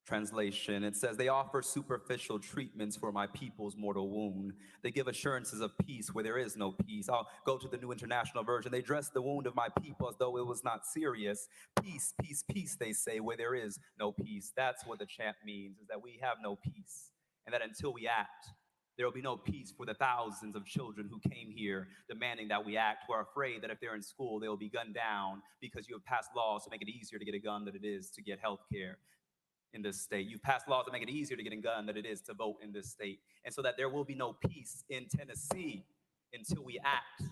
Translation. It says, they offer superficial treatments for my people's mortal wound. They give assurances of peace where there is no peace. I'll go to the New International Version. They dress the wound of my people as though it was not serious. Peace, peace, peace, they say, where there is no peace. That's what the chant means, is that we have no peace. And that until we act, there will be no peace for the thousands of children who came here demanding that we act, who are afraid that if they're in school, they will be gunned down because you have passed laws to make it easier to get a gun than it is to get health care in this state. You've passed laws to make it easier to get a gun than it is to vote in this state. And so that there will be no peace in Tennessee until we act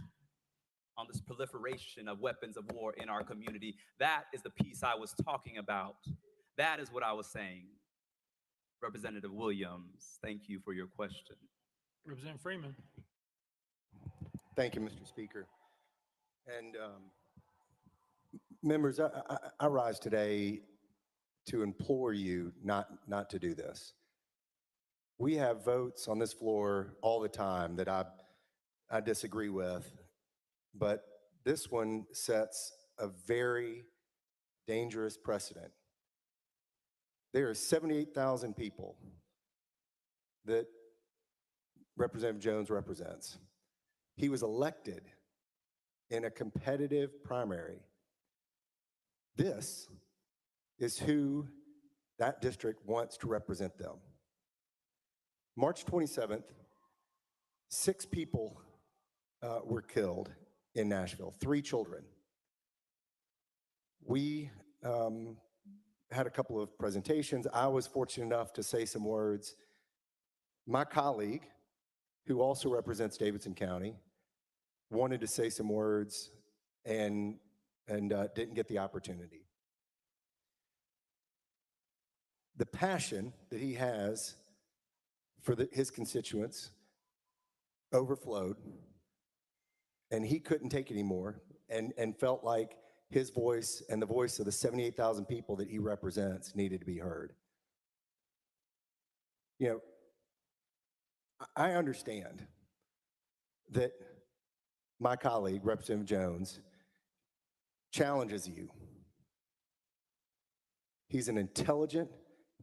on this proliferation of weapons of war in our community. That is the peace I was talking about. That is what I was saying. Representative Williams, thank you for your question. Representative Freeman. Thank you, Mr. Speaker. And members, I rise today to implore you not to do this. We have votes on this floor all the time that I disagree with, but this one sets a very dangerous precedent. There are 78,000 people that Representative Jones represents. He was elected in a competitive primary. This is who that district wants to represent them. March 27th, 6 people were killed in Nashville, 3 children. We had a couple of presentations. I was fortunate enough to say some words. My colleague, who also represents Davidson County, wanted to say some words and didn't get the opportunity. The passion that he has for his constituents overflowed, and he couldn't take it anymore and felt like his voice and the voice of the 78,000 people that he represents needed to be heard. You know, I understand that my colleague, Representative Jones, challenges you. He's an intelligent,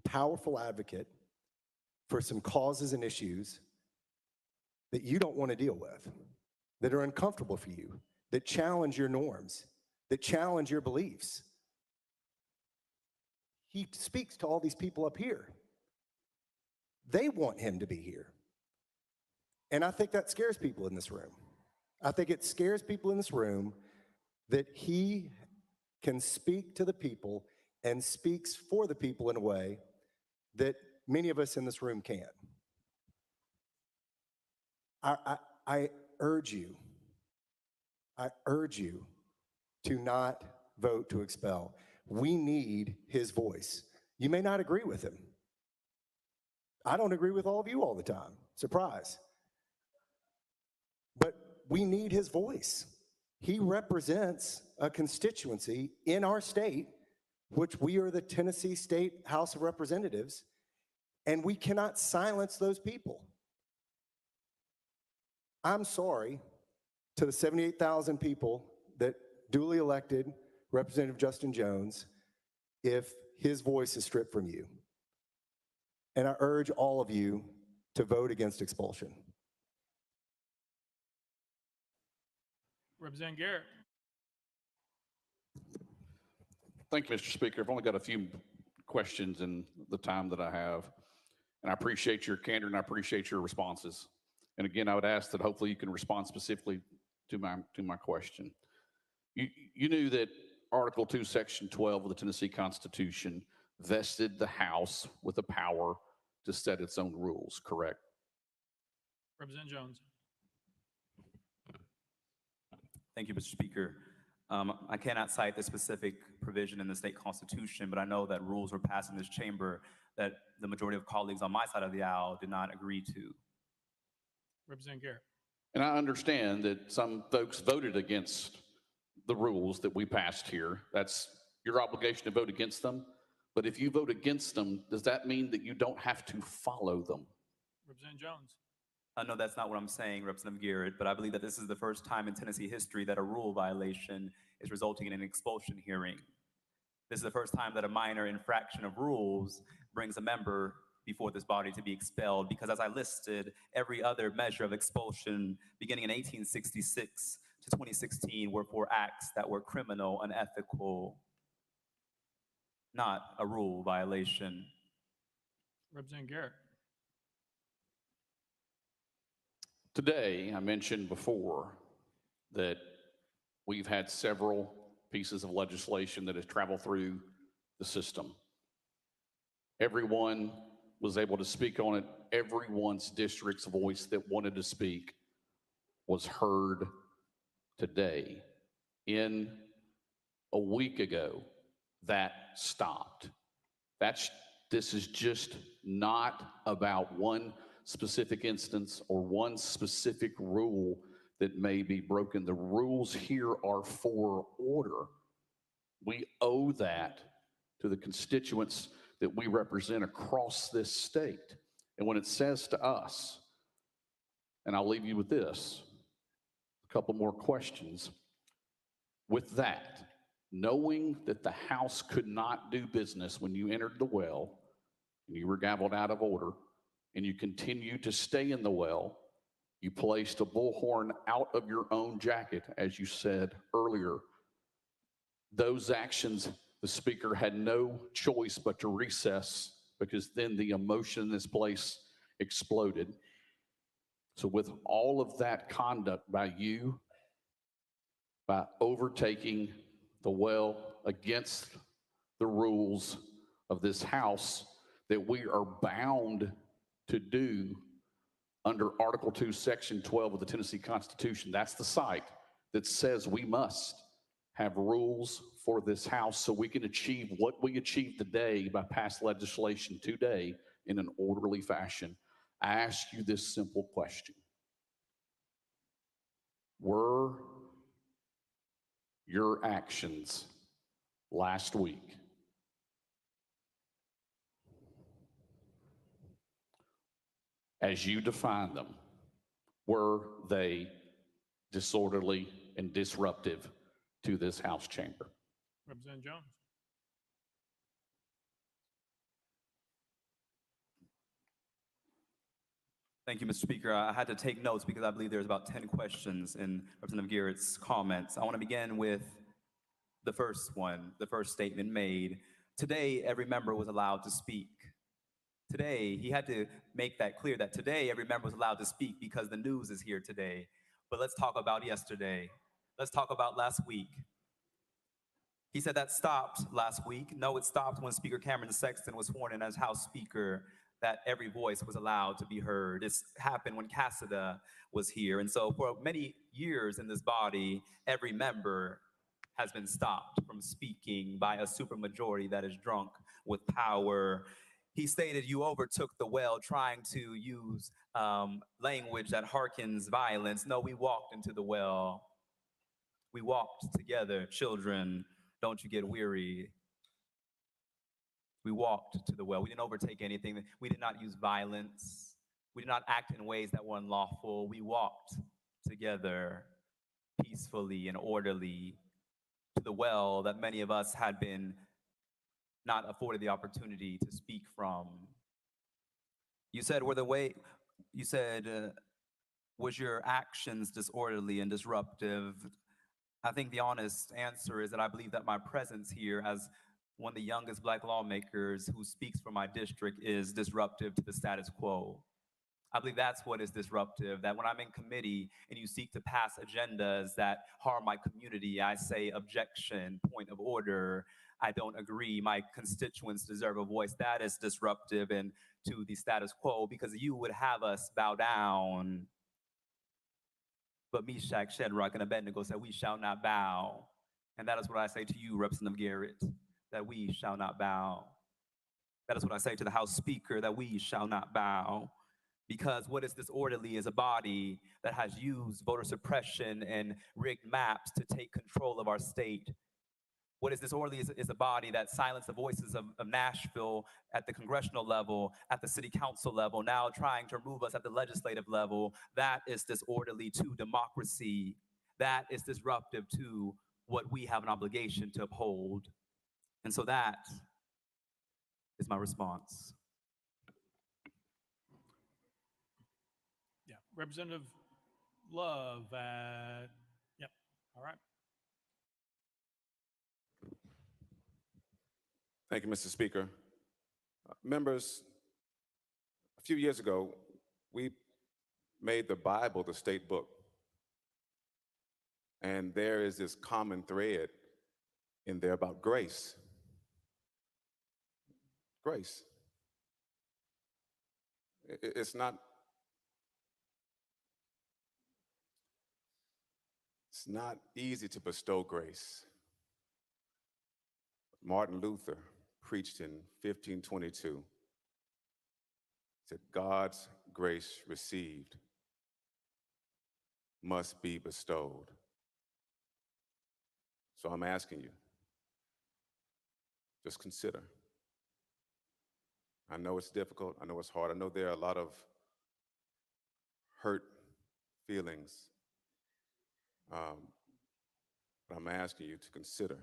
powerful advocate for some causes and issues that you don't want to deal with, that are uncomfortable for you, that challenge your norms, that challenge your beliefs. He speaks to all these people up here. They want him to be here. And I think that scares people in this room. I think it scares people in this room that he can speak to the people and speaks for the people in a way that many of us in this room can't. I urge you to not vote to expel. We need his voice. You may not agree with him. I don't agree with all of you all the time. Surprise. But we need his voice. He represents a constituency in our state, which we are the Tennessee State House of Representatives, and we cannot silence those people. I'm sorry to the 78,000 people that duly elected Representative Justin Jones if his voice is stripped from you. And I urge all of you to vote against expulsion. Representative Garrett. Thank you, Mr. Speaker. I've only got a few questions in the time that I have. And I appreciate your candor and I appreciate your responses. And again, I would ask that hopefully you can respond specifically to my question. You knew that Article 2, Section 12 of the Tennessee Constitution vested the House with the power to set its own rules, correct? Representative Jones. Thank you, Mr. Speaker. I cannot cite the specific provision in the state constitution, but I know that rules were passed in this chamber that the majority of colleagues on my side of the aisle did not agree to. Representative Garrett. And I understand that some folks voted against the rules that we passed here. That's your obligation to vote against them. But if you vote against them, does that mean that you don't have to follow them? Representative Jones. No, that's not what I'm saying, Representative Garrett, but I believe that this is the first time in Tennessee history that a rule violation is resulting in an expulsion hearing. This is the first time that a minor infraction of rules brings a member before this body to be expelled, because as I listed, every other measure of expulsion beginning in 1866 to 2016 were for acts that were criminal, unethical, not a rule violation. Representative Garrett. Today, I mentioned before that we've had several pieces of legislation that has traveled through the system. Everyone was able to speak on it. Everyone's district's voice that wanted to speak was heard today. In a week ago, that stopped. This is just not about one specific instance or one specific rule that may be broken. The rules here are for order. We owe that to the constituents that we represent across this state. And when it says to us, and I'll leave you with this, a couple more questions. With that, knowing that the House could not do business when you entered the well, and you were gavelled out of order, and you continue to stay in the well, you placed a bullhorn out of your own jacket, as you said earlier. Those actions, the Speaker had no choice but to recess, because then the emotion in this place exploded. So with all of that conduct by you, by overtaking the well against the rules of this House that we are bound to do under Article 2, Section 12 of the Tennessee Constitution. That's the site that says we must have rules for this House so we can achieve what we achieved today by passed legislation today in an orderly fashion. I ask you this simple question. Were your actions last week as you define them, were they disorderly and disruptive to this House chamber? Representative Jones. Thank you, Mr. Speaker. I had to take notes because I believe there's about 10 questions in Representative Garrett's comments. I want to begin with the first one, the first statement made. Today, every member was allowed to speak. Today, he had to make that clear that today every member was allowed to speak because the news is here today. But let's talk about yesterday. Let's talk about last week. He said that stopped last week. No, it stopped when Speaker Cameron Sexton was sworn in as House Speaker, that every voice was allowed to be heard. This happened when Cassida was here. And so for many years in this body, every member has been stopped from speaking by a supermajority that is drunk with power. He stated you overtook the well trying to use language that harkens violence. No, we walked into the well. We walked together. Children, don't you get weary. We walked to the well. We didn't overtake anything. We did not use violence. We did not act in ways that were unlawful. We walked together peacefully and orderly to the well that many of us had been not afforded the opportunity to speak from. You said, was your actions disorderly and disruptive? I think the honest answer is that I believe that my presence here as one of the youngest Black lawmakers who speaks for my district is disruptive to the status quo. I believe that's what is disruptive, that when I'm in committee and you seek to pass agendas that harm my community, I say objection, point of order, I don't agree, my constituents deserve a voice. That is disruptive and to the status quo, because you would have us bow down. But Meshach, Shadrach, and Abednego said, we shall not bow. And that is what I say to you, Representative Garrett, that we shall not bow. That is what I say to the House Speaker, that we shall not bow. Because what is disorderly is a body that has used voter suppression and rigged maps to take control of our state. What is disorderly is a body that silenced the voices of Nashville at the congressional level, at the city council level, now trying to remove us at the legislative level. That is disorderly to democracy. That is disruptive to what we have an obligation to uphold. And so that is my response. Yeah, Representative Love yep, all right. Thank you, Mr. Speaker. Members, a few years ago, we made the Bible the state book. And there is this common thread in there about grace. Grace. It's not easy to bestow grace. Martin Luther preached in 1522, said, God's grace received must be bestowed. So I'm asking you, just consider. I know it's difficult, I know it's hard, I know there are a lot of hurt feelings, but I'm asking you to consider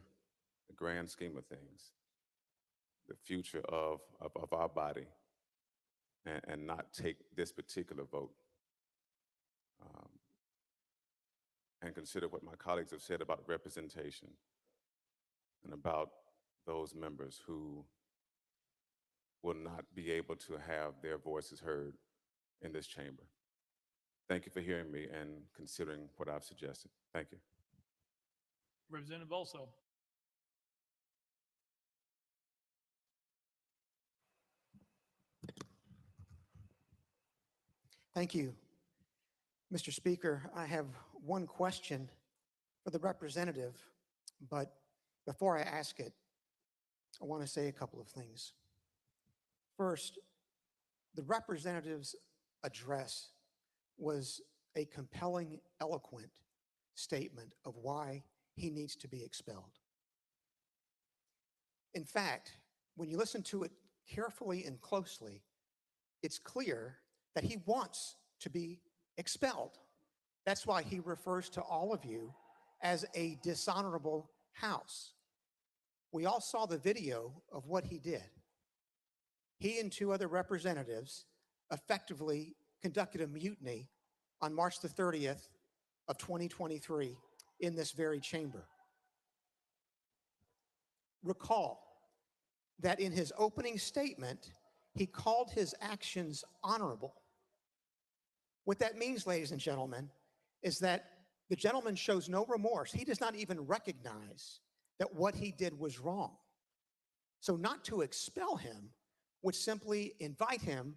the grand scheme of things, the future of our body, and not take this particular vote. And consider what my colleagues have said about representation and about those members who will not be able to have their voices heard in this chamber. Thank you for hearing me and considering what I've suggested. Thank you. Representative Volso. Thank you. Mr. Speaker, I have one question for the representative, but before I ask it, I want to say a couple of things. First, the representative's address was a compelling, eloquent statement of why he needs to be expelled. In fact, when you listen to it carefully and closely, it's clear that he wants to be expelled. That's why he refers to all of you as a dishonorable house. We all saw the video of what he did. He and two other representatives effectively conducted a mutiny on March the 30th of 2023 in this very chamber. Recall that in his opening statement, he called his actions honorable. What that means, ladies and gentlemen, is that the gentleman shows no remorse. He does not even recognize that what he did was wrong. So not to expel him would simply invite him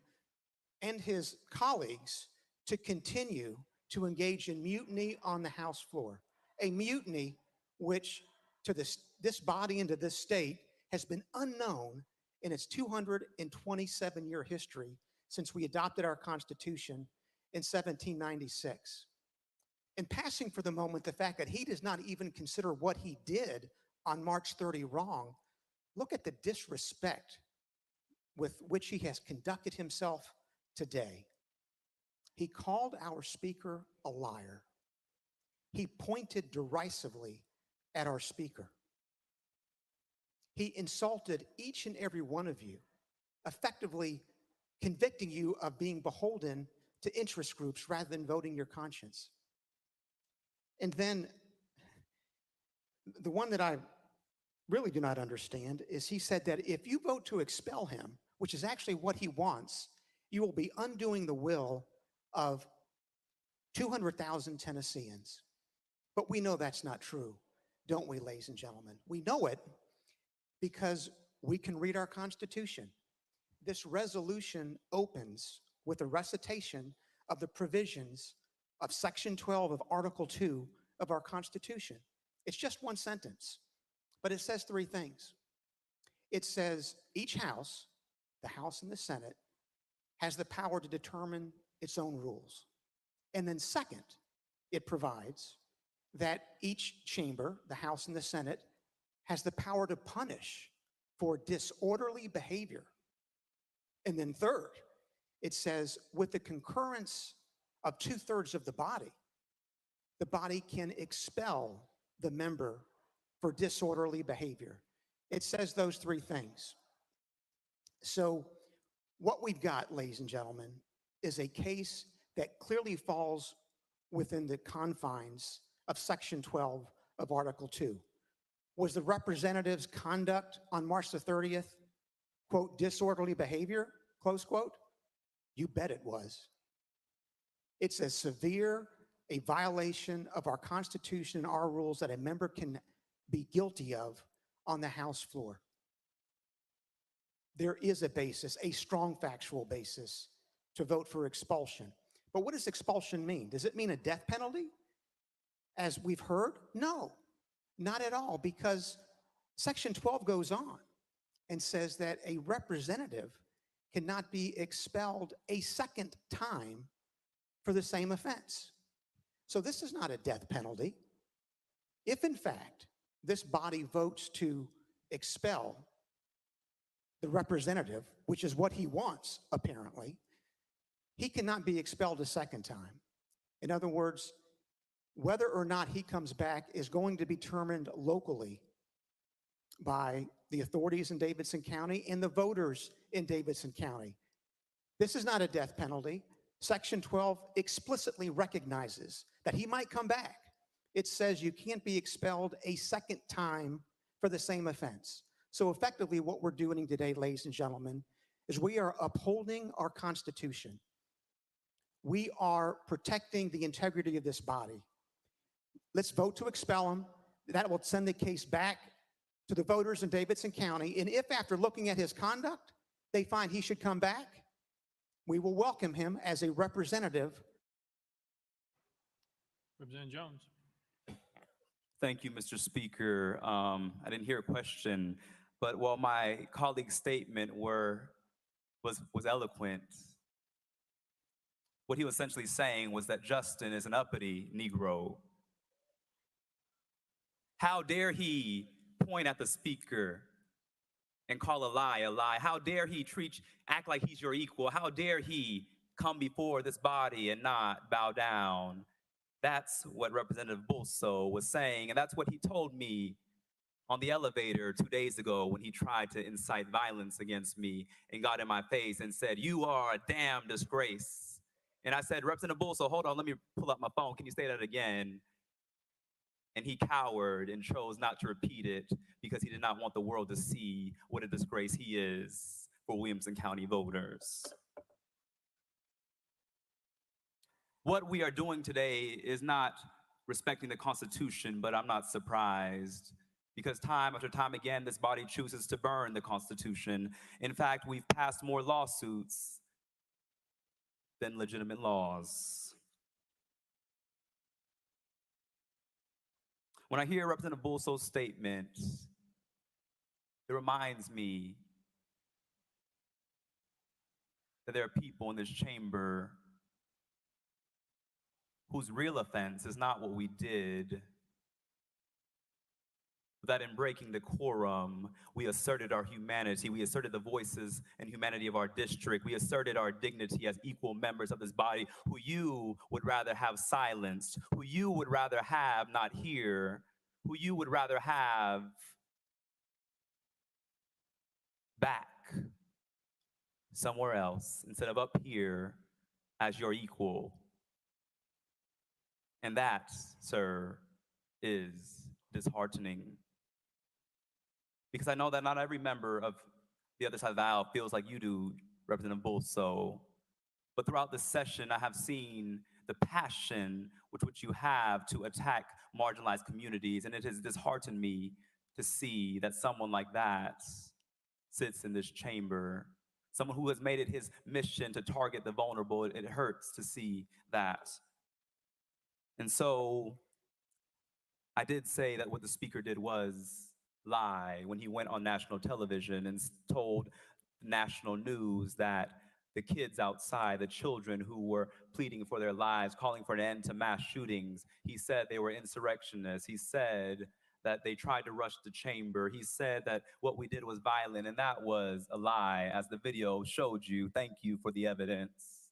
and his colleagues to continue to engage in mutiny on the House floor, a mutiny which to this body and to this state has been unknown in its 227-year history since we adopted our Constitution in 1796. And passing for the moment the fact that he does not even consider what he did on March 30 wrong, look at the disrespect with which he has conducted himself today. He called our speaker a liar. He pointed derisively at our speaker. He insulted each and every one of you, effectively convicting you of being beholden to interest groups rather than voting your conscience. And then the one that I really do not understand is he said that if you vote to expel him, which is actually what he wants, you will be undoing the will of 200,000 Tennesseans. But we know that's not true, don't we, ladies and gentlemen? We know it because we can read our Constitution. This resolution opens with a recitation of the provisions of Section 12 of Article 2 of our Constitution. It's just one sentence, but it says three things. It says each house, the House and the Senate, has the power to determine its own rules. And then second, it provides that each chamber, the House and the Senate, has the power to punish for disorderly behavior. And then third, it says with the concurrence of 2/3 of the body can expel the member for disorderly behavior. It says those three things. So what we've got, ladies and gentlemen, is a case that clearly falls within the confines of Section 12 of Article 2. Was the representative's conduct on March the 30th, quote, disorderly behavior, close quote? You bet it was. It's as severe a violation of our Constitution and our rules that a member can be guilty of on the House floor. There is a basis, a strong factual basis to vote for expulsion. But what does expulsion mean? Does it mean a death penalty? As we've heard? No, not at all, because Section 12 goes on and says that a representative cannot be expelled a second time for the same offense. So this is not a death penalty. If in fact this body votes to expel the representative, which is what he wants apparently, he cannot be expelled a second time. In other words, whether or not he comes back is going to be determined locally by the authorities in Davidson County and the voters in Davidson County. This is not a death penalty. Section 12 explicitly recognizes that he might come back. It says you can't be expelled a second time for the same offense. So effectively what we're doing today, ladies and gentlemen, is we are upholding our Constitution. We are protecting the integrity of this body. Let's vote to expel him. That will send the case back to the voters in Davidson County. And if after looking at his conduct, they find he should come back, we will welcome him as a representative. Representative Jones. Thank you, Mr. Speaker. I didn't hear a question, but while my colleague's statement was eloquent, what he was essentially saying was that Justin is an uppity Negro. How dare he point at the speaker and call a lie a lie? How dare he act like he's your equal? How dare he come before this body and not bow down? That's what Representative Bulso was saying, and that's what he told me on the elevator 2 days ago when he tried to incite violence against me and got in my face and said, "You are a damn disgrace." And I said, "Representative Bulso, hold on, let me pull up my phone. Can you say that again?" And he cowered and chose not to repeat it because he did not want the world to see what a disgrace he is for Williamson County voters. What we are doing today is not respecting the Constitution, but I'm not surprised because time after time again, this body chooses to burn the Constitution. In fact, we've passed more lawsuits than legitimate laws. When I hear Representative Bulso's statement, it reminds me that there are people in this chamber whose real offense is not what we did, but that in breaking the quorum, we asserted our humanity, we asserted the voices and humanity of our district, we asserted our dignity as equal members of this body, who you would rather have silenced, who you would rather have not hear, who you would rather have back somewhere else instead of up here as your equal. And that, sir, is disheartening. because I know that not every member of the other side of the aisle feels like you do, Representative Bulso. But throughout this session, I have seen the passion with which you have to attack marginalized communities, and it has disheartened me to see that someone like that sits in this chamber. Someone who has made it his mission to target the vulnerable. It hurts to see that. And so I did say that what the speaker did was lie when he went on national television and told national news that the kids outside, the children who were pleading for their lives, calling for an end to mass shootings, he said they were insurrectionists. He said that they tried to rush the chamber. He said that what we did was violent, and that was a lie, as the video showed you. Thank you for the evidence.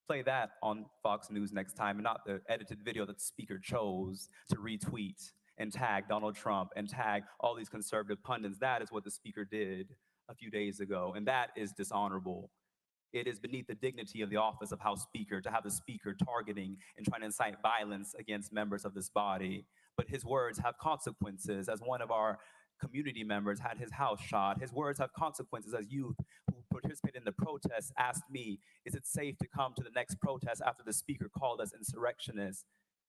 Play that on Fox News next time, and not the edited video that the speaker chose to retweet and tag Donald Trump and tag all these conservative pundits. That is what the speaker did a few days ago, and that is dishonorable. It is beneath the dignity of the office of House Speaker to have the speaker targeting and trying to incite violence against members of this body. But his words have consequences. As one of our community members had his house shot, his words have consequences. As youth who participated in the protests asked me, is it safe to come to the next protest after the speaker called us insurrectionists?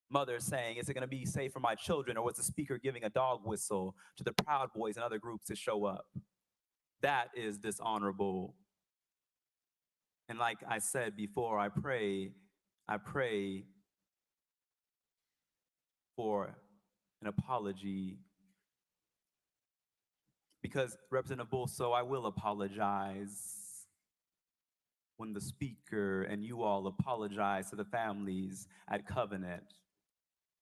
Mothers saying, is it gonna be safe for my children? Or was the speaker giving a dog whistle to the Proud Boys and other groups to show up? That is dishonorable. And like I said before, I pray for an apology, because Representative Bulso, I will apologize when the speaker and you all apologize to the families at Covenant,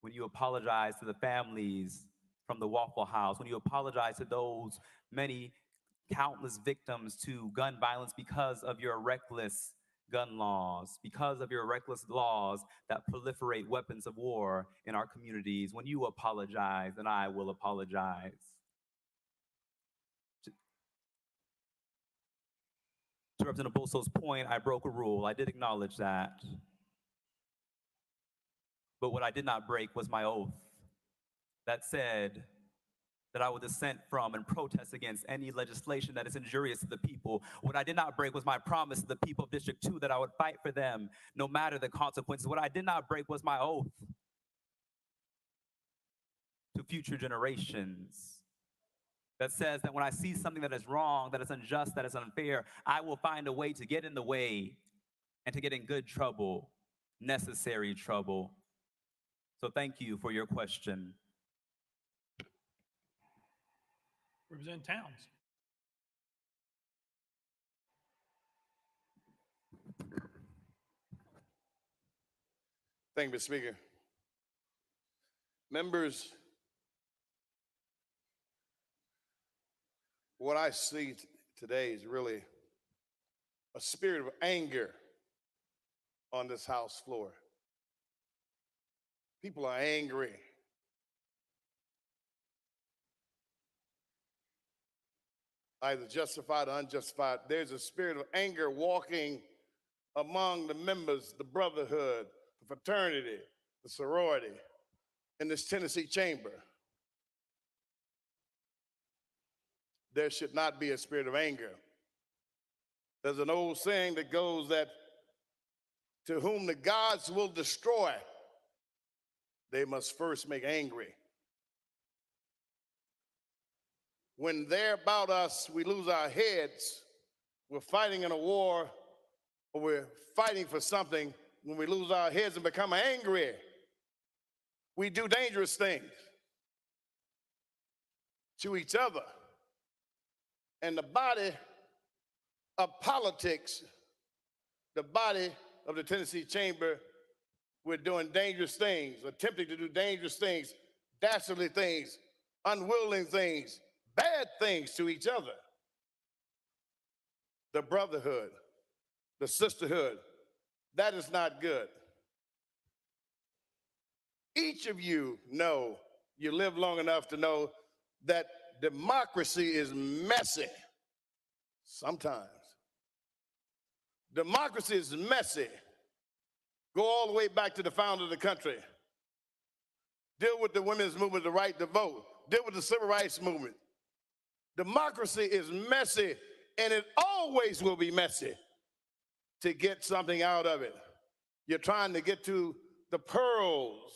when you apologize to the families from the Waffle House, when you apologize to those many countless victims to gun violence because of your reckless gun laws, because of your reckless laws that proliferate weapons of war in our communities. When you apologize, then I will apologize. To Representative Bulso's point, I broke a rule. I did acknowledge that. But what I did not break was my oath that said that I will dissent from and protest against any legislation that is injurious to the people. What I did not break was my promise to the people of District 2 that I would fight for them no matter the consequences. What I did not break was my oath to future generations that says that when I see something that is wrong, that is unjust, that is unfair, I will find a way to get in the way and to get in good trouble, necessary trouble. So thank you for your question. Representative Towns. Thank you, Mr. Speaker. Members, what I see today is really a spirit of anger on this House floor. People are angry. Either justified or unjustified. There's a spirit of anger walking among the members, the brotherhood, the fraternity, the sorority in this Tennessee chamber. There should not be a spirit of anger. There's an old saying that goes that to whom the gods will destroy, they must first make angry. When they're about us, we lose our heads. We're fighting in a war, or we're fighting for something. When we lose our heads and become angry, we do dangerous things to each other. And the body of politics, the body of the Tennessee Chamber, we're doing dangerous things, attempting to do dangerous things, dastardly things, unwilling things, bad things to each other. The brotherhood, the sisterhood, that is not good. Each of you know, you live long enough to know that democracy is messy sometimes. Democracy is messy. Go all the way back to the founder of the country. Deal with the women's movement, the right to vote. Deal with the civil rights movement. Democracy is messy, and it always will be messy to get something out of it. You're trying to get to the pearls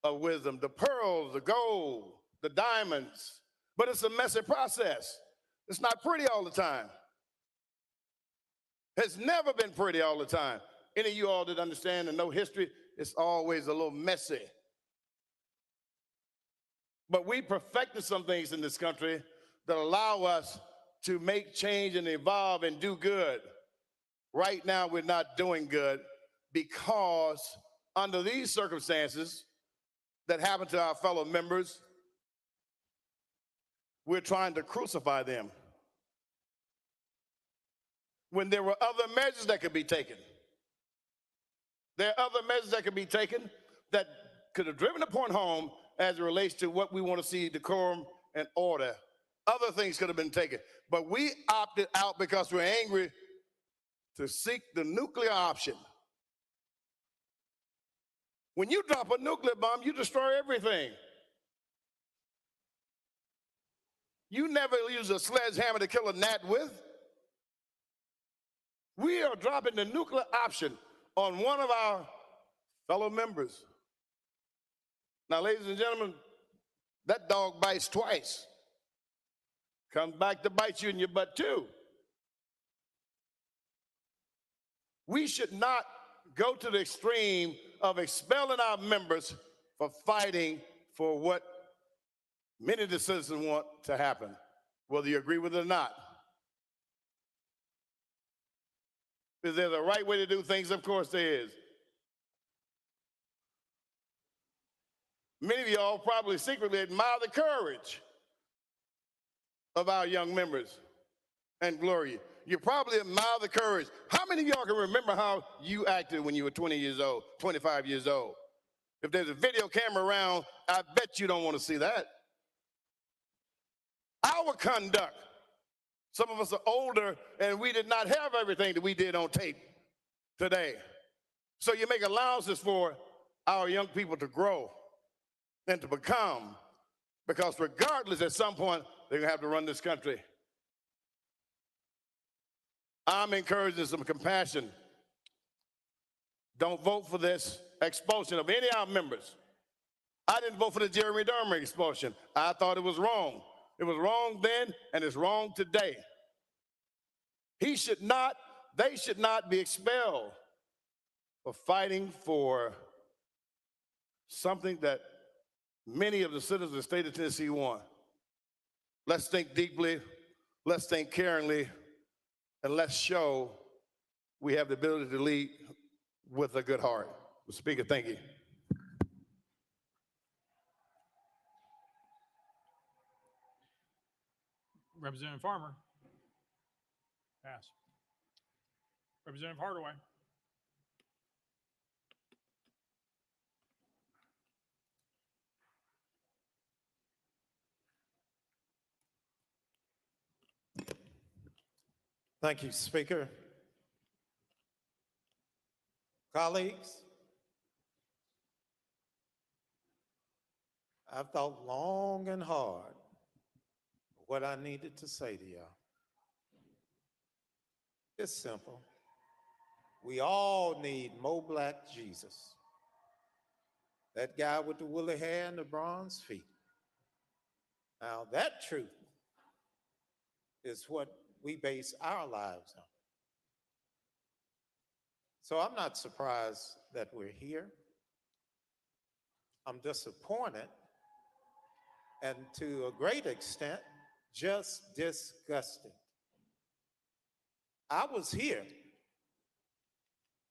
of wisdom, the pearls, the gold, the diamonds, but it's a messy process. It's not pretty all the time. It's never been pretty all the time. Any of you all that understand and know history, it's always a little messy. But we perfected some things in this country that allow us to make change and evolve and do good. Right now, we're not doing good because under these circumstances that happen to our fellow members, we're trying to crucify them when there were other measures that could be taken. There are other measures that could be taken that could have driven the point home as it relates to what we want to see, decorum and order. Other things could have been taken, but we opted out because we're angry to seek the nuclear option. When you drop a nuclear bomb, you destroy everything. You never use a sledgehammer to kill a gnat with. We are dropping the nuclear option on one of our fellow members. Now, ladies and gentlemen, that dog bites twice. Comes back to bite you in your butt too. We should not go to the extreme of expelling our members for fighting for what many of the citizens want to happen, whether you agree with it or not. Is there the right way to do things? Of course there is. Many of y'all probably secretly admire the courage of our young members and Gloria. You probably admire the courage. How many of y'all can remember how you acted when you were 20 years old, 25 years old? If there's a video camera around, I bet you don't want to see that. Our conduct. Some of us are older and we did not have everything that we did on tape today. So you make allowances for our young people to grow and to become, because regardless, at some point, they're going to have to run this country. I'm encouraging some compassion. Don't vote for this expulsion of any of our members. I didn't vote for the Jeremy Dermer expulsion. I thought it was wrong. It was wrong then, and it's wrong today. They should not be expelled for fighting for something that many of the citizens of the state of Tennessee want. Let's think deeply, let's think caringly, and let's show we have the ability to lead with a good heart. Mr. Speaker, thank you. Representative Farmer. Pass. Representative Hardaway. Thank you, Speaker. Colleagues, I've thought long and hard what I needed to say to y'all. It's simple. We all need more black Jesus. That guy with the woolly hair and the bronze feet. Now that truth is what we base our lives on. So I'm not surprised that we're here. I'm disappointed, and to a great extent, just disgusted. I was here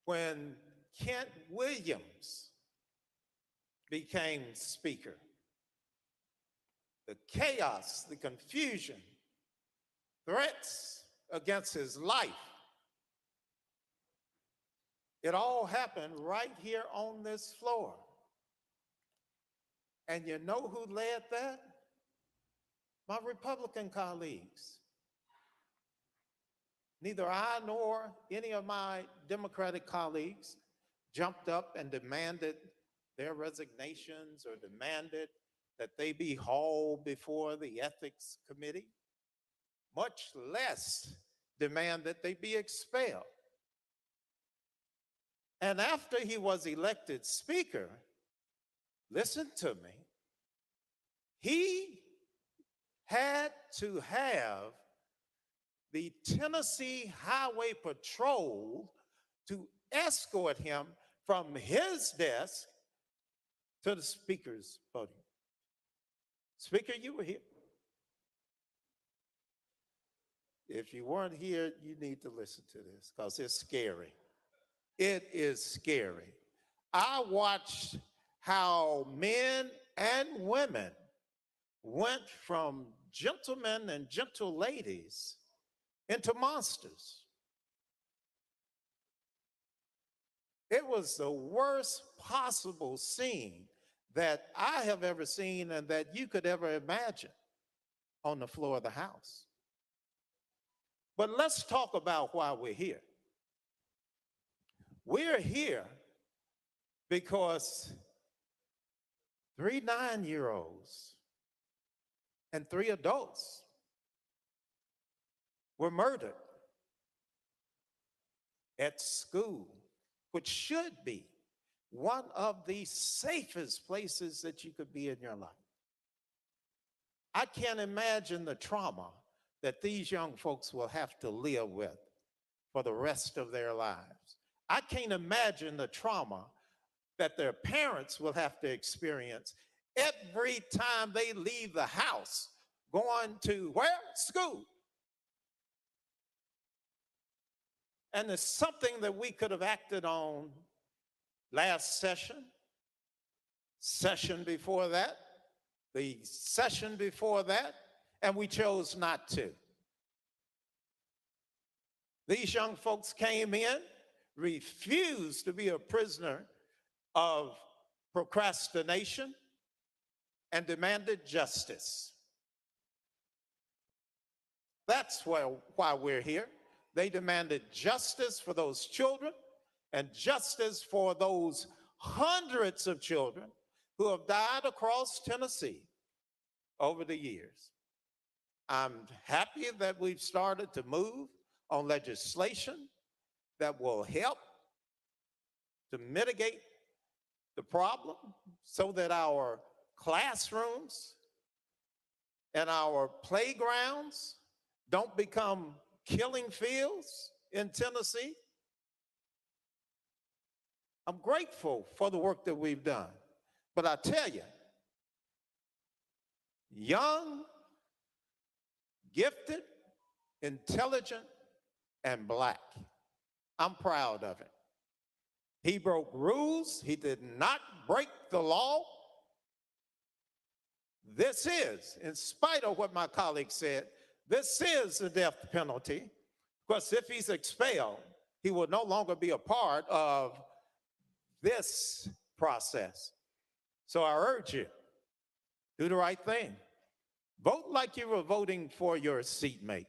when Kent Williams became Speaker. The chaos, the confusion, threats against his life. It all happened right here on this floor. And you know who led that? My Republican colleagues. Neither I nor any of my Democratic colleagues jumped up and demanded their resignations or demanded that they be hauled before the ethics committee, much less demand that they be expelled. And after he was elected speaker, listen to me, he had to have the Tennessee Highway Patrol to escort him from his desk to the speaker's podium. Speaker, you were here. If you weren't here, you need to listen to this because it's scary. It is scary. I watched how men and women went from gentlemen and gentle ladies into monsters. It was the worst possible scene that I have ever seen and that you could ever imagine on the floor of the House. But let's talk about why we're here. We're here because 3 9-year-olds and 3 adults were murdered at school, which should be one of the safest places that you could be in your life. I can't imagine the trauma that these young folks will have to live with for the rest of their lives. I can't imagine the trauma that their parents will have to experience every time they leave the house going to where? School. And it's something that we could have acted on last session, session before that, the session before that, and we chose not to. These young folks came in, refused to be a prisoner of procrastination, and demanded justice. That's why we're here. They demanded justice for those children and justice for those hundreds of children who have died across Tennessee over the years. I'm happy that we've started to move on legislation that will help to mitigate the problem so that our classrooms and our playgrounds don't become killing fields in Tennessee. I'm grateful for the work that we've done. But I tell you, young, gifted, intelligent, and Black, I'm proud of it. He broke rules. He did not break the law. This is, in spite of what my colleague said, this is the death penalty, because if he's expelled, he will no longer be a part of this process. So I urge you, do the right thing. Vote like you were voting for your seatmate.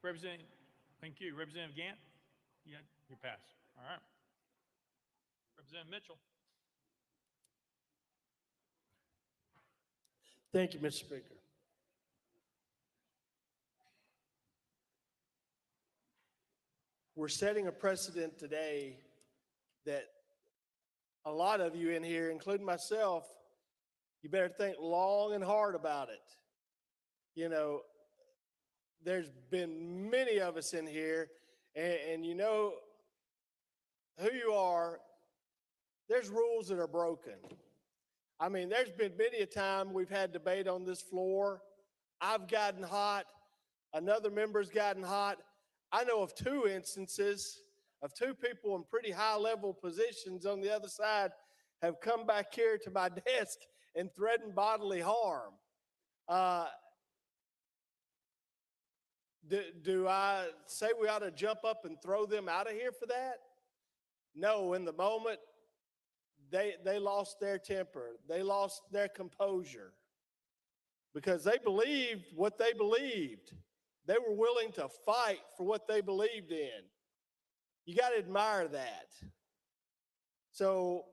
Representative, thank you. Representative Gant, you're passed. All right. Representative Mitchell. Thank you, Mr. Speaker. We're setting a precedent today that a lot of you in here, including myself, you better think long and hard about it. You know, there's been many of us in here, and you know who you are. There's rules that are broken. I mean, there's been many a time we've had debate on this floor. I've gotten hot. Another member's gotten hot. I know of 2 instances of 2 people in pretty high-level positions on the other side have come back here to my desk and threatened bodily harm. Do I say we ought to jump up and throw them out of here for that? No, in the moment, they lost their temper. They lost their composure because they believed what they believed. They were willing to fight for what they believed in. You got to admire that. So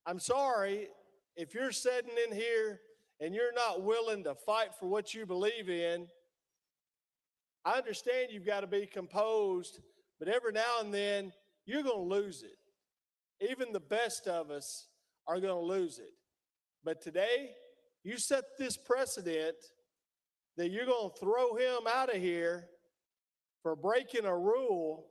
I'm sorry if you're sitting in here and you're not willing to fight for what you believe in. I understand you've got to be composed, but every now and then you're going to lose it. Even the best of us are going to lose it. But today, you set this precedent that you're going to throw him out of here for breaking a rule.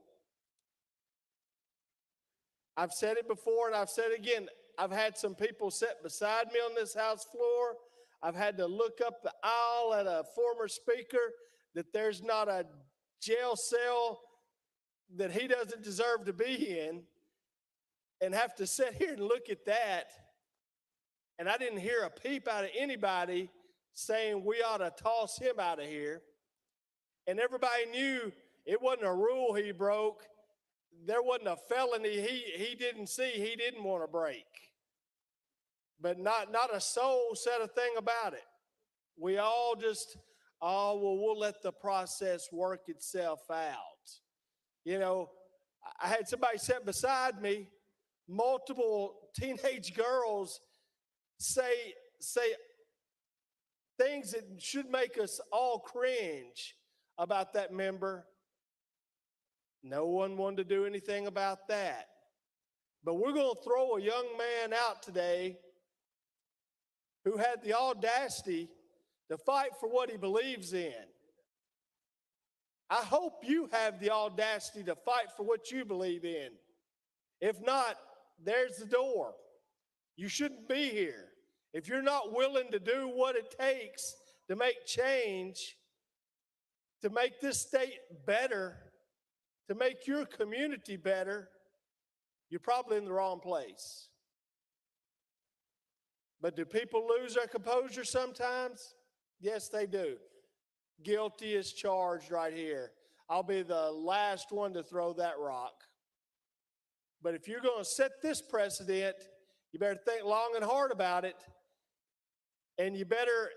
I've said it before and I've said it again. I've had some people sit beside me on this House floor. I've had to look up the aisle at a former speaker that there's not a jail cell that he doesn't deserve to be in, and have to sit here and look at that. And I didn't hear a peep out of anybody saying we ought to toss him out of here. And everybody knew it wasn't a rule he broke. There wasn't a felony he didn't see, he didn't want to break. But not a soul said a thing about it. We all just, oh, well, we'll let the process work itself out. You know, I had somebody sit beside me, multiple teenage girls say things that should make us all cringe about that member. No one wanted to do anything about that. But we're going to throw a young man out today who had the audacity to fight for what he believes in. I hope you have the audacity to fight for what you believe in. If not, there's the door. You shouldn't be here. If you're not willing to do what it takes to make change, to make this state better, to make your community better, you're probably in the wrong place. But do people lose their composure sometimes? Yes, they do. Guilty as charged right here. I'll be the last one to throw that rock. But if you're going to set this precedent, you better think long and hard about it. And you better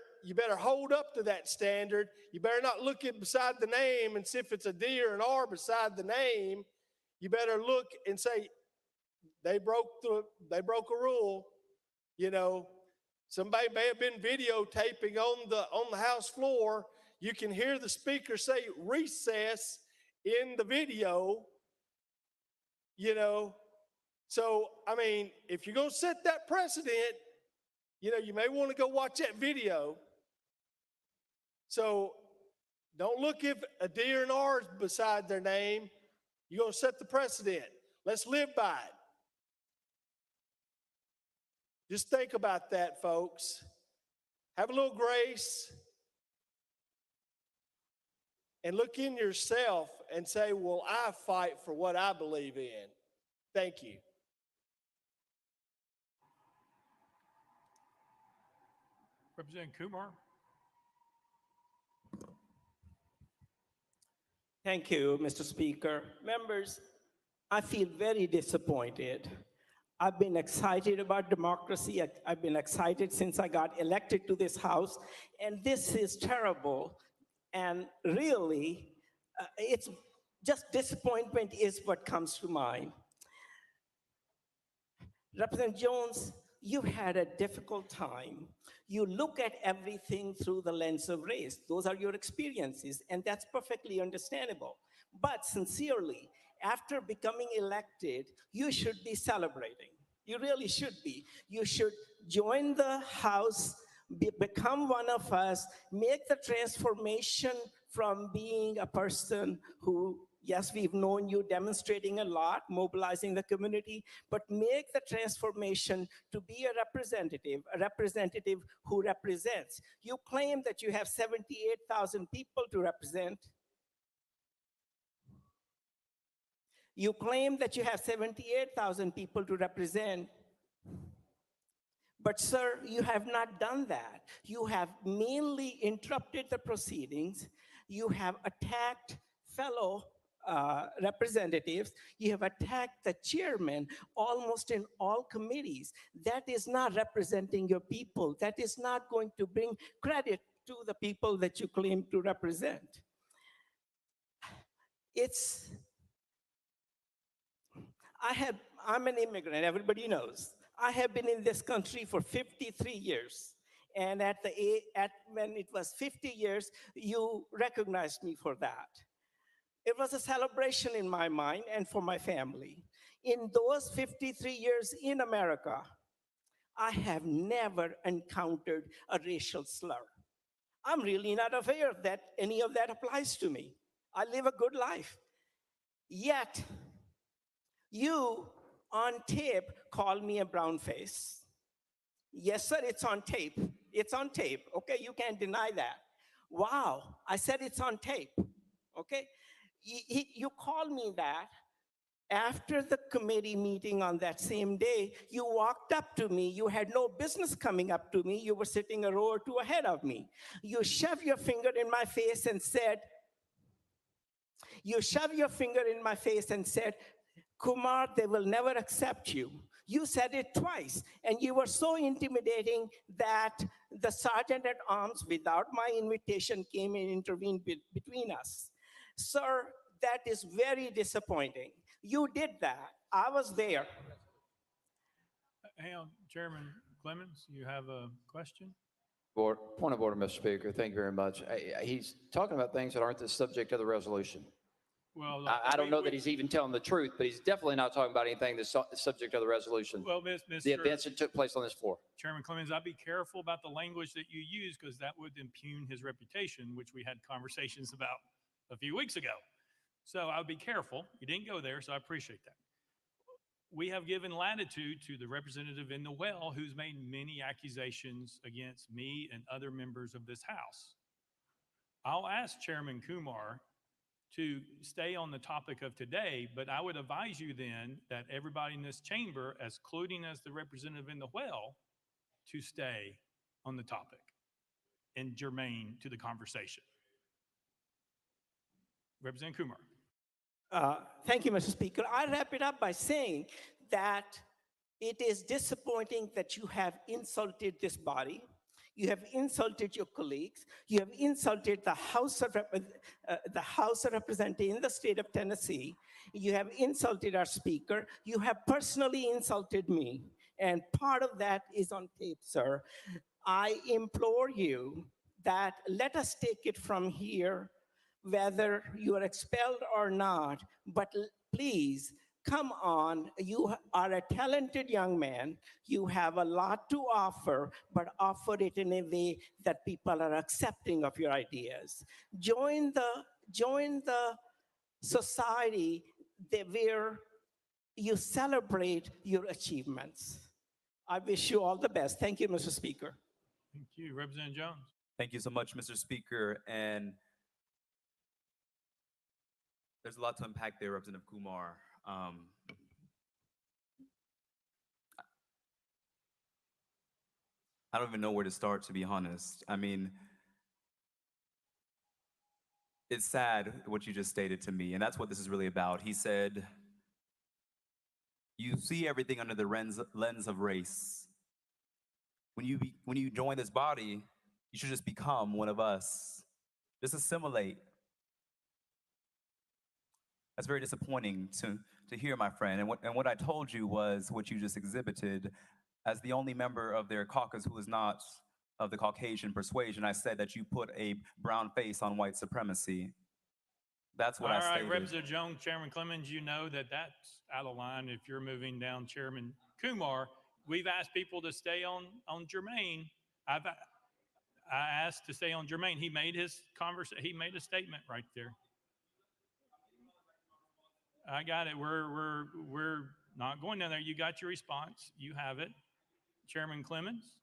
hold up to that standard. You better not look at beside the name and see if it's a D or an R beside the name. You better look and say, they broke a rule. You know, somebody may have been videotaping on the House floor. You can hear the speaker say recess in the video, you know. So, I mean, if you're going to set that precedent, you know, you may want to go watch that video. So don't look if a D or an R is beside their name. You're going to set the precedent. Let's live by it. Just think about that, folks. Have a little grace. And look in yourself and say, will I fight for what I believe in? Thank you. Representative Kumar. Thank you, Mr. Speaker. Members, I feel very disappointed. I've been excited about democracy. I've been excited since I got elected to this House, and this is terrible. And really, it's just disappointment is what comes to mind. Representative Jones, you had a difficult time. You look at everything through the lens of race. Those are your experiences, and that's perfectly understandable. But sincerely, after becoming elected, you should be celebrating. You really should be. You should join the House, become one of us, make the transformation from being a person who, yes, we've known you demonstrating a lot, mobilizing the community, but make the transformation to be a representative who represents. You claim that you have 78,000 people to represent. You claim that you have 78,000 people to represent. But sir, you have not done that. You have mainly interrupted the proceedings. You have attacked fellow representatives. You have attacked the chairman almost in all committees. That is not representing your people. That is not going to bring credit to the people that you claim to represent. It's I'm an immigrant, everybody knows. I have been in this country for 53 years. And when it was 50 years, you recognized me for that. It was a celebration in my mind and for my family. In those 53 years in America, I have never encountered a racial slur. I'm really not aware that any of that applies to me. I live a good life. Yet, you on tape call me a brown face. Yes, sir, it's on tape. It's on tape, okay? You can't deny that. Wow, I said it's on tape, okay? You called me that. After the committee meeting on that same day, you walked up to me. You had no business coming up to me. You were sitting a row or two ahead of me. You shoved your finger in my face and said, Kumar, they will never accept you. You said it twice, and you were so intimidating that the sergeant at arms, without my invitation, came and intervened between us. Sir, that is very disappointing. You did that. I was there. Hang on, Chairman Clemens, you have a question? Point of order, Mr. Speaker. Thank you very much. He's talking about things that aren't the subject of the resolution. Well, I don't know that he's even telling the truth, but he's definitely not talking about anything that's subject of the resolution. Well, The Mr. events that took place on this floor. Chairman Clemens, I'd be careful about the language that you use because that would impugn his reputation, which we had conversations about a few weeks ago. So I would be careful. You didn't go there, so I appreciate that. We have given latitude to the representative in the well who's made many accusations against me and other members of this House. I'll ask Chairman Kumar to stay on the topic of today, but I would advise you then that everybody in this chamber, including as the representative in the well, to stay on the topic and germane to the conversation. Representative Kumar. Thank you, Mr. Speaker. I wrap it up by saying that it is disappointing that you have insulted this body. You have insulted your colleagues. You have insulted the House of Representatives in the state of Tennessee. You have insulted our speaker. You have personally insulted me. And part of that is on tape, sir. I implore you that let us take it from here, whether you are expelled or not, but please, come on, you are a talented young man. You have a lot to offer, but offer it in a way that people are accepting of your ideas. Join the society where you celebrate your achievements. I wish you all the best. Thank you, Mr. Speaker. Thank you. Representative Jones. Thank you so much, Mr. Speaker. And there's a lot to unpack there, Representative Kumar. I don't even know where to start, to be honest. I mean, it's sad what you just stated to me, and that's what this is really about. He said, you see everything under the lens of race. When you join this body, you should just become one of us. Just assimilate. That's very disappointing to hear, my friend. And what I told you was what you just exhibited. As the only member of their caucus who is not of the Caucasian persuasion, I said that you put a brown face on white supremacy. That's what I stated. All right, Representative Jones, Chairman Clemens, you know that that's out of line if you're moving down Chairman Kumar. We've asked people to stay on germane. I asked to stay on germane. He made his he made a statement right there. I got it. We're not going down there. You got your response. You have it. Chairman Clemens.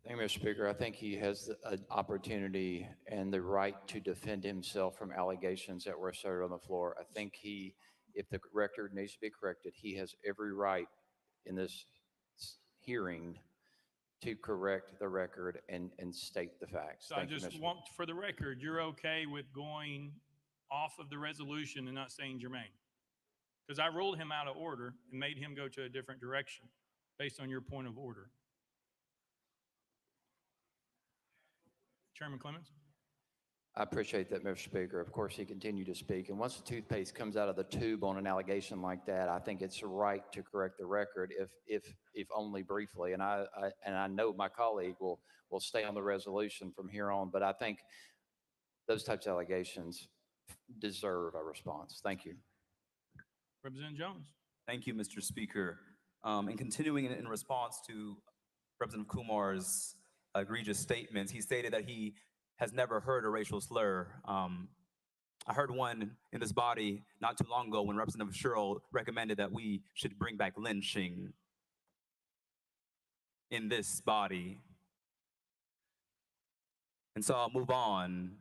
Thank you, Mr. Speaker. I think he has an opportunity and the right to defend himself from allegations that were asserted on the floor. I think if the record needs to be corrected, he has every right in this hearing to correct the record and state the facts. So I just want, for the record, you're okay with going off of the resolution and not saying germane? Because I ruled him out of order and made him go to a different direction based on your point of order. Chairman Clemens? I appreciate that, Mr. Speaker. Of course, he continued to speak. And once the toothpaste comes out of the tube on an allegation like that, I think it's right to correct the record, if only briefly. And I know my colleague will stay on the resolution from here on. But I think those types of allegations deserve a response. Thank you. Representative Jones. Thank you, Mr. Speaker. And continuing in response to Representative Kumar's egregious statements, he stated that he has never heard a racial slur. I heard one in this body not too long ago when Representative Sherrill recommended that we should bring back lynching in this body. And so I'll move on.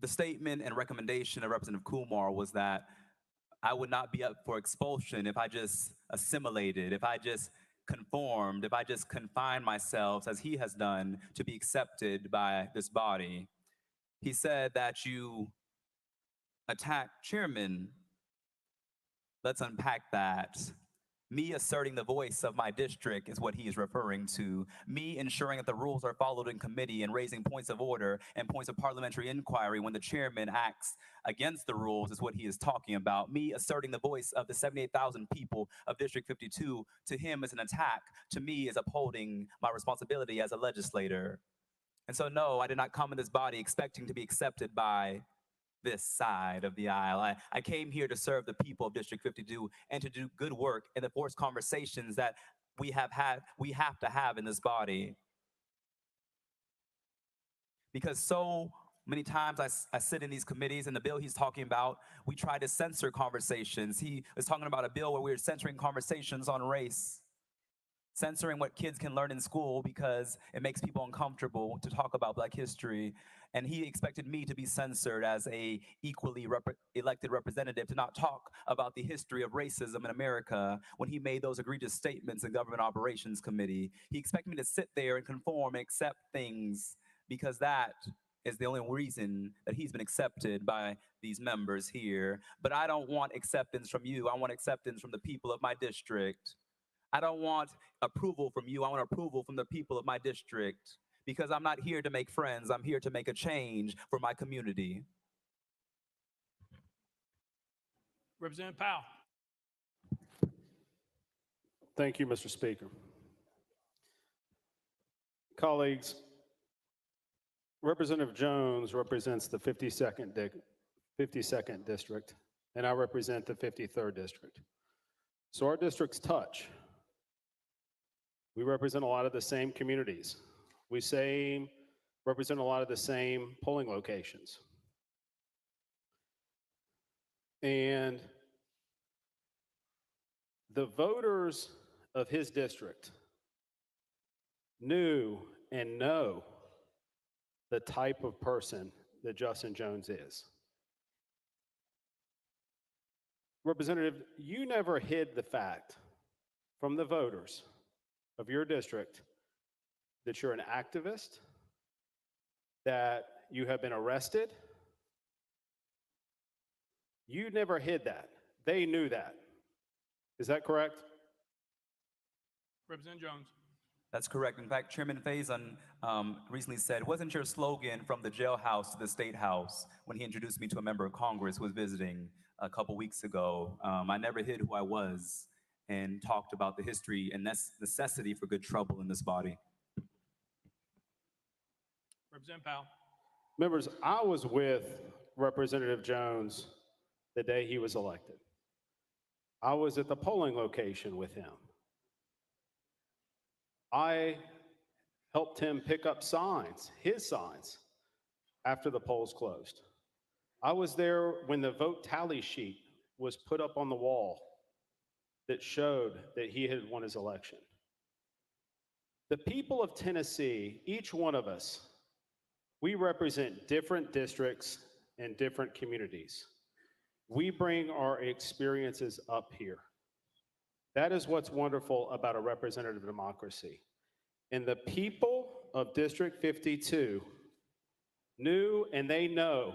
The statement and recommendation of Representative Kumar was that I would not be up for expulsion if I just assimilated, if I just conformed, if I just confined myself, as he has done, to be accepted by this body. He said that you attack chairman. Let's unpack that. Me asserting the voice of my district is what he is referring to. Me ensuring that the rules are followed in committee and raising points of order and points of parliamentary inquiry when the chairman acts against the rules is what he is talking about. Me asserting the voice of the 78,000 people of District 52 to him is an attack. To me is upholding my responsibility as a legislator. And so no, I did not come in this body expecting to be accepted by this side of the aisle. I came here to serve the people of District 52 and to do good work in the forced conversations that we have to have in this body. Because so many times I sit in these committees, and the bill he's talking about, we try to censor conversations. He was talking about a bill where we were censoring conversations on race, censoring what kids can learn in school because it makes people uncomfortable to talk about Black history. And he expected me to be censored as a equally elected representative to not talk about the history of racism in America when he made those egregious statements in Government Operations Committee. He expected me to sit there and conform and accept things because that is the only reason that he's been accepted by these members here. But I don't want acceptance from you. I want acceptance from the people of my district. I don't want approval from you. I want approval from the people of my district, because I'm not here to make friends. I'm here to make a change for my community. Representative Powell. Thank you, Mr. Speaker. Colleagues, Representative Jones represents the 52nd district, and I represent the 53rd district. So our districts touch. We represent a lot of the same communities. We represent a lot of the same polling locations. And the voters of his district knew and know the type of person that Justin Jones is. Representative, you never hid the fact from the voters of your district that you're an activist, that you have been arrested. You never hid that. They knew that. Is that correct? Representative Jones. That's correct. In fact, Chairman Faison recently said, wasn't your slogan from the jailhouse to the State House when he introduced me to a member of Congress who was visiting a couple weeks ago? I never hid who I was and talked about the history and necessity for good trouble in this body. Representative Powell. Members, I was with Representative Jones the day he was elected. I was at the polling location with him. I helped him pick up signs, his signs, after the polls closed. I was there when the vote tally sheet was put up on the wall that showed that he had won his election. The people of Tennessee, each one of us, we represent different districts and different communities. We bring our experiences up here. That is what's wonderful about a representative democracy. And the people of District 52 knew and they know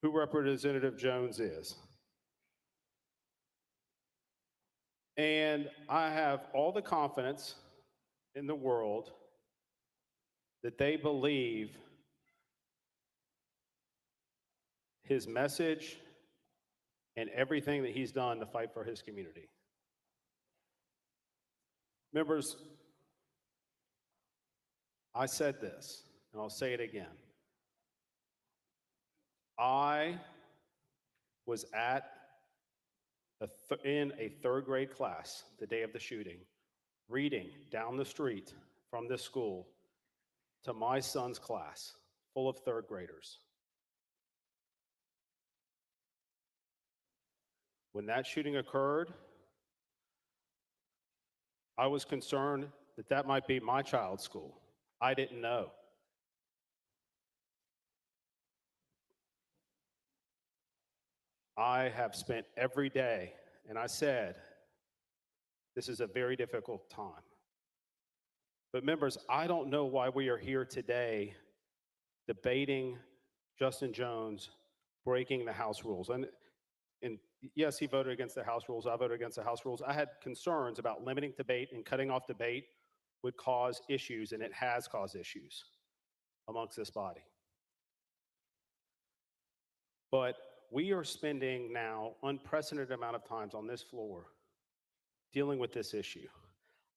who Representative Jones is. And I have all the confidence in the world that they believe his message and everything that he's done to fight for his community. Members, I said this, and I'll say it again. I was in a third grade class the day of the shooting, reading down the street from this school to my son's class, full of third graders. When that shooting occurred, I was concerned that that might be my child's school. I didn't know. I have spent every day, and I said, this is a very difficult time. But members, I don't know why we are here today debating Justin Jones breaking the House rules. And yes, he voted against the House rules. I voted against the House rules. I had concerns about limiting debate and cutting off debate would cause issues, and it has caused issues amongst this body. But we are spending now unprecedented amount of times on this floor dealing with this issue.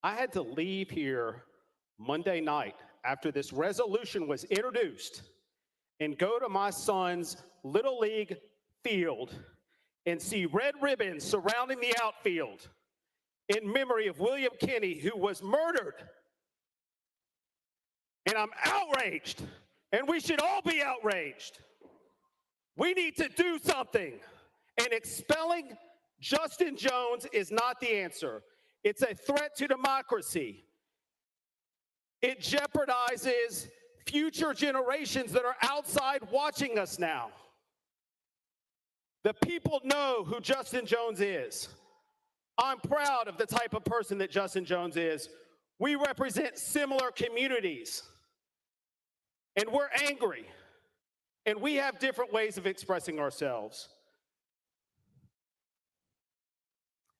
I had to leave here Monday night after this resolution was introduced and go to my son's Little League field and see red ribbons surrounding the outfield in memory of William Kinney, who was murdered. And I'm outraged, and we should all be outraged. We need to do something, and expelling Justin Jones is not the answer. It's a threat to democracy. It jeopardizes future generations that are outside watching us now. The people know who Justin Jones is. I'm proud of the type of person that Justin Jones is. We represent similar communities, and we're angry, and we have different ways of expressing ourselves.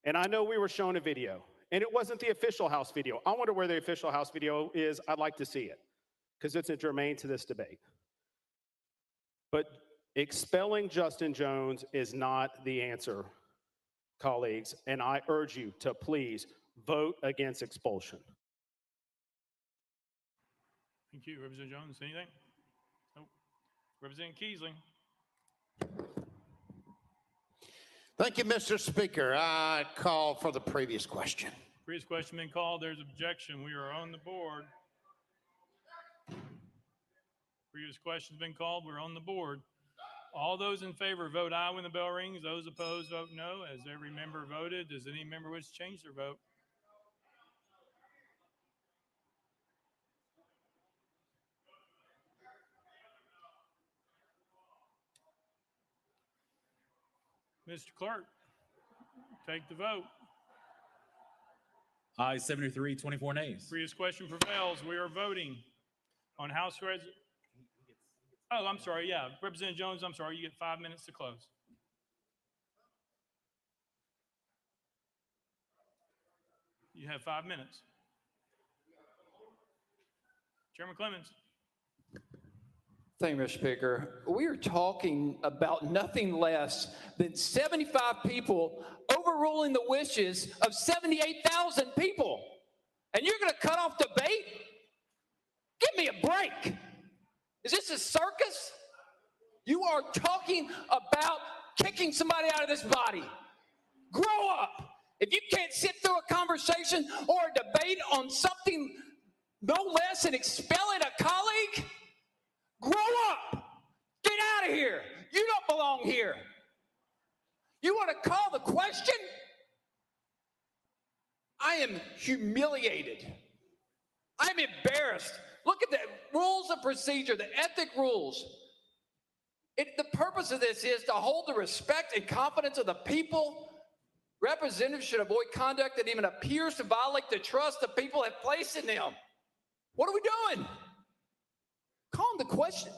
And I know we were shown a video, and it wasn't the official House video. I wonder where the official House video is. I'd like to see it, because it's germane to this debate. But expelling Justin Jones is not the answer, colleagues, and I urge you to please vote against expulsion. Thank you. Representative Jones, anything? Nope. Representative Keisling. Thank you, Mr. Speaker. I call for the previous question. Previous question been called. There's objection. We are on the board. Previous question's been called. We're on the board. All those in favor vote aye when the bell rings. Those opposed vote no. As every member voted, does any member wish to change their vote? Mr. Clerk, take the vote. Aye, 73, 24 nays. Previous question prevails. We are voting on House Resolution. Oh, I'm sorry. Yeah, Representative Jones, I'm sorry. You get 5 minutes to close. You have 5 minutes. Chairman Clemens. Thank you, Mr. Speaker. We are talking about nothing less than 75 people overruling the wishes of 78,000 people. And you're going to cut off debate? Give me a break. Is this a circus? You are talking about kicking somebody out of this body. Grow up. If you can't sit through a conversation or a debate on something no less than expelling a colleague, grow up. Get out of here. You don't belong here. You want to call the question? I am humiliated. I'm embarrassed. Look at the rules of procedure, the ethic rules. The purpose of this is to hold the respect and confidence of the people. Representatives should avoid conduct that even appears to violate the trust the people have placed in them. What are we doing? Call them the question.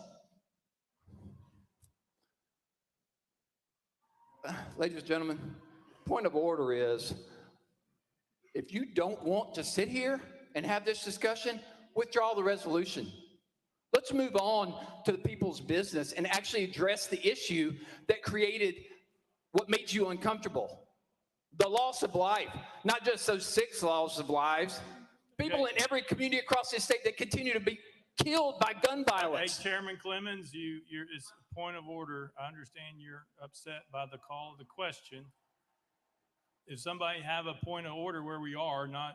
Ladies and gentlemen, point of order is, if you don't want to sit here and have this discussion, withdraw the resolution. Let's move on to the people's business and actually address the issue that created what made you uncomfortable. The loss of life, not just those 6 loss of lives, people in every community across this state that continue to be killed by gun violence. Hey, Chairman Clemens, it's a point of order. I understand you're upset by the call of the question. If somebody have a point of order where we are, not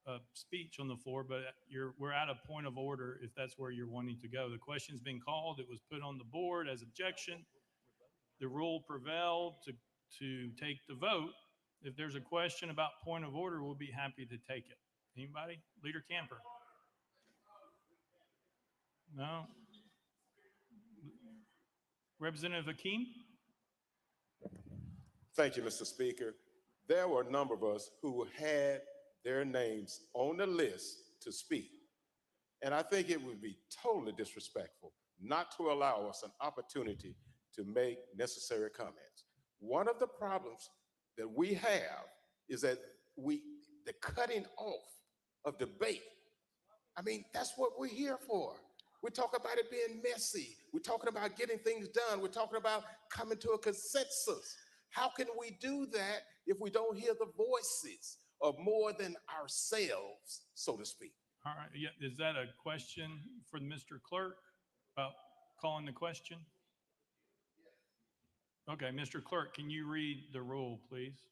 a speech on the floor, but we're at a point of order if that's where you're wanting to go. The question's been called. It was put on the board as objection. The rule prevailed to take the vote. If there's a question about point of order, we'll be happy to take it. Anybody? Leader Camper? No? Representative Hakeem? Thank you, Mr. Speaker. There were a number of us who had their names on the list to speak. And I think it would be totally disrespectful not to allow us an opportunity to make necessary comments. One of the problems that we have is that the cutting off of debate. I mean, that's what we're here for. We talk about it being messy. We're talking about getting things done. We're talking about coming to a consensus. How can we do that if we don't hear the voices of more than ourselves, so to speak? All right. Yeah, is that a question for Mr. Clerk about calling the question? Okay, Mr. Clerk, can you read the rule, please?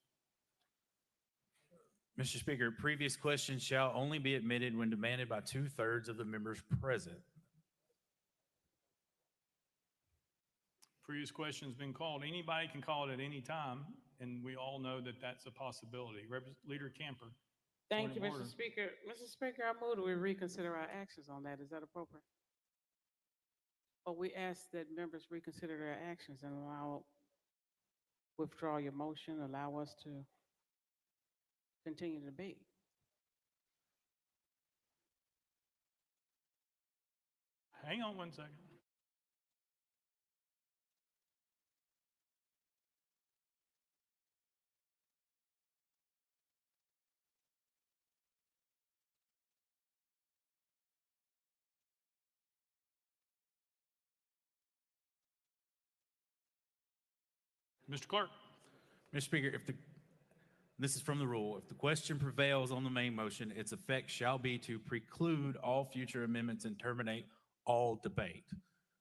Mr. Speaker, previous questions shall only be admitted when demanded by 2/3 of the members present. Previous question's been called. Anybody can call it at any time, and we all know that that's a possibility. Leader Camper. Thank you, point of Mr. order. Speaker. Mr. Speaker, I move that we reconsider our actions on that. Is that appropriate? But we ask that members reconsider their actions and withdraw your motion, allow us to continue the debate. Hang on one second. Mr. Clerk. Mr. Speaker, this is from the rule. If the question prevails on the main motion, its effect shall be to preclude all future amendments and terminate all debate.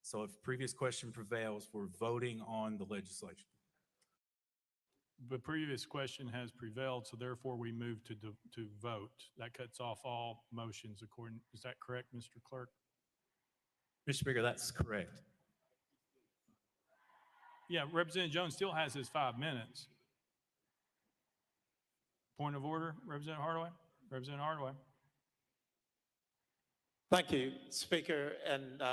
So if previous question prevails, we're voting on the legislation. The previous question has prevailed, so therefore we move to vote. That cuts off all motions according, is that correct, Mr. Clerk? Mr. Speaker, that's correct. Yeah, Representative Jones still has his 5 minutes. Point of order, Representative Hardaway? Representative Hardaway. Thank you, Speaker. And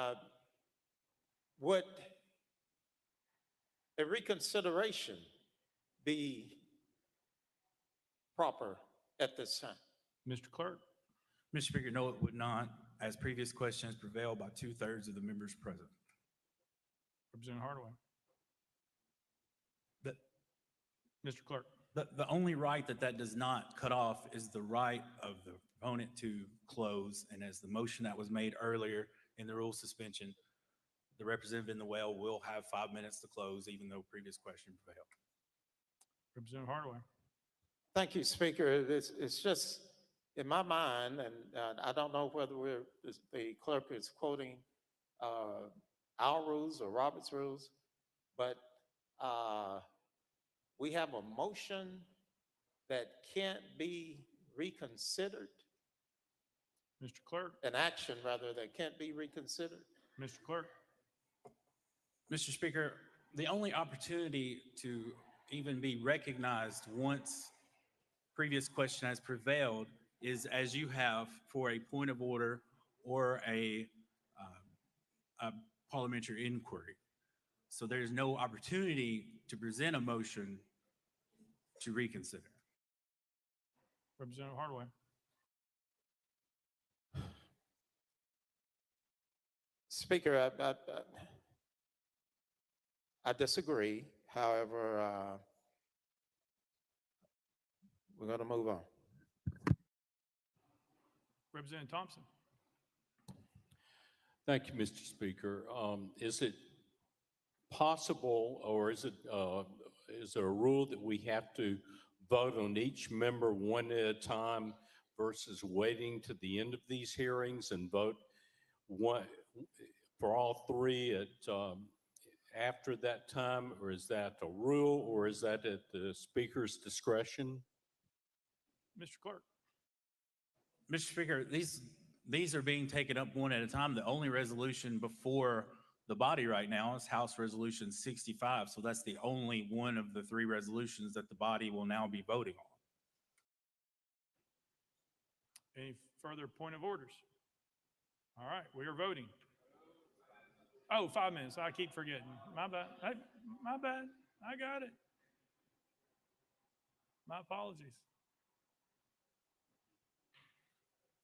would a reconsideration be proper at this time? Mr. Clerk. Mr. Speaker, no, it would not, as previous questions prevailed by 2/3 of the members present. Representative Hardaway. Mr. Clerk. The only right that does not cut off is the right of the opponent to close. And as the motion that was made earlier in the rule suspension, the representative in the well will have 5 minutes to close, even though previous question prevailed. Representative Hardaway. Thank you, Speaker. It's just in my mind, and I don't know whether the clerk is quoting our rules or Robert's rules, but we have a motion that can't be reconsidered. Mr. Clerk. An action, rather, that can't be reconsidered. Mr. Clerk. Mr. Speaker, the only opportunity to even be recognized once previous question has prevailed is as you have for a point of order or a parliamentary inquiry. So there's no opportunity to present a motion to reconsider. Representative Hardaway. Speaker, I disagree. However, we're going to move on. Representative Thompson. Thank you, Mr. Speaker. Is it possible, or is there a rule that we have to vote on each member one at a time versus waiting to the end of these hearings and vote one for all three at after that time, or is that a rule, or is that at the speaker's discretion? Mr. Clerk. Mr. Speaker, these are being taken up one at a time. The only resolution before the body right now is House Resolution 65. So that's the only one of the three resolutions that the body will now be voting on. Any further point of orders? All right, we are voting. Oh, 5 minutes. I keep forgetting. My bad. My bad. I got it. My apologies.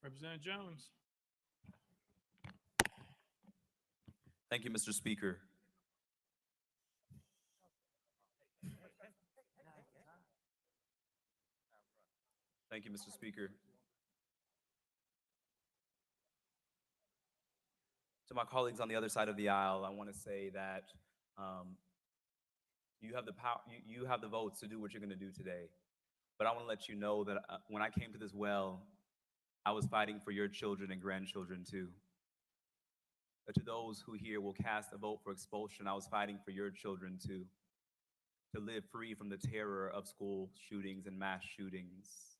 Representative Jones. Thank you, Mr. Speaker. Thank you, Mr. Speaker. To my colleagues on the other side of the aisle, I want to say that you have the power, you have the votes to do what you're going to do today. But I want to let you know that when I came to this well, I was fighting for your children and grandchildren too. But to those who here will cast a vote for expulsion, I was fighting for your children too, to live free from the terror of school shootings and mass shootings.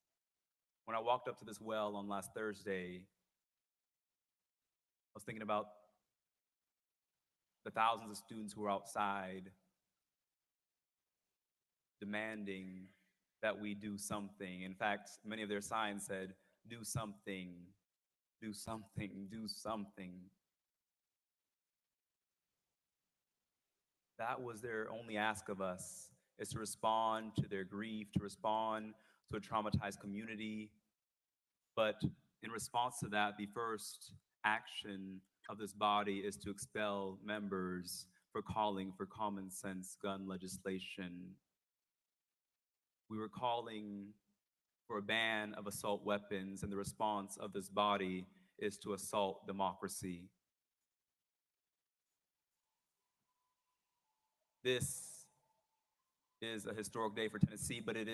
When I walked up to this well on last Thursday, I was thinking about the thousands of students who are outside demanding that we do something. In fact, many of their signs said, do something, do something, do something. That was their only ask of us, is to respond to their grief, to respond to a traumatized community. But in response to that, the first action of this body is to expel members for calling for common sense gun legislation. We were calling for a ban of assault weapons, and the response of this body is to assault democracy. This is a historic day for Tennessee, but it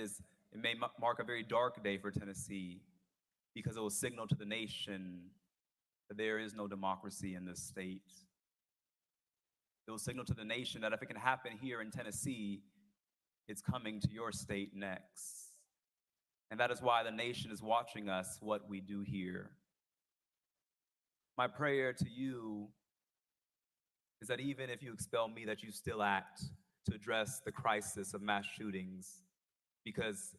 may mark a very dark day for Tennessee, because it will signal to the nation that there is no democracy in this state. It will signal to the nation that if it can happen here in Tennessee, it's coming to your state next. And that is why the nation is watching us, what we do here. My prayer to you is that even if you expel me, that you still act to address the crisis of mass shootings. Because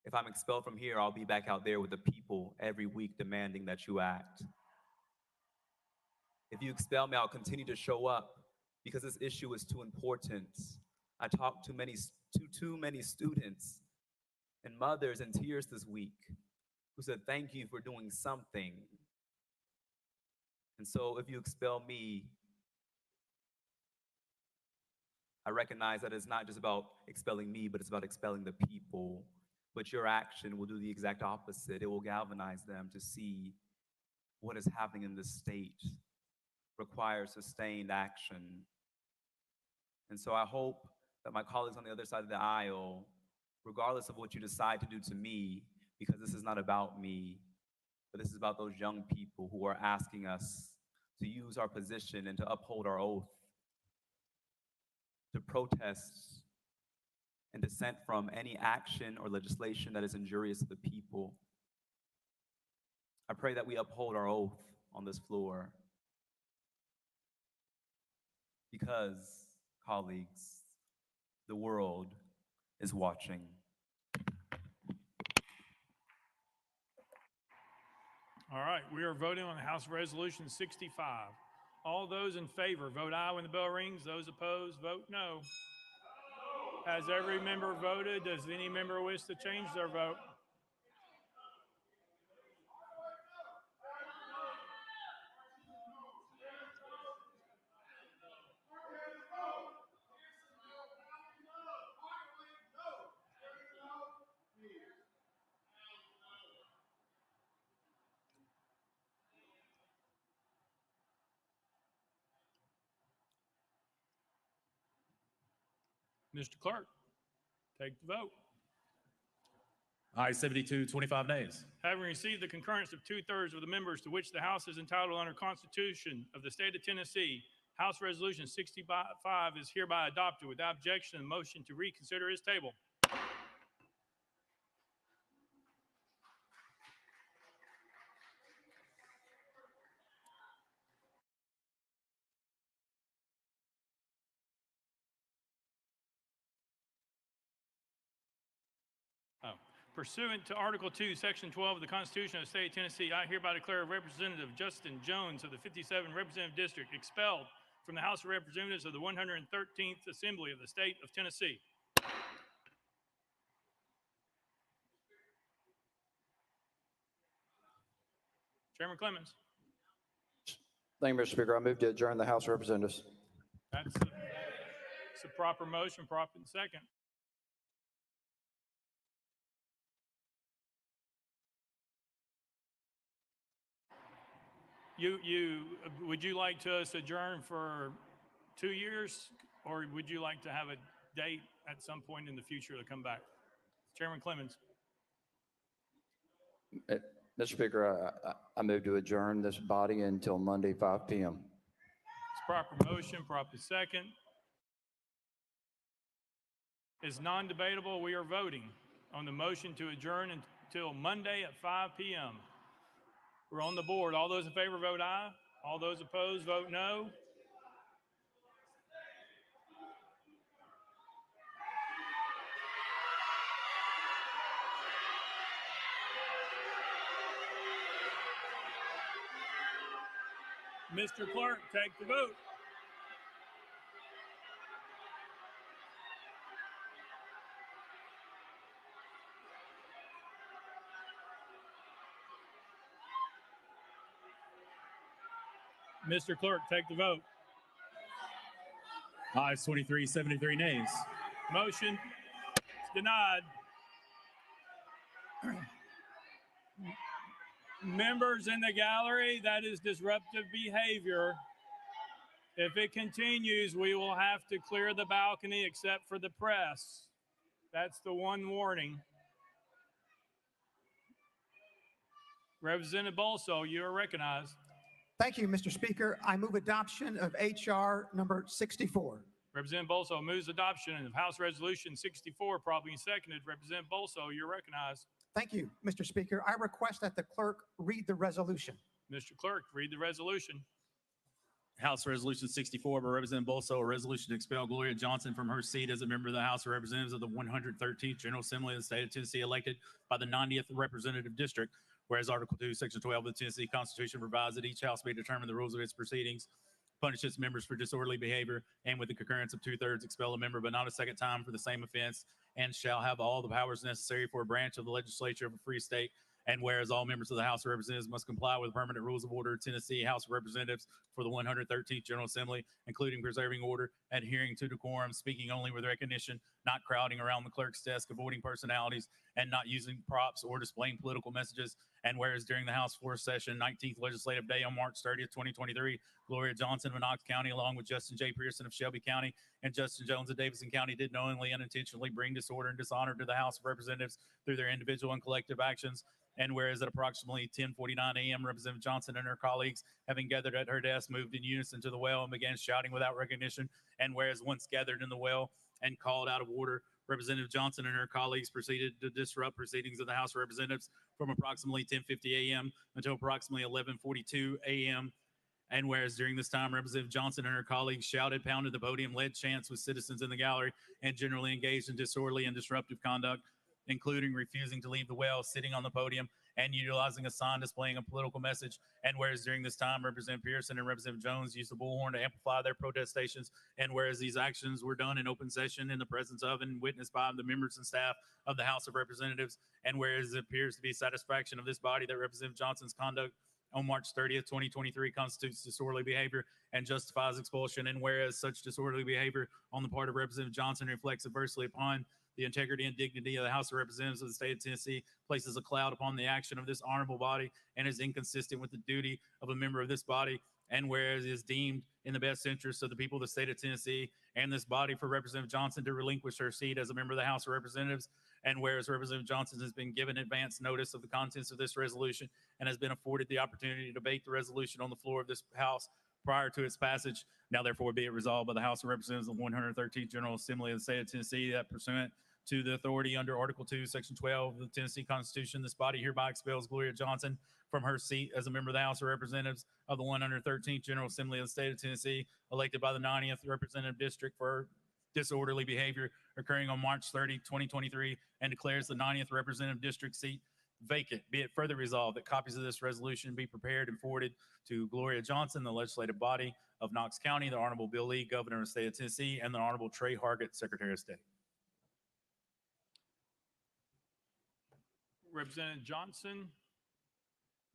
if I'm expelled from here, I'll be back out there with the people every week demanding that you act. If you expel me, I'll continue to show up because this issue is too important. I talked to too many students and mothers in tears this week who said, thank you for doing something. And so if you expel me, I recognize that it's not just about expelling me, but it's about expelling the people. But your action will do the exact opposite. It will galvanize them to see what is happening in this state requires sustained action. And so I hope that my colleagues on the other side of the aisle, regardless of what you decide to do to me, because this is not about me, but this is about those young people who are asking us to use our position and to uphold our oath, to protest and dissent from any action or legislation that is injurious to the people. I pray that we uphold our oath on this floor because, colleagues, the world is watching. All right, we are voting on House Resolution 65. All those in favor, vote aye when the bell rings. Those opposed, vote no. Has every member voted? Does any member wish to change their vote? Mr. Clerk, take the vote. Aye, 72, 25 nays. Having received the concurrence of 2/3 of the members to which the House is entitled under Constitution of the State of Tennessee, House Resolution 65 is hereby adopted without objection and motion to reconsider is tabled. Pursuant to Article 2, Section 12 of the Constitution of the State of Tennessee, I hereby declare Representative Justin Jones of the 57th Representative District expelled from the House of Representatives of the 113th Assembly of the State of Tennessee. Chairman Clemens. Thank you, Mr. Speaker. I move to adjourn the House of Representatives. That's a proper motion, proper second. Would you like to us adjourn for 2 years, or would you like to have a date at some point in the future to come back? Chairman Clemens. Mr. Speaker, I move to adjourn this body until Monday, 5 p.m. It's proper motion, proper second. Is non-debatable. We are voting on the motion to adjourn until Monday at 5 p.m. We're on the board. All those in favor vote aye. All those opposed vote no. Mr. Clerk, take the vote. Mr. Clerk, take the vote. Ayes 23, 73 nays. Motion is denied. Members in the gallery, that is disruptive behavior. If it continues, we will have to clear the balcony except for the press. That's the one warning. Representative Bolso, you are recognized. Thank you, Mr. Speaker. I move adoption of H.R. number 64. Representative Bolso moves adoption of House Resolution 64, probably seconded. Representative Bolso, you're recognized. Thank you, Mr. Speaker. I request that the clerk read the resolution. Mr. Clerk, read the resolution. House Resolution 64 by Representative Bolso, a resolution to expel Gloria Johnson from her seat as a member of the House of Representatives of the 113th General Assembly of the State of Tennessee, elected by the 90th Representative District. Whereas Article 2, Section 12 of the Tennessee Constitution provides that each House may determine the rules of its proceedings, punish its members for disorderly behavior, and with the concurrence of 2/3 expel a member, but not a second time for the same offense, and shall have all the powers necessary for a branch of the legislature of a free state. And whereas all members of the House of Representatives must comply with permanent rules of order of Tennessee House of Representatives for the 113th General Assembly, including preserving order, adhering to decorum, speaking only with recognition, not crowding around the clerk's desk, avoiding personalities, and not using props or displaying political messages. And whereas during the House floor session, 19th Legislative Day on March 30th, 2023, Gloria Johnson of Knox County, along with Justin J. Pearson of Shelby County and Justin Jones of Davidson County, did knowingly and intentionally bring disorder and dishonor to the House of Representatives through their individual and collective actions. And whereas at approximately 10:49 a.m., Representative Johnson and her colleagues, having gathered at her desk, moved in unison to the well and began shouting without recognition. And whereas once gathered in the well and called out of order, Representative Johnson and her colleagues proceeded to disrupt proceedings of the House of Representatives from approximately 10:50 a.m. until approximately 11:42 a.m. And whereas during this time, Representative Johnson and her colleagues shouted, pounded the podium, led chants with citizens in the gallery, and generally engaged in disorderly and disruptive conduct, including refusing to leave the well, sitting on the podium, and utilizing a sign displaying a political message. And whereas during this time, Representative Pearson and Representative Jones used the bullhorn to amplify their protestations, and whereas these actions were done in open session in the presence of and witnessed by the members and staff of the House of Representatives, and whereas it appears to be satisfaction of this body that Representative Johnson's conduct on March 30th, 2023 constitutes disorderly behavior and justifies expulsion, and whereas such disorderly behavior on the part of Representative Johnson reflects adversely upon the integrity and dignity of the House of Representatives of the State of Tennessee, places a cloud upon the action of this honorable body, and is inconsistent with the duty of a member of this body, and whereas it is deemed in the best interest of the people of the state of Tennessee and this body for Representative Johnson to relinquish her seat as a member of the House of Representatives, and whereas Representative Johnson has been given advance notice of the contents of this resolution and has been afforded the opportunity to debate the resolution on the floor of this House prior to its passage, now therefore be it resolved by the House of Representatives of the 113th General Assembly of the state of Tennessee that pursuant to the authority under Article 2, Section 12 of the Tennessee Constitution, this body hereby expels Gloria Johnson from her seat as a member of the House of Representatives of the 113th General Assembly of the state of Tennessee, elected by the 90th Representative District for disorderly behavior occurring on March 30, 2023, and declares the 90th Representative District seat vacant. Be it further resolved that copies of this resolution be prepared and forwarded to Gloria Johnson, the legislative body of Knox County, the Honorable Bill Lee, Governor of the state of Tennessee, and the Honorable Trey Hargett, Secretary of State. Representative Johnson,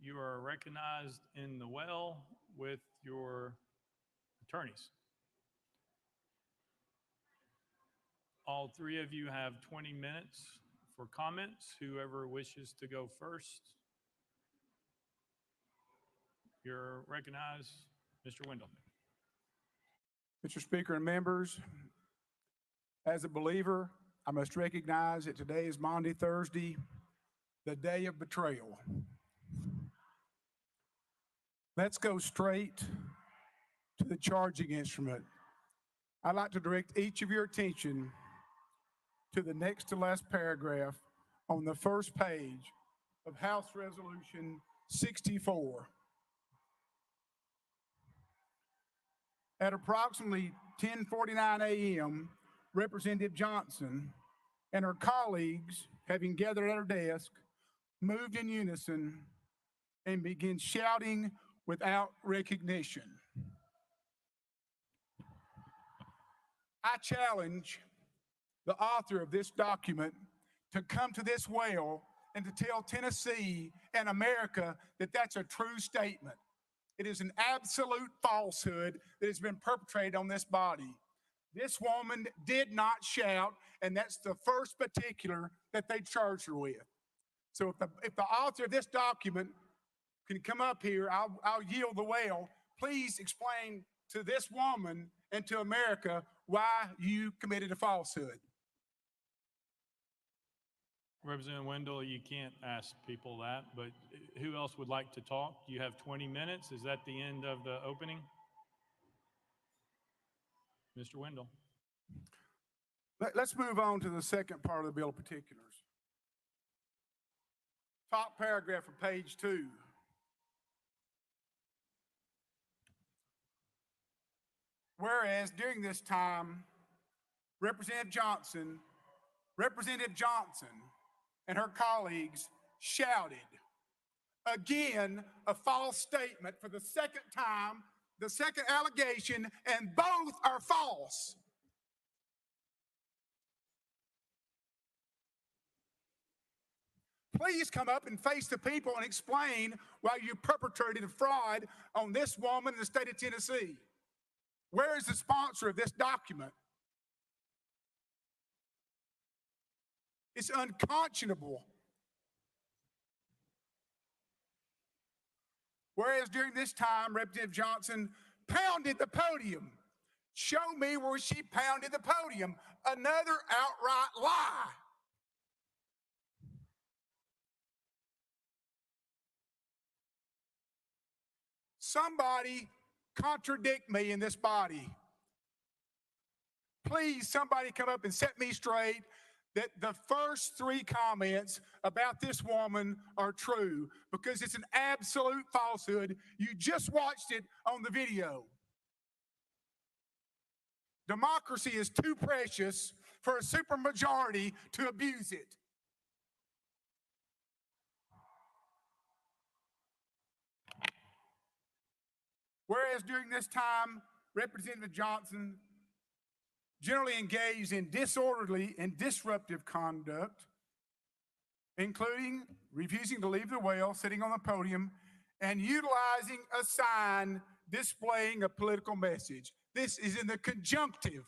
you are recognized in the well with your attorneys. All three of you have 20 minutes for comments. Whoever wishes to go first, you're recognized. Mr. Wendell. Mr. Speaker and members, as a believer, I must recognize that today is Maundy Thursday, the day of betrayal. Let's go straight to the charging instrument. I'd like to direct each of your attention to the next to last paragraph on the first page of House Resolution 64. At approximately 10:49 a.m., Representative Johnson and her colleagues, having gathered at her desk, moved in unison and began shouting without recognition. I challenge the author of this document to come to this well and to tell Tennessee and America that that's a true statement. It is an absolute falsehood that has been perpetrated on this body. This woman did not shout, and that's the first particular that they charged her with. So if the author of this document can come up here, I'll yield the well. Please explain to this woman and to America why you committed a falsehood. Representative Wendell, you can't ask people that, but who else would like to talk? You have 20 minutes. Is that the end of the opening? Mr. Wendell. Let's move on to the second part of the bill of particulars. Top paragraph of page 2. Whereas during this time, Representative Johnson and her colleagues shouted. Again, a false statement for the second time, the second allegation, and both are false. Please come up and face the people and explain why you perpetrated a fraud on this woman in the state of Tennessee. Where is the sponsor of this document? It's unconscionable. Whereas during this time, Representative Johnson pounded the podium. Show me where she pounded the podium. Another outright lie. Somebody contradict me in this body. Please, somebody come up and set me straight that the first 3 comments about this woman are true, because it's an absolute falsehood. You just watched it on the video. Democracy is too precious for a supermajority to abuse it. Whereas during this time, Representative Johnson generally engaged in disorderly and disruptive conduct, including refusing to leave the well, sitting on the podium, and utilizing a sign displaying a political message. This is in the conjunctive.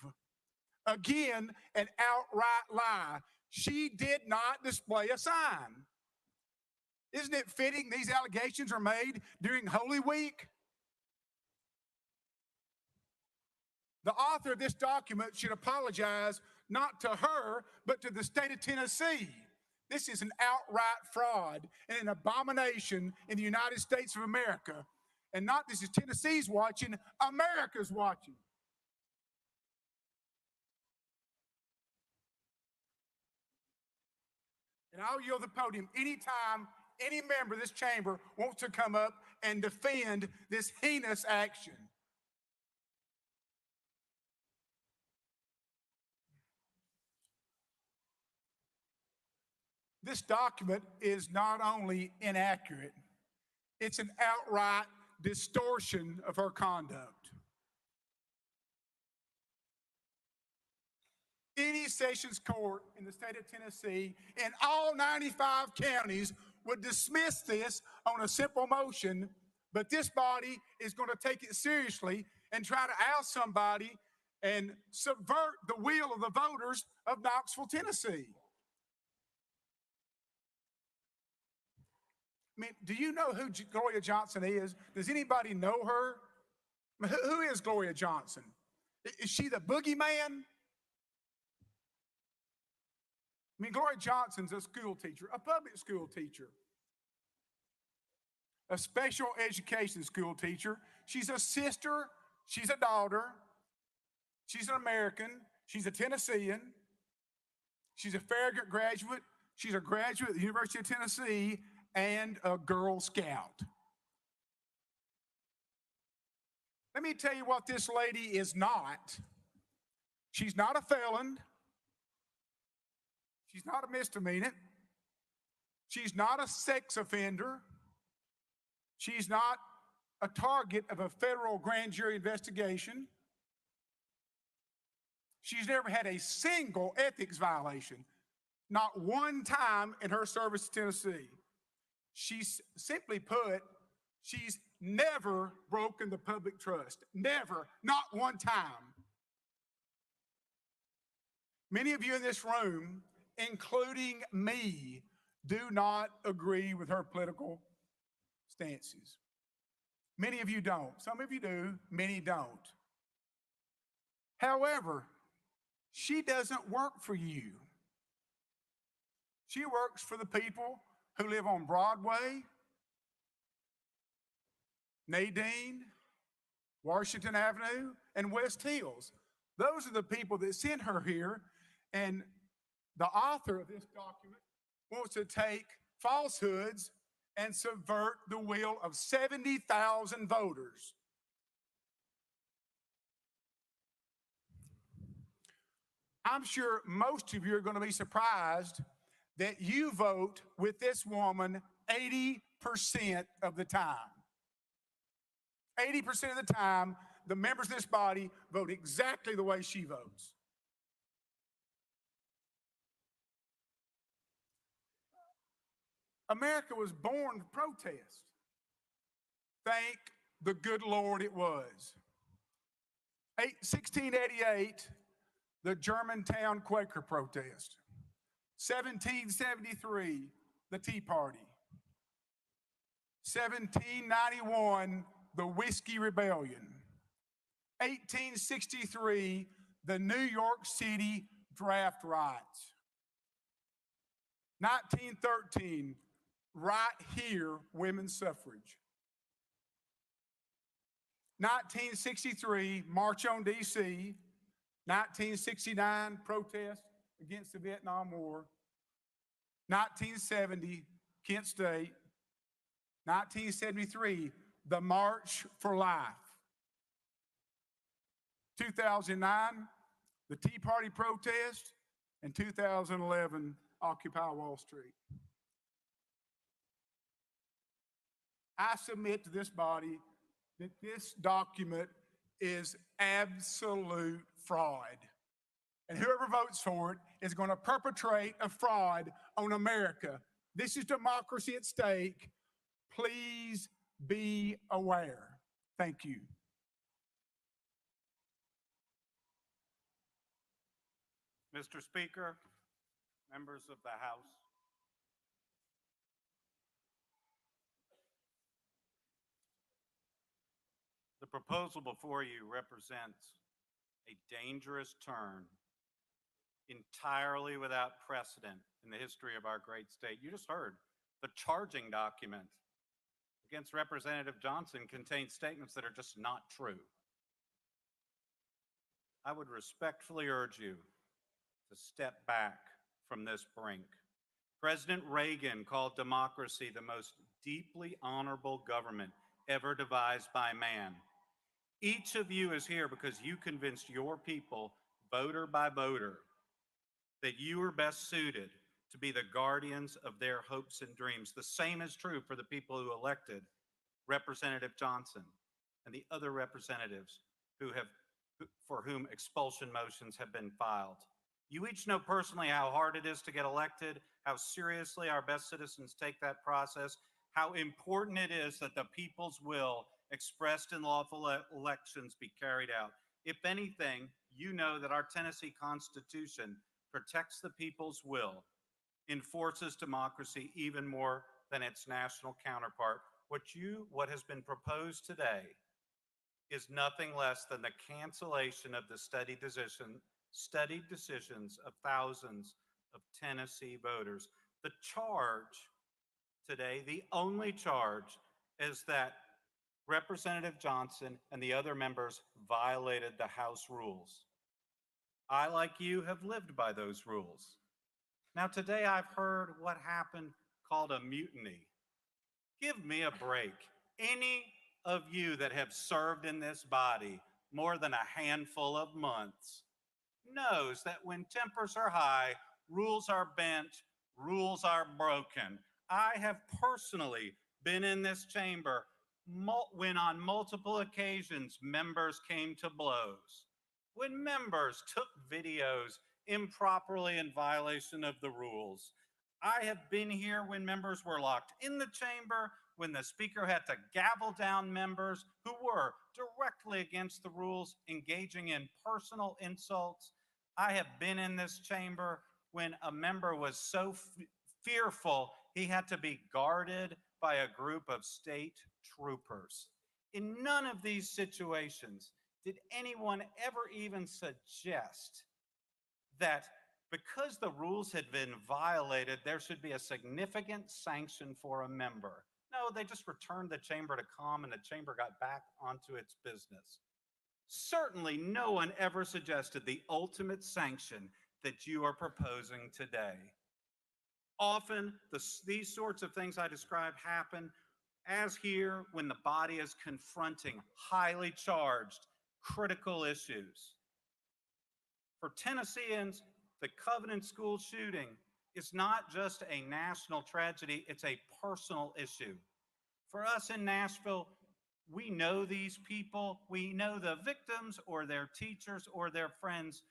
Again, an outright lie. She did not display a sign. Isn't it fitting these allegations are made during Holy Week? The author of this document should apologize not to her, but to the state of Tennessee. This is an outright fraud and an abomination in the United States of America. And not this is Tennessee's watching, America's watching. And I'll yield the podium anytime any member of this chamber wants to come up and defend this heinous action. This document is not only inaccurate, it's an outright distortion of her conduct. Any sessions court in the state of Tennessee in all 95 counties would dismiss this on a simple motion, but this body is going to take it seriously and try to oust somebody and subvert the will of the voters of Knoxville, Tennessee. I mean, do you know who Gloria Johnson is? Does anybody know her? I mean, who is Gloria Johnson? Is she the boogeyman? I mean, Gloria Johnson's a school teacher, a public school teacher, a special education school teacher. She's a sister, she's a daughter, she's an American, she's a Tennessean, she's a Farragut graduate, she's a graduate of the University of Tennessee, and a Girl Scout. Let me tell you what this lady is not. She's not a felon. She's not a misdemeanor. She's not a sex offender. She's not a target of a federal grand jury investigation. She's never had a single ethics violation, not one time in her service to Tennessee. She's simply put, she's never broken the public trust. Never, not one time. Many of you in this room, including me, do not agree with her political stances. Many of you don't. Some of you do, many don't. However, she doesn't work for you. She works for the people who live on Broadway, Nadine, Washington Avenue, and West Hills. Those are the people that sent her here, and the author of this document wants to take falsehoods and subvert the will of 70,000 voters. I'm sure most of you are going to be surprised that you vote with this woman 80% of the time. 80% of the time, the members of this body vote exactly the way she votes. America was born to protest. Thank the good Lord it was. 1688, the Germantown Quaker protest. 1773, the Tea Party. 1791, the Whiskey Rebellion. 1863, the New York City draft riots. 1913, right here, women's suffrage. 1963, March on D.C. 1969, protest against the Vietnam War. 1970, Kent State. 1973, the March for Life. 2009, the Tea Party protest, and 2011, Occupy Wall Street. I submit to this body that this document is absolute fraud. And whoever votes for it is going to perpetrate a fraud on America. This is democracy at stake. Please be aware. Thank you. Mr. Speaker, members of the House, the proposal before you represents a dangerous turn entirely without precedent in the history of our great state. You just heard the charging document against Representative Johnson contains statements that are just not true. I would respectfully urge you to step back from this brink. President Reagan called democracy the most deeply honorable government ever devised by man. Each of you is here because you convinced your people, voter by voter, that you are best suited to be the guardians of their hopes and dreams. The same is true for the people who elected Representative Johnson and the other representatives for whom expulsion motions have been filed. You each know personally how hard it is to get elected, how seriously our best citizens take that process, how important it is that the people's will expressed in lawful elections be carried out. If anything, you know that our Tennessee Constitution protects the people's will, enforces democracy even more than its national counterpart. What has been proposed today is nothing less than the cancellation of the studied decisions of thousands of Tennessee voters. The charge today, the only charge, is that Representative Johnson and the other members violated the House rules. I, like you, have lived by those rules. Now, today I've heard what happened called a mutiny. Give me a break. Any of you that have served in this body more than a handful of months knows that when tempers are high, rules are bent, rules are broken. I have personally been in this chamber when on multiple occasions members came to blows, when members took videos improperly in violation of the rules. I have been here when members were locked in the chamber, when the speaker had to gavel down members who were directly against the rules, engaging in personal insults. I have been in this chamber when a member was so fearful he had to be guarded by a group of state troopers. In none of these situations did anyone ever even suggest that because the rules had been violated, there should be a significant sanction for a member. No, they just returned the chamber to calm and the chamber got back onto its business. Certainly no one ever suggested the ultimate sanction that you are proposing today. Often these sorts of things I describe happen, as here, when the body is confronting highly charged, critical issues. For Tennesseans, the Covenant School shooting is not just a national tragedy, it's a personal issue. For us in Nashville, we know these people, we know the victims or their teachers or their friends.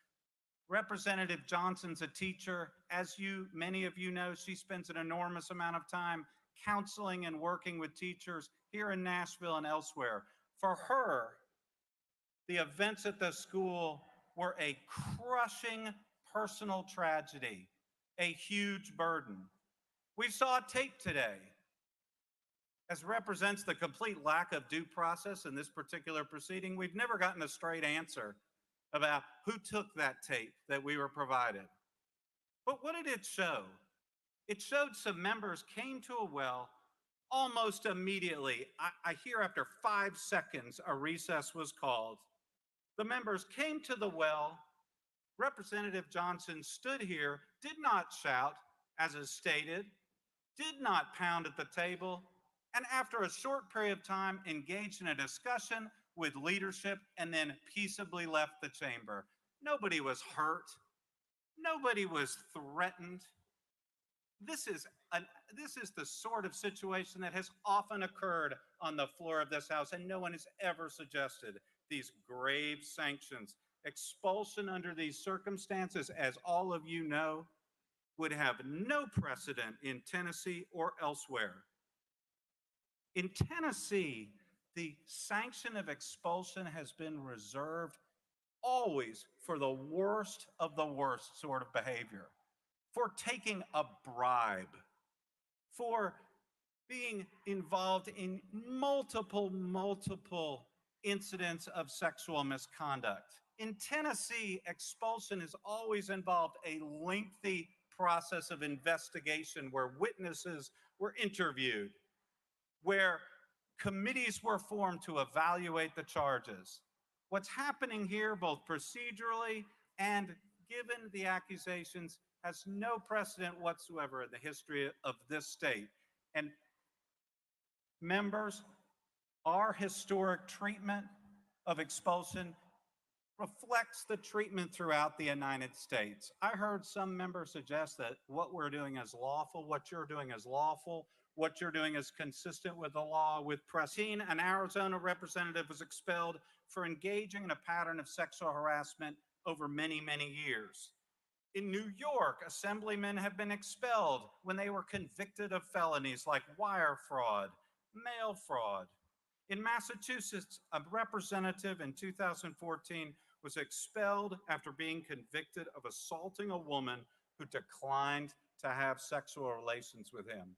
Representative Johnson's a teacher. As many of you know, she spends an enormous amount of time counseling and working with teachers here in Nashville and elsewhere. For her, the events at the school were a crushing personal tragedy, a huge burden. We saw tape today as represents the complete lack of due process in this particular proceeding. We've never gotten a straight answer about who took that tape that we were provided. But what did it show? It showed some members came to a well almost immediately. I hear after 5 seconds a recess was called. The members came to the well. Representative Johnson stood here, did not shout, as is stated, did not pound at the table, and after a short period of time engaged in a discussion with leadership and then peaceably left the chamber. Nobody was hurt. Nobody was threatened. This is the sort of situation that has often occurred on the floor of this House, and no one has ever suggested these grave sanctions. Expulsion under these circumstances, as all of you know, would have no precedent in Tennessee or elsewhere. In Tennessee, the sanction of expulsion has been reserved always for the worst of the worst sort of behavior, for taking a bribe, for being involved in multiple incidents of sexual misconduct. In Tennessee, expulsion has always involved a lengthy process of investigation where witnesses were interviewed, where committees were formed to evaluate the charges. What's happening here, both procedurally and given the accusations, has no precedent whatsoever in the history of this state. And members, our historic treatment of expulsion reflects the treatment throughout the United States. I heard some members suggest that what we're doing is lawful, what you're doing is lawful, what you're doing is consistent with the law. With Pearson, an Arizona representative was expelled for engaging in a pattern of sexual harassment over many, many years. In New York, assemblymen have been expelled when they were convicted of felonies like wire fraud, mail fraud. In Massachusetts, a representative in 2014 was expelled after being convicted of assaulting a woman who declined to have sexual relations with him.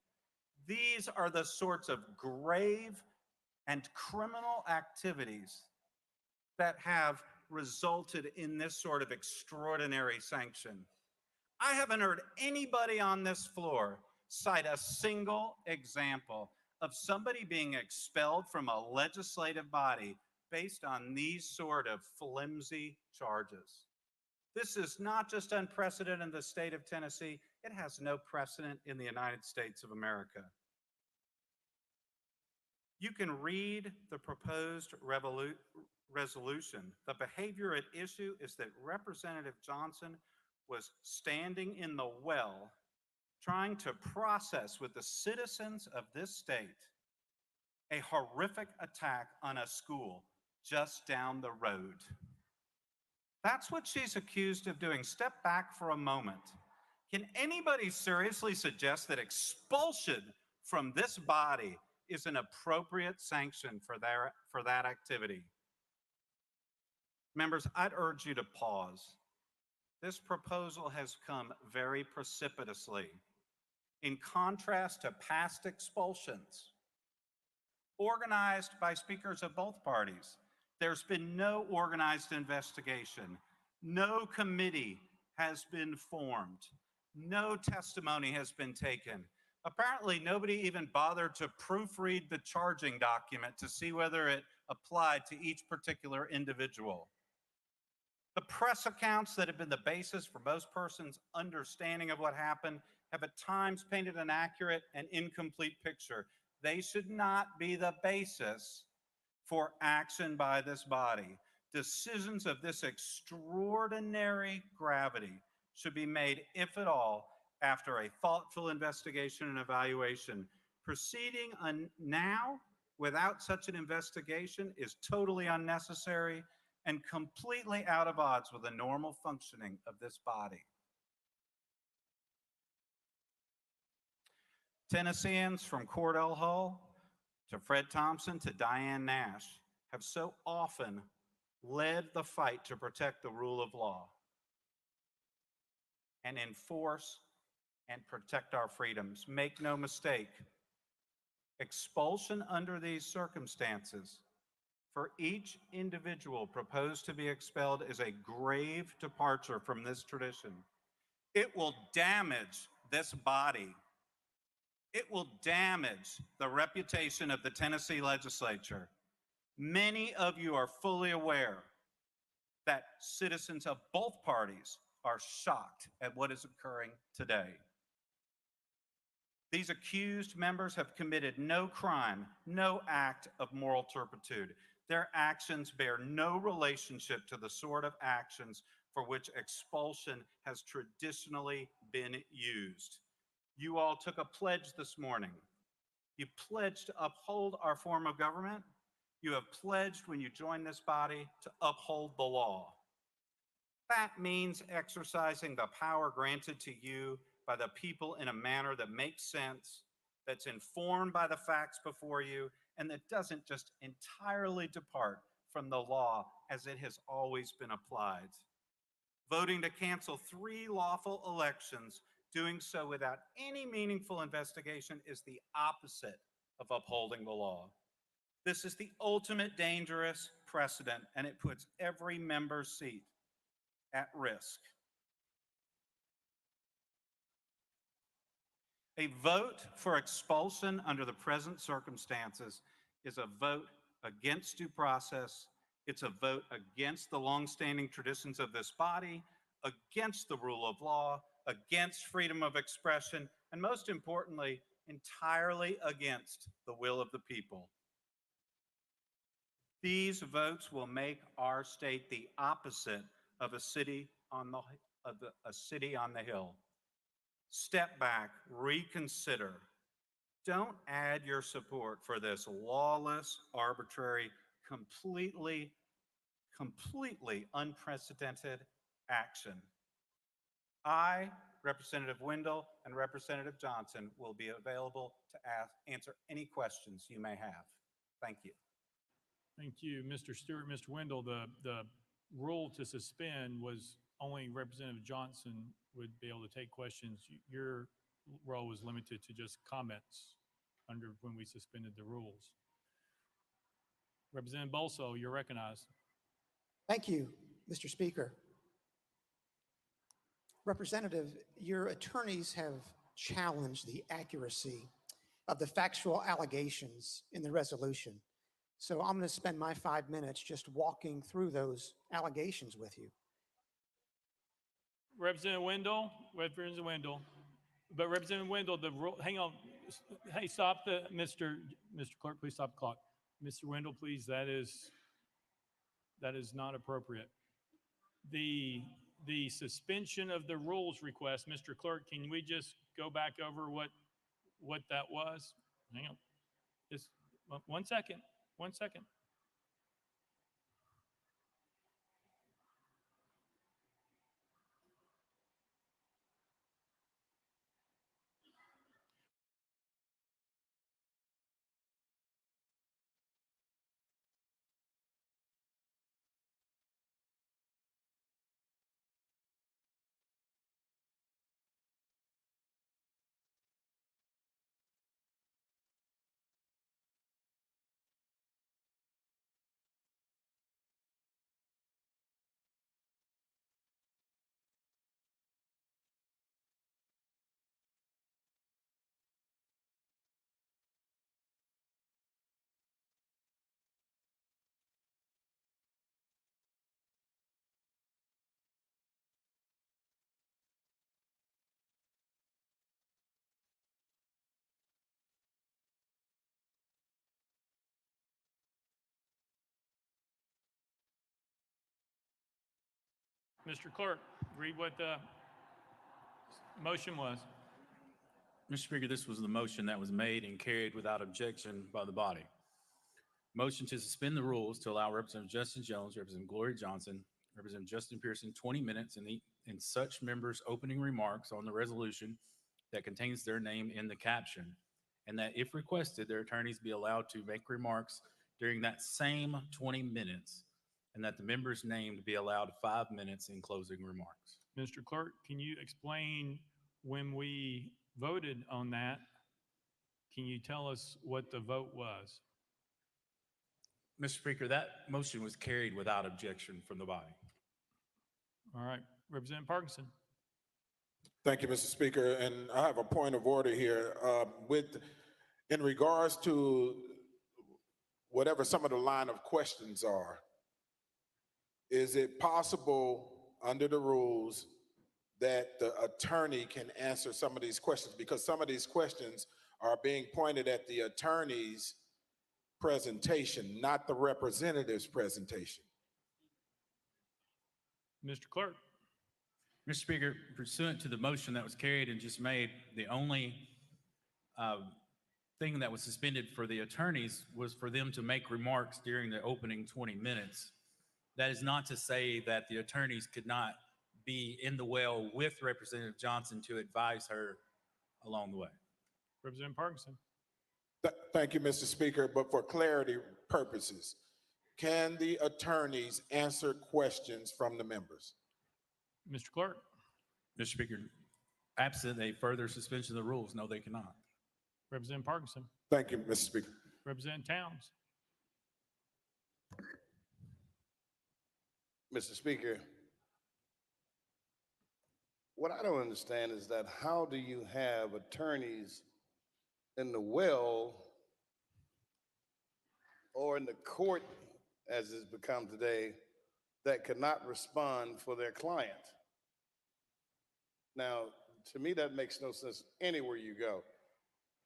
These are the sorts of grave and criminal activities that have resulted in this sort of extraordinary sanction. I haven't heard anybody on this floor cite a single example of somebody being expelled from a legislative body based on these sort of flimsy charges. This is not just unprecedented in the state of Tennessee, it has no precedent in the United States of America. You can read the proposed resolution. The behavior at issue is that Representative Johnson was standing in the well trying to process with the citizens of this state a horrific attack on a school just down the road. That's what she's accused of doing. Step back for a moment. Can anybody seriously suggest that expulsion from this body is an appropriate sanction for that activity? Members, I'd urge you to pause. This proposal has come very precipitously. In contrast to past expulsions, organized by speakers of both parties, there's been no organized investigation. No committee has been formed. No testimony has been taken. Apparently, nobody even bothered to proofread the charging document to see whether it applied to each particular individual. The press accounts that have been the basis for most persons' understanding of what happened have at times painted an accurate and incomplete picture. They should not be the basis for action by this body. Decisions of this extraordinary gravity should be made, if at all, after a thoughtful investigation and evaluation. Proceeding now without such an investigation is totally unnecessary and completely out of odds with the normal functioning of this body. Tennesseans from Cordell Hull to Fred Thompson to Diane Nash have so often led the fight to protect the rule of law and enforce and protect our freedoms. Make no mistake, expulsion under these circumstances for each individual proposed to be expelled is a grave departure from this tradition. It will damage this body. It will damage the reputation of the Tennessee legislature. Many of you are fully aware that citizens of both parties are shocked at what is occurring today. These accused members have committed no crime, no act of moral turpitude. Their actions bear no relationship to the sort of actions for which expulsion has traditionally been used. You all took a pledge this morning. You pledged to uphold our form of government. You have pledged when you join this body to uphold the law. That means exercising the power granted to you by the people in a manner that makes sense, that's informed by the facts before you, and that doesn't just entirely depart from the law as it has always been applied. Voting to cancel 3 lawful elections, doing so without any meaningful investigation, is the opposite of upholding the law. This is the ultimate dangerous precedent and it puts every member's seat at risk. A vote for expulsion under the present circumstances is a vote against due process. It's a vote against the longstanding traditions of this body, against the rule of law, against freedom of expression, and most importantly, entirely against the will of the people. These votes will make our state the opposite of a city on the hill. Step back, reconsider. Don't add your support for this lawless, arbitrary, completely unprecedented action. I, Representative Wendell, and Representative Johnson will be available to answer any questions you may have. Thank you. Thank you, Mr. Stewart. Mr. Wendell, the rule to suspend was only Representative Johnson would be able to take questions. Your role was limited to just comments under when we suspended the rules. Representative Bolso, you're recognized. Thank you, Mr. Speaker. Representative, your attorneys have challenged the accuracy of the factual allegations in the resolution. So I'm going to spend my 5 minutes just walking through those allegations with you. Representative Wendell, but Representative Wendell, the rule, hang on. Hey, stop the, Mr. Clerk, please stop the clock. Mr. Wendell, please, that is not appropriate. The suspension of the rules request, Mr. Clerk, can we just go back over what that was? Hang on, just 1 second, 1 second. Mr. Clerk, read what the motion was. Mr. Speaker, this was the motion that was made and carried without objection by the body. Motion to suspend the rules to allow Representative Justin Jones, Representative Gloria Johnson, Representative Justin Pearson 20 minutes in such members' opening remarks on the resolution that contains their name in the caption, and that if requested, their attorneys be allowed to make remarks during that same 20 minutes, and that the members named be allowed 5 minutes in closing remarks. Mr. Clerk, can you explain when we voted on that? Can you tell us what the vote was? Mr. Speaker, that motion was carried without objection from the body. All right, Representative Parkinson. Thank you, Mr. Speaker. And I have a point of order here. In regards to whatever some of the line of questions are, is it possible under the rules that the attorney can answer some of these questions? Because some of these questions are being pointed at the attorney's presentation, not the representative's presentation. Mr. Clerk. Mr. Speaker, pursuant to the motion that was carried and just made, the only thing that was suspended for the attorneys was for them to make remarks during the opening 20 minutes. That is not to say that the attorneys could not be in the well with Representative Johnson to advise her along the way. Representative Parkinson. Thank you, Mr. Speaker. But for clarity purposes, can the attorneys answer questions from the members? Mr. Clerk. Mr. Speaker, absent a further suspension of the rules, no, they cannot. Representative Parkinson. Thank you, Mr. Speaker. Representative Towns. Mr. Speaker, what I don't understand is that how do you have attorneys in the well or in the court, as it's become today, that cannot respond for their client? Now, to me, that makes no sense anywhere you go.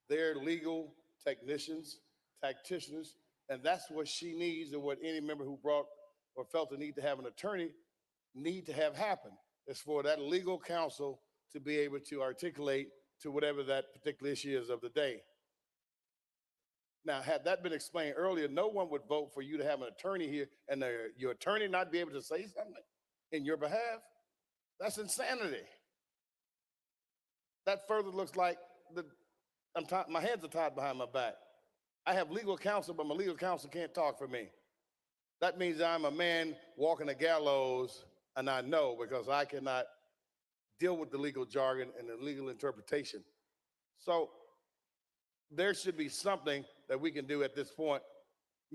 They're legal technicians, tacticians, and that's what she needs, and what any member who brought or felt the need to have an attorney need to have happen, is for that legal counsel to be able to articulate to whatever that particular issue is of the day. Now, had that been explained earlier, no one would vote for you to have an attorney here and your attorney not be able to say something in your behalf. That's insanity. That further looks like my hands are tied behind my back. I have legal counsel, but my legal counsel can't talk for me. That means I'm a man walking the gallows, and I know, because I cannot deal with the legal jargon and the legal interpretation. So there should be something that we can do at this point,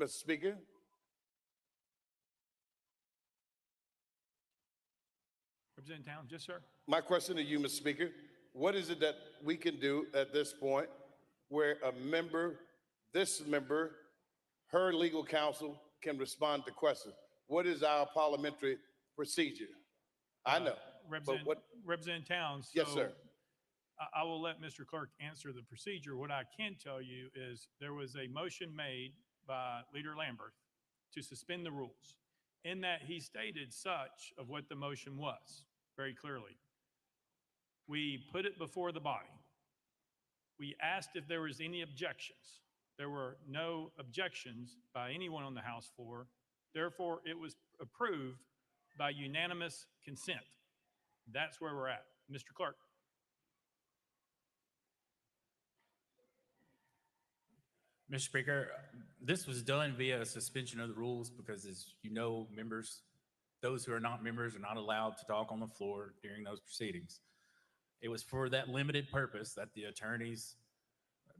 Mr. Speaker. Representative Towns, yes, sir. My question to you, Mr. Speaker, what is it that we can do at this point where this member, her legal counsel can respond to questions? What is our parliamentary procedure? I know. Representative Towns. Yes, sir. I will let Mr. Clerk answer the procedure. What I can tell you is there was a motion made by Leader Lambert to suspend the rules. In that, he stated such of what the motion was very clearly. We put it before the body. We asked if there was any objections. There were no objections by anyone on the House floor. Therefore, it was approved by unanimous consent. That's where we're at. Mr. Clerk. Mr. Speaker, this was done via a suspension of the rules because, as you know, members, those who are not members are not allowed to talk on the floor during those proceedings. It was for that limited purpose that the attorneys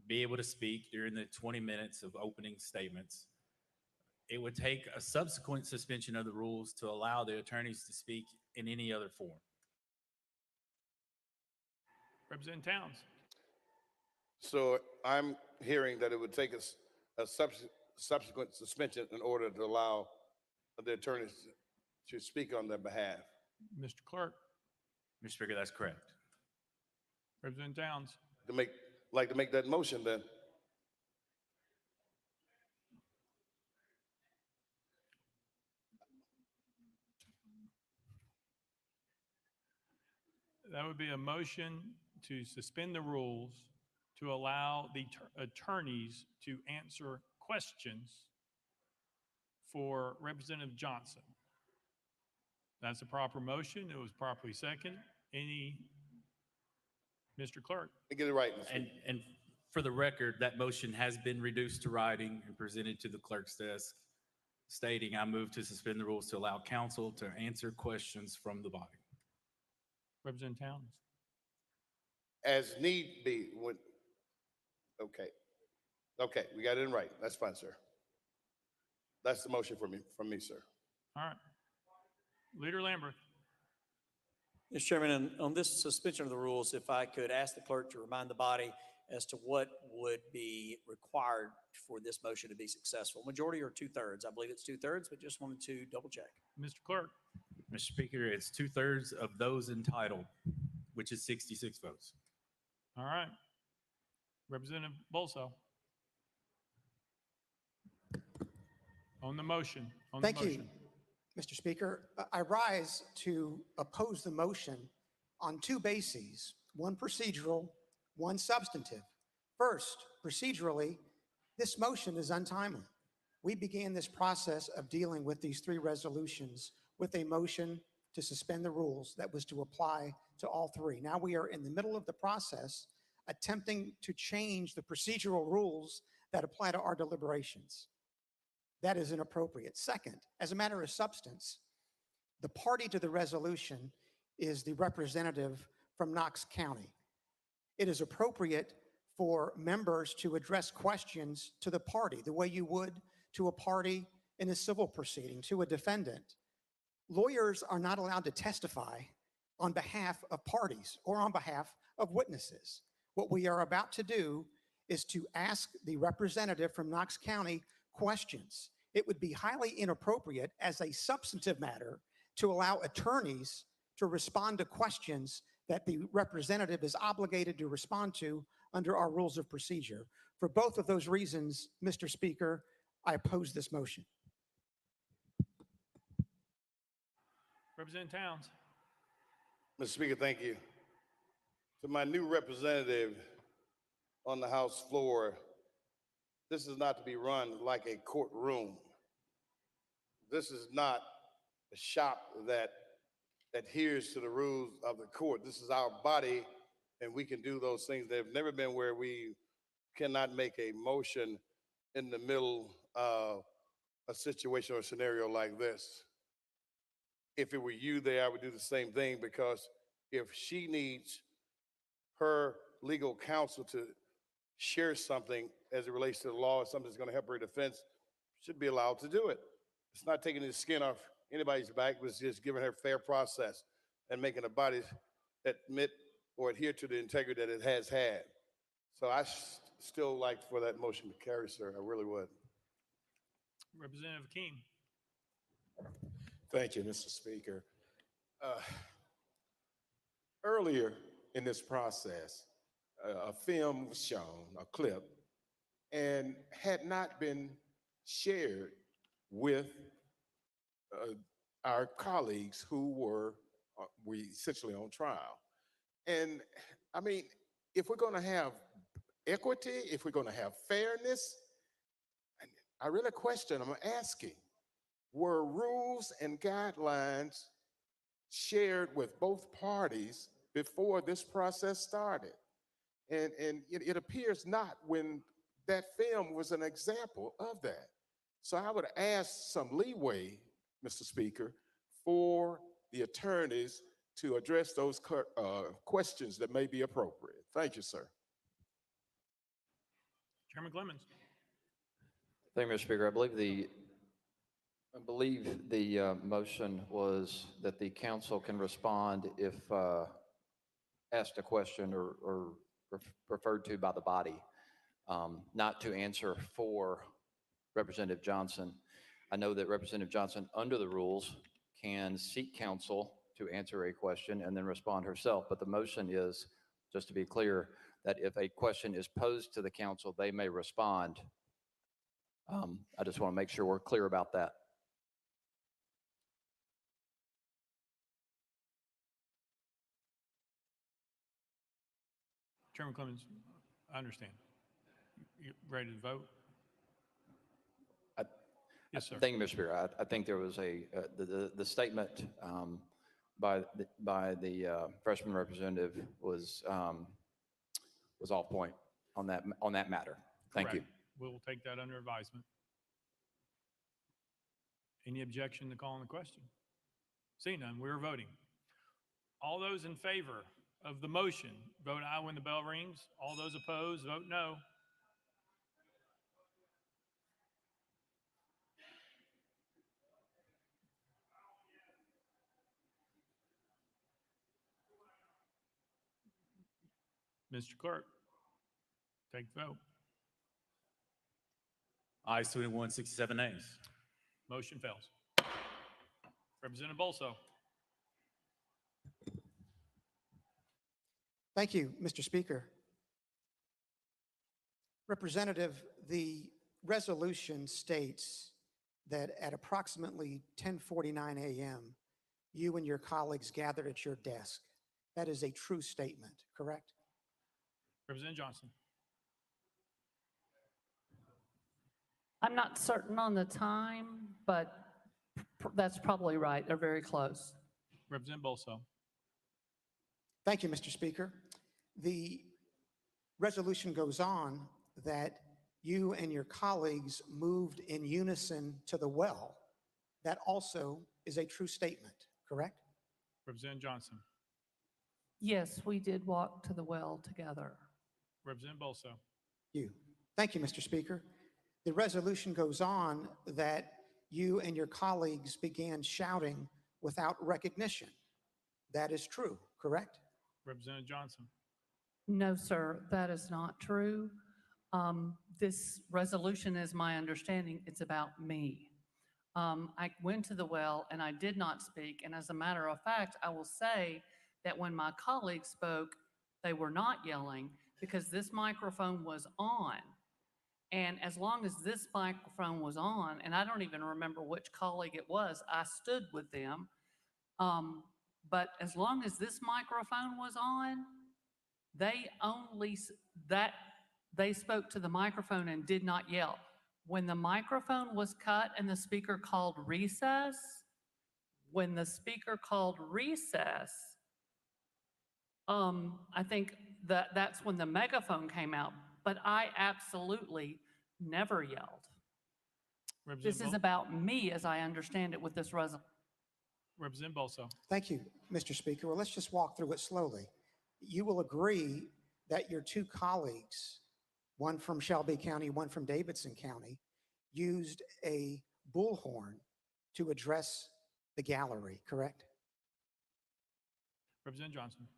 be able to speak during the 20 minutes of opening statements. It would take a subsequent suspension of the rules to allow the attorneys to speak in any other form. Representative Towns. So I'm hearing that it would take a subsequent suspension in order to allow the attorneys to speak on their behalf. Mr. Clerk. Mr. Speaker, that's correct. Representative Towns. Like to make that motion then. That would be a motion to suspend the rules to allow the attorneys to answer questions for Representative Johnson. That's a proper motion. It was properly seconded. Mr. Clerk. Get it right. And for the record, that motion has been reduced to writing and presented to the clerk's desk, stating, I move to suspend the rules to allow counsel to answer questions from the body. Representative Towns. As need be. Okay, we got it in right. That's fine, sir. That's the motion from me, sir. All right. Leader Lambert. Mr. Chairman, on this suspension of the rules, if I could ask the clerk to remind the body as to what would be required for this motion to be successful. Majority or 2/3? I believe it's 2/3, but just wanted to double check. Mr. Clerk. Mr. Speaker, it's 2/3 of those entitled, which is 66 votes. All right. Representative Bolso. On the motion. Thank you, Mr. Speaker. I rise to oppose the motion on two bases, one procedural, one substantive. First, procedurally, this motion is untimely. We began this process of dealing with these three resolutions with a motion to suspend the rules that was to apply to all three. Now we are in the middle of the process attempting to change the procedural rules that apply to our deliberations. That is inappropriate. Second, as a matter of substance, the party to the resolution is the representative from Knox County. It is appropriate for members to address questions to the party the way you would to a party in a civil proceeding, to a defendant. Lawyers are not allowed to testify on behalf of parties or on behalf of witnesses. What we are about to do is to ask the representative from Knox County questions. It would be highly inappropriate as a substantive matter to allow attorneys to respond to questions that the representative is obligated to respond to under our rules of procedure. For both of those reasons, Mr. Speaker, I oppose this motion. Representative Towns. Mr. Speaker, thank you. To my new representative on the House floor, this is not to be run like a courtroom. This is not a shop that adheres to the rules of the court. This is our body, and we can do those things. They've never been where we cannot make a motion in the middle of a situation or a scenario like this. If it were you there, I would do the same thing, because if she needs her legal counsel to share something as it relates to the law or something that's going to help her defense, should be allowed to do it. It's not taking the skin off anybody's back, but it's just giving her fair process and making a body admit or adhere to the integrity that it has had. So I still like for that motion to carry, sir. I really would. Representative Akeem. Thank you, Mr. Speaker. Earlier in this process, a film was shown, a clip, and had not been shared with our colleagues who were essentially on trial. And I mean, if we're going to have equity, if we're going to have fairness, I really question, I'm asking, were rules and guidelines shared with both parties before this process started? And it appears not, when that film was an example of that. So I would ask some leeway, Mr. Speaker, for the attorneys to address those questions that may be appropriate. Thank you, sir. Chairman Clemens. Thank you, Mr. Speaker. I believe the motion was that the council can respond if asked a question or referred to by the body, not to answer for Representative Johnson. I know that Representative Johnson, under the rules, can seek counsel to answer a question and then respond herself. But the motion is, just to be clear, that if a question is posed to the council, they may respond. I just want to make sure we're clear about that. Chairman Clemens, I understand. You ready to vote? Yes, sir. Thank you, Mr. Speaker. I think there was the statement by the freshman representative was off point on that matter. Thank you. Correct. We'll take that under advisement. Any objection to calling the question? Seeing none, we are voting. All those in favor of the motion, vote aye when the bell rings. All those opposed, vote no. Mr. Clerk, take the vote. Ayes 21, 67 nays. Motion fails. Representative Bolso. Thank you, Mr. Speaker. Representative, the resolution states that at approximately 10:49 a.m., you and your colleagues gathered at your desk. That is a true statement, correct? Representative Johnson. I'm not certain on the time, but that's probably right. They're very close. Representative Bolso. Thank you, Mr. Speaker. The resolution goes on that you and your colleagues moved in unison to the well. That also is a true statement, correct? Representative Johnson. Yes, we did walk to the well together. Representative Bolso. Thank you, Mr. Speaker. The resolution goes on that you and your colleagues began shouting without recognition. That is true, correct? Representative Johnson. No, sir, that is not true. This resolution is my understanding, it's about me. I went to the well and I did not speak. And as a matter of fact, I will say that when my colleagues spoke, they were not yelling because this microphone was on. And as long as this microphone was on, and I don't even remember which colleague it was, I stood with them. But as long as this microphone was on, they they spoke to the microphone and did not yell. When the microphone was cut and the speaker called recess, I think that's when the megaphone came out, but I absolutely never yelled. This is about me as I understand it with this resolution. Representative Bolso. Thank you, Mr. Speaker. Well, let's just walk through it slowly. You will agree that your two colleagues, one from Shelby County, one from Davidson County, used a bullhorn to address the gallery, correct? Representative Johnson.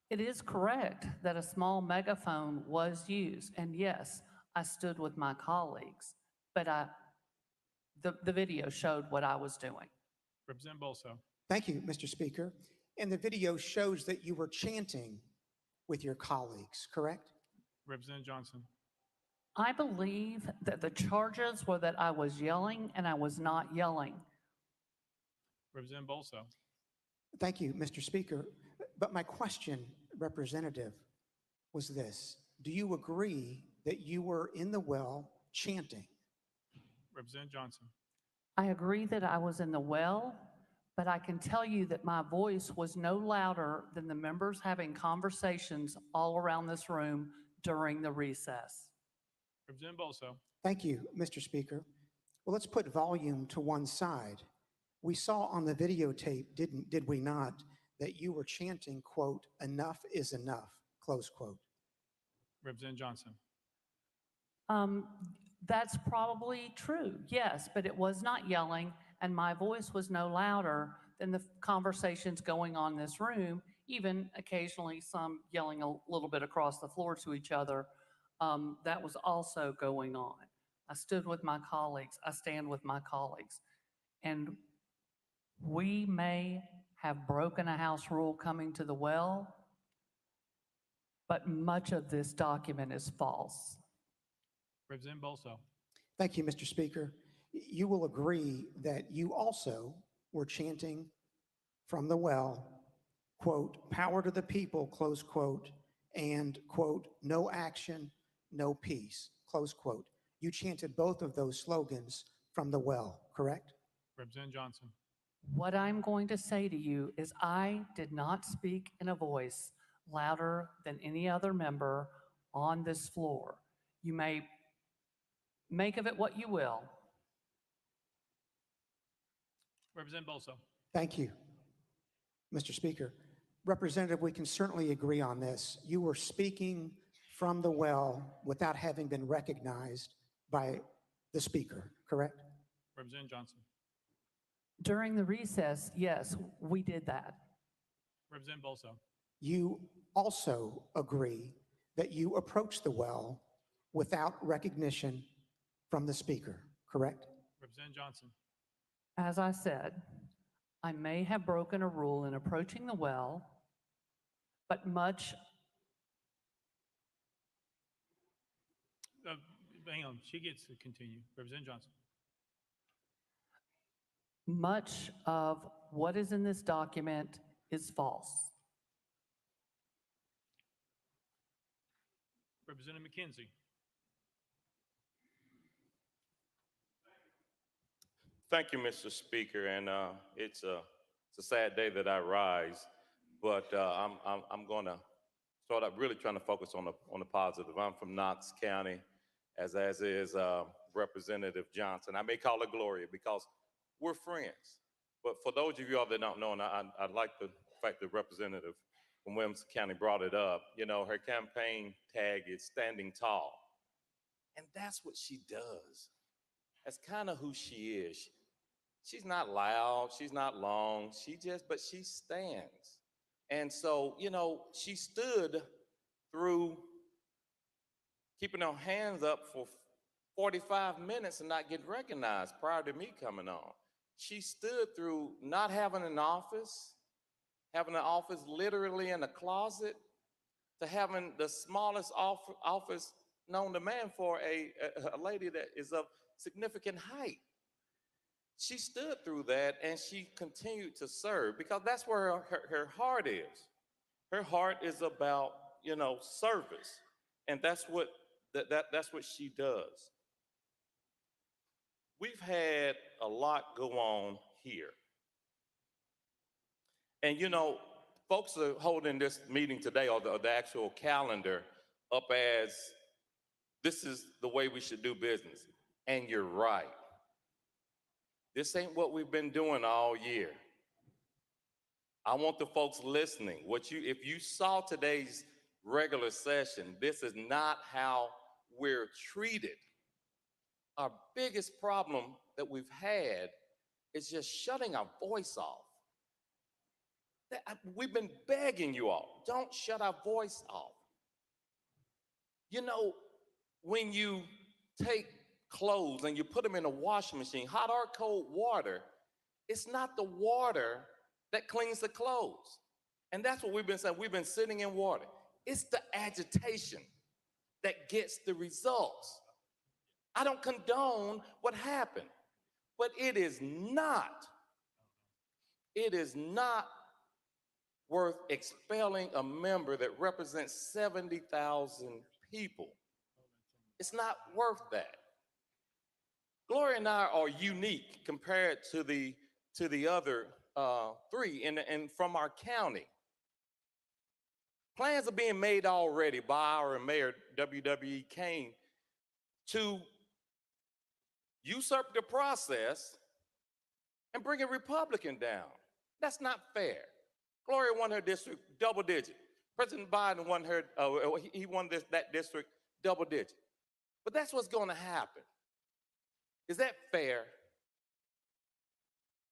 It is correct that a small megaphone was used, and yes, I stood with my colleagues, but the video showed what I was doing. Representative Bolso. Thank you, Mr. Speaker. And the video shows that you were chanting with your colleagues, correct? Representative Johnson. I believe that the charges were that I was yelling and I was not yelling. Representative Bolso. Thank you, Mr. Speaker. But my question, Representative, was this. Do you agree that you were in the well chanting? Representative Johnson. I agree that I was in the well, but I can tell you that my voice was no louder than the members having conversations all around this room during the recess. Representative Bolso. Thank you, Mr. Speaker. Well, let's put volume to one side. We saw on the videotape, did we not, that you were chanting, quote, "Enough is enough," close quote. Representative Johnson. That's probably true, yes, but it was not yelling, and my voice was no louder than the conversations going on in this room, even occasionally some yelling a little bit across the floor to each other. That was also going on. I stood with my colleagues. I stand with my colleagues. And we may have broken a house rule coming to the well, but much of this document is false. Representative Bolso. Thank you, Mr. Speaker. You will agree that you also were chanting from the well, quote, "Power to the people," close quote, and, quote, "No action, no peace," close quote. You chanted both of those slogans from the well, correct? Representative Johnson. What I'm going to say to you is I did not speak in a voice louder than any other member on this floor. You may make of it what you will. Representative Bolso. Thank you, Mr. Speaker. Representative, we can certainly agree on this. You were speaking from the well without having been recognized by the speaker, correct? Representative Johnson. During the recess, yes, we did that. Representative Bolso. You also agree that you approached the well without recognition from the speaker, correct? Representative Johnson. As I said, I may have broken a rule in approaching the well, but much Hang on, she gets to continue. Representative Johnson. Much of what is in this document is false. Representative McKenzie. Thank you, Mr. Speaker, and it's a sad day that I rise, but I'm going to start up really trying to focus on the positive. I'm from Knox County, as is Representative Johnson. I may call her Gloria because we're friends. But for those of you all that don't know, and I like the fact that Representative from Williamson County brought it up, you know, her campaign tag is standing tall. And that's what she does. That's kind of who she is. she's not loud, she's not long, but she stands. And so, she stood through keeping her hands up for 45 minutes and not getting recognized prior to me coming on. She stood through not having an office, having an office literally in a closet, to having the smallest office known to man for a lady that is of significant height. She stood through that and she continued to serve because that's where her heart is. Her heart is about, service. And that's what that's what she does. We've had a lot go on here. And folks are holding this meeting today, or the actual calendar, up as this is the way we should do business. And you're right. This ain't what we've been doing all year. I want the folks listening, if you saw today's regular session, this is not how we're treated. Our biggest problem that we've had is just shutting our voice off. We've been begging you all, don't shut our voice off. When you take clothes and you put them in a washing machine, hot or cold water, it's not the water that cleans the clothes. And that's what we've been saying. We've been sitting in water. It's the agitation that gets the results. I don't condone what happened, but it is not worth expelling a member that represents 70,000 people. It's not worth that. Gloria and I are unique compared to the other three and from our county. Plans are being made already by our mayor, W.W.E. Kane, to usurp the process and bring a Republican down. That's not fair. Gloria won her district double digit. President Biden won he won that district double digit. But that's what's going to happen. Is that fair?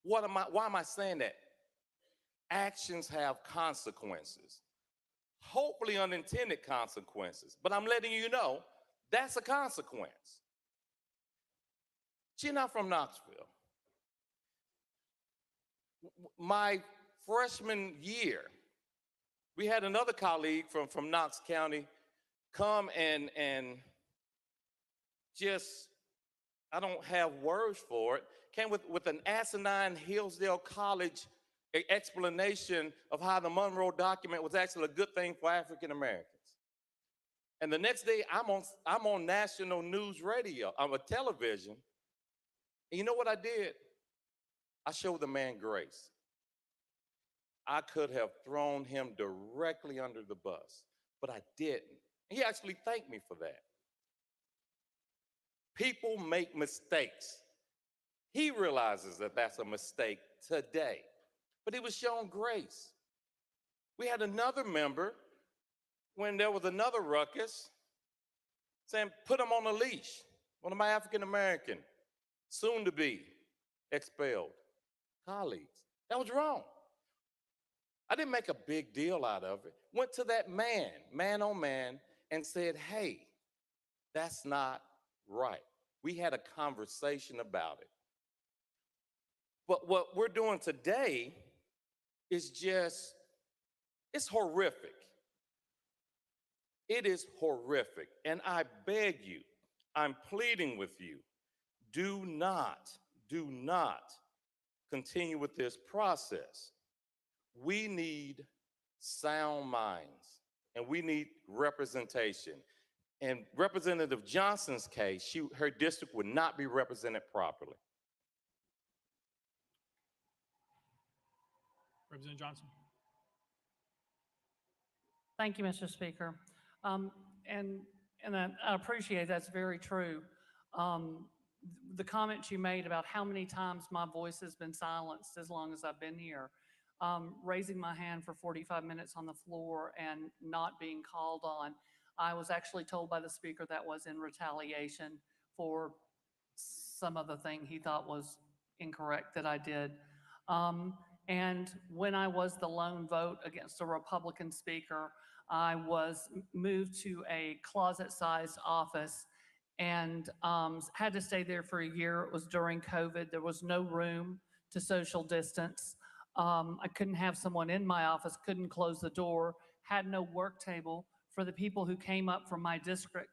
Why am I saying that? Actions have consequences. Hopefully unintended consequences. But I'm letting you know that's a consequence. She's not from Knoxville. My freshman year, we had another colleague from Knox County come and just, I don't have words for it, came with an asinine Hillsdale College explanation of how the Monroe document was actually a good thing for African Americans. And the next day, I'm on national news radio, on television. And you know what I did? I showed the man grace. I could have thrown him directly under the bus, but I didn't. He actually thanked me for that. People make mistakes. He realizes that that's a mistake today, but he was shown grace. We had another member when there was another ruckus saying, put him on a leash. One of my African-American, soon to be expelled colleagues. That was wrong. I didn't make a big deal out of it. Went to that man on man, and said, hey, that's not right. We had a conversation about it. But what we're doing today is just, it's horrific. It is horrific. And I beg you, I'm pleading with you, do not continue with this process. We need sound minds and we need representation. In Representative Johnson's case, her district would not be represented properly. Representative Johnson. Thank you, Mr. Speaker. And I appreciate that's very true. The comments you made about how many times my voice has been silenced as long as I've been here, raising my hand for 45 minutes on the floor and not being called on. I was actually told by the speaker that was in retaliation for some other thing he thought was incorrect that I did. And when I was the lone vote against a Republican speaker, I was moved to a closet-sized office and had to stay there for a year. It was during COVID. There was no room to social distance. I couldn't have someone in my office, couldn't close the door, had no work table for the people who came up from my district.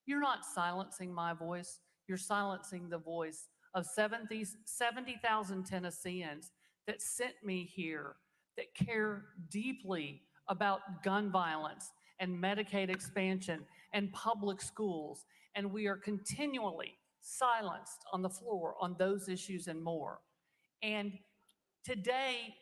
You're not silencing my voice. You're silencing the voice of 70,000 Tennesseans that sent me here, that care deeply about gun violence and Medicaid expansion and public schools. And we are continually silenced on the floor on those issues and more. And today,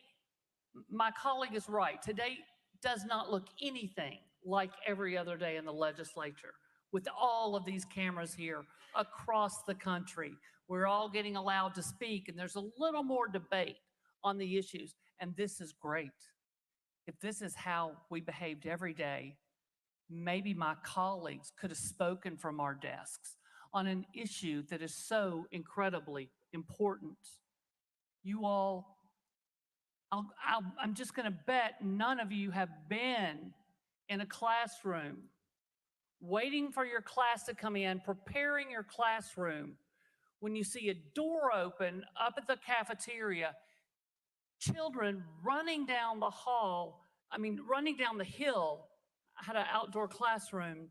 my colleague is right. Today does not look anything like every other day in the legislature with all of these cameras here across the country. We're all getting allowed to speak, and there's a little more debate on the issues, and this is great. If this is how we behaved every day, maybe my colleagues could have spoken from our desks on an issue that is so incredibly important. You all, I'm just going to bet none of you have been in a classroom waiting for your class to come in, preparing your classroom, when you see a door open up at the cafeteria, children running down the hall, running down the hill. I had an outdoor classroom,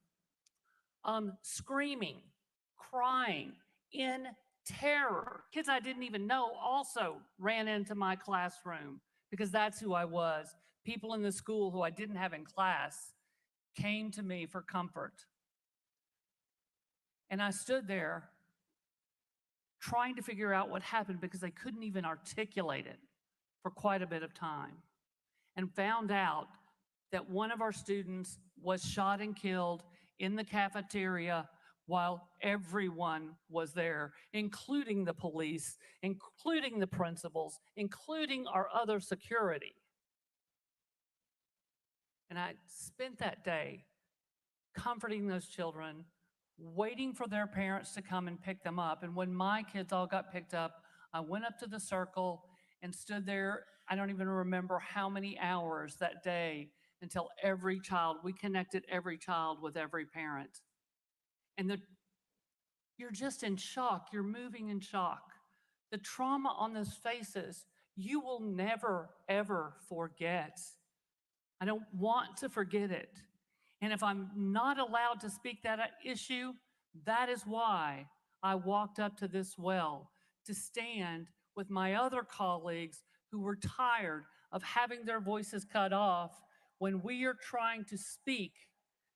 screaming, crying, in terror. Kids I didn't even know also ran into my classroom because that's who I was. People in the school who I didn't have in class came to me for comfort. And I stood there trying to figure out what happened because they couldn't even articulate it for quite a bit of time, and found out that one of our students was shot and killed in the cafeteria while everyone was there, including the police, including the principals, including our other security. And I spent that day comforting those children, waiting for their parents to come and pick them up. And when my kids all got picked up, I went up to the circle and stood there. I don't even remember how many hours that day until every child, we connected every child with every parent. And you're just in shock. You're moving in shock. The trauma on those faces, you will never, ever forget. I don't want to forget it. And if I'm not allowed to speak that issue, that is why I walked up to this well, to stand with my other colleagues who were tired of having their voices cut off when we are trying to speak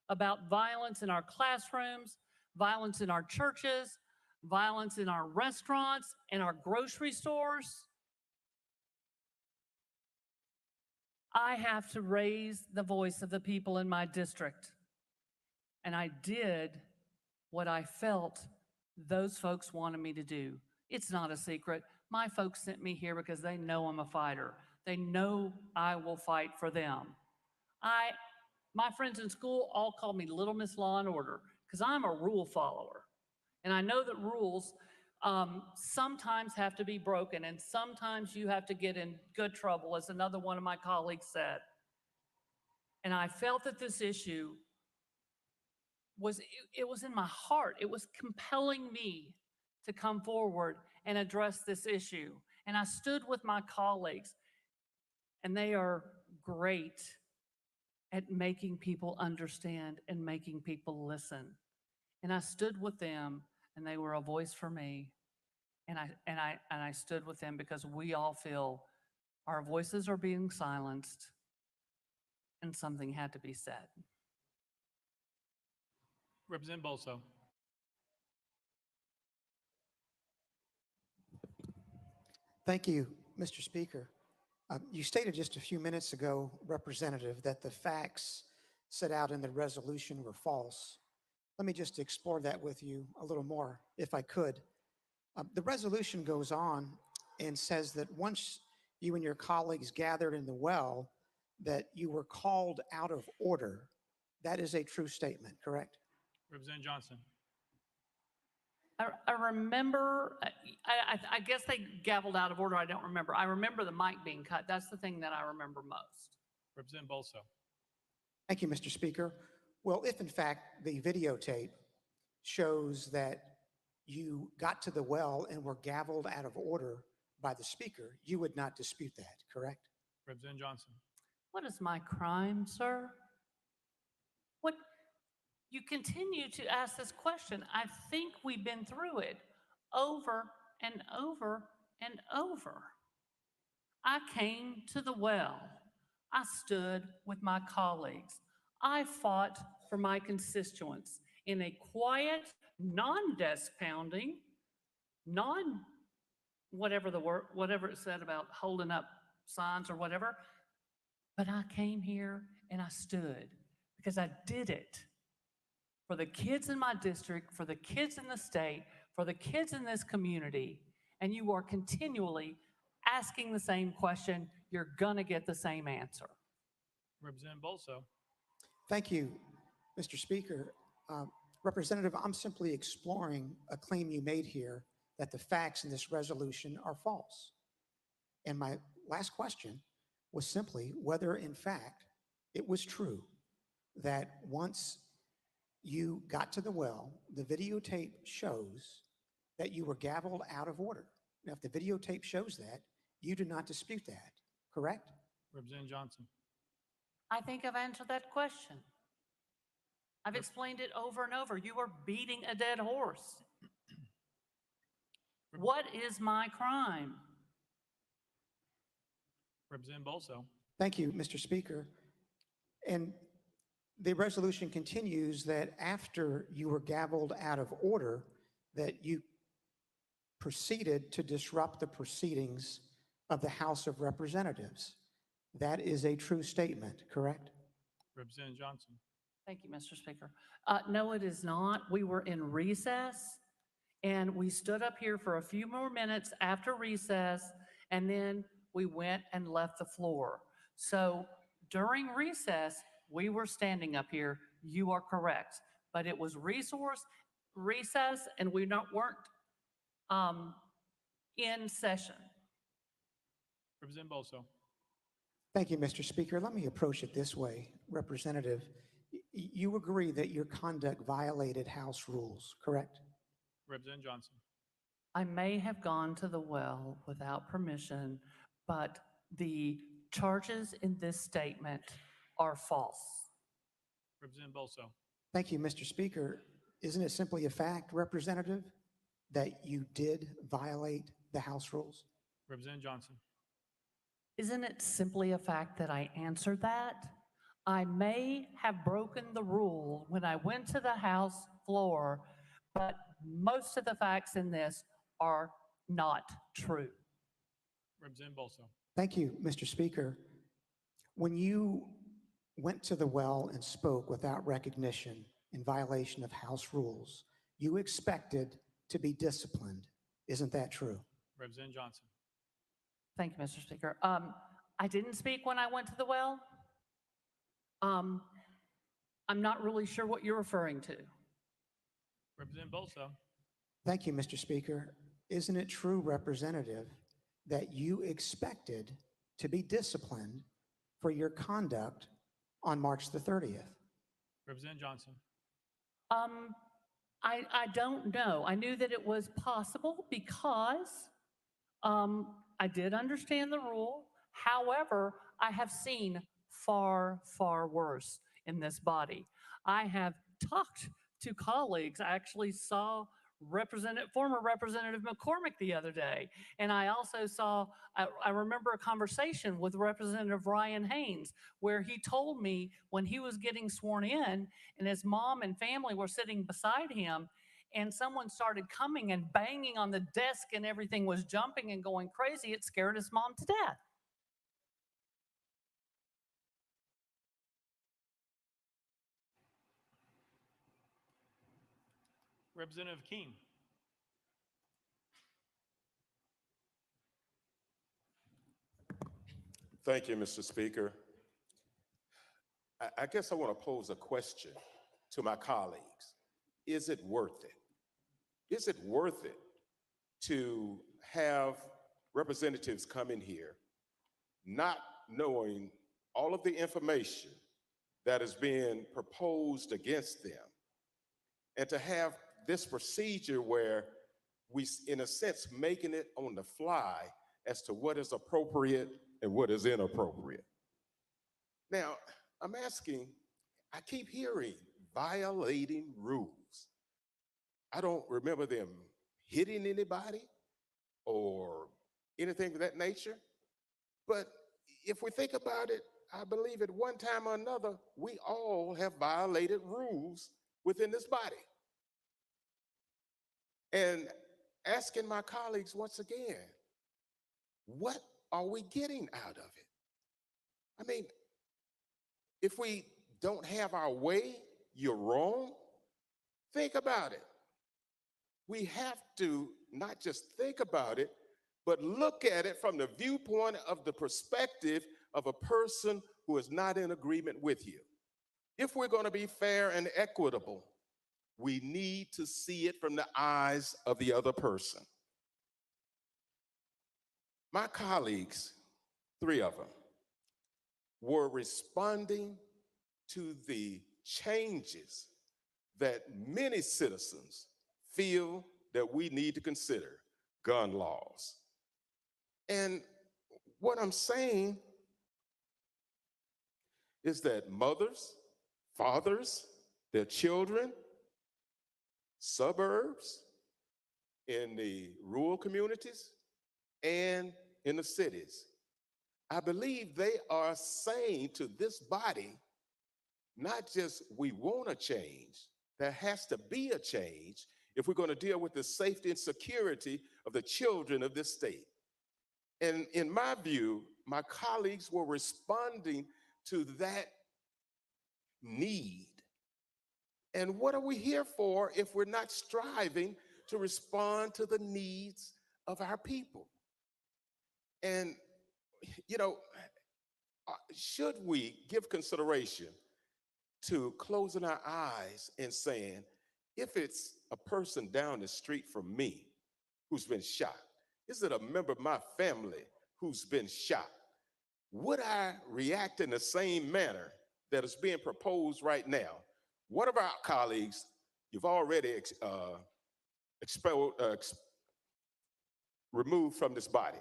about violence in our classrooms, violence in our churches, violence in our restaurants, in our grocery stores. I have to raise the voice of the people in my district. And I did what I felt those folks wanted me to do. It's not a secret. My folks sent me here because they know I'm a fighter. They know I will fight for them. My friends in school all call me Little Miss Law and Order because I'm a rule follower. And I know that rules sometimes have to be broken, and sometimes you have to get in good trouble, as another one of my colleagues said. And I felt that this issue was in my heart. It was compelling me to come forward and address this issue. And I stood with my colleagues, and they are great at making people understand and making people listen. And I stood with them, and they were a voice for me. And I stood with them because we all feel our voices are being silenced and something had to be said. Representative Bolso. Thank you, Mr. Speaker. You stated just a few minutes ago, Representative, that the facts set out in the resolution were false. Let me just explore that with you a little more, if I could. The resolution goes on and says that once you and your colleagues gathered in the well, that you were called out of order. That is a true statement, correct? Representative Johnson. I remember, I guess they gavelled out of order. I don't remember. I remember the mic being cut. That's the thing that I remember most. Representative Bolso. Thank you, Mr. Speaker. Well, if in fact the videotape shows that you got to the well and were gavelled out of order by the speaker, you would not dispute that, correct? Representative Johnson. What is my crime, sir? What? You continue to ask this question. I think we've been through it over and over and over. I came to the well. I stood with my colleagues. I fought for my constituents in a quiet, non-desk pounding, whatever the word, whatever it said about holding up signs or whatever. But I came here and I stood because I did it for the kids in my district, for the kids in the state, for the kids in this community. And you are continually asking the same question, you're gonna get the same answer. Representative Bolso. Thank you, Mr. Speaker. Representative, I'm simply exploring a claim you made here that the facts in this resolution are false. And my last question was simply whether, in fact, it was true that once you got to the well, the videotape shows that you were gavelled out of order. Now, if the videotape shows that, you do not dispute that, correct? Representative Johnson. I think I've answered that question. I've explained it over and over. You are beating a dead horse. What is my crime? Representative Bolso. Thank you, Mr. Speaker. And the resolution continues that after you were gavelled out of order, that you proceeded to disrupt the proceedings of the House of Representatives. That is a true statement, correct? Representative Johnson. Thank you, Mr. Speaker. No, it is not. We were in recess and we stood up here for a few more minutes after recess, and then we went and left the floor. So during recess, we were standing up here. You are correct. But it was recess, and we weren't in session. Representative Bolso. Thank you, Mr. Speaker. Let me approach it this way. Representative, you agree that your conduct violated House rules, correct? Representative Johnson. I may have gone to the well without permission, but the charges in this statement are false. Representative Bolso. Thank you, Mr. Speaker. Isn't it simply a fact, Representative, that you did violate the House rules? Representative Johnson. Isn't it simply a fact that I answered that? I may have broken the rule when I went to the House floor, but most of the facts in this are not true. Representative Bolso. Thank you, Mr. Speaker. When you went to the well and spoke without recognition in violation of House rules, you expected to be disciplined. Isn't that true? Representative Johnson. Thank you, Mr. Speaker. I didn't speak when I went to the well. I'm not really sure what you're referring to. Representative Bolso. Thank you, Mr. Speaker. Isn't it true, Representative, that you expected to be disciplined for your conduct on March the 30th? Representative Johnson. I don't know. I knew that it was possible because I did understand the rule. However, I have seen far, far worse in this body. I have talked to colleagues. I actually saw former Representative McCormick the other day. And I also I remember a conversation with Representative Ryan Haynes where he told me when he was getting sworn in and his mom and family were sitting beside him and someone started coming and banging on the desk and everything was jumping and going crazy, it scared his mom to death. Representative King. Thank you, Mr. Speaker. I guess I want to pose a question to my colleagues. Is it worth it? is it worth it to have representatives come in here not knowing all of the information that is being proposed against them, and to have this procedure where we, in a sense, making it on the fly as to what is appropriate and what is inappropriate? Now, I'm asking, I keep hearing violating rules. I don't remember them hitting anybody or anything of that nature. But if we think about it, I believe at one time or another, we all have violated rules within this body. And asking my colleagues once again, what are we getting out of it? I mean, if we don't have our way, you're wrong. Think about it. We have to not just think about it, but look at it from the viewpoint of the perspective of a person who is not in agreement with you. If we're going to be fair and equitable, we need to see it from the eyes of the other person. My colleagues, 3 of them, were responding to the changes that many citizens feel that we need to consider, gun laws. And what I'm saying is that mothers, fathers, their children, suburbs, in the rural communities, and in the cities, I believe they are saying to this body, not just we want a change, there has to be a change if we're going to deal with the safety and security of the children of this state. And in my view, my colleagues were responding to that need. And what are we here for if we're not striving to respond to the needs of our people? And, you know, should we give consideration to closing our eyes and saying, if it's a person down the street from me who's been shot, is it a member of my family who's been shot? Would I react in the same manner that is being proposed right now? One of our colleagues, you've already removed from this body.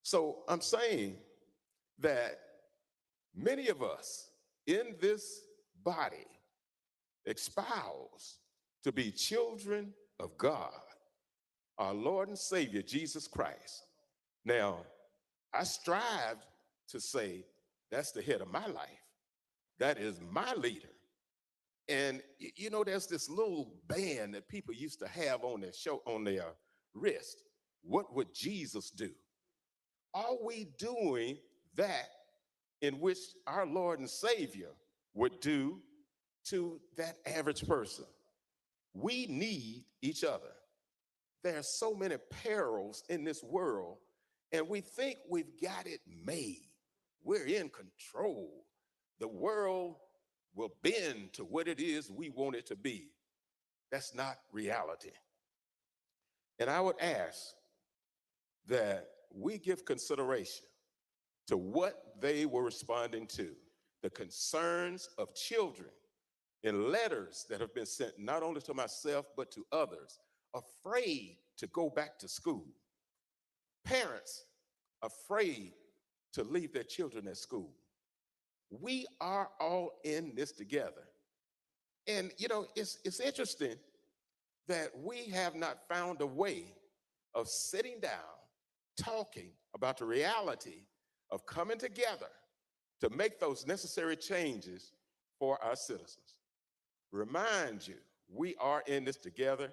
So I'm saying that many of us in this body espouse to be children of God, our Lord and Savior, Jesus Christ. Now, I strive to say that's the head of my life. That is my leader. And you know, there's this little band that people used to have on their wrist. What would Jesus do? Are we doing that in which our Lord and Savior would do to that average person? We need each other. There are so many perils in this world, and we think we've got it made. We're in control. The world will bend to what it is we want it to be. That's not reality. And I would ask that we give consideration to what they were responding to, the concerns of children in letters that have been sent not only to myself, but to others, afraid to go back to school. Parents afraid to leave their children at school. We are all in this together. And you know, it's interesting that we have not found a way of sitting down, talking about the reality of coming together to make those necessary changes for our citizens. Remind you, we are in this together,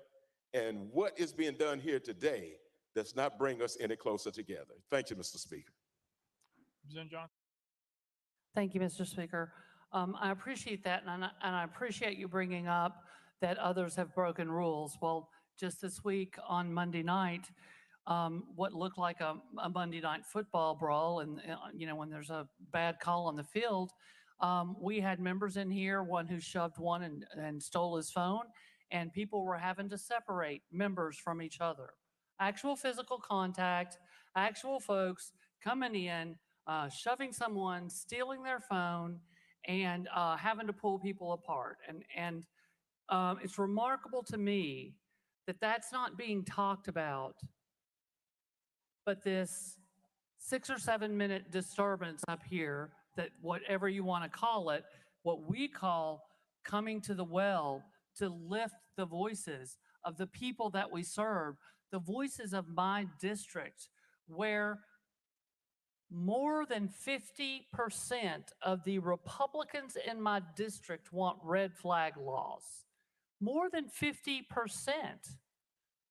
and what is being done here today does not bring us any closer together. Thank you, Mr. Speaker. Representative Johnson. Thank you, Mr. Speaker. I appreciate that, and I appreciate you bringing up that others have broken rules. Well, just this week on Monday night, what looked like a Monday night football brawl, and you know, when there's a bad call on the field, we had members in here, one who shoved one and stole his phone, and people were having to separate members from each other. Actual physical contact, actual folks coming in, shoving someone, stealing their phone, and having to pull people apart. And it's remarkable to me that that's not being talked about, but this 6 or 7 minute disturbance up here, that whatever you want to call it, what we call coming to the well to lift the voices of the people that we serve, the voices of my district, where more than 50% of the Republicans in my district want red flag laws. More than 50%.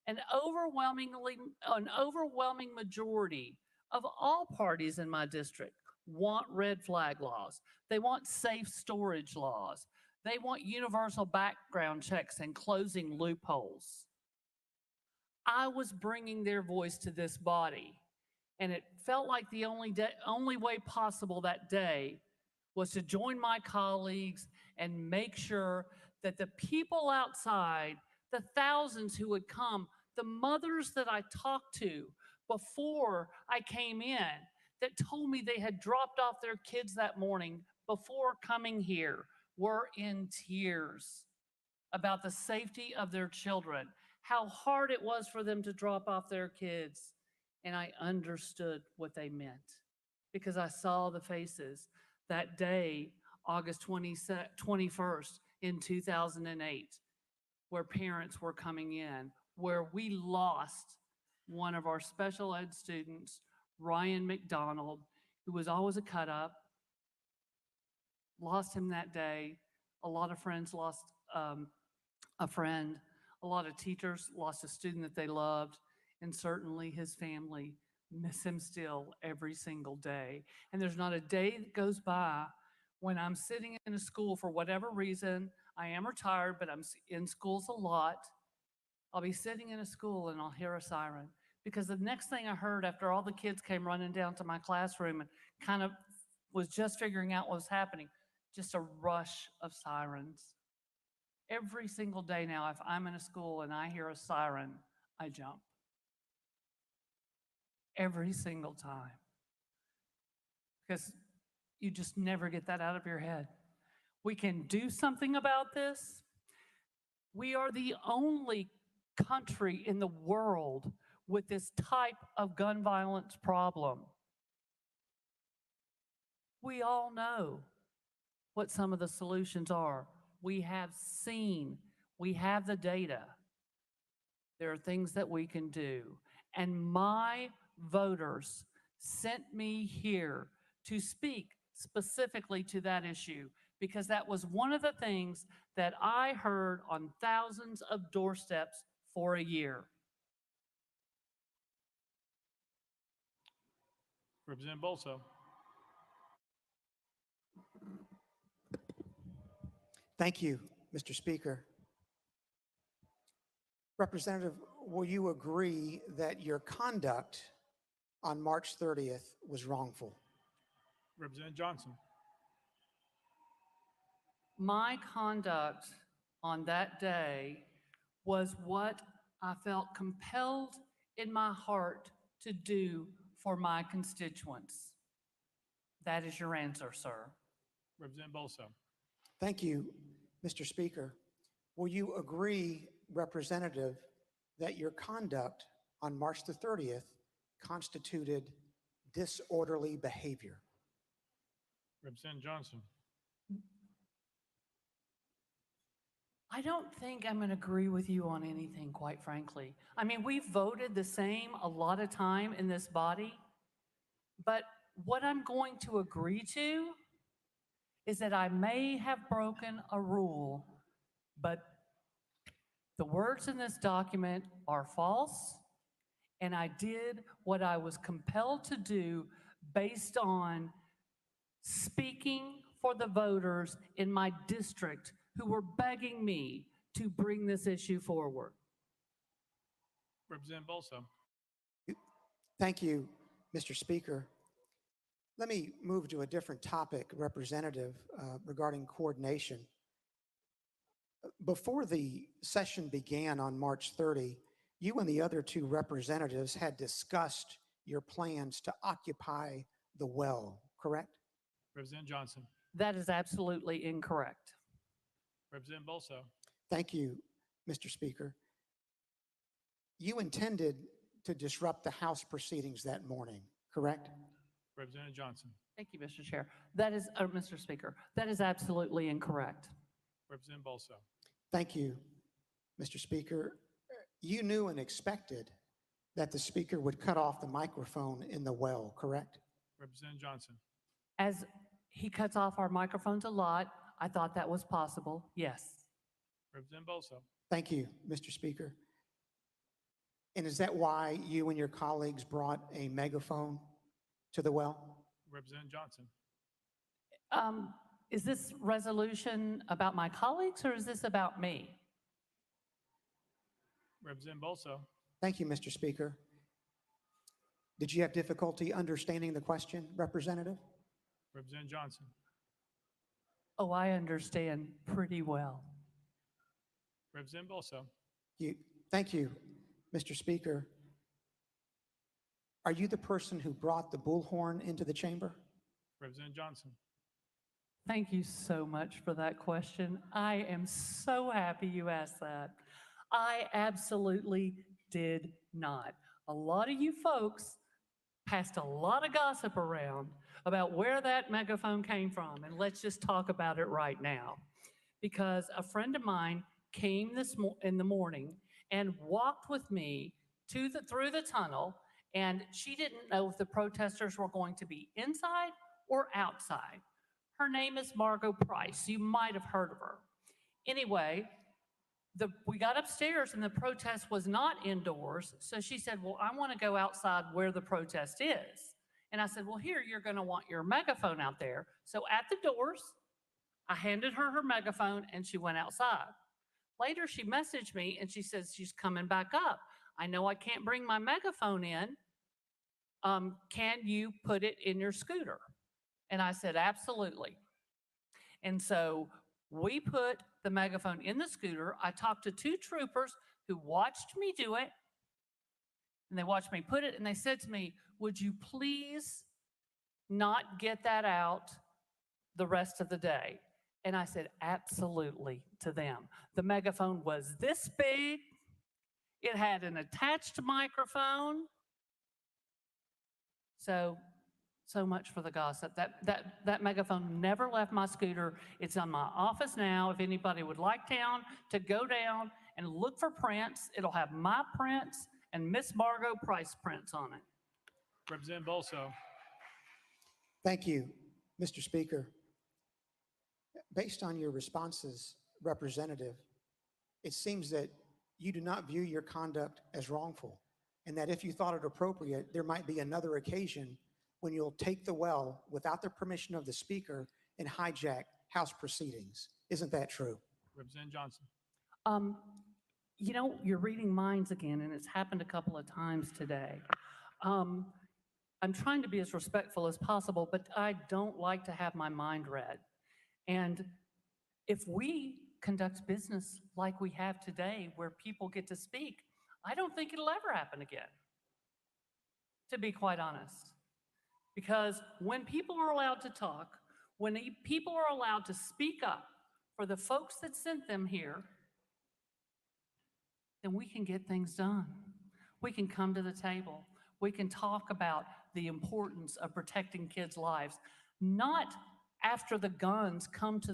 An overwhelming majority of all parties in my district want red flag laws. They want safe storage laws. They want universal background checks and closing loopholes. I was bringing their voice to this body, and it felt like the only way possible that day was to join my colleagues and make sure that the people outside, the thousands who would come, the mothers that I talked to before I came in that told me they had dropped off their kids that morning before coming here, were in tears about the safety of their children, how hard it was for them to drop off their kids. And I understood what they meant because I saw the faces that day, August 21st in 2008, where parents were coming in, where we lost one of our special ed students, Ryan McDonald, who was always a cut up. Lost him that day. A lot of friends lost a friend. A lot of teachers lost a student that they loved. And certainly his family miss him still every single day. And there's not a day that goes by when I'm sitting in a school for whatever reason. I am retired, but I'm in schools a lot. I'll be sitting in a school and I'll hear a siren. Because the next thing I heard after all the kids came running down to my classroom and kind of was just figuring out what was happening, just a rush of sirens. Every single day now, if I'm in a school and I hear a siren, I jump. Every single time. Because you just never get that out of your head. We can do something about this. We are the only country in the world with this type of gun violence problem. We all know what some of the solutions are. We have seen, we have the data. There are things that we can do. And my voters sent me here to speak specifically to that issue because that was one of the things that I heard on thousands of doorsteps for a year. Representative Bolso. Thank you, Mr. Speaker. Representative, will you agree that your conduct on March 30th was wrongful? Representative Johnson. My conduct on that day was what I felt compelled in my heart to do for my constituents. That is your answer, sir. Representative Bolso. Thank you, Mr. Speaker. Will you agree, Representative, that your conduct on March the 30th constituted disorderly behavior? Representative Johnson. I don't think I'm going to agree with you on anything, quite frankly. I mean, we've voted the same a lot of time in this body, but what I'm going to agree to is that I may have broken a rule, but the words in this document are false, and I did what I was compelled to do based on speaking for the voters in my district who were begging me to bring this issue forward. Representative Bolso. Thank you, Mr. Speaker. Let me move to a different topic, Representative, regarding coordination. Before the session began on March 30, you and the other two representatives had discussed your plans to occupy the well, correct? Representative Johnson. That is absolutely incorrect. Representative Bolso. Thank you, Mr. Speaker. You intended to disrupt the House proceedings that morning, correct? Representative Johnson. Thank you, Mr. Chair. That is, Mr. Speaker, that is absolutely incorrect. Representative Bolso. Thank you, Mr. Speaker. You knew and expected that the speaker would cut off the microphone in the well, correct? Representative Johnson. As he cuts off our microphones a lot, I thought that was possible, yes. Representative Bolso. Thank you, Mr. Speaker. And is that why you and your colleagues brought a megaphone to the well? Representative Johnson. Is this resolution about my colleagues or is this about me? Representative Bolso. Thank you, Mr. Speaker. Did you have difficulty understanding the question, Representative? Representative Johnson. Oh, I understand pretty well. Representative Bolso. Thank you, Mr. Speaker. Are you the person who brought the bullhorn into the chamber? Representative Johnson. Thank you so much for that question. I am so happy you asked that. I absolutely did not. A lot of you folks passed a lot of gossip around about where that megaphone came from, and let's just talk about it right now. Because a friend of mine came in the morning and walked with me through the tunnel, and she didn't know if the protesters were going to be inside or outside. Her name is Margot Price. You might have heard of her. Anyway, we got upstairs and the protest was not indoors. So she said, well, I want to go outside where the protest is. And I said, well, here, you're going to want your megaphone out there. So at the doors, I handed her her megaphone and she went outside. Later, she messaged me and she says she's coming back up. I know I can't bring my megaphone in. Can you put it in your scooter? And I said, absolutely. And so we put the megaphone in the scooter. I talked to two troopers who watched me do it. And they watched me put it. And they said to me, would you please not get that out the rest of the day? And I said, absolutely, to them. The megaphone was this big. It had an attached microphone. So much for the gossip. That megaphone never left my scooter. It's on my office now. If anybody would like to go down and look for prints, it'll have my prints and Miss Margot Price prints on it. Representative Bolso. Thank you, Mr. Speaker. Based on your responses, Representative, it seems that you do not view your conduct as wrongful, and that if you thought it appropriate, there might be another occasion when you'll take the well without the permission of the speaker and hijack House proceedings. Isn't that true? Representative Johnson. You know, you're reading minds again, and it's happened a couple of times today. I'm trying to be as respectful as possible, but I don't like to have my mind read. And if we conduct business like we have today, where people get to speak, I don't think it'll ever happen again, to be quite honest. Because when people are allowed to talk, when people are allowed to speak up for the folks that sent them here, then we can get things done. We can come to the table. We can talk about the importance of protecting kids' lives, not after the guns come to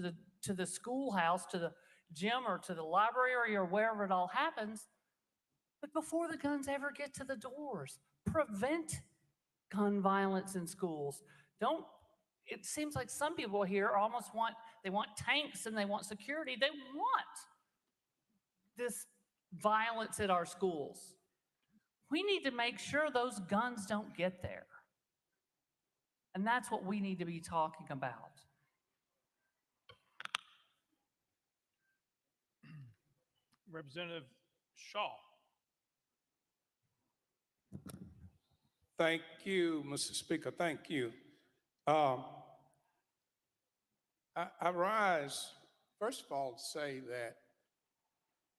the schoolhouse, to the gym, or to the library, or wherever it all happens, but before the guns ever get to the doors. Prevent gun violence in schools. It seems like some people here almost want tanks and they want security. They want this violence at our schools. We need to make sure those guns don't get there. And that's what we need to be talking about. Representative Shaw. Thank you, Mr. Speaker. Thank you. I rise, first of all, to say that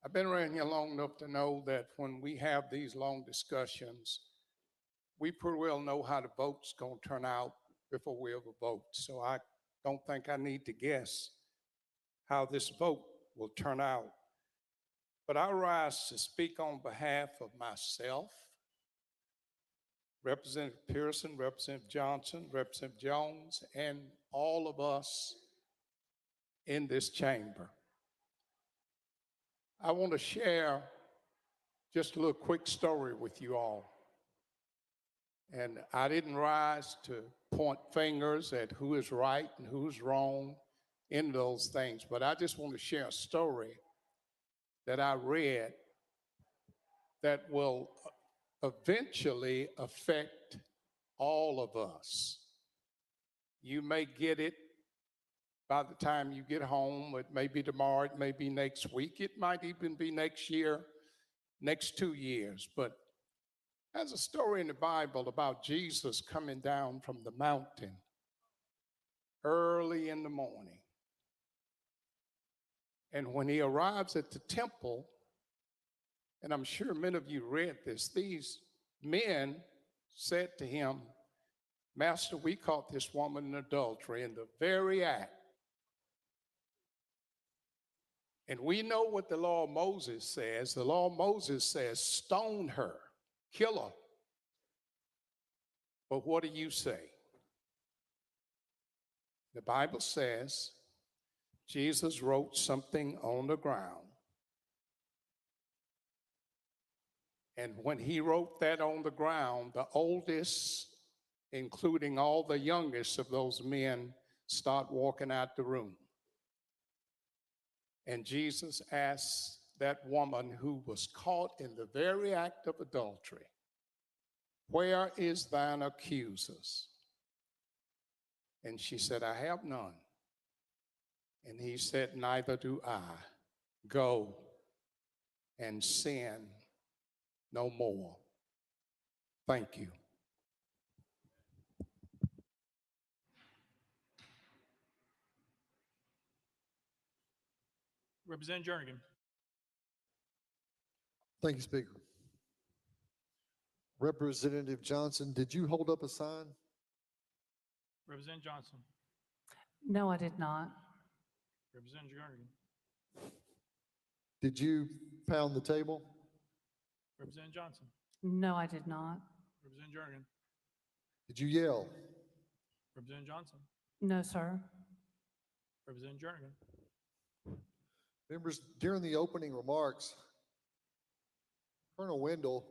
I've been around here long enough to know that when we have these long discussions, we pretty well know how the vote's going to turn out before we ever vote. So I don't think I need to guess how this vote will turn out. But I rise to speak on behalf of myself, Representative Pearson, Representative Johnson, Representative Jones, and all of us in this chamber. I want to share just a little quick story with you all. And I didn't rise to point fingers at who is right and who's wrong in those things, but I just want to share a story that I read that will eventually affect all of us. You may get it by the time you get home. It may be tomorrow, it may be next week, it might even be next year, next 2 years. But there's a story in the Bible about Jesus coming down from the mountain early in the morning. And when he arrives at the temple, and I'm sure many of you read this, these men said to him, "Master, we caught this woman in adultery in the very act. And we know what the law of Moses says. The law of Moses says, stone her, kill her. But what do you say?" The Bible says Jesus wrote something on the ground. And when he wrote that on the ground, the oldest, including all the youngest of those men, start walking out the room. And Jesus asked that woman who was caught in the very act of adultery, "Where is thine accusers?" And she said, "I have none." And he said, "Neither do I. Go and sin no more." Thank you. Representative Jernigan. Thank you, Speaker. Representative Johnson, did you hold up a sign? Representative Johnson. No, I did not. Representative Jernigan. Did you pound the table? Representative Johnson. No, I did not. Representative Jernigan. Did you yell? Representative Johnson. No, sir. Representative Jernigan. Members, during the opening remarks, Colonel Wendell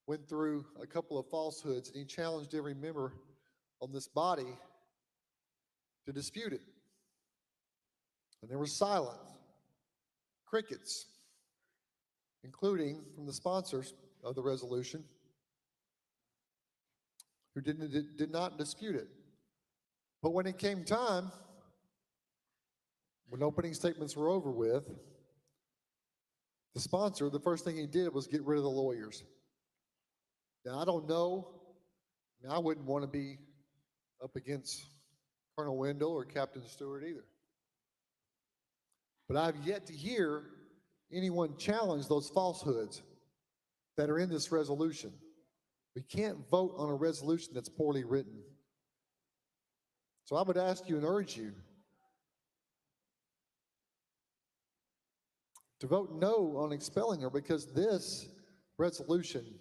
went through a couple of falsehoods and he challenged every member on this body to dispute it. And there was silence, crickets, including from the sponsors of the resolution, who did not dispute it. But when it came time, when opening statements were over with, the sponsor, the first thing he did was get rid of the lawyers. Now, I don't know, I wouldn't want to be up against Colonel Wendell or Captain Stewart either. But I've yet to hear anyone challenge those falsehoods that are in this resolution. We can't vote on a resolution that's poorly written. So I would ask you and urge you to vote no on expelling her, because this resolution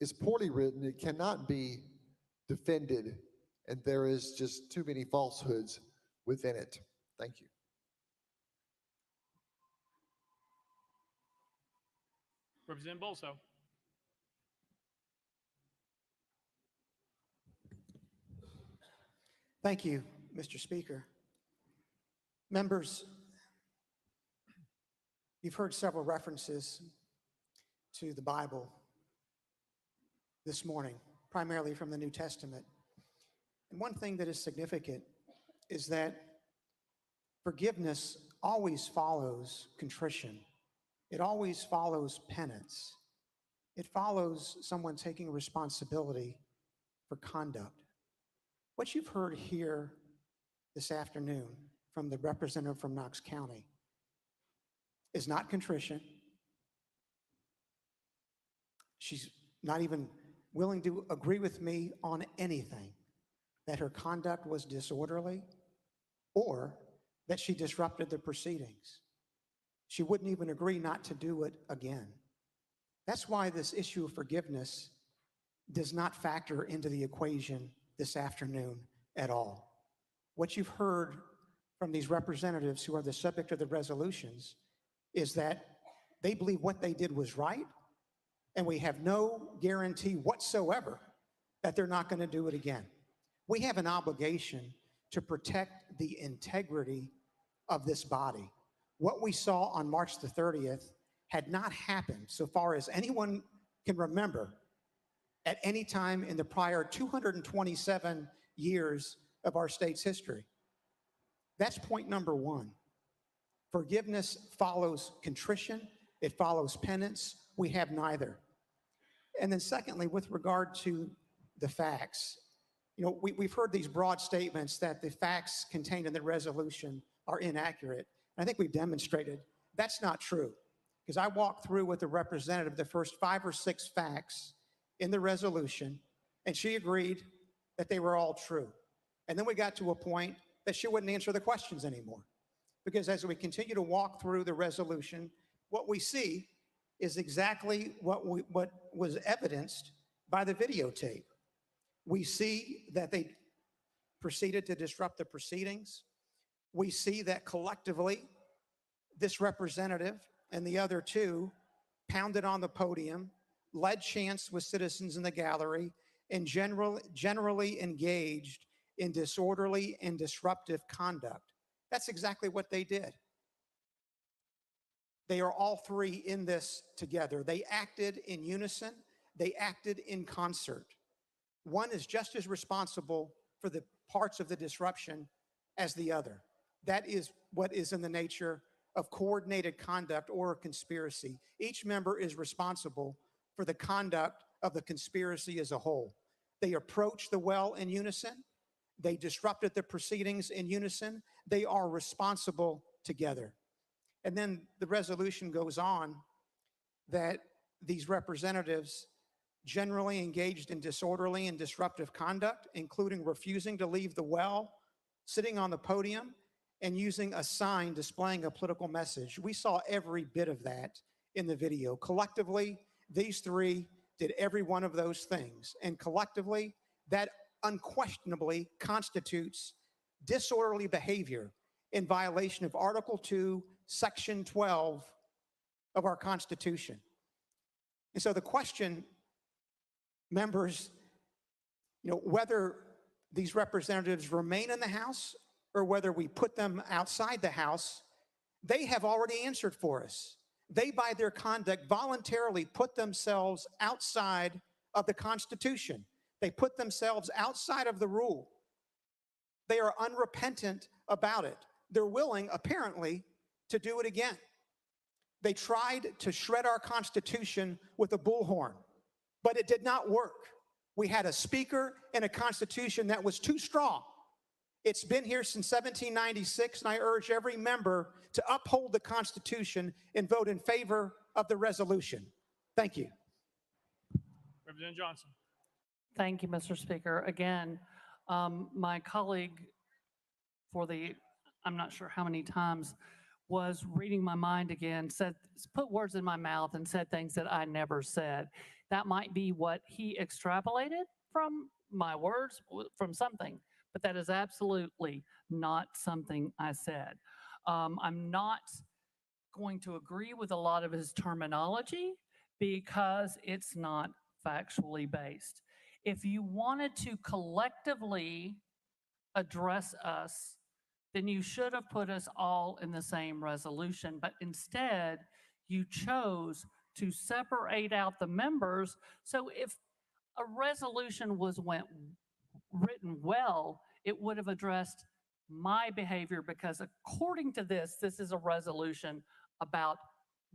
is poorly written. It cannot be defended, and there is just too many falsehoods within it. Thank you. Representative Bolso. Thank you, Mr. Speaker. Members, you've heard several references to the Bible this morning, primarily from the New Testament. And one thing that is significant is that forgiveness always follows contrition. It always follows penance. It follows someone taking responsibility for conduct. What you've heard here this afternoon from the representative from Knox County is not contrition. She's not even willing to agree with me on anything, that her conduct was disorderly or that she disrupted the proceedings. She wouldn't even agree not to do it again. That's why this issue of forgiveness does not factor into the equation this afternoon at all. What you've heard from these representatives who are the subject of the resolutions is that they believe what they did was right, and we have no guarantee whatsoever that they're not going to do it again. We have an obligation to protect the integrity of this body. What we saw on March the 30th had not happened, so far as anyone can remember, at any time in the prior 227 years of our state's history. That's point number one. Forgiveness follows contrition. It follows penance. We have neither. And then secondly, with regard to the facts, we've heard these broad statements that the facts contained in the resolution are inaccurate. And I think we've demonstrated that's not true, because I walked through with the representative the first 5 or 6 facts in the resolution, and she agreed that they were all true. And then we got to a point that she wouldn't answer the questions anymore, because as we continue to walk through the resolution, what we see is exactly what was evidenced by the videotape. We see that they proceeded to disrupt the proceedings. We see that collectively, this representative and the other 2 pounded on the podium, led chants with citizens in the gallery, and generally engaged in disorderly and disruptive conduct. That's exactly what they did. They are all 3 in this together. They acted in unison. They acted in concert. One is just as responsible for the parts of the disruption as the other. That is what is in the nature of coordinated conduct or a conspiracy. Each member is responsible for the conduct of the conspiracy as a whole. They approached the well in unison. They disrupted the proceedings in unison. They are responsible together. And then the resolution goes on that these representatives generally engaged in disorderly and disruptive conduct, including refusing to leave the well, sitting on the podium, and using a sign displaying a political message. We saw every bit of that in the video. Collectively, these 3 did every one of those things. And collectively, that unquestionably constitutes disorderly behavior in violation of Article 2, Section 12 of our Constitution. And so the question, members, whether these representatives remain in the House or whether we put them outside the House, they have already answered for us. They, by their conduct, voluntarily put themselves outside of the Constitution. They put themselves outside of the rule. They are unrepentant about it. They're willing, apparently, to do it again. They tried to shred our Constitution with a bullhorn, but it did not work. We had a speaker and a Constitution that was too strong. It's been here since 1796, and I urge every member to uphold the Constitution and vote in favor of the resolution. Thank you. Representative Johnson. Thank you, Mr. Speaker. Again, my colleague for I'm not sure how many times, was reading my mind again, put words in my mouth and said things that I never said. That might be what he extrapolated from my words, from something, but that is absolutely not something I said. I'm not going to agree with a lot of his terminology because it's not factually based. If you wanted to collectively address us, then you should have put us all in the same resolution. But instead, you chose to separate out the members. So if a resolution was written well, it would have addressed my behavior, because according to this is a resolution about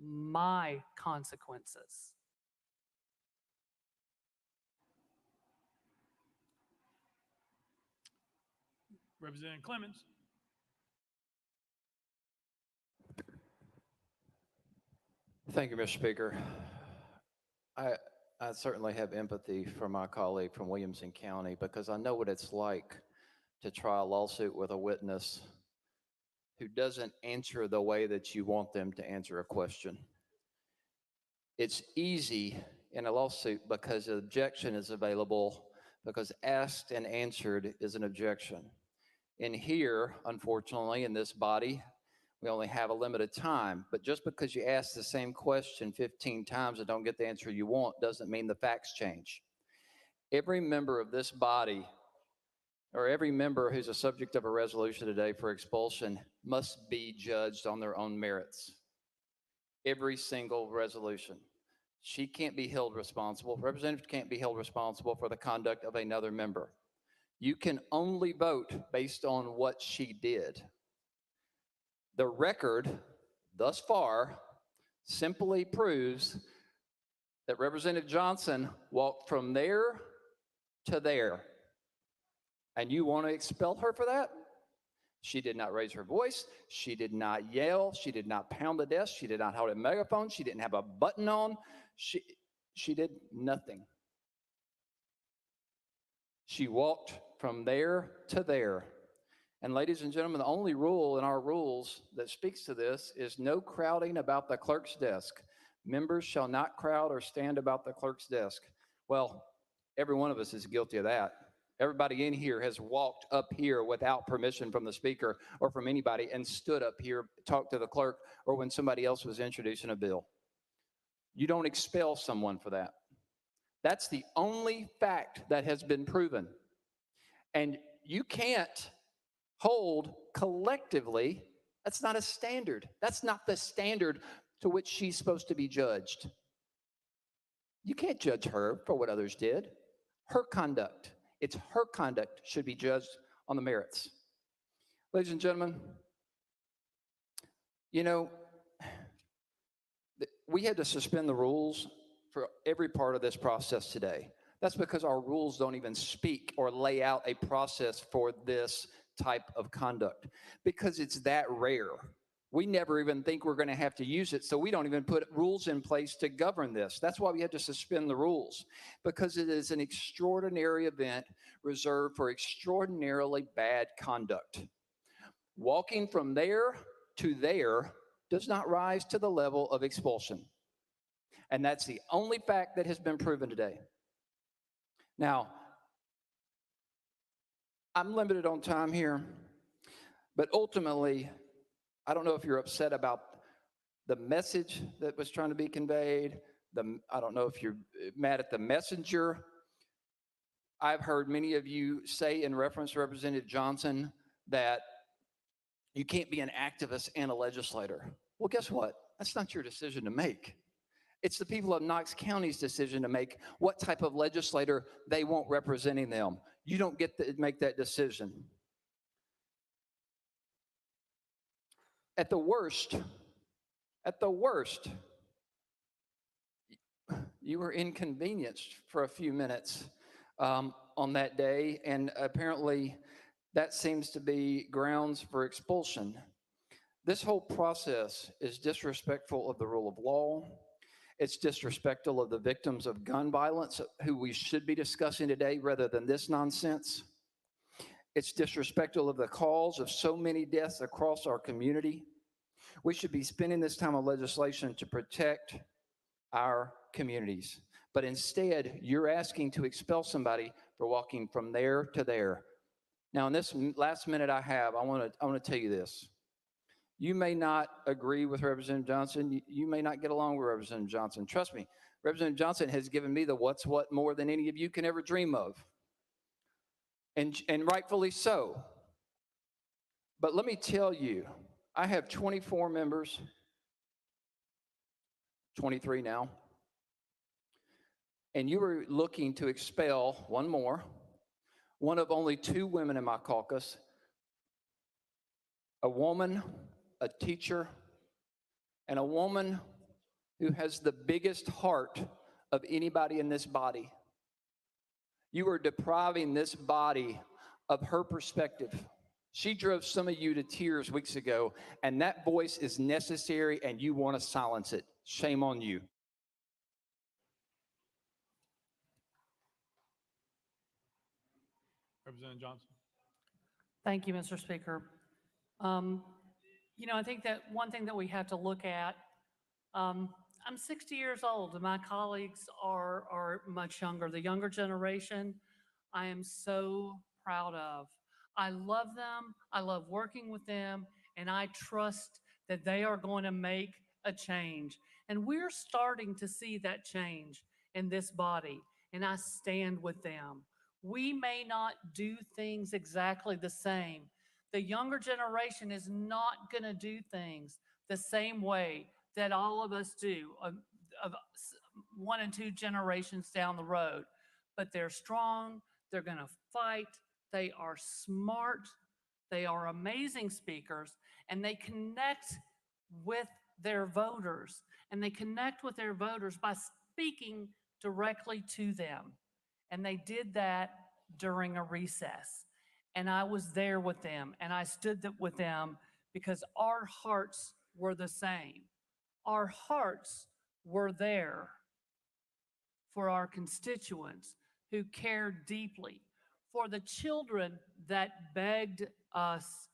my consequences. Representative Clemens. Thank you, Mr. Speaker. I, I certainly have empathy for my colleague from Williamson County because I know what it's like to try a lawsuit with a witness who doesn't answer the way that you want them to answer a question. It's easy in a lawsuit because an objection is available, because asked and answered is an objection. In here, unfortunately, in this body, we only have a limited time, but just because you ask the same question 15 times and don't get the answer you want doesn't mean the facts change. Every member of this body, or every member who's a subject of a resolution today for expulsion, must be judged on their own merits. Every single resolution. She can't be held responsible, representative can't be held responsible for the conduct of another member. You can only vote based on what she did. The record thus far simply proves that Representative Johnson walked from there to there. And you want to expel her for that? She did not raise her voice. She did not yell. She did not pound the desk. She did not hold a megaphone. She didn't have a button on. She did nothing. She walked from there to there. And ladies and gentlemen, the only rule in our rules that speaks to this is no crowding about the clerk's desk. Members shall not crowd or stand about the clerk's desk. Well, every one of us is guilty of that. Everybody in here has walked up here without permission from the speaker or from anybody and stood up here, talked to the clerk, or when somebody else was introducing a bill. You don't expel someone for that. That's the only fact that has been proven. And you can't hold collectively, that's not a standard. That's not the standard to which she's supposed to be judged. You can't judge her for what others did. Her conduct, it's her conduct should be judged on the merits. Ladies and gentlemen, you know, we had to suspend the rules for every part of this process today. That's because our rules don't even speak or lay out a process for this type of conduct, because it's that rare. We never even think we're going to have to use it, so we don't even put rules in place to govern this. That's why we had to suspend the rules, because it is an extraordinary event reserved for extraordinarily bad conduct. Walking from there to there does not rise to the level of expulsion. And that's the only fact that has been proven today. Now, I'm limited on time here, but ultimately, I don't know if you're upset about the message that was trying to be conveyed. I don't know if you're mad at the messenger. I've heard many of you say in reference to Representative Johnson that you can't be an activist and a legislator. Well, guess what? That's not your decision to make. It's the people of Knox County's decision to make what type of legislator they want representing them. You don't get to make that decision. At the worst, you were inconvenienced for a few minutes on that day, and apparently that seems to be grounds for expulsion. This whole process is disrespectful of the rule of law. It's disrespectful of the victims of gun violence, who we should be discussing today rather than this nonsense. It's disrespectful of the cause of so many deaths across our community. We should be spending this time on legislation to protect our communities. But instead, you're asking to expel somebody for walking from there to there. Now, in this last minute I have, I want to tell you this. You may not agree with Representative Johnson. You may not get along with Representative Johnson. Trust me, Representative Johnson has given me the what's what more than any of you can ever dream of. And rightfully so. But let me tell you, I have 24 members, 23 now, and you were looking to expel one more, one of only 2 women in my caucus, a woman, a teacher, and a woman who has the biggest heart of anybody in this body. You are depriving this body of her perspective. She drove some of you to tears weeks ago, and that voice is necessary, and you want to silence it. Shame on you. Representative Johnson. Thank you, Mr. Speaker. I think that one thing that we have to look at, I'm 60 years old and my colleagues are much younger. The younger generation, I am so proud of. I love them, I love working with them, and I trust that they are going to make a change. And we're starting to see that change in this body, and I stand with them. We may not do things exactly the same. The younger generation is not going to do things the same way that all of us do of 1 and 2 generations down the road. But they're strong, they're going to fight, they are smart, they are amazing speakers, and they connect with their voters. And they connect with their voters by speaking directly to them. And they did that during a recess. And I was there with them, and I stood with them because our hearts were the same. Our hearts were there for our constituents who cared deeply, for the children that begged us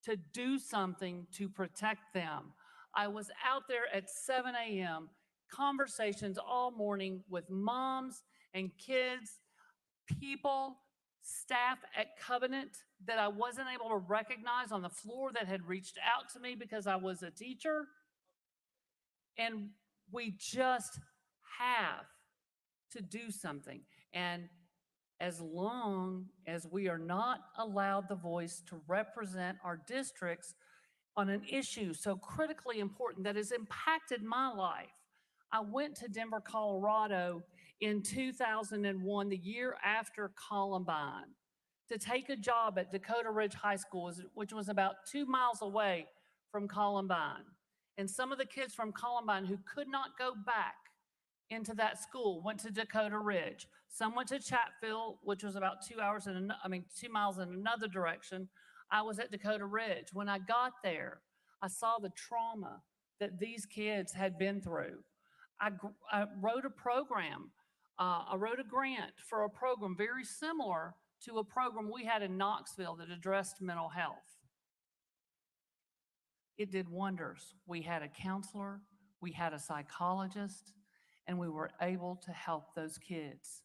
to do something to protect them. I was out there at 7 a.m., conversations all morning with moms and kids, people, staff at Covenant that I wasn't able to recognize on the floor that had reached out to me because I was a teacher. And we just have to do something. And as long as we are not allowed the voice to represent our districts on an issue so critically important that has impacted my life. I went to Denver, Colorado in 2001, the year after Columbine, to take a job at Dakota Ridge High School, which was about 2 miles away from Columbine. And some of the kids from Columbine who could not go back into that school went to Dakota Ridge. Some went to Chatfield, which was about 2 miles in another direction. I was at Dakota Ridge. When I got there, I saw the trauma that these kids had been through. I wrote a program. I wrote a grant for a program very similar to a program we had in Knoxville that addressed mental health. It did wonders. We had a counselor, we had a psychologist, and we were able to help those kids.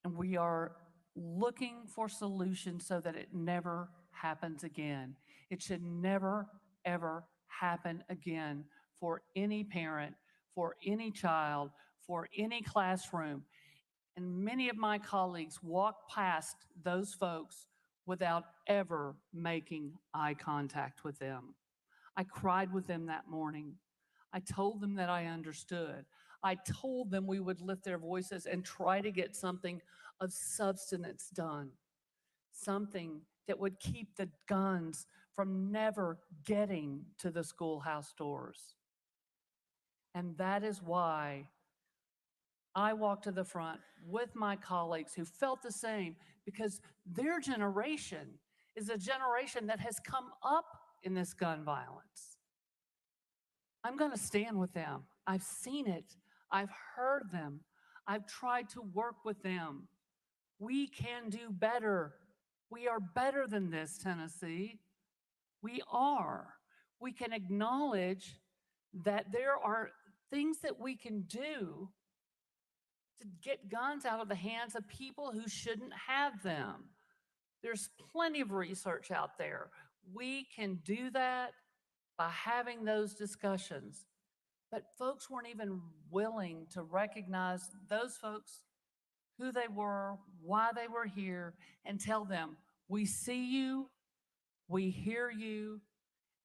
And we are looking for solutions so that it never happens again. It should never, ever happen again for any parent, for any child, for any classroom. And many of my colleagues walk past those folks without ever making eye contact with them. I cried with them that morning. I told them that I understood. I told them we would lift their voices and try to get something of substance done, something that would keep the guns from never getting to the schoolhouse doors. And that is why I walked to the front with my colleagues who felt the same, because their generation is a generation that has come up in this gun violence. I'm going to stand with them. I've seen it. I've heard them. I've tried to work with them. We can do better. We are better than this, Tennessee. We are. We can acknowledge that there are things that we can do to get guns out of the hands of people who shouldn't have them. There's plenty of research out there. We can do that by having those discussions. But folks weren't even willing to recognize those folks, who they were, why they were here, and tell them, we see you, we hear you,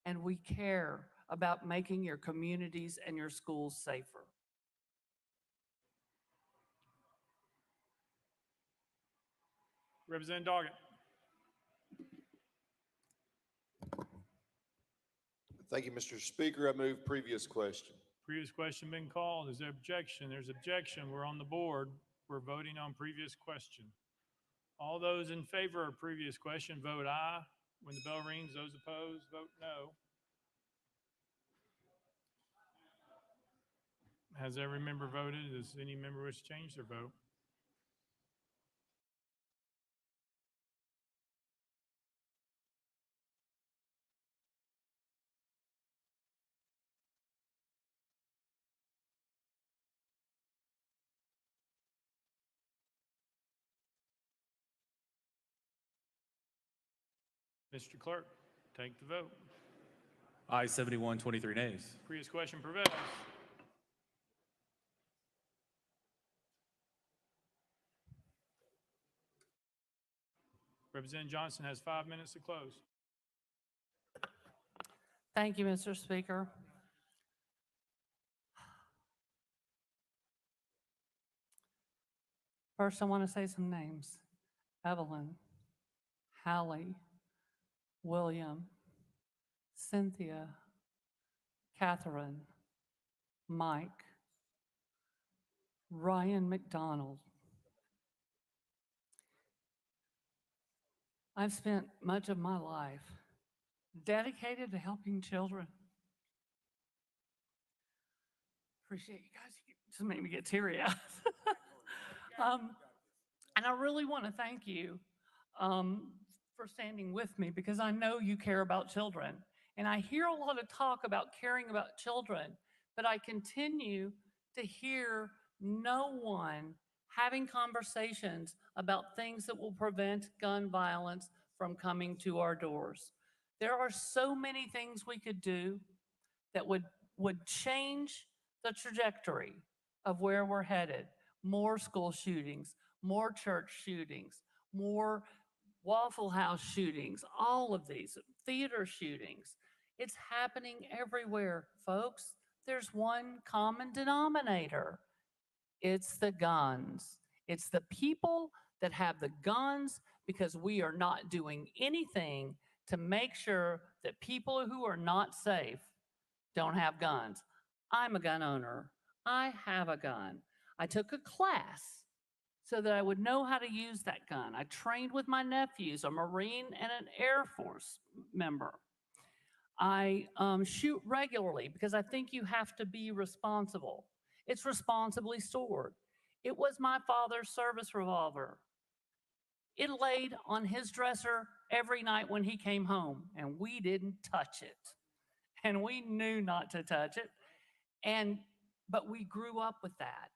and we care about making your communities and your schools safer. Representative Doggett. Thank you, Mr. Speaker. I move previous question. Previous question been called. Is there objection? There's objection. We're on the board. We're voting on previous question. All those in favor of previous question, vote aye. When the bell rings, those opposed, vote no. Has every member voted? Does any member wish to change their vote? Mr. Clerk, take the vote. Ayes 71, 23 nays. Previous question prevails. Representative Johnson has 5 minutes to close. Thank you, Mr. Speaker. First, I want to say some names. Evelyn, Hallie, William, Cynthia, Catherine, Mike, Ryan McDonald. I've spent much of my life dedicated to helping children. Appreciate you guys. You just made me get teary-eyed. And I really want to thank you for standing with me, because I know you care about children. And I hear a lot of talk about caring about children, but I continue to hear no one having conversations about things that will prevent gun violence from coming to our doors. There are so many things we could do that would change the trajectory of where we're headed. More school shootings, more church shootings, more Waffle House shootings, all of these, theater shootings. It's happening everywhere, folks. There's one common denominator. It's the guns. It's the people that have the guns, because we are not doing anything to make sure that people who are not safe don't have guns. I'm a gun owner. I have a gun. I took a class so that I would know how to use that gun. I trained with my nephews, a Marine and an Air Force member. I shoot regularly because I think you have to be responsible. It's responsibly stored. It was my father's service revolver. It laid on his dresser every night when he came home, and we didn't touch it. And we knew not to touch it. But we grew up with that.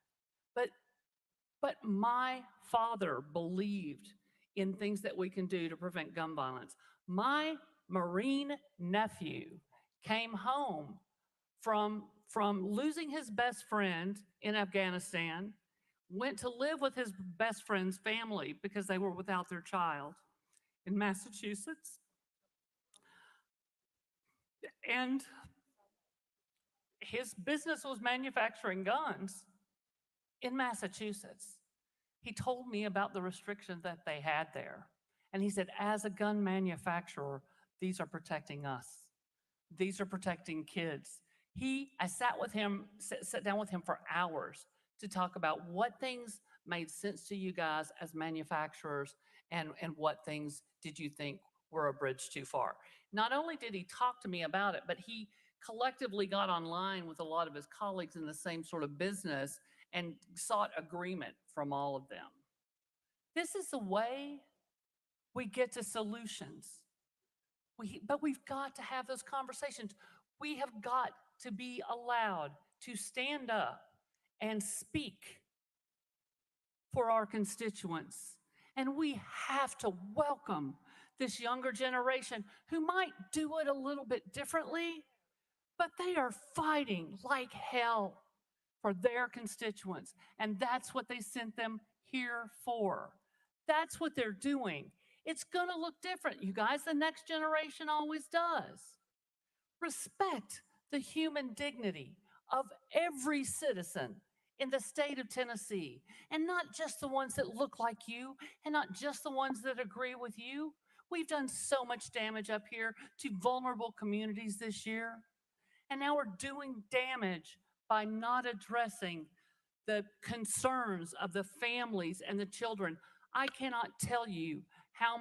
But my father believed in things that we can do to prevent gun violence. My Marine nephew came home from losing his best friend in Afghanistan, went to live with his best friend's family because they were without their child in Massachusetts. And his business was manufacturing guns in Massachusetts. He told me about the restrictions that they had there. And he said, as a gun manufacturer, these are protecting us. These are protecting kids. I sat down with him for hours to talk about what things made sense to you guys as manufacturers, and what things did you think were a bridge too far. Not only did he talk to me about it, but he collectively got online with a lot of his colleagues in the same sort of business and sought agreement from all of them. This is the way we get to solutions. But we've got to have those conversations. We have got to be allowed to stand up and speak for our constituents. And we have to welcome this younger generation who might do it a little bit differently, but they are fighting like hell for their constituents. And that's what they sent them here for. That's what they're doing. It's going to look different, you guys. The next generation always does. Respect the human dignity of every citizen in the state of Tennessee, and not just the ones that look like you, and not just the ones that agree with you. We've done so much damage up here to vulnerable communities this year, and now we're doing damage by not addressing the concerns of the families and the children. I cannot tell you how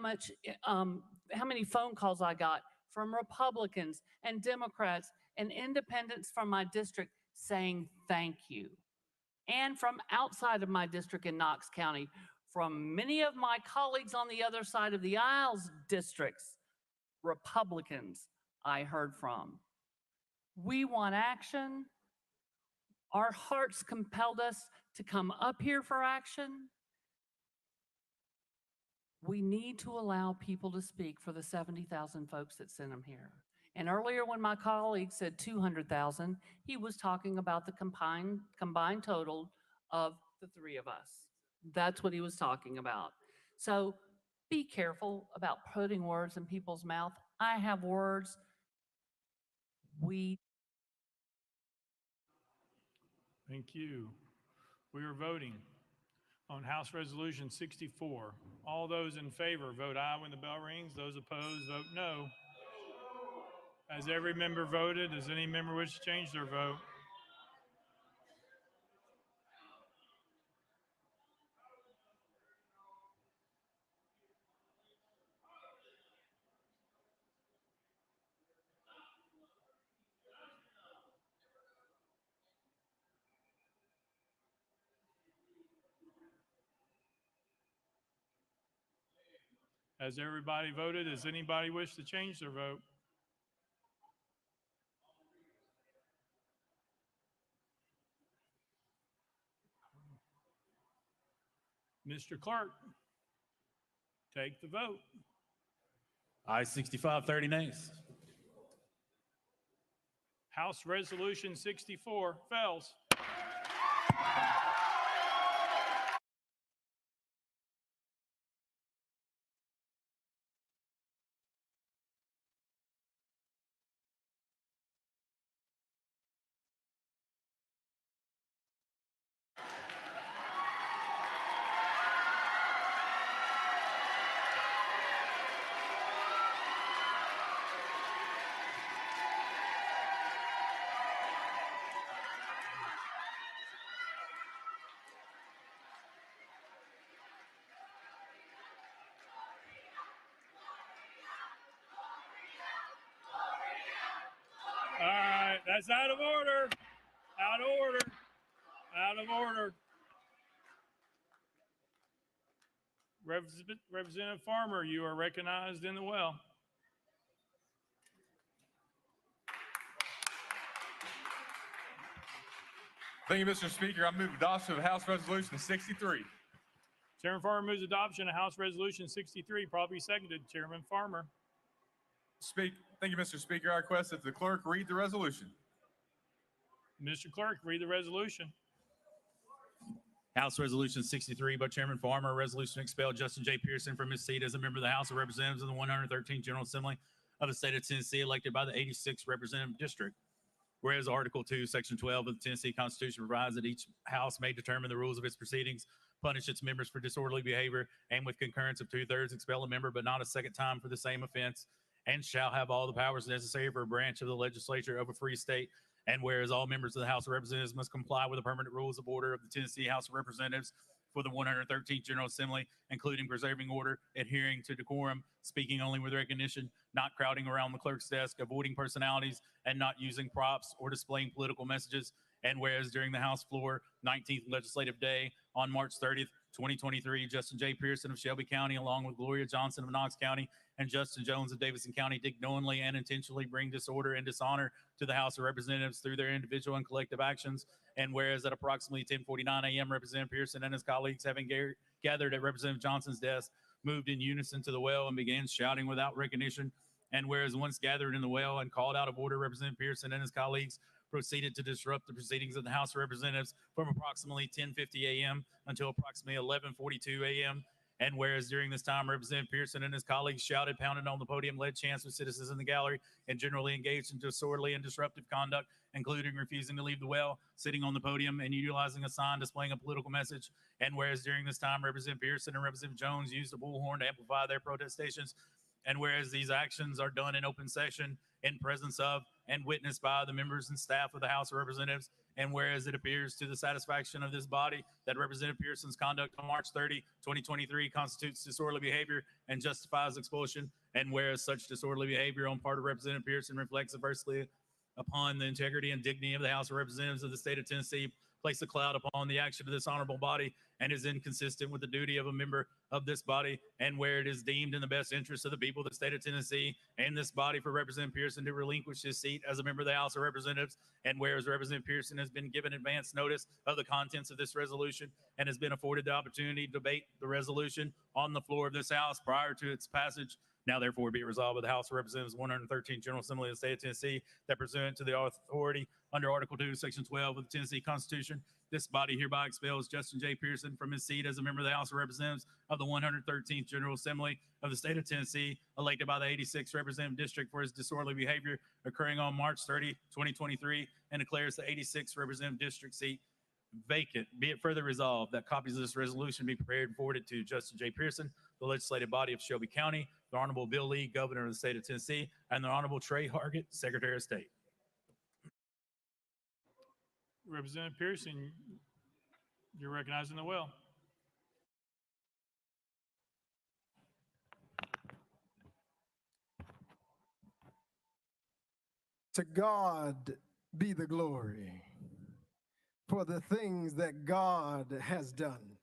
many phone calls I got from Republicans and Democrats and independents from my district saying thank you. And from outside of my district in Knox County, from many of my colleagues on the other side of the aisles districts, Republicans I heard from. We want action. Our hearts compelled us to come up here for action. We need to allow people to speak for the 70,000 folks that sent them here. And earlier when my colleague said 200,000, he was talking about the combined total of the three of us. That's what he was talking about. So be careful about putting words in people's mouth. I have words. Thank you. We are voting on House Resolution 64. All those in favor, vote aye when the bell rings. Those opposed, vote no. Has every member voted? Does any member wish to change their vote? Has everybody voted? Does anybody wish to change their vote? Mr. Clerk, take the vote. Aye, 65, 30 nays. House Resolution 64 fails. All right, that's out of order. Out of order. Out of order. Representative Farmer, you are recognized in the well. Thank you, Mr. Speaker. I move adoption of House Resolution 63. Chairman Farmer moves adoption of House Resolution 63, probably seconded. Chairman Farmer. Thank you, Mr. Speaker. I request that the clerk read the resolution. Mr. Clerk, read the resolution. House Resolution 63 by Chairman Farmer, a resolution to expel Justin J. Pearson from his seat as a member of the House of Representatives in the 113th General Assembly of the state of Tennessee, elected by the 86th Representative District. Whereas Article 2, Section 12 of the Tennessee Constitution provides that each House may determine the rules of its proceedings, punish its members for disorderly behavior, and with concurrence of 2/3 expel a member, but not a second time for the same offense, and shall have all the powers necessary for a branch of the legislature of a free state. And whereas all members of the House of Representatives must comply with the permanent rules of order of the Tennessee House of Representatives for the 113th General Assembly, including preserving order, adhering to decorum, speaking only with recognition, not crowding around the clerk's desk, avoiding personalities, and not using props or displaying political messages. And whereas during the House floor, 19th Legislative Day on March 30th, 2023, Justin J. Pearson of Shelby County, along with Gloria Johnson of Knox County and Justin Jones of Davidson County, did knowingly and intentionally bring disorder and dishonor to the House of Representatives through their individual and collective actions. And whereas at approximately 10:49 a.m., Representative Pearson and his colleagues, having gathered at Representative Johnson's desk, moved in unison to the well and began shouting without recognition. And whereas once gathered in the well and called out of order, Representative Pearson and his colleagues proceeded to disrupt the proceedings of the House of Representatives from approximately 10:50 a.m. until approximately 11:42 a.m. And whereas during this time, Representative Pearson and his colleagues shouted, pounded on the podium, led chants with citizens in the gallery, and generally engaged in disorderly and disruptive conduct, including refusing to leave the well, sitting on the podium, and utilizing a sign displaying a political message. And whereas during this time, Representative Pearson and Representative Jones used a bullhorn to amplify their protestations. And whereas these actions are done in open session in presence of and witnessed by the members and staff of the House of Representatives, and whereas it appears to the satisfaction of this body that Representative Pearson's conduct on March 30, 2023 constitutes disorderly behavior and justifies expulsion, and whereas such disorderly behavior on part of Representative Pearson reflects adversely upon the integrity and dignity of the House of Representatives of the state of Tennessee, place a cloud upon the action of this honorable body, and is inconsistent with the duty of a member of this body, and where it is deemed in the best interest of the people of the state of Tennessee and this body for Representative Pearson to relinquish his seat as a member of the House of Representatives, and whereas Representative Pearson has been given advance notice of the contents of this resolution and has been afforded the opportunity to debate the resolution on the floor of this House prior to its passage. Now, therefore, be it resolved by the House of Representatives 113th General Assembly of the State of Tennessee that pursuant to the authority under Article 2, Section 12 of the Tennessee Constitution, this body hereby expels Justin J. Pearson from his seat as a member of the House of Representatives of the 113th General Assembly of the State of Tennessee, elected by the 86th Representative District for his disorderly behavior occurring on March 30, 2023, and declares the 86th Representative District seat vacant. Be it further resolved that copies of this resolution be prepared and forwarded to Justin J. Pearson, the legislative body of Shelby County, the Honorable Bill Lee, Governor of the state of Tennessee, and the Honorable Trey Hargett, Secretary of State. Representative Pearson, you're recognized in the well. To God be the glory for the things that God has done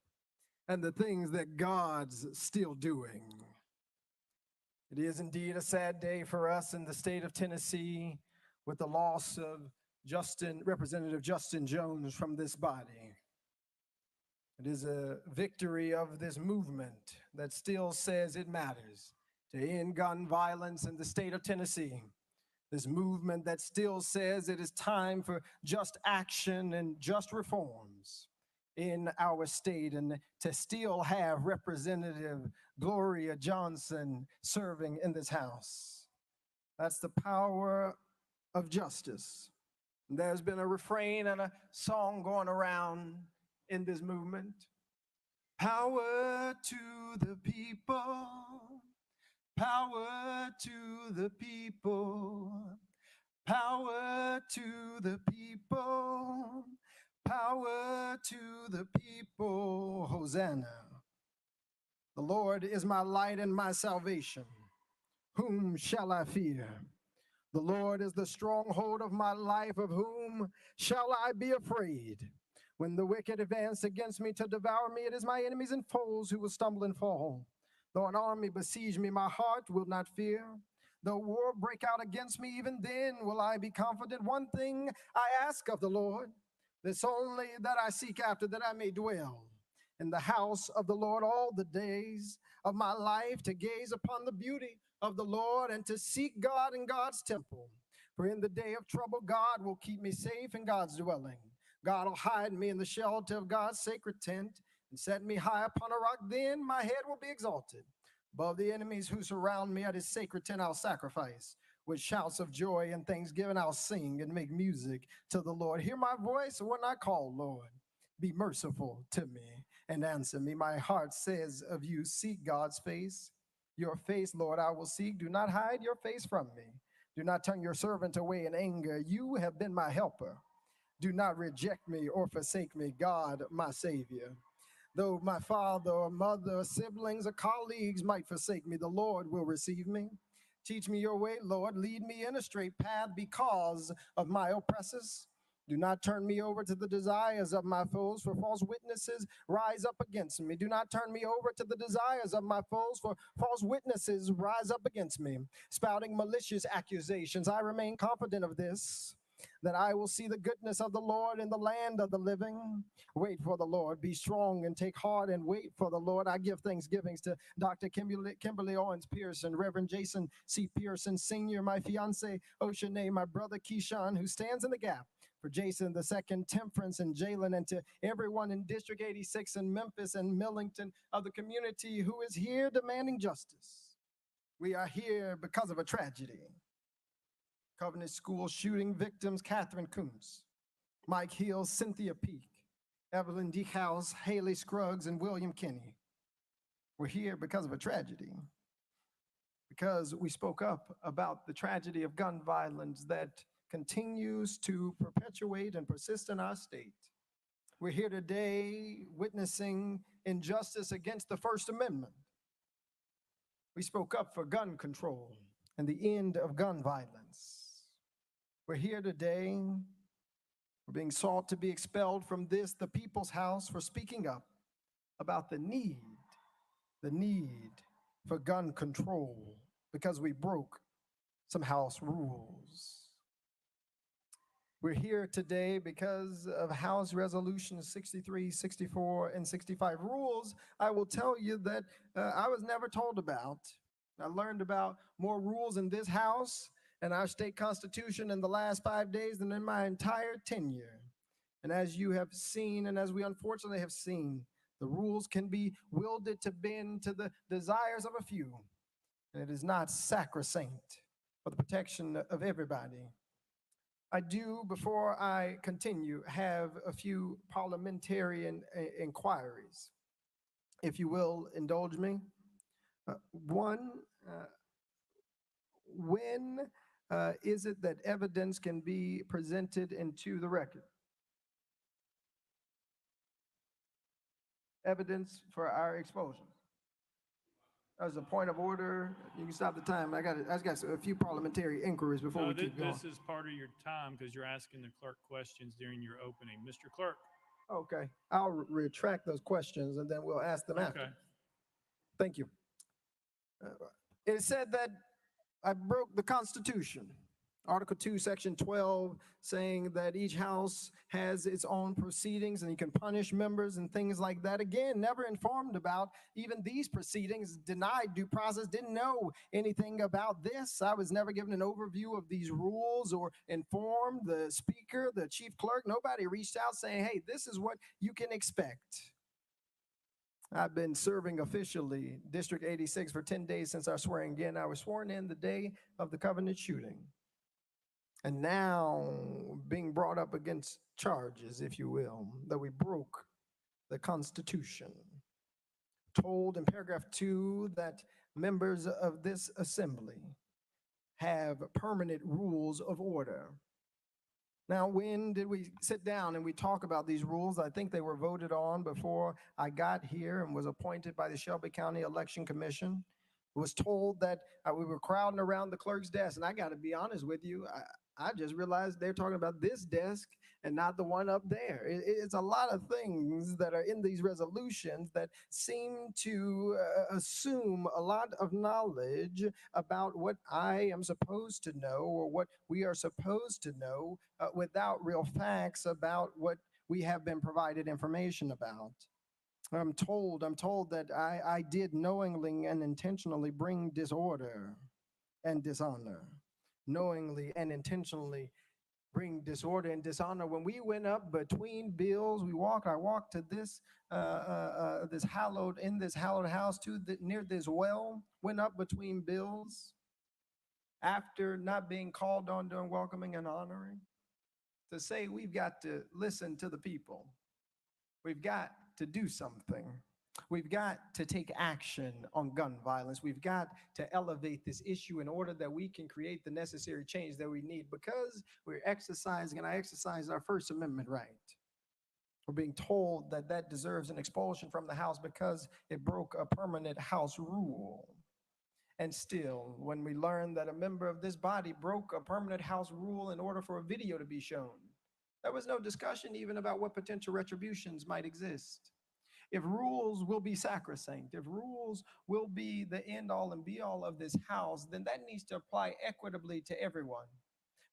and the things that God's still doing. It is indeed a sad day for us in the state of Tennessee with the loss of Representative Justin Jones from this body. It is a victory of this movement that still says it matters to end gun violence in the state of Tennessee. This movement that still says it is time for just action and just reforms in our state, and to still have Representative Gloria Johnson serving in this House. That's the power of justice. There's been a refrain and a song going around in this movement. Power to the people. Power to the people, power to the people, power to the people, Hosanna. The Lord is my light and my salvation. Whom shall I fear? The Lord is the stronghold of my life. Of whom shall I be afraid? When the wicked advance against me to devour me, it is my enemies and foes who will stumble and fall. Though an army besiege me, my heart will not fear. Though war break out against me, even then will I be confident. One thing I ask of the Lord, this only that I seek after, that I may dwell in the house of the Lord all the days of my life, to gaze upon the beauty of the Lord and to seek God in God's temple. For in the day of trouble, God will keep me safe in God's dwelling. God will hide me in the shelter of God's sacred tent and set me high upon a rock. Then my head will be exalted. Above the enemies who surround me at his sacred tent, I'll sacrifice. With shouts of joy and thanksgiving, I'll sing and make music to the Lord. Hear my voice when I call, Lord. Be merciful to me and answer me. My heart says of you, seek God's face. Your face, Lord, I will seek. Do not hide your face from me. Do not turn your servant away in anger. You have been my helper. Do not reject me or forsake me, God, my Savior. Though my father or mother, siblings or colleagues might forsake me, the Lord will receive me. Teach me your way, Lord. Lead me in a straight path because of my oppressors. Do not turn me over to the desires of my foes, for false witnesses rise up against me. Do not turn me over to the desires of my foes, for false witnesses rise up against me, spouting malicious accusations. I remain confident of this, that I will see the goodness of the Lord in the land of the living. Wait for the Lord. Be strong and take heart and wait for the Lord. I give thanksgivings to Dr. Kimberly Owens Pearson, Reverend Jason C. Pearson Sr., my fiance Oceanae, my brother Keyshawn, who stands in the gap for Jason the second, Temperance and Jalen, and to everyone in District 86 in Memphis and Millington of the community who is here demanding justice. We are here because of a tragedy. Covenant School shooting victims Catherine Coombs, Mike Hill, Cynthia Peak, Evelyn Deekhouse, Haley Scruggs, and William Kinney. We're here because of a tragedy, because we spoke up about the tragedy of gun violence that continues to perpetuate and persist in our state. We're here today witnessing injustice against the First Amendment. We spoke up for gun control and the end of gun violence. We're here today. We're being sought to be expelled from this, the people's house, for speaking up about the need for gun control because we broke some house rules. We're here today because of House Resolutions 63, 64, and 65 rules. I will tell you that I was never told about. I learned about more rules in this House and our state constitution in the last 5 days than in my entire tenure. And as you have seen, and as we unfortunately have seen, the rules can be wielded to bend to the desires of a few. And it is not sacrosanct for the protection of everybody. I do, before I continue, have a few parliamentarian inquiries. If you will indulge me. One, when is it that evidence can be presented into the record? Evidence for our expulsion. As a point of order, you can stop the time. I got a few parliamentary inquiries before we keep going. This is part of your time because you're asking the clerk questions during your opening. Mr. Clerk. Okay, I'll retract those questions and then we'll ask them after. Okay. Thank you. It said that I broke the Constitution. Article 2, Section 12, saying that each house has its own proceedings and you can punish members and things like that. Again, never informed about even these proceedings, denied due process, didn't know anything about this. I was never given an overview of these rules or informed the speaker, the chief clerk. Nobody reached out saying, hey, this is what you can expect. I've been serving officially District 86 for 10 days since our swearing in. I was sworn in the day of the Covenant shooting. And now being brought up against charges, if you will, that we broke the Constitution. Told in paragraph 2 that members of this assembly have permanent rules of order. Now, when did we sit down and we talk about these rules? I think they were voted on before I got here and was appointed by the Shelby County Election Commission. Was told that we were crowding around the clerk's desk. And I got to be honest with you, I just realized they're talking about this desk and not the one up there. It's a lot of things that are in these resolutions that seem to assume a lot of knowledge about what I am supposed to know or what we are supposed to know without real facts about what we have been provided information about. I'm told that I did knowingly and intentionally bring disorder and dishonor. Knowingly and intentionally bring disorder and dishonor. When we went up between bills, I walked to this hallowed house near this well, went up between bills after not being called on during welcoming and honoring to say we've got to listen to the people. We've got to do something. We've got to take action on gun violence. We've got to elevate this issue in order that we can create the necessary change that we need because we're exercising, and I exercise our First Amendment right. We're being told that that deserves an expulsion from the House because it broke a permanent House rule. And still, when we learn that a member of this body broke a permanent House rule in order for a video to be shown, there was no discussion even about what potential retributions might exist. If rules will be sacrosanct, if rules will be the end all and be all of this House, then that needs to apply equitably to everyone.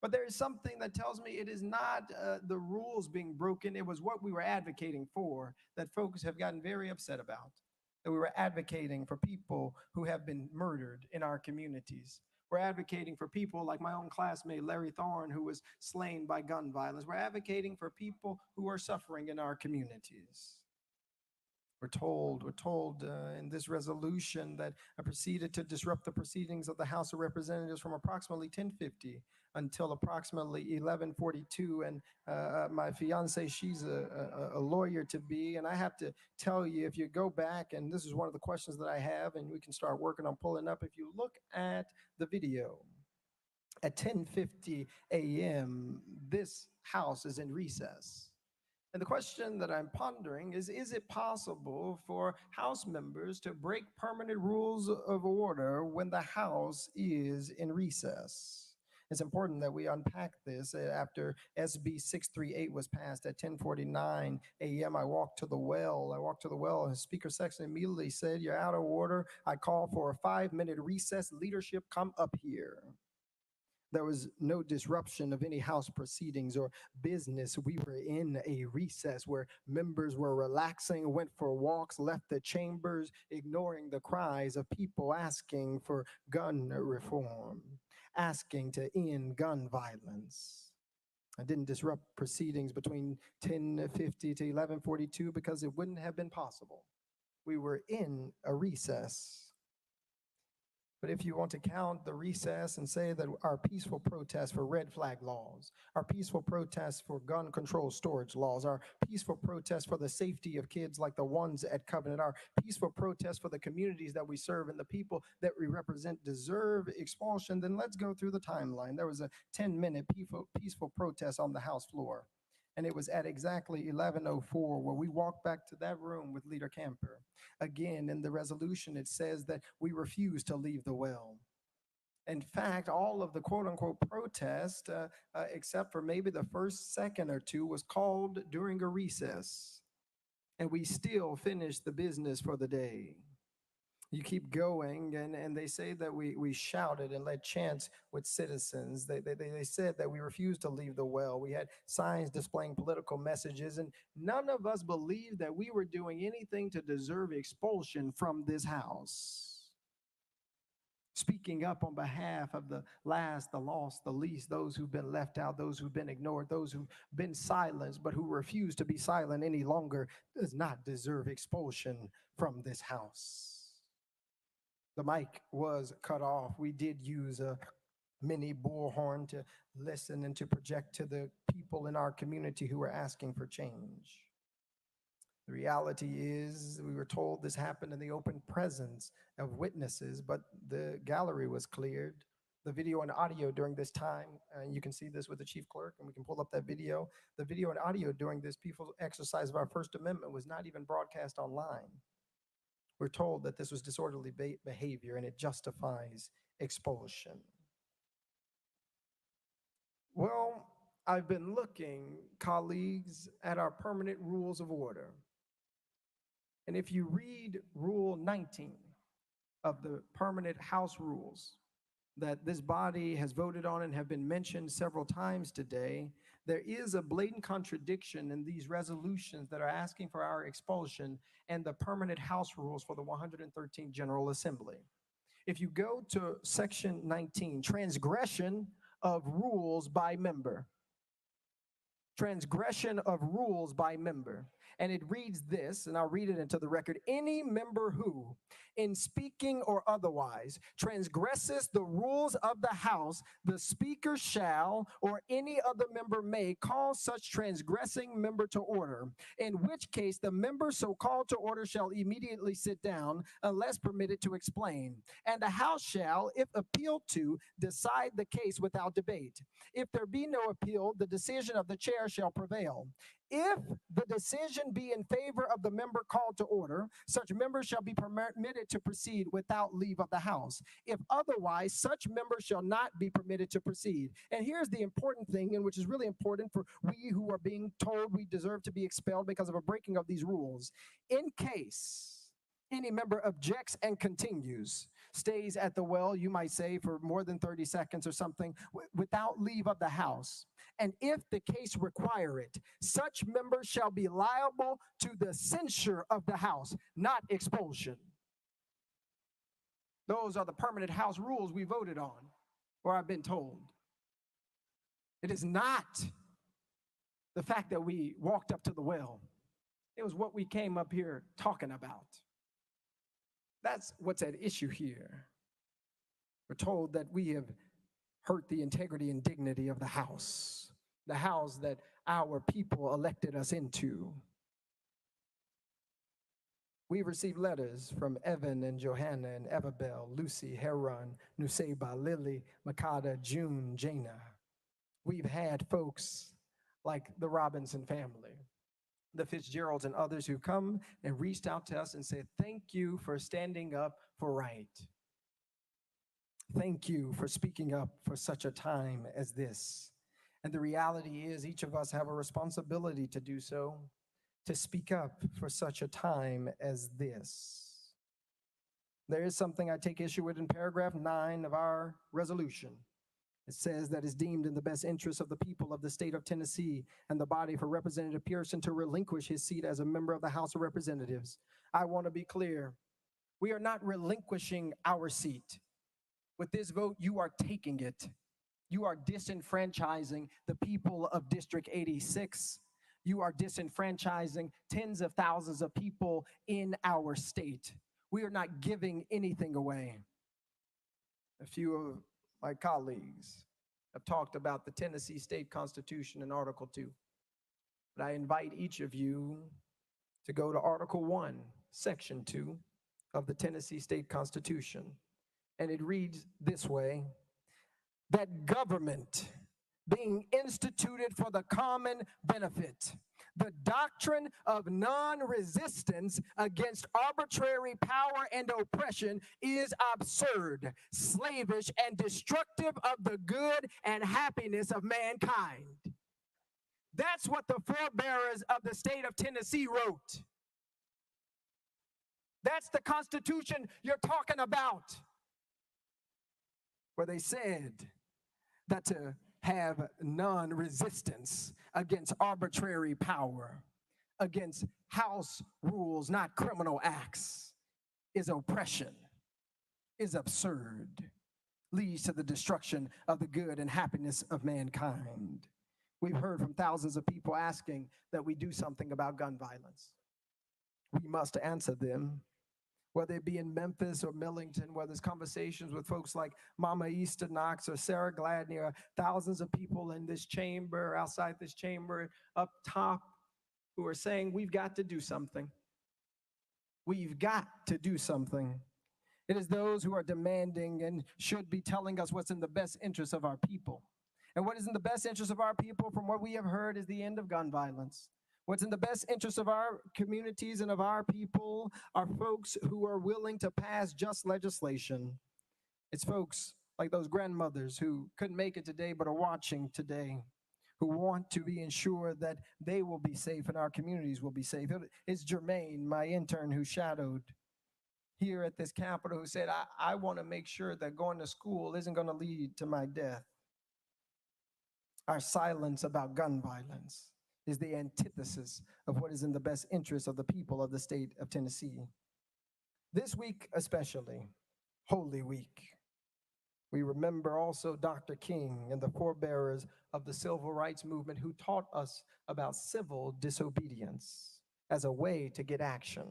But there is something that tells me it is not the rules being broken, it was what we were advocating for that folks have gotten very upset about. That we were advocating for people who have been murdered in our communities. We're advocating for people like my own classmate, Larry Thorne, who was slain by gun violence. We're advocating for people who are suffering in our communities. We're told in this resolution that I proceeded to disrupt the proceedings of the House of Representatives from approximately 10:50 until approximately 11:42. And my fiance, she's a lawyer to be. And I have to tell you, if you go back, and this is one of the questions that I have, and we can start working on pulling up. If you look at the video, at 10:50 a.m., this House is in recess. And the question that I'm pondering is it possible for House members to break permanent rules of order when the House is in recess? It's important that we unpack this. After SB 638 was passed at 10:49 a.m., I walked to the well, and Speaker Sexton immediately said, "You're out of order. I call for a 5-minute recess. Leadership, come up here." There was no disruption of any House proceedings or business. We were in a recess where members were relaxing, went for walks, left the chambers, ignoring the cries of people asking for gun reform, asking to end gun violence. I didn't disrupt proceedings between 10:50 to 11:42 because it wouldn't have been possible. We were in a recess. But if you want to count the recess and say that our peaceful protests for red flag laws, our peaceful protests for gun control storage laws, our peaceful protests for the safety of kids like the ones at Covenant, our peaceful protests for the communities that we serve and the people that we represent deserve expulsion, then let's go through the timeline. There was a 10-minute peaceful protest on the House floor. And it was at exactly 11:04 where we walked back to that room with Leader Camper. Again, in the resolution, it says that we refuse to leave the well. In fact, all of the quote-unquote protest, except for maybe the first second or two, was called during a recess. And we still finished the business for the day. You keep going, and they say that we shouted and led chants with citizens. They said that we refused to leave the well. We had signs displaying political messages, and none of us believed that we were doing anything to deserve expulsion from this house. Speaking up on behalf of the last, the lost, the least, those who've been left out, those who've been ignored, those who've been silenced, but who refuse to be silent any longer, does not deserve expulsion from this house. The mic was cut off. We did use a mini bullhorn to listen and to project to the people in our community who were asking for change. The reality is, we were told this happened in the open presence of witnesses, but the gallery was cleared. The video and audio during this time, and you can see this with the chief clerk, and we can pull up that video. The video and audio during this peaceful exercise of our First Amendment was not even broadcast online. We're told that this was disorderly behavior and it justifies expulsion. Well, I've been looking, colleagues, at our permanent rules of order. And if you read Rule 19 of the permanent House rules that this body has voted on and have been mentioned several times today, there is a blatant contradiction in these resolutions that are asking for our expulsion and the permanent House rules for the 113th General Assembly. If you go to section 19, transgression of rules by member. Transgression of rules by member. And it reads this, and I'll read it into the record. Any member who, in speaking or otherwise, transgresses the rules of the House, the Speaker shall, or any other member may, call such transgressing member to order, in which case the member so called to order shall immediately sit down, unless permitted to explain. And the House shall, if appealed to, decide the case without debate. If there be no appeal, the decision of the chair shall prevail. If the decision be in favor of the member called to order, such member shall be permitted to proceed without leave of the House. If otherwise, such member shall not be permitted to proceed. And here's the important thing, and which is really important for we who are being told we deserve to be expelled because of a breaking of these rules. In case any member objects and continues, stays at the well, you might say, for more than 30 seconds or something, without leave of the House. And if the case require it, such members shall be liable to the censure of the House, not expulsion. Those are the permanent House rules we voted on, or I've been told. It is not the fact that we walked up to the well. It was what we came up here talking about. That's what's at issue here. We're told that we have hurt the integrity and dignity of the House that our people elected us into. We've received letters from Evan and Johanna and Evabel, Lucy, Heron, Nuseba, Lily, Makada, June, Jana. We've had folks like the Robinson family, the Fitzgeralds and others who come and reached out to us and said, thank you for standing up for right. thank you for speaking up for such a time as this. And the reality is each of us have a responsibility to do so, to speak up for such a time as this. There is something I take issue with in paragraph 9 of our resolution. It says that it's deemed in the best interest of the people of the state of Tennessee and the body for Representative Pearson to relinquish his seat as a member of the House of Representatives. I want to be clear. We are not relinquishing our seat. With this vote, you are taking it. You are disenfranchising the people of District 86. You are disenfranchising tens of thousands of people in our state. We are not giving anything away. A few of my colleagues have talked about the Tennessee State Constitution in Article 2. But I invite each of you to go to Article 1, Section 2 of the Tennessee State Constitution. And it reads this way: that government being instituted for the common benefit, the doctrine of non-resistance against arbitrary power and oppression is absurd, slavish, and destructive of the good and happiness of mankind. That's what the forebearers of the state of Tennessee wrote. That's the Constitution you're talking about, where they said that to have non-resistance against arbitrary power, against house rules, not criminal acts, is oppression, is absurd, leads to the destruction of the good and happiness of mankind. We've heard from thousands of people asking that we do something about gun violence. We must answer them, whether it be in Memphis or Millington, where there's conversations with folks like Mama Easter Knox or Sarah Gladney, or thousands of people in this chamber, outside this chamber, up top, who are saying we've got to do something. We've got to do something. It is those who are demanding and should be telling us what's in the best interest of our people. And what is in the best interest of our people, from what we have heard, is the end of gun violence. What's in the best interest of our communities and of our people are folks who are willing to pass just legislation. It's folks like those grandmothers who couldn't make it today but are watching today, who want to be ensured that they will be safe and our communities will be safe. It's Jermaine, my intern, who shadowed here at this Capitol, who said, I want to make sure that going to school isn't going to lead to my death. Our silence about gun violence is the antithesis of what is in the best interest of the people of the state of Tennessee. This week especially, Holy Week, we remember also Dr. King and the forebearers of the civil rights movement who taught us about civil disobedience as a way to get action.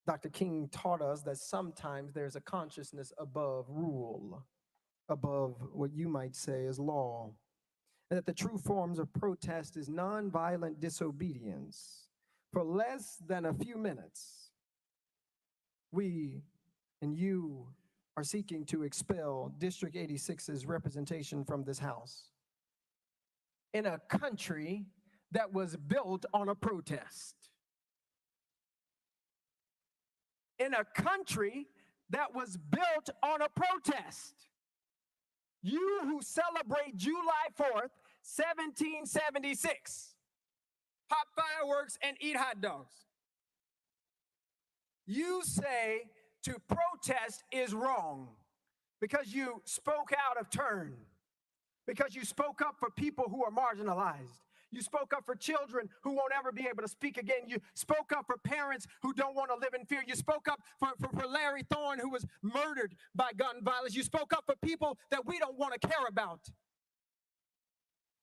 Dr. King taught us that sometimes there's a consciousness above rule, above what you might say is law, and that the true forms of protest is nonviolent disobedience. For less than a few minutes, we and you are seeking to expel District 86's representation from this House in a country that was built on a protest. In a country that was built on a protest. You who celebrate July 4th, 1776, pop fireworks and eat hot dogs. You say to protest is wrong because you spoke out of turn, because you spoke up for people who are marginalized. You spoke up for children who won't ever be able to speak again. You spoke up for parents who don't want to live in fear. You spoke up for Larry Thorne, who was murdered by gun violence. You spoke up for people that we don't want to care about.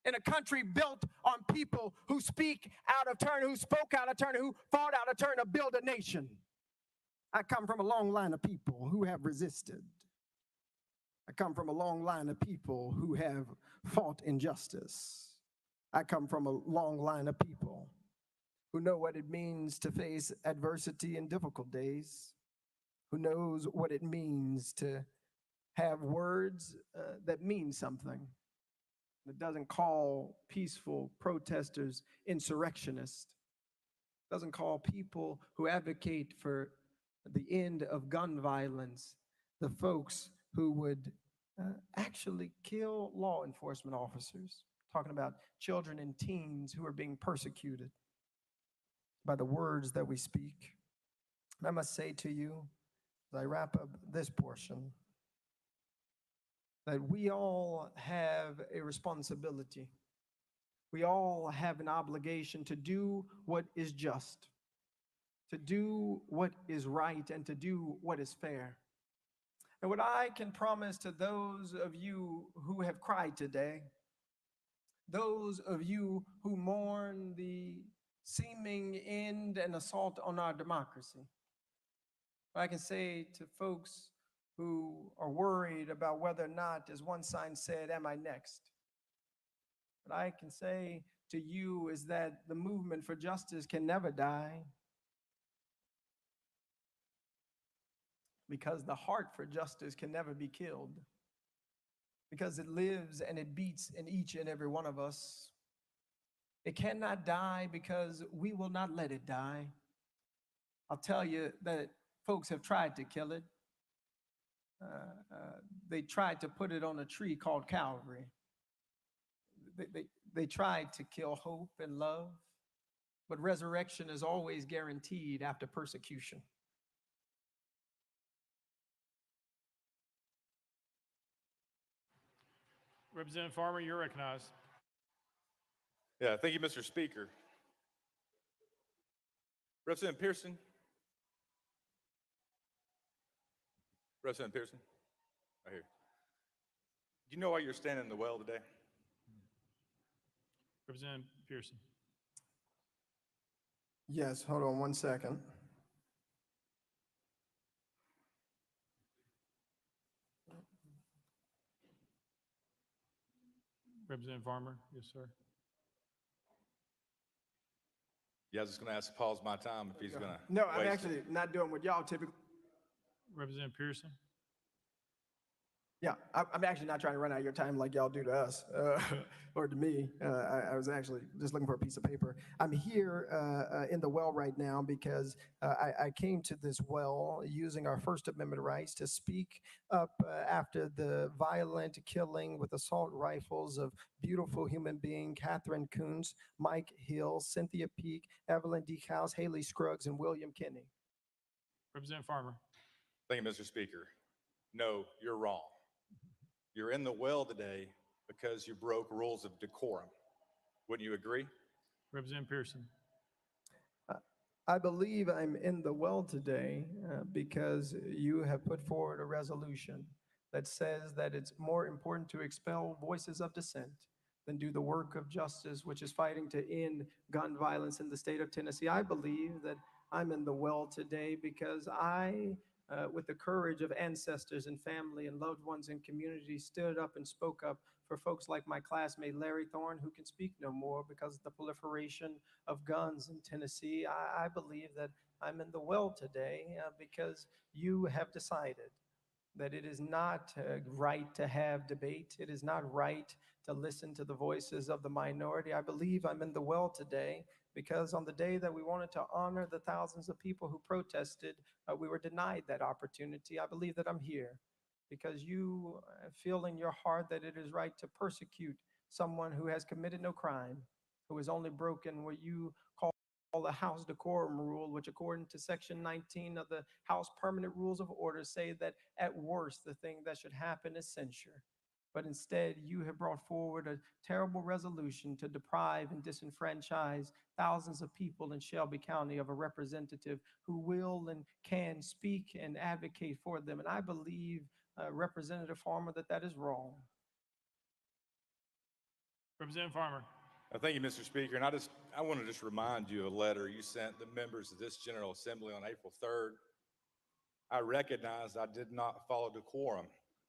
In a country built on people who speak out of turn, who spoke out of turn, who fought out of turn to build a nation. I come from a long line of people who have resisted. I come from a long line of people who have fought injustice. I come from a long line of people who know what it means to face adversity in difficult days, who knows what it means to have words that mean something, that doesn't call peaceful protesters insurrectionists, doesn't call people who advocate for the end of gun violence the folks who would actually kill law enforcement officers, talking about children and teens who are being persecuted by the words that we speak. And I must say to you, as I wrap up this portion, that we all have a responsibility. We all have an obligation to do what is just, to do what is right, and to do what is fair. And what I can promise to those of you who have cried today, those of you who mourn the seeming end and assault on our democracy, I can say to folks who are worried about whether or not, as one sign said, am I next? What I can say to you is that the movement for justice can never die, because the heart for justice can never be killed, because it lives and it beats in each and every one of us. It cannot die because we will not let it die. I'll tell you that folks have tried to kill it. They tried to put it on a tree called Calvary. They tried to kill hope and love, but resurrection is always guaranteed after persecution. Representative Farmer, you're recognized. Yeah, thank you, Mr. Speaker. Representative Pearson? Representative Pearson? Right here. Do you know why you're standing in the well today? Representative Pearson. Yes, hold on one second. Representative Farmer, yes, sir. Yeah, I was just going to ask to pause my time if he's going to. No, I'm actually not doing what y'all typically. Representative Pearson. Yeah, I'm actually not trying to run out of your time like y'all do to us or to me. I was actually just looking for a piece of paper. I'm here in the well right now because I came to this well using our First Amendment rights to speak up after the violent killing with assault rifles of beautiful human being Catherine Coons, Mike Hill, Cynthia Peak, Evelyn Deekhouse, Haley Scruggs, and William Kinney. Representative Farmer. Thank you, Mr. Speaker. No, you're wrong. You're in the well today because you broke rules of decorum. Wouldn't you agree? Representative Pearson. I believe I'm in the well today because you have put forward a resolution that says that it's more important to expel voices of dissent than do the work of justice, which is fighting to end gun violence in the state of Tennessee. I believe that I'm in the well today because I, with the courage of ancestors and family and loved ones and community, stood up and spoke up for folks like my classmate Larry Thorne, who can speak no more because of the proliferation of guns in Tennessee. I believe that I'm in the well today because you have decided that it is not right to have debate. It is not right to listen to the voices of the minority. I believe I'm in the well today because on the day that we wanted to honor the thousands of people who protested, we were denied that opportunity. I believe that I'm here because you feel in your heart that it is right to persecute someone who has committed no crime, who has only broken what you call the House decorum rule, which according to Section 19 of the House Permanent Rules of Order say that at worst the thing that should happen is censure. But instead you have brought forward a terrible resolution to deprive and disenfranchise thousands of people in Shelby County of a representative who will and can speak and advocate for them. And I believe, Representative Farmer, that that is wrong. Representative Farmer. Thank you, Mr. Speaker. And I want to just remind you of a letter you sent the members of this General Assembly on April 3rd. I recognize I did not follow decorum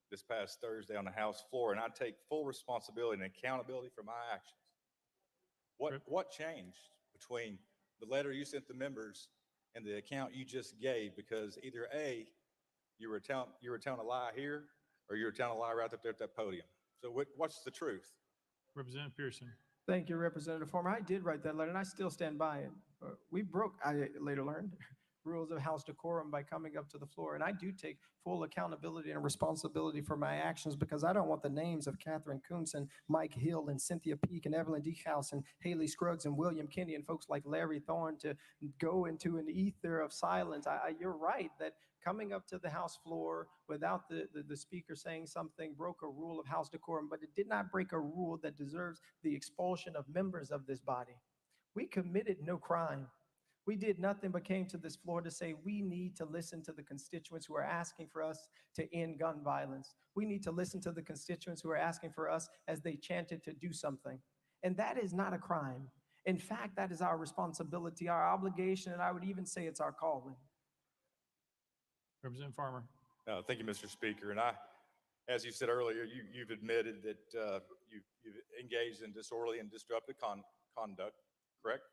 this past Thursday on the House floor, and I take full responsibility and accountability for my actions. What changed between the letter you sent the members and the account you just gave? Because either A, you were telling a lie here, or you were telling a lie right up there at that podium. So what's the truth? Representative Pearson. Thank you, Representative Farmer. I did write that letter, and I still stand by it. I later learned, rules of House decorum by coming up to the floor. And I do take full accountability and responsibility for my actions because I don't want the names of Catherine Kuntz and Mike Hill and Cynthia Peake and Evelyn Deekhouse and Haley Scruggs and William Kinney and folks like Larry Thorne to go into an ether of silence. You're right that coming up to the House floor without the speaker saying something broke a rule of House decorum, but it did not break a rule that deserves the expulsion of members of this body. We committed no crime. We did nothing but came to this floor to say we need to listen to the constituents who are asking for us to end gun violence. We need to listen to the constituents who are asking for us as they chanted to do something. And that is not a crime. In fact, that is our responsibility, our obligation, and I would even say it's our calling. Representative Farmer. Thank you, Mr. Speaker. And as you said earlier, you've admitted that you've engaged in disorderly and disruptive conduct, correct?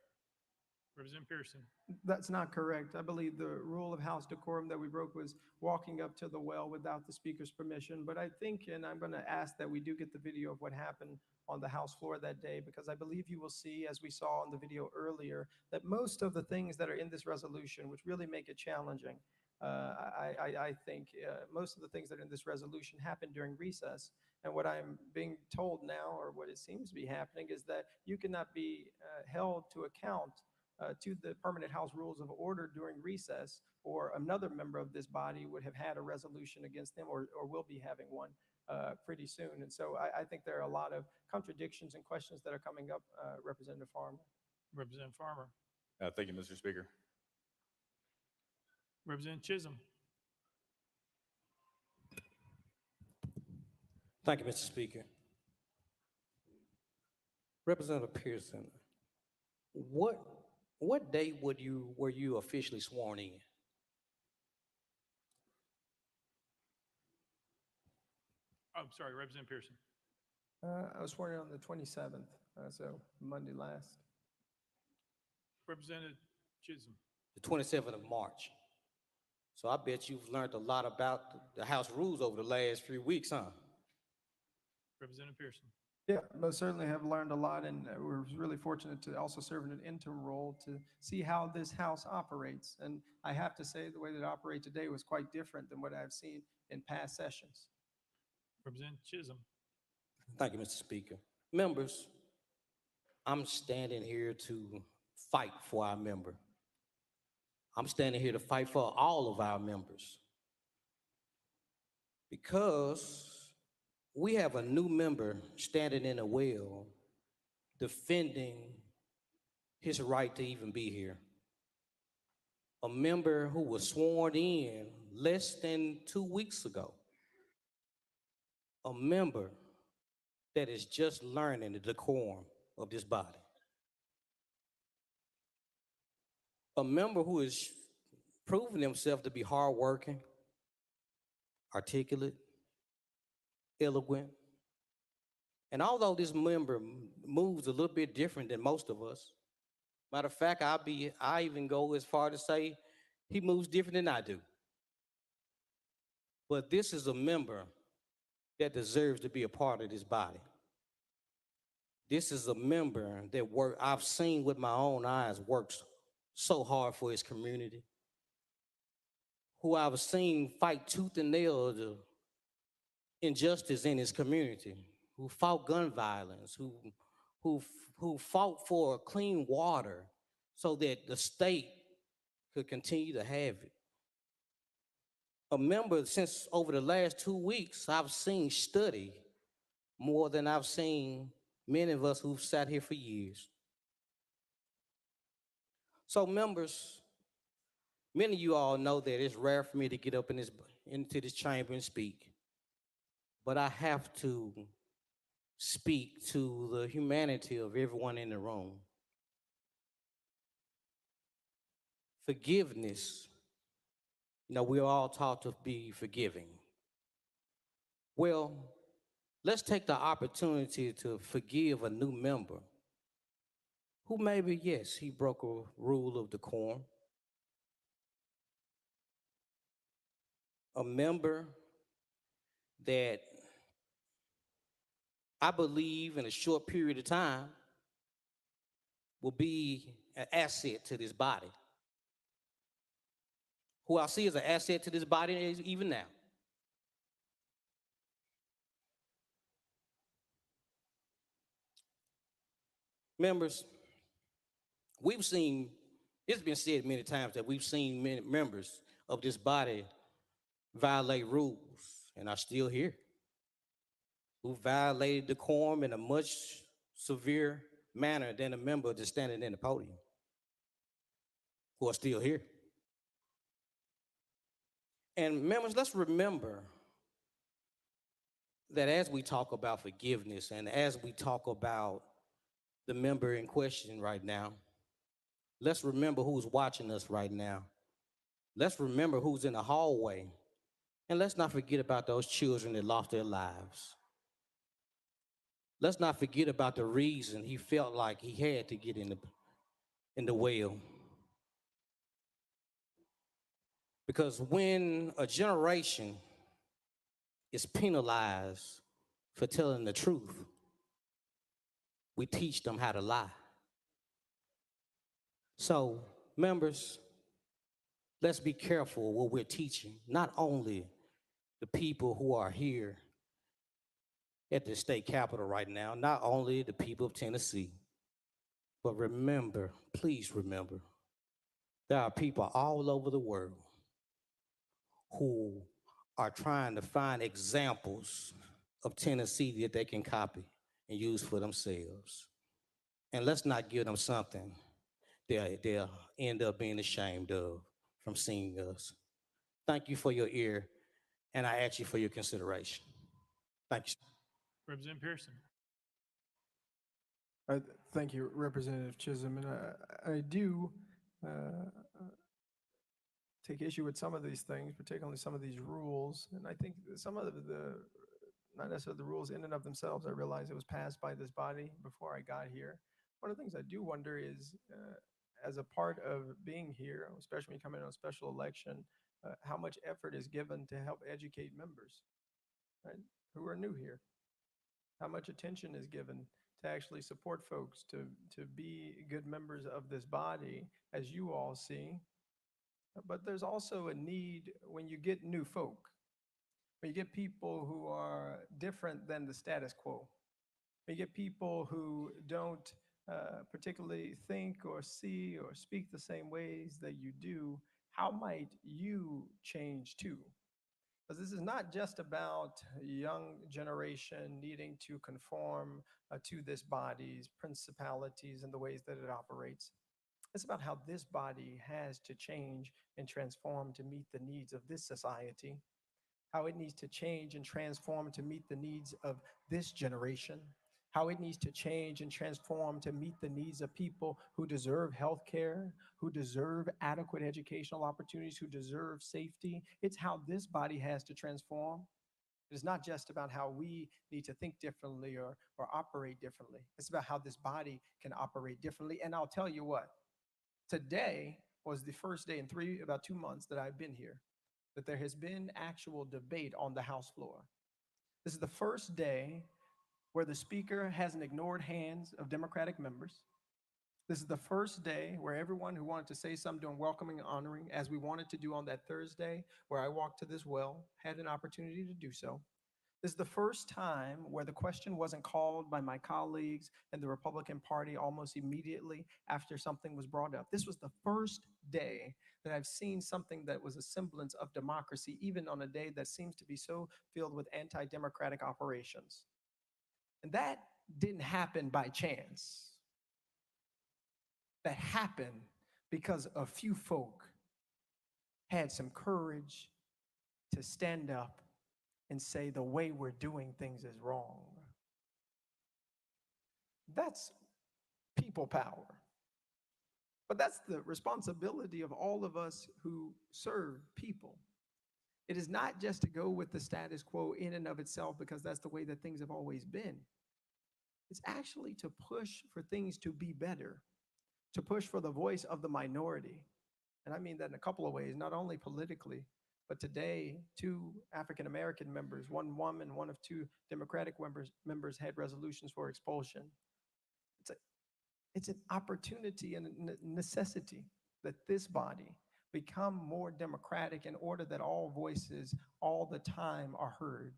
Representative Pearson. That's not correct. I believe the rule of House decorum that we broke was walking up to the well without the speaker's permission. But I think, and I'm going to ask that we do get the video of what happened on the House floor that day, because I believe you will see, as we saw in the video earlier, that most of the things that are in this resolution, which really make it challenging, I think most of the things that are in this resolution happened during recess. And what I'm being told now, or what it seems to be happening, is that you cannot be held to account to the permanent House rules of order during recess, or another member of this body would have had a resolution against them, or will be having one pretty soon. And so I think there are a lot of contradictions and questions that are coming up, Representative Farmer. Representative Farmer. Thank you, Mr. Speaker. Representative Chisholm. Thank you, Mr. Speaker. Representative Pearson, what day were you officially sworn in? Oh, sorry, Representative Pearson. I was sworn in on the 27th, so Monday last. Representative Chisholm. The 27th of March. So I bet you've learned a lot about the House rules over the last few weeks, huh? Representative Pearson. Yeah, most certainly have learned a lot, and we're really fortunate to also serve in an interim role to see how this House operates. And I have to say the way that it operates today was quite different than what I've seen in past sessions. Representative Chisholm. Thank you, Mr. Speaker. Members, I'm standing here to fight for our member. I'm standing here to fight for all of our members, because we have a new member standing in a well defending his right to even be here. A member who was sworn in less than 2 weeks ago. A member that is just learning the decorum of this body. A member who is proving himself to be hardworking, articulate, eloquent. And although this member moves a little bit different than most of us, matter of fact, I even go as far to say he moves different than I do. But this is a member that deserves to be a part of this body. This is a member that I've seen with my own eyes works so hard for his community, who I've seen fight tooth and nail the injustice in his community, who fought gun violence, who fought for clean water so that the state could continue to have it. A member, since over the last 2 weeks, I've seen study more than I've seen many of us who've sat here for years. So members, many of you all know that it's rare for me to get up into this chamber and speak, but I have to speak to the humanity of everyone in the room. Forgiveness, we're all taught to be forgiving. Well, let's take the opportunity to forgive a new member who maybe, yes, he broke a rule of decorum. A member that I believe in a short period of time will be an asset to this body. who I see as an asset to this body even now. Members, we've seen, it's been said many times that we've seen many members of this body violate rules and are still here, who violated decorum in a much severe manner than a member that's standing in the podium, who are still here. And members, let's remember that as we talk about forgiveness and as we talk about the member in question right now, let's remember who's watching us right now. Let's remember who's in the hallway. And let's not forget about those children that lost their lives. Let's not forget about the reason he felt like he had to get in the well. Because when a generation is penalized for telling the truth, we teach them how to lie. So, members, let's be careful what we're teaching, not only the people who are here at the state capitol right now, not only the people of Tennessee, but remember, please remember, there are people all over the world who are trying to find examples of Tennessee that they can copy and use for themselves. And let's not give them something they'll end up being ashamed of from seeing us. Thank you for your ear, and I ask you for your consideration. Thank you. Representative Pearson. Thank you, Representative Chisholm. And I do take issue with some of these things, particularly some of these rules. And I think some of the not necessarily the rules in and of themselves, I realize it was passed by this body before I got here. One of the things I do wonder is, as a part of being here, especially when you come in on a special election, how much effort is given to help educate members, right, who are new here? How much attention is given to actually support folks to be good members of this body, as you all see? But there's also a need when you get new folk, when you get people who are different than the status quo, when you get people who don't particularly think or see or speak the same ways that you do, how might you change too? Because this is not just about a young generation needing to conform to this body's principalities and the ways that it operates. It's about how this body has to change and transform to meet the needs of this society, how it needs to change and transform to meet the needs of this generation, how it needs to change and transform to meet the needs of people who deserve health care, who deserve adequate educational opportunities, who deserve safety. It's how this body has to transform. It's not just about how we need to think differently or operate differently. It's about how this body can operate differently. And I'll tell you what, today was the first day in about 2 months that I've been here that there has been actual debate on the House floor. This is the first day where the Speaker hasn't ignored hands of Democratic members. This is the first day where everyone who wanted to say something, doing welcoming and honoring, as we wanted to do on that Thursday, where I walked to this well, had an opportunity to do so. This is the first time where the question wasn't called by my colleagues in the Republican Party almost immediately after something was brought up. This was the first day that I've seen something that was a semblance of democracy, even on a day that seems to be so filled with anti-democratic operations. And that didn't happen by chance. That happened because a few folk had some courage to stand up and say the way we're doing things is wrong. That's people power. But that's the responsibility of all of us who serve people. It is not just to go with the status quo in and of itself because that's the way that things have always been. It's actually to push for things to be better, to push for the voice of the minority. And I mean that in a couple of ways, not only politically, but today, 2 African-American members, 1 woman, 1 of 2 Democratic members had resolutions for expulsion. It's an opportunity and a necessity that this body, become more democratic in order that all voices all the time are heard,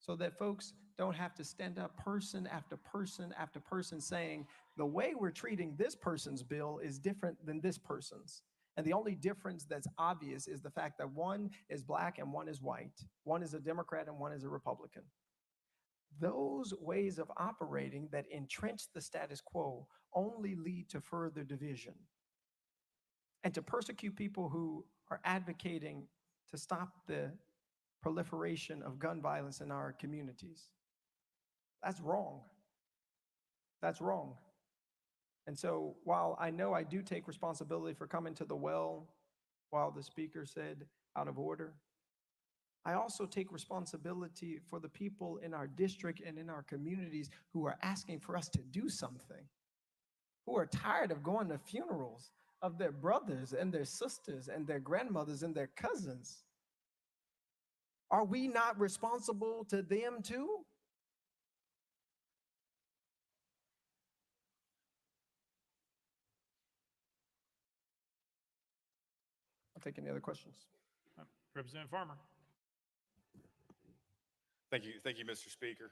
so that folks don't have to stand up person after person after person saying, the way we're treating this person's bill is different than this person's. And the only difference that's obvious is the fact that one is black and one is white. One is a Democrat and one is a Republican. Those ways of operating that entrench the status quo only lead to further division and to persecute people who are advocating to stop the proliferation of gun violence in our communities. That's wrong. That's wrong. And so while I know I do take responsibility for coming to the well while the speaker said out of order, I also take responsibility for the people in our district and in our communities who are asking for us to do something, who are tired of going to funerals of their brothers and their sisters and their grandmothers and their cousins. Are we not responsible to them too? I'll take any other questions. Representative Farmer. Thank you, Mr. Speaker.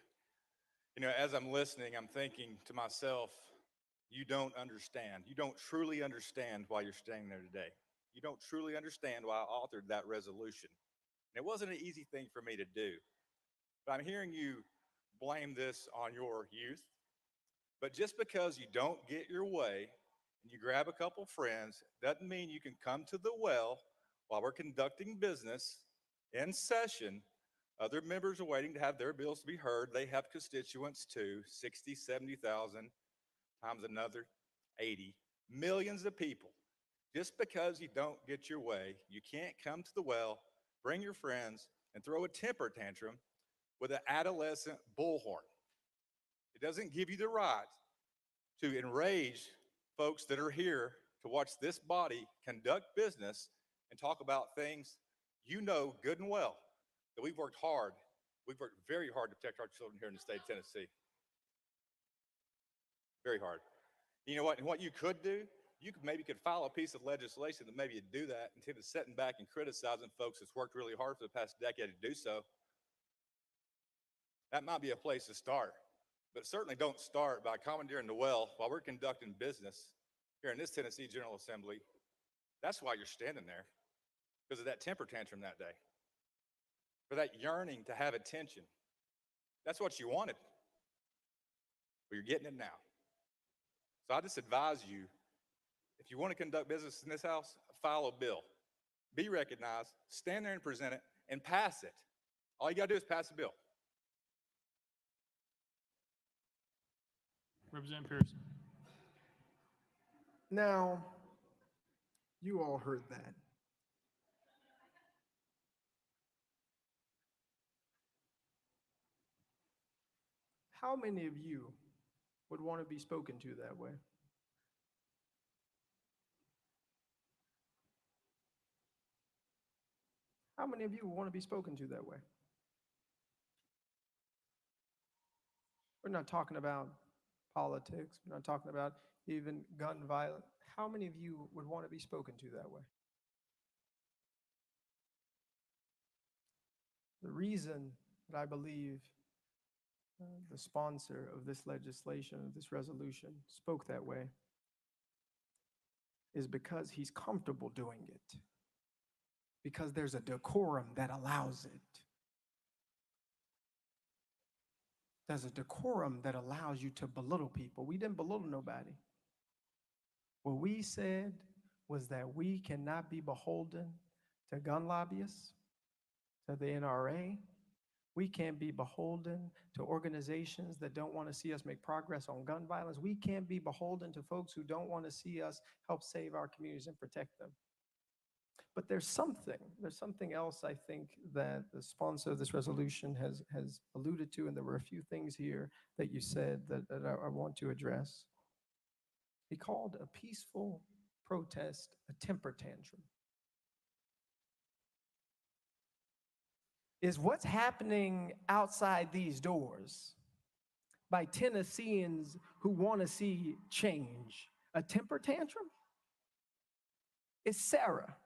You know, as I'm listening, I'm thinking to myself, you don't understand. You don't truly understand why you're standing there today. You don't truly understand why I authored that resolution. And it wasn't an easy thing for me to do. But I'm hearing you blame this on your youth. But just because you don't get your way and you grab a couple friends, doesn't mean you can come to the well while we're conducting business in session. Other members are waiting to have their bills to be heard. They have constituents too, 60, 70,000 times another 80, millions of people. Just because you don't get your way, you can't come to the well, bring your friends, and throw a temper tantrum with an adolescent bullhorn. It doesn't give you the right to enrage folks that are here to watch this body conduct business and talk about things you know good and well that we've worked very hard to protect our children here in the state of Tennessee. Very hard. You know what? And what you could do, you could file a piece of legislation that maybe you'd do that instead of sitting back and criticizing folks that's worked really hard for the past decade to do so. That might be a place to start, but certainly don't start by commandeering the well while we're conducting business here in this Tennessee General Assembly. That's why you're standing there, because of that temper tantrum that day, for that yearning to have attention. That's what you wanted, but you're getting it now. So I just advise you, if you want to conduct business in this house, file a bill. Be recognized, stand there and present it, and pass it. All you got to do is pass the bill. Representative Pearson. Now, you all heard that. How many of you would want to be spoken to that way? How many of you would want to be spoken to that way? We're not talking about politics. We're not talking about even gun violence. How many of you would want to be spoken to that way? The reason that I believe the sponsor of this legislation, of this resolution, spoke that way is because he's comfortable doing it, because there's a decorum that allows it. There's a decorum that allows you to belittle people. We didn't belittle nobody. What we said was that we cannot be beholden to gun lobbyists, to the NRA. We can't be beholden to organizations that don't want to see us make progress on gun violence. We can't be beholden to folks who don't want to see us help save our communities and protect them. But there's something else I think that the sponsor of this resolution has alluded to, and there were a few things here that you said that I want to address. He called a peaceful protest a temper tantrum. Is what's happening outside these doors by Tennesseans who want to see change a temper tantrum? It's Sarah.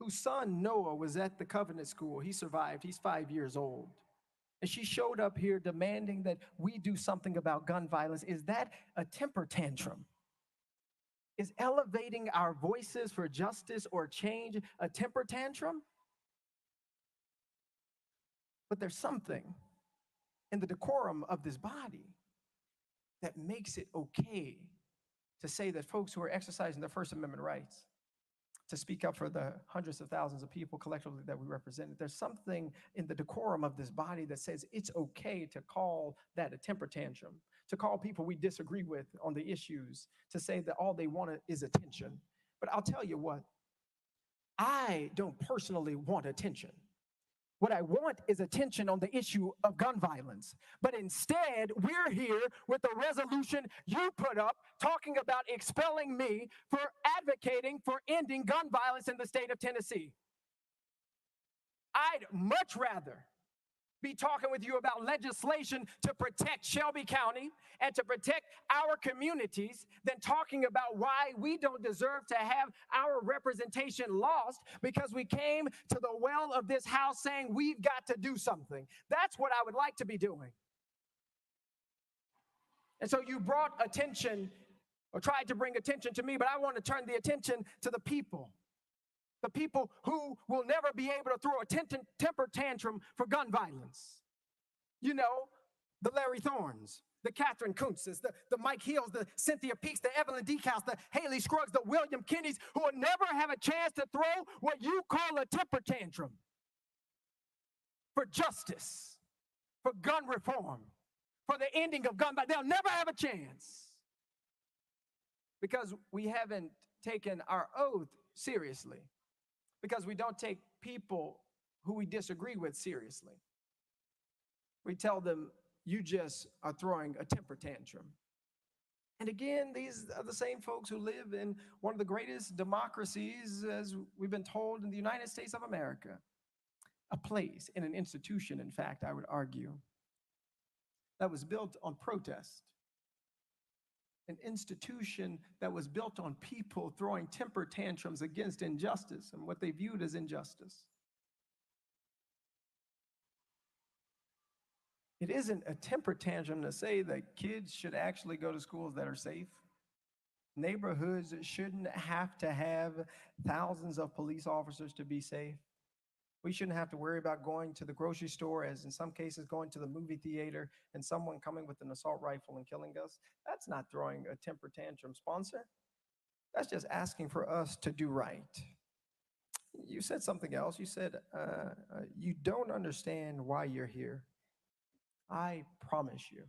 whose son Noah was at the covenant school. He survived. He's 5 years old. And she showed up here demanding that we do something about gun violence. Is that a temper tantrum? Is elevating our voices for justice or change a temper tantrum? But there's something in the decorum of this body that makes it okay to say that folks who are exercising their First Amendment rights to speak up for the hundreds of thousands of people collectively that we represent. There's something in the decorum of this body that says it's okay to call that a temper tantrum, to call people we disagree with on the issues, to say that all they want is attention. But I'll tell you what, I don't personally want attention. What I want is attention on the issue of gun violence. But instead, we're here with a resolution you put up talking about expelling me for advocating for ending gun violence in the state of Tennessee. I'd much rather be talking with you about legislation to protect Shelby County and to protect our communities than talking about why we don't deserve to have our representation lost because we came to the well of this house saying we've got to do something. That's what I would like to be doing. And so you brought attention or tried to bring attention to me, but I want to turn the attention to the people. The people who will never be able to throw a temper tantrum for gun violence. You know, the Larry Thorns, the Catherine Kuntzes, the Mike Hills, the Cynthia Peaks, the Evelyn Decaus, the Haley Scruggs, the William Kennedys, who will never have a chance to throw what you call a temper tantrum for justice, for gun reform, for the ending of gun violence. They'll never have a chance because we haven't taken our oath seriously. Because we don't take people who we disagree with seriously. We tell them, you just are throwing a temper tantrum. And again, these are the same folks who live in one of the greatest democracies, as we've been told, in the United States of America. A place, in an institution, in fact, I would argue, that was built on protest. An institution that was built on people throwing temper tantrums against injustice and what they viewed as injustice. It isn't a temper tantrum to say that kids should actually go to schools that are safe. Neighborhoods shouldn't have to have thousands of police officers to be safe. We shouldn't have to worry about going to the grocery store, as in some cases going to the movie theater and someone coming with an assault rifle and killing us. That's not throwing a temper tantrum, sponsor. That's just asking for us to do right. You said something else. You said, you don't understand why you're here. I promise you,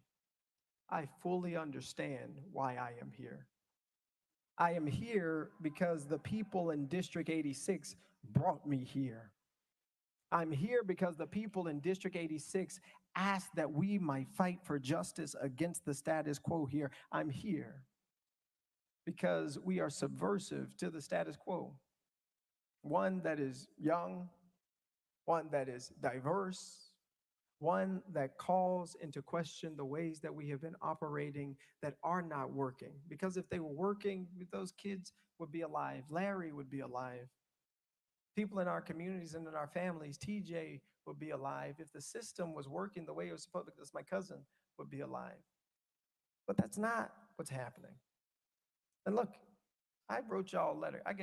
I fully understand why I am here. I am here because the people in District 86 brought me here. I'm here because the people in District 86 asked that we might fight for justice against the status quo here. I'm here because we are subversive to the status quo. One that is young, one that is diverse, one that calls into question the ways that we have been operating that are not working. Because if they were working, those kids would be alive. Larry would be alive. People in our communities and in our families, TJ would be alive. If the system was working the way it was supposed to, because my cousin would be alive. But that's not what's happening. And look, I wrote y'all a letter. I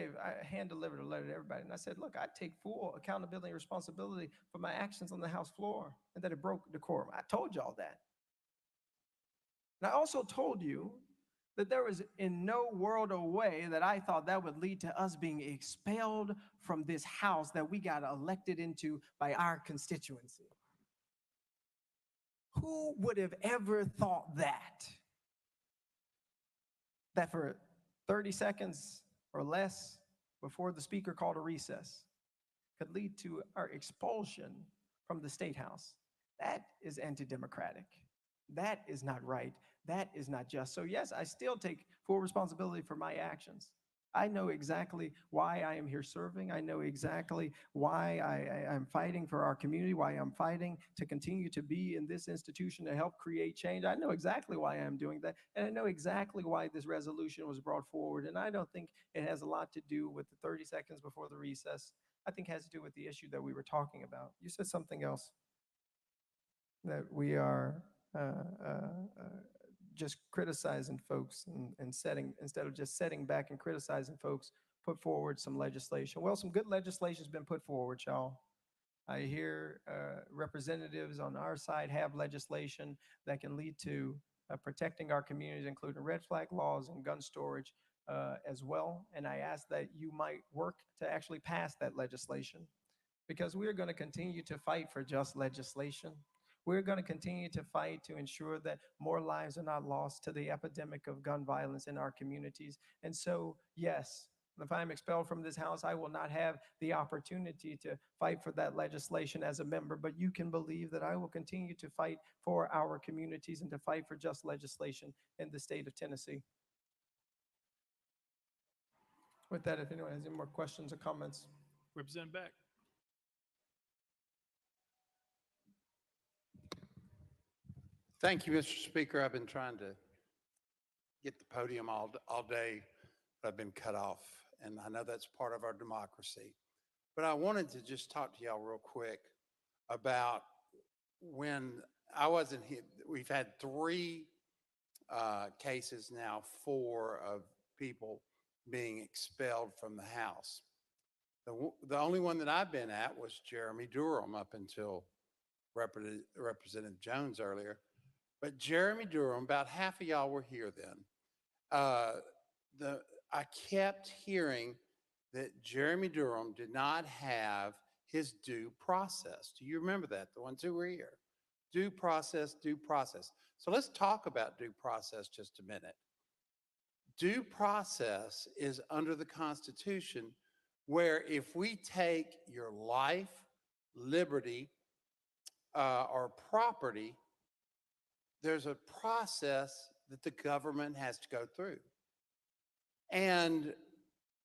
hand-delivered a letter to everybody. And I said, look, I take full accountability and responsibility for my actions on the House floor and that it broke decorum. I told y'all that. And I also told you that there was in no world or way that I thought that would lead to us being expelled from this house that we got elected into by our constituency. Who would have ever thought that? That for 30 seconds or less before the speaker called a recess could lead to our expulsion from the State House. That is anti-democratic. That is not right. That is not just. So yes, I still take full responsibility for my actions. I know exactly why I am here serving. I know exactly why I'm fighting for our community, why I'm fighting to continue to be in this institution to help create change. I know exactly why I'm doing that. And I know exactly why this resolution was brought forward. And I don't think it has a lot to do with the 30 seconds before the recess I think has to do with the issue that we were talking about. You said something else, that we are just criticizing folks and setting, instead of just setting back and criticizing folks, put forward some legislation. Well, some good legislation has been put forward, y'all. I hear representatives on our side have legislation that can lead to protecting our communities, including red flag laws and gun storage as well. And I ask that you might work to actually pass that legislation, because we're going to continue to fight for just legislation. We're going to continue to fight to ensure that more lives are not lost to the epidemic of gun violence in our communities. And so, yes, if I'm expelled from this house, I will not have the opportunity to fight for that legislation as a member, but you can believe that I will continue to fight for our communities and to fight for just legislation in the state of Tennessee. With that, if anyone has any more questions or comments. Representative Beck. Thank you, Mr. Speaker. I've been trying to get the podium all day, but I've been cut off, and I know that's part of our democracy. But I wanted to just talk to y'all real quick about when I wasn't here. We've had 3 cases now, 4 of people being expelled from the House. The only one that I've been at was Jeremy Durham up until Representative Jones earlier. But Jeremy Durham, about half of y'all were here then. I kept hearing that Jeremy Durham did not have his due process. Do you remember that? The ones who were here. Due process, due process. So let's talk about due process just a minute. Due process is under the Constitution, where if we take your life, liberty, or property, there's a process that the government has to go through. And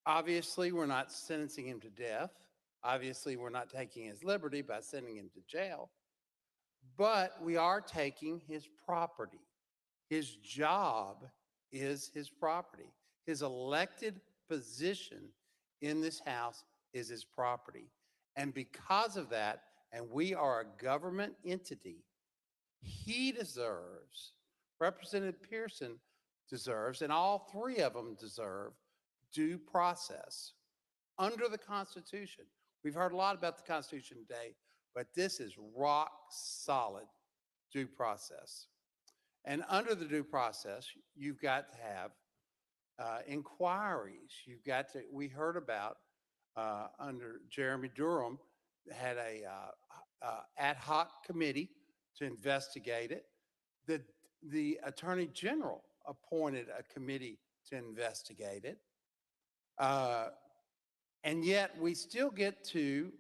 obviously, we're not sentencing him to death. Obviously, we're not taking his liberty by sending him to jail. But we are taking his property. His job is his property. His elected position in this House is his property. And because of that, and we are a government entity, he deserves, Representative Pearson deserves, and all 3 of them deserve due process under the Constitution. We've heard a lot about the Constitution today, but this is rock solid due process. And under the due process, you've got to have inquiries. You've got to, we heard about under Jeremy Durham, had a ad hoc committee to investigate it. The Attorney General appointed a committee to investigate it. And yet we still get to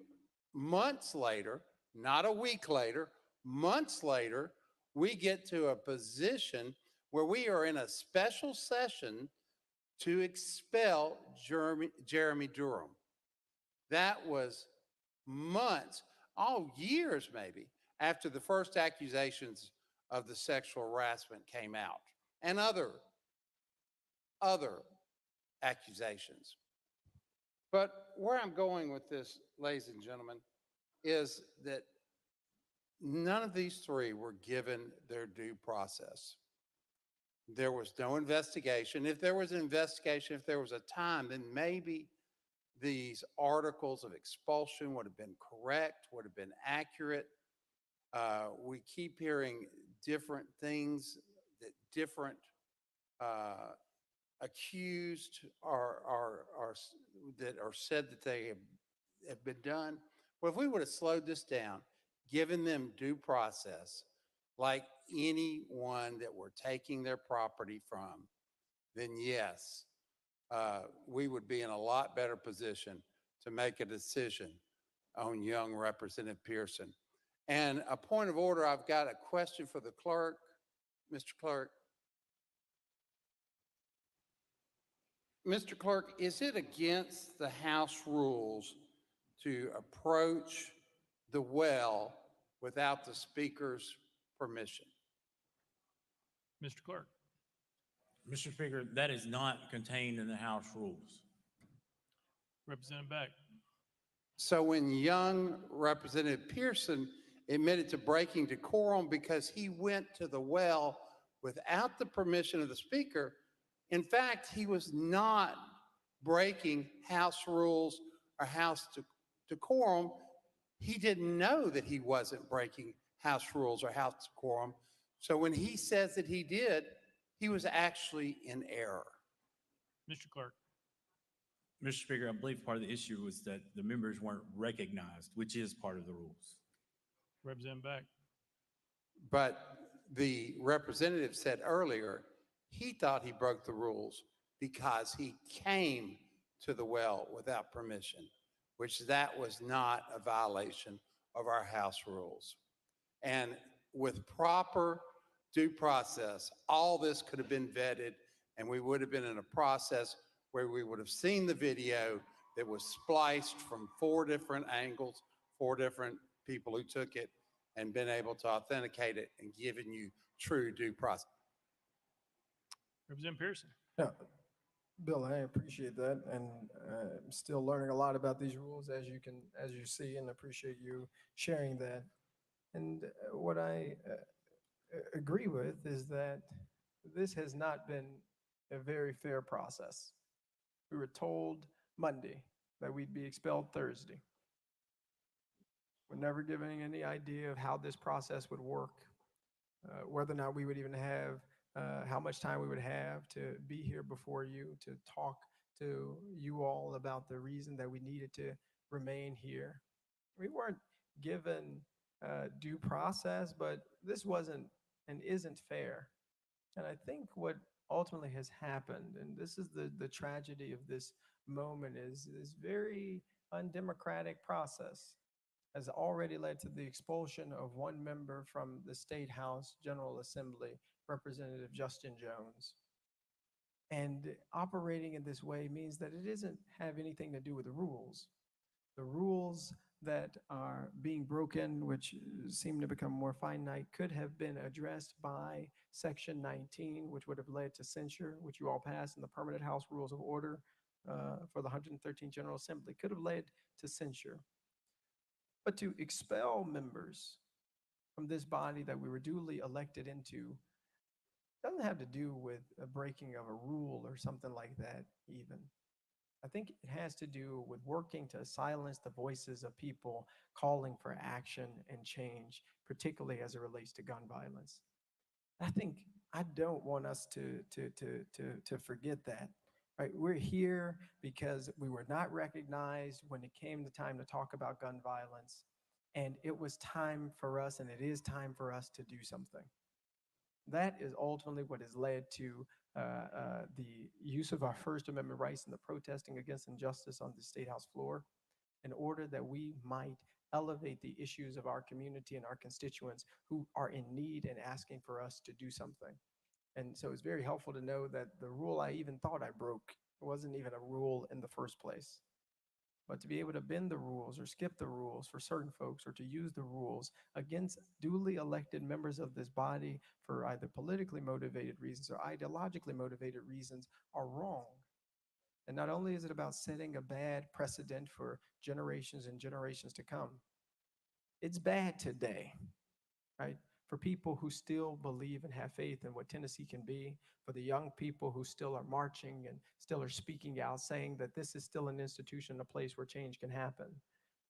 months later, not a week later, months later, we get to a position where we are in a special session to expel Jeremy Durham. That was months, years maybe, after the first accusations of the sexual harassment came out and other accusations. But where I'm going with this, ladies and gentlemen, is that none of these 3 were given their due process. There was no investigation. If there was an investigation, if there was a time, then maybe these articles of expulsion would have been correct, would have been accurate. We keep hearing different things that different accused that are said that they have been done. Well, if we would have slowed this down, given them due process, like anyone that we're taking their property from, then yes, we would be in a lot better position to make a decision on young Representative Pearson. And a point of order, I've got a question for the clerk. Mr. Clerk. Mr. Clerk, is it against the House rules to approach the well without the Speaker's permission? Mr. Clerk. Mr. Speaker, that is not contained in the House rules. Representative Beck. So when young Representative Pearson admitted to breaking decorum because he went to the well without the permission of the speaker, in fact, he was not breaking House rules or House decorum. He didn't know that he wasn't breaking House rules or House decorum. So when he says that he did, he was actually in error. Mr. Clerk. Mr. Speaker, I believe part of the issue was that the members weren't recognized, which is part of the rules. Representative Beck. But the representative said earlier, he thought he broke the rules because he came to the well without permission, which that was not a violation of our House rules. And with proper due process, all this could have been vetted, and we would have been in a process where we would have seen the video that was spliced from 4 different angles, 4 different people who took it, and been able to authenticate it and given you true due process. Representative Pearson. Yeah, Bill, I appreciate that, and I'm still learning a lot about these rules, as you see, and appreciate you sharing that. And what I agree with is that this has not been a very fair process. We were told Monday that we'd be expelled Thursday. We're never given any idea of how this process would work, whether or not we would even have, how much time we would have to be here before you, to talk to you all about the reason that we needed to remain here. We weren't given due process, but this wasn't and isn't fair. And I think what ultimately has happened, and this is the tragedy of this moment, is this very undemocratic process has already led to the expulsion of one member from the State House General Assembly, Representative Justin Jones. And operating in this way means that it doesn't have anything to do with the rules. The rules that are being broken, which seem to become more finite, could have been addressed by Section 19, which would have led to censure, which you all passed in the Permanent House Rules of Order for the 113th General Assembly, could have led to censure. But to expel members from this body that we were duly elected into doesn't have to do with a breaking of a rule or something like that even. I think it has to do with working to silence the voices of people calling for action and change, particularly as it relates to gun violence. I don't want us to forget that. Right? We're here because we were not recognized when it came the time to talk about gun violence, and it was time for us, and it is time for us to do something. That is ultimately what has led to the use of our First Amendment rights and the protesting against injustice on the State House floor, in order that we might elevate the issues of our community and our constituents who are in need and asking for us to do something. And so it's very helpful to know that the rule I even thought I broke wasn't even a rule in the first place. But to be able to bend the rules or skip the rules for certain folks, or to use the rules against duly elected members of this body for either politically motivated reasons or ideologically motivated reasons, are wrong. And not only is it about setting a bad precedent for generations and generations to come, it's bad today, right? For people who still believe and have faith in what Tennessee can be, for the young people who still are marching and still are speaking out, saying that this is still an institution, a place where change can happen.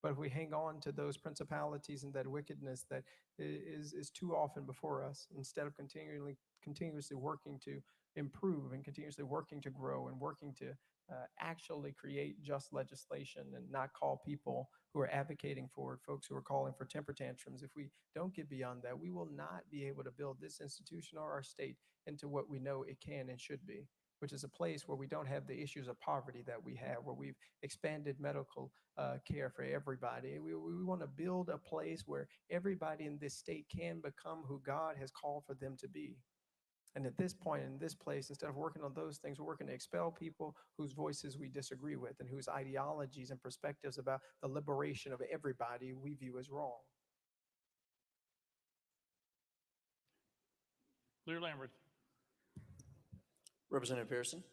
But if we hang on to those principalities and that wickedness that is too often before us, instead of continuously working to improve and continuously working to grow and working to actually create just legislation and not call people who are advocating for it, folks who are calling for temper tantrums, if we don't get beyond that, we will not be able to build this institution or our state into what we know it can and should be, which is a place where we don't have the issues of poverty that we have, where we've expanded medical care for everybody. We want to build a place where everybody in this state can become who God has called for them to be. And at this point, in this place, instead of working on those things, we're working to expel people whose voices we disagree with and whose ideologies and perspectives about the liberation of everybody we view as wrong. Lear Lambert. Representative Pearson.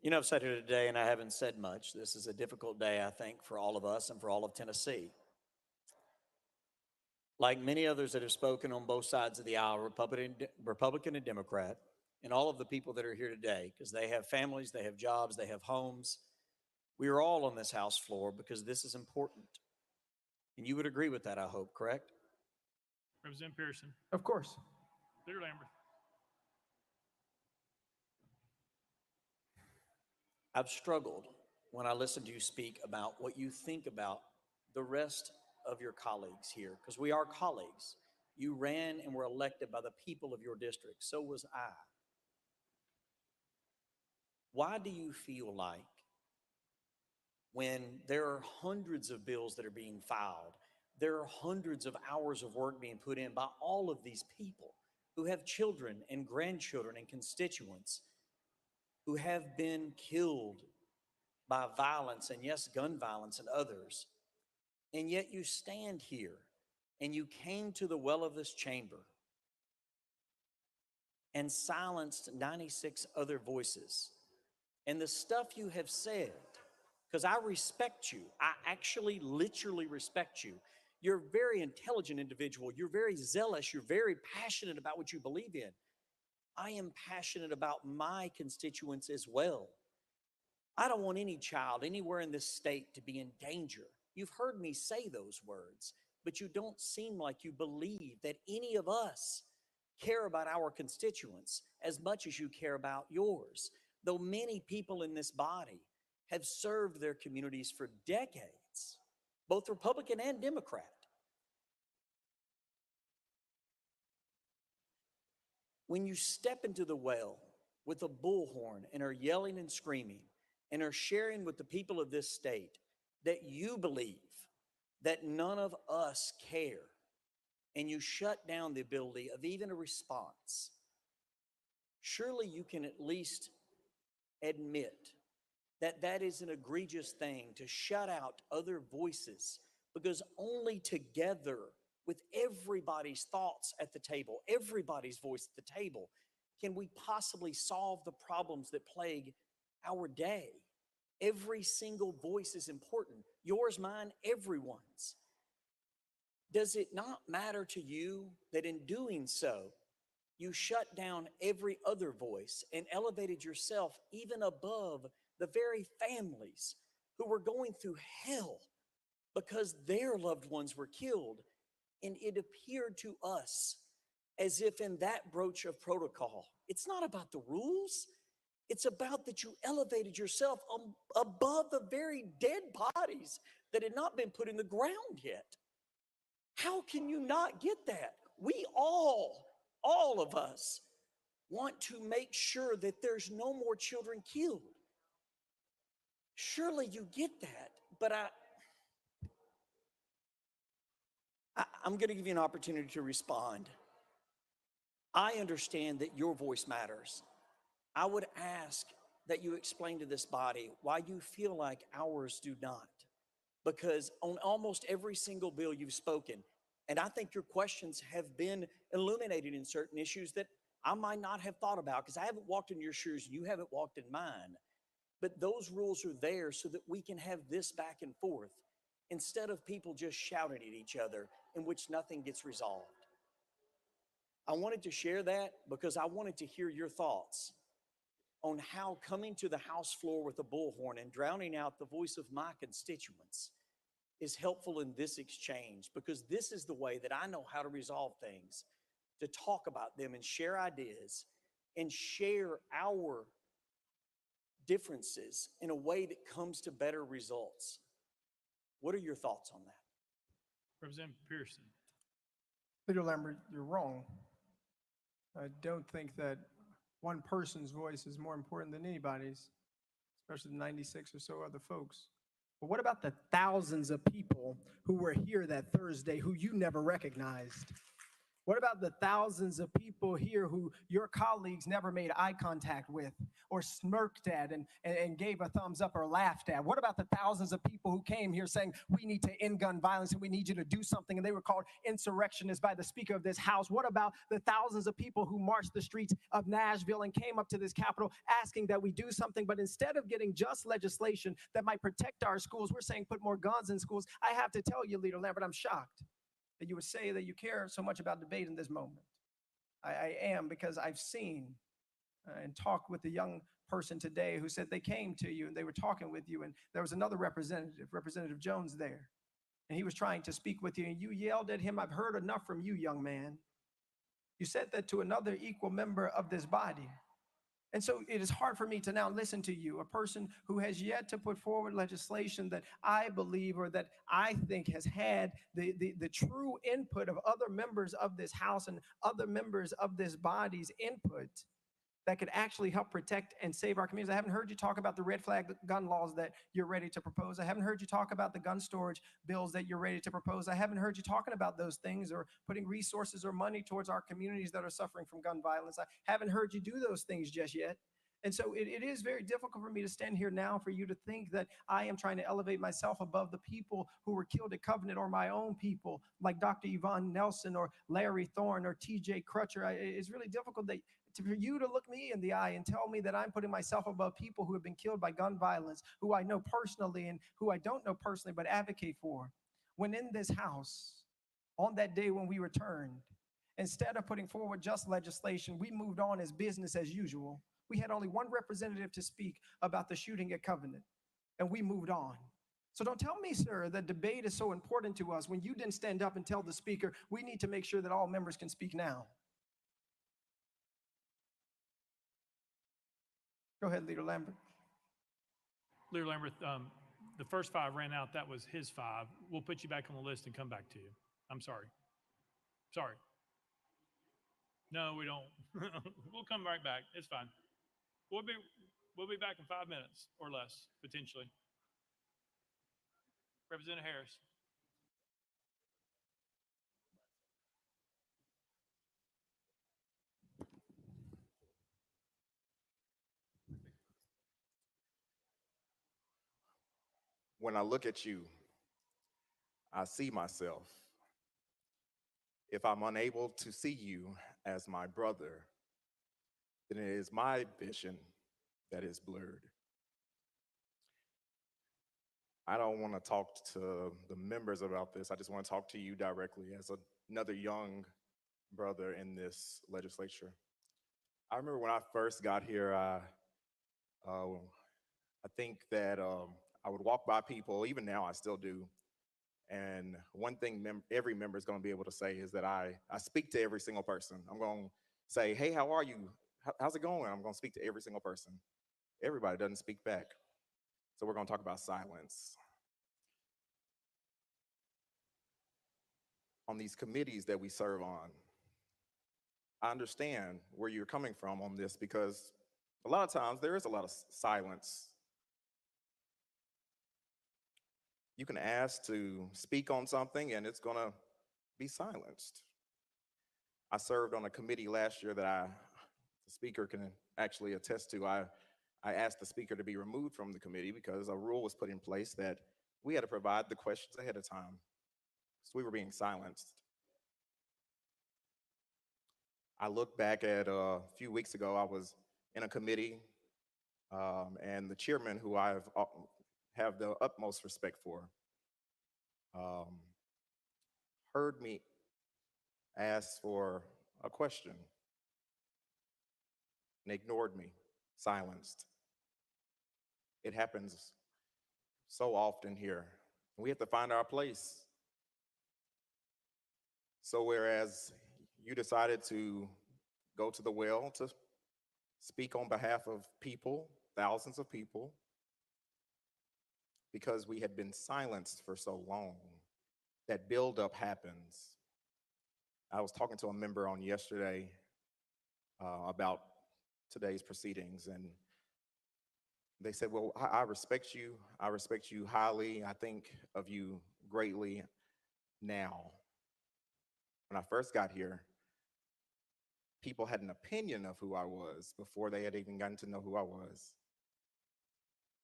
You know, I've sat here today and I haven't said much. This is a difficult day, I think, for all of us and for all of Tennessee. Like many others that have spoken on both sides of the aisle, Republican and Democrat, and all of the people that are here today, because they have families, they have jobs, they have homes. We are all on this House floor because this is important. And you would agree with that, I hope, correct? Representative Pearson. Of course. Leader Lambert. I've struggled when I listen to you speak about what you think about the rest of your colleagues here, because we are colleagues. You ran and were elected by the people of your district. So was I. Why do you feel like when there are hundreds of bills that are being filed, there are hundreds of hours of work being put in by all of these people who have children and grandchildren and constituents who have been killed by violence, and yes, gun violence and others, and yet you stand here and you came to the well of this chamber and silenced 96 other voices. And the stuff you have said, because I respect you, I actually literally respect you. You're a very intelligent individual. You're very zealous. You're very passionate about what you believe in. I am passionate about my constituents as well. I don't want any child anywhere in this state to be in danger. You've heard me say those words, but you don't seem like you believe that any of us care about our constituents as much as you care about yours. Though many people in this body have served their communities for decades, both Republican and Democrat. When you step into the well with a bullhorn and are yelling and screaming and are sharing with the people of this state that you believe that none of us care, and you shut down the ability of even a response, surely you can at least admit that that is an egregious thing to shut out other voices, because only together with everybody's thoughts at the table, everybody's voice at the table, can we possibly solve the problems that plague our day. Every single voice is important. Yours, mine, everyone's. Does it not matter to you that in doing so, you shut down every other voice and elevated yourself even above the very families who were going through hell because their loved ones were killed? And it appeared to us as if in that broach of protocol, it's not about the rules. It's about that you elevated yourself above the very dead bodies that had not been put in the ground yet. How can you not get that? We all of us, want to make sure that there's no more children killed. Surely you get that, but I'm going to give you an opportunity to respond. I understand that your voice matters. I would ask that you explain to this body why you feel like ours do not. Because on almost every single bill you've spoken, and I think your questions have been illuminated in certain issues that I might not have thought about because I haven't walked in your shoes and you haven't walked in mine. But those rules are there so that we can have this back and forth instead of people just shouting at each other in which nothing gets resolved. I wanted to share that because I wanted to hear your thoughts on how coming to the House floor with a bullhorn and drowning out the voice of my constituents is helpful in this exchange, because this is the way that I know how to resolve things, to talk about them and share ideas and share our differences in a way that comes to better results. What are your thoughts on that? Representative Pearson. Leader Lambert, you're wrong. I don't think that one person's voice is more important than anybody's, especially the 96 or so other folks. But what about the thousands of people who were here that Thursday who you never recognized? What about the thousands of people here who your colleagues never made eye contact with or smirked at and gave a thumbs up or laughed at? What about the thousands of people who came here saying, we need to end gun violence and we need you to do something, and they were called insurrectionists by the Speaker of this House? What about the thousands of people who marched the streets of Nashville and came up to this Capitol asking that we do something, but instead of getting just legislation that might protect our schools, we're saying put more guns in schools? I have to tell you, Leader Lambert, I'm shocked that you would say that you care so much about debate in this moment. I am, because I've seen and talked with a young person today who said they came to you and they were talking with you, and there was another representative, Representative Jones, there, and he was trying to speak with you, and you yelled at him, "I've heard enough from you, young man." You said that to another equal member of this body. And so it is hard for me to now listen to you, a person who has yet to put forward legislation that I believe, or that I think has had the true input of other members of this House and other members of this body's input that could actually help protect and save our communities. I haven't heard you talk about the red flag gun laws that you're ready to propose. I haven't heard you talk about the gun storage bills that you're ready to propose. I haven't heard you talking about those things or putting resources or money towards our communities that are suffering from gun violence. I haven't heard you do those things just yet. And so it is very difficult for me to stand here now for you to think that I am trying to elevate myself above the people who were killed at Covenant, or my own people like Dr. Yvonne Nelson or Larry Thorne or TJ Crutcher. It's really difficult for you to look me in the eye and tell me that I'm putting myself above people who have been killed by gun violence, who I know personally and who I don't know personally but advocate for. When in this House, on that day when we returned, instead of putting forward just legislation, we moved on as business as usual. We had only one representative to speak about the shooting at Covenant, and we moved on. So don't tell me, sir, that debate is so important to us when you didn't stand up and tell the Speaker, we need to make sure that all members can speak now. Go ahead, Leader Lambert. Leader Lambert, the first 5 ran out. That was his 5. We'll put you back on the list and come back to you. I'm sorry. Sorry. No, we don't. We'll come right back. It's fine. We'll be back in 5 minutes or less, potentially. Representative Harris. When I look at you, I see myself. If I'm unable to see you as my brother, then it is my vision that is blurred. I don't want to talk to the members about this. I just want to talk to you directly as another young brother in this legislature. I remember when I first got here, I think that I would walk by people, even now I still do, and one thing every member is going to be able to say is that I speak to every single person. I'm going to say, hey, how are you? How's it going? I'm going to speak to every single person. Everybody doesn't speak back. So we're going to talk about silence. On these committees that we serve on, I understand where you're coming from on this, because a lot of times there is a lot of silence. You can ask to speak on something and it's going to be silenced. I served on a committee last year that the speaker can actually attest to. I asked the speaker to be removed from the committee because a rule was put in place that we had to provide the questions ahead of time. So we were being silenced. I look back at a few weeks ago, I was in a committee and the chairman, who I have the utmost respect for, heard me ask for a question and ignored me, silenced. It happens so often here. We have to find our place. So whereas you decided to go to the well to speak on behalf of people, thousands of people, because we had been silenced for so long, that buildup happens. I was talking to a member on yesterday about today's proceedings, and they said, well, I respect you. I respect you highly. I think of you greatly now. When I first got here, people had an opinion of who I was before they had even gotten to know who I was.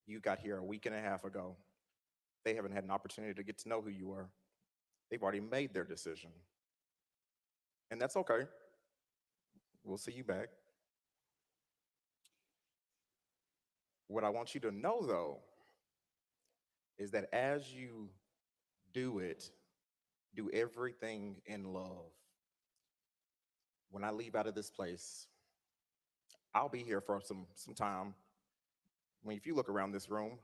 You got here a week and a half ago. They haven't had an opportunity to get to know who you are. They've already made their decision. And that's okay. We'll see you back. What I want you to know, though, is that as you do it, do everything in love. When I leave out of this place, I'll be here for some time. I mean, if you look around this room,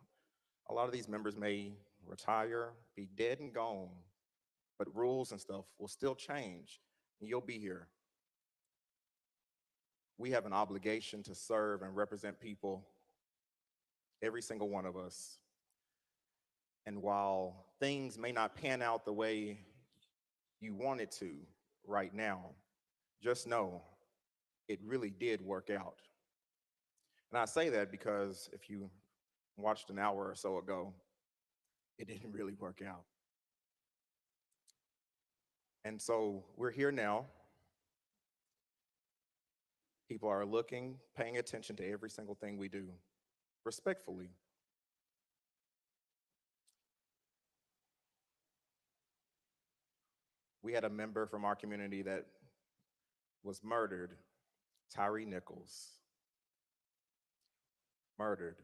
a lot of these members may retire, be dead and gone, but rules and stuff will still change, and you'll be here. We have an obligation to serve and represent people, every single one of us. And while things may not pan out the way you want it to right now, just know it really did work out. And I say that because if you watched an hour or so ago, it didn't really work out. And so we're here now. People are looking, paying attention to every single thing we do, respectfully. We had a member from our community that was murdered, Tyree Nichols. Murdered.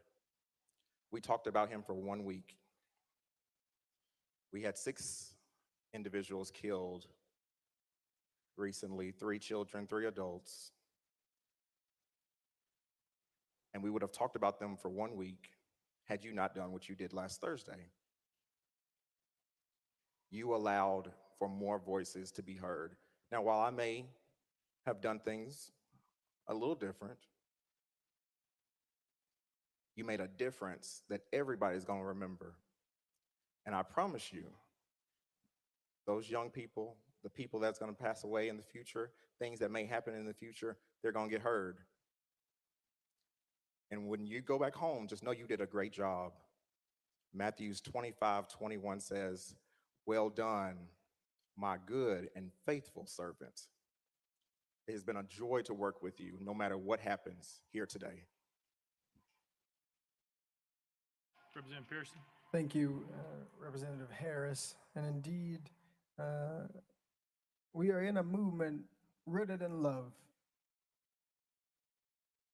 We talked about him for 1 week. We had 6 individuals killed recently, 3 children, 3 adults. And we would have talked about them for 1 week had you not done what you did last Thursday. You allowed for more voices to be heard. Now, while I may have done things a little different, you made a difference that everybody's going to remember. And I promise you, those young people, the people that's going to pass away in the future, things that may happen in the future, they're going to get heard. And when you go back home, just know you did a great job. Matthews 25:21 says, "Well done, my good and faithful servant. It has been a joy to work with you, no matter what happens here today." Representative Pearson. Thank you, Representative Harris. And indeed, we are in a movement rooted in love.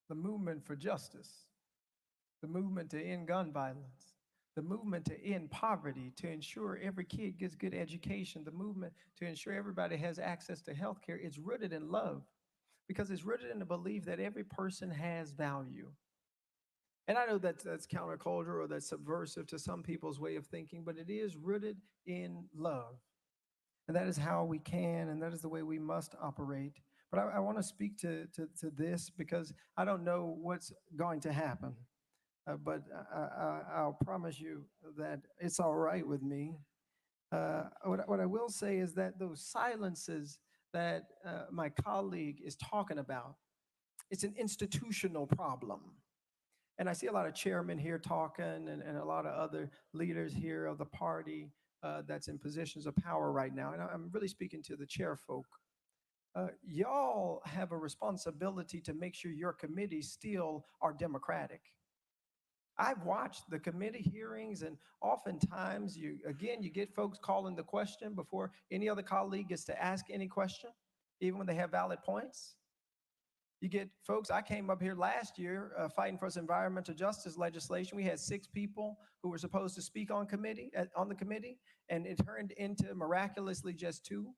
The movement for justice, the movement to end gun violence, the movement to end poverty, to ensure every kid gets good education, the movement to ensure everybody has access to health care. It's rooted in love because it's rooted in the belief that every person has value. And I know that's countercultural or that's subversive to some people's way of thinking, but it is rooted in love. And that is how we can, and that is the way we must operate. But I want to speak to this because I don't know what's going to happen. But I'll promise you that it's all right with me. What I will say is that those silences that my colleague is talking about, it's an institutional problem. And I see a lot of chairmen here talking and a lot of other leaders here of the party that's in positions of power right now. And I'm really speaking to the chair folk. Y'all have a responsibility to make sure your committees still are democratic. I've watched the committee hearings, and oftentimes you get folks calling the question before any other colleague gets to ask any question, even when they have valid points. You get folks, I came up here last year fighting for this environmental justice legislation. We had 6 people who were supposed to speak on the committee, and it turned into miraculously just 2.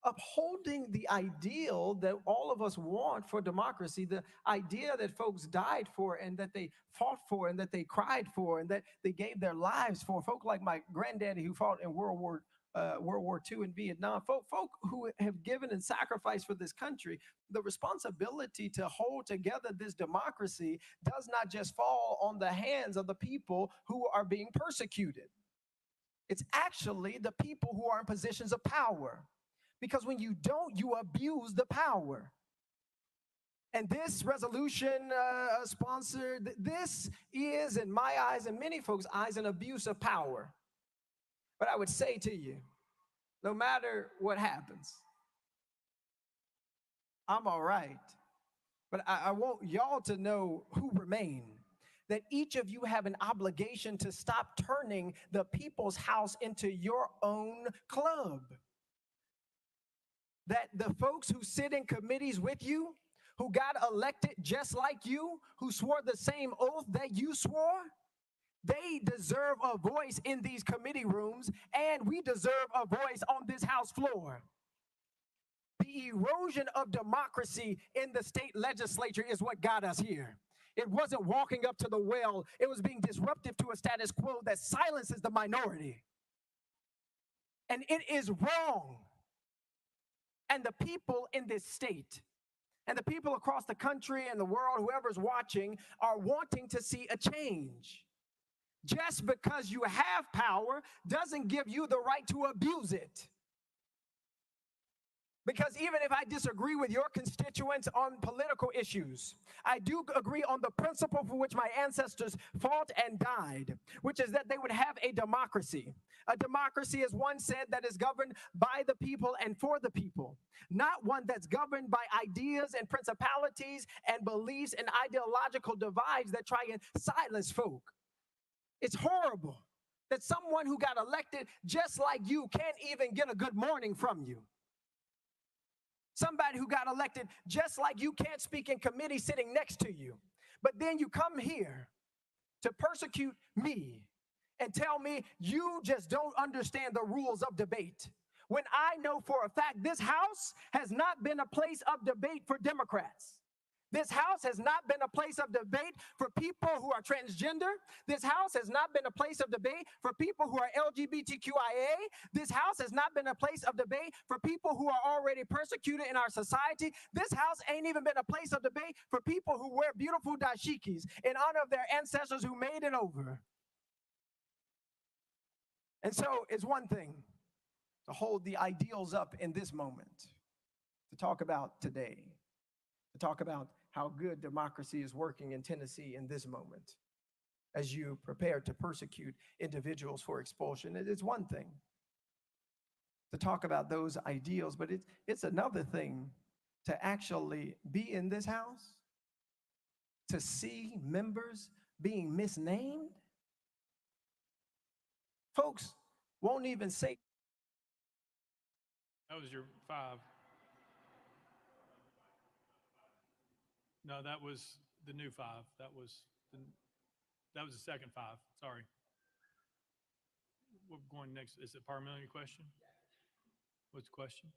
Upholding the ideal that all of us want for democracy, the idea that folks died for and that they fought for and that they cried for and that they gave their lives for. Folk like my granddaddy who fought in World War II in Vietnam, folk who have given and sacrificed for this country. The responsibility to hold together this democracy does not just fall on the hands of the people who are being persecuted. It's actually the people who are in positions of power. Because when you don't, you abuse the power. And this resolution sponsored, this is, in my eyes and many folks' eyes, an abuse of power. But I would say to you, no matter what happens, I'm all right. But I want y'all to know who remain. That each of you have an obligation to stop turning the people's house into your own club. That the folks who sit in committees with you, who got elected just like you, who swore the same oath that you swore, they deserve a voice in these committee rooms, and we deserve a voice on this House floor. The erosion of democracy in the state legislature is what got us here. It wasn't walking up to the well. It was being disruptive to a status quo that silences the minority. And it is wrong. And the people in this state and the people across the country and the world, whoever's watching, are wanting to see a change. Just because you have power doesn't give you the right to abuse it. Because even if I disagree with your constituents on political issues, I do agree on the principle for which my ancestors fought and died, which is that they would have a democracy. A democracy, as one said, that is governed by the people and for the people, not one that's governed by ideas and principalities and beliefs and ideological divides that try and silence folk. It's horrible that someone who got elected just like you can't even get a good morning from you. Somebody who got elected just like you can't speak in committee sitting next to you. But then you come here to persecute me and tell me you just don't understand the rules of debate. When I know for a fact this House has not been a place of debate for Democrats. This House has not been a place of debate for people who are transgender. This House has not been a place of debate for people who are LGBTQIA. This House has not been a place of debate for people who are already persecuted in our society. This House ain't even been a place of debate for people who wear beautiful dashikis in honor of their ancestors who made it over. And so it's one thing to hold the ideals up in this moment, to talk about today, to talk about how good democracy is working in Tennessee in this moment as you prepare to persecute individuals for expulsion. It's one thing to talk about those ideals, but it's another thing to actually be in this House, to see members being misnamed. Folks won't even say. That was your 5. No, that was the new 5. That was the second 5. Sorry. We're going next. Is it parliamentary question? What's the question?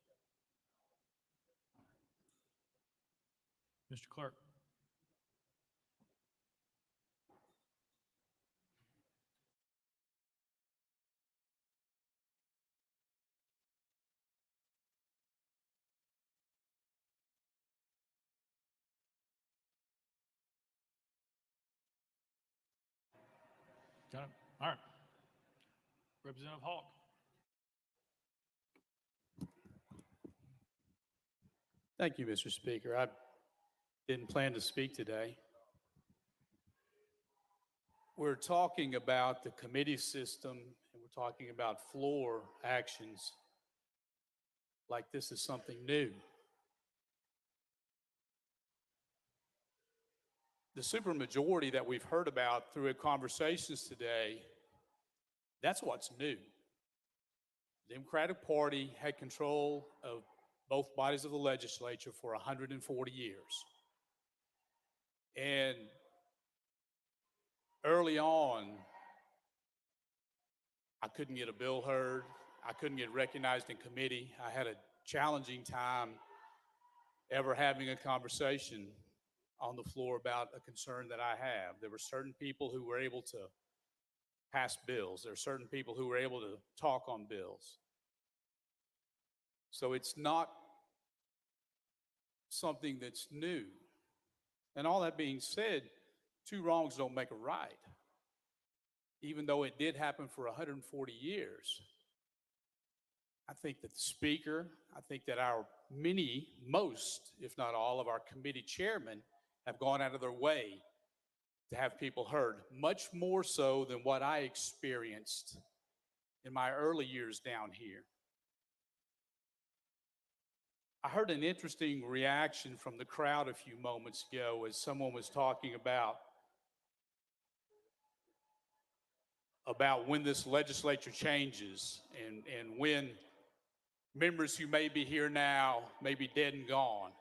Mr. Clerk. Got it. All right. Representative Hawk. Thank you, Mr. Speaker. I didn't plan to speak today. We're talking about the committee system, and we're talking about floor actions like this is something new. The supermajority that we've heard about through conversations today, that's what's new. The Democratic Party had control of both bodies of the legislature for 140 years. And early on, I couldn't get a bill heard. I couldn't get recognized in committee. I had a challenging time ever having a conversation on the floor about a concern that I have. There were certain people who were able to pass bills. There are certain people who were able to talk on bills. So it's not something that's new. And all that being said, 2 wrongs don't make a right. Even though it did happen for 140 years, I think that the Speaker, I think that most, if not all, of our committee chairmen have gone out of their way to have people heard, much more so than what I experienced in my early years down here. I heard an interesting reaction from the crowd a few moments ago as someone was talking about when this legislature changes and when members who may be here now may be dead and gone.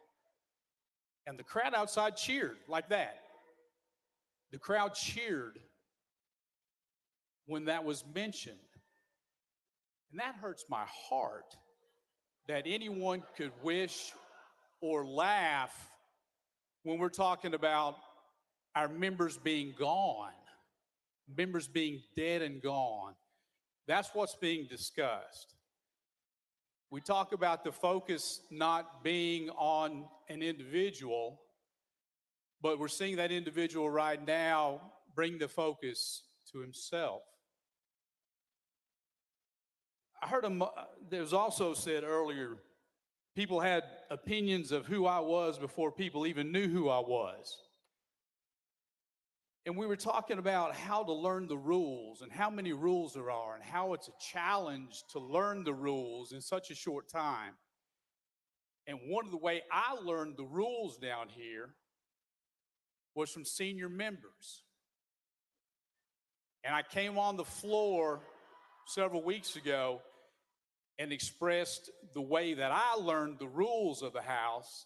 And the crowd outside cheered like that. The crowd cheered when that was mentioned. And that hurts my heart that anyone could wish or laugh when we're talking about our members being gone, members being dead and gone. That's what's being discussed. We talk about the focus not being on an individual, but we're seeing that individual right now bring the focus to himself. I heard there was also said earlier, people had opinions of who I was before people even knew who I was. And we were talking about how to learn the rules and how many rules there are and how it's a challenge to learn the rules in such a short time. And one of the way I learned the rules down here was from senior members. And I came on the floor several weeks ago and expressed the way that I learned the rules of the House.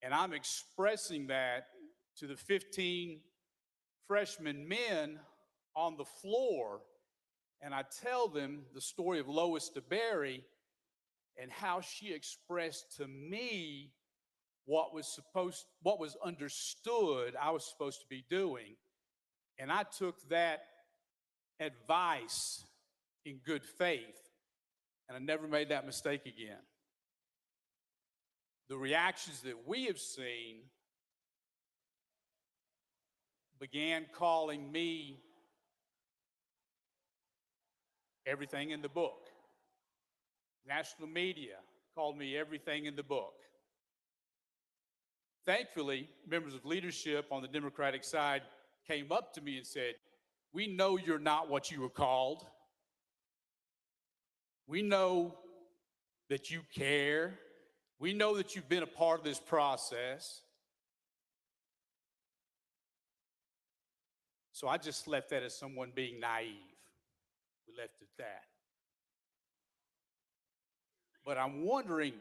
And I'm expressing that to the 15 freshman men on the floor. And I tell them the story of Lois DeBerry and how she expressed to me what was understood I was supposed to be doing. And I took that advice in good faith, and I never made that mistake again. The reactions that we have seen began calling me everything in the book. National media called me everything in the book. Thankfully, members of leadership on the Democratic side came up to me and said, "We know you're not what you were called. We know that you care. We know that you've been a part of this process." So I just left that as someone being naive. We left it at that. But I'm wondering,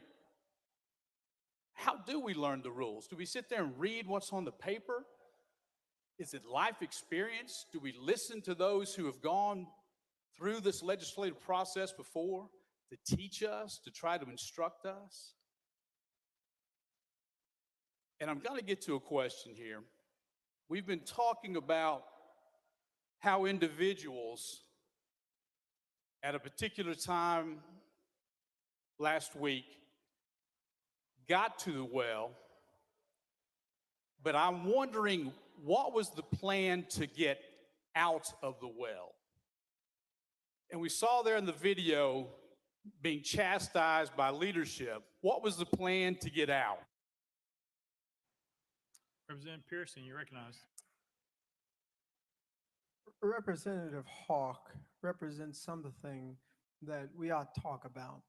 how do we learn the rules? Do we sit there and read what's on the paper? Is it life experience? Do we listen to those who have gone through this legislative process before to teach us, to try to instruct us? And I'm going to get to a question here. We've been talking about how individuals at a particular time last week got to the well, but I'm wondering, what was the plan to get out of the well? And we saw there in the video being chastised by leadership. What was the plan to get out? Representative Pearson, you recognized. Representative Hawk represents something that we ought to talk about.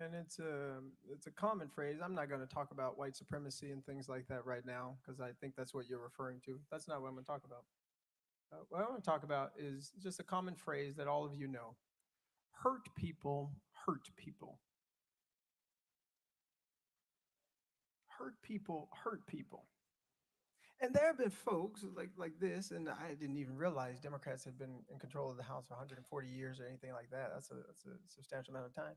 And it's a common phrase. I'm not going to talk about white supremacy and things like that right now, because I think that's what you're referring to. That's not what I'm going to talk about. What I want to talk about is just a common phrase that all of you know. Hurt people hurt people. Hurt people hurt people. And there have been folks like this, and I didn't even realize Democrats have been in control of the House for 140 years or anything like that. That's a substantial amount of time.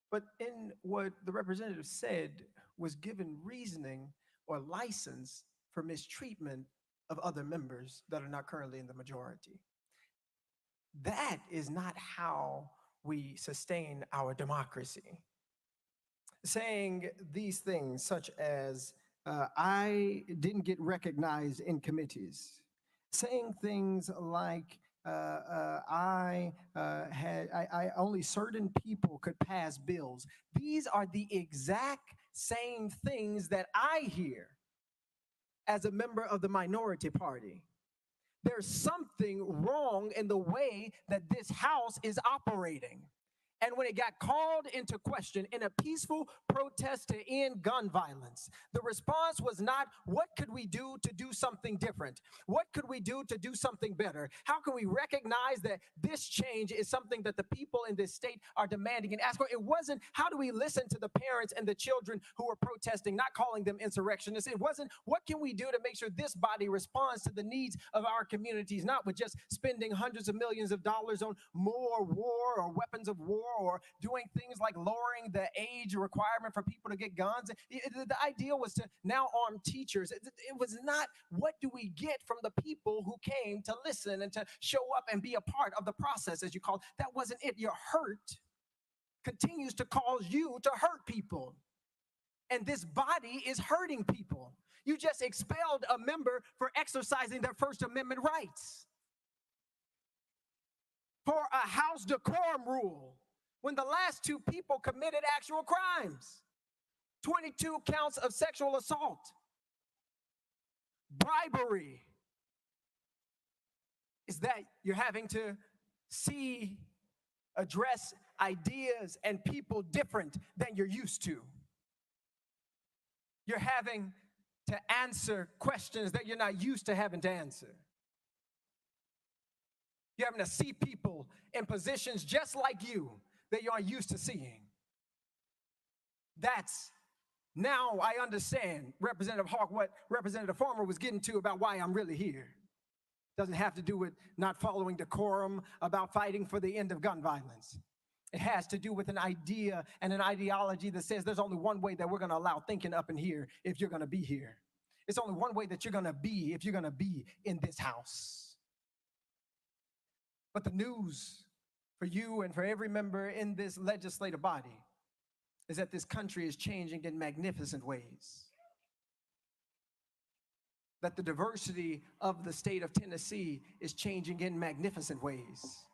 But in what the representative said was given reasoning or license for mistreatment of other members that are not currently in the majority. That is not how we sustain our democracy. Saying these things such as, I didn't get recognized in committees. Saying things like, only certain people could pass bills. These are the exact same things that I hear as a member of the minority party. There's something wrong in the way that this House is operating. And when it got called into question in a peaceful protest to end gun violence, the response was not, what could we do to do something different? What could we do to do something better? How can we recognize that this change is something that the people in this state are demanding and asking for? It wasn't, how do we listen to the parents and the children who are protesting, not calling them insurrectionists? It wasn't, what can we do to make sure this body responds to the needs of our communities, not with just spending hundreds of millions of dollars on more war or weapons of war, or doing things like lowering the age requirement for people to get guns. The idea was to now arm teachers. It was not, what do we get from the people who came to listen and to show up and be a part of the process, as you call it. That wasn't it. Your hurt continues to cause you to hurt people. And this body is hurting people. You just expelled a member for exercising their First Amendment rights, for a house decorum rule, when the last two people committed actual crimes. 22 counts of sexual assault, bribery. Is that you're having to address ideas and people different than you're used to. You're having to answer questions that you're not used to having to answer. You're having to see people in positions just like you that you aren't used to seeing. That's, now I understand, Representative Hawk, what Representative Farmer was getting to about why I'm really here. Doesn't have to do with not following decorum, about fighting for the end of gun violence. It has to do with an idea and an ideology that says there's only one way that we're going to allow thinking up in here if you're going to be here. It's only one way that you're going to be if you're going to be in this house. But the news for you and for every member in this legislative body is that this country is changing in magnificent ways. That the diversity of the state of Tennessee is changing in magnificent ways.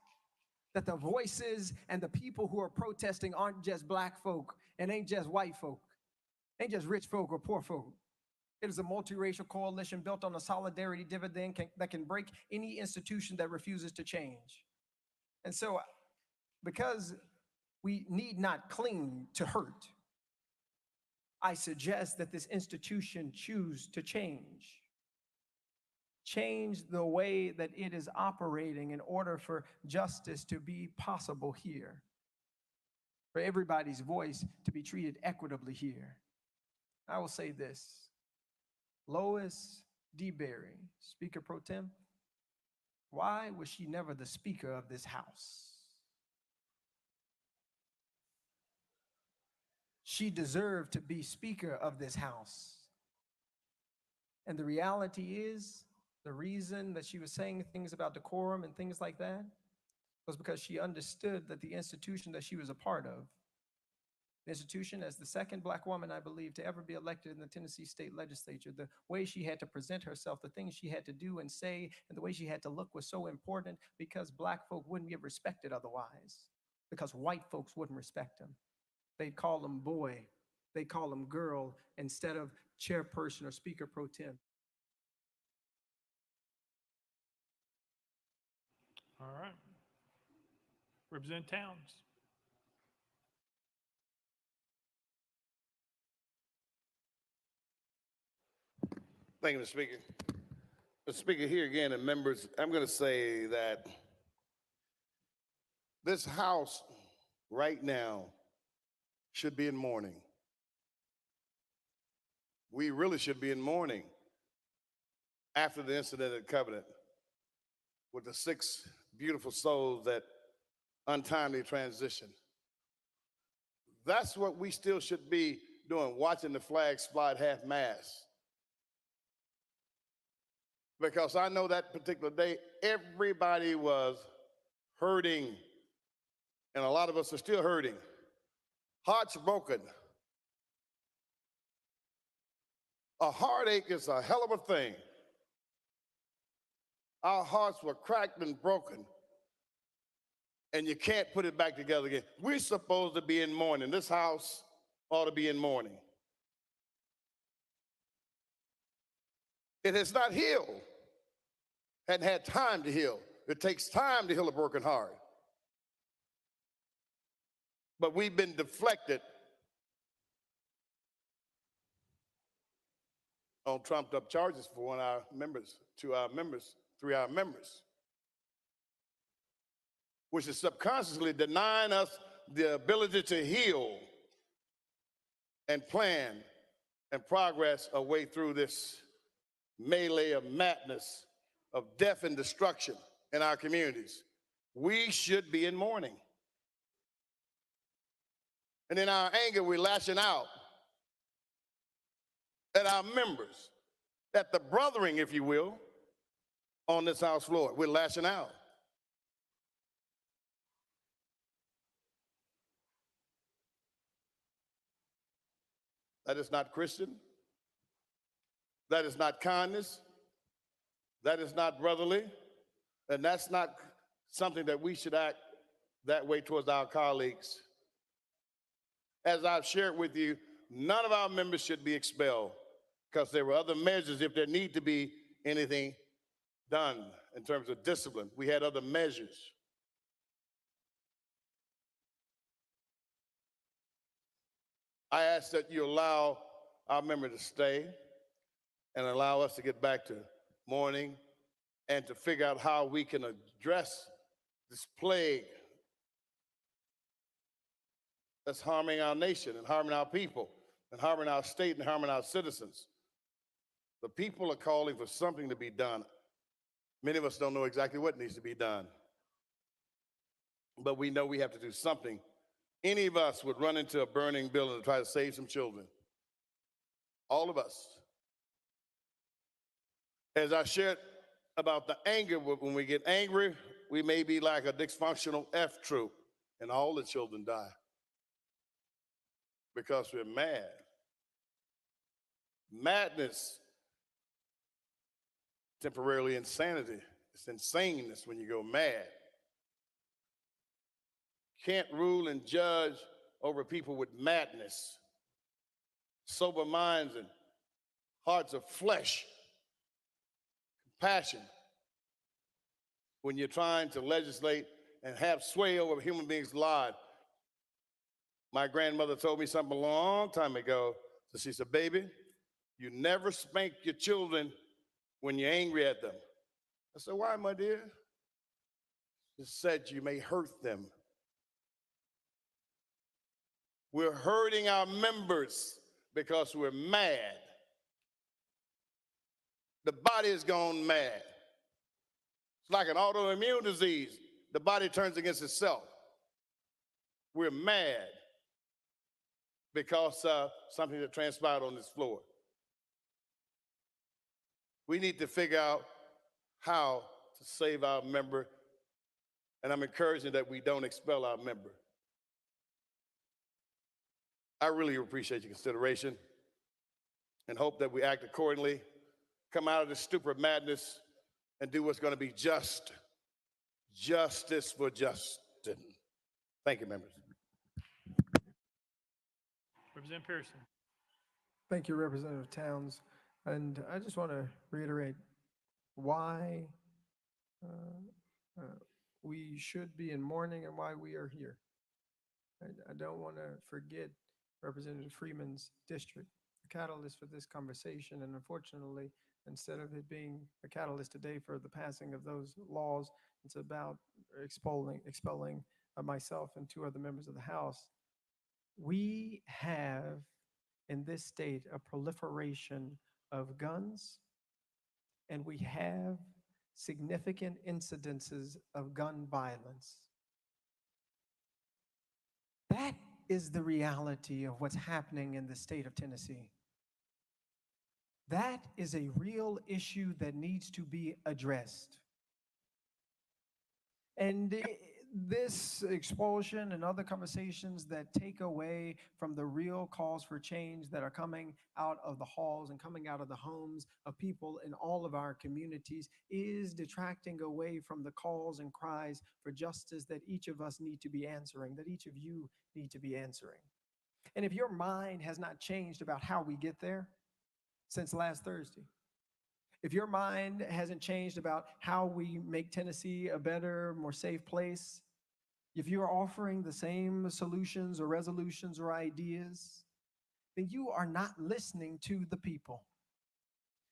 That the voices and the people who are protesting aren't just black folk and ain't just white folk, ain't just rich folk or poor folk. It is a multiracial coalition built on a solidarity dividend that can break any institution that refuses to change. And so, because we need not cling to hurt, I suggest that this institution choose to change. Change the way that it is operating in order for justice to be possible here, for everybody's voice to be treated equitably here. I will say this. Lois DeBerry, Speaker Pro Tem, why was she never the Speaker of this House? She deserved to be Speaker of this House. And the reality is, the reason that she was saying things about decorum and things like that was because she understood that the institution that she was a part of, the institution as the second black woman, I believe, to ever be elected in the Tennessee state legislature, the way she had to present herself, the things she had to do and say, and the way she had to look was so important because black folk wouldn't get respected otherwise, because white folks wouldn't respect them. They'd call them boy, they'd call them girl instead of chairperson or Speaker Pro Tem. All right. Representative Towns. Thank you, Mr. Speaker. Mr. Speaker, here again, and members, I'm going to say that this House right now should be in mourning. We really should be in mourning after the incident at Covenant with the 6 beautiful souls that untimely transitioned. That's what we still should be doing, watching the flags fly at half-mast. Because I know that particular day, everybody was hurting, and a lot of us are still hurting. Hearts broken. A heartache is a hell of a thing. Our hearts were cracked and broken, and you can't put it back together again. We're supposed to be in mourning. This house ought to be in mourning. It has not healed, hadn't had time to heal. It takes time to heal a broken heart. but we've been deflected on trumped up charges for one of our members, 2 our members, 3 our members, which is subconsciously denying us the ability to heal and plan and progress our way through this melee of madness, of death and destruction in our communities. We should be in mourning. And in our anger, we're lashing out at our members, at the brothering, if you will, on this House floor. We're lashing out. That is not Christian. That is not kindness. That is not brotherly. And that's not something that we should act that way towards our colleagues. As I've shared with you, none of our members should be expelled because there were other measures if there need to be anything done in terms of discipline. We had other measures. I ask that you allow our member to stay and allow us to get back to mourning and to figure out how we can address this plague that's harming our nation and harming our people and harming our state and harming our citizens. The people are calling for something to be done. Many of us don't know exactly what needs to be done, but we know we have to do something. Any of us would run into a burning building to try to save some children. All of us. As I shared about the anger, when we get angry, we may be like a dysfunctional F troop and all the children die because we're mad. Madness, temporarily insanity. It's insaneness when you go mad. Can't rule and judge over people with madness, sober minds and hearts of flesh, compassion. When you're trying to legislate and have sway over human beings' lives. My grandmother told me something a long time ago. So she said, baby, you never spank your children when you're angry at them. I said, why, my dear? She said, you may hurt them. We're hurting our members because we're mad. The body has gone mad. It's like an autoimmune disease. The body turns against itself. We're mad because of something that transpired on this floor. We need to figure out how to save our member, and I'm encouraging that we don't expel our member. I really appreciate your consideration and hope that we act accordingly, come out of this stupor madness, and do what's going to be just. Justice for Justin. Thank you, members. Representative Pearson. Thank you, Representative Towns. And I just want to reiterate why we should be in mourning and why we are here. I don't want to forget Representative Freeman's district, the catalyst for this conversation. And unfortunately, instead of it being a catalyst today for the passing of those laws, it's about expelling myself and 2 other members of the House. We have in this state a proliferation of guns, and we have significant incidences of gun violence. That is the reality of what's happening in the state of Tennessee. That is a real issue that needs to be addressed. And this expulsion and other conversations that take away from the real calls for change that are coming out of the halls and coming out of the homes of people in all of our communities is detracting away from the calls and cries for justice that each of us need to be answering, that each of you need to be answering. And if your mind has not changed about how we get there since last Thursday, if your mind hasn't changed about how we make Tennessee a better, more safe place, if you're offering the same solutions or resolutions or ideas, then you are not listening to the people.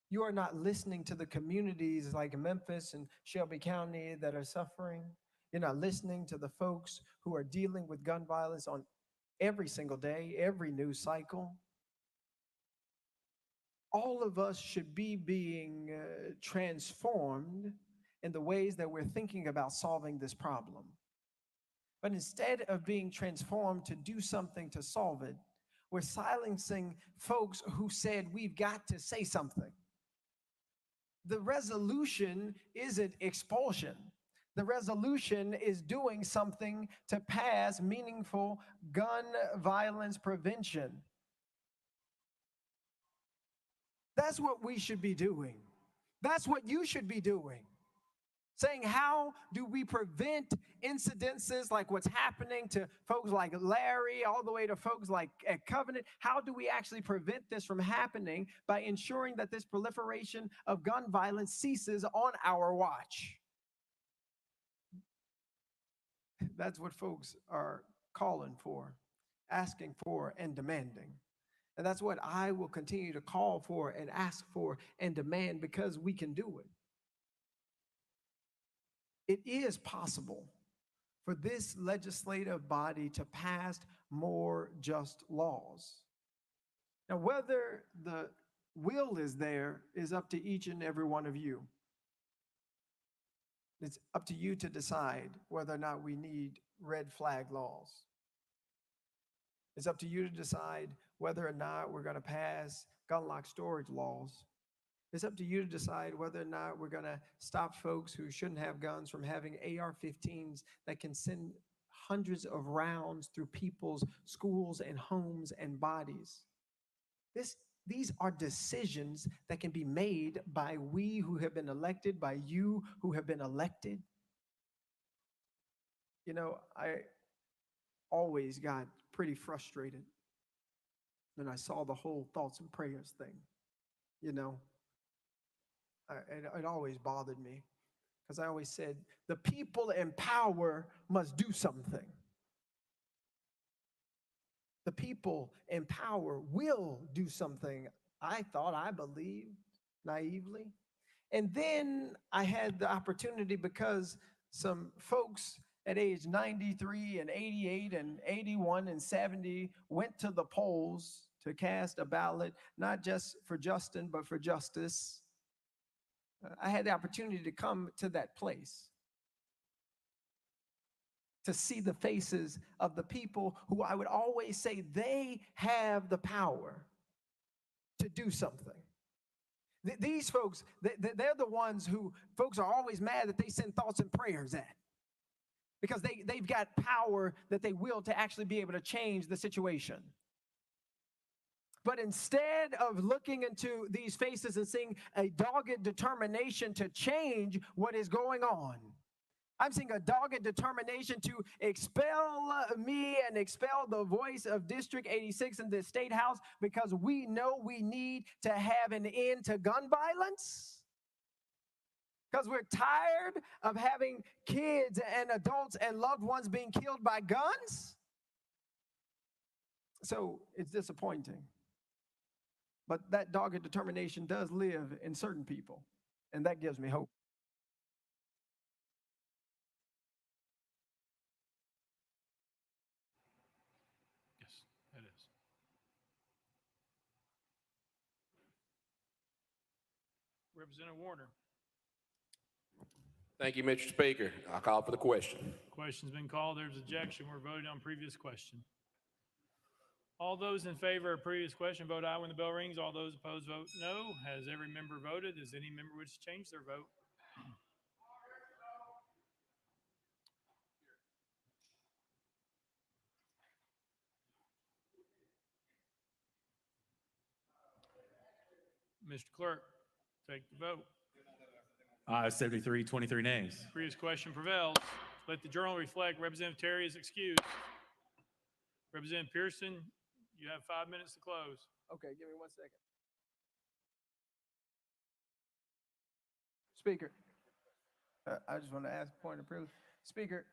You are not listening to the communities like Memphis and Shelby County that are suffering. You're not listening to the folks who are dealing with gun violence on every single day, every news cycle. All of us should be being transformed in the ways that we're thinking about solving this problem. But instead of being transformed to do something to solve it, we're silencing folks who said we've got to say something. The resolution isn't expulsion. The resolution is doing something to pass meaningful gun violence prevention. That's what we should be doing. That's what you should be doing. Saying, how do we prevent incidences like what's happening to folks like Larry, all the way to folks like at Covenant? How do we actually prevent this from happening by ensuring that this proliferation of gun violence ceases on our watch? That's what folks are calling for, asking for, and demanding. And that's what I will continue to call for and ask for and demand, because we can do it. It is possible for this legislative body to pass more just laws. Now, whether the will is there is up to each and every one of you. It's up to you to decide whether or not we need red flag laws. It's up to you to decide whether or not we're going to pass gun lock storage laws. It's up to you to decide whether or not we're going to stop folks who shouldn't have guns from having AR-15s that can send hundreds of rounds through people's schools and homes and bodies. These are decisions that can be made by we who have been elected, by you who have been elected. You know, I always got pretty frustrated when I saw the whole thoughts and prayers thing. You know, it always bothered me, because I always said, the people in power must do something. The people in power will do something, I thought, I believed, naively. And then I had the opportunity, because some folks at age 93 and 88 and 81 and 70 went to the polls to cast a ballot, not just for Justin, but for justice. I had the opportunity to come to that place, to see the faces of the people who I would always say they have the power to do something. These folks, they're the ones who folks are always mad that they send thoughts and prayers at, because they've got power that they will to actually be able to change the situation. But instead of looking into these faces and seeing a dogged determination to change what is going on, I'm seeing a dogged determination to expel me and expel the voice of District 86 in this state house, because we know we need to have an end to gun violence. Because we're tired of having kids and adults and loved ones being killed by guns. So it's disappointing. But that dogged determination does live in certain people, and that gives me hope. Yes, it is. Representative Warner. Thank you, Mr. Speaker. I call for the question. Question's been called. There's objection. We're voting on previous question. All those in favor of previous question vote aye when the bell rings. All those opposed vote no. Has every member voted? Does any member wish to change their vote? Mr. Clerk, take the vote. Ayes 73, 23 nays. Previous question prevails. Let the journal reflect Representative Terry is excused. Representative Pearson, you have 5 minutes to close. Okay, give me 1 second. Speaker, I just want to ask a point of privilege. Speaker,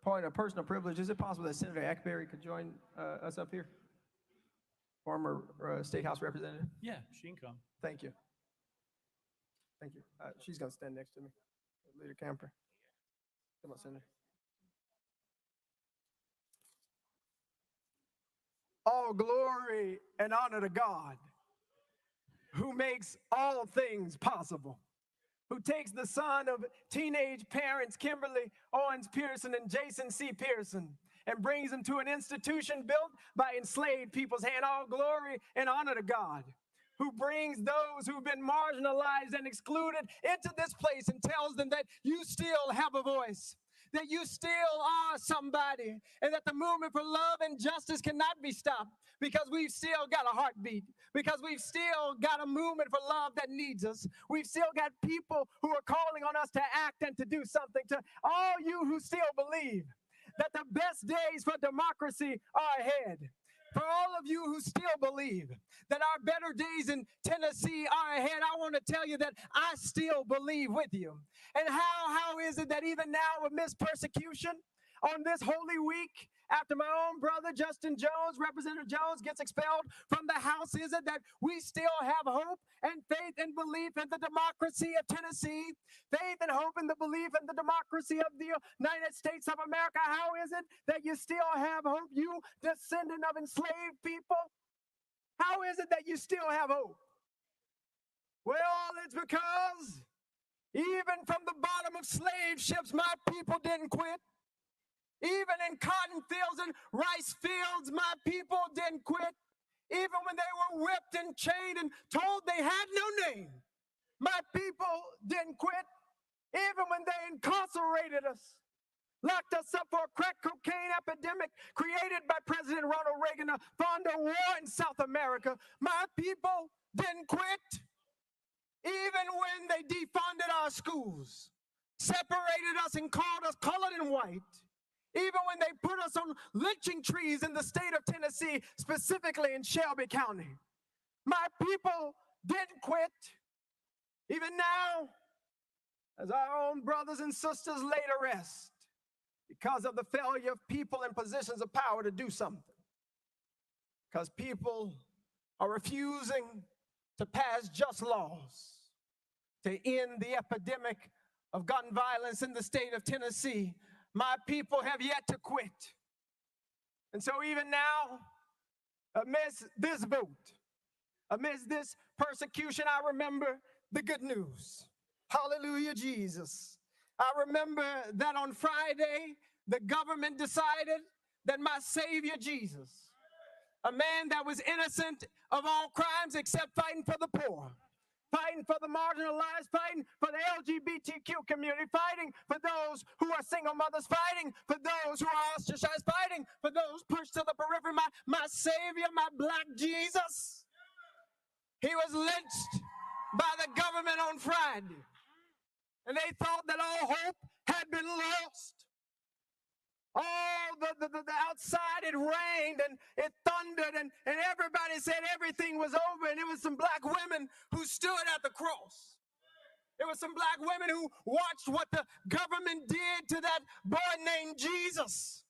Point of personal privilege, is it possible that Senator Ackberry could join us up here? Former State House Representative. Yeah, she can come. Thank you. Thank you. She's going to stand next to me. Leader Camper. Come on, Senator. All glory and honor to God, who makes all things possible, who takes the son of teenage parents Kimberly Owens Pearson and Jason C. Pearson and brings them to an institution built by enslaved people's hand. All glory and honor to God, who brings those who've been marginalized and excluded into this place and tells them that you still have a voice, that you still are somebody, and that the movement for love and justice cannot be stopped because we've still got a heartbeat, because we've still got a movement for love that needs us. We've still got people who are calling on us to act and to do something. To all you who still believe that the best days for democracy are ahead, for all of you who still believe that our better days in Tennessee are ahead, I want to tell you that I still believe with you. And how is it that even now amidst persecution on this Holy Week, after my own brother Justin Jones, Representative Jones, gets expelled from the House, is it that we still have hope and faith and belief in the democracy of Tennessee, faith and hope in the belief in the democracy of the United States of America? How is it that you still have hope, you descendant of enslaved people? How is it that you still have hope? Well, it's because even from the bottom of slave ships, my people didn't quit. Even in cotton fields and rice fields, my people didn't quit. Even when they were whipped and chained and told they had no name, my people didn't quit. Even when they incarcerated us, locked us up for a crack cocaine epidemic created by President Ronald Reagan to fund a war in South America, my people didn't quit. Even when they defunded our schools, separated us and called us colored and white, even when they put us on lynching trees in the state of Tennessee, specifically in Shelby County, my people didn't quit. Even now, as our own brothers and sisters lay to rest because of the failure of people in positions of power to do something, because people are refusing to pass just laws to end the epidemic of gun violence in the state of Tennessee, my people have yet to quit. And so even now, amidst this vote, amidst this persecution, I remember the good news. Hallelujah, Jesus. I remember that on Friday, the government decided that my Savior Jesus, a man that was innocent of all crimes except fighting for the poor, fighting for the marginalized, fighting for the LGBTQ community, fighting for those who are single mothers, fighting for those who are ostracized, fighting for those pushed to the periphery. My Savior, my black Jesus, he was lynched by the government on Friday. And they thought that all hope had been lost. The outside, it rained and it thundered and everybody said everything was over, and it was some black women who stood at the cross. It was some black women who watched what the government did to that boy named Jesus.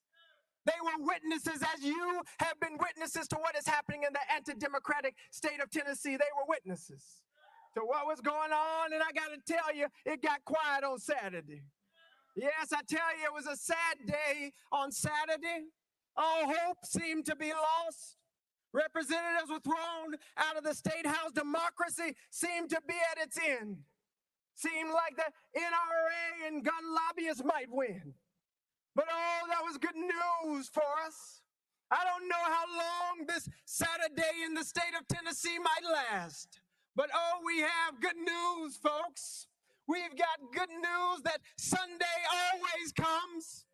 They were witnesses, as you have been witnesses to what is happening in the anti-democratic state of Tennessee. They were witnesses to what was going on, and I got to tell you, it got quiet on Saturday. Yes, I tell you, it was a sad day on Saturday. All hope seemed to be lost. Representatives were thrown out of the State House. Democracy seemed to be at its end. Seemed like the NRA and gun lobbyists might win. But oh, that was good news for us. I don't know how long this Saturday in the state of Tennessee might last. But oh, we have good news, folks. We've got good news that Sunday always comes.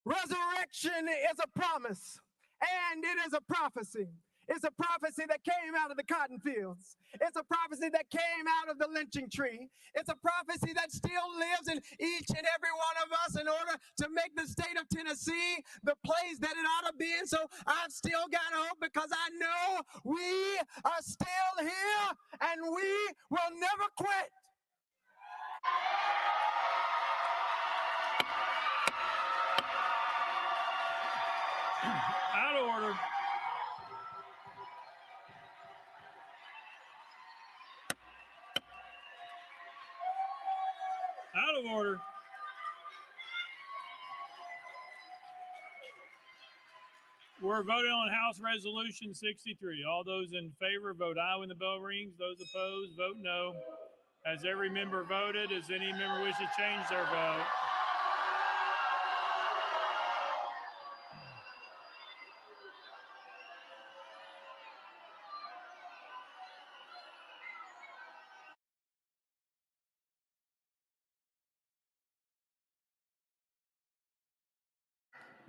Resurrection is a promise, and it is a prophecy. It's a prophecy that came out of the cotton fields. It's a prophecy that came out of the lynching tree. It's a prophecy that still lives in each and every one of us in order to make the state of Tennessee the place that it ought to be in. So I've still got hope because I know we are still here and we will never quit. Out of order. We're voting on House Resolution 63. All those in favor, vote aye when the bell rings. Those opposed, vote no. Has every member voted? Does any member wish to change their vote?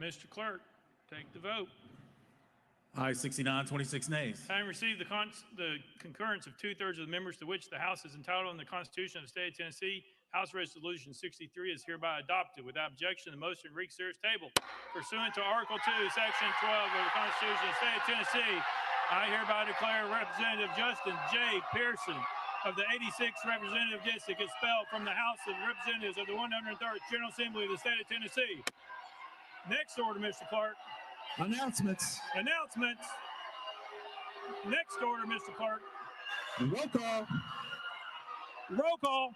Mr. Clerk, take the vote. Aye, 69, 26 nays. Having received the concurrence of 2/3 of the members to which the House is entitled in the Constitution of the State of Tennessee, House Resolution 63 is hereby adopted. Without objection, the motion to reconsider is tabled. Pursuant to Article 2, Section 12 of the Constitution of the State of Tennessee, I hereby declare Representative Justin J. Pearson of the 86th Representative District expelled from the House of Representatives of the 103rd General Assembly of the State of Tennessee. Next order, Mr. Clerk. Announcements. Announcements. Next order, Mr. Clerk. Roll call. Roll call.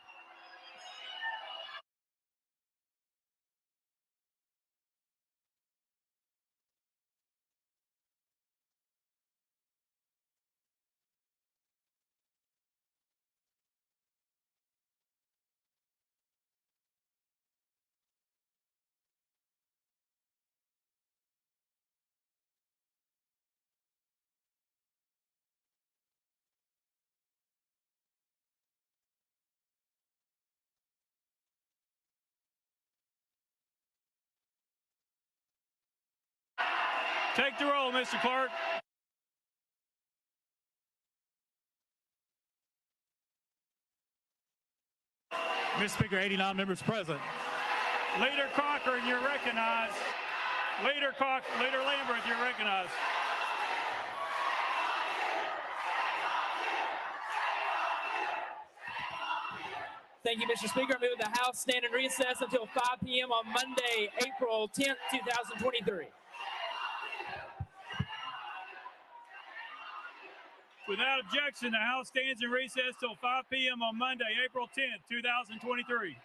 Take the roll, Mr. Clerk. Mr. Speaker, 89 members present. Leader Cochran, you're recognized. Leader Lambert, you're recognized. Thank you, Mr. Speaker. I move the House stand in recess until 5 p.m. on Monday, April 10th, 2023. Without objection, the House stands in recess till 5 p.m. on Monday, April 10th, 2023.